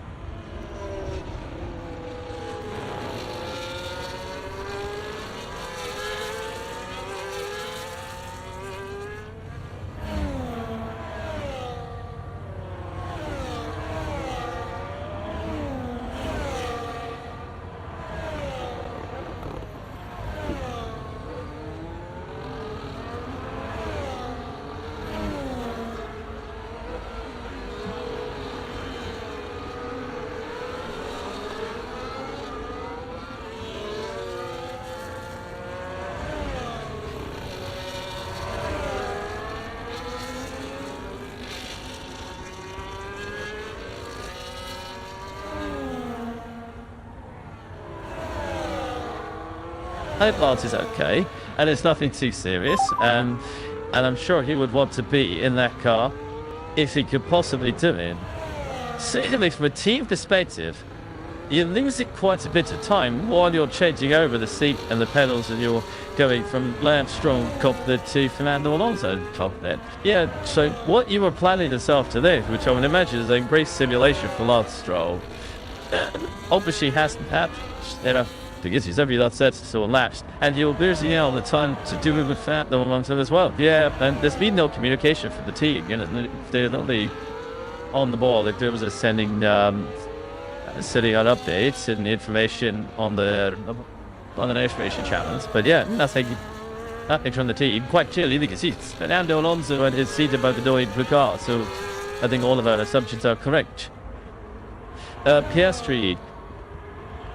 Lance is okay, and it's nothing too serious, and I'm sure he would want to be in that car if he could possibly do it. Certainly from a team perspective, you're losing quite a bit of time while you're changing over the seat and the pedals, and you're going from Lance Stroll cockpit to Fernando Alonso cockpit. Yeah, so what you were planning this afternoon, which I would imagine is a great simulation for Lance Stroll, obviously hasn't happened, because he's every lot set so lapsed, and you'll busy all the time to do it with Fernando Alonso as well. Yeah, and there's been no communication from the team. They're not really on the ball. Like, there was a sending on updates and information on the information channels, but yeah, nothing from the team. Quite clearly, you can see Fernando Alonso and his seat about the door blue car. So I think all of our assumptions are correct. Piastri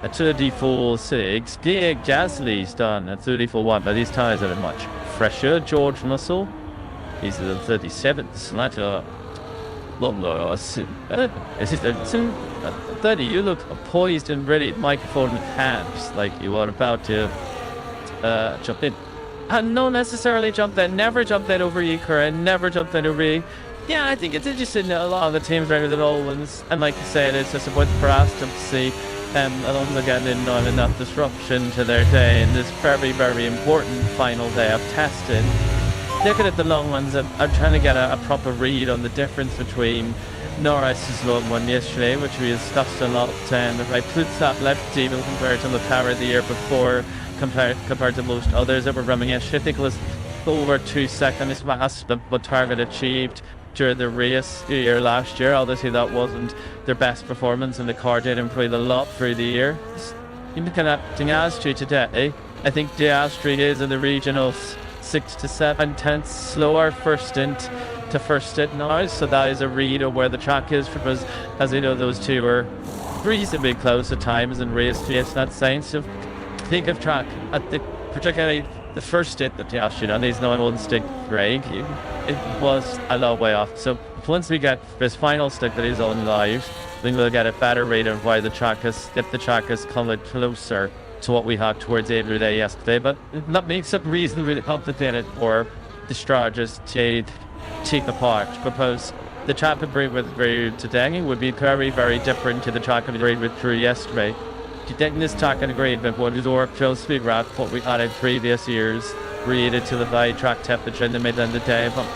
at 34.6. Pierre Gasly's done at 34.1, but his tyres are much fresher. George Russell, he's at 37th. Slighter longer. 30, you look poised and ready, microphone in hands, like you are about to jump in. And no necessarily jump that, never jump that over Iker, and never jump that over E. Yeah, I think it's interesting that a lot of the teams rather than all ones, and like I said, it's just a point for us to see Alonso getting in on enough disruption to their day in this very, very important final day of testing. Looking at the long ones, I'm trying to get a proper read on the difference between Norris's long one yesterday, which we discussed a lot, and if I put that left team compared to the power of the year before, compared to most others that were running yesterday, I think it was over 2 seconds past what target achieved during the race year last year. Obviously that wasn't their best performance, and the car did improve a lot through the year. Looking at Piastri today, I think Piastri is in the region of 6 to 7 tenths slower first stint to first stint now, so that is a read of where the track is, because as we know, those two were reasonably close at times in race pace. That saying, so think of track at the particularly the first stint that Piastri done, he's now in one stick break. It was a long way off. So once we get this final stick that he's on live, then we'll get a better rate of why the track has come closer to what we had towards the end of the day yesterday. But that makes it reasonably complicated for the strategists to take apart, because the track agreed with Drew today would be very, very different to the track agreed with Drew yesterday. Taking this track and agreement what is our close speed wrap, what we had in previous years, related to the high track temperature in the middle of the day. But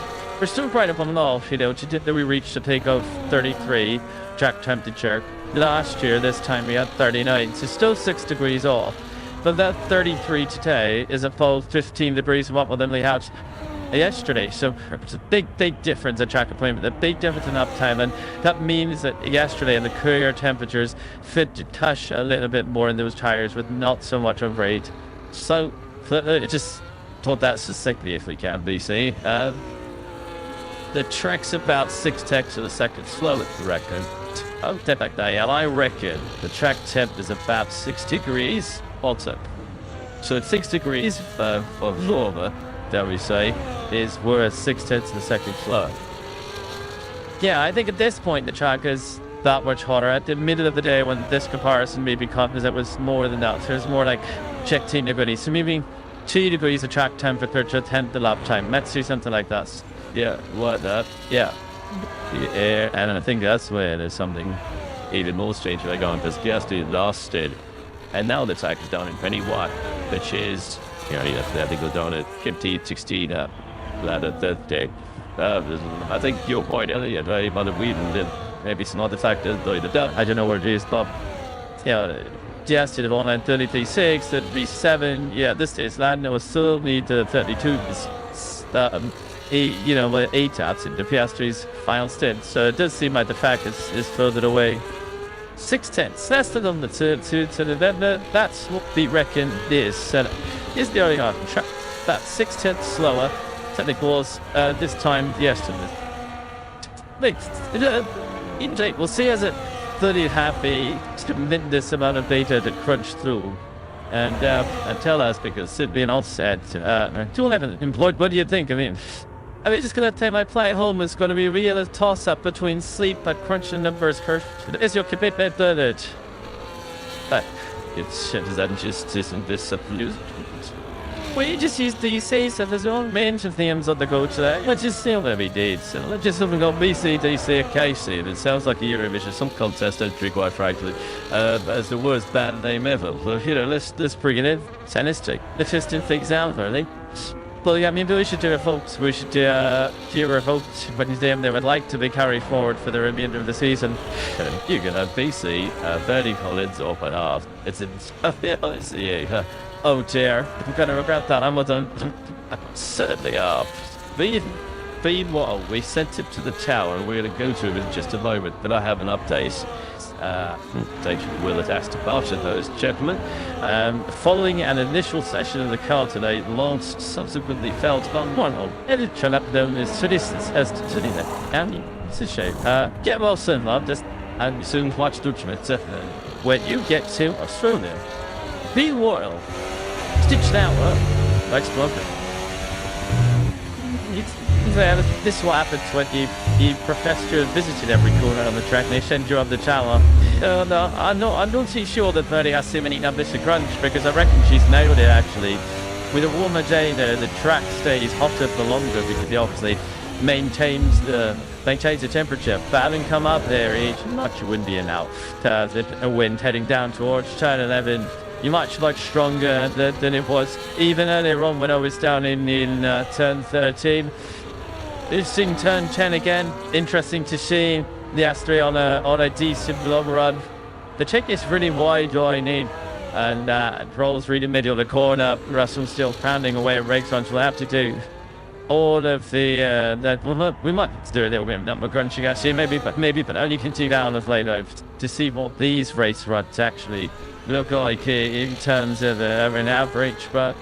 we're still right up on off, that we reached a peak of 33 track temperature. Last year, this time we had 39, so still 6 degrees off. But that 33 today is a full 15 degrees from what we had yesterday. So it's a big difference in track appointment, a big difference in uptime, and that means that yesterday in the cooler temperatures fit to touch a little bit more in those tires with not so much of rate. So just thought that succinctly if we can, BC. The track's about 6 tenths of a second slow at the record. I'll step back there, I reckon the track temp is about 6 degrees also. So it's 6 degrees of lower, dare we say, is worth 6 tenths of a second slower. Yeah, I think at this point the track is that much hotter at the middle of the day when this comparison maybe because it was more than that. So it's more like check 10 degrees. So maybe 2 degrees of track temperature to 10 the lap time. Let's do something like that. Yeah, what that? Yeah. Yeah, and I think that's where there's something even more strange going on, because Gasly lasted, and now the track is down in 20 watt, which is, you know, you have to go down at 15, 16 that day. I think your point earlier, right, about the weed, and maybe it's not the fact that I don't know where it is, but yeah, just did it on 33.6, 33.7. Yeah, this is Lando was still need the 32. You know, 8 taps in the Piastri's final stint. So it does seem like the fact is further away. 6/10. That's the number to that's what we reckon is. Is the only track that's 6/10 slower than it was this time yesterday. We'll see as it really have a tremendous amount of data to crunch through and tell us, because Sid being all set to 11 employed. What do you think? I mean, just gonna take my flight home. It's gonna be a real toss-up between sleep and crunching numbers. Kurt, is your commitment done it? But it's does that just isn't this abuse? We just use these says that there's no mention themes on the go today. Let's just see what we did. So let's just something called BCDC KC. It sounds like a Eurovision, some contest entry, quite frankly. As the worst band name ever. But you know, let's bring it in. Tennis, let's just do things out, really. Well, yeah, maybe we should do a vote. We should do a vote when his name they would like to be carried forward for the remainder of the season. You can have BC, Bernie Collins open off. It's in oh dear, I'm gonna regret that. I'm done. Certainly are. Meanwhile, we sent him to the tower, and we're going to go to him in just a moment, but I have an update. Will it ask about those gentlemen? Following an initial session of the car today, Lance subsequently felt unwell. It turned up known as citizens as to that. And it's a shame. Get well soon, love. And we soon watch Dutchman. When you get to Australia, be royal. Stitched out, like smoking. This is what happens when you profess to have visited every corner on the track and they send you up the tower. No, I'm not too sure that Verdi has too many numbers to crunch, because I reckon she's nailed it actually. With a warmer day the track stays hotter for longer because it obviously maintains the temperature. But having come up there, it's much windier now. A wind heading down towards turn 11. You're much stronger than it was even earlier on when I was down in turn 13. It's in turn 10 again. Interesting to see the Astri on a decent long run. The check is really wide line in, and rolls really middle of the corner. Russell still pounding away at brakes on. We'll have to do all of the we might do a little bit of number crunching actually, maybe, but only can do down the late to see what these race runs actually look like in terms of an average. But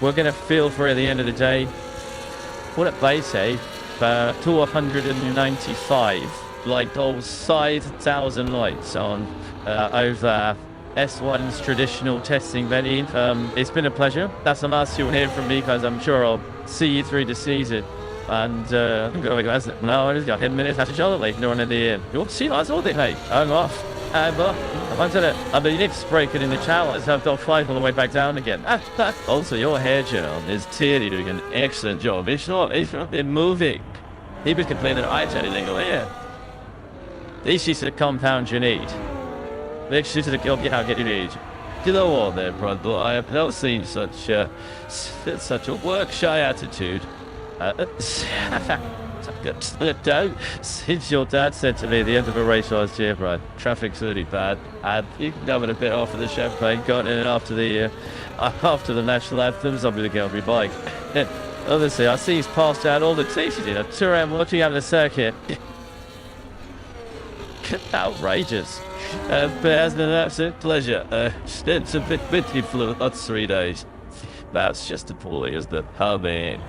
we're going to feel for it at the end of the day. What did they say? 295, like those 5,000 lights on over S1's traditional testing venue. It's been a pleasure. That's the last you'll hear from me, because I'm sure I'll see you through the season. And I'm going to go, no, I just got 10 minutes after Charlotte, no one at the end. You'll see, that's all they say. I'm off. But I'm the lips breaking in the challenge. I've got flight all the way back down again. Also, your hair gel is clearly doing an excellent job. It's not been moving. He was complaining that I said anything here. This is the compound you need. This is the get you need. You know what, there, brother? I have not seen such a work-shy attitude. Since your dad said to me at the end of a race last year, right, traffic's really bad, and you can have it a bit off of the champagne, got in after the national anthems, I'm going to get on my bike. Obviously, I see he's passed out all the teams he did. I'm sure I'm watching out the circuit. Outrageous. But it has been an absolute pleasure. It's a bit for the last 3 days. That's just appalling, isn't it? I mean,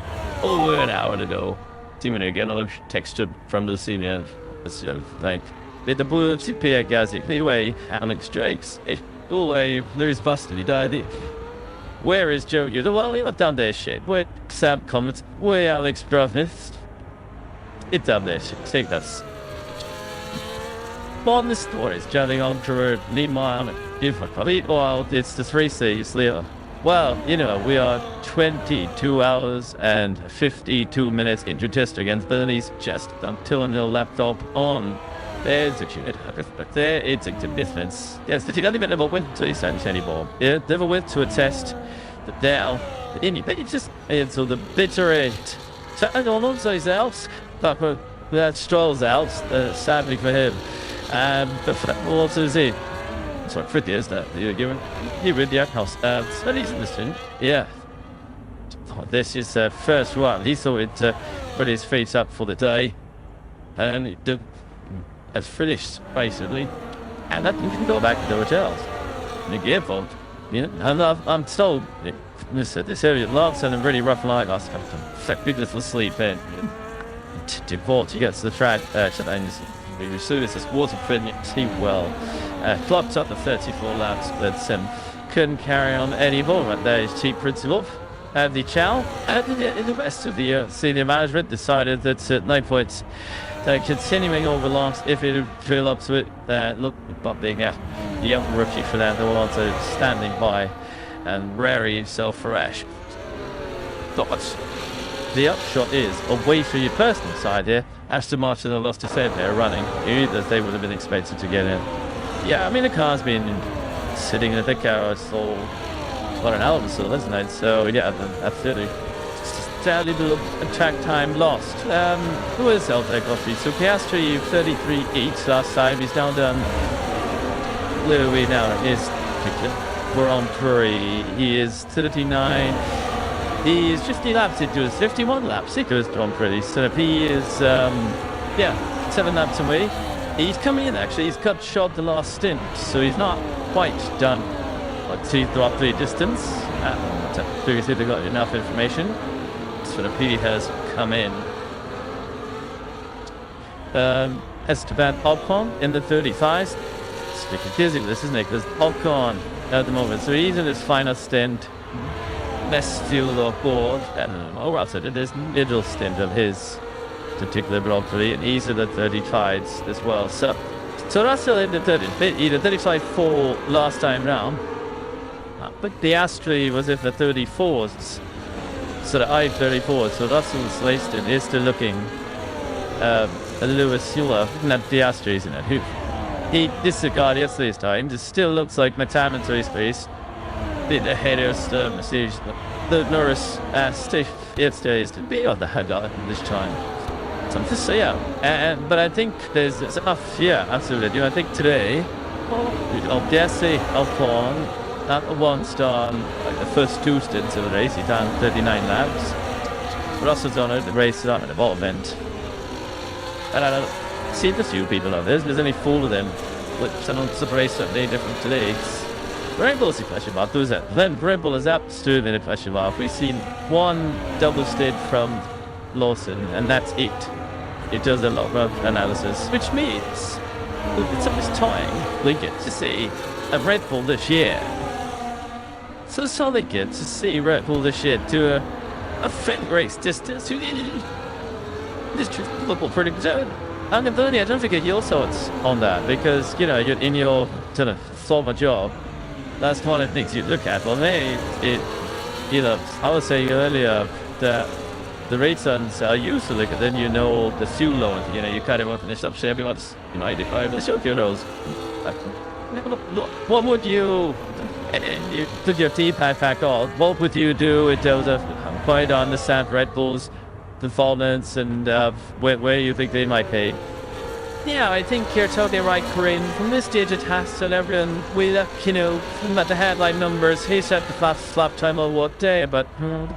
over an hour ago, even again, another text from the senior. Like, the blue Pierre Gazi. Anyway, Alex Jakes. There's busted. He died. Where is Joe? Well, you're down there, shit. Where Sam comments? Where Alex Brothers? It's down there, shit. Take this. on the stories, jumping on through Lima, well, it's the 3Cs, Leo. Well, you know, we are 22 hours and 52 minutes into test against Bernie's just until the laptop on. There's a unit, but there it's a difference. Yes, the only bit of a went to essentially anymore. Yeah, never went to a test, but now, it's just, it's all the bitter eight. So, I don't know, those out, but that strolls out, sadly for him. But what is it? Sorry, Fritty, is that you with the house? So he's listening. Yeah. Oh, this is the first one. He saw it put his feet up for the day, and it has finished basically, and that you can go back to the hotels. The fault. You know, and I'm told this area loves and a really rough night last time. That big little sleep in. Default, he gets the track. And as soon as this water pretty well. Flopped up the 34 laps, but couldn't carry on anymore. But there is chief principal. The Chow and the rest of the senior management decided that at no point continuing over last, if it would fill up to it, look, but being the young rookie Fernando Alonso standing by and raring himself for Ash. But the upshot is, away from your personal side here, Aston Martin have lost a set there running, that they would have been expected to get in. Yeah, I mean, the car's been sitting in the car for about an hour or so, isn't it? So, yeah, absolutely. Sadly, little track time lost. Who is out there, Godfrey? So, Piastri, 33.8 last time. He's down done. Where are we now? We're on 3. He is 39. He is 50 laps into his 51 laps. He goes on pretty. So, he is, 7 laps away. He's coming in, actually. He's cut short the last stint, so he's not quite done. But he's dropped the distance. Previously, they got enough information. So the P has come in. Esteban Ocon in the 35s. It's confusing this, isn't it? Because Ocon at the moment, so he's in his final stint. Less fuel off board. Also, there's middle stint of his particular Grand Prix, and he's in the 35s as well. So Russell in the 35-4 last time round. But the Astri was in the 34s. So the I-34, so Russell's laced in is still looking Lewis Euler, not the Astris in it. He disregarded yesterday's time. It still looks like McLaren race pace. The headers, the message, the Norris Steve yesterday is to be on the head this time. Something to say, yeah. But I think there's enough, yeah, absolutely. I think today, Jesse Alphon, not a 1-star, like the first 2 stints of the race, he's done 39 laps. Russell's on it, the race is on an involvement. And I don't see the few people on this, there's only 4 of them. But some of the race certainly different today. Red Bull's the question mark, who's that? Then Red Bull is absolutely the question mark. We've seen 1 double stint from Lawson, and that's it. It does a lot of analysis, which means it's almost time we get to see a Red Bull this year. So it's all they get to see Red Bull this year to a fit race distance. This football pretty good. And Bernie, I don't forget your thoughts on that, because you know you're in your sort of solve a job. That's one of the things you look at. Well, I was saying earlier that the rates are used to look at, then you know the fuel load. You know, you kind of want to finish up, say everyone's 95, let's show euros. What would you put your T-pad back on? What would you do in terms of quite understand Red Bull's performance and where you think they might be? Yeah, I think you're totally right, Corinne. From this stage it has to everyone, we look, at the headline numbers, he set the flap time on what day, but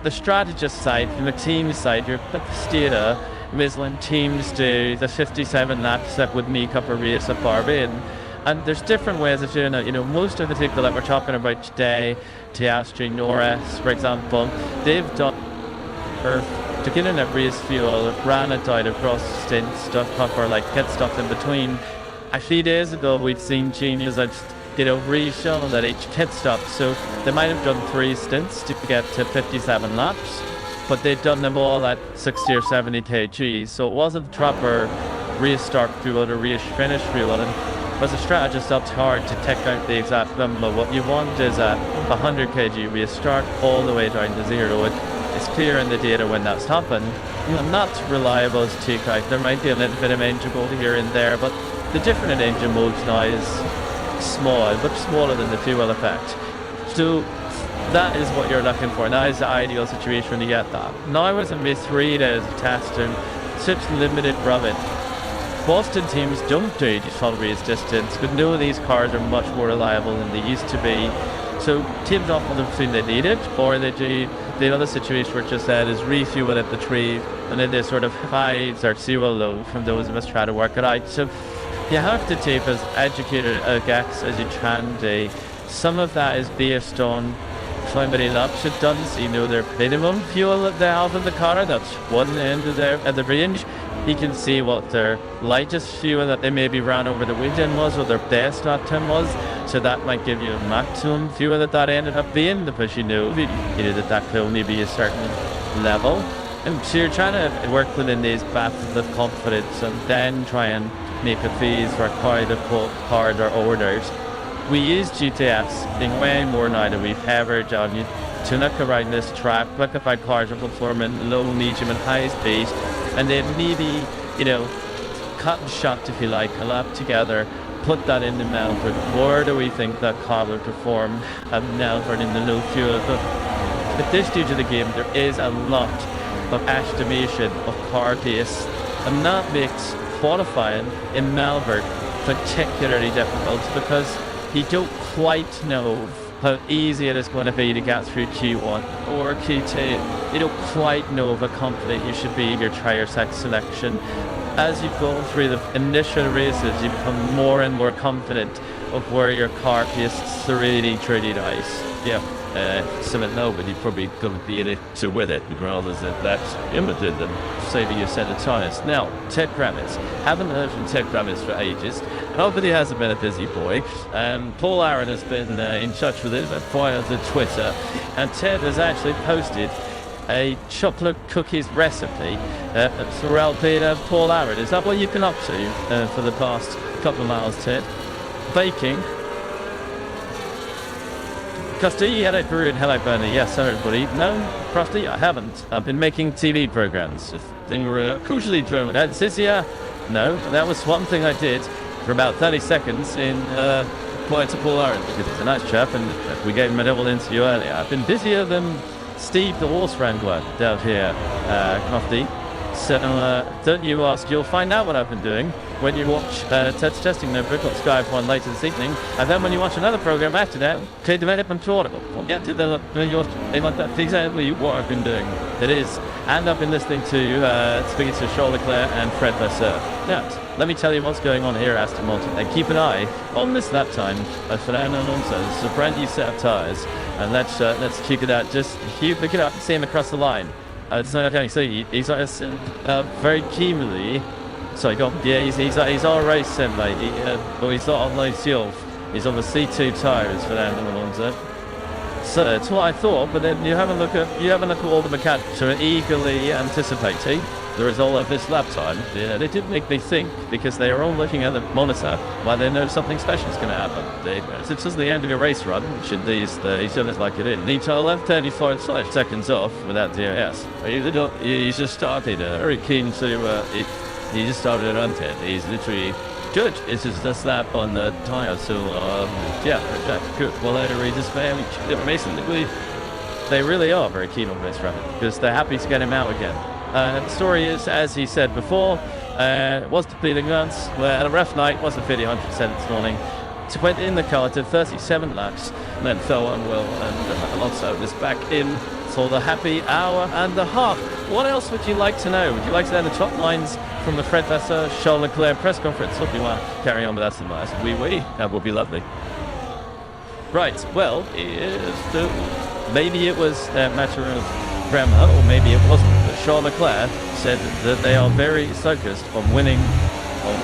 the strategist side, from the team side, you're at the steer, Michelin teams do the 57 laps that would make up a race at Bahrain. And there's different ways of doing it. Most of the people that we're talking about today, Piastri, Norris, for example, they've done to get in a race fuel, ran it out across stints, stuff proper, like get stuff in between. A few days ago, we've seen juniors that really shown that each pit stop. So they might have done 3 stints to get to 57 laps, but they'd done them all at 60 or 70 kg. So it wasn't proper race start fuel or race finish fuel. And as a strategist, it's hard to take out the exact number. What you want is a 100 kg where you start all the way down to 0. It's clear in the data when that's happened. Not reliable as take out. There might be a little bit of engine mode here and there, but the difference in engine modes now is small, much smaller than the fuel effect. So that is what you're looking for. That is the ideal situation when you get that. Now with only 3 days of testing, such limited rubbing, Boston teams don't do the full race distance, but know these cars are much more reliable than they used to be. So teams often feel they need it, or they do the other situation where just said is refuel at the tree, and then they sort of hide or fuel low from those of us trying to work it out. So you have to take as educated a guess as you can do. Some of that is based on how many laps you've done, so you know their minimum fuel that they have in the car. That's one end of the range. You can see what their lightest fuel that they maybe ran over the weekend was, or their best lap time was. So that might give you a maximum fuel that ended up being, because you know that could only be a certain level. And so you're trying to work within these battles of confidence, and then try and make a fees for quite a harder orders. We use GTS in way more now than we've ever done. To look around this track, look at how cars are performing low, medium and high speed, and then maybe, cut and shot, if you like, a lap together, put that in the Melbourne. Where do we think that car will perform at Melbourne in the low fuel? But at this stage of the game, there is a lot of estimation of car pace, and that makes qualifying in Melbourne particularly difficult, because you don't quite know how easy it is going to be to get through Q1 or Q2. You don't quite know how confident you should be in your tire set selection. As you go through the initial races, you become more and more confident of where your car pace really truly lies. Yeah. Something now, but you're probably going to be in it to with it, rather than that's limited than saving your set of tyres. Now, Ted Kravitz. Haven't heard from Ted Kravitz for ages. Nobody hasn't been a busy boy. Paul Aaron has been in touch with him via the Twitter, and Ted has actually posted a chocolate cookies recipe. Sorrel Peter, Paul Aaron, is that what you've been up to for the past couple of miles, Ted? Baking. Krusty, hello Peru and hello Bernie. Yes, hello everybody. No, Krusty, I haven't. I've been making TV programs. They were crucially German. This year, no, that was one thing I did for about 30 seconds in Quiet to Paul Aaron, because he's a nice chap and we gave him a little interview earlier. I've been busier than Steve the horse wrangler down here, Krusty. So don't you ask, you'll find out what I've been doing when you watch Ted's Testing Notebook on Sky F1 later this evening, and then when you watch another program after that, Clear Development Audible. Yeah, like that's exactly what I've been doing. It is. And I've been listening to speaking to Charles Leclerc and Fred Vasseur. Now, let me tell you what's going on here at Aston Martin. And keep an eye on this lap time of Fernando Alonso. This is a brand new set of tyres, and let's check it out. Just pick it up and see him across the line. It's not okay. So he's very keenly. Sorry, go on. Yeah, he's all racing, mate. He's not on those fuels. He's on the C2 tyres for Fernando Alonso. So that's what I thought. But then you have a look at all the mechanics who are eagerly anticipating the result of this lap time. Yeah, they did make me think, because they are all looking at the monitor while they know something special is going to happen. It's just the end of your race run. Should these units like it in? Need to left 35 seconds off without DRS. He's just started. Very keen to. He just started on 10. He's literally good. It's just a slap on the tyre. So good. Well, they just Mason. They really are very keen on this run, because they're happy to get him out again. The story is, as he said before, was depleting once. Well, a rough night, wasn't feeling 100% this morning. Went in the car to 37 laps, and then fell unwell, and Alonso is back in for the happy hour and a half. What else would you like to know? Would you like to know the top lines from the Fred Vasseur, Charles Leclerc press conference? Hope you want to carry on with us in last. That would be lovely. Right, well, maybe it was a matter of grammar, or maybe it wasn't. But Charles Leclerc said that they are very focused on winning,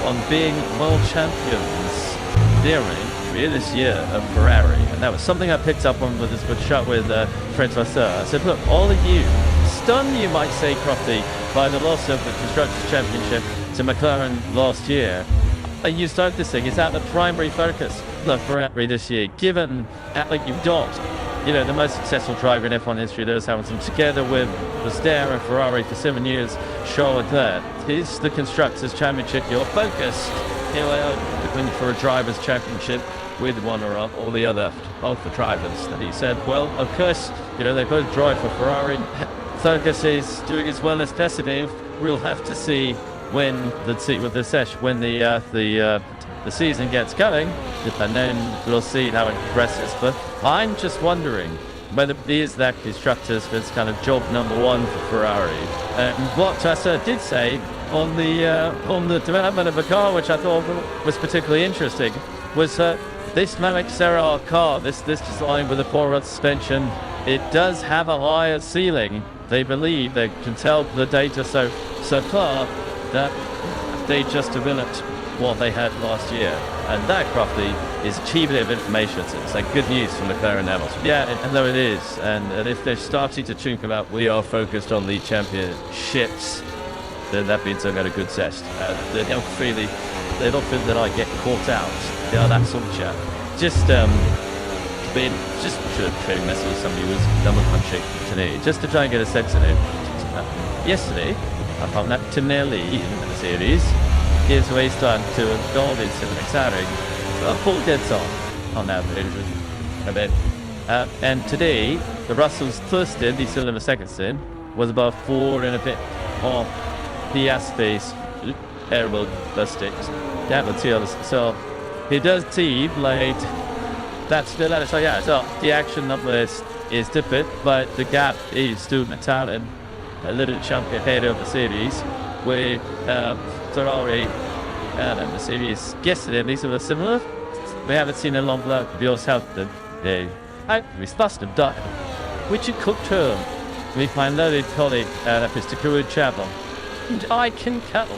on being world champions during this year of Ferrari. And that was something I picked up on with this shot with Fred Vasseur. I said, look, all of you, stunned, you might say, Crofty, by the loss of the Constructors' Championship to McLaren last year, you start this thing, is that the primary focus of Ferrari this year, given like you've got, the most successful driver in F1 history, Lewis Hamilton, together with Verstappen and Ferrari for 7 years, Charles Leclerc. Is the Constructors' Championship your focus? Here we are looking for a Drivers' Championship with one or the other of the drivers. And he said, well, of course, they both drive for Ferrari. Focus is doing as well as possible. We'll have to see when the season gets going, and then we'll see how it progresses. But I'm just wondering whether it is that Constructors is kind of job number one for Ferrari. What Tessa did say on the development of a car, which I thought was particularly interesting, was this Maverick car, this design with a forward suspension, it does have a higher ceiling. They believe, they can tell the data so far, that they just developed what they had last year, and that roughly is cheap bit of information. So it's like good news from McLaren Hamilton. Yeah, and though it is, and if they're starting to think about we are focused on the championships, then that means they've got a good test. They don't feel that I get caught out. That sort of chat. Just trading message with somebody who was number punching today, just to try and get a sense of it. Yesterday, I found that Tonelli in the series gives way start to a goal in McLaren, a full dead on average a bit. And today, the Russell's first stint, he's still in the second stint, was about 4 and a bit off the airspace, terrible mistakes. That material, so it does seem like that's still at it. So yeah, so the action number is different, but the gap is still McLaren, a little chunk ahead of the series, where Ferrari and the series yesterday, at least it was similar. We haven't seen a long block of yours help them. We must have done, which it could turn. We find loaded colleague, Mr. Kuru Chapel. And I can count.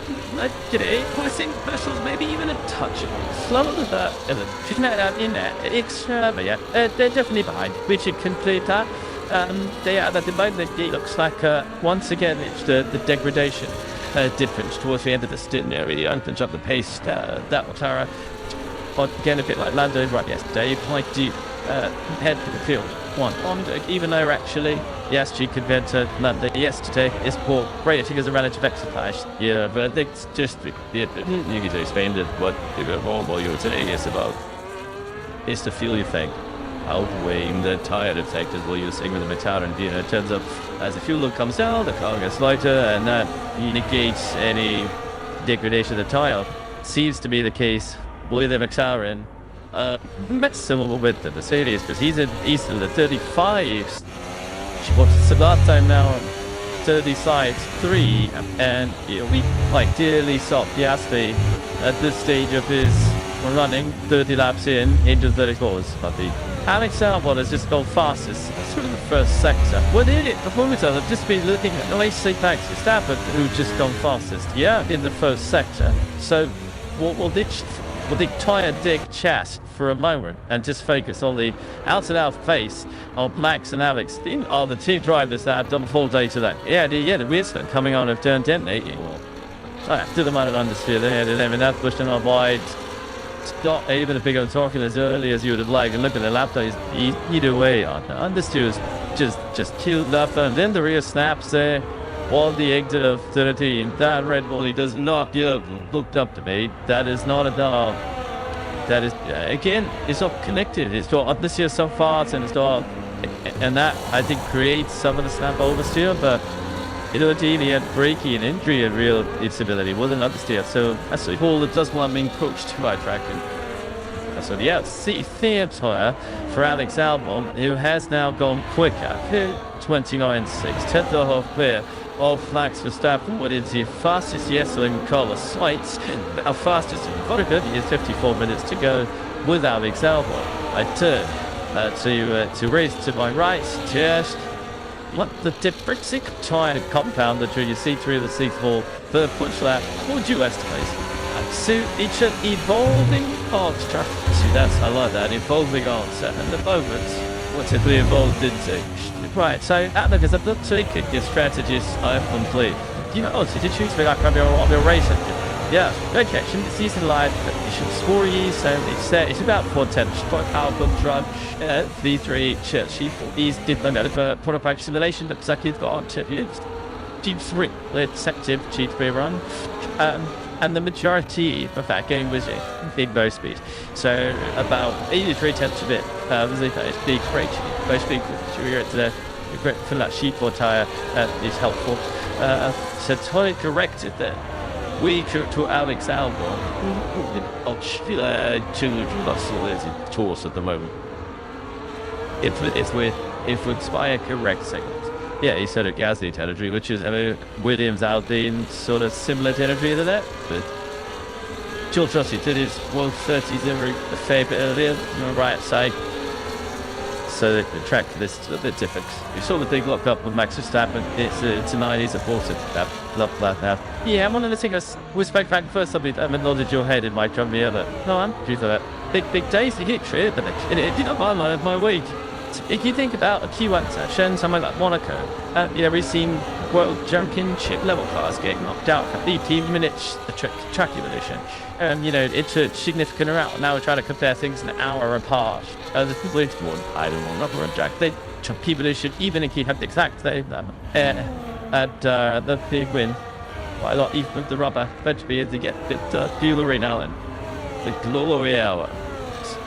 Today, I think Vessel's maybe even a touch slower than that. In there, they're definitely behind, which it can play that. They are at the moment. It looks like once again it's the degradation difference towards the end of the stint area. And can jump the pace. That was Tara. Again, a bit like Lando right yesterday. Quite deep head to the field. One on, even though actually, yes, she compared to Lando yesterday, it's poor rating as a relative exercise. Yeah, but it's just, you can explain that what you're saying is about, is the fuel effect outweighing the tire effect as well you're saying with the McLaren, in terms of as the fuel load comes down, the car gets lighter, and that negates any degradation of the tire. Seems to be the case with the McLaren. Similar with the Mercedes, because he's in the 35s. What's the last time now? 3, and we ideally saw Piastri at this stage of his running 30 laps into 34s. But the Alex Albon has just gone fastest through the first sector. Well, in it, performance I've just been looking at. No, thanks to Stafford, who just gone fastest. Yeah, in the first sector. So, will the tire dig chest for a moment and just focus on the out-and-out face of Max and Alex. Are the two drivers that have done the full day today? Yeah, the weird stuff coming on of turn 10, to the man at understeer there, and that pushing on wide. Not even a big on talking as early as you would have liked, and look at the lap days either way on understeer is just killed up, and then the rear snaps there. On the exit of 13, that Red Bull, he does not looked up to me. That is not a dog. That is, again, it's not connected. It's got this year so far, and it's got, and that I think creates some of the snap oversteer, but he had braking and injury and real instability wasn't understeer. So that's a ball that does want being pushed by tracking. So yeah, third tire for Alex Albon, who has now gone quicker. 29.6, 10th of half clear. All Max Verstappen, what is the fastest in Carlos Sainz, our fastest in Vodka is 54 minutes to go with Alex Albon. I turn to race to my right, just what the difference in tire compound that you see through the C4 third push lap, what would you estimate? So it's an evolving answer. See, I like that, evolving answer, and the moments, what's it really evolved into? Right, so Atlas is a book taking your strategist I have complete. Did you choose me like I'm your racing? Yeah, okay, shouldn't season live, you should score ye, so it's about 410, for album drug, V3, she these did the medical prototype simulation, but Zaki's got on to G3, let's active G3 run, and the majority of that game was in bow speed, so about 83 tenths of it was a big break, bow speed, you're to the for that sheet for tire is helpful, so totally corrected there. We took to Alex Albon. Russell is in tours at the moment. If we inspire correct segments. Yeah, he said a Gasly territory, which is Williams Alpine sort of similar territory to that. But George Russell did his 130s every fair bit earlier on the right side. So the track for this is a bit different. You saw the big lock up with Max Verstappen. It's a 90s important. Love that now. Yeah, I'm one of the things we spoke back first. I'm nodded your head in my drum the other. No, I'm due for that. Big days to hit trade, but it did not mind my week. If you think about a Q1 session, somewhere like Monaco, we've seen World Championship level cars getting knocked out for 18 minutes the track evolution. It's a significant amount. Now we're trying to compare things an hour apart. The leaderboard, I don't know, number of track. People should, even if you have the exact same at the big win, quite a lot even with the rubber, but be able to get a bit jewelry now and the glory hour.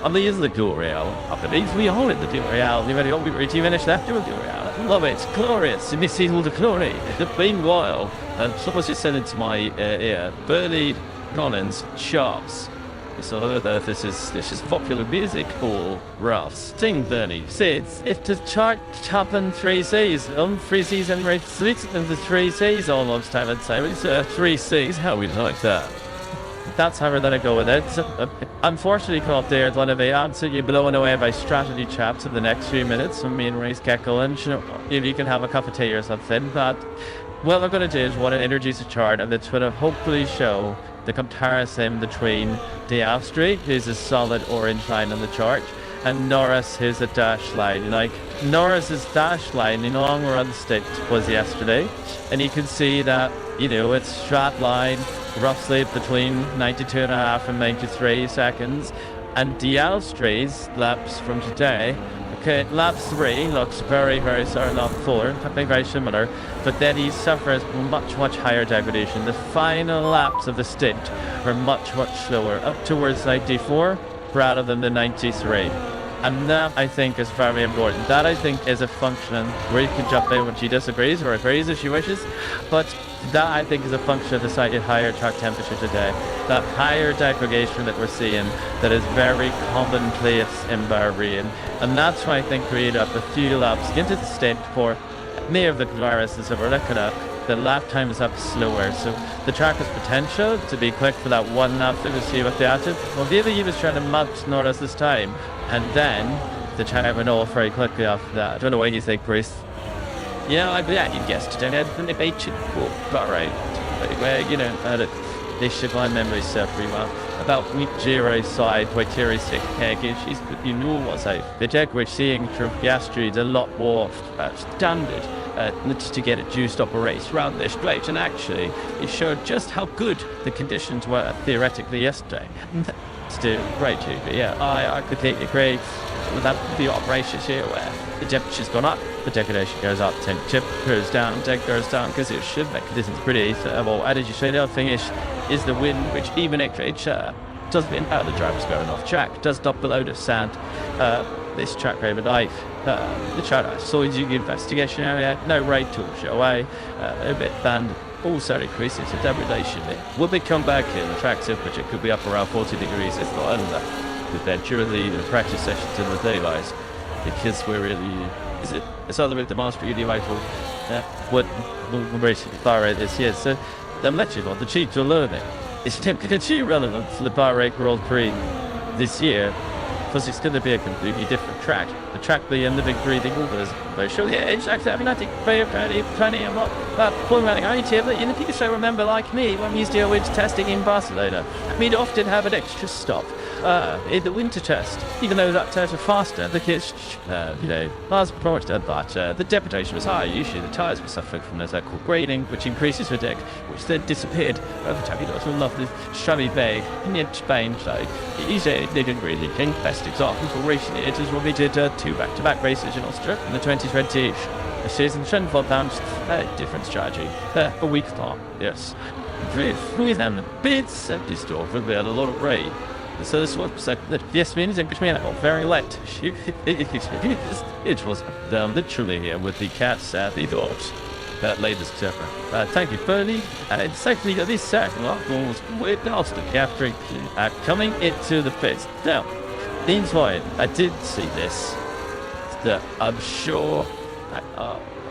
I'm the the glory hour. I believe we all in the glory hour. You ready? We finished after the glory hour. Love it. It's glorious. And this is all the glory. It's been a while. And someone's just said into my ear, Bernie Collins, Sharps. So this is popular music or Ralph's. Sing Bernie. Says if the chart happen 3 C's, 3 C's and rate 6 and the 3 C's almost I would say. It's 3 C's. How we like that? That's how we're gonna go with it. Unfortunately, caught there, one of the answer you're blown away by strategy chaps in the next few minutes. I mean, race Gecko and you can have a cup of tea or something. But what we're gonna do is want to introduce a chart and it's gonna hopefully show the comparison between Piastri, who's a solid orange line on the chart, and Norris, who's a dash line. Like Norris's dash line in long run stint was yesterday, and you can see that it's straight line roughly between 92.5 and 93 seconds, and Piastri's laps from today. Okay, lap 3 looks very sorry, lap 4, something very similar, but then he suffers much higher degradation. The final laps of the stint are much slower, up towards 94 rather than the 93. And that, I think, is very important. That, I think, is a function where you can jump in when she disagrees or agrees if she wishes, but that, I think, is a function of the slightly higher track temperature today. That higher degradation that we're seeing that is very commonplace in Bahrain. And that's why I think we need up a few laps into the stint for many of the viruses that we're looking at. The lap time is up slower, so the track has potential to be quick for that one lap that we see with the active. Well, he was trying to match Norris this time, and then the track went off very quickly after that. I don't know what you think, Bruce. Yeah, you guessed it. And the debate should go Bahrain. They should my memory serve pretty well. About week 0 side, where Thierry sick she's what's out. The deck we're seeing from Piastri is a lot more standard. To get it juiced up a race around this straight, and actually it showed just how good the conditions were theoretically yesterday. Still great too, but yeah, I completely agree with that. The operations here where the temperature's gone up, the degradation goes up, temperature goes down, deck goes down, because it should make conditions pretty. Well, as you say, the other thing is the wind, which even if it doesn't impact the drivers going off track, does not below the sand. This track raven life. The track I saw you investigation area, no raid tool show away, a bit banned, also increases the degradation. Will they come back in? The track temperature could be up around 40 degrees, if not under, with then during the practice sessions in the daylight, because we're really, it's other bit the master really rifle, what racing Bahrain this year, so I'm letting on the cheats are learning. It's temperature relevant for the Bahrain Grand Prix this year, because it's going to be a completely different track. The track being the big breathing orders. But surely, exactly. I mean, I think plenty of what point running idea, but people so remember, like me, when we used to always testing in Barcelona, we'd often have an extra stop in the winter test. Even though that tires were faster, the kids, miles per hour, but the depredation was high. Usually the tires were suffering from this called grading, which increases the deck, which then disappeared over time. It was a lovely, shiny bay in Spain, so easy, they didn't really think. Best example for racing it is when we did 2 back-to-back races in Austria in the 2020 season. £24, different strategy. A week long, yes. With them, bits of this door, we had a lot of rain. So this was like the 10 minutes in between. I got very late. It was literally here with the cats at the doors. That latest chapter. Thank you, Bernie. It's actually this second was way past the after coming into the pits. Now, inside, I did see this. I'm sure.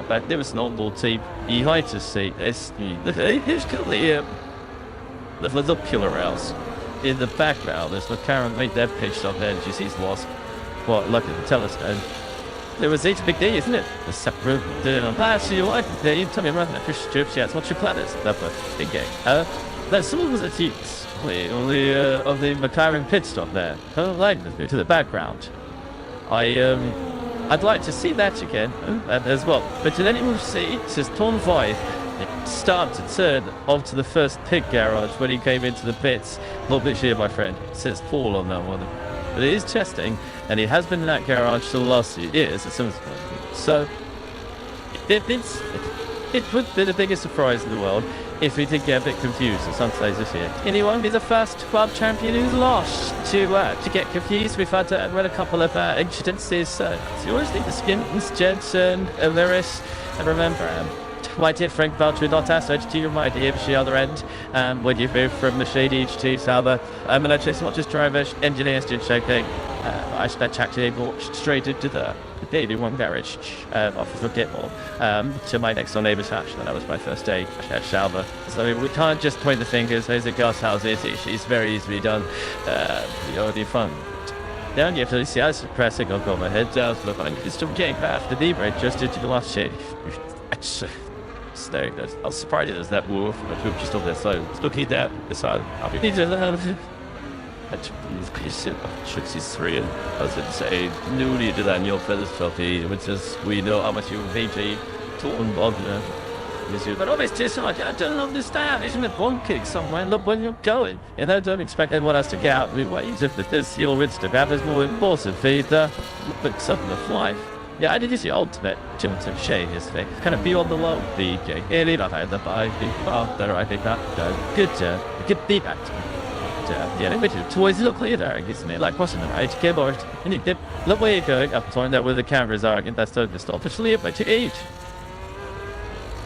But there was an old team. You like to see this. Here's clearly the molecular house. In the background, there's currently that pitched up there. You see, it was what? Look at the telescope. There was each big day, isn't it? The separate. So you like it? You tell me around the fish strips. Yeah, it's what your planet is. That's a big game. There's some of the teams of the McLaren pit stop there. Like to the background. I'd like to see that again as well. But did anyone see? It says Torn 5. It started to turn onto the first pit garage when he came into the pits. Not this year, my friend. It says Paul on that one. But it is testing, and he has been in that garage for the last few years. So it would be the biggest surprise in the world if we did get a bit confused at some stage this year. And he won't be the first club champion who's lost to get confused. We've had a couple of incidences. So you always think the Skins, Jensen, Lyris, and remember, my dear Frank Belcher not asked to you, my dear, the other end, when you move from the Shady to Sauber. And it's not just drivers, engineers did shaking. I spent actually walked straight into the Daily One garage off of Gitmore to my next door neighbour's house, and that was my first day at Sauber. So we can't just point the fingers. There's a girl's house. It's very easily done. The fun. Down you have to see I was pressing. I've got my head down. Look, I'm still getting past the D-brake just into the last shade. I was surprised there's that wolf, but we're just on there, so looking at that, I'll be Trixie's 3, and I was going to say, newly to that Neil Feathers trophy, which is, we know how much you VG Torn Bogner. But obviously, I don't understand. Isn't it one kick somewhere? Look where you're going. And I don't expect anyone else to get out of the way. If this your wins to grab is more important for you to look something of life. Yeah, I did use the ultimate to shade his thing. Kind of beyond the low, DJ. Really not had the bye. There, I think that. Good feedback to me. Yeah, the toys look clear, isn't it? Like, wasn't the right keyboard? And you did. Look where you're going. I'm torn that with the cameras are. That's so just officially about to age.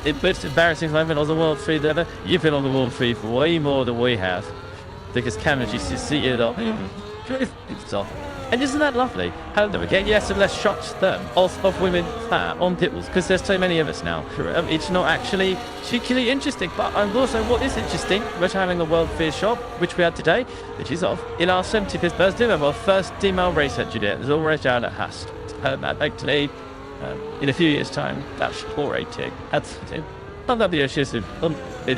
It's embarrassing. I've been on the World 3 there. You've been on the World 3 for way more than we have. Because cameras used to see it all. And isn't that lovely? How do we get yes and less shots of women on pitbulls? Because there's so many of us now. It's not actually particularly interesting. But also, what is interesting, we're having a World Fair shop, which we had today, which is off in our 75th birthday of our first female race engineer. There's already down at Hast. Actually, in a few years' time, that's 418. That's it. Not that the issues it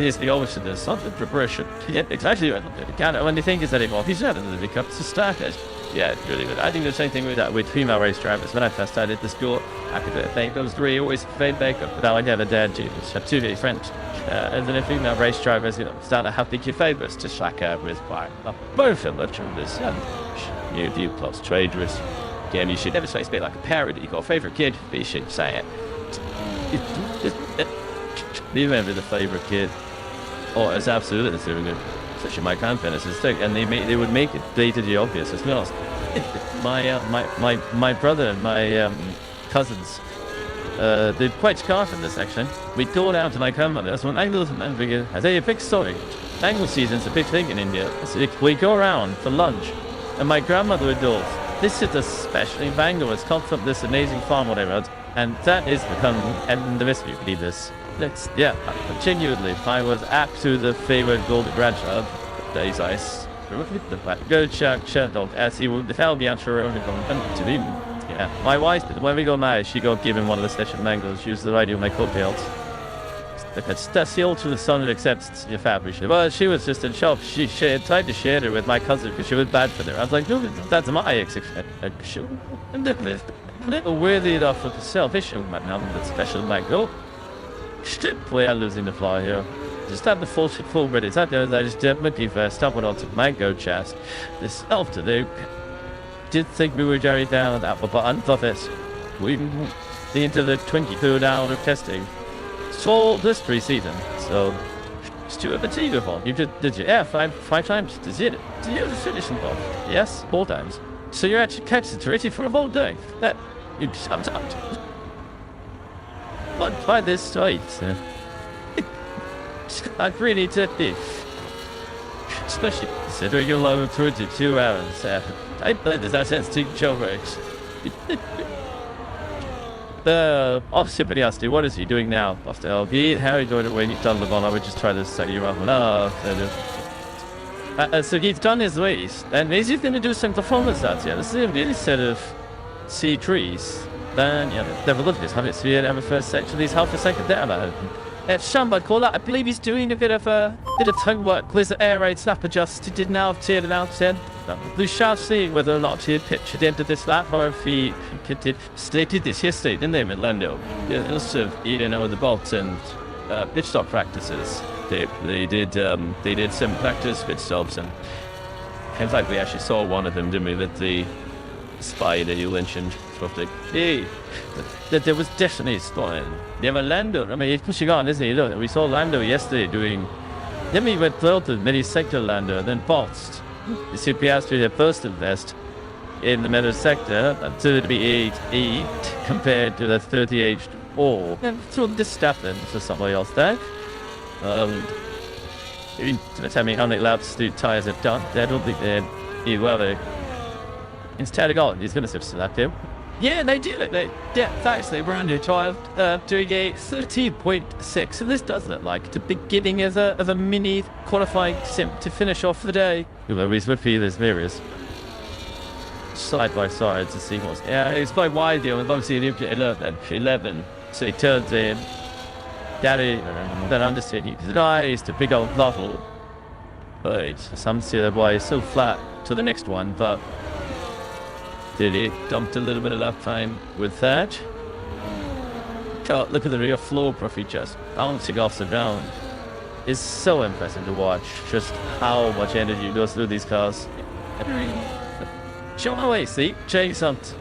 is the obviousness of the progression. Yeah, exactly. When you think is anymore, he's not in the becomes a starters. Yeah, it's really good. I think the same thing with that with female race drivers. When I first started the school, I could think those 3 always played makeup, but now I never dared to. Have 2 very friends. And then female race drivers, start to have big favors to slack out with by both of them. This you view plus traitorous. Again, you should never say it's a bit like a parody. You got a favorite kid, but you should say it. Do you remember the favorite kid? Oh, it's absolutely doing it. Especially my grandparents, and they would make it blatantly obvious as well. My brother and my cousins, they're quite scarf in this section. We go down to my grandmother's when Angles and Anvigga. I tell you a big story. Angle season's a big thing in India. So we go around for lunch, and my grandmother adores. This is especially in Bangalore. It's come from this amazing farm, whatever, and that is become and the rest of you can eat this. Genuinely, I was absolutely the favorite golden grandchild. Days ice. Go check dog as he would tell me after to him. Yeah, my wife, when we got married, she got given one of the session mangoes. She used the radio to make cocktails. That's the ultimate son that accepts your fabrication. Well, she was just in shock. She tried to share it with my cousin because she was bad for her. I was like, no, that's my exception. Worthy enough of the selfish man, now that special mango. Shit, we are losing the fly here. Just had the full ready. That I just did my first stumbled onto mango chest. This afternoon, did think we were carried down that button for this. We into the 23rd hour of testing. So this pre-season, so Stuart fatigue of you did you? Yeah, five times. Did you finish involved? Yes, 4 times. So you're actually concentrating for a whole day. That you sometimes. But by this site, I really did this. Especially considering you're low through to 2 hours. I bet there's that sense to show race. Somebody asked you, what is he doing now? After LB, how are you doing it when you've done the ball? I would just try to set you up. So he's done his race, and he's going to do some performance out here. This is a set of C3s. Then, never looked at this. Have it see it ever first section. He's half a second down. Shamba call that. I believe he's doing a bit of tongue work. There's an air raid snap adjust. He did now tiered it out then. We shall see whether or not he had pitched at the end of this lap or if he stated this yesterday, didn't they, Orlando? Also, the bolt and pitch stop practices. They did some practice pitch stops, and in fact we actually saw one of them, didn't we, with the spy that you mentioned. Hey, there was definitely a spy. Yeah, but Lando, I mean, he's pushing on, isn't he? Look, we saw Lando yesterday doing. Then we went through the mini sector Lando, then boxed. The CPS had first invest in the middle sector at 38 compared to the 38-4. And through this step then for somebody else there. Tell me how many laps the tires have done. I don't think they're well. Instead of going, he's going to switch to that too. Yeah, they did it. Thanks. They ran their tire doing a 13.6. So this does look like the beginning of a mini qualifying sim to finish off the day. He's with there's various side by side to see what's. Yeah, it's quite wide deal. And obviously, 11. So he turns in. Daddy, then understand his eyes to big old bottle. But some see that why it's so flat to the next one, but. Did he dumped a little bit of lap time with that? God, look at the rear floor profit just bouncing off the ground. It's so impressive to watch just how much energy goes through these cars. Show away, see? Change something.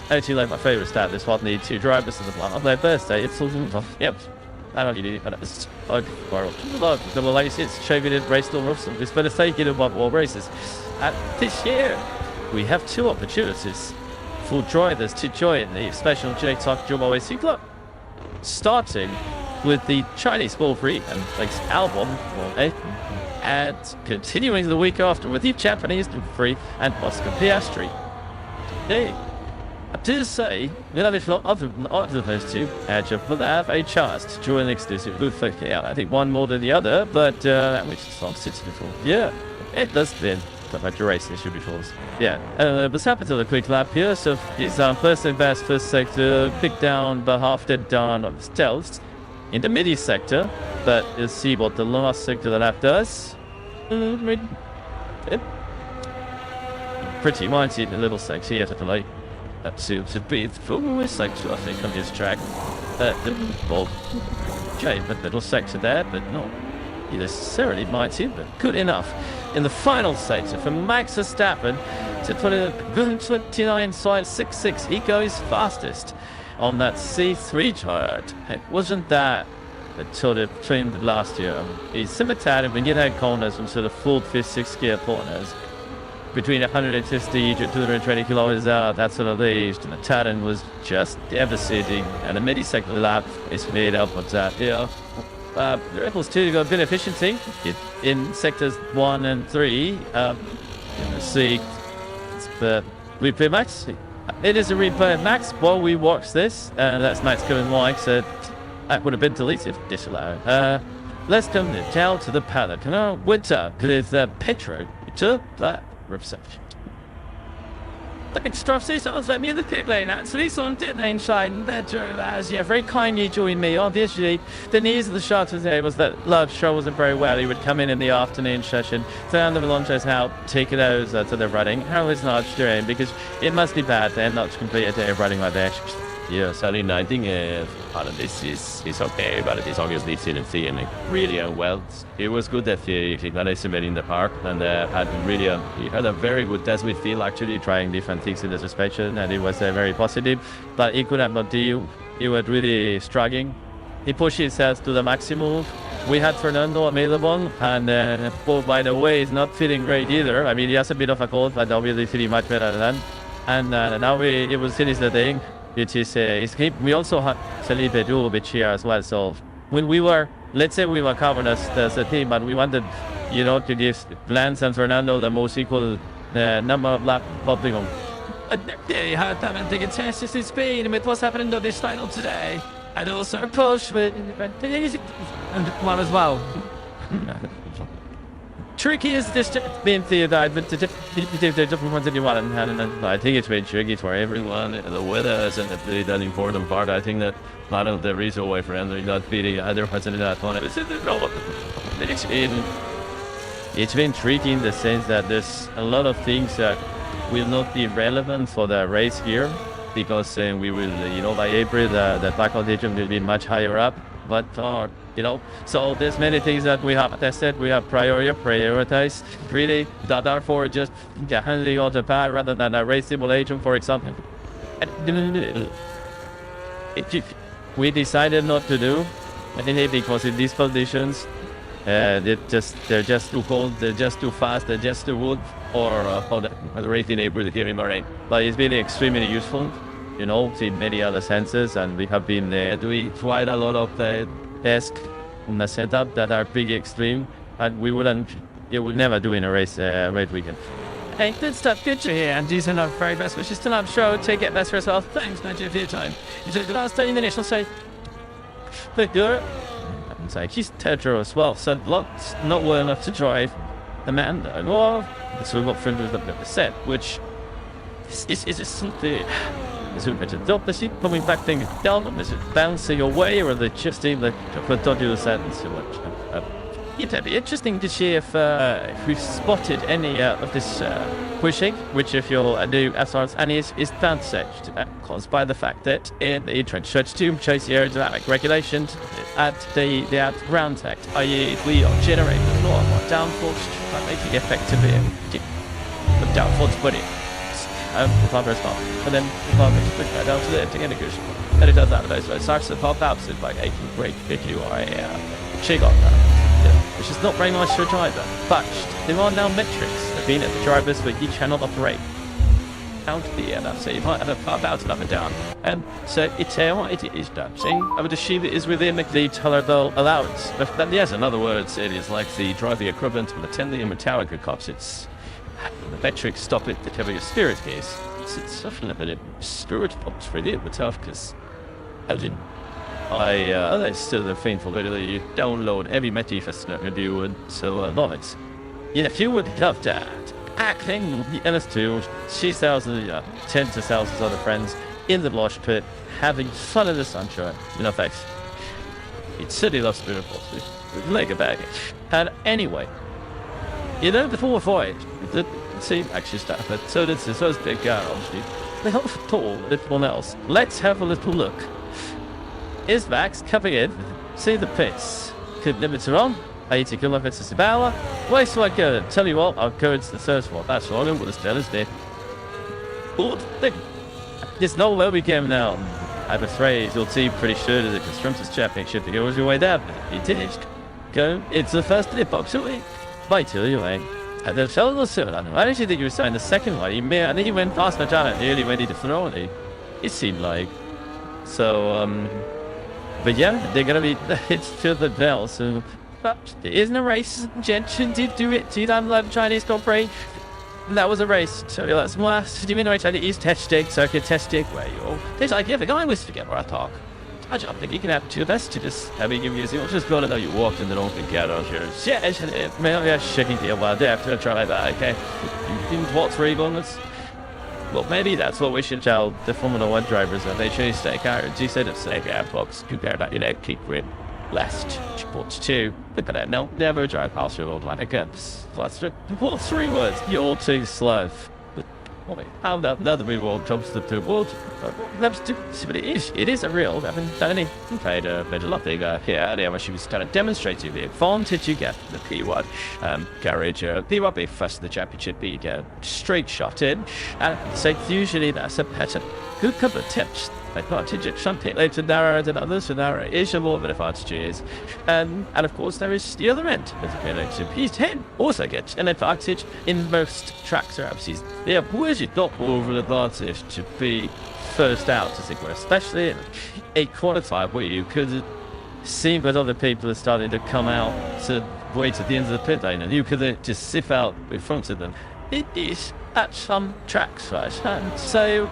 Actually, like my favorite stat, this one, the 2 drivers in the plant on their birthday. It's all yep. I don't need it. It's double lace. It's shaving in race door roofs. It's better take it in one more races. And this year, we have 2 opportunities for drivers to join the special J-Talk Jumbo Racing Club. Starting with the Chinese Ball Free and thanks album, and continuing the week after with the Japanese Free and Oscar Piastri. Hey, I did say that if not other than those 2, will have a chance to join the exclusive booth. Yeah, I think one more than the other, but that makes it not 64. Yeah, it does then. But race issue before us. Yeah, but happened to the quick lap here. So it's first and best first sector, pick down, but half dead down on the stealth in the midi sector. But you'll see what the last sector of the lap does. Pretty mighty in the little sector here to like that seems to be the full sector, I think, on his track. The little sector there, but not necessarily mighty, but good enough. In the final sector for Max Verstappen to put in 29.66. He goes fastest on that C3 tire. It wasn't that sort of trimmed last year. He's simultaneous when you had corners from sort of 4th, 5th, 6th gear corners between 150 to 220 kilometers an hour. That sort of leaves, and the Taran was just devastating. And the midi sector lap is made up of that. Yeah. The Red Bulls 2 got a bit of efficiency in sectors 1 and 3. See, the replay Max. It is a replay of Max while we watch this. That's Max going wide, so that would have been deleted. Disallowed. Let's come down to the Paddock. Winter with Petro to that reception. Ich traf sich aus bei mir in the pit lane, actually, so on pit lane side, and that drove as, yeah, very kindly joined me. Obviously, the needs of the shot today was that Love Show wasn't very well. He would come in the afternoon session, turn the launches how take it over to the running. How is not doing? Because it must be bad to not to complete a day of running like that. Yeah, Saturday I think part of this is okay, but it is obviously still seeing really well. It was good that he got a in the park and had really he had a very good test with Phil actually trying different things in the suspension, and it was very positive, but he could have not do. He was really struggling. He pushed himself to the maximum. We had Fernando available, and Paul, by the way, is not feeling great either. I mean, he has a bit of a cold, but obviously feeling much better than. And now it will finish the thing. Which is escape. We also had Felipe Dubovic here as well. So when we were, let's say we were covered as a team, but we wanted, to give Lance and Fernando the most equal number of lap popping on. There you had them and taking tests in Spain with what's happening to this final today. And also push with and one as well. Tricky is this being theorized, but the different ones that you want, and I think it's been tricky for everyone. The weather isn't really that important part. I think that part of the reason why Fernando not beating other parts of that one. It's been tricky in the sense that there's a lot of things that will not be relevant for the race here, because we will, by April, the backup digit will be much higher up. But so there's many things that we have tested, we have prioritized really that are for just handling on the pad rather than a race simulation, for example. We decided not to do anything because in these conditions they're just too cold, they're just too fast, they're just too wood, or the race in April here in Bahrain. But it's been extremely useful, in many other senses, and we have been doing quite a lot of tasks in the setup that are pretty extreme, and we would never do in a race weekend. Hey, good stuff, good to hear, and these are our very best wishes to Love Show. Take it best for yourself. Thanks, Nigel, for your time. You took the last 30 minutes, I'll say. Victor, and say she's Tetra as well, so lots not well enough to drive Amanda. Well, so we've got 300%, which is just something. Is it better to the coming back thing down? Is it bouncing away, or are they just able to don't do the sentence too much? It'd be interesting to see if we've spotted any of this pushing, which if you'll do SRs, and is advantaged caused by the fact that in the trench search to chase the aerodynamic regulations at the ground tech, i.e. we are generating a lot more downforce by making effectively the downforce put in. Progress bar, and then the quick down to the empty integration. And it does that so it starts to pop out like a great big UI Richigamme, which is not very nice for a driver. But there are now metrics that mean that the drivers for each cannot operate out the air, so you might have a pop out and up and down. And so it's it is dancing. I would assume it is within the tolerable allowance. But yes, in other words, it is like the driving equivalent of the Tenley and Metallica cops. It's the metrics stop it, the heavy spirit case. It's something a bit spirit pops really a bit tough because that's still the painful bit that you download every meti festival you do, and so love it. Yeah, if you would love that, acting the LS2, 6,000, tens of thousands of other friends in the Blush Pit, having fun in the sunshine, thanks. It certainly loves spirit pops, like a baggage. And anyway, before voyage, the same actually stuff, but so this is a big guy, obviously. They help tall everyone else. Let's have a little look. Is Max coming in? See the pace. Could limits are on. 80 kilometers per hour. Where do I go? Tell you what, I'll go into the first one. That's all I'm going to tell is there. There's no way we can now. I'm afraid you'll see pretty sure that the Constructors' Championship goes your way down. It did. Go. It's the first of the box away. Bye till you ain't. And then fell the third. I actually think you were saying the second one. And then you went past my time and nearly ready to throw it. It seemed like. So, but yeah, they're gonna be it's to the bell. So, but there isn't a race. Gentian did do it. 2011 Chinese Grand Prix. And that was a race. So that's last. Do you mean right? The East Test Stick, Circuit Test Stick, where you there's like the guy was together. I talk. I don't think you can have two best to just having give you just go to know you walked in the open gallows here. Yeah, shaking the wild after try that. Okay, you didn't walk 3 bonus. Well, maybe that's what we should tell the Formula One drivers when they choose to take out. You said it's like airbox, compare that electric with last sports 2. Look at that, no, never drive past your old line again. That's 3 words. You're too slow. How another reward comes to the world. That's but it is a real. I mean, Danny played a lot bigger here earlier when she was kind of demonstrating the advantage you get from the P1 garage. P1 be first in the championship, be straight shot in, and so usually that's a better good couple of tips. Advantage at some pit later narrower than others, so narrow is a more of an advantage. And of course there is the other end of the pit. P10 also gets an advantage in most track surfaces. Yeah, where's your not more of an advantage to be first out, as it were, especially in a qualifier where you could see that other people are starting to come out to wait at the end of the pit lane, and you could just sift out in front of them. It is at some tracks, right? And so,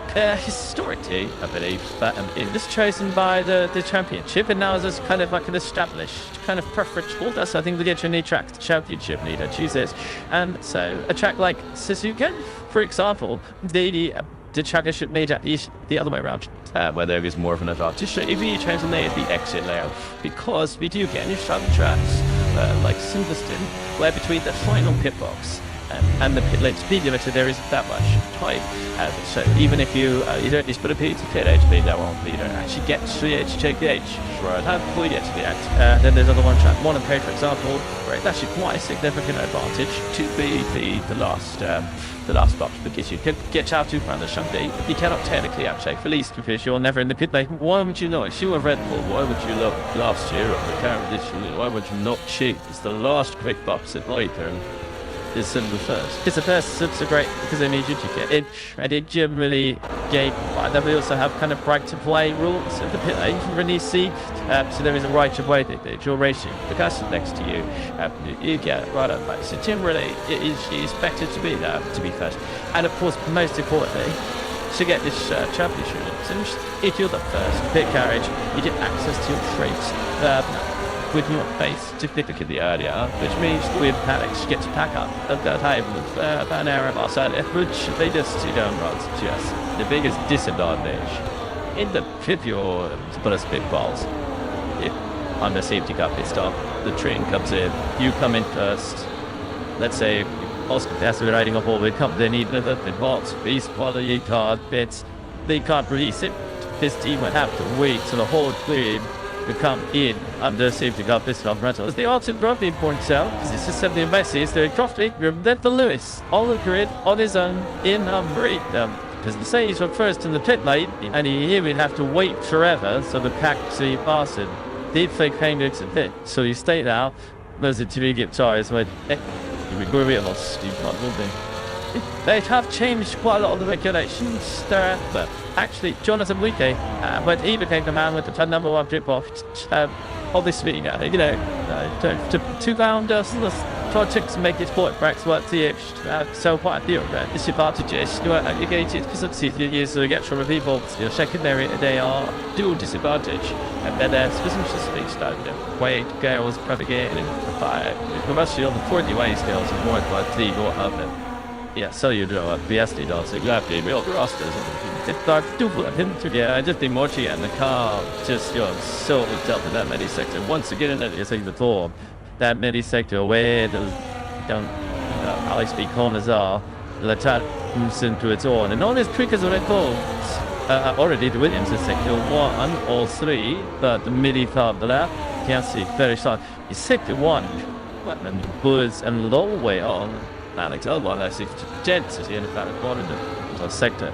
historically, I believe that it was chosen by the championship, and now is kind of like an established kind of preference for us. I think we get your new track, the championship leader chooses. And so, a track like Suzuka, for example, the championship leader is the other way around, where there is more of an advantage. So, if you change the exit layout, because we do get new strong tracks like Silverstone, where between the final pit box and the pit lane speed limiter there isn't that much time, so even if you don't just put a P to pit HP, that won't, you don't actually get to the edge to take the edge right before you get to the end. Then there's other one track, Monaco for example, where it's actually quite a significant advantage to be the last box, because you can get out to front of Sunday, but you cannot technically outtake for least because you're never in the pit lane. Why would you not? If you were Red Bull, why would you look last year on the camera this year? Why would you not cheat? It's the last quick box at later. Is the first. Because the first subs are great because they need you to get in, and it generally gave. Then we also have kind of right to play rules at the pit lane. You can really see, so there is a right of way that you're racing. The person next to you, you get right on place. So generally, it is expected to be there to be first, and of course, most importantly, to get this championship. So if you're the first pit carriage, you get access to your traits. With your base significantly earlier, which means with Paddock get to pack up at that time with about an hour of us earlier, which they just don't run to us. The biggest disadvantage in the pit your plus big balls. If on the safety car pit stop, the train comes in, you come in first. Let's say Oscar has to be riding up all the way, they need another pit box, base quality car bits, they can't release it. This team would have to wait till the whole train to come in under safety car pit stop rental. As the Artin Bradley points out, because this is something amazing, is the Crofty led the Lewis on the grid on his own in number 8. Because the say he's first in the pit lane, and he would have to wait forever so the pack to pass it. Deep fake came to the pit, so he stayed out. There's a 2 get tires when they have changed quite a lot of the regulations there, but actually Jonathan Wheatley, when he became the man with the #1 pit box, obviously, to round us, projects make it point breaks what the so quite a deal that disadvantages you are aggregated because obviously you use the get from people your secondary they are dual disadvantage, and then there's specifically started weight girls propagating by commercial on the 40 way skills and more like the or other. Yeah, so you do BSD does exactly real rosters. It's like double him to I just think Mochi and the car just so dealt with that many sector. Once again, it's like the door. That many sector where those don't high speed corners are, the attack moves into its own. And not as quick as the Red Bulls already the Williams is sector 1 or 3, but the midi part of the lap, you can see very short. It's sector 1, and the Bulls and low way on. Alex Elbon, I see density in the fact of one of the sector.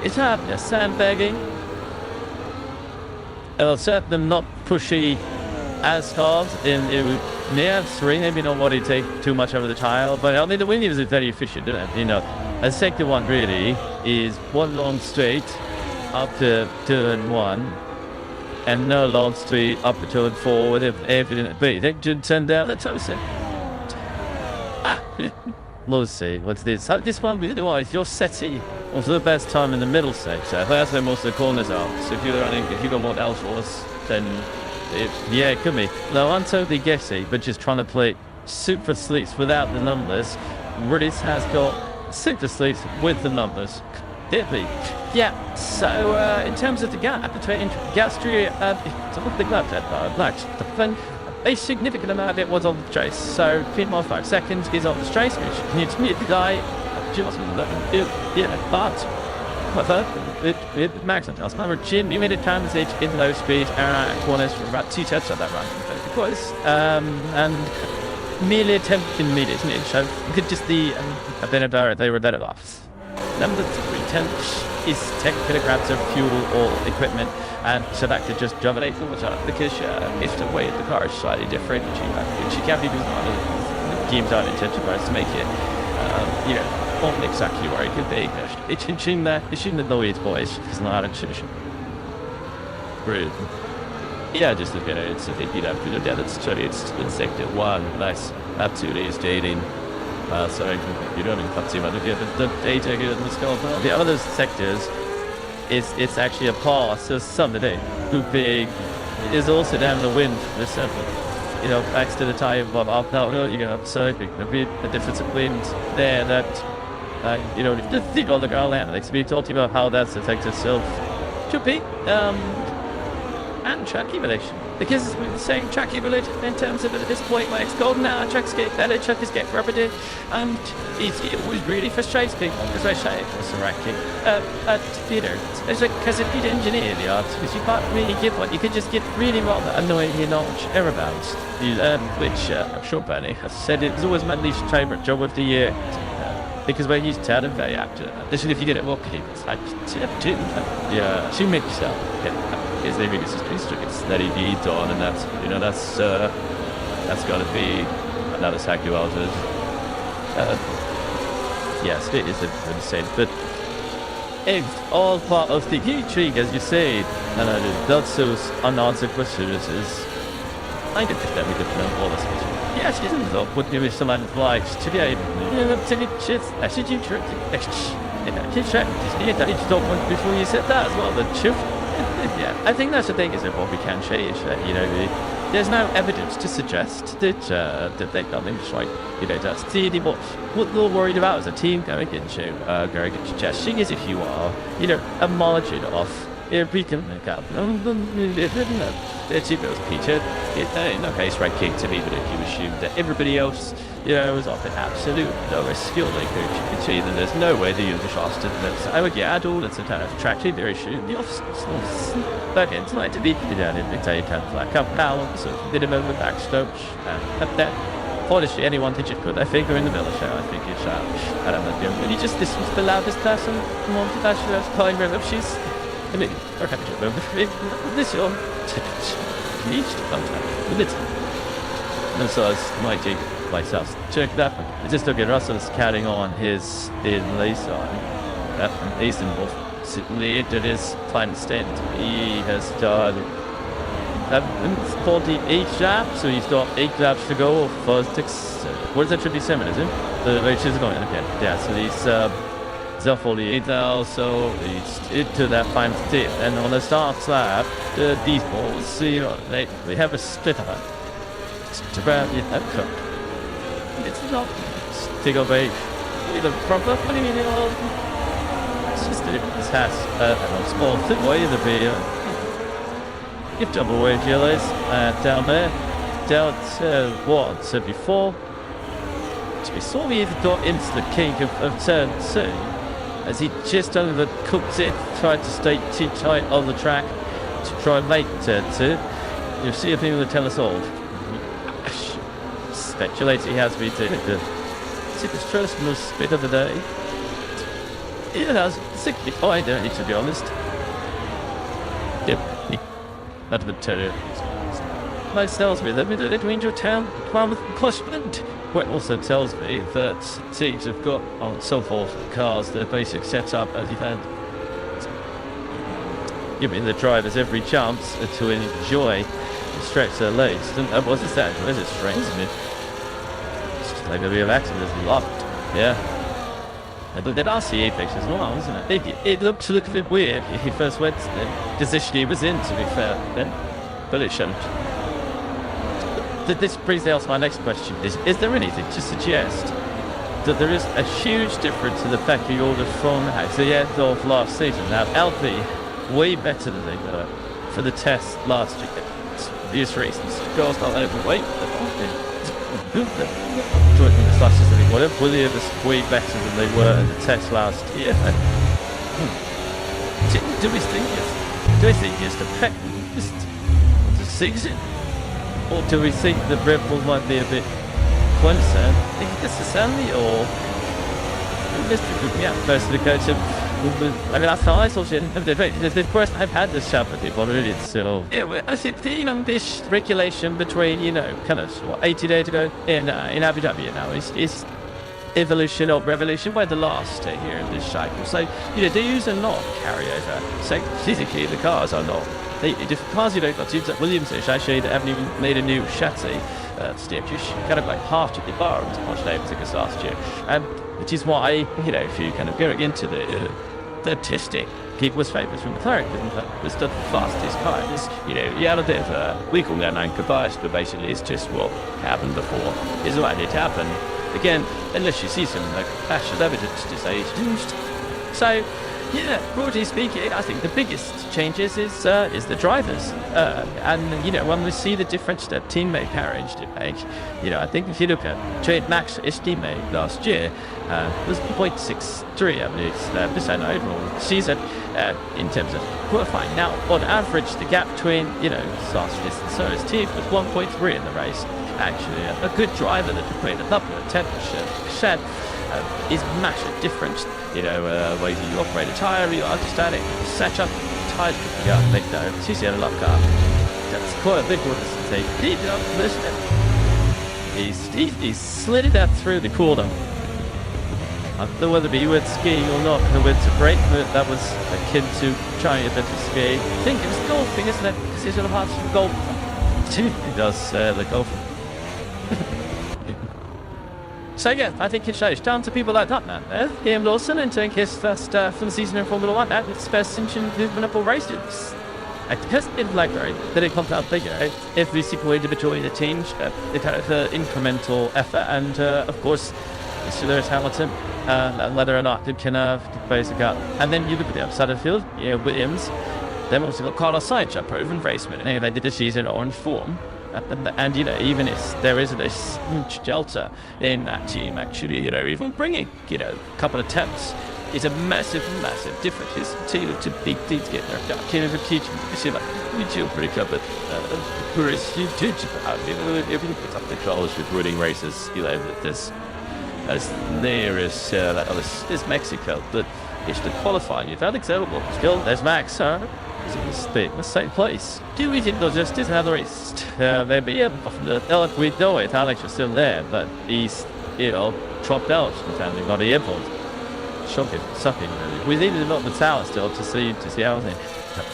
It's happening, sandbagging. It'll set them not pushy as cars in near 3, maybe not what it take too much over the tile, but I mean the Williams is very efficient, isn't it? You know, a sector 1 really is one long straight up to turn 1 and no long straight up to turn 4 with everything. But they should turn down the toaster. We'll see. What's this? This one, otherwise, your SETI was the best time in the middle sector. That's where most of the corners are. So if you got more L-force, then it could be. No, I'm totally guessing, but just trying to play super sleeps without the numbers. Riddis has got super sleep with the numbers. Deadly. Yeah, so in terms of the gap between Gastry and the left at Black, a significant amount of it was on the trace. So 3.5 seconds is on the trace, which needs me to die just but it maximum number Jim limited time usage in low speed corners for about 2/10 of that run. Because and merely 10 meters, so you could just the a bit better, they were better off. Number 310 is 10 kilograms of fuel or equipment, and so that could just dominate the water because if the weight of the car is slightly different, she can't be doing the games aren't incentivized to make it, not exactly where it could be. It's in the noise, boys. It's not a decision. Rude. Yeah, just look at it. It's a bit up to the dead. It's in sector 1. Nice. Absolutely is dating. So you don't even see much of the data here in the skull. The other sectors it's actually a pass. So somebody who big is also down the wind for the seven. Thanks to the time of up now, so the difference of wind there that the thing on the ground land. Like we talked about how that's affected itself. Should be and track evaluation. Because we're saying track evaluation in terms of at this point where it's golden now, tracks get better, track is getting repetitive, and it was really frustrating people, as I say, it was the ranking. It's like, because if you'd engineer the art, because you can't really give one, you could just get really rather annoyingly large error bounds, which I'm sure Bernie has said it was always my least favourite job of the year. Because we're used to it and very active. This is if you get it walking, it's like, to make yourself. Is they really just steady beat on, and that's got to be another sack you out. Yes, it is the same, but it's all part of the intrigue, as you say, and that's those unanswered questions is I get that we could know all this. Yes, it isn't though. Would give me some advice to be able to actually you check before you said that as well. The truth. Yeah, I think that's the thing is that what we can change that there's no evidence to suggest that they've done things right. That's the anymore. What they're worried about is a team going into testing is if you are a margin off. We can make up. It's Peter. In no case ranking to me, but if you assume that everybody else, was off an absolute lowest skill they could, you can see that there's no way that you're faster than this. I would get all that's a kind of attractive, very soon. The officers, but it's like to be down in the kind of like up balance, so a bit of a backstop, and that. Honestly, anyone to just put their finger in the middle, so I think it's, I don't know, but this was the loudest person on the bachelor's kind of she's. I mean, this year, each contact with it. And so I might take myself check that. I just look at Russell's carrying on his lace on. That Eastern Wolf certainly into his final stint. He has done 48 laps, so he's got 8 laps to go for 6. What is that? 57, is it? The race is going again. Yeah, so he's. 48 now, so it's into that final stint, and on the start lap, these balls, they have a split up. It's about it's not take away the proper it's just it has a small thing way the video. Give double away GLS down there, down what said before. So we saw me even got into the kink of turn 2. As he just overcooked it, tried to stay too tight on the track to try and make turn 2. You'll see if he will tell us all. Speculate he has been doing the sickest most bit of the day. It has 65 dirty, to be honest. Yep, not the terror. Nice tells me that we did into town, with Cushman. What also tells me that teams have got on so forth cars their basic setup as you've had giving the drivers every chance to enjoy and stretch their legs. And what's it that? Where's it strange? It's just like a real accident is locked. Yeah. But that RC Apex as well, isn't it? It looked a little bit weird if he first went to the position he was in, to be fair. But it shouldn't. This brings me on to my next question. Is there anything to suggest that there is a huge difference in the factory order from at the end of last season. Now, LP, way better than they were for the test last year. For these reasons. Girls not overweight. Joining the slashes than they were. Williams way better than they were in the test last year. Do we think it's the pet just the season? Or do we think the Red Bull might be a bit closer? I think it's the Sandy or yeah, first to the coach. I mean, that's how I saw it. The first I've had this chat with people, really, it's still. Yeah, well, I think this regulation between, kind of 80 days ago in Abu Dhabi now is evolution or revolution by the last year in this cycle. So, they use a lot of carryover. So, physically, the cars are not. The cars got to like Williams actually, they haven't even made a new chassis. Step just kind of like half to the bar as much later as last year. Which is why, if you kind of go into the testing, Keith was famous from McLaren, was the fastest cars. You had a bit of a, we call that anchor bias, but basically it's just what happened before. It's what did happen. Again, unless you see some like actual evidence to say it's changed. So, broadly speaking, I think the biggest changes is the drivers, and when we see the difference that teammate carriage did make, I think if you look at Trade Max, his teammate last year was 0.63, I mean it's percent overall season in terms of qualifying. Now, on average, the gap between Sargis and So's team was 1.3 in the race. Actually, a good driver that could create a couple of 10% is massive difference. Ways that you operate a tyre, you understand it, set up tyres could go and make no. She's had a lot car. That's quite a big one to take. He didn't listen. He slid it out through the corner. I don't know whether he went skiing or not, who went to break, but that was akin to trying a bit of skiing. I think it was golfing, isn't it? Because he's got a heart for golf. He does the golf. So yeah, I think it shows down to people like that man there. Liam Lawson and doing his first full season in Formula 1 at its best engine winnable races. I just didn't like that it comes out bigger. Every single individual in the team, it had an incremental effort, and of course, there's Hamilton, and whether or not it can phase a gap. And then you look at the other side of the field, Williams, then also got Carlos Sainz, a proven raceman, and they did the season on form. And even if there is this huge delta in that team, actually, even bringing a couple of attempts is a massive difference. It's to big teams getting there. Kind of a teaching. You see, like we do pretty good, but who is you teach about? If you put up the controls with winning races, there's as near as there's Mexico, but it's the qualifying. You've had acceptable skill. There's Max, the same place. Do we think they'll just have the race? Maybe, we know it, Alex is still there, but he's, dropped out and he got the airport. Shocking, sucking, really. We needed a lot of the tower still to see how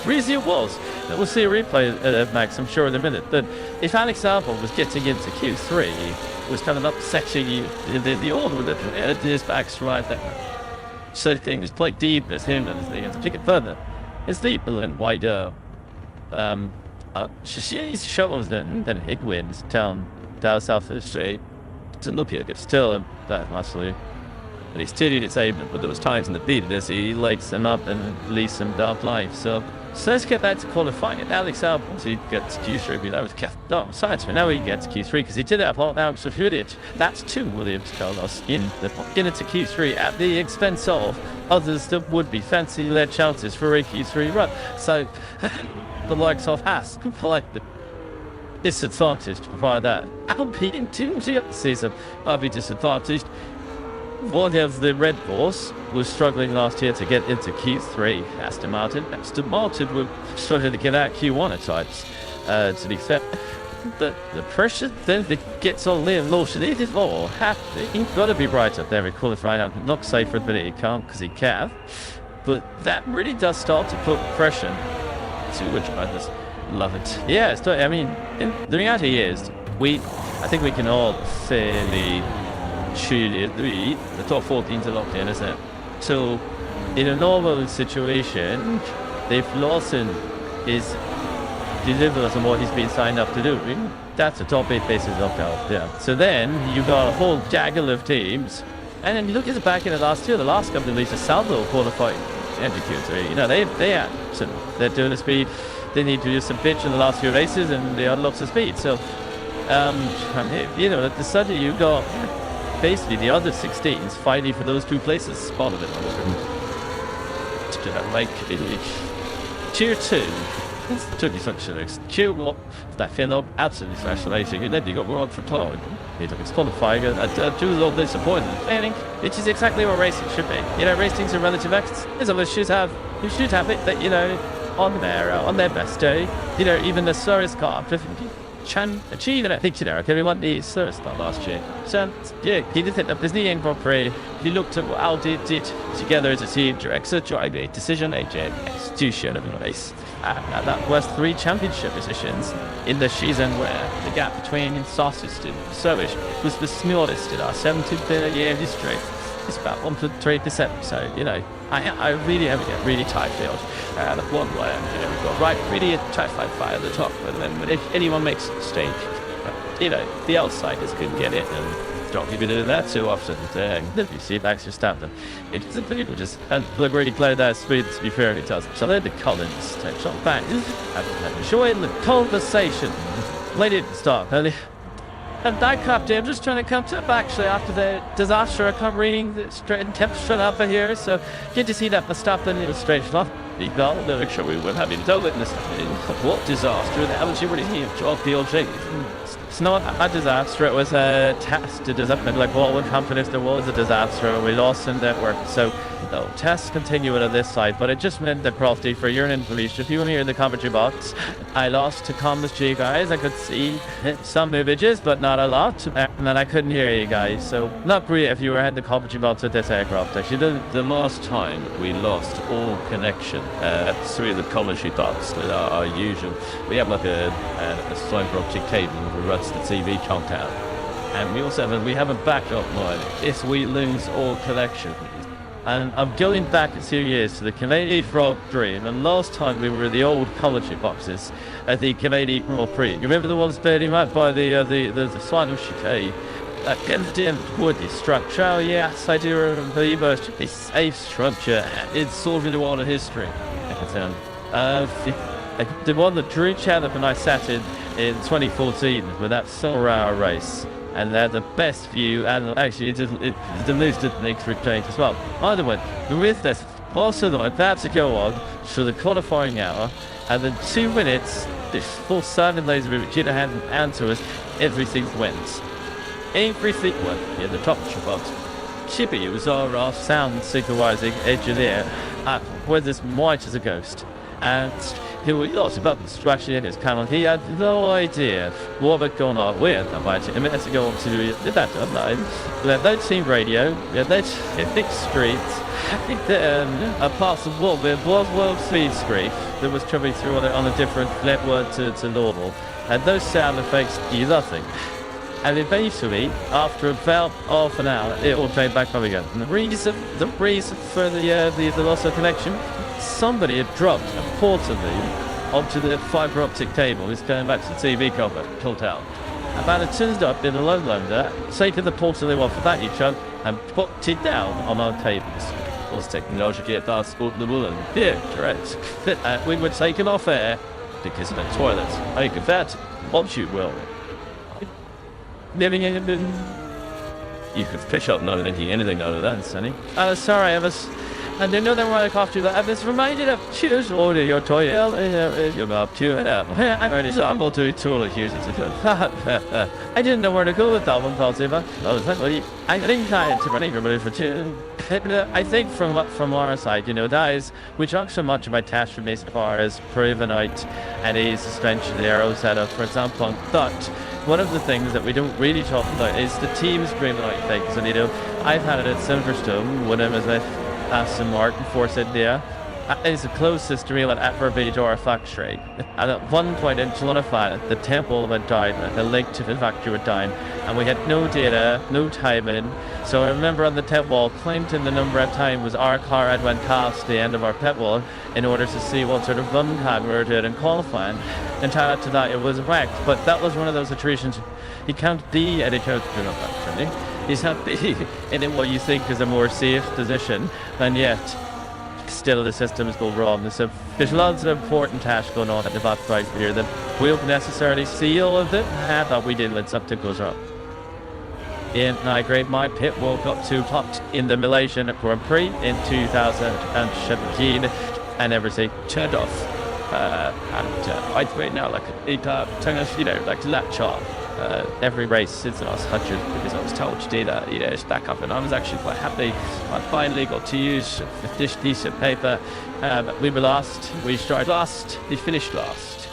easy it was. We'll see a replay of Max, I'm sure, in a minute. But if Alex Albon was getting into Q3, it was kind of upsetting the order with it. His back's right there. So things play deep as him and things to pick it further. It's deeper and wider. She's shows then it wins down south of the street. It's look here, it's still that massively. And he's still its aimment, but there was times in the beat as he lights them up and leaves them down life. So let's get back to qualifying. And Alex Albon, he gets Q3, that was kept down. Science, now he gets Q3 because he did have a lot of footage. That's two Williams Carlos in into Q3 at the expense of others that would be fancy led chances for a Q3 run. So the likes of Haas like the disadvantaged by that. Alpine too, season I'll be disadvantaged. One of the Red Bulls was struggling last year to get into Q3. Aston Martin were struggling to get out Q1 at times. To be fair, the pressure then that gets on Liam Lawson, it is all happening. He's got to be right up there in qualifying. I'm not safe for admitting he can't because he can. But that really does start to put pressure to which drivers love it. Yeah, I mean, the reality is, I think we can all fairly the top 14 to locked in, isn't it? So, in a normal situation, if Lawson is delivers on what he's been signed up to do, that's a top 8 basis locked out. Yeah. So then you got a whole gaggle of teams, And then you look at the back in the last year, the last couple of leagues, Salvo qualified into Q3. You know, they had some, they're doing the speed. They need to do some pitch in the last few races, and they had lots of speed. So, you know, at the sudden you got basically the other 16s fighting for those 2 places. Spot of it. Like tier 2. Took you such a tier 1. That feel up absolutely fascinating. And then you got Rod for Cloud. He took his qualifying. I do a little disappointed. I think which is exactly what racing should be. You know, racing's a relative excellence. You should have it that, you know, on their best day, you know, even the slowest car can achieve it. I think, you know, everyone the slowest car last year. So, yeah, he did it up his knee in Grand Prix. He looked at what Audi did together as a team, director, drive a decision, agent, execution of the race. And that was 3 championship positions in the season where the gap between Sauces and Service was the smallest in our 17-year history. It's about 1.3%. So, you know, I really have a really tight field. The one where, you know, we've got right, really a tight fire at the top. And then if anyone makes a mistake, you know, the outsiders couldn't get it. And don't keep doing that too often. If you see Max Verstappen, it's a people just, and look where he played that speed, to be fair, he does. So then the Collins takes on back. I'm enjoying the conversation. Lady didn't stop. And that cup day, I'm just trying to come to actually after the disaster. I come reading the straight temperature up here, so good to see that Verstappen illustration off. The picture we were having to witness. What disaster? Haven't you really seen Job PLG? It's not a disaster, it was a test. It is like all with confidence there was a disaster and we lost in that work. So no, tests continuing on this side, but it just meant that Crofty, for your information, if you want to hear in the commentary box, I lost to comms G guys. I could see some images, but not a lot, and then I couldn't hear you guys. So not great if you were in the commentary box with this aircraft. Actually, the last time we lost all connection through the commentary box with our usual, we have like a fiber optic cable that runs the TV countdown, and we have a backup line if we lose all connection. And I'm going back a few years to the Canadian Grand Prix, and the last time we were in the old commentary boxes at the Canadian Grand Prix. You remember the ones burning out by the final chicane? That goddamn woody structure. Oh yes, I do remember the safe structure. It's sort of all of history. The one that Drew Chandler and I sat in 2014 with that summer race, and they had the best view, and actually the most didn't change as well. Either way, with this, also though, perhaps to go on to the qualifying hour, and then 2 minutes, this full sound and laser with Gina hand answer us, everything wins. Everything went in the top box. Chippy was our sound synchronizing engineer, with this white as a ghost. And he was lost about the structure in his panel. He had no idea what was going on with the budget. A minute ago to that online. We had that team radio, we had that big streets, a possible there was world speed scrape that was coming through on a different network to normal. And those sound effects do nothing. And eventually, after about half an hour, it all came back on again. And the reason for the loss of connection, somebody had dropped a portable onto the fiber optic cable. It's going back to the TV cover, pulled out. About it turned up in a low loader, taken the portable off of that you chunk, and put it down on our tables. Was technology at that sport the woman. Yeah, correct. We were taken off air because of the toilets. I think that, once you will. Living in you could fish up not anything out of that, Sonny. Sorry, I didn't know they were like off to that. I was reminded of choose order your toy. You're up to it. I'm already able to totally use it. I didn't know where to go with that one, Paulsiva. I think I had to run everybody for 2. I think from our side, you know, that is, we talk so much about task from as far as proven out and a suspension arrow setup, for example, but one of the things that we don't really talk about is the team's dreaming out things. And you know, I've had it at Silverstone when I was with Aston Martin Force India. It's a close system at Azerbaijan or a factory. And at one point in July, the temple went down, and the link to the factory went down, and we had no data, no timing. So I remember on the pit wall, claiming the number of time was our car had went past the end of our pit wall in order to see what sort of run time we were doing in qualifying. And tied to that, it was wrecked. But that was one of those situations you can't be at a coach actually. He's happy in what you think is a more safe position, and yet still the systems go wrong. So there's lots of important tasks going on at the back right here that we don't necessarily see all of them. I thought we did when something goes wrong. And I grade my pit walk up to top in the Malaysian Grand Prix in 2017 and everything turned off. I'd wait now like turn off, like latch off. Every race since the last 100 because I was told to do that, it's back up, and I was actually quite happy. I finally got to use this decent paper. We were last, we started last, we finished last,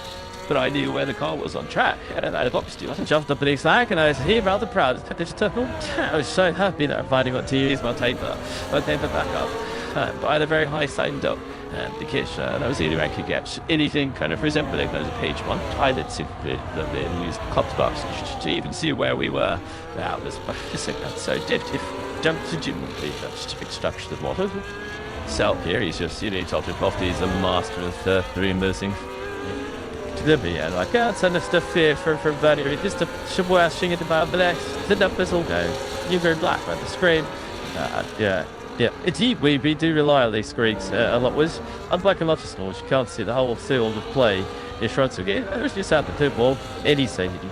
but I knew where the car was on track, and I obviously jumped up the next lag, and I was here rather proud. I was so happy that I finally got to use my paper back up. But I had a very high signed up because that was the only way I could get anything kind of resembling those page one. I did simply use Cops box to even see where we were. That was so did if jumped to Jim just extraction of water. So here he's just talking off. He's a master of reimbursing. To be like that's stuff here for value. Just a shibwashing it about the left. The up is all go. You go black by the screen. Yeah, it's we do rely on these screens a lot. Unlike a lot of stores, you can't see the whole field of play. You're trying to get there's just out the two ball, any safety.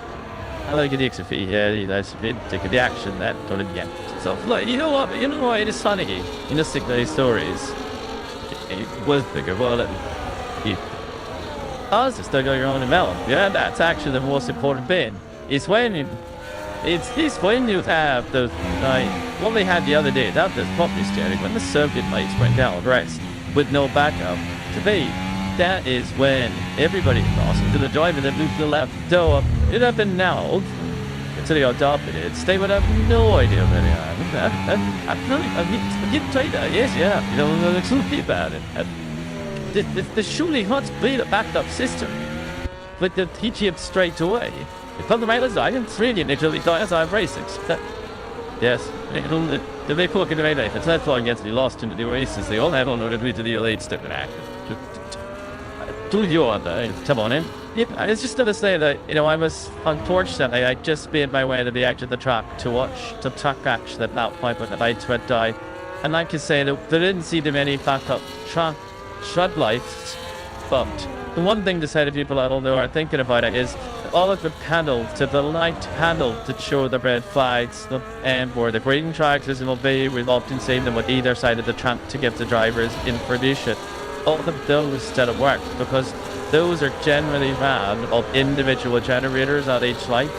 I like the XFE here, take the action that don't again. So like you know what it is funny. You just think these stories it was bigger, well you ours is still going on in melon. Yeah, that's actually the most important bit. It's when you have those what they had the other day, that was property steering, when the circuit lights went down rest with no backup. To me, that is when everybody lost to the driver that moved to the left. So it had been nailed until they adopted it. They would have no idea where they are. I didn't tell you that, yes, yeah. It's not about it. The surely not be a backed up system. But they teach you straight away. If on the railers, I didn't really initially thought as I'm racing. Yes, the big hook in the railway. It's not flying against the lost into the races. They all have on order to the elite step and act. Do you want that? Come on in. Yep, it's just to say that, I was unfortunately, I just made my way to the edge of the track to watch the track action at that point when the lights went down. And I can say that there didn't see them any backup shred lights, but the one thing to say to people I don't know are thinking about it is all of the panel to the light panel to show the red flags and where the green tracks will be. We've often seen them on either side of the track to give the drivers information. All of those still work because those are generally ran of individual generators at each light.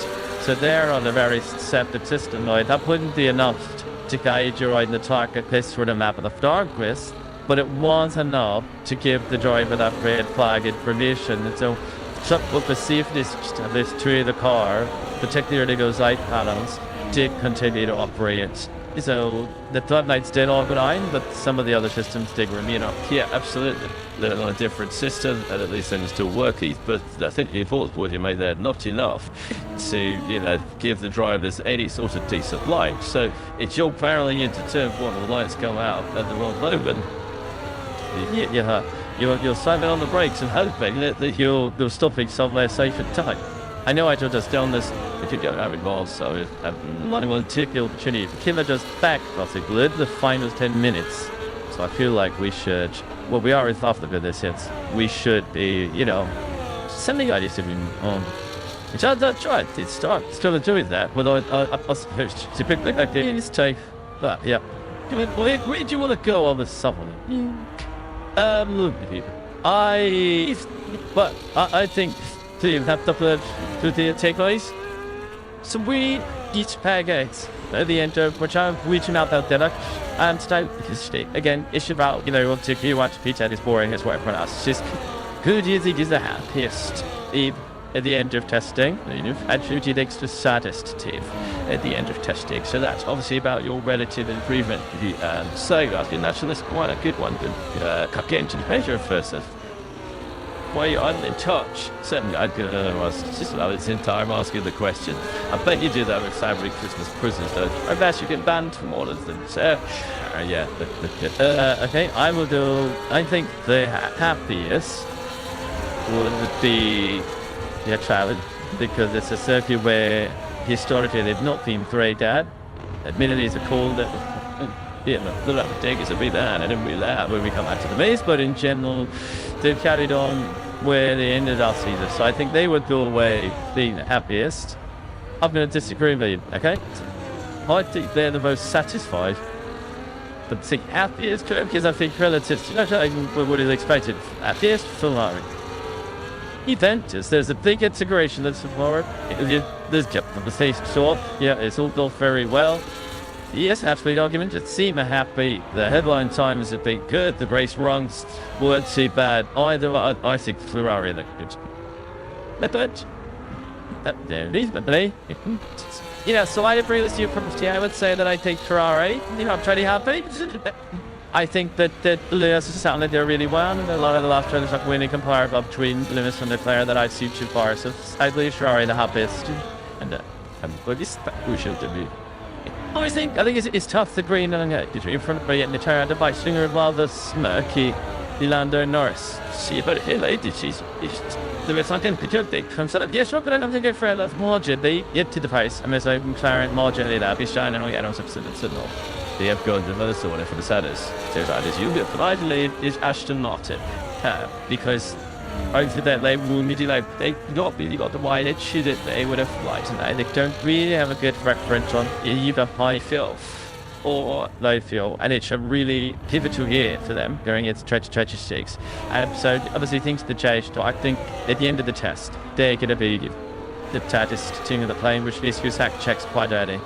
So they're on a very separate system now. That wouldn't be enough to guide you around the target place for the map of the darkness, but it was enough to give the driver that red flag information. And so with the safety of this through the car, particularly those light panels, did continue to operate. So the floodlights did all go down, but some of the other systems did remain up. Yeah, absolutely. They're on a different system, and at least things still work. But I think the important point you made there, not enough to give the drivers any sort of decent light. So if you're barreling into turn one, the lights come out at the wrong moment. You're slamming on the brakes and hoping that you're stopping somewhere safe and tight. I know I just done this if you don't have involved, so I'm not going to take the opportunity. Killer just back across the final 10 minutes. So I feel like we should, we are after this hit. We should be, sending ideas to be on. Which I tried, it's still doing that, but I supposed to pick like this type. But yeah. Where do you want to go on this summer? Look, I think to have to the takeaways. So we each packets at the end of which I'm reaching out there and today because again it's about if you watch pizza is boring as whatever else. Just who do you think is the happiest at the end of testing? And who do you think is the saddest team at the end of testing? So that's obviously about your relative improvement. So I think that's quite a good one. But get into the measure first. Why you aren't in touch? Certainly, I'd just allow this entire asking the question. I bet you do that with Cyber Christmas presents, though. I bet you get banned from all of them. So, yeah. Okay, I will do. I think the happiest would be challenge because it's a circuit where historically they've not been great at. admittedly it's a cold yeah, a little bit dig is a bit bad. I didn't really laugh when we come back to the base, but in general, they've carried on where they ended last season. So I think they would go away being the happiest. I'm going to disagree with you, okay? I think they're the most satisfied. But the happiest, because I think relative to what would have expected, happiest Ferrari. Juventus, there's a big integration that's tomorrow. There's the face short. Yeah, it's all built very well. Yes, absolute argument. It seemed happy. The headline times have been good. The race runs weren't too bad either. I think Ferrari looked good. But reasonably, so I agree with you. I would say that I think Ferrari, I'm pretty happy. I think that Lewis has sounded there really well, and a lot of the last drivers are winning comparable between Lewis and the player that I've seen too far. So I believe Ferrari the happiest, and I'm going to we should be. I think it's tough to green and in front of me and the tire the bike swinger while the smirky Lando Norris. See about it, lady, she's there is something to do. From sort of yes, but I don't think it's for a margin. They get to the price. I mean, so McLaren margin that be shining on the substance signal. They have gone to another one for the Sadders. So that is you, but I believe is Aston Martin because over that they not really got the wide edge that they would have liked, and they don't really have a good reference on either high fuel or low fuel, and it's a really pivotal year for them going into 2026. So obviously things to change. So I think at the end of the test they're going to be the tightest team of the plane, which means Cusack checks quite early.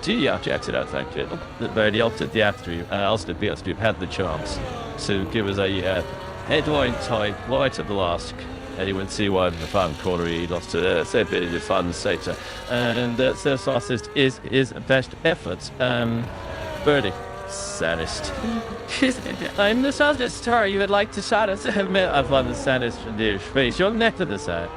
Do you object to that, thank you? But the opted the after you, also the BS, you've had the chance to give us a headline type right at the last. And he went to see one in the fun corner. He lost to say a bit of the fun sector, and the assist is his best effort. Birdie, saddest. I'm the saddest star. You would like to saddest admit I've won the saddest from the face. You're next to the side.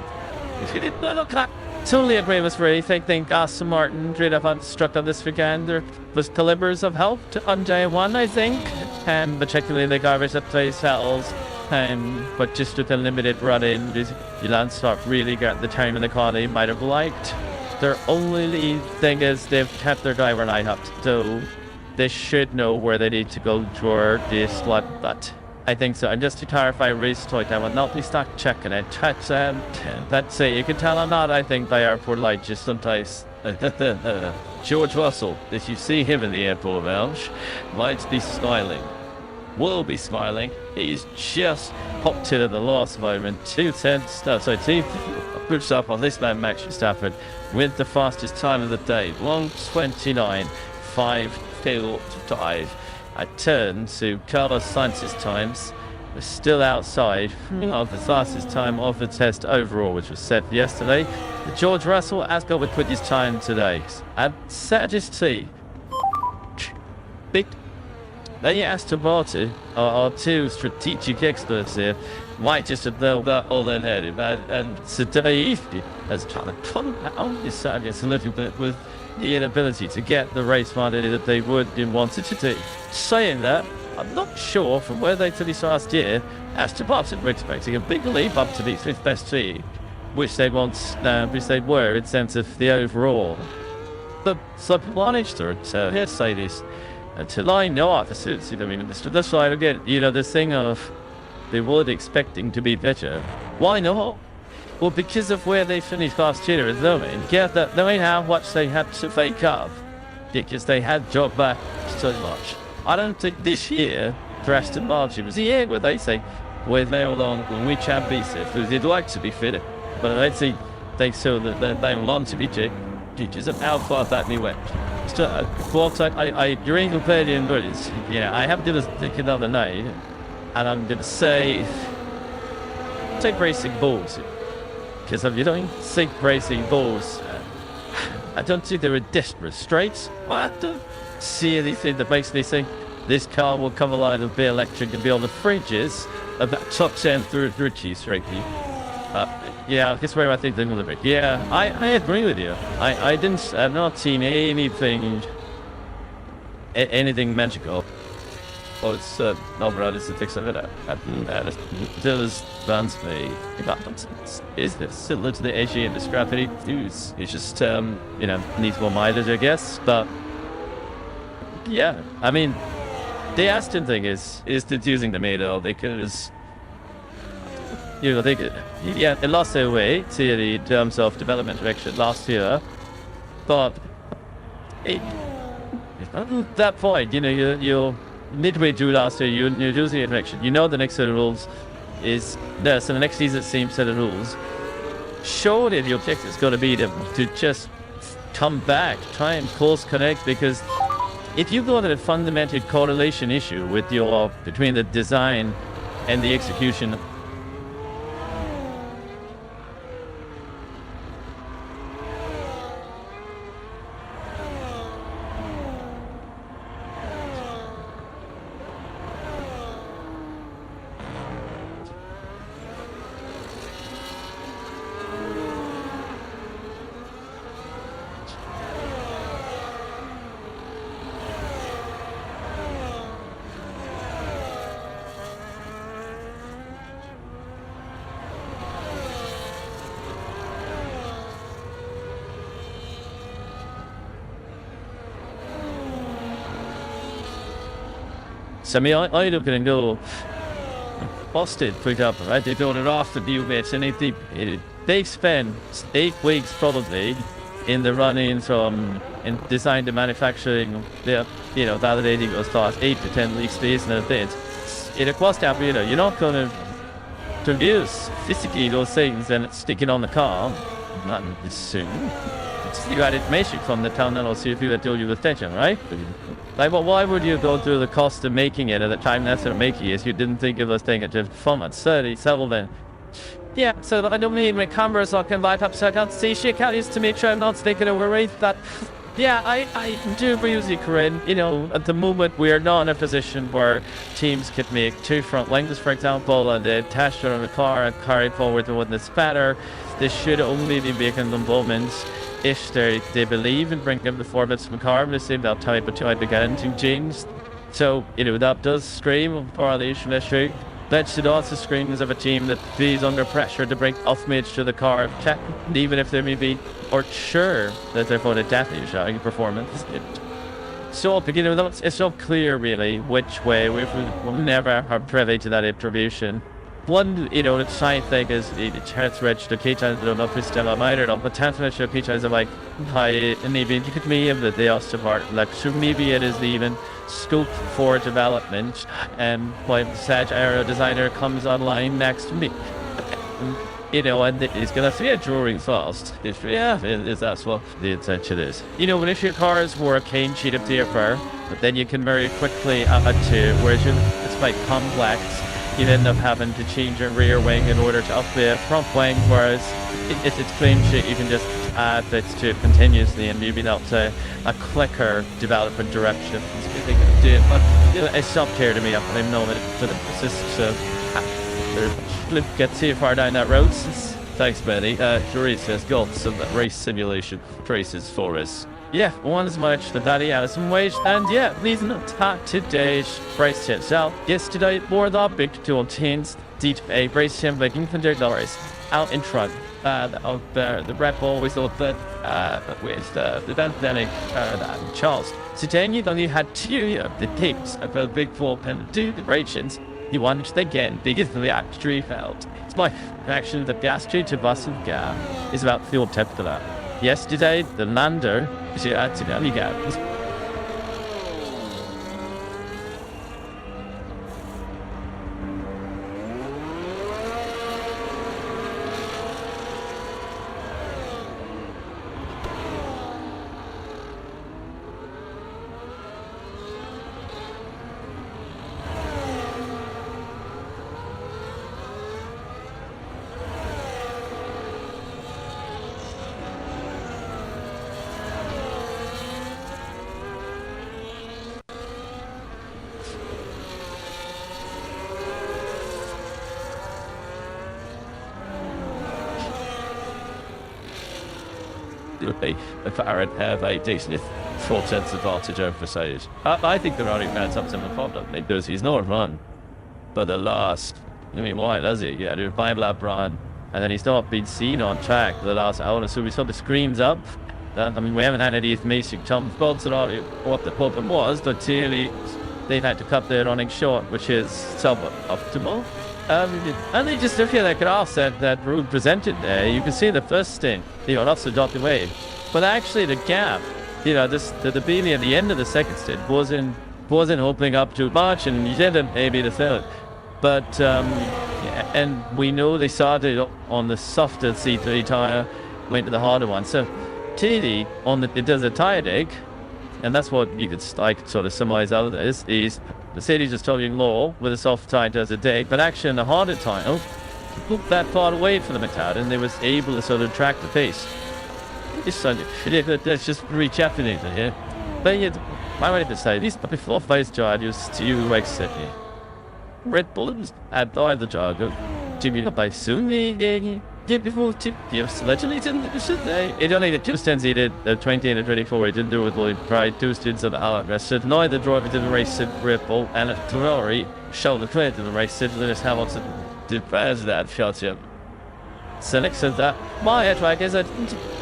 If you didn't look like. Totally agree with Ray. I think Aston Martin did have struck on this weekend. There was calibers of help on day one, I think, particularly the garbage that plays settles. But just with a limited run-in, the Landstar really got the time in the car they might have liked. Their only thing is they've kept their driver line up, so they should know where they need to go toward this slot. But I think so. And just to clarify, race toy, I will not be stuck checking it. That's it. You can tell I'm not. I think they are for like just sometimes. George Russell, if you see him in the airport lounge, might be smiling. Will be smiling. He's just popped in at the last moment. 2:10. So team puts up on this man Max Verstappen with the fastest time of the day. 1:29.5. I turn to Carlos Sainz's times. We're still outside of the fastest time of the test overall, which was set yesterday. George Russell has got to quit his time today. I'm sad to see. Big. They Aston Martin are two strategic experts here. Might just have known that all their head. And today, as trying to pull out his sadness a little bit with the inability to get the race money that they would have wanted to do. Saying that, I'm not sure from where they finished last year, Aston Martin were expecting a big leap up to the fifth best team, which they were in sense of the overall. But so managed to here say this. Until I know this side again, this thing of they were expecting to be better. Why not? Well, because of where they finished last year, knowing how much they had to fake up, because they had dropped back so much. I don't think this year for Aston Martin was the year where they say, we're there along when we can be safe, they'd like to be fitter. But I think they saw that they want to be teachers and how far that me went. During the play in British, I have did a think the other night, and I'm going to say, take racing balls. Because if you don't think racing balls, I don't think they're in desperate straits. I don't see anything that makes me think this car will come alive and be electric and be on the fringes of that top 10 through Richie's frankly. That's where I think they're going to be. Yeah, I agree with you. I've not seen anything magical. Oh, it's not right, it's the fix of it. Still is runs me. Is this still to the edgy and the scrappy? It's just, needs more mileage, I guess. But Yeah, I mean, the Aston thing is using the middle because they lost their way to the terms of development direction last year, but at that point, you're midway through last year, you're losing your direction. The next set of rules is there, so the next season, same set of rules. Surely the objective is going to be to just come back, try and course connect, because if you've got a fundamental correlation issue between the design and the execution. So I mean, I look and go, Boston, for example, right? They built it off the new bits, and they spend 8 weeks probably in the running from in design to manufacturing, validating those thoughts, 8 to 10 weeks based on a bit. It was that, you're not going to use physically those things and stick it on the car, not soon. You got information from the town and see if you do your attention, right? Like, well, why would you go through the cost of making it at the time that's making it if you didn't think of this thing at just performance 37 then? Yeah, so I don't mean my cameras I can light up so I can't see shit counties to make sure I'm not thinking of worry that. Yeah, I do agree with you, Corinne. At the moment we're not in a position where teams could make 2 front wings, for example, and they attach it on the car and carry forward with the spatter. They should only be making them moments if they believe in bringing the performance from car, the same that type of time began to change. So, that does scream of correlation issue. That should also scream as of a team that feels under pressure to bring off-mage to the car, even if they may be or sure that they're going to definitely showing performance. So, it's not clear really which way we'll never are privy to that attribution. One, the side thing is the chance rich the key times don't know if it's still a minor or but chance rich the key times are like high and maybe you could mean that they also part like so maybe it is even scope for development and when the Sag Aero designer comes online next week. And it's gonna see a drawing fast. That's what the intention is. When if your cars were a clean sheet of paper, but then you can very quickly add to whereas it's quite complex. You end up having to change your rear wing in order to upgrade a front wing, whereas if it's clean sheet, you can just add bits to it continuously and maybe that's a quicker development direction. It's not clear to me. I'm not for the get too far down that road. Thanks, Benny. Doris has got some race simulation traces for us. Yeah, one as much the daddy out of some wage, and yeah, leading up to today's race itself. Yesterday, more than big to obtain a race team by Infantry Doris out in front. The Red Bull we thought that with the Danzanic Charles. Today, you only had 2 of the teams of the Big 4 and 2 iterations. You wanted again because the actually felt. It's my reaction that gas to bus and gas is about fuel temperature. Yesterday, the lander is accidentally gas. The Farad have a decent 4 cents advantage over Sage. I think the running man's have some problem because he's not run. But the last, why does he? Yeah, do a 5 lap run, and then he's not been seen on track for the last hour, so we saw the screens up. I mean, we haven't had any amazing time spots about what the problem was, but clearly they've had to cut their running short, which is somewhat optimal. And they just feel like an offset that route presented there. You can see the first stint, also dropped away. But actually the gap, the beanie at the end of the second stint wasn't opening up too much, and you didn't maybe the third. But, and we know they started on the softer C3 tire, went to the harder one. So clearly it does a tire dig, and that's what you could sort of summarize out of this, is Mercedes is totally law with a soft tire does a dig, but actually in the harder tire, looked that far away from the McLaren, and they was able to sort of track the pace. Let's just reach out here. But yeah, my way to say, these before phase drivers to race Sydney. Red Bull had either driver, Jimmy by soon, before allegedly didn't, should they? It only did 2 stints he did, 20 and 24, he didn't do it with Pride, 2 stints of rest. Neither driver did a race at Red Bull, and at Ferrari showed the credit of the race at Lewis Hamilton. Did bears that shot him. Selleck said that my head track is a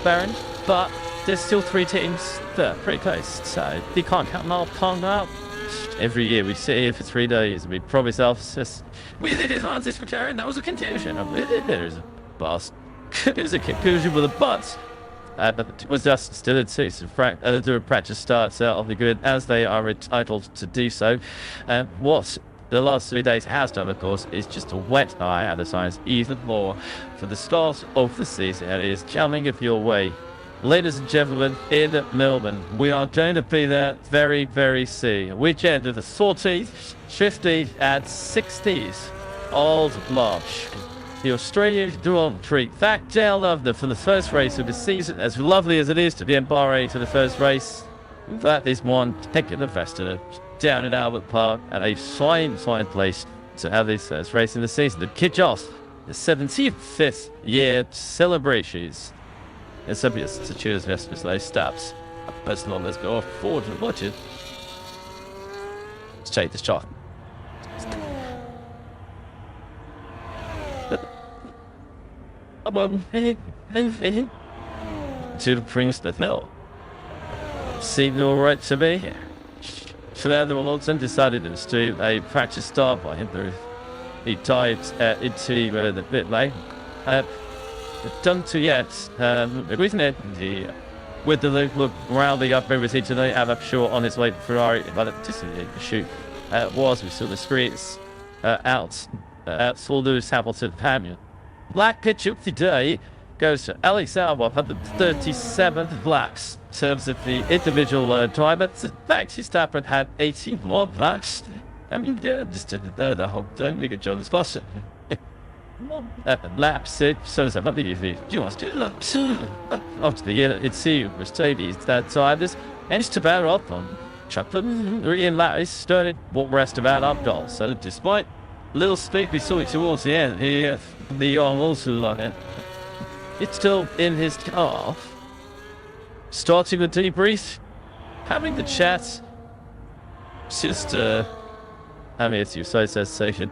Bahrain, but there's still 3 teams that are pretty close, so they can't count them out. Every year we sit here for 3 days and we promise ourselves, we did advantage for McLaren, that was a confusion. There's a bust. There's a conclusion with a but. But it was just still in season. The practice starts out of the grid as they are entitled to do so. What the last 3 days has done, of course, is just a wet eye at the science even more for the start of the season. It is coming of your way. Ladies and gentlemen, in Melbourne, we are going to be there very, very soon. Weekend of the 40th, 50th, and 60th of March. The Australian Grand Prix. Back down London for the first race of the season. As lovely as it is to be in Bahrain for the first race, that is one heck of a festival down in Albert Park, at a fine place to have this first race in the season to kick off the 75th year celebrations. And some yes, to choose Vespers Life stops. Personal, let's go forward and watch it. Let's take this shot. To the Prince that no. Seemed alright to me. Fernando Alonso decided to do a practice start by him through. He dived into the pit lane. Done to yet, with the look rounding up over today, and I'm sure on his way to Ferrari, but it didn't shoot. We saw the streets out for Lewis Hamilton Hamilton. Black picture today goes to Alex Albon, 137th laps in terms of the individual drivers. In fact, Verstappen had 81 laps. I mean, yeah, just didn't know the whole time. We could join this bus. Laps, so it's not easy. You must do laps. After the year, it's you, Mercedes, that drivers, and it's about up on Chaplin, Ian Larry started what rest about up goal. So despite little speed we saw it towards the end, the also like it. It's still in his car, starting the debrief, having the chat. Just I mean, it's your sensation.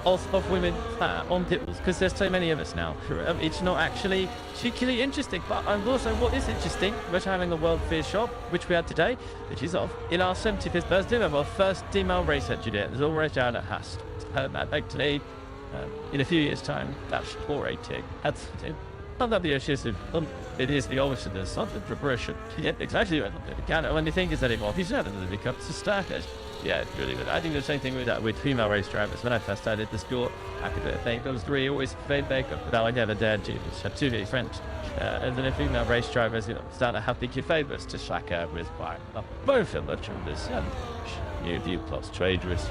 Of women on pittles, because there's so many of us now. It's not actually particularly interesting, but also what is interesting, we're having a World Fair shop, which we had today, which is off in our 75th birthday of our first female race at Judea. There's already down at Hast. That actually, in a few years' time, that's 480. That's not that the issue is it is the opposite. There's not the progression. Yeah, exactly. When you think is anymore, he's not going to become to start it. Yeah, it's really good. I think the same thing with that with female race drivers. When I first started the school, I could think those 3 always played makeup, but now I never dared to. Just have 2 gay friends. And then the female race drivers, start to have your favourites to slack out with by both of them from this new plus traitorous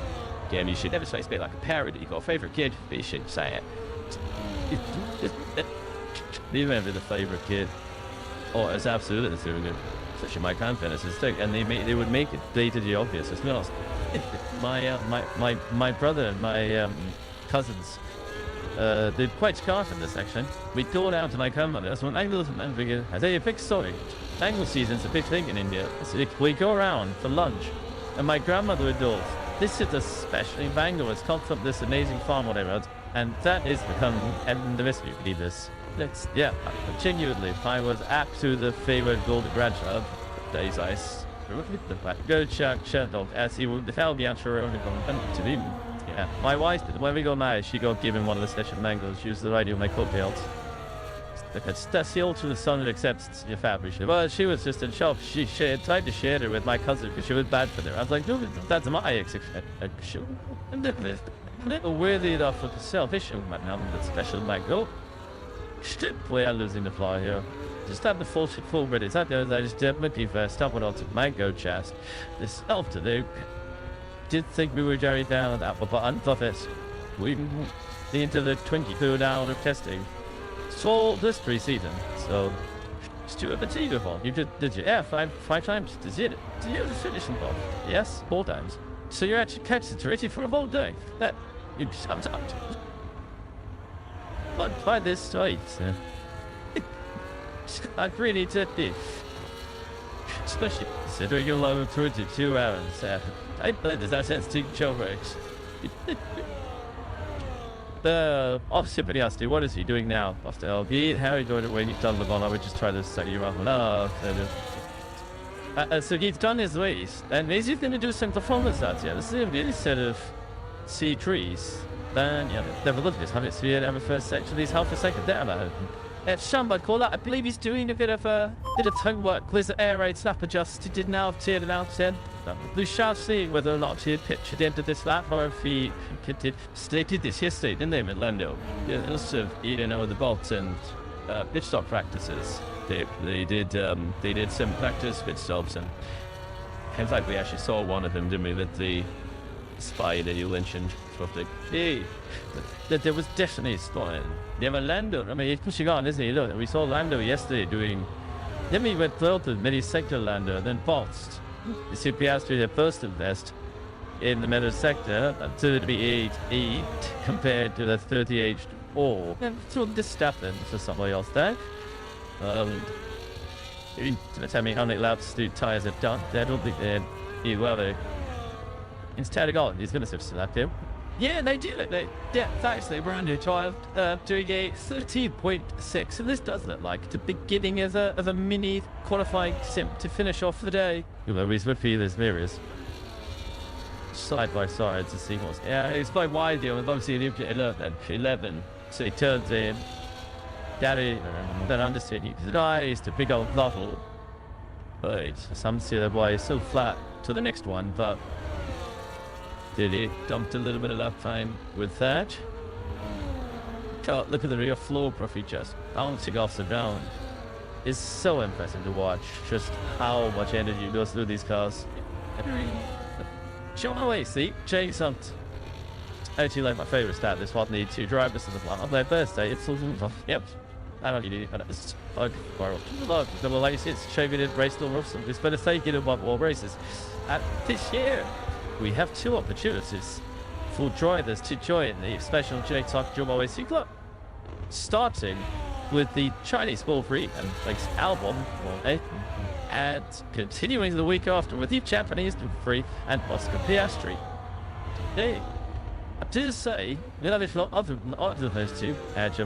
game. You should never say it's a bit like a parody. You've got a favourite kid, but you shouldn't say it. Do you remember the favourite kid? Oh, it's absolutely so good. Especially my grandparents, and they would make it blatantly obvious as well. My brother and my cousins did quite scarf in this actually. We called out to my grandmother. That's one angle and figure. I tell you a big story. Angle season's a big thing in India. So we go around for lunch, and my grandmother adores. This is especially in Bangalore. It's come from this amazing farm, whatever, and that is become and the rest of you believe this. Yeah, genuinely, I was absolutely the favorite golden grandchild. Days ice. Go check dog as he would tell me after to him. Yeah, my wife, when we got married, she got given one of the session mangoes. She used the radio to make cocktails. That's the ultimate son that accepts your fabric. Well, she was just in shock. She tried to share it with my cousin because she was bad for her. I was like, no, that's my ex. Worthy enough for the selfish now the special mango. We are losing the fly here. Just have the full ready. That there, I just definitely first up on to mango chest. This afternoon, did think we were carried down that, but unpuffed. We into the 22 hour of testing. So this pre-season, so it's too achievable. You did you? Yeah, five times. Did you finish in both? Yes, 4 times. So you're actually ready for a whole day. That you sometimes. But by this site, I really did this. Especially considering you're low 22 hours. I played this sense to show race. Somebody asked you, what is he doing now? After LB, how are you doing it when you've done the ball? I would just try to set you up. So he's done his race, and he's going to do some performance out here. This is a really set of C3s. Then, yeah, never looked at this. Haven't seen it ever first section. He's half a second down at him. Shamba call that. I believe he's doing a bit of tongue work. With the air raid snap adjust. He did now tiered it out then. We shall see whether or not he had pitched at the end of this lap or if he stated this yesterday, didn't they, in Lando? Yeah, also, the bolts and pitch stop practices. They did some practice pitch stops, and in fact we actually saw one of them, didn't we, with the spy that you mentioned. That there was definitely a spy. Yeah, but Lando, I mean, he's pushing on, isn't he? Look, we saw Lando yesterday doing. Then we went through the mini sector Lando, then pulsed. You see Piastri the first and best in the middle sector, 38.8 compared to the 38.4. And through this step then for somebody else there. Tell me how many laps the tyres have done. I don't think they're well. Instead of going, he's going to switch to that too. Yeah, they do. Thanks, they brand new child doing a 13.6. And this does look like the beginning of a mini qualifying sim to finish off the day. He's with these mirrors side by side to see what's. Yeah, it's quite wide here. We've obviously 11. So he turns in. Daddy, then understand his eyes to big old bottle. But some see that why he's so flat to the next one, but. Did he dumped a little bit of lap time with that? God, look at the rear floor profit just bouncing off the ground. It's so impressive to watch just how much energy goes through these cars. Show away, see? Chase hunt. Actually, like my favorite stat, this one needs 2 drivers in the plan. On their birthday, it's all yep. I don't need it, it's like look, double laces, shaving it, race the roofs, it's better take it in 1 more races. And this year, we have 2 opportunities for drivers to join the special J-Talk Jumbo Racing Club. Starting with the Chinese Grand Prix and next album, and continuing the week after with the Japanese Grand Prix and Oscar Piastri. Hey, I do say, if not other than those 2,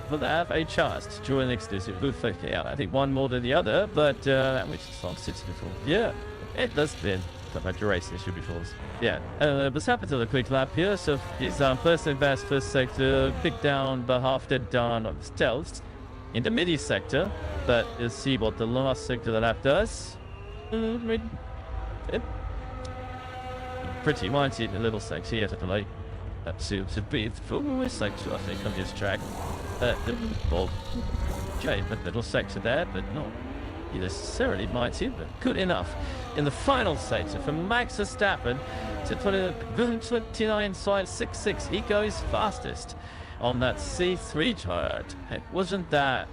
will have a chance to join the exclusive booth. Yeah, I think one more than the other, but which is not sits before. Yeah, it does been. About your race, it should be false. Yeah, let's happen to the quick lap here. So he's first and best, first sector, pick down, but half dead down on the stealth in the midi sector. But you'll see what the last sector of the lap does. Pretty mighty in the little sector here, definitely. That seems to be the full sector, I think, on this track. Okay, but little sector there, but not necessarily mighty, but good enough. In the final sector for Max Verstappen to put a 29.66, he goes fastest on that C3 chart. It wasn't that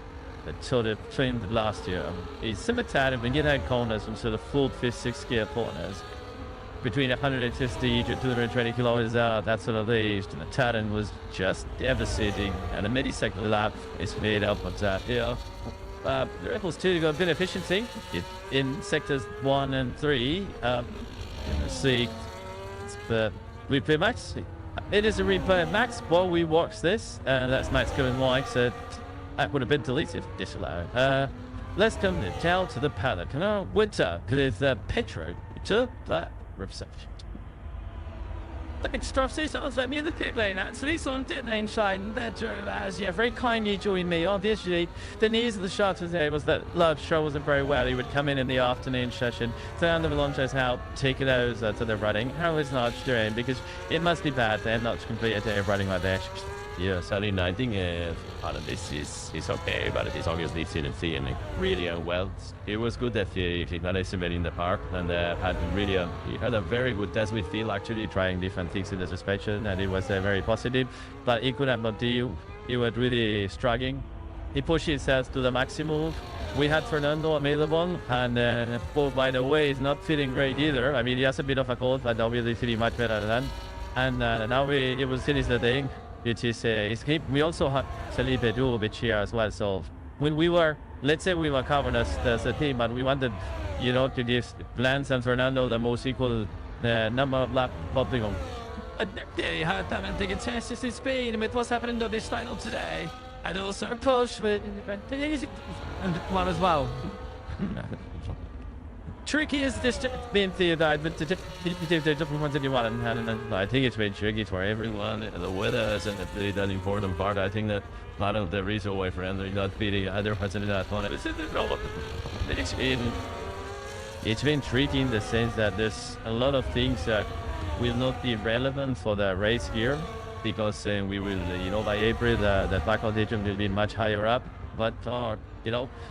sort of trend last year. He's simultaneous when you had corners from sort of full 5th, 6th gear corners between 150 to 220 kilometers out. That sort of leaves, and the Taran was just devastating. And the midi-sector lap is made up of that here. The Rebels 2 got a bit of efficiency in sectors 1 and 3. See, the replay Max. It is a replay of Max while we watch this. That's Max going wide. So That would have been deleted, disallowed. Let's come down to the Paddock. No, winter, with Petro to that reception. Extra sales let me in the pit lane. Actually, so on pit lane side, and that drove as very kindly joined me. Obviously, the news of the shot today was that Love Show wasn't very well. He would come in the afternoon session. Fernando Alonso's now taking those to the running. How is not doing? Because it must be bad. They're not to complete a day of running like that. Yes, I mean, I think part of this is okay, but it's obviously still feeling really unwell. It was good that he managed to in the park and he had a very good test with Phil, actually trying different things in the suspension, and it was very positive, but he could have not do. He was really struggling. He pushed himself to the maximum. We had Fernando available, and Paul, by the way, is not feeling great either. I mean, he has a bit of a cold, but obviously feeling much better than. And now it was finish the thing. Which is escape. We also had Felipe Duovic here as well. So when we were, let's say we were covered as a team, but we wanted, to give Lance and Fernando the most equal number of lap popping on. They had them and taking tests in speed with what's happening to this title today. And also push with and one as well. Tricky is just being theorized, but the different ones that you want, and I think it's been tricky for everyone. The weather isn't really that important part. I think that part of the reason why Fernando not beating other ones in that one is it's been tricky in the sense that there's a lot of things that will not be relevant for the race here, because we will, by April, the faculty will be much higher up, but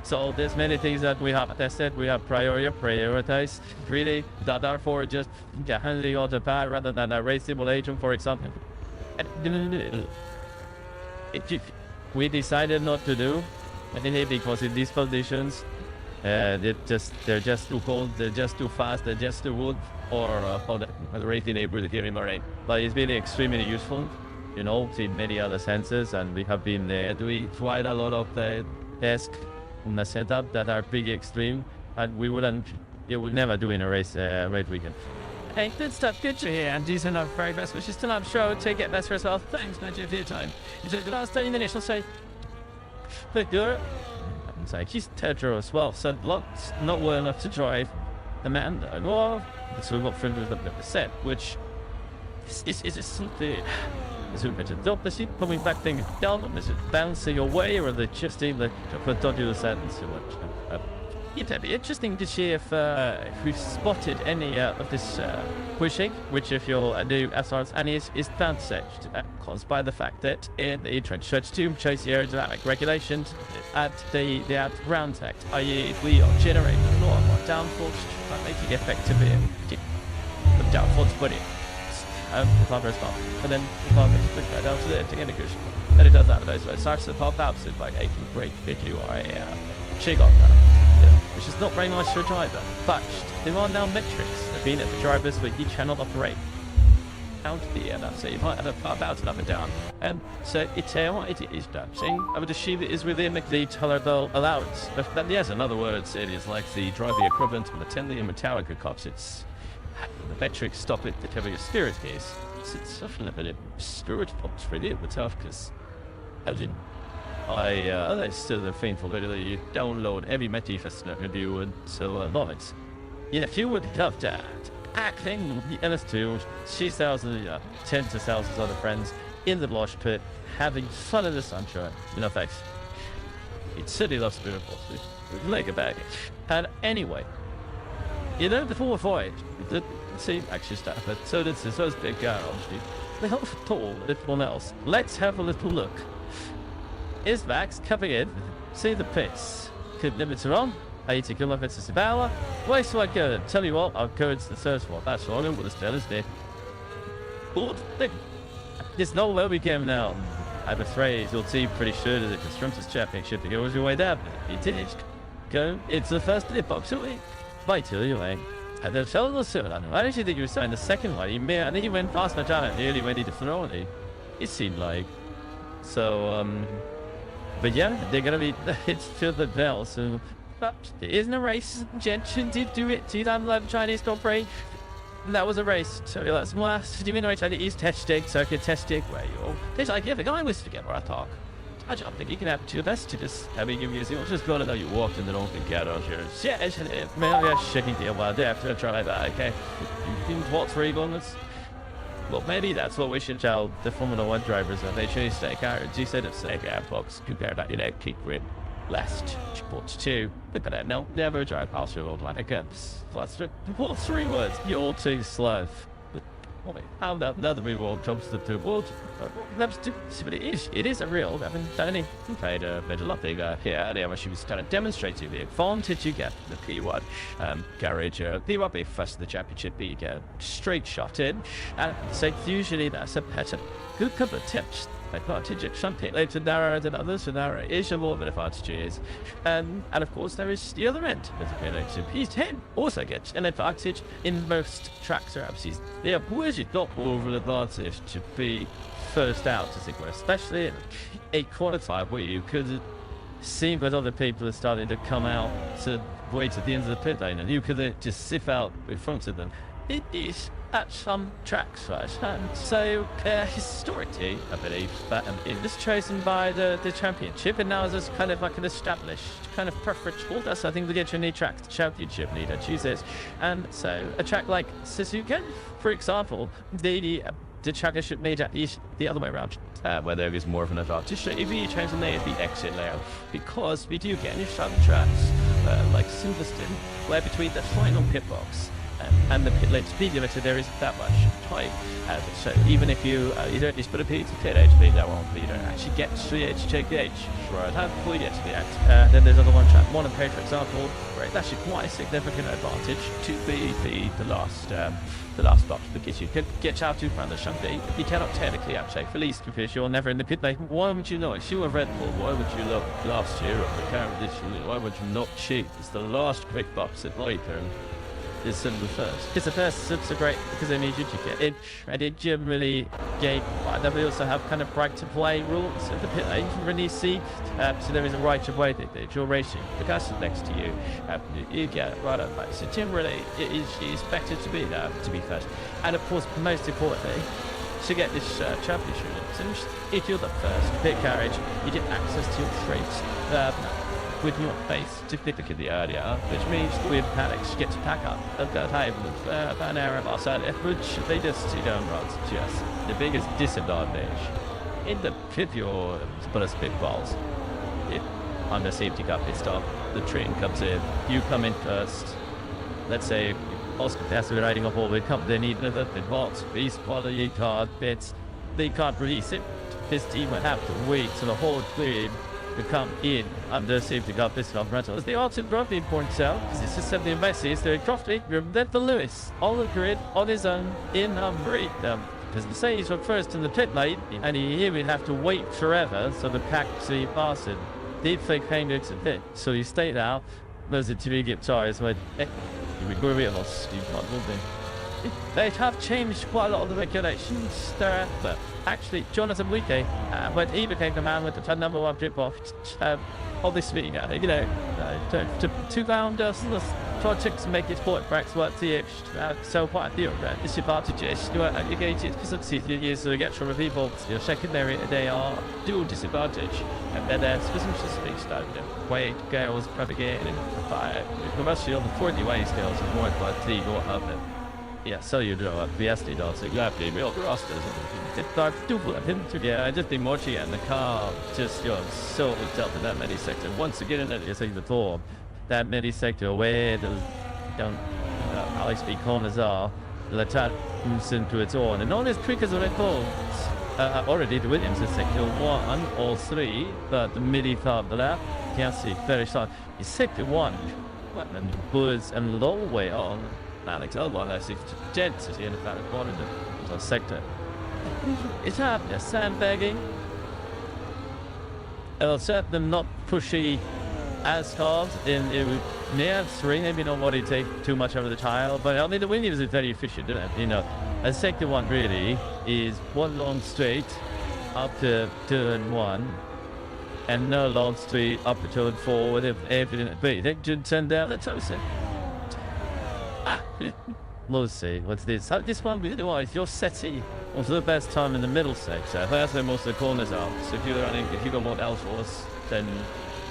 so there's many things that we have tested, we have prioritized, really, that are for just handling on the pad rather than a race simulation, for example. We decided not to do anything because in these conditions, they're just too cold, they're just too fast, they're just too good for the race in April here in Bahrain. But it's been extremely useful, in many other senses, and we have been doing quite a lot of tests in the setup that are pretty extreme, and we would never do in a race weekend. Hey, good stuff, good to hear, and these are not very best wishes to Love Show. Take it best for yourself. Thanks, Nigel, for your time. You took the last 30 minutes, I'll say. But it's like he's Tetro as well, so lots not well enough to drive Amanda. Well, so we got 300%, which is something. Is it coming back thing down? Is it bouncing away, or are they just able to don't do the sentence too much? It'd be interesting to see if we've spotted any of this pushing, which if you'll do as far as any is downsaged, caused by the fact that in the trench stretch to chase the aerodynamic regulations at the ground tech, i.e. if we are generating a lot more downforce, that making effectively the downforce body. The car goes up, and then the car goes right down to the ending in the cushion. Then it does that, so it starts to pop out, so it's like a great if you are a Richigamme, which is not very nice for a driver. But there are now metrics that mean that the drivers for each cannot operate out the air, so you might have a car bouncing up and down. So it is dancing. I would assume it is within the tolerable allowance. But yes, in other words, it is like the driving equivalent of the Tenley and Metallica cops. It's the metrics stop it to cover your spirit case. It's often a bit of spirit pops really a bit tough, because it's still the painful bit that you download every metric that you do, and so it's if you would love that acting the LS2, she sells tens of thousands of other friends in the blush pit, having fun in the sunshine. Thanks. It certainly loves spirit pops. Like a bag. And anyway, before voyage, the same actually stuff, but so this big guy, obviously. They help tall everyone else. Let's have a little look. Is Max coming in? See the pace. Could limits are on. 80 kilometers per hour. Where so I go? Tell you what, I'll go into the first one. That's all. I'm going to tell us there. Good thing. There's no way we can now. I'm afraid you'll see pretty sure that the Constructors' Championship to go your way down. It did. Go. It's the first in the box away. Bye to you, eh? And then tell us soon. I don't think you were saying the second one. I think he went past my time and nearly went into throw it seemed like. So, but yeah, they're gonna be hits to the bell. So, but there isn't a race. Genshin did do it. 2011 Chinese Grand Prix. That was a race. So that's last. Do you mean Chinese test stick, circuit test stick, where you? It's like, yeah, the guy was together. I talk. I don't think you can have to best to just having you using just gonna know you walked in the open garage here. Yeah, yeah, shaking the wild after try that, okay? You what 3 bonus? Well, maybe that's what we should tell the Formula 1 drivers that they choose stake out. You said it's stake out box compared to, you know, keep grip last sports 2. Look at that, no, never drive past your old one again. What 3 words? You're too slow. How that another reward jumps the 2 words? But it is a real, I mean, Tony played a lot bigger here. There, she was kind of demonstrating the advantage you get from the P1 garage. They won't be first in the championship, but you get straight shot in. And so usually that's a better, good couple of tips. Advantage some people later narrower than others, so narrow is a more of an advantage is. And of course there is the other end of the relative. P10 also gets an advantage in most track surroundings. Yeah, where's it not more of an advantage to be first out, as it were, especially in a qualifier where you could see that other people are starting to come out to wait at the end of the pit lane and you could just sift out in front of them. It is at some tracks, right? And so, historically, I believe that it was chosen by the championship, and now there's kind of like an established kind of preference for that. So I think we get your new track, the championship leader chooses. And so, a track like Suzuka, for example, the championship leader is the other way around, where there is more of an advantage. So if you change the name of the exit layout, because we do get some tracks, like Silverstone, where between the final pit box and the pit lane speed limiter there isn't that much time. So even if you don't just put a pit HP that won't, you don't actually get to the edge to take the edge. Right, before you get to the end. Then there's other one track, Monaco for example, where it's actually quite a significant advantage to be the last box, because you could get out to front of something. You cannot technically outshape for least because you're never in the pit lane. Why would you not? If you were Red Bull, why would you look last year or the current this year? Why would you not cheat? It's the last quick box at Lloyd is the first. Because the first is so great because they need you to get in, and it generally gave. Then we also have kind of right to play rules of the pit lane. You can really see, so there is a right of way that you're racing. The person next to you, you get right up. So generally, it is expected to be first. And of course, most importantly, to get this championship, if you're the first pit carriage, you get access to your straights. With your face significantly earlier, which means with Paddock you get to pack up and go home with about an hour of outside, which they just don't run. Just the biggest disadvantage in the pit your bonus pit balls. If on the safety car pit stop, the train comes in, you come in first. Let's say Oscar has to be riding up all the come, they need another pit box, beast quality car pits. They can't release it. This team would have to wait till the whole grid to come in under safety car pit of rentals. The autography points out, because it's just something messy, is very crafty. Then for Lewis, on the grid, on his own, in break. Because the say he's first in the pit lane, and he would have to wait forever, so the pack see pass it. Deep fake Hendrix a pit, so he stayed out. Those are 2 get tires, but you would go real lost, you can't move in. They have changed quite a lot of the regulations there, but actually Jonathan Wike, when he became the man with the #1 drip off, obviously, to 2 rounders, try to make his point breaks work to so quite a deal of disadvantages to aggregated because of the years to get from people, secondary, they are dual disadvantage, and then there's specifically started weight, girls, propagating, commercial, the 40 way skills is more about the go up. Yeah, so you do a VSD does exactly real rosters. It's double him together. I just think Mochi and the car just so dealt in that many sector. Once again, in that you see the door, that many sector where the Alex B corners are, the attack moves into its own, and not as quick as Red Bull. Already the Williams is sector 1 or 3, but the midi part of the lap, can't see very short. It's sector 1, and the Bulls and low way on. Alex L1, I see density in the Paddock one in the sector. It's happening, sandbagging. It'll set them not pushy as cars in near 3, maybe not what it take too much over the tile, but I mean the Williams is very efficient, isn't it? A sector 1 really is one long straight up to turn 1 and no long straight up to turn 4 with everything. But they should turn down the toaster. We'll see. What's this? This one, otherwise, your settee was the best time in the middle sector. That's where most of the corners are. So if you got more L-force, then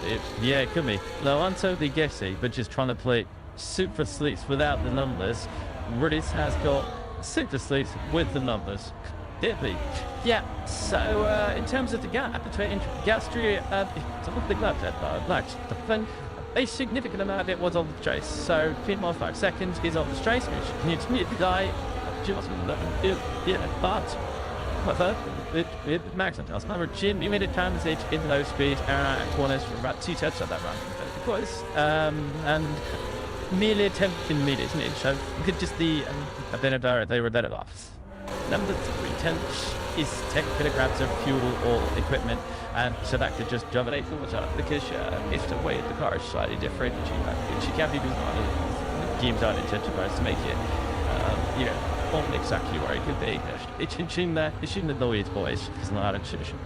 it could be. No, I'm totally guessing, but just trying to play super sleeps without the numbers. Riddis has got super sleeps with the numbers. Did be. Yeah, so in terms of the gap between Gastry and the glove that a significant amount of it was on the trace. So 3.5 seconds is on the trace, which needs to be the guy just but it maximum tells number Jim, you made a transit in low speed corners for about 2 sets of that run. Because and merely attempting mid, isn't it? So you could just the Benedara, they were better off. Number 3 is 10 kilograms of fuel or equipment, and so that could just dominate the water because if the weight of the car is slightly different, she can't be games aren't incentivized to make it, not exactly where it could be. It shouldn't annoy its boys, it's not a tradition.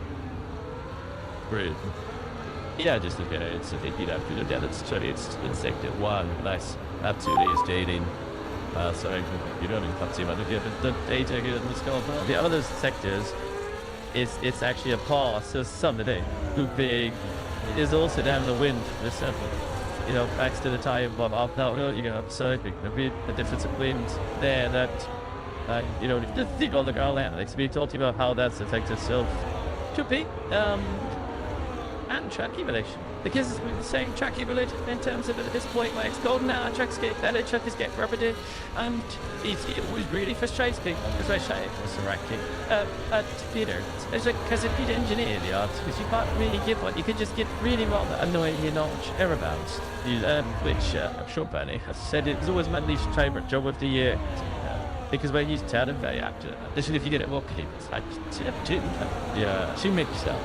Rude. Yeah, just look at it, it's in sector 1, nice, up to it is dating. So you don't even see much of the data here in the scope. The other sectors it's actually a par, so somebody who big is also down the wind for several. Thanks to the tire bomb up now, so there'll be a difference of wind there that just think on the ground analytics. We talked about how that's affected itself to be and track evaluation. Because it's the same track evaluation in terms of at this point where it's golden now, track skate, that track is getting rubbered and it was really frustrating because I say it was the ranking at Peter. It's like, because it did engineer the odds, because you can't really give one, you could just get really rather annoyingly large error bounds, which I'm sure Bernie has said it was always my least favourite job of the year. Because when you tell them very active, especially if you get it more it's like, she makes yourself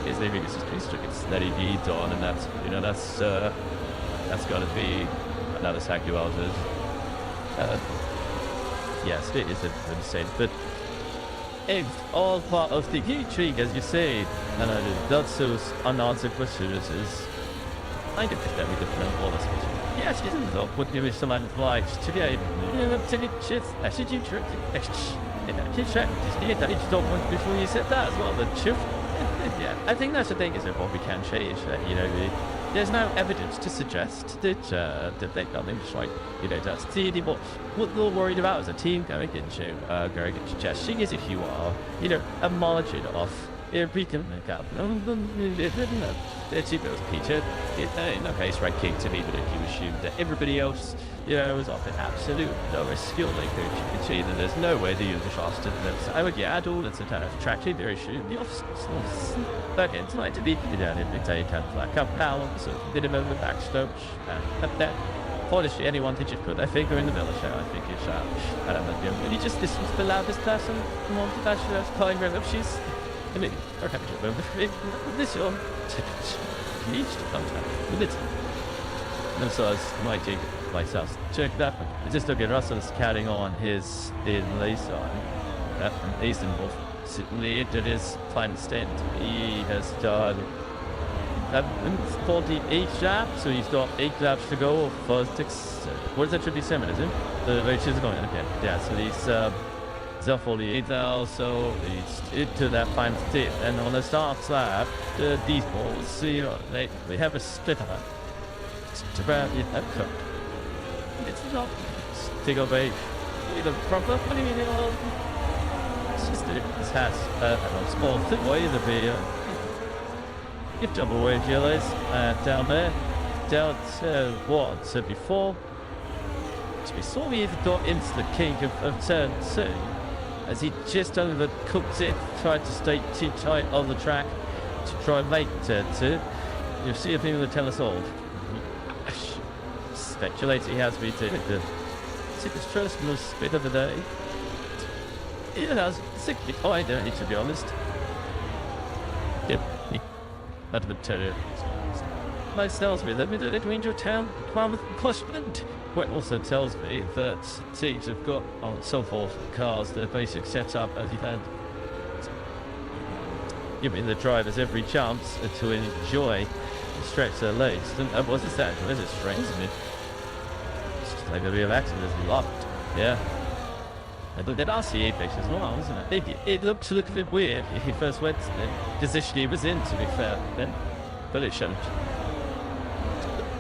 is the biggest it's that he needs on, and that's got to be another sack you houses. Yes, it is a mistake, but it's all part of the intrigue, as you say, and that's those unanswered questions is I could think that we could all this. Yes, it isn't though. Would give some advice to be should you try before you said that as well, the truth. Yeah, I think that's the thing is that what we can change. There's no evidence to suggest that they've done things right. That's the what they're worried about as a team going into testing is if you are, a margin off. We can make up. It's Peter. In no case, right kick to me, but if you assume that everybody else, was off an absolute lowest skill they could, you can see that there's no way the English faster than them. So I would get all that's a kind of attractive, very sure. The officers, but it's like to be down in the day, kind of like up power, so a bit of a backstop, and that. Honestly, anyone could just put their finger in the middle show. I think it's, I don't know, but you just listen to the loudest person, and want to that's calling her up, she's. I mean, or happy to remember this one. Each to contact with it. And so I might take myself. Check that one. Just look at Russell's carrying on his lace on. Easton Wolf certainly into his final stint. He has done 48 laps, so he's got 8 laps to go for 6. What is that? 57, is it? The race is going. Okay. Yeah, so he's. 48 also it's into that final state, and on the start lap these balls they have a split up to grab it that cut. It's not take away the problem. What do you mean? It's just this has a small thing way the beer if double way yellows down there down to what so before we saw we even got into the king of turn 2 as he just overcooked it, tried to stay too tight on the track to try and make turn 2. You'll see if people will tell us all. Speculates he has been taking the sickest first most bit of the day. It has sickly quite dirty, to be honest. Yep, that'd have been terrible. Nice tells me that we enjoy town, with question. What also tells me that teams have got on so forth cars their basic setup as you've had giving the drivers every chance to enjoy and stretch their legs. And what's this that? What is it strange? I mean, it's just like a real accident. There's a lot Yeah. But that RCA picture as well, isn't it? It looked a bit weird if he first went to the position he was in, to be fair, then, but it shouldn't.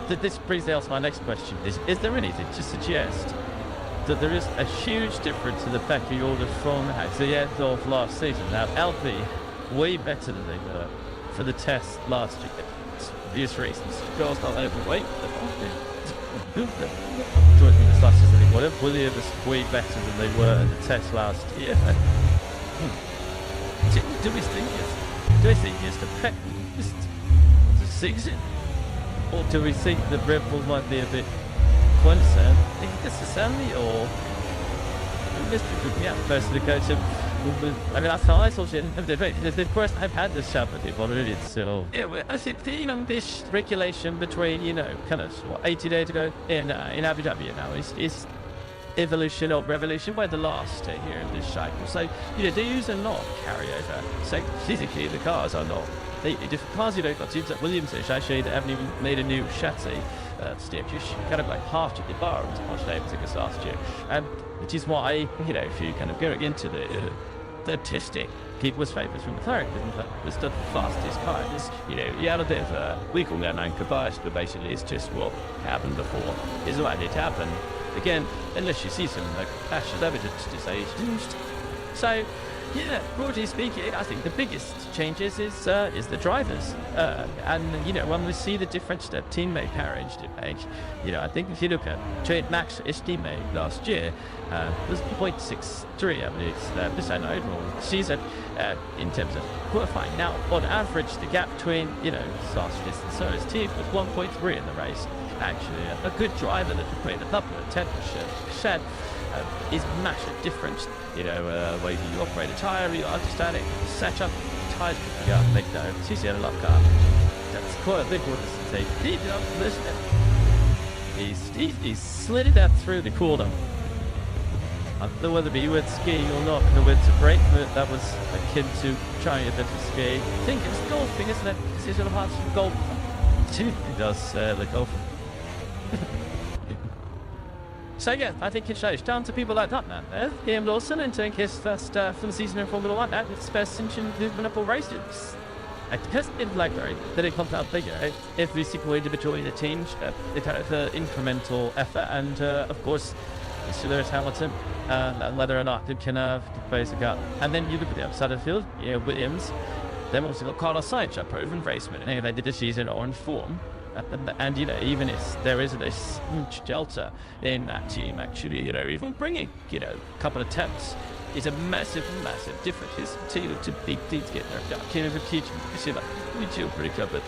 This brings me to my next question. Is there anything to suggest that there is a huge difference in the factory order from the end of last season? Now, LP, way better than they were for the test last year. For obvious reasons. Girls not overweight. Williams way better than they were at the test last year. Do we think it's the pet the season? Or do we think that Red Bull might be a bit concerned? I think it's the Sammy or personally coach him. I mean, that's how I saw it. Of course, I've had this chat with him already, so yeah. Well, I think this regulation between kind of 80 days ago in Abu Dhabi now is evolution or revolution. We're the last here in this cycle, so these are not carryover. So physically, the cars are not. Different cars, got teams like Williams, actually, they haven't even made a new chassis. Step just kind of like half the bar was much later than last year, which is why if you kind of go into the testing, keep was favours from McLaren because McLaren was the fastest car. You had a bit of a, we call that anchor bias, but basically it's just what happened before is what did happen. Again, unless you see some actual evidence to say it's changed. So, yeah, broadly speaking, I think the biggest changes is the drivers, and when we see the difference that teammate carriage did make, I think if you look at Max, his teammate last year was 0.63, I believe, percent overall season in terms of qualifying. Now, on average, the gap between Sarsfield and so his team was 1.3 in the race. Actually, a good driver that could put the upper 10% is massive difference. Way you operate a tyre, you understand it, set up tyres, make no, CCN love car. That's quite a big one to say. He's slid that through the corner. I don't know whether he went skiing or not, and went to break, but that was akin to trying a bit of skiing. I think it's golfing, isn't it? It's one of parts of golf. He does the golf. So yeah, I think it shows down to people like that, man. Liam Lawson and doing his first for the season in Formula 1, and his first engine movement of races. I just in BlackBerry that it comes out bigger. Every single individual in the team, it had an incremental effort, and of course, there's Hamilton, and whether or not it can face a gap. And then you look at the other side of the field, Williams. Then also got Carlos Sainz, a proven raceman, and they did the season on form. And even if there is this huge delta in that team, actually, even bringing a couple of attempts is a massive difference. It's to big teams getting their job. If you see, we do pretty good, but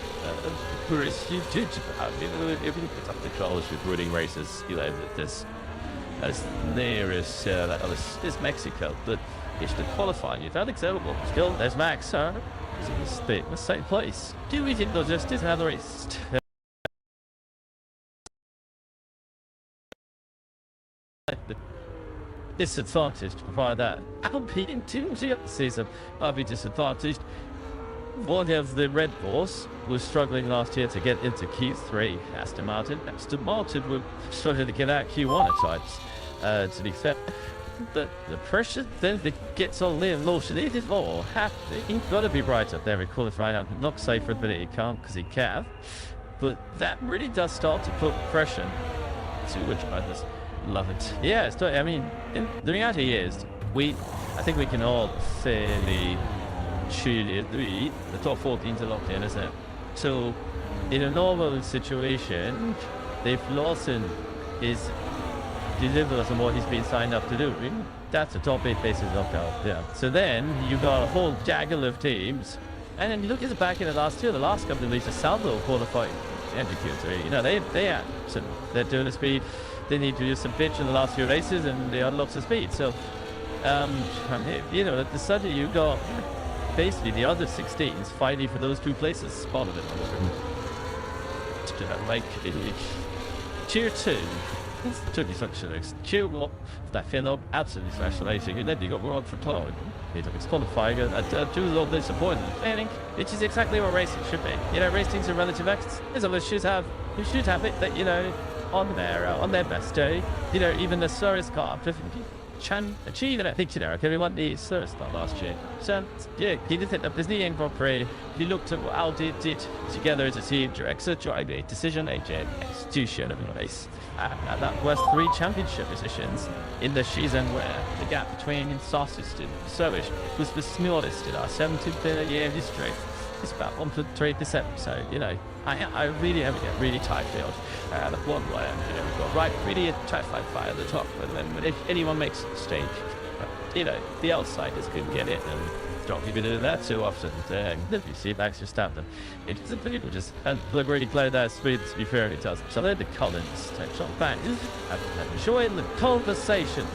if you put up the college with running races, there's as near as there's Mexico, but it's the qualifying. It's unacceptable. Still, there's Max, He's in the same place. Do we think they'll just do another race? Disadvantaged by that. Alpine in 2 season, I'll be disadvantaged. One of the Red Bulls was struggling last year to get into Q3. Aston Martin were struggling to get out Q1 at times. To be fair, the pressure then that gets on Liam Lawson, it is all happening. He's got to be right up there in qualifying. I'm not safe for a minute he can't because he can, but that really does start to put pressure to which drivers. Love it. Yeah, I mean, the reality is, I think we can all fairly shoot it. The top 14 are locked in, isn't it? So, in a normal situation, if Lawson is delivers on what he's been signed up to do, that's a top 8 basis locked out. Yeah. So then you've got a whole jaggle of teams, and then you look at the back end of last year. The last couple of weeks, Salvo qualified into Q3. They're doing the speed. They need to do some pitch in the last few races, and they had lots of speed. So, suddenly you got basically the other 16s fighting for those 2 places. Spotted it. Like Tier 2. It's totally specialized. Tier 1, that Philip, absolutely specialized. And then you got World for Cloud. It's qualifying. I do a little disappointed. Which is exactly what racing should be. Racing's a relative act. You should have it that, on their best day, even the Surrey's car, Chan achieved it. I think everyone needs Surrey's car last year. So, yeah, he did it up his knee in Grand Prix. He looked at what Audi did together as a team, director, drive a decision, agent, execution of the race. And that was 3 championship positions in the season where the gap between Sausage and Surrey was the smallest in our 17-year history. It's about 1.3%. So, I really have a really tight field. The one where, we've got right, really a tight fire at the top. And then if anyone makes a mistake, the outsiders can get it and don't even do that too often. You see Max Verstappen. It's a people just, and look really play that speed, to be fair, it does. So then the Collins takes on back. I'm enjoying the conversation.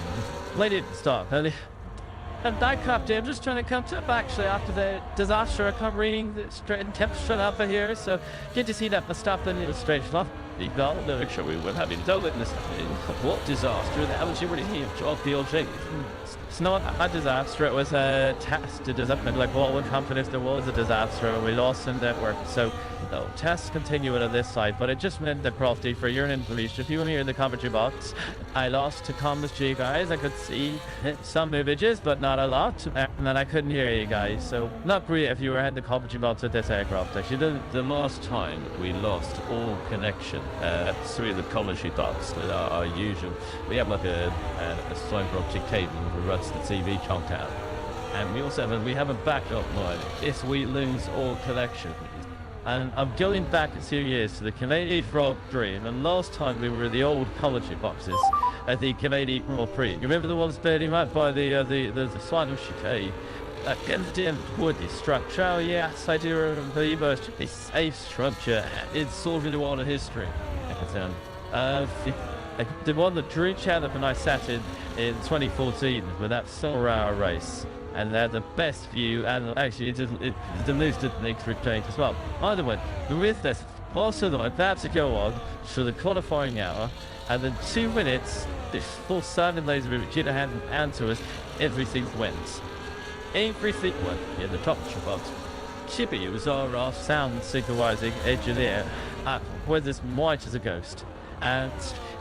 Lady at the start, and that captain, I'm just trying to come up actually after the disaster. I come reading the straight temperature up here, so good to see that Verstappen illustration off. The picture we were having done with this. What disaster? Haven't you really seen of the old thing? It's not a disaster, it was a test. It doesn't mean like what confidence there was a disaster and we lost in that work. So no, tests continue on this side, but it just meant that Crofty, for your information, if you want to hear the commentary box, I lost to comms to you guys. I could see some images, but not a lot, and then I couldn't hear you guys. So not great if you were at the commentary box with this aircraft. Actually, the last time we lost all connection through the commentary box with our usual, we have like a fiber optic cable that runs the TV countdown, and we also have a backup line if we lose all connection. And I'm going back a few years to the Canadian Grand Prix, and last time we were in the old commentary boxes at the Canadian Grand Prix. You remember the ones burning right by the Swan chicane? That condemned woody structure. Oh, yes, I do remember a safe structure. It's sort of one of history. The one that Drew Chandler and I sat in 2014 with that Sorrow race. And they had the best view, and actually it's the most didn't change as well. Either way, with this, also though, perhaps to go on to the qualifying hour, and then 2 minutes, this full sounding laser movement, Gina had an answer us, everything went. Everything went in the top of the box. Chippy was our sound synchronizing engineer, was as white as a ghost. And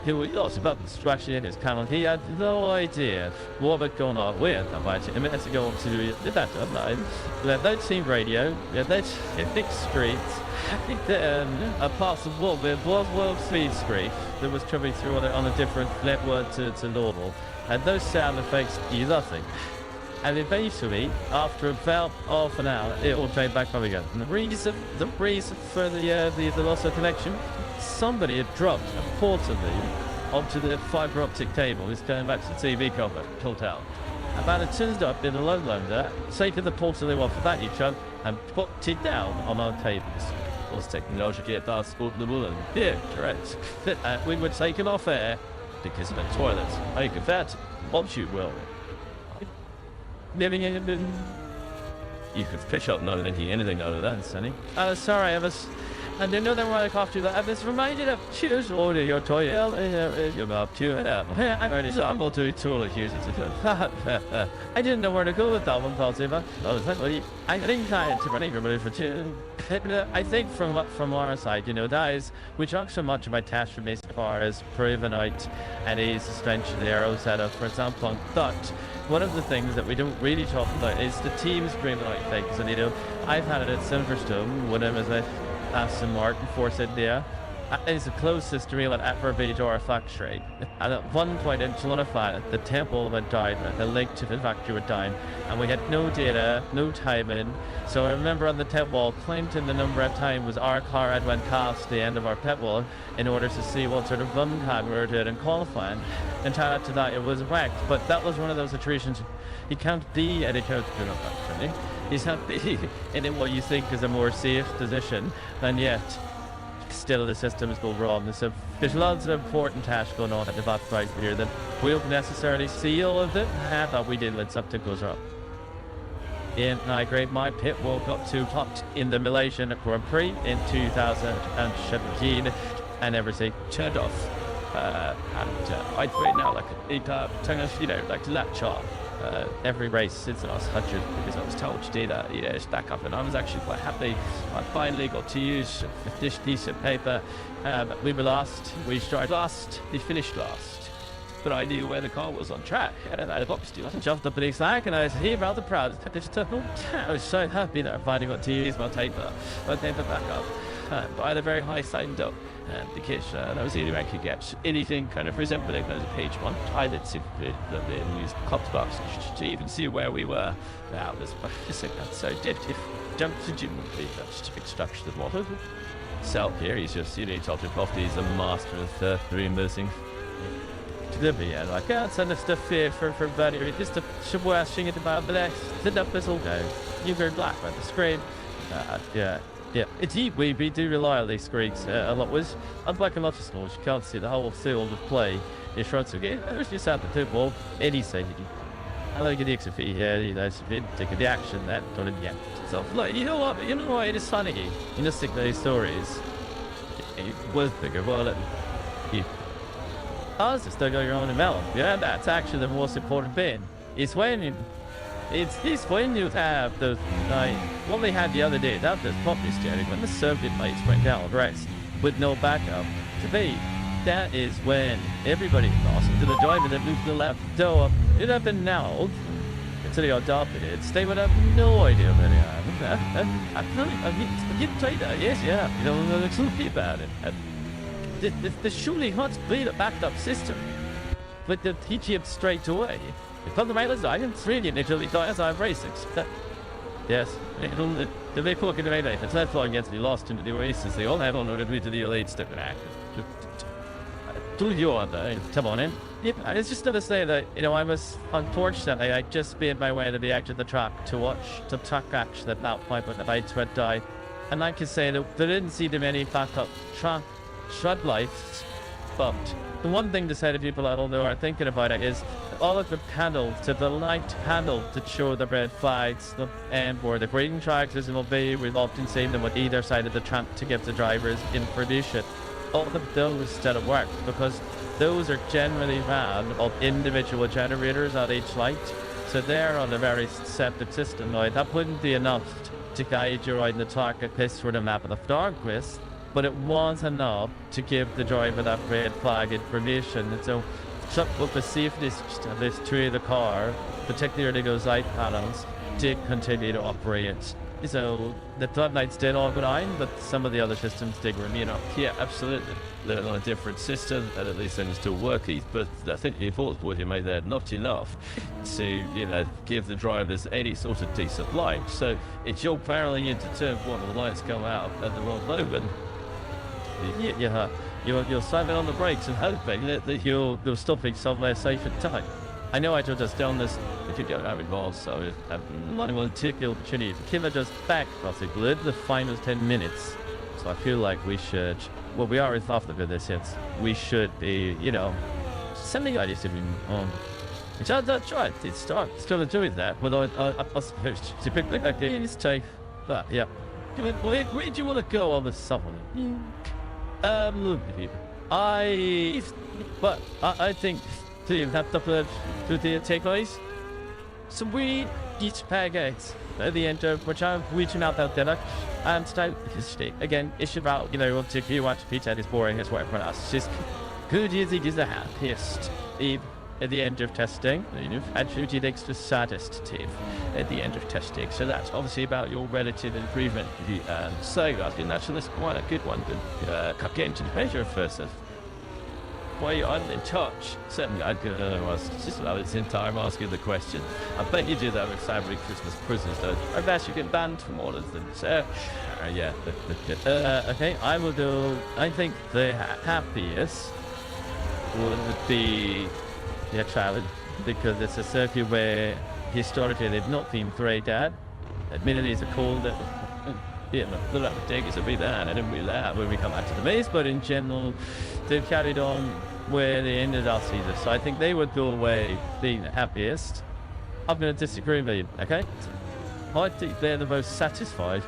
he was lost about the structure in his panel. He had no idea what was going on. We had no idea. A minute ago to that online. We had no team radio. We had no big streets. Apart from what there was World Speed Screech that was coming through on a different network to normal. And those sound effects, nothing. And eventually, after about half an hour, it all came back up again. And the reason for the loss of connection, somebody had dropped a portable onto the fiber optic cable. It's going back to the TV cover, pulled out. About it turned up in a low loader, taken the portable off of that you chunk, and put it down on our tables. Was technology at our school the woman. Yeah, correct. We were taken off air because of the toilets. I think that, once you will. Living in you could fish up not anything out of that, Sonny. Sorry, I didn't know they were like off to that. I was reminded of choose order your toilet. You're about to I'm already able to totally use it. I didn't know where to go with that one, Paul. I think I had to running for 2. I think from our side, that is, we talk so much about task from as far as proven out and is suspension the arrow setup, for example. But one of the things that we don't really talk about is the team's proven out things. And I've had it at Silverstone when I was at Aston Martin Force India. It's the closest to real at Abbey to our factory. And at one point in Solidify, the temple went down, the link to the factory went down, and we had no data, no timing. So I remember on the pit wall, claiming the number of time was our car had went past the end of our pit wall in order to see what sort of run time we were doing in qualifying. And tied to that, it was wrecked. But that was one of those situations. You can't be at a coach in a factory. You can't be in what you think is a more safe position, and yet still the systems go wrong. So there's lots of important tasks going on at the back right here that we don't necessarily see all of it. I thought we did when something goes wrong. In I grade my pit walk up to top in the Malaysian Grand Prix in 2017 and everything turned off. And I'd right now like it turns like latch off. every race since the last 100 because I was told to do that, it's back up, and I was actually quite happy. I finally got to use this piece of paper. We were last, we started last, we finished last, but I knew where the car was on track, and I obviously jumped up the next lag, and I was here rather proud. I was so happy that I finally got to use my paper back up. By the very high signed up, because that was the only way I could get anything kind of resembling as a page one. I did simply use clock box to even see where we were. Now this so if jump to Jim just extraction of water. Self here, he's just talking off. He's a master of reimbursing. Yeah, like that's enough stuff here for Buddy. Just a washing it about the next. The up this all go. You go black by the screen. Yeah, indeed, we do rely on these screens a lot. Unlike a lot of stores, you can't see the whole field of play in front of you. It's just at the two ball, any safety. I like the XFE here, taking the action that done it yet. So, like, you know what, it is funny. You just think those stories, it was bigger, well, I was just still going on in melon. Yeah, that's actually the most important bit. It's when you have those, like, what we had the other day, that was properly steering, when the circuit lights went down, rest, with no backup. To me, that is when everybody lost into the driver that moved to the left. So, it had been now, until they adopted it, they would have no idea where they are. I didn't tell you that, yes, yeah, there's something about it. The surely must be the backed up system, but the teach him straight away. From the railers, I can really literally die as I'm racing. Yes, the big hook in the railway, it's not flying against the lost into the races. They all have on to the elite step back. Do you want that? Come on in. Yep, it's just to say that, I was, unfortunately, I just made my way to the edge of the track to watch the track action at that point when the lights went down. And I can say that they didn't see them any backup shred lights, but the one thing to say to people out there are thinking about it is all of the panel to the light panel to show the red flags where the green tracks will be. We've often seen them on either side of the track to give the drivers information. All of those didn't work because those are generally ran of individual generators at each light, so they're on a very separate system. Now that wouldn't be enough to guide you around the track at this sort of map of the darkness, but it was enough to give the driver that red flag information. And so with the safety of this tree of the car, particularly those light panels, did continue to operate. So the floodlights did all go down, but some of the other systems did remain up. Yeah, absolutely. They're on a different system, and at least they're still working. But I think the important point you made there, not enough to, give the drivers any sort of decent light. So if you're barreling into turn one and the lights come out at the wrong moment, you're slamming on the brakes and hoping that you're stopping somewhere safe and tight. I know I just done this if you don't have involved, so I will take the opportunity to give it just back possibly the final 10 minutes. So I feel like we should, we are after this, yes, we should be, sending ideas to me on. That's right, it's going to do that, but I suppose to pick the ideas take that, yeah. Where do you want to go on this summer? I think to have to the takeaways. So we each packets at the end of which I'm reaching out there and start again issue about if you want to pizza is boring as well for us. Just who do you think is the happiest at the end of testing? And who do you think is the saddest team at the end of testing? So that's obviously about your relative improvement. So I think that's quite a good one. But getting to the measure first. Why I'm in touch. Certainly, I was just about this entire asking the question. I bet you do that with fabric Christmas presents, though. I bet you get banned from all of them. So, yeah. Okay, I will do. I think the happiest would be the challenge because it's a circuit where historically they've not been great at. Admittedly, it's a cold. The takers will be there, and I didn't really that when we come back to the base, but in general, they've carried on where they ended our season. So I think they would go away being the happiest. I'm going to disagree with you, okay? I think they're the most satisfied.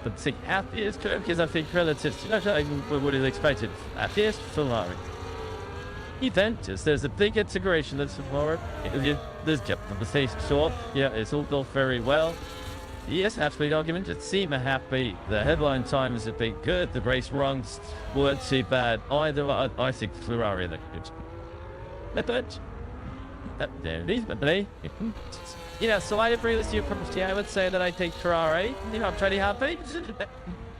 But the happiest because I think relative to what is expected. Happiest Ferrari. Juventus, there's a big integration that's forward. There's just the stage short. Yeah, it's all built very well. Yes, absolute argument. It seemed happy. The headline times have been good. The race runs weren't too bad either. I think Ferrari looked good. But reasonably, so I agree with you. I would say that I think Ferrari. I'm pretty happy.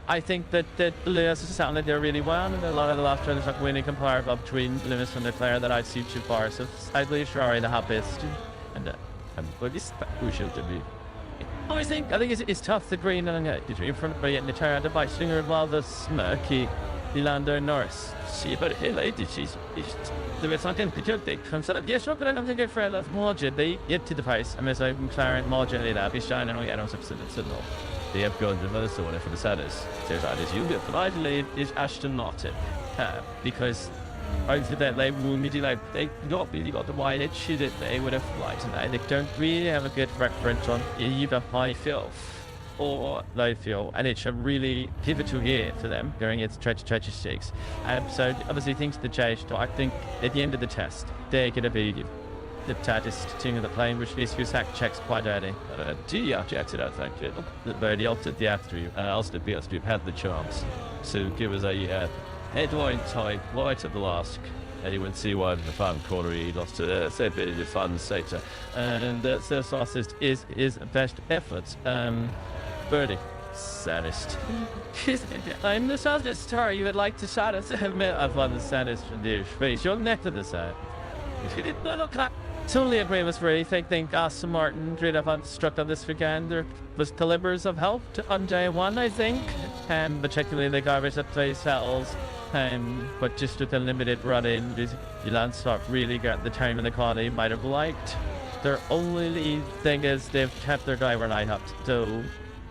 I think that Lewis has sounded there really well, and a lot of the last drivers are winning comparable between Lewis and Leclerc that I've seen too far. So I believe Ferrari the happiest, and I'm really crucial to be. I think it's tough. The green and in front of me and the tire, the bike swinger while the smirky Lando Norris. See, but hey, lady, she's the something to joke. Yes, but I don't think it's fair. Marginally, yet to the pace. I mean, so McLaren marginally that be shining on the signal. They have gone to another one for the Sadders. Says that is you, but finally is Aston Martin. Because over that they not really got the wide edge that they would have liked tonight. They don't really have a good reference on either high fuel or low fuel, and it's a really pivotal year for them going into 2026. So obviously things to change. I think at the end of the test, they're going to be the tightest team of the plane, which means you sack checks quite early. Do you object to that, thank you? The opted the after you. Also, we've had the chance to give us a headline type right at the last. And you went see why in the fun corner he lost to say a bit of the fun sector. And the assist is best effort. Birdie. Saddest. I'm the saddest star. You would like to saddest admit I've won the saddest from the face. You're next to the side. If you didn't look at totally agree with Ray. I think Aston Martin did have struck on this weekend. There was delivers of help on day one, I think. Particularly the garbage that plays settles. But just with a limited run in, you Landstorp really got the time in the car they might have liked. Their only thing is they've kept their driver line up, so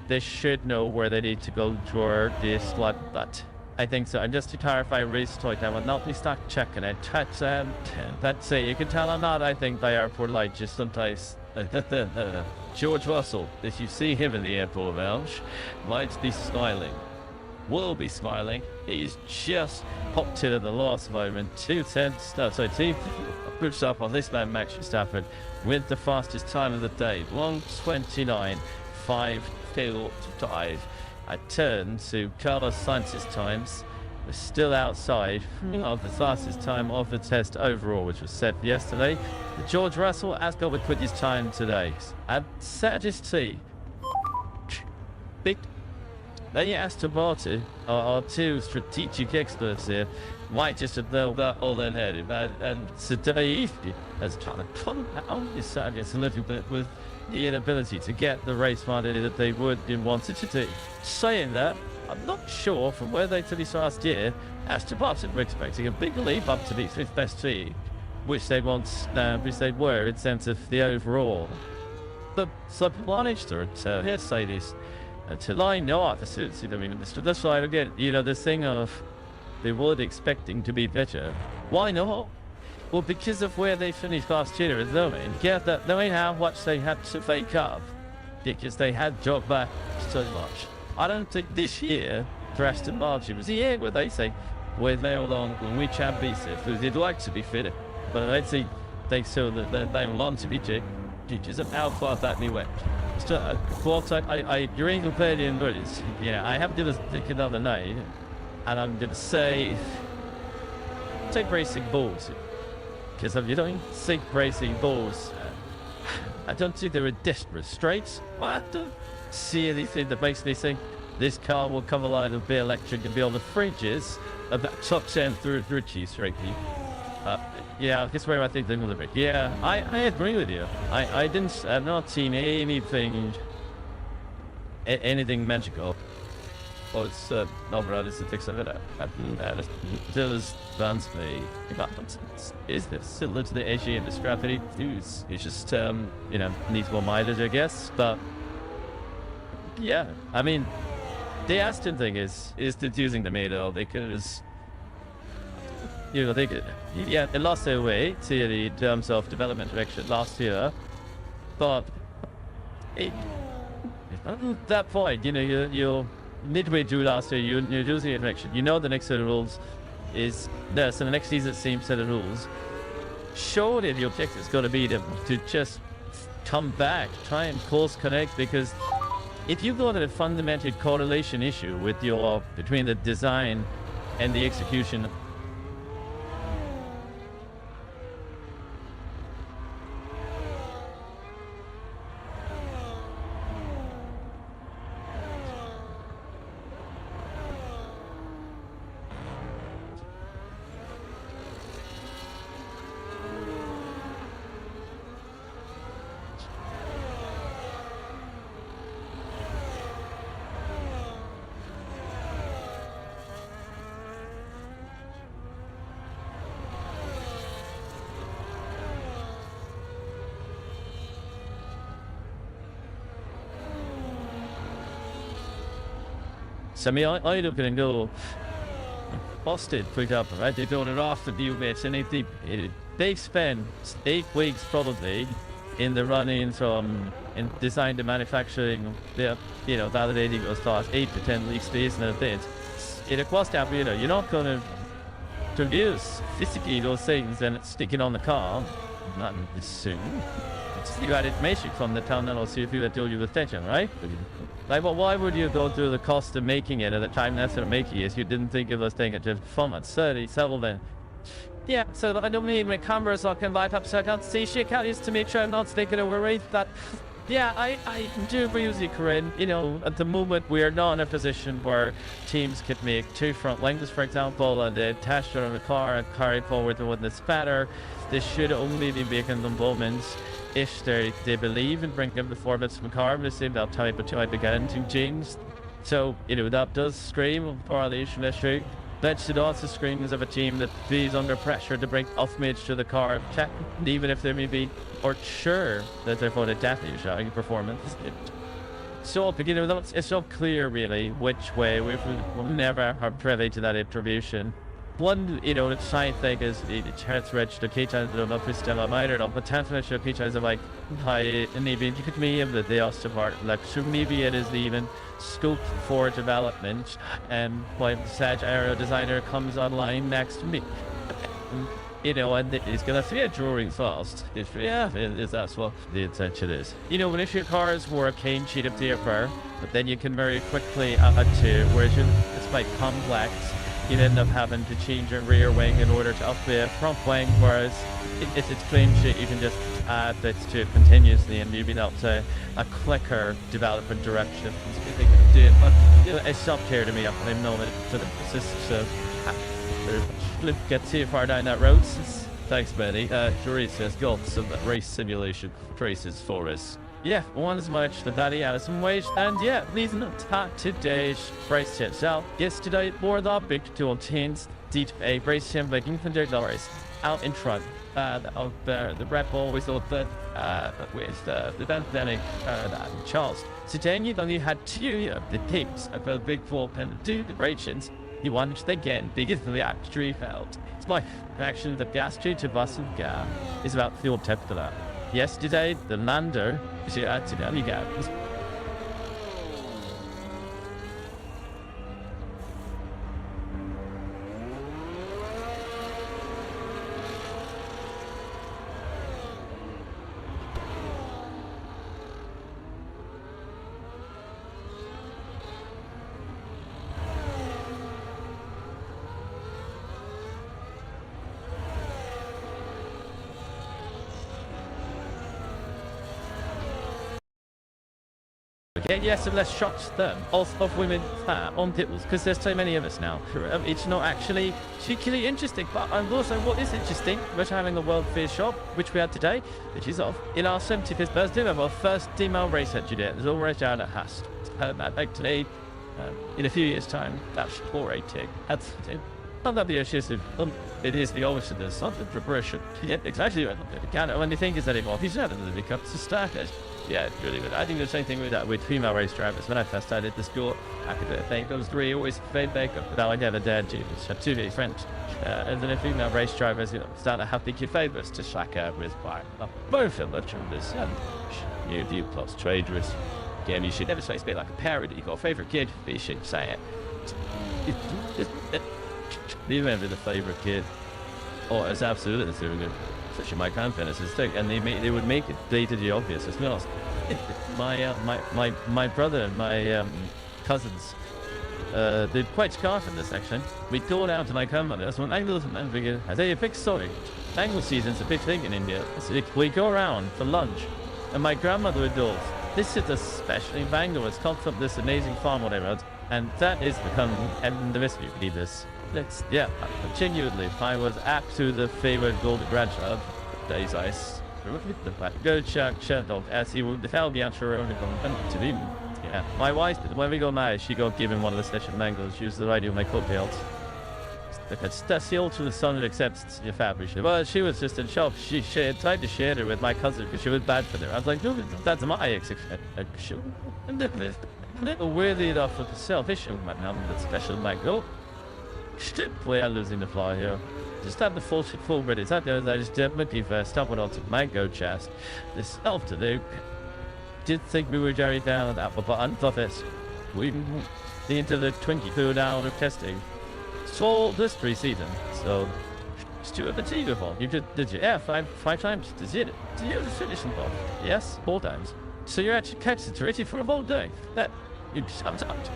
they should know where they need to go toward this slot. But I think so. And just to clarify, race toy, I will not be stuck checking it. That's it. You can tell I'm not, I think, by airport light, just sometimes. George Russell, if you see him in the airport lounge, might be smiling. Will be smiling. He's just popped to the last moment. 2:10. So team puts up on this man Max Verstappen with the fastest time of the day. 1:29.5. I turn to Carlos Sainz's times. We're still outside of the fastest time of the test overall, which was set yesterday. George Russell has got to put his time today. I'm sad to see. Big. Then you asked about it, our two strategic experts here, might just have known that all their head. And today, as trying to come out, it's a little bit with the inability to get the race money that they would and wanted to do. Saying that, I'm not sure from where they finished last year, Aston Martin were expecting a big leap up to the fifth best team, which they were in sense of the overall. But so managed to let's say this. To line up, I mean, that's why again, this thing of they were expecting to be better. Why not? Well, because of where they finished last year, knowing how much they had to fake up, because they had dropped back so much. I don't think this year for Aston Martin was the year where they say, we're there along when we can be safe, because they'd like to be fitter. But I think they saw that they want to be just how far that they went. You're in competitive birdies. I have to think another night, and I'm going to say, take racing balls. Because if you don't think racing balls, I don't think they're in desperate straits. I don't see anything that makes me think this car will come alive and be electric and be on the fringes of that top 10 through Richie's, frankly. That's where I think they're going to be. Yeah, I agree with you. I've not seen anything magical. Well, it's not right, it's the fix of it. There's Vance me. Is this similar to the AG and the Scrappy? It's just, needs more mileage, I guess. But, yeah, I mean, the Aston thing is confusing to me, though, because they lost their way to the terms of development direction last year, but at that point, you're midway through last year, you're losing your direction. The next set of rules, is this, and the next season, same set of rules. Surely the objective is going to be to just come back, try and course connect, because if you've got a fundamental correlation issue with between the design and the execution, so I look and go, busted, for example, right? They build it off the view bits, and they spend 8 weeks probably in the running from in design to manufacturing, validating those thoughts, 8 to 10 weeks based on it. It costs out, you're not going to use physically those things and it's sticking on the car, not soon. You got information from the town that'll see if you told you the attention, right? Like, well, why would you go through the cost of making it at the time that's what making it? You didn't think of this thing at just 4 months, 30, several then. Yeah, so I don't mean my cameras I can light up so I can't see shit counties to make sure I'm not thinking of worries that. Yeah, I do agree with you, Corinne. At the moment we're not in a position where teams could make 2 front wings, for example, and then attach it on the car and carry forward the one that's better. They should only be making them moments if they believe in bringing the performance from the car, but the that type of time begin to change. So, that does scream of a correlation issue. That should also scream as of a team that is under pressure to bring off-mage to the car, check, even if they may be or sure that they're going to definitely showing performance. So, it's not clear really which way we'll never have privy to that attribution. One, the side thing is the chance rich, the key times of the system of minor, but potential key times of like high, and maybe you could mean that they also part, like, so maybe it is even scope for development, and when Sag Aero Designer comes online next week. And it's gonna see a drawing fast. That's what the intention is. When issue cars were a clean sheet of paper, but then you can very quickly add to, whereas it's quite complex. You'd end up having to change your rear wing in order to upgrade a front wing, whereas if it's clean sheet, you can just add bits to it continuously and maybe that's a quicker development direction. It's up here to me up in the moment for the get too far down that road. Thanks, Benny. Doris has got some race simulation traces for us. Yeah, one as much the daddy out of some wage, and yeah, please not today's race itself. Yesterday, more the big 210s, did a race him like $100 out in front. The Red Bull we thought that with the pandemic Charles. Today, you only had 2 of the teams of the big 4 and 2 generations. You want again biggest the actually felt. It's my action the gas to bus and gas is about fuel temperature. Yesterday, the lander is accidentally gas. Okay, yes, and let's shot them of women on pitbulls because there's so many of us now. It's not actually particularly interesting, but also what is interesting was having a World Fair shop, which we had today, which is off in our 75th birthday of our first female race at Judea. There's already down at Hast. Actually, in a few years' time, that's 480. That's it. Not that the issue it is the opposite. There's not the progression. Yeah, exactly. When you think is that involved, he's not going to become started. Yeah, it's really good. I think the same thing with that with female race drivers. When I first started the school, I could think those 3 always played makeup, but now I never dared to. Just have 2 big friends. And then female race drivers, start to have the favors to shack out with by both of them. This you plus trade risk. Again, you should never say it's a bit like a parody. You got a favorite kid, but you shouldn't say it. They went with the favourite kid. Oh, it's absolutely so good. Especially my grandparents' stick, and they would make it blatantly obvious as well. My brother and my cousins, they're quite scarf in this section. We'd go down to my grandmother's when angles and figure, I tell you a big story. Angle season's a big thing in India. So we go around for lunch, and my grandmother adores. This is a special in Bangalore. It's come from this amazing farm, whatever, and that is become, and the rest of you believe this. Genuinely, I was absolutely the favorite golden grandchild. Days ice. Go check dog as he would tell the answer to him. Yeah, my wife, when we got married, she got given one of the special mangoes. She used the radio of my coattails. That's the ultimate son that accepts your fabric. Well, she was just in shock. She tried to share it with my cousin because she was bad for her. I was like, no, that's my ex. Weirdly enough, with the selfish man, that special mango. We are losing the fly here. Just have the full ready. That there, I just definitely first up went on to mango chest. This afternoon, did think we were carried down that, but unthought this. We into the 23rd hour of testing. So this pre-season, so Stuart the Tiger Ball. You did you? Yeah, five times. Did you the finishing ball? Yes, 4 times. So you're actually catching it ready for a whole day. That you sometimes.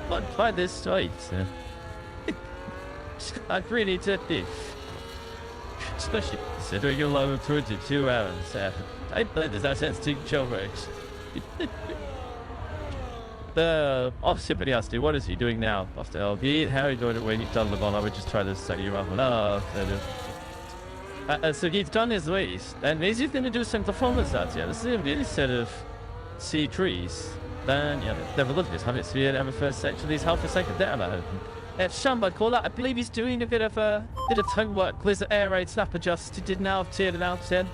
But by this site, I really did this. Especially considering you're low 22 hours. I played this asset to show race. Somebody asked you, what is he doing now? After LB, how are you doing it when you've done the ball? I would just try to set you up. So he's done his race, and he's going to do some performance out here. This is a really set of C3s. Then, yeah, never looked at this. Have it sphere, have a first section, he's half a second down at him. Shamba call that. I believe he's doing a bit of tongue work. Blizzard air raid snap adjust. He did now tiered it out then.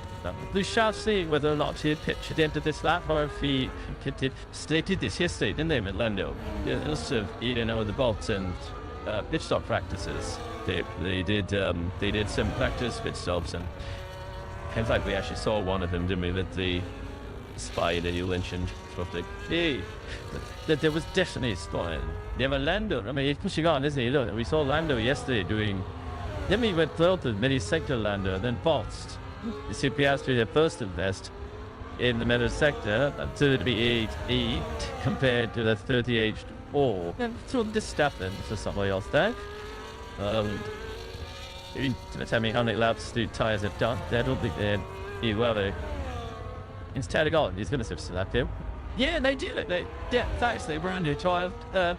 We shall see whether or not he had pitched at the end of this lap or if he stated this yesterday, didn't they, Lando? Yeah, also, the bolts and pitch stop practices. They did some practice pitch stops, and in fact we actually saw one of them, didn't we, with the spy that you mentioned. That there was definitely a spy. There were Lando. I mean, he's pushing on, isn't he? Look, we saw Lando yesterday doing. Then we went through the mini sector Lando, then pulsed. The CPS to the first invest in the middle sector at 38 compared to the 38-4. And through this step then for somebody else there. Tell me how many laps the tires have done. I don't think they're well. Instead of going, he's going to switch to that too. Yeah, they did it. Thanks. They were under 12,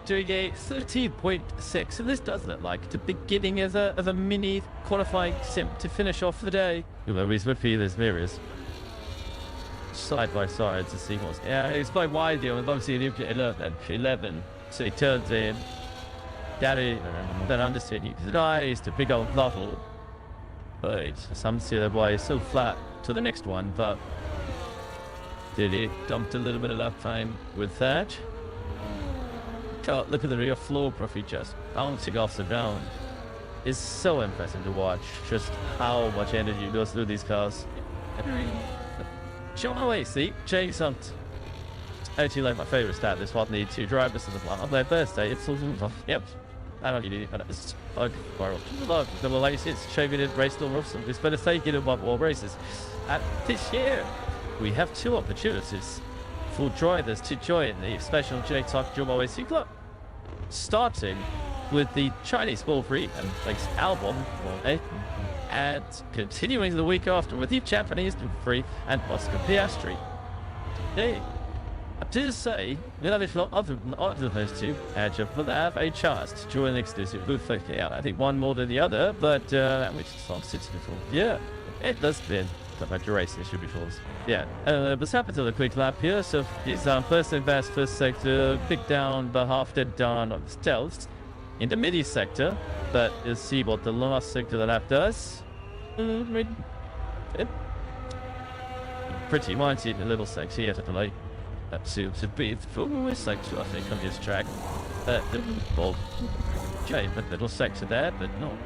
doing a 13.6. And this does look like the beginning of a mini qualifying sim to finish off the day. He's with Feelers mirrors. Side by side to see what's. Yeah, it's quite wide deal. And obviously, 11. So he turns in. Daddy, then understand his eyes to big old level. But some see that boy is so flat to the next one, but. Did he dumped a little bit of lap time with that? God, look at the rear floor profit just bouncing off the ground. It's so impressive to watch just how much energy goes through these cars. Show away, see? Chase hunt. Actually, like my favorite stat, this one needs 2 drivers in the plan. On their birthday, it's all yep. I don't need it, but it's look, the Malaysians shaving it race the roofs. It's better take it in one more races. And this year, we have 2 opportunities for drivers to join the special J-Talk Jumbo Racing Club. Starting with the Chinese Ball Free and thanks album, and continuing the week after with the Japanese Free and Oscar Piastri. Hey, I do say, if not other than those 2, will have a chance to join the exclusive booth. Yeah, I think one more than the other, but which is on 64. Yeah, it does been. About your race, it should be false. Yeah, let's happen to the quick lap here. So it's first and best, first sector, pick down, but half dead down on the stealth in the midi sector. But you'll see what the last sector of the lap does. Pretty mighty in the little sector here, definitely. That seems to be the full sector, I think, on this track. The ball, but little sector there, but not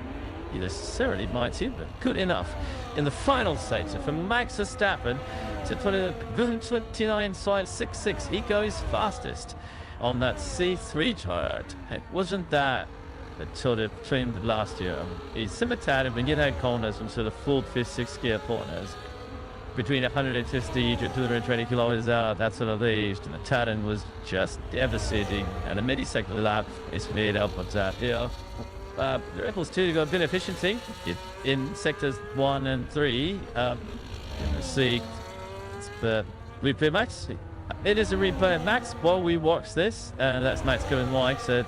necessarily mighty, but good enough. In the final sector for Max Verstappen to put a 29.66. He goes fastest on that C3 chart. It wasn't that that sort of trained last year. It's similar when you had corners from sort of full 5th, 6th gear corners between 150 to 220 kilometers out, that sort of range, and the turn was just devastating. And the millisecond lap is made up of that. The Red Bulls 2 got a bit of efficiency in sectors 1 and 3. In the sea, but replay max. It is a replay of max while we watch this, and that's Max going wide, so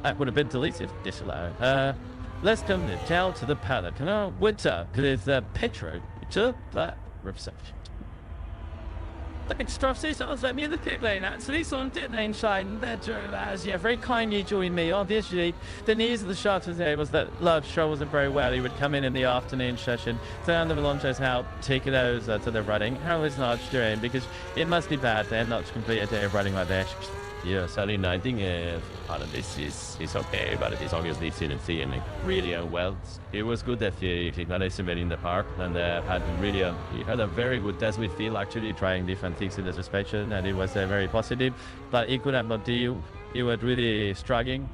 that would have been deleted, disallowed. Let's come down to the paddock. Now, winter, with Petro to that reception. The extras also let me in the pit lane. Actually, so on pit lane side, and their drivers, very kindly joined me. Obviously, the needs of the shuttle today was that Love Show wasn't very well. He would come in the afternoon session, turn the Velonchos help, take those to the running. How is not doing? Because it must be bad they have not completed a day of running like that. Yeah, certainly I think part of this is okay, but it is obviously still and really well. It was good that he got in the park and he had a very good test with Phil actually trying different things in the suspension, and it was very positive, but he could have not do. He was really struggling.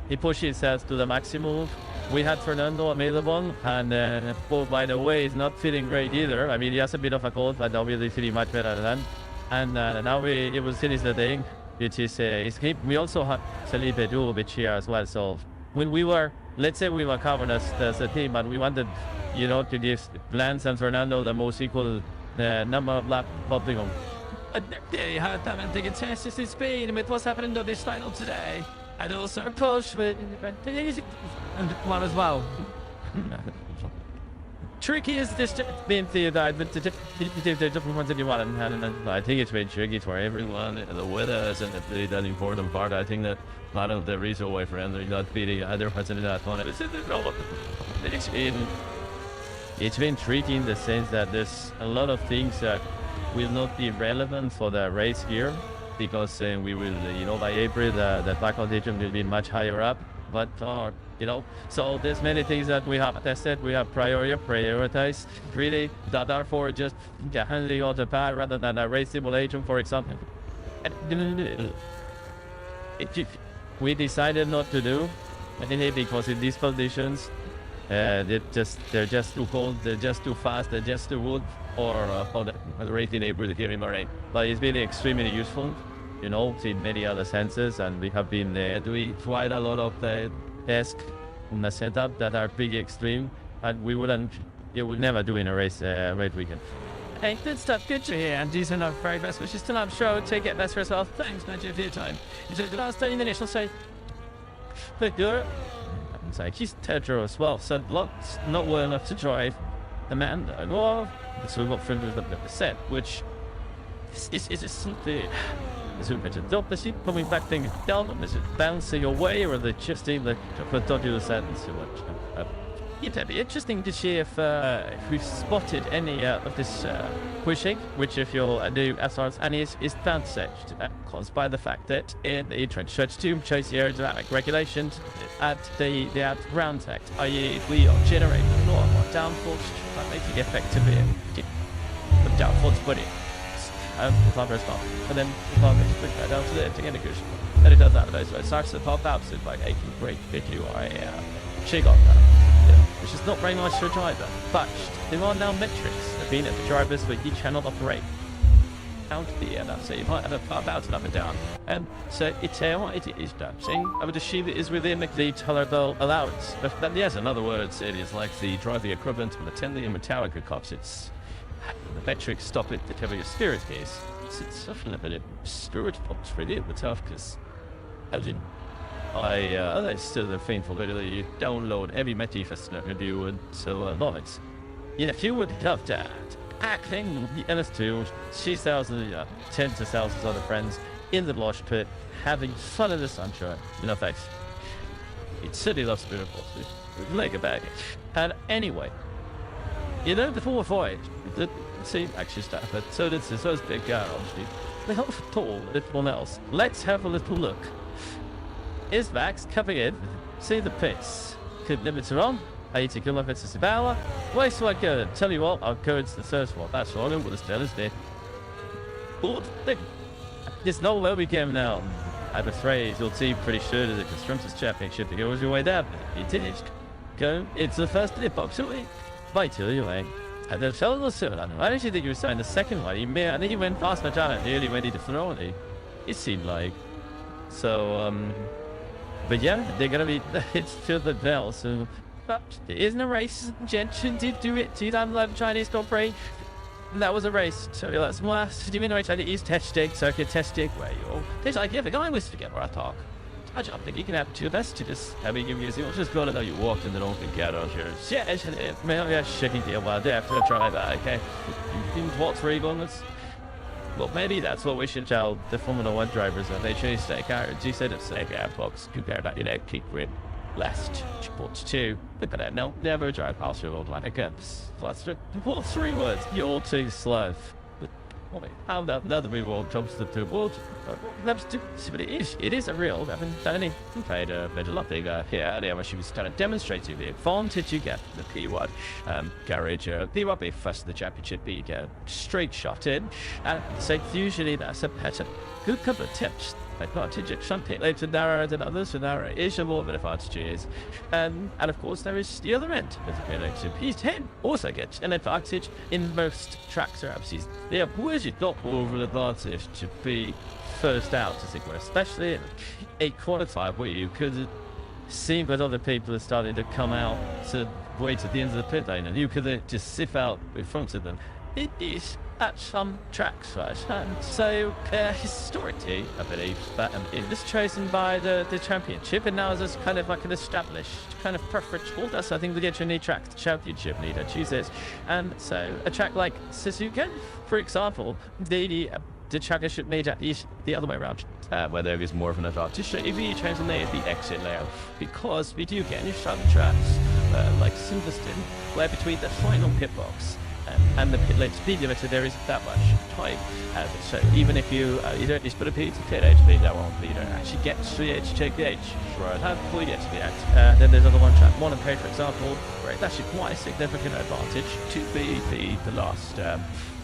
He pushed himself to the maximum. We had Fernando available, and by the way, he's not feeling great either. I mean, he has a bit of a cold, but obviously feeling much better than. And now it was finished the thing. Which is escape. We also had Felipe Dubovic here as well. So when we were, let's say we were covered as a team, but we wanted, to give Lance and Fernando the most equal number of lap public on. They had them and taking chances in Spain with what's happening to this final today. And also push with and one as well. Tricky is this being theorized, but the different ones that you want, and I think it's very tricky for everyone. The weather isn't really that important part. I think that part of the reason why Fernando is not beating other parts of that one is it's been tricky in the sense that there's a lot of things that will not be relevant for the race here, because we will, by April, the back condition will be much higher up, but so there's many things that we have tested, we have prioritized, really, that are for just handling on the pad rather than a race simulation, for example. We decided not to do anything because in these conditions, they're just too cold, they're just too fast, they're just too wood, or the race in April here in Bahrain. But it's been extremely useful, in many other senses, and we have been doing quite a lot of the tasks in the setup that are pretty extreme, and we would never do in a race weekend. Hey, good stuff, good to hear, and these are our very best wishes to Love Show. Take it best for yourself. Thanks, Nigel, for your time. So the last 30 minutes, I'll say, Victor, and say, he's Tedro as well, so lots not well enough to drive the man, so we've got 50%, which is something. Is it coming back things down? Is it bouncing away, or are they just able to dodge the sentence too much? It'd be interesting to see if we've spotted any of this pushing, which if you'll do SRs, and is bounced caused by the fact that in the trench stretch to chase the aerodynamic regulations at the ground tech, i.e. if we are generating more downforce, that makes it effectively the downforce body. The climber as well, and then the climber is quick down to the to cushion. And it does that, so it starts to pop out, so it's like 80 great video Richigamme, which is not very nice for a driver, but there are now metrics that mean that the drivers for each cannot operate out the air, so you might have a pop out and up and down. So it's it is bouncing. I would assume it is within the tolerable allowance. But yes, in other words, it is like the driving equivalent of the Tenley and Metallica cops. It's the metrics stop it to cover your spirit case. It's often a bit of spirit pops really a bit tough, because it's still the painful bit that you download every Meti Festival and do, and so love it. If you would love that, acting the LS2, 2,000, tens of thousands of other friends in the Blush Pit, having fun in the sunshine, thanks. It certainly loves spirit pops, leg a bag. And anyway, before voyage, see, actually stuff, but so this big guy, obviously. They help tall, everyone else. Let's have a little look. Is Max coming in? See the pace. Keep limits are on. 80 kilometers per hour. Where do I go? Tell you what, I'll go into the first one. That's all. What is there? Good thing. There's nowhere we go now. I'm afraid you'll see pretty sure that the Constructors' Championship goes your way down. It is. Go, it's the first in the box away. Bye till you way. And then fell the soon. I actually think you were saying the second one. I think he went past my time and nearly ready to throw it. It seemed like. So, but yeah, they're gonna be, it's to the bell, so. But there isn't a race. Gentian did do it. 2011 Chinese Grand Prix. And that was a race. So that's last. Do you mean I tried to use testing, circuit testing, where you're. There's like, yeah, the guy was forget where I talk. I don't think you can have two best to just having you music. Just go to know you walked in the open garage here. Yeah, shaking the wild after the try that, okay? You what 3 bonus? Well, maybe that's what we should tell the Formula 1 drivers when they choose their cars. You said it's like box compared to electric grid last sports 2. Look at that, no, never drive past your old line again. Plus 3 words, you're too slow. How another reward comes to the world. But it is a real weapon. Danny played a bit of lovely here earlier when she was kind of demonstrating the advantage you get from the P1 garage. P1 be first in the championship, but you get a straight shot in. And so usually that's a better good couple of tips. Advantage at some later narrower than others, so narrow is a more of an advantage. And of course there is the other end with the electric P10 also gets an advantage in most track surfaces. They are usually not more of an advantage to be first out, as it were, especially in a qualifier where you could see that other people are starting to come out to wait at the end of the pit lane and you could just zip out in front of them. It is at some tracks, right? And so, historically, I believe that it was chosen by the championship, and now is kind of like an established kind of preference for us. I think we get your new track, the championship leader chooses. And so, a track like Suzuka, for example, the championship leader is the other way around, where there is more of an advantage. So if you change the exit layout, because we do get any some tracks, like Silverstone, where between the final pit box and the pit lane speed limiter there isn't that much time, so even if you don't just put a pit to pit edge, that won't be, you don't actually get to the edge, check the edge, right, before you get to the edge. Then there's other one track, Monaco for example, where it's actually quite a significant advantage to be the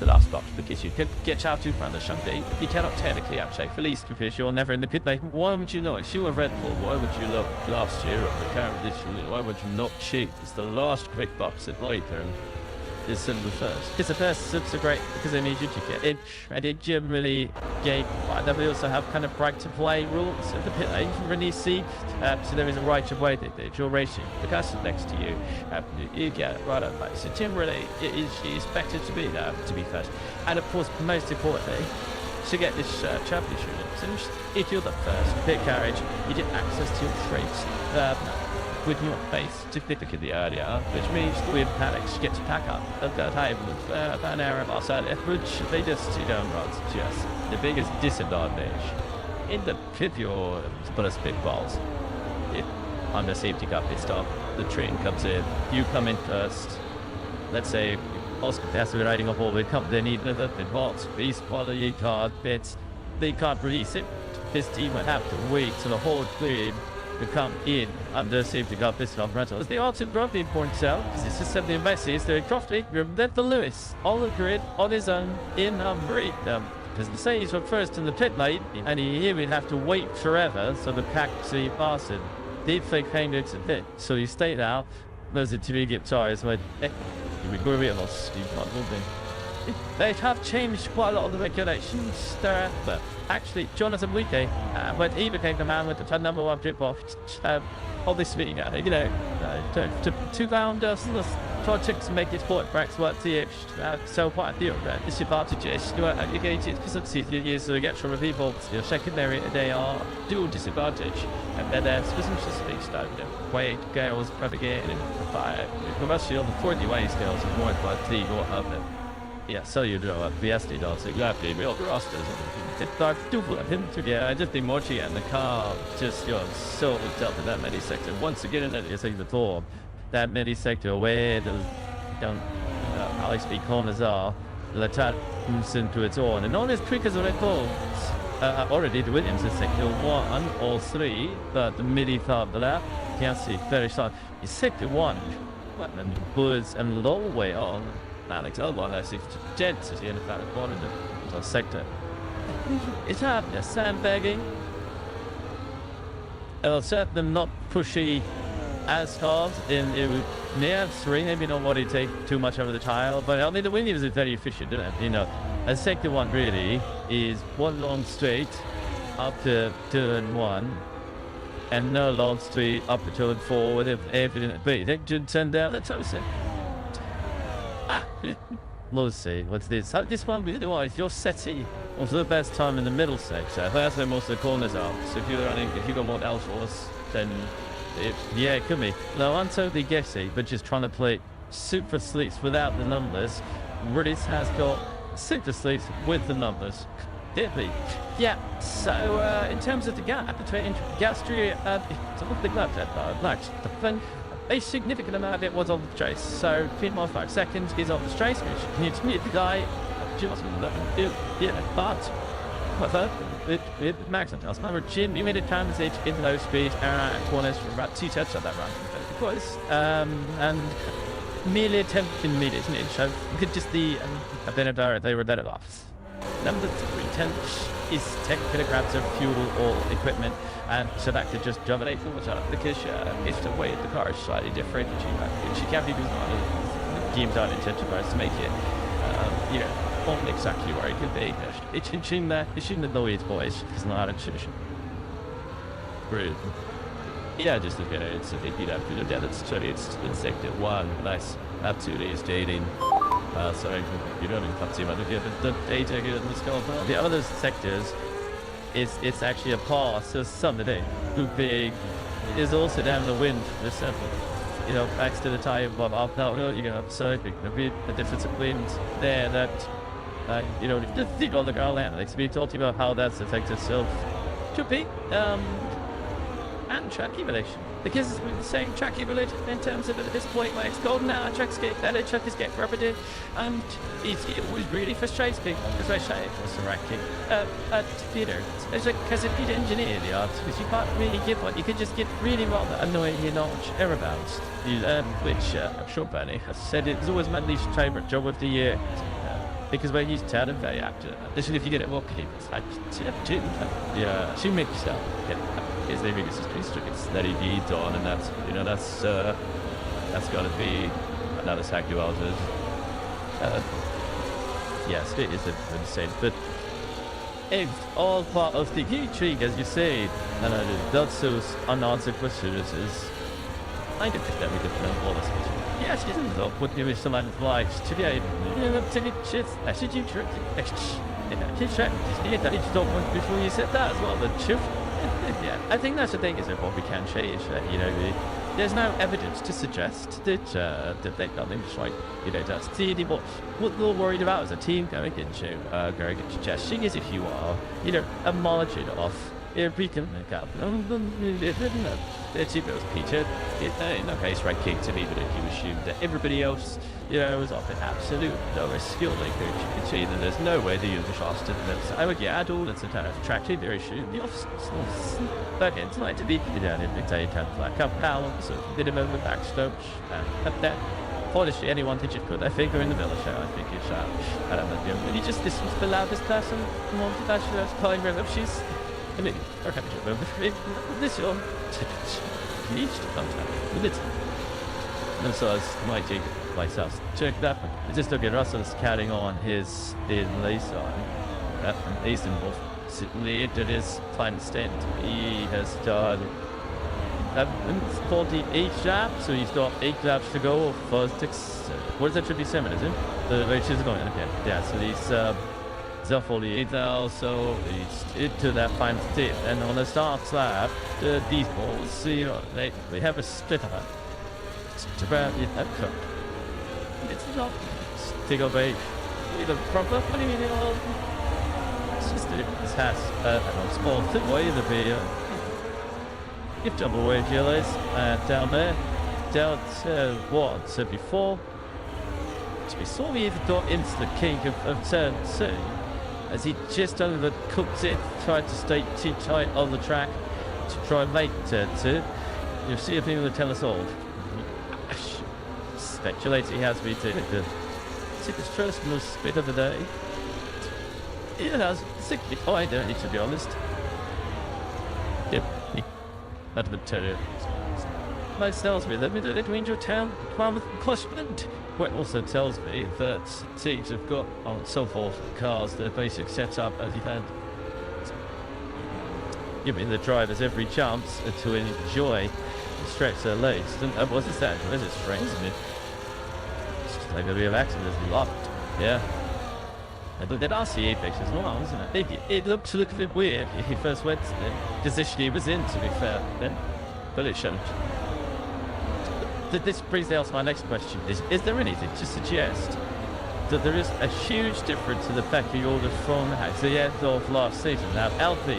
last box, because you can get out to front of the Sunday. You cannot technically outshape release because you're never in the pit lane. Why would you not? If you were Red Bull, why would you look last year of the current edition? Why would you not cheat? It's the last quick box at later. Is the first. Because the first is so great because they need you to get in, and it generally gave. Then we also have kind of right to play rules at the pit lane. You can really see, so there is a right of way that you're racing. The person next to you, you get right on place. So generally, it is expected to be there to be first, and of course, most importantly, to get this championship. So if you're the first pit carriage, you get access to your traits. With your base significantly earlier, which means with Paddocks get to pack up at that time with about an hour of our earlier, which they just don't run. Just the biggest disadvantage in the pit your bonus big balls. If on the safety car pit stop, the train comes in, you come in first. Let's say Oscar has to be riding off all the come, they need another pit balls, base quality card bits, they can't release it. This team would have to wait till the whole cleared to come in under safety car pit stop rental. The Artin Bromley points out, because it's just something messy, is the Crofty led the Lewis on the grid on his own in Hungary. Because the say he's first in the pit lane, and he would have to wait forever so the pack so he passed it. Deep fake came to the pit, so he stayed out. Those are two good tires, but they have changed quite a lot of the regulations there, but actually Jonathan Wike, when he became the man with the number 1 pit box, obviously, to 2 rounders, projects make it point breaks what the so quite a deal, right? Disadvantages, you get it because of the years to get from people, secondary, they are dual disadvantage, and then there's specifically started weight, girls, propagating, fire, commercial, the 40 way scales is more about the or of it. Yeah, so you do VSD does exactly real rosters. It's like double him together. I just think Mochi and the car just so dealt with that many sector. Once again, it's like the door. That many sector where those don't high speed corners are, the attack moves into its own. And not as quick as Red Bull. Already the Williams is sector 1 or 3, but the midi thought the left. You can see very short. It's sector 1. And the Bulls and low way on. Alex Elbon has density in the corner of the sector. It's happening, sandbagging. I'll set them not pushy as hard in near 3, maybe not what it take too much over the tile, but I mean the Williams is very efficient, isn't it? You know, a second one really is one long straight up to turn 1 and no long straight up to turn 4 with everything they should turn down the toaster. Let's see, what's this? This one really wise, your SETI was the best time in the middle sector. That's where most of the corners are. So if you got more L-force, then it could be. No, I'm totally guessing, but just trying to play super sleeps without the numbers. Riddis has got super sleeps with the numbers. Deadly. Yeah, so in terms of the gap between Gastry and the a significant amount of it was on the trace. So 3.5 seconds is on the trace, which needs to be the guy just but with maximum else. Remember, Jim, you made a compensate in low speed corners for about 2 tenths of that run. Because and merely 10 meters, isn't it? So you could just a bit of they were better off. Number 3 tenths is 10 kilograms of fuel or equipment, and so that could just dominate the water because if the weight of the car is slightly different, she can't be used on the games aren't incentivized to make it, not exactly where it could be. It shouldn't annoy its boys. It's not a tradition. Rude. Yeah, just look at it. It's it's sector 1. Nice. Absolutely is dating. Sorry, you don't even talk too much of it, but the data here in the skull. The other sectors it's actually a pass, so somebody who big is also down the wind for this sample. Back to the tire above up now, so there'll be a difference of wind there that just think on the ground analytics. We talked about how that's affected itself. Should be and track emulation. Because we're saying track emulation in terms of at this point where it's golden now, tracks get better, track is getting rubbered, and it was really frustrating because I say it was the ranking at theatre. It's like because if you'd engineer the art, because you can't really get one, you could just get really rather annoyingly large error bounds. Which I'm sure Bernie has said it's always my least favourite job of the year. Because when you turn and very active, especially if you get it walking, it's like, she makes yourself get it. Is the biggest it's that he beat on, and that's got to be another sacrifice. Yes, it is insane, but it's all part of the intrigue, as you say, and that's those unanswered questions is I think that we could know all this. Yes, isn't though, would give me some advice today. Should you try? Before you said that as well, the truth. Yeah, I think that's the thing is that what we can change that there's no evidence to suggest that they've done things right. That's the what they're worried about as a team going into testing is if you are a margin off. We can make up. It's Peter. In no case, right kick to me, but if you assume that everybody else, was off an absolute lowest skill they could, you can see that there's no way the universe faster than them. So I would get all that's a kind of attractive, very soon. The officers, but it's like to be down in the day, kind of like up balance, a bit of a backstop, and that. Honestly, anyone thinks you put their finger in the middle show, I think it's, I don't know, you just listen to the loudest person on the bachelor's calling her up, she's, I mean, or happy to remember, this year, each to contact with it. And so I might take myself, check that one. Just look at Russell's carrying on his lace on, and Easton Wolf, certainly into his final stint, he has done 48 laps, so he's got 8 laps to go for 6. What is that? Should be 7, is it? The race is going. Okay, yeah. So he's 48 now, so he's into that final stint. And on the start lap, these balls, they have a split up. It's about cut. It's not stick of a proper. What do you mean? It's just this has a small thing way to be. If double way GLS down there, down to what? So before, we saw me even got into the king of turn 2 as he just overcooked it, tried to stay too tight on the track to try and make turn 2. You'll see if he will tell us all. Speculate he has me to his first most spit of the day. It has 60 I don't need to be honest. Yep. that would tell you. Most tells me that between your town, Plymouth and Clushland. What also tells me that teams have got on so forth cars their basic setup as you've had. Giving the drivers every chance to enjoy and stretch their legs. What's this that? Is it strange? It's just like a real accident is locked. Yeah. But that RCA picture as well, isn't it? It looked a little bit weird when he first went to the position he was in, to be fair. Then, but it shouldn't. This brings me on to my next question. Is there anything to suggest that there is a huge difference in the pecking order from the end of last season? Now, LP,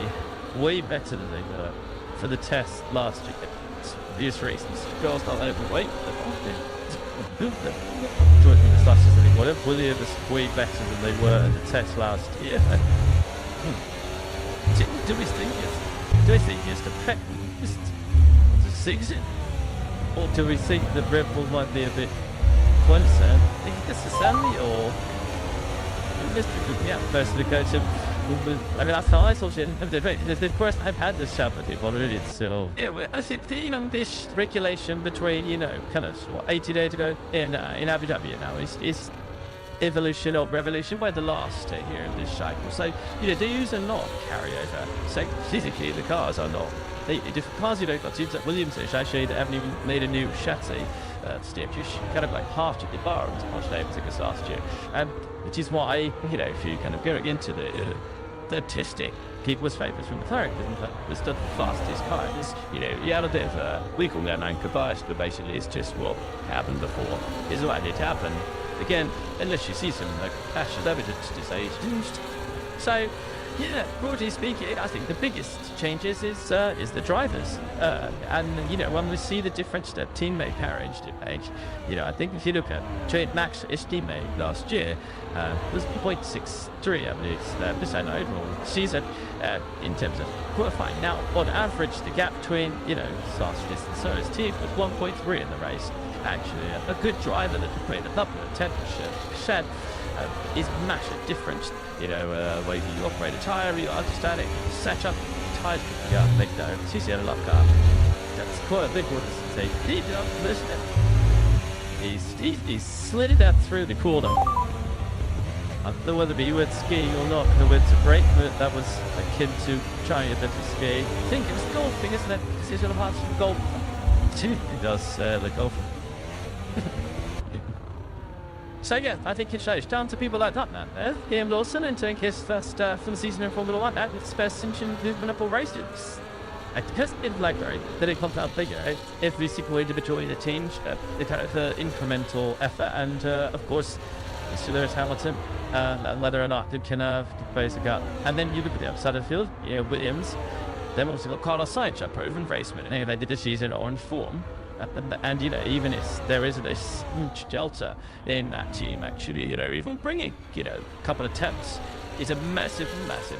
way better than they were for the test last year. For obvious reasons. Girls not overweight. Jordan as fast as they would have. Williams is way better than they were at the test last year. Do we think it's the peck just the season? Or do we think the Red Bull might be a bit closer? Do you think it's the Stanley or yeah, personally coach him. I mean, that's how I saw it. The first I've had this chat with him already, so yeah, well, I think this regulation between kind of 80 days ago in Abu Dhabi now is evolution or revolution by the last year of this cycle. So these are not carryover. So physically the cars are not. The cars got teams like Williams actually haven't even made a new chassis. Steve, just kind of like half to the bar as much as it was last year, which is why if you kind of go into the testing, Keith was famous from McLaren because it was the fastest car. You had a bit of a we call that anchor bias, but basically it's just what happened before. It's what did happen again, unless you see some passion evidence to say it's changed. So. Yeah, broadly speaking, I think the biggest changes is the drivers, and when we see the difference that teammate pairage, I think if you look at Max, his teammate last year was 0.63, I believe, percent overall season in terms of qualifying. Now, on average, the gap between Sargent and his team was 1.3 in the race. Actually, a good driver that could create a couple of 10% is massive difference. Whether you operate a tyre, you understand it, set up, tyres can go up, make no. CCN lock up. That's quite a big one to take. He did not listen. He slid it out through the corner. I don't know whether he went skiing or not, the went to break, but that was akin to trying a bit of ski. I think it was golfing, isn't it? Because he's got a heart from golf. He does the golf. So yeah, I think it shows down to people like that man there. Liam Lawson and doing his first full season in Formula 1 at its best in Liverpool races. I just didn't like that it comes out bigger. Every single individual in the team, it had an incremental effort, and of course, there's Hamilton, and whether or not it can face a gap. And then you look at the other side of the field, Williams. Then also got Carlos Sainz, a proven raceman, and they did the season on form. And even if there is this huge delta in that team, actually, even bringing a couple of attempts is a massive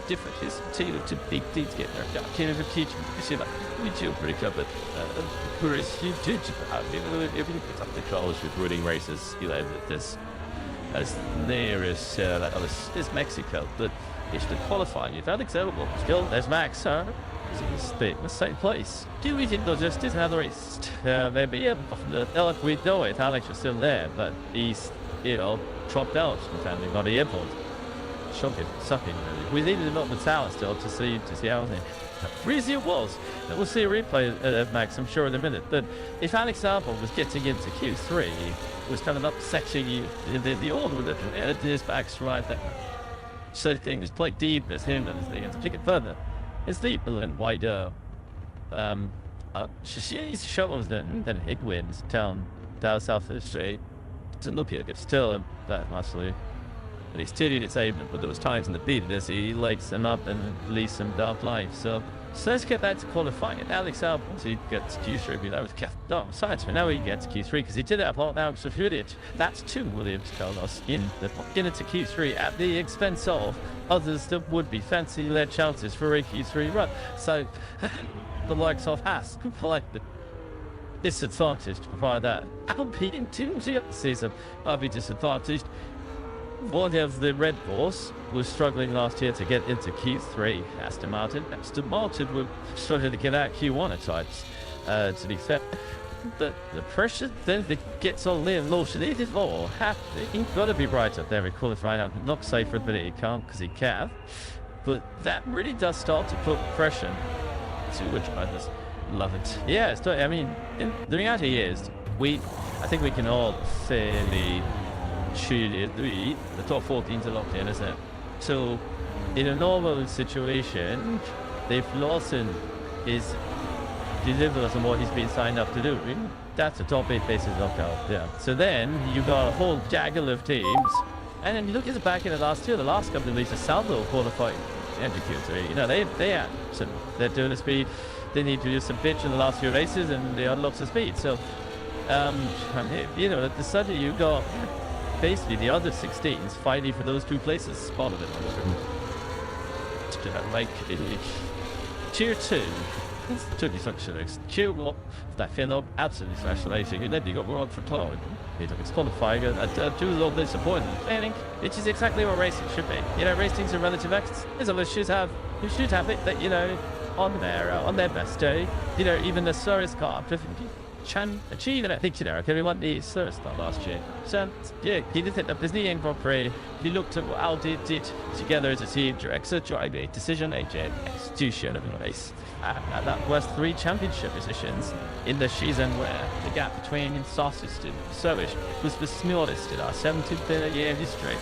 difference. It's two big teams getting there. Team of a team, you see that we do pretty good, but whereas you did, if you put up the close with winning races, there's as near as that other is Mexico, but it's the qualifying. You've had acceptable. Still, there's Max, the same place. Do we think they'll just do another race? Maybe, we know it, Alex is still there, but he's, dropped out from family, got the airport. Shocking, sucking, really. We needed a lot of the talent still to see how breezy it was. We'll see a replay of Max, I'm sure, in a minute. But if Alex Albon was getting into Q3, it was kind of upsetting you the order with it. His back's right there. So things play deep as him and things to pick it further. It's deeper and wider. She's shovels then it wins down south of the street. Doesn't look here, but still that nicely. And he's tilted its aimment, but there was times in the beat as he lights them up and leaves them dark life. So let's get back to qualifying. And Alex Albon, he gets Q3, that was Science, but now he gets Q3 because he did that a lot now. So that's two Williams Carlos in the beginning to Q3 at the expense of others that would be fancy led chances for a Q3 run. So the likes of Haas like the disadvantaged to provide that. Alpine into the season, I'll be disadvantaged. one of the Red Bulls was struggling last year to get into Q3. Aston Martin were struggling to get out Q1 at times, to be fair. But the pressure then that gets on Liam Lawson, it is all happening. He's got to be right up there with qualifying. I'm not safer, but he can't because he can. But that really does start to put pressure to which I just love it. Yeah, I mean, the reality is, I think we can all fairly shoot it. The top 14s are locked in, isn't it? So, in a normal situation, if Lawson is delivers on what he's been signed up to do, that's a top 8 basis knockout. Yeah. So then you got a whole gaggle of teams, and then you look at the back end of last year, the last couple of races, Salvo qualified into Q3. You know, they had some, they're doing the speed. They need to do some pitch in the last few races, and they had lots of speed. So, you know, at the sudden you got basically the other 16s fighting for those 2 places. Spotted it. Like tier 2. Took you such an Tier 1. That feel up absolutely fascinating. And then you got Rod for Cloud. It's qualifying. I do a little disappointed. I think which is exactly what racing should be. You know, racing's a relative act. You should have it that, you know, on their best day, you know, even the slowest car can achieve it. I think, you know, everyone the slowest car last year. So yeah, he did it up his knee in Grand Prix. He looked at what Audi did together as a team to drive a decision agent execution of the race. And that was 3 championship positions in the season where the gap between fastest and slowest was the smallest in our 17-year history.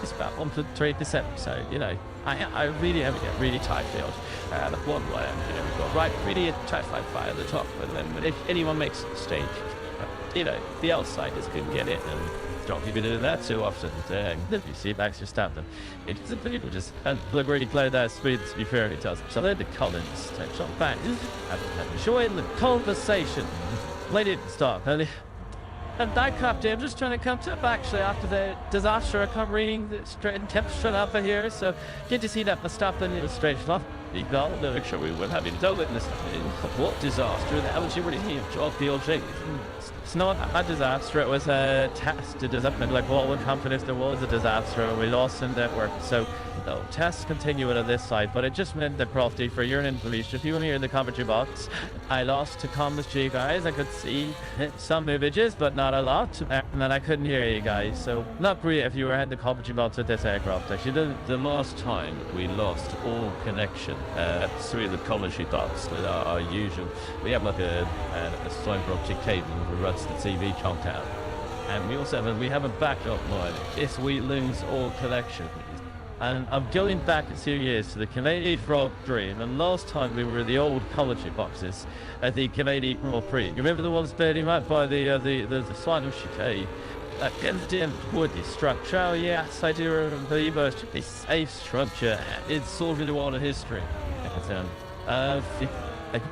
It's about 1.3%. So, you know, I really have a really tight field. The one where, you know, we've got really tight fire at the top, but if anyone makes a mistake, you know, the outsiders couldn't get it, and don't keep doing that too often. If you see Max Verstappen, it's the people just look really play that speed. To be fair, it does. So then the Collins takes on back. I'm enjoying the conversation. Late didn't start. And that captain, I'm just trying to come to it actually after the disaster. I come reading the straight temperature up here, so good to see that Verstappen was straight off. You got the picture we were having to witness. What disaster? Haven't you really seen Job PLG? It's not a disaster, it was a test. It doesn't mean like what would happen if there was a disaster and we lost in network. So no, tests continue on this side, but it just meant that Crofty, for your information, if you want to hear in the commentary box, I lost to comments to you guys. I could see some images, but not a lot, and then I couldn't hear you guys. So not great if you were in the commentary box with this aircraft. Actually, the last time we lost all connection through the commentary box with our usual, we have like a fiber optic cable that runs the TV contact, and we have a backup line if we lose all connection. And I'm going back a few years to the Canadian Grand Prix, and the last time we were in the old commentary boxes at the Canadian Grand Prix. You remember the ones burning up by the final chicane? That goddamn woody structure. Oh yes, I do remember a safe structure. It's sort of the one of history.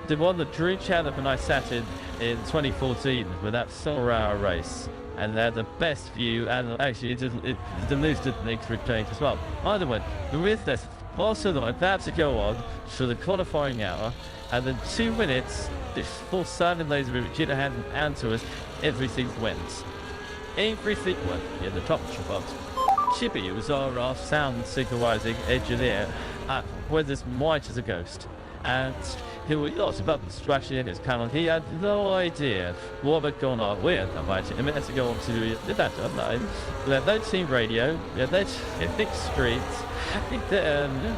The one that Drew Chatham and I sat in 2014 with that 4-hour race. And they had the best view, and actually it's the most of the next return as well. Either way, with this, also though, about to go on to the qualifying hour, and then 2 minutes, this full 7 laser with Gina hand to us, everything wins. Everything went in the top box. Chippy was our sound synchronizing engineer, with as white as a ghost. And he was about the structure in his panel. He had no idea what was going on. We had invited him to go on to that online. We had no team radio, we had no big streets.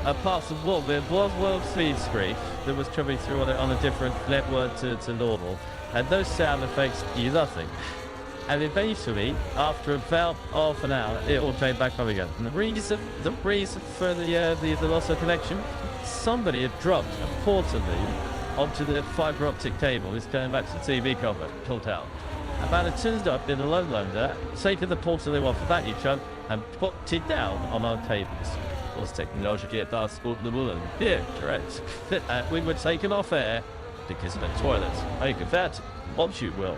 Apart from what there was world speed screen that was coming through on a different network to normal. And those sound effects, nothing. And eventually, after about half an hour, it all came back on again. And the reason for the loss of connection, somebody had dropped a portable onto the fiber optic cable. It's going back to the TV cover, pulled out. About it turned up in a low loader, taken the portable off the vacuum truck and put it down on our tables. Was technology at that sport the woman? Yeah, correct. We were taken off air because of the toilets. I think that once you will.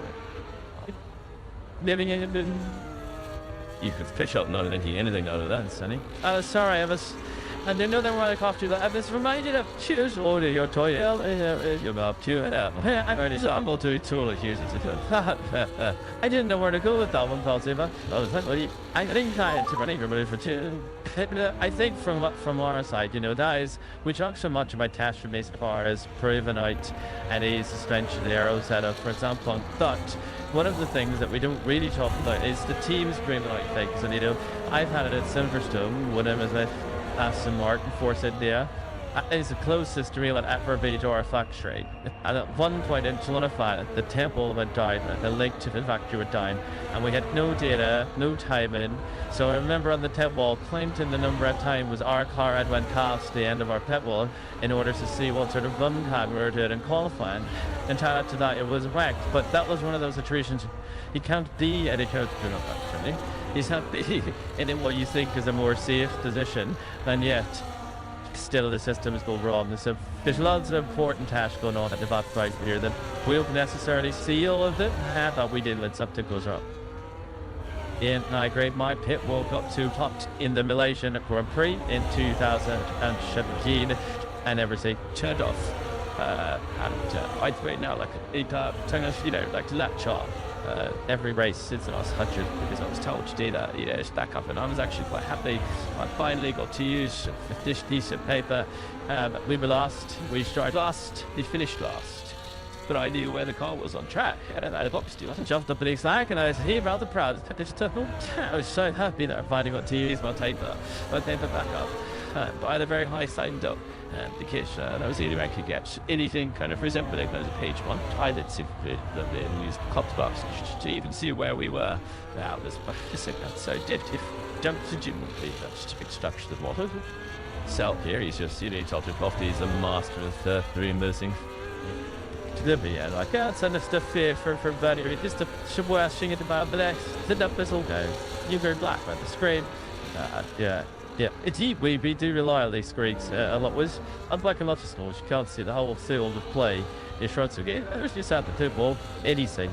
Living in you could fish up not anything out of that, Sonny. Sorry, I was And then another one off to that. This reminded of choose order your toy. You're up to it. I'm already able to totally use it. I didn't know where to go with that one, Paul. I think I to running remove for two. I think from our side, you know, that is we talk so much about test from as far as proving out any suspension aero setup, for example. But one of the things that we don't really talk about is the teams bringing out things. And you know, I've had it at Silverstone when I was with Aston Martin Force India. It's the closest to real I'd ever been to our factory. And at one point in Solidify, the temple went down, the link to the factory went down, and we had no data, no timing. So I remember on the pit wall, counting the number of times was our car had went past the end of our pit wall in order to see what sort of run time we were doing in qualifying. And to add to that, it was wrecked. But that was one of those situations, you can't be at a coach actually. You can't be in what you think is a more safe position, and yet still the systems go wrong. So there's lots of important tasks going on at the background here that we don't necessarily see all of it. I thought we did when something goes wrong. And I agree, my pit wall got too hot in the Malaysian Grand Prix in 2017 and everything turned off. I'd wait now like it turned off, you know, like to latch off. Every race since the last 100 because I was told to do that, you know, stack up, and I was actually quite happy. I finally got to use this piece of paper. We were last, we started last, we finished last, but I knew where the car was on track, and I obviously jumped up in the slack, and I was here rather proud. I was so happy that I finally got to use my paper back up. But I had a very high signed up because that was the only way I could get anything kind of resembling as a page one. I did simply use Cops box to even see where we were. Now this so if jumped to Jim would be just a big structure of water. So here he's just, you know, told him off, he's a master of reimbursing. Yeah, like that's enough stuff here for everybody. Just the worst thing about the next, the up is all go. You go black by the screen. Yeah, it's we do rely on these screens a lot. Was unlike a lot of stores, you can't see the whole field of play. You're trying to get there's just out the two ball, any side.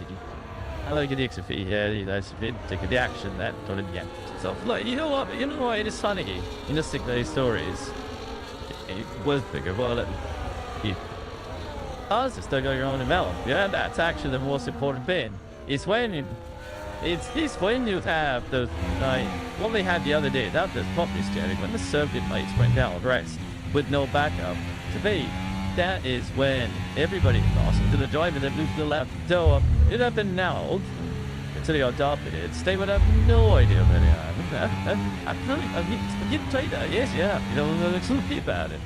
I like the XFE here, you know, take the action that don't yeah. So like you know what it is funny. You just think those stories worth bigger. Well, you just still got your own melon. Yeah, that's actually the most important bit. It's when you have those what they had the other day, that was properly steering when the circuit lights went down rest with no backup. To me, that is when everybody lost to the driver that moved to the left. So it had been nailed until they adopted it. They would have no idea where they are. I did tell you that, yes, yeah. You know, there's something about it.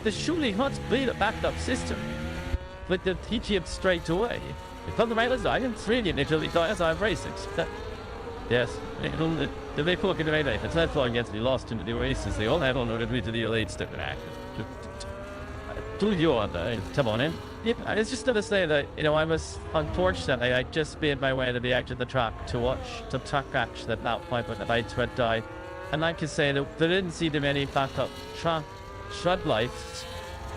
The surely must be the backed up system. But they teach you straight away. From the railers, I didn't really until it dies. I'm racing. Yes, the big hook in the radar. It's not flying against the lost into the races. They all had on order to the elite step back. To you on come on in. Yep, it's just to say that, you know, I was unfortunately I just made my way to the edge of the track to watch the track action at that point when the lights went down. And I can say that there didn't see them any backup shred lights,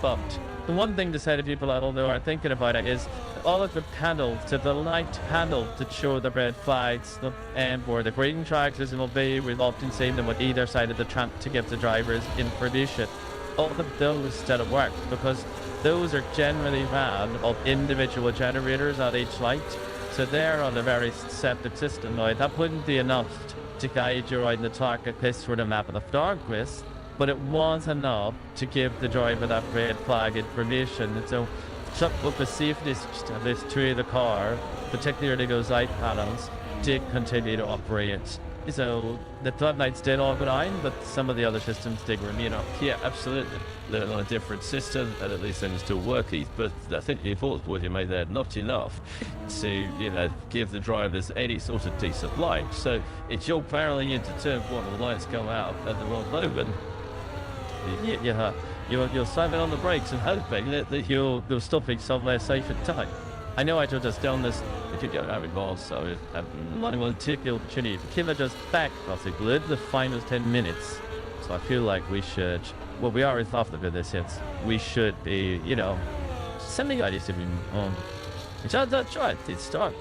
but the one thing to say to people I don't know are thinking about it is all of the panels to the light panel to show the red flags and where the green tracks will be. We've often seen them on either side of the track to give the drivers information. All of those didn't work because those are generally ran of individual generators at each light. So they're on a very separate system. Now that wouldn't be enough to guide you around the target piece for the map of the dark quiz, but it was enough to give the driver that red flag information. And so with the safety of this through of the car, particularly those light panels, did continue to operate. So the floodlights did all go down, but some of the other systems did remain up. Yeah, absolutely. They're on a different system, and at least they're still working. But I think the important point you made there, not enough to, you know, give the drivers any sort of decent light. So if you're barreling into turn one, the lights go out at the wrong moment. You're slamming on the brakes and hoping that you're stopping somewhere safe and tight. I know I told us down this, if you don't have involved, so I will take the opportunity to give it just back, possibly, the final 10 minutes. So I feel like we should, well, we are involved with this, yes. We should be, you know, sending ideas to be on. That's right,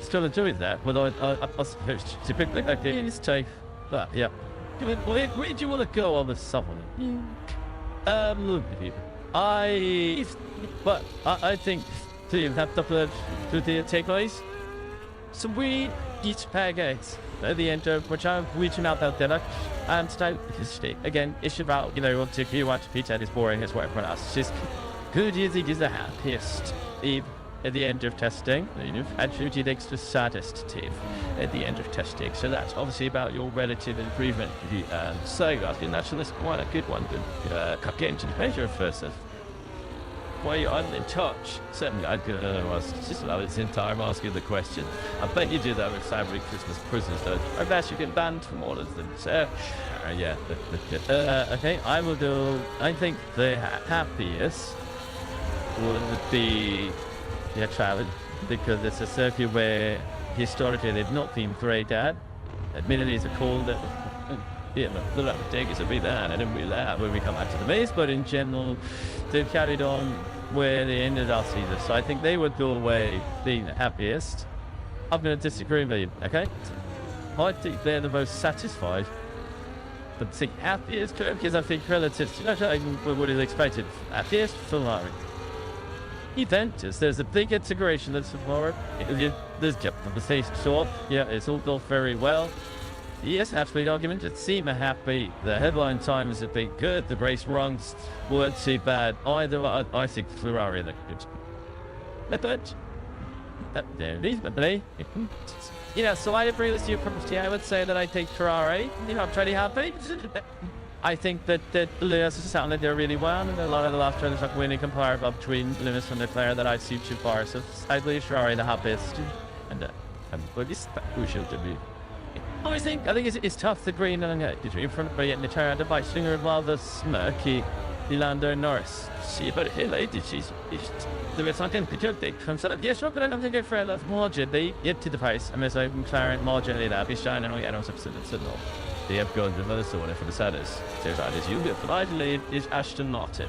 still doing that, but I suppose typically, it's safe. But yeah. argument. Where do you want to go on this summer? Look, I think to have to take place. So we eat pancakes at the end of which I'm reaching out that dinner. And today, again, it's about, if you want to pizza, it's boring as well for us. It's just good is the happiest Eve at the end of testing. And Fuji takes the saddest Eve at the end of testing. So that's obviously about your relative improvement. So I think that's quite a good one. But get into the pleasure first. Why you aren't in touch? Certainly, I was just about this entire asking the question. I bet you do that with fabric Christmas presents, though. I bet you get banned from all of them. So, yeah. Okay, I will do. I think the happiest would be your child, because it's a circuit where historically they've not been great at. Admittedly, it's a cold. The takers will be there, and it'll be there when we come back to the base, but in general, they've carried on where they ended last season, so I think they would go away being the happiest. I'm going to disagree with you, okay? I think they're the most satisfied, but the happiest, because I think relative to what is expected, happiest Ferrari. Juventus, there's a big integration that's tomorrow. There's the short, yeah, it's all built very well. Yes, absolute argument. It seemed happy. The headline times have been good. The race runs weren't too bad either. I think Ferrari looked good. But reasonably, so I agree with you. I would say that I think Ferrari. I'm pretty happy. I think that Lewis has sounded there really well, and a lot of the last drivers are winning comparable between Lewis and Leclerc that I've seen so far. So I believe Ferrari the happiest, and but it's crucial to me. I think it's tough. The green and in front of me and the tire the bike swinger while the smirky Lando Norris. See about it here, lady. There is something to do. From sort of yes, but I don't think I for a lot margin. They get to the price. I mean, so McLaren marginally that be shining on the substance signal. They have gone to another one for the saddest. There's others you but I believe is Aston Martin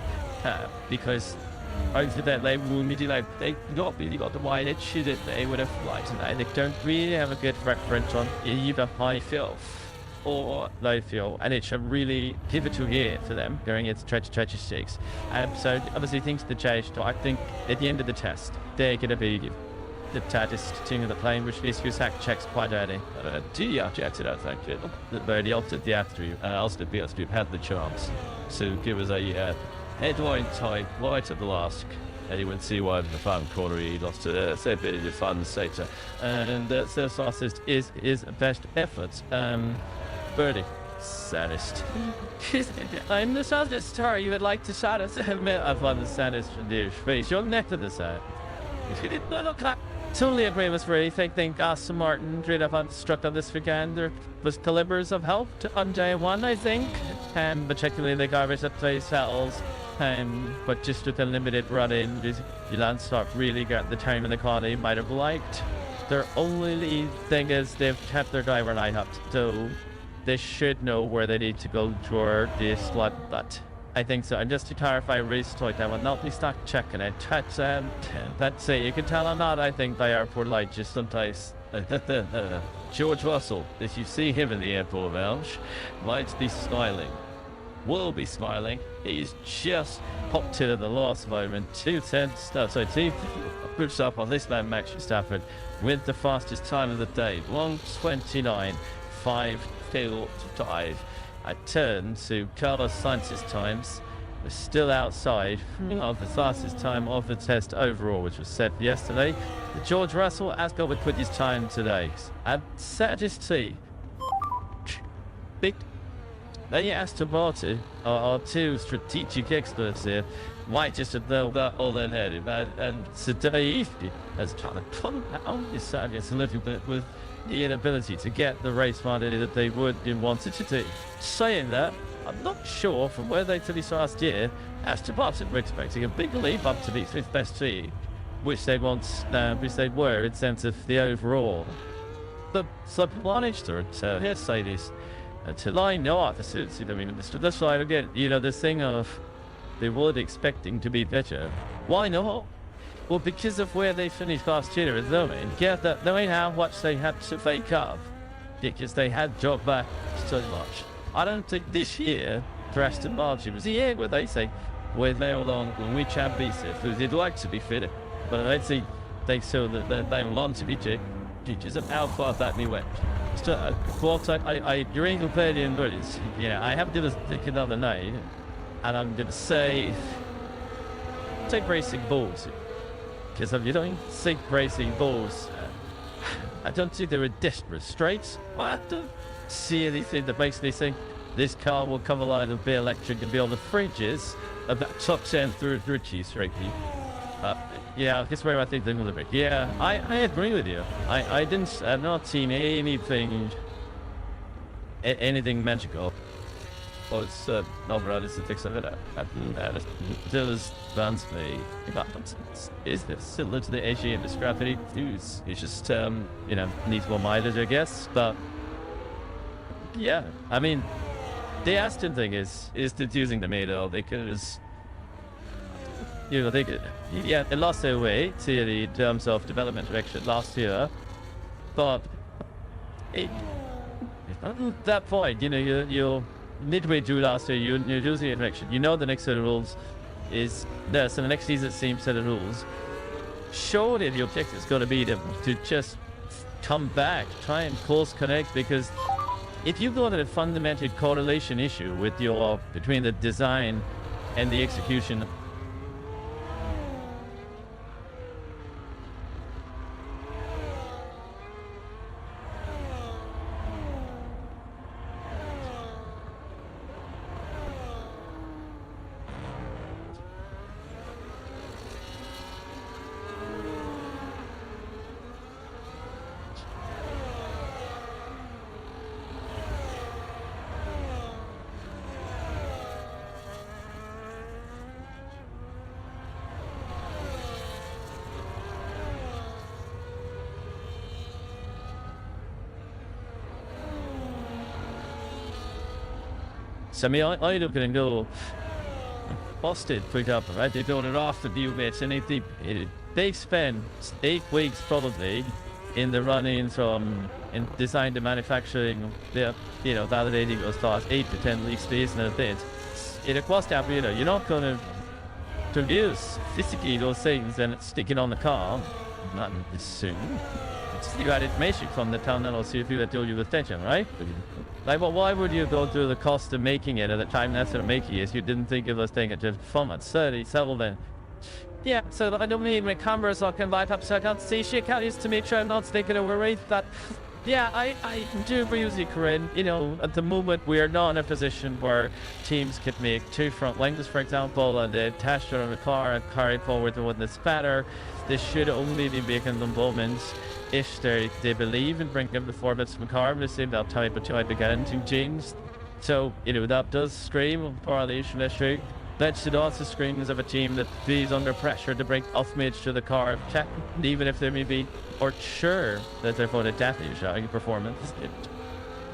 because over that they not really got the wide edge that they would have liked, and they don't really have a good reference on either high fuel or low fuel, and it's a really pivotal year for them going into 2026. So obviously things to change. So I think at the end of the test they're going to be the tightest team of the plane, which is Cusack checks quite early. Do you object to that, thank you? But the opposite the after you, also because we've had the chance to give us a headline type right at the last. And he went to see why in the final corner he lost a bit of fun sector. And the fastest is best effort. Birdie. Saddest. I'm the saddest star you would like to saddest. I've won the saddest from the face. You're neck to the side. Totally agree with Ray. I think Aston Martin straight up struck on this weekend. There was calibers of help on day one, I think. Particularly the garbage that plays settles. But just with a limited run-in, the Landstorp really got the time in the car they might have liked. Their only thing is they've kept their driver line up, so they should know where they need to go toward the slot. But I think so. And just to clarify, race toy, I will not be stuck checking it. That's it. You can tell I'm not. I think they are poor light just sometimes. George Russell, if you see him in the airport lounge, might be smiling. Will be smiling. He's just popped in at the last moment. 2 puts up on this man Max Verstappen with the fastest time of the day. 1:29.5. I turn to Carlos Sainz's times. We're still outside of the fastest time of the test overall, which was set yesterday. George Russell has got to quit his time today. I'm sad to see. Big. They asked Martin, our two strategic experts here, might just have known that all their head. And today, as trying to compound this sadness a little bit with the inability to get the race money that they would have wanted to do. Saying that, I'm not sure from where they finished last year, Aston Martin were expecting a big leap up to the fifth best team, which they were in sense of the overall. The managed to say this. To line up, this side again, this thing of they were expecting to be better. Why not? Well, because of where they finished last year as well, get that knowing how much they had to fake up, because they had dropped back so much. I don't think this year Preston March was the year where they say we're there along when we champions it. They'd like to be fitter, but I don't think so that they want to be teachers and how far that me went. So, I during the play in birdies, I have to do this the other night, and I'm gonna say take racing balls. Because if you don't think racing balls, I don't think they're a desperate straight. I don't see anything that makes me think this car will come alive and be electric and be on the fringes of that top 10 through Richie straight. Yeah, that's where I think they're going to be. Yeah, I agree with you. I've not seen anything magical. Well, it's not right as to fix it. There's bands me. Is this similar to the Asian discrepancy? It's just, needs more mileage, I guess. But, yeah, I mean, the Aston thing is using the middle because, they lost their way to the terms of development direction last year. But, at that point, you're midway through last year, you're losing the direction. The next set of rules is there, so the next season same set of rules. Surely the objective is going to be to just come back, try and course connect, because if you've got a fundamental correlation issue with between the design and the execution. So, I mean, I look and go, Boston, for example, right? They built it off the new bits, and they spend 8 weeks probably in the run-in from design to manufacturing, validating those thoughts, 8 to 10 weeks based on it. It was that, you're not going to produce physically those things and stick it on the car, not soon. You got information from the town that'll see if you do your attention, right? Like, well, why would you go through the cost of making it at the time that's going to make it if you didn't think of this thing at just fun at 30, settle then? Yeah, so I don't need my cameras I can light up so I can't see shit. I used to make sure I'm not sticking over worried that. Yeah, I do agree with you, Corinne. At the moment we're not in a position where teams could make 2 front wings, for example, and they attach it on the car and carry forward with the spatter. They should only be making them moments if they believe in bringing the performance from car. The same that type of time began to change. So, that does scream of correlation issue. That should also scream as of a team that is under pressure to bring off-mage to the car, check, even if they may be or sure that they're going to definitely showing performance.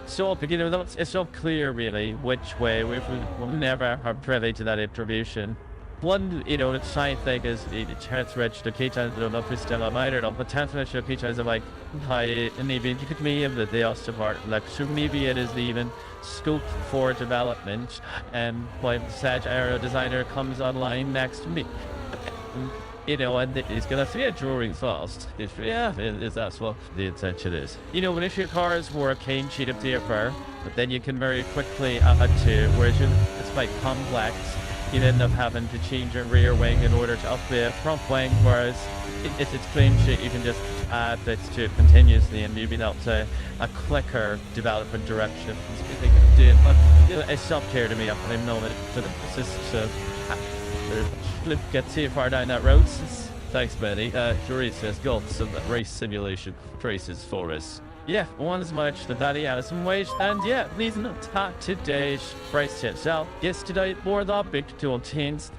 So, it's not clear really which way we'll never are privy to that attribution. One, the side thing is the chance rich, the key times of the system of minor, the potential the key times of like high, and even you could maybe that they also part like so maybe it is even scope for development, and when such aero designer comes online next week, and he's gonna see a drawing fast. That's what the intention is. When if your cars were a clean sheet of paper, but then you can very quickly add to version. It's quite complex. You end up having to change your rear wing in order to up the front wing, whereas if it's clean sheet, you can just add bits to it continuously and maybe that's a quicker development direction. It's not clear to me. I'm not to the get too far down that road. Thanks, Benny. Jury says got some race simulation traces for us. Yeah, one as much the Daddy Allison wage, and yeah, leading up to today's race itself. Yesterday, more than big to obtains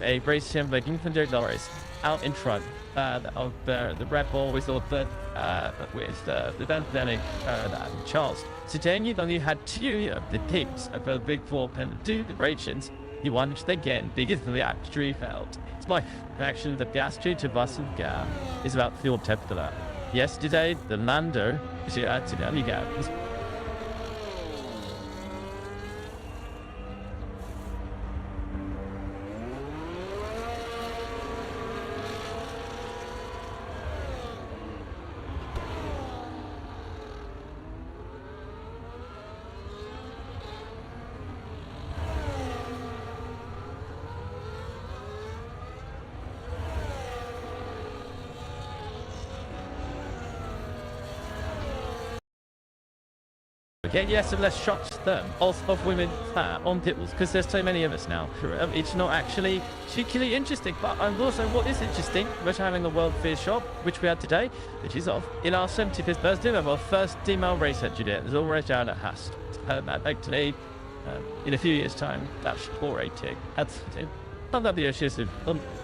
a race team making from their lorries out in front of the Red Bull. We thought that with the Benny Charles. Today, you only had 2 of the teams of the Big 4 and 2 iterations. You wanted again because of the actually felt. It's my reaction that gas to bus and gas is about fuel temperature. Yesterday, the lander is actually gas. Okay, yes, and let's shock them of women on pitbulls because there's so many of us now. It's not actually particularly interesting, but also what is interesting, we're having a World Fair shop, which we had today, which is off in our 75th birthday of our first female race engineer. There's already down at Hast. Actually, in a few years' time, that's 480. That's it. Not that the issue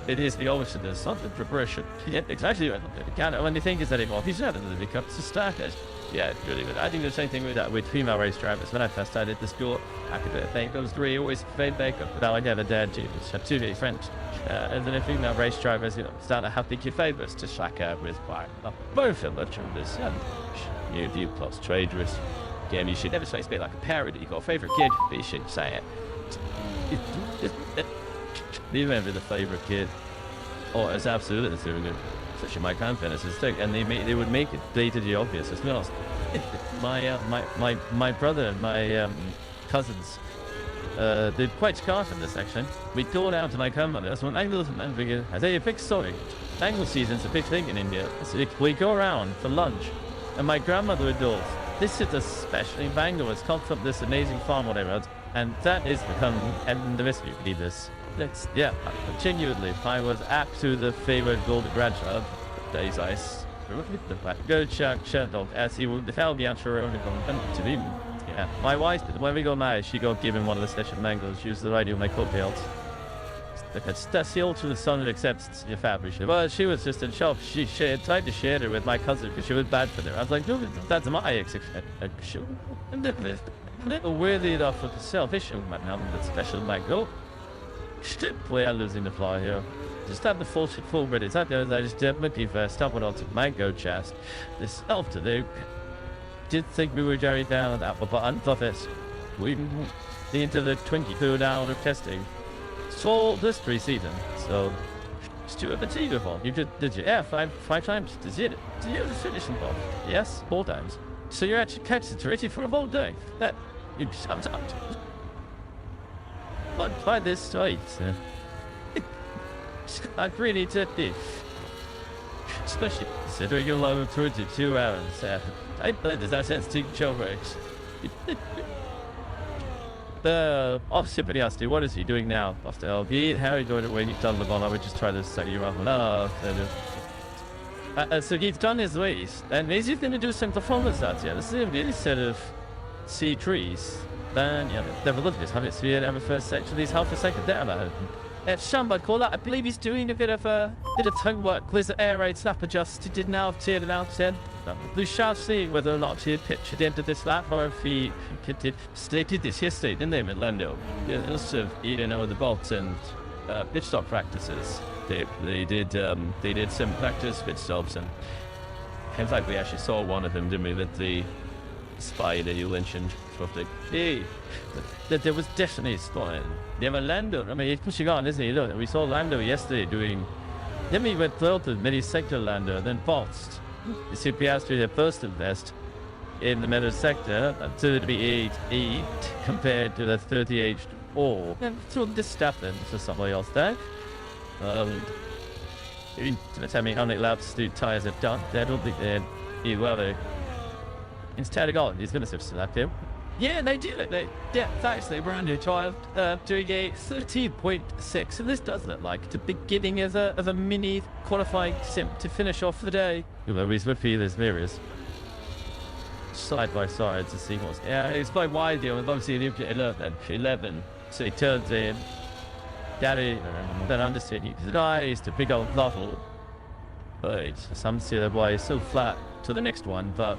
it is the opposite, it's not the progression. Yeah, exactly. When you think is that anymore, he's not going to become so started. Yeah, it's really good. I think the same thing with that with female race drivers. When I first started the sport, I could think those three always played makeup, but now I never dared to. Just have too many friends. And then if female race drivers, start to have the kid favours to slack out with by both of them on this new view plus traitorous game. You should never say it's a bit like a parody. You got a favourite kid, but you should say it. Do you remember the favourite kid? Oh, it's absolutely good. Especially my grandparents, and they would make it blatantly obvious as well. My brother and my cousins, they're quite scarce in this section. We go down to my grandmother's one angle and figure, I tell you a big story. Angle season's a big thing in India. So we go around for lunch, and my grandmother adores. This is especially in Bangalore. It's come from this amazing farm, whatever, and that is become, and the rest of you believe this. Genuinely, I was absolutely the favorite golden grandchild. Days ice. Go check dog as he would tell the answer to him. Yeah, my wife, when we got married, she got given one of the session mangoes. She used the radio my coattails. That's the ultimate son that accepts your fabric. But she was just in shock. She tried to share it with my cousin because she was bad for them. I was like, no, that's my ex. Weirdly enough, with the selfish woman, now that special mango. We are losing the fly here. Just have the full British. I just definitely first stumbled onto mango chest. This afternoon, did think we were going down that, but unthought this. We into the 22 hour of testing. So this pre-season, so Stuart Batista, you did you? Yeah, five times. Did you finish involved? Yes, 4 times. So you're actually concentrating for a whole day. That you sometimes. But by this site, I really did this. Especially considering your low 22 hours. I played this sense to show race. The somebody asked you, what is he doing now? After LB, how are you doing it when you've done the ball? I would just try to set you up. So he's done his race, and he's going to do some performance out here. This is really sort of sea trees. Then, yeah, never looked at this. Have it see it ever first section. He's half a second down. Shamba call that. I believe he's doing a bit of tongue work. There's an air raid snap adjust. He did now tiered it out 10. We shall see whether or not he had pitched at the end of this lap or if he stated this yesterday, didn't they, Lando? Yeah, also, you know, the bolt and pitch stop practices. They did some practice pitch stops, and in fact we actually saw one of them, didn't we, with the spy that you mentioned. Hey, that there was definitely a spy. There were Lando. I mean, he's pushing on, isn't he? Look, we saw Lando yesterday doing. Then we went through the mini sector Lando, then pulsed. The CPS to the first invest in the middle sector, 38 compared to the 38 all. And through this stuff then for somebody else there. You tell me how many laps the tires have done. I don't think they're well. Instead of going, he's going to select him. Yeah, they did it. Thanks, they brand new child doing a 13.6, and this does look like the beginning of a mini qualifying sim to finish off the day. He's with Peter's mirrors side by side to see what's. Yeah, it's quite wide deal. Obviously, the 11. So he turns in. Daddy, then understand his eyes to big old level. But some see that why he's so flat to the next one, but.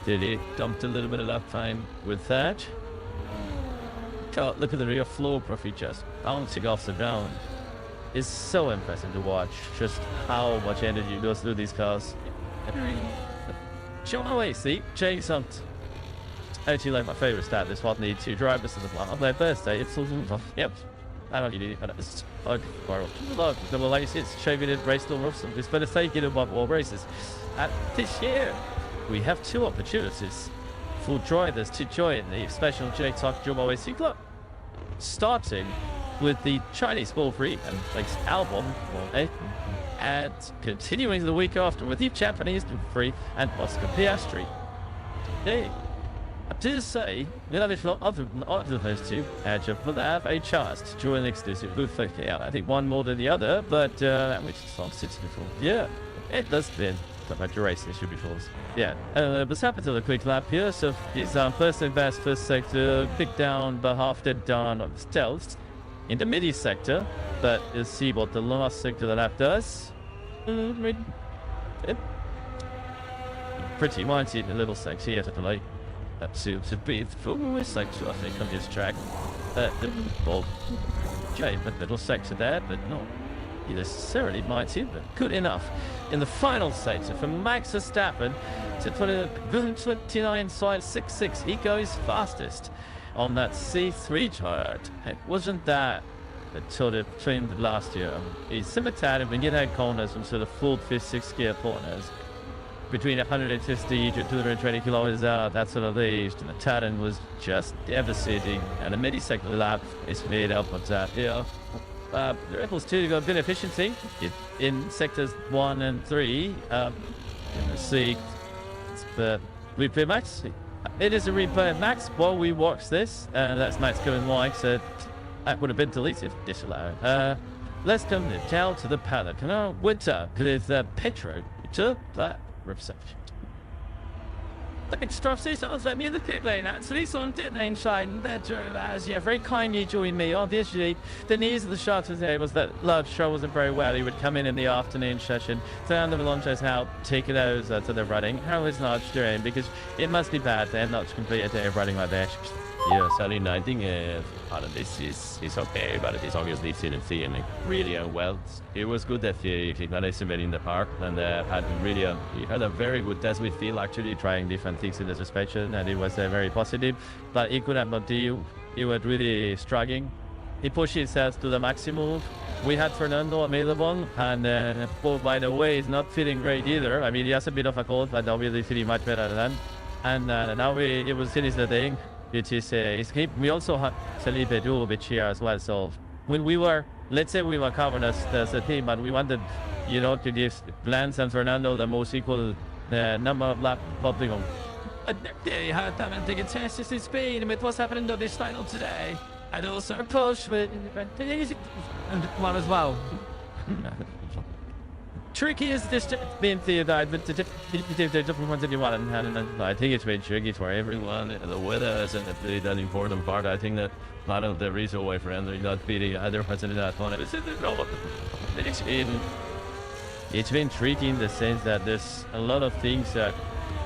Did he dumped a little bit of lap time with that? God, look at the rear floor profit just bouncing off the ground. It's so impressive to watch just how much energy goes through these cars. Show away, see? Change something. Actually, like my favorite stat, this one needs 2 drivers in the plant. On their birthday, it's all yep. I don't need it. It's like look, the Malaysia, it's shaving it, race the roofs. It's better take it above all races. And this year, we have 2 opportunities for drivers to join the special J-Talk Jumbo Racing Club. Starting with the Chinese Ball Free and Blake's album, and continuing the week after with the Japanese Ball Free and Oscar Piastri. Hey, to say that if not other of those two edge will have a chance to join the exclusive booth. Yeah, I think one more than the other, but which is not sits before. Yeah, it does been about duration issue before. Yeah, let's happen to the quick lap here. So it's first and best first sector, pick down behalf the down of stealth in the midi sector, but you'll see what the last sector of the lap does. Pretty much in the little section here to the light. That seems to be the full section, I think, on this track. The little section there, but not necessarily mighty, but good enough. In the final sector for Max Verstappen to put in 29.66, he goes fastest on that C3 tire. It wasn't that sort of trained last year. He's similar when you had corners from sort of full 5-6 gear corners. Between 150 to 220 kilometers out, that sort of age, and the Titan was just devastating. And the midi-sector lap is made up of that. Yeah. The Red Bulls 2 got a bit of efficiency in sectors 1 and 3. You see, it's the replay max. It is a replay max while we watch this. That's Max going wide, so that would have been deleted, disallowed. Let's come down to the paddock. Now, winter with Petro to that reception. The extra sounds let me in the pit lane. Actually, so on pit lane side, and that drove as very kindly joined me. Obviously, the needs of the shot today was that Love show wasn't very well. He would come in the afternoon session, turn the launches help, take it out to the running. How is not doing? Because it must be bad to have not to complete a day of running like that. Yes, I mean, I think part of this is okay, but it is obviously still seeing really well. It was good that he got a in the park and he had a very good test with Phil actually trying different things in the suspension, and it was very positive, but he could have not do. He was really struggling. He pushed himself to the maximum. We had Fernando available, and by the way, he's not feeling great either. I mean, he has a bit of a cold, but obviously feeling much better than. And now it was finished the thing. Which is we also had Felipe Dubovic here as well. So when we were, let's say we were covered as a team, but we wanted, to give Lance and Fernando the most equal number of lap bumping on. There you had them and taking tests in speed with what's happening to this final today. And also a push with one as well. Tricky is this being theorized, but the different ones that you want, and I think it's been tricky for everyone. The weather isn't really that important part. I think that part of the reason why Fernando is not beating other person in that one is it's been tricky in the sense that there's a lot of things that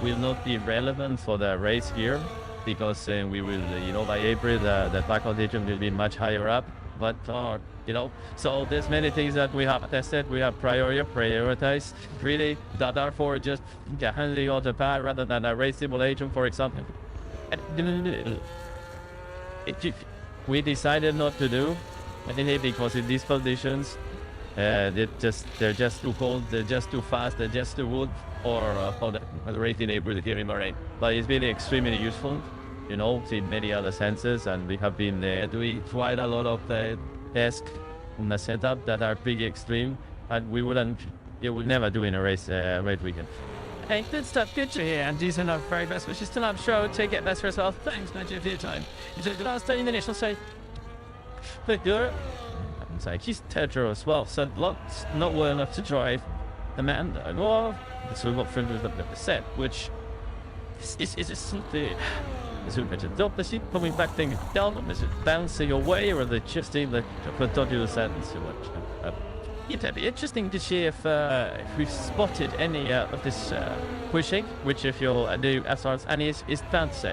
will not be relevant for the race here, because we will, by April, the backup digit will be much higher up. But so there's many things that we have tested, we have prioritized really that are for just handling on the pad rather than a race simulation, for example. We decided not to do anything because in these conditions they're just too cold, they're just too fast, they're just too wood or the race in April here in Bahrain. But it's been extremely useful, in many other senses, and we have been doing quite a lot of tasks in the setup that are pretty extreme, and we would never do in a race weekend. Hey, good stuff, good to hear, and these are our very best wishes to love show. Take it best for yourself. Thanks, Nigel, for your time. Enjoy the last 30 minutes, I'll say. Victor. It's like he's Tetro as well, so not well enough to drive the man. So we've got 50%, which is something. Is it coming back things down? Is it bouncing away, or are they just don't do the sentence too much? It'd be interesting to see if we've spotted any of this pushing, which if you'll do SRs, and is bounced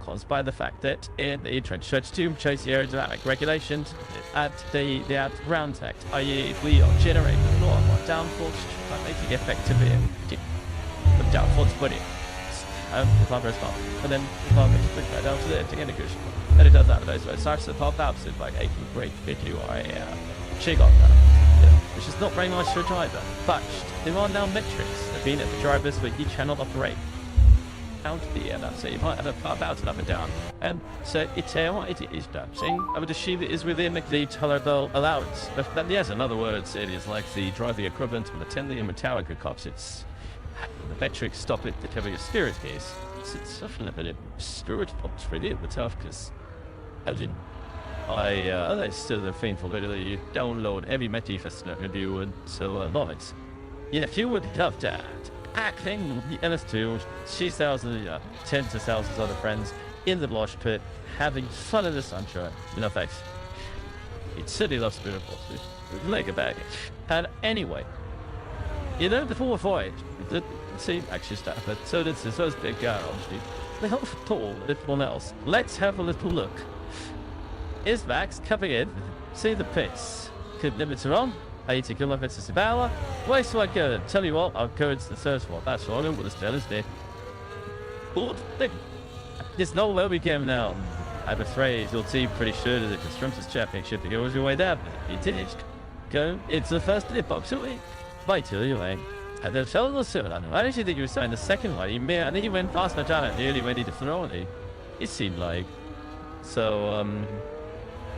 caused by the fact that in the trench stretch to chase the aerodynamic regulations at the ground tech, i.e. if we are generating more downforce, making effectively the downforce put it. The climber stop, and then the climber quick right down to the to get a cushion. And it does that, so it starts to pop out, so it's like a great video or shake on that. Which is not very much for a driver, but there are now metrics that mean that the drivers for each cannot operate out the air, so you might have a pop out and up and down. So it's it is dancing. I would assume it is within the tolerable allowance. But yes, in other words, it is like the driving equivalent of the Tenley and Metallica cops. It's the metrics stop it to cover your steering case. it's definitely spirit box really tough because it's still a painful bit that you download every Metifest review and so love it. Yeah, if you would love that, acting the LS2, she sells tens of thousands of other friends in the blush pit, having fun in the sunshine. No thanks. It certainly loves spirit box. Like a bag. And anyway, the full voyage, see, actually stuff, but so this is those big guy, obviously. They help tall, everyone else. Let's have a little look. Is Max coming in? See the pace. Could limits are on. 80 kilometers per hour. Where should I go? Tell you what, I'll go into the first one. That's all. I know what the style is there. There's no way we can now. I'm afraid you'll see pretty sure that the Constructors Championship goes your way down. It did. Go. It's the first in the box away. Bye till you way. And then fell the third. I actually think you were saying the second one. I think you went past my time and nearly ready to throw it. It seemed like. So,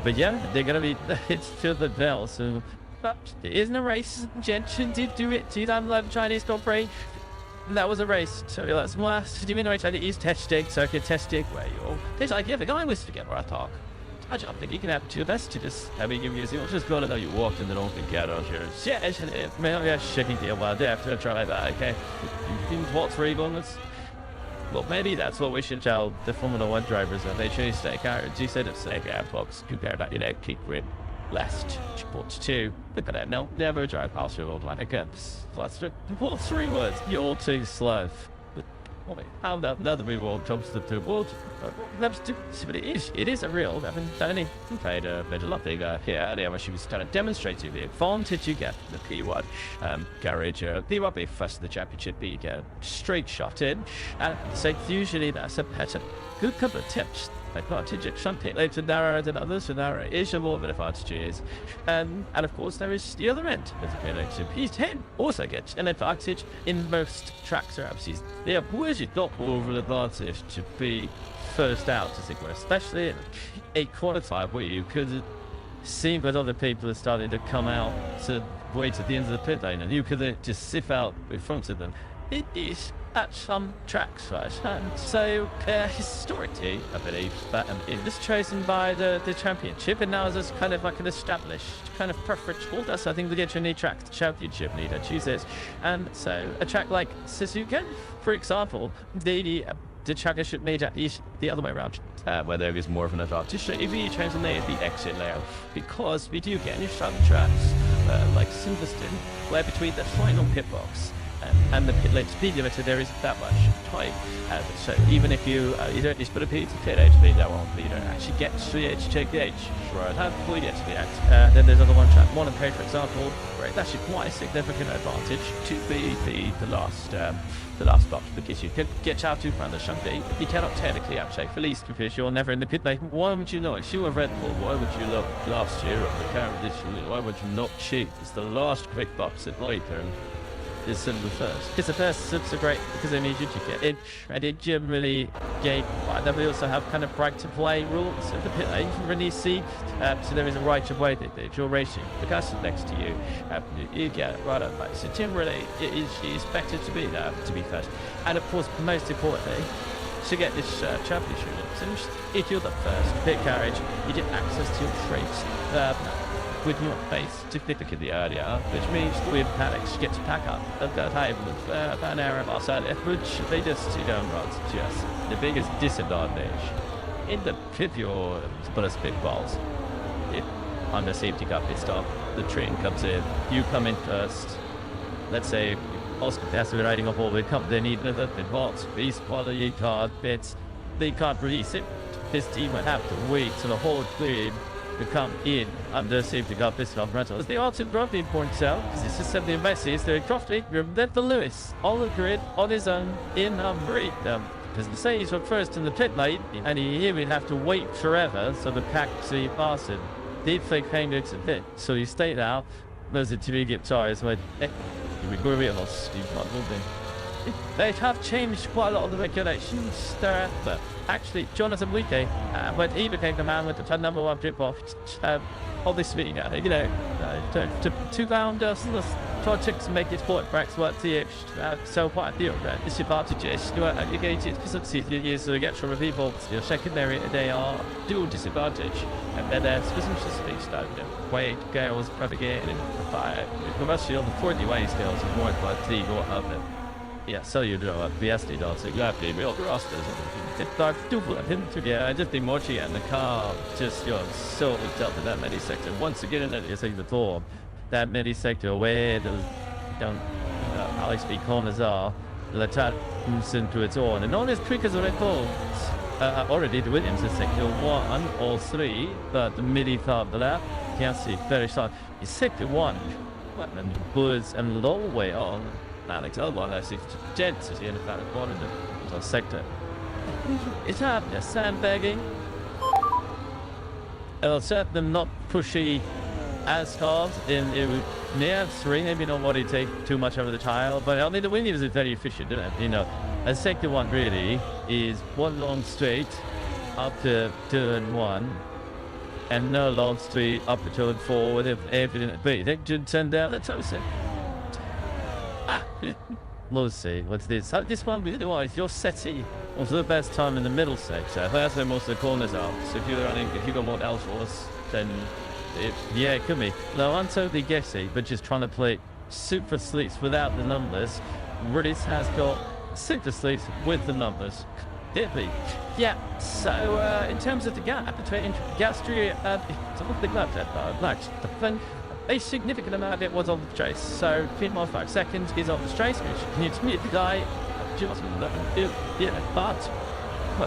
but yeah, they're gonna be. It's to the bell. So, but there isn't a race. Gentian did do it. 2011 Chinese Grand Prix. That was a race. So that's last. Do you mean I tried to use testing, circuit testing? Where you? It's like yeah, the guy was forget where I talk. I don't think you can have two best to just having you music. Just go to know you walked in the open garage here. Yeah, shaking the wild after try that. Okay, you what 3 bonus? Well, maybe that's what we should tell the Formula 1 drivers that they should stay cards. You said it's like box compare that keep grip last sports 2. Look at that. No, never drive past your old line again. Plus 3 words. You're too slow. How another reward comes to the world. It is a real. I haven't done any. Played a bit of nothing here. Where she was kind of demonstrating the advantage you get from the P1 garage. P1 first in the championship, you get straight shot in. And so usually that's a better. Good couple of tips. Advantage at something later narrower than others, so narrow is a more of an advantage. And of course there is the other end of the election. P10 also gets an advantage in most track surfaces. They are usually not more of an advantage to be first out, as it were, especially in a qualifier where you could see that other people are starting to come out to wait at the end of the pit lane, and you could just zip out in front of them. It is at some tracks, right? And so, historically, I believe that it was chosen by the championship, and now is kind of like an established kind of preference for us. I think we get a new track, the championship leader chooses. And so, a track like Suzuka, for example, the championship leader is the other way around, where there is more of an advantage. So, if you change the exit layout, because we do get new some tracks, like Silverstone, where between the final pit box and the pit lane speed limiter there isn't that much time, so even if you don't just put a pit to pit edge speed, that won't, you don't actually get to the edge, check the edge, right? How before you get to the edge. Then there's other one track, one and page, for example, where it's actually quite a significant advantage to be the last box, because you can get out to front of the Sunday. You cannot technically outshape for least because you're never in the pit lane. Why would you not? If you were Red Bull, why would you look last year of the current edition? Why would you not cheat? It's the last quick box at later. Is the first. Because the first is so great because they need you to get in, and it generally game. Then we also have kind of right to play rules at the pit lane. You can really see, so there is a right of way that you're racing. The person next to you, you get right on place. So generally, it is expected to be there to be first, and of course, most importantly, to get this championship. So if you're the first pit carriage, you get access to your traits. With your face significantly earlier, which means with Paddocks get to pack up at that time with about an hour of us earlier, which they just don't run. Just the biggest disadvantage in the pit your bonus big balls. If under safety car pit stop, the train comes in, you come in first. Let's say Oscar has to be riding off all the come, they need another pit balls, these quality card bits, they can't release it. This team would have to wait till the whole team to come in under safety car pit stop rental. As the Artin Brophy points out, because this is something messy, is the Crofty removed the Lewis on the grid on his own in Hungary. Because the say he's first in the pit lane, and he would have to wait forever so the pack to pass him. Deep fake came to the pit, so he stayed out. Those are two get tires when they have changed quite a lot of the regulations there, but actually Jonathan Wike, when he became the man with the number 1 pit box, obviously, to round us to make it point breaks what the so what the disadvantages you are aggregated because of the years to get from people your secondary they are dual disadvantage and then there's specifically stuff weight girls propagating by commercial the 40 way skills is more but the go up it yeah so you do BSD does exactly real rosters it's dark double him to yeah I just think Mochi and the car just so dealt with that many sector once again it's like the door that many sector where those don't how speak corners are the attack moves into its own and all these triggers are called already the Williams is sector 1 or 3 but the midi thought the left can't see very short is sector 1 and goods and low way on Alex L1 I see density in the fact one of the sector it's happening sandbagging it'll set them not pushy as cars in near 3 maybe not what it take too much over the tile but I mean the Williams is very efficient isn't it you know a sector 1 really is one long straight up to turn 1 and no long straight up to turn 4 with everything they should turn down the toaster let's see what's this one really wise your SETI was the best time in the middle sector that's where most of the corners are so if you're running if you got more L-force then yeah, it could be. No, I'm totally guessing, but just trying to play super sleeps without the numbers. Riddis has got super sleeps with the numbers. Did we? Yeah, so in terms of the gap between Gastry and the a significant amount of it was on the chase. So 5 seconds is on the chase, which needs to be the guy just yeah,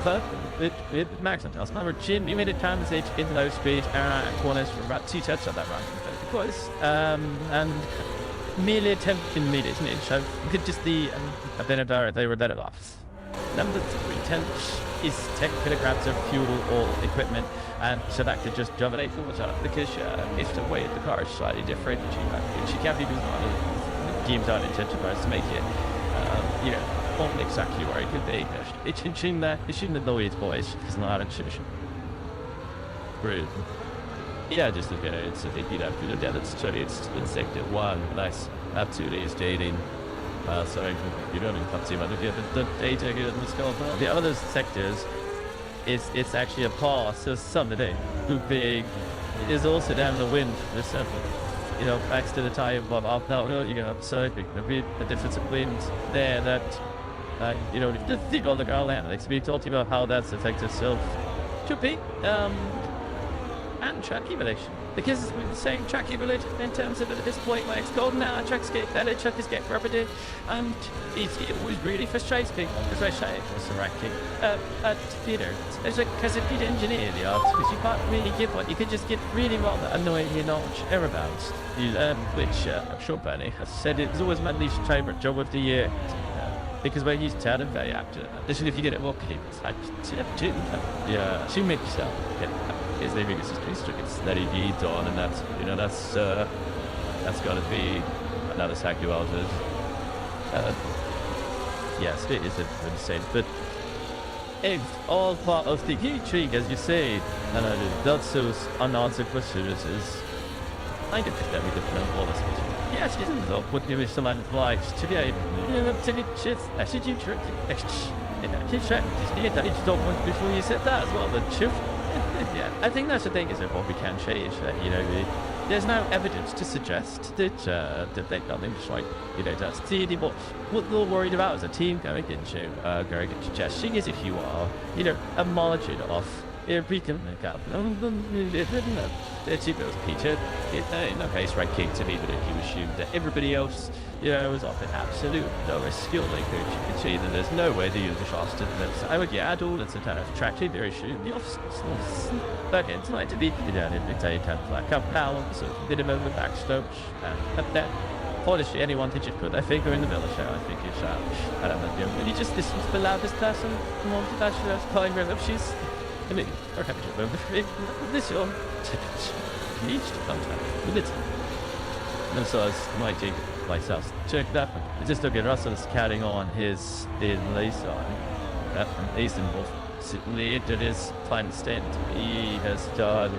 but it maximum tells my Jim you made a compensate in low speed corners for about 2 tenths of that run because and merely attempting meters in it so you could just the Benadryl they were better off. Number 3 tenths is 10 kilograms of fuel or equipment and so that could just dominate the water because if the weight of the car is slightly different she can't be using the games aren't incentivized to make it you know not exactly where it could be. It's in that it shouldn't annoy its boys. It's not a tradition. Rude. Yeah, just look at it. It's a bit up to the dead. It's in sector 1. Nice. Absolutely is dating. So you don't even see much of it. The data here in the skull. The other sectors it's actually a pass. So somebody who big is also down the wind. This simple. You know, back to the tire above up now, you know, so there'll be a difference of wind there that you know, just think on the ground analytics. We talked about how that's affected self to be and track emulation. Because we're saying track emulation in terms of at this point where it's golden now, tracks get better, track is get rubbered and it was really frustrating because I say it was the ranking at theatre. It's like because if you'd engineer the art, because you can't really give one, you could just get really rather annoyingly notch error bounds. Which I'm sure Bernie has said it was always my least favourite job of the year. Because when he's tired and very active, especially if you get it walking, it's like, yeah, she makes yourself get his name is it's that he leads on, and that's, you know, that's got to be another sacrifice. Yes, it is insane, but it's all part of the intrigue, as you say, and that's those unanswered questions is I get that we didn't know all this. Yes, it isn't though. Would give me some advice today. Actually, you trick. Before you said that as well. The truth. Yeah, I think that's the thing is that what we can change. That you know, there's no evidence to suggest that they've done things right. You know, that's the what they're worried about as a team going into testing is if you are, you know, a margin off. We can make up. It's Peter. In no case, right kick to me, but if you assume that everybody else, you know, was off an absolute lowest skill like coach, you can see that there's no way to use the shots to them. So I would get at all. It's a kind of attractive, very assumed. The offs, but it's like to be down in the day, kind of like up power, so minimum of backstop, and that. Honestly, anyone to just put their finger in the middle show, I think it's I don't know, really just listen to the loudest person who wants to dash her playing rhythm. She's I mean, or happy to remember this year. Each contact with it. And so I might take myself. Check that one. I just look at Russell's carrying on his lace on. That one, Easton Wolf. Certainly into his final stint. He has done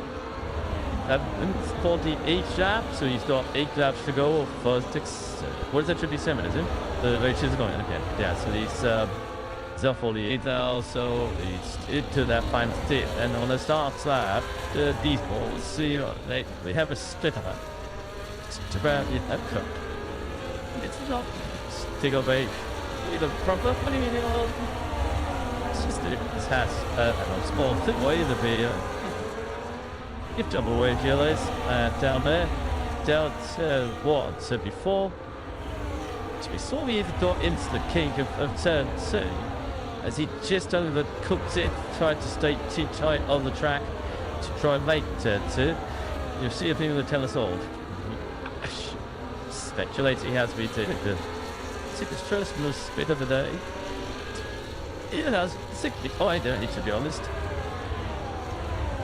40 each lap, so he's got 8 laps to go for 6. What is that? Should be 7, is it? The race is going, okay. Yeah, so he's 48 now, so he's into that final tip. And on the start lap, these balls, see, they have a split up. It's about that cut. It's not stick of a proper, what do you mean? It's just this has a small thing way to be. Give double away GLAs down there. Down to what? So before. So we saw we even got into the kink of turn 2 as he just overcooked it, tried to stay too tight on the track to try and make turn 2. You'll see if he will tell us all. Speculating has been taken. Took his first most bit of the day. It has 65 dirty, to be honest.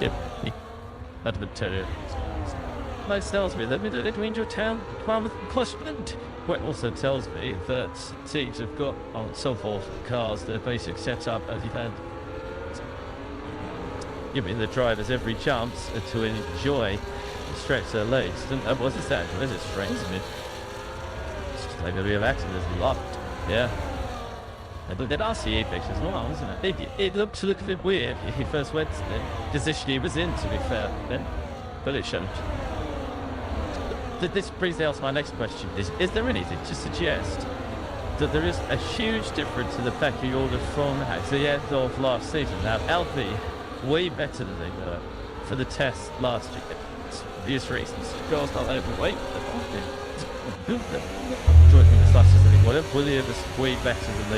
Yep. That would tell you. Nice tells me that between your town, Plymouth and Cushman. What also tells me that teams have got on so forth cars their basic setup as you've had giving the drivers every chance to enjoy and stretch their legs. What's this that? Is it strange? I mean, it's just like a bit of accidents locked. Yeah. But that RCA picture as well, isn't it? It looked a bit weird if he first went to the position he was in, to be fair. But it shouldn't. This brings me to my next question. Is there anything to suggest that there is a huge difference in the pecking order from the end of last season? Now, LP, way better than they were for the test last year. For obvious reasons. Girls not overweight. Joining the last season, whatever. Williams way better than they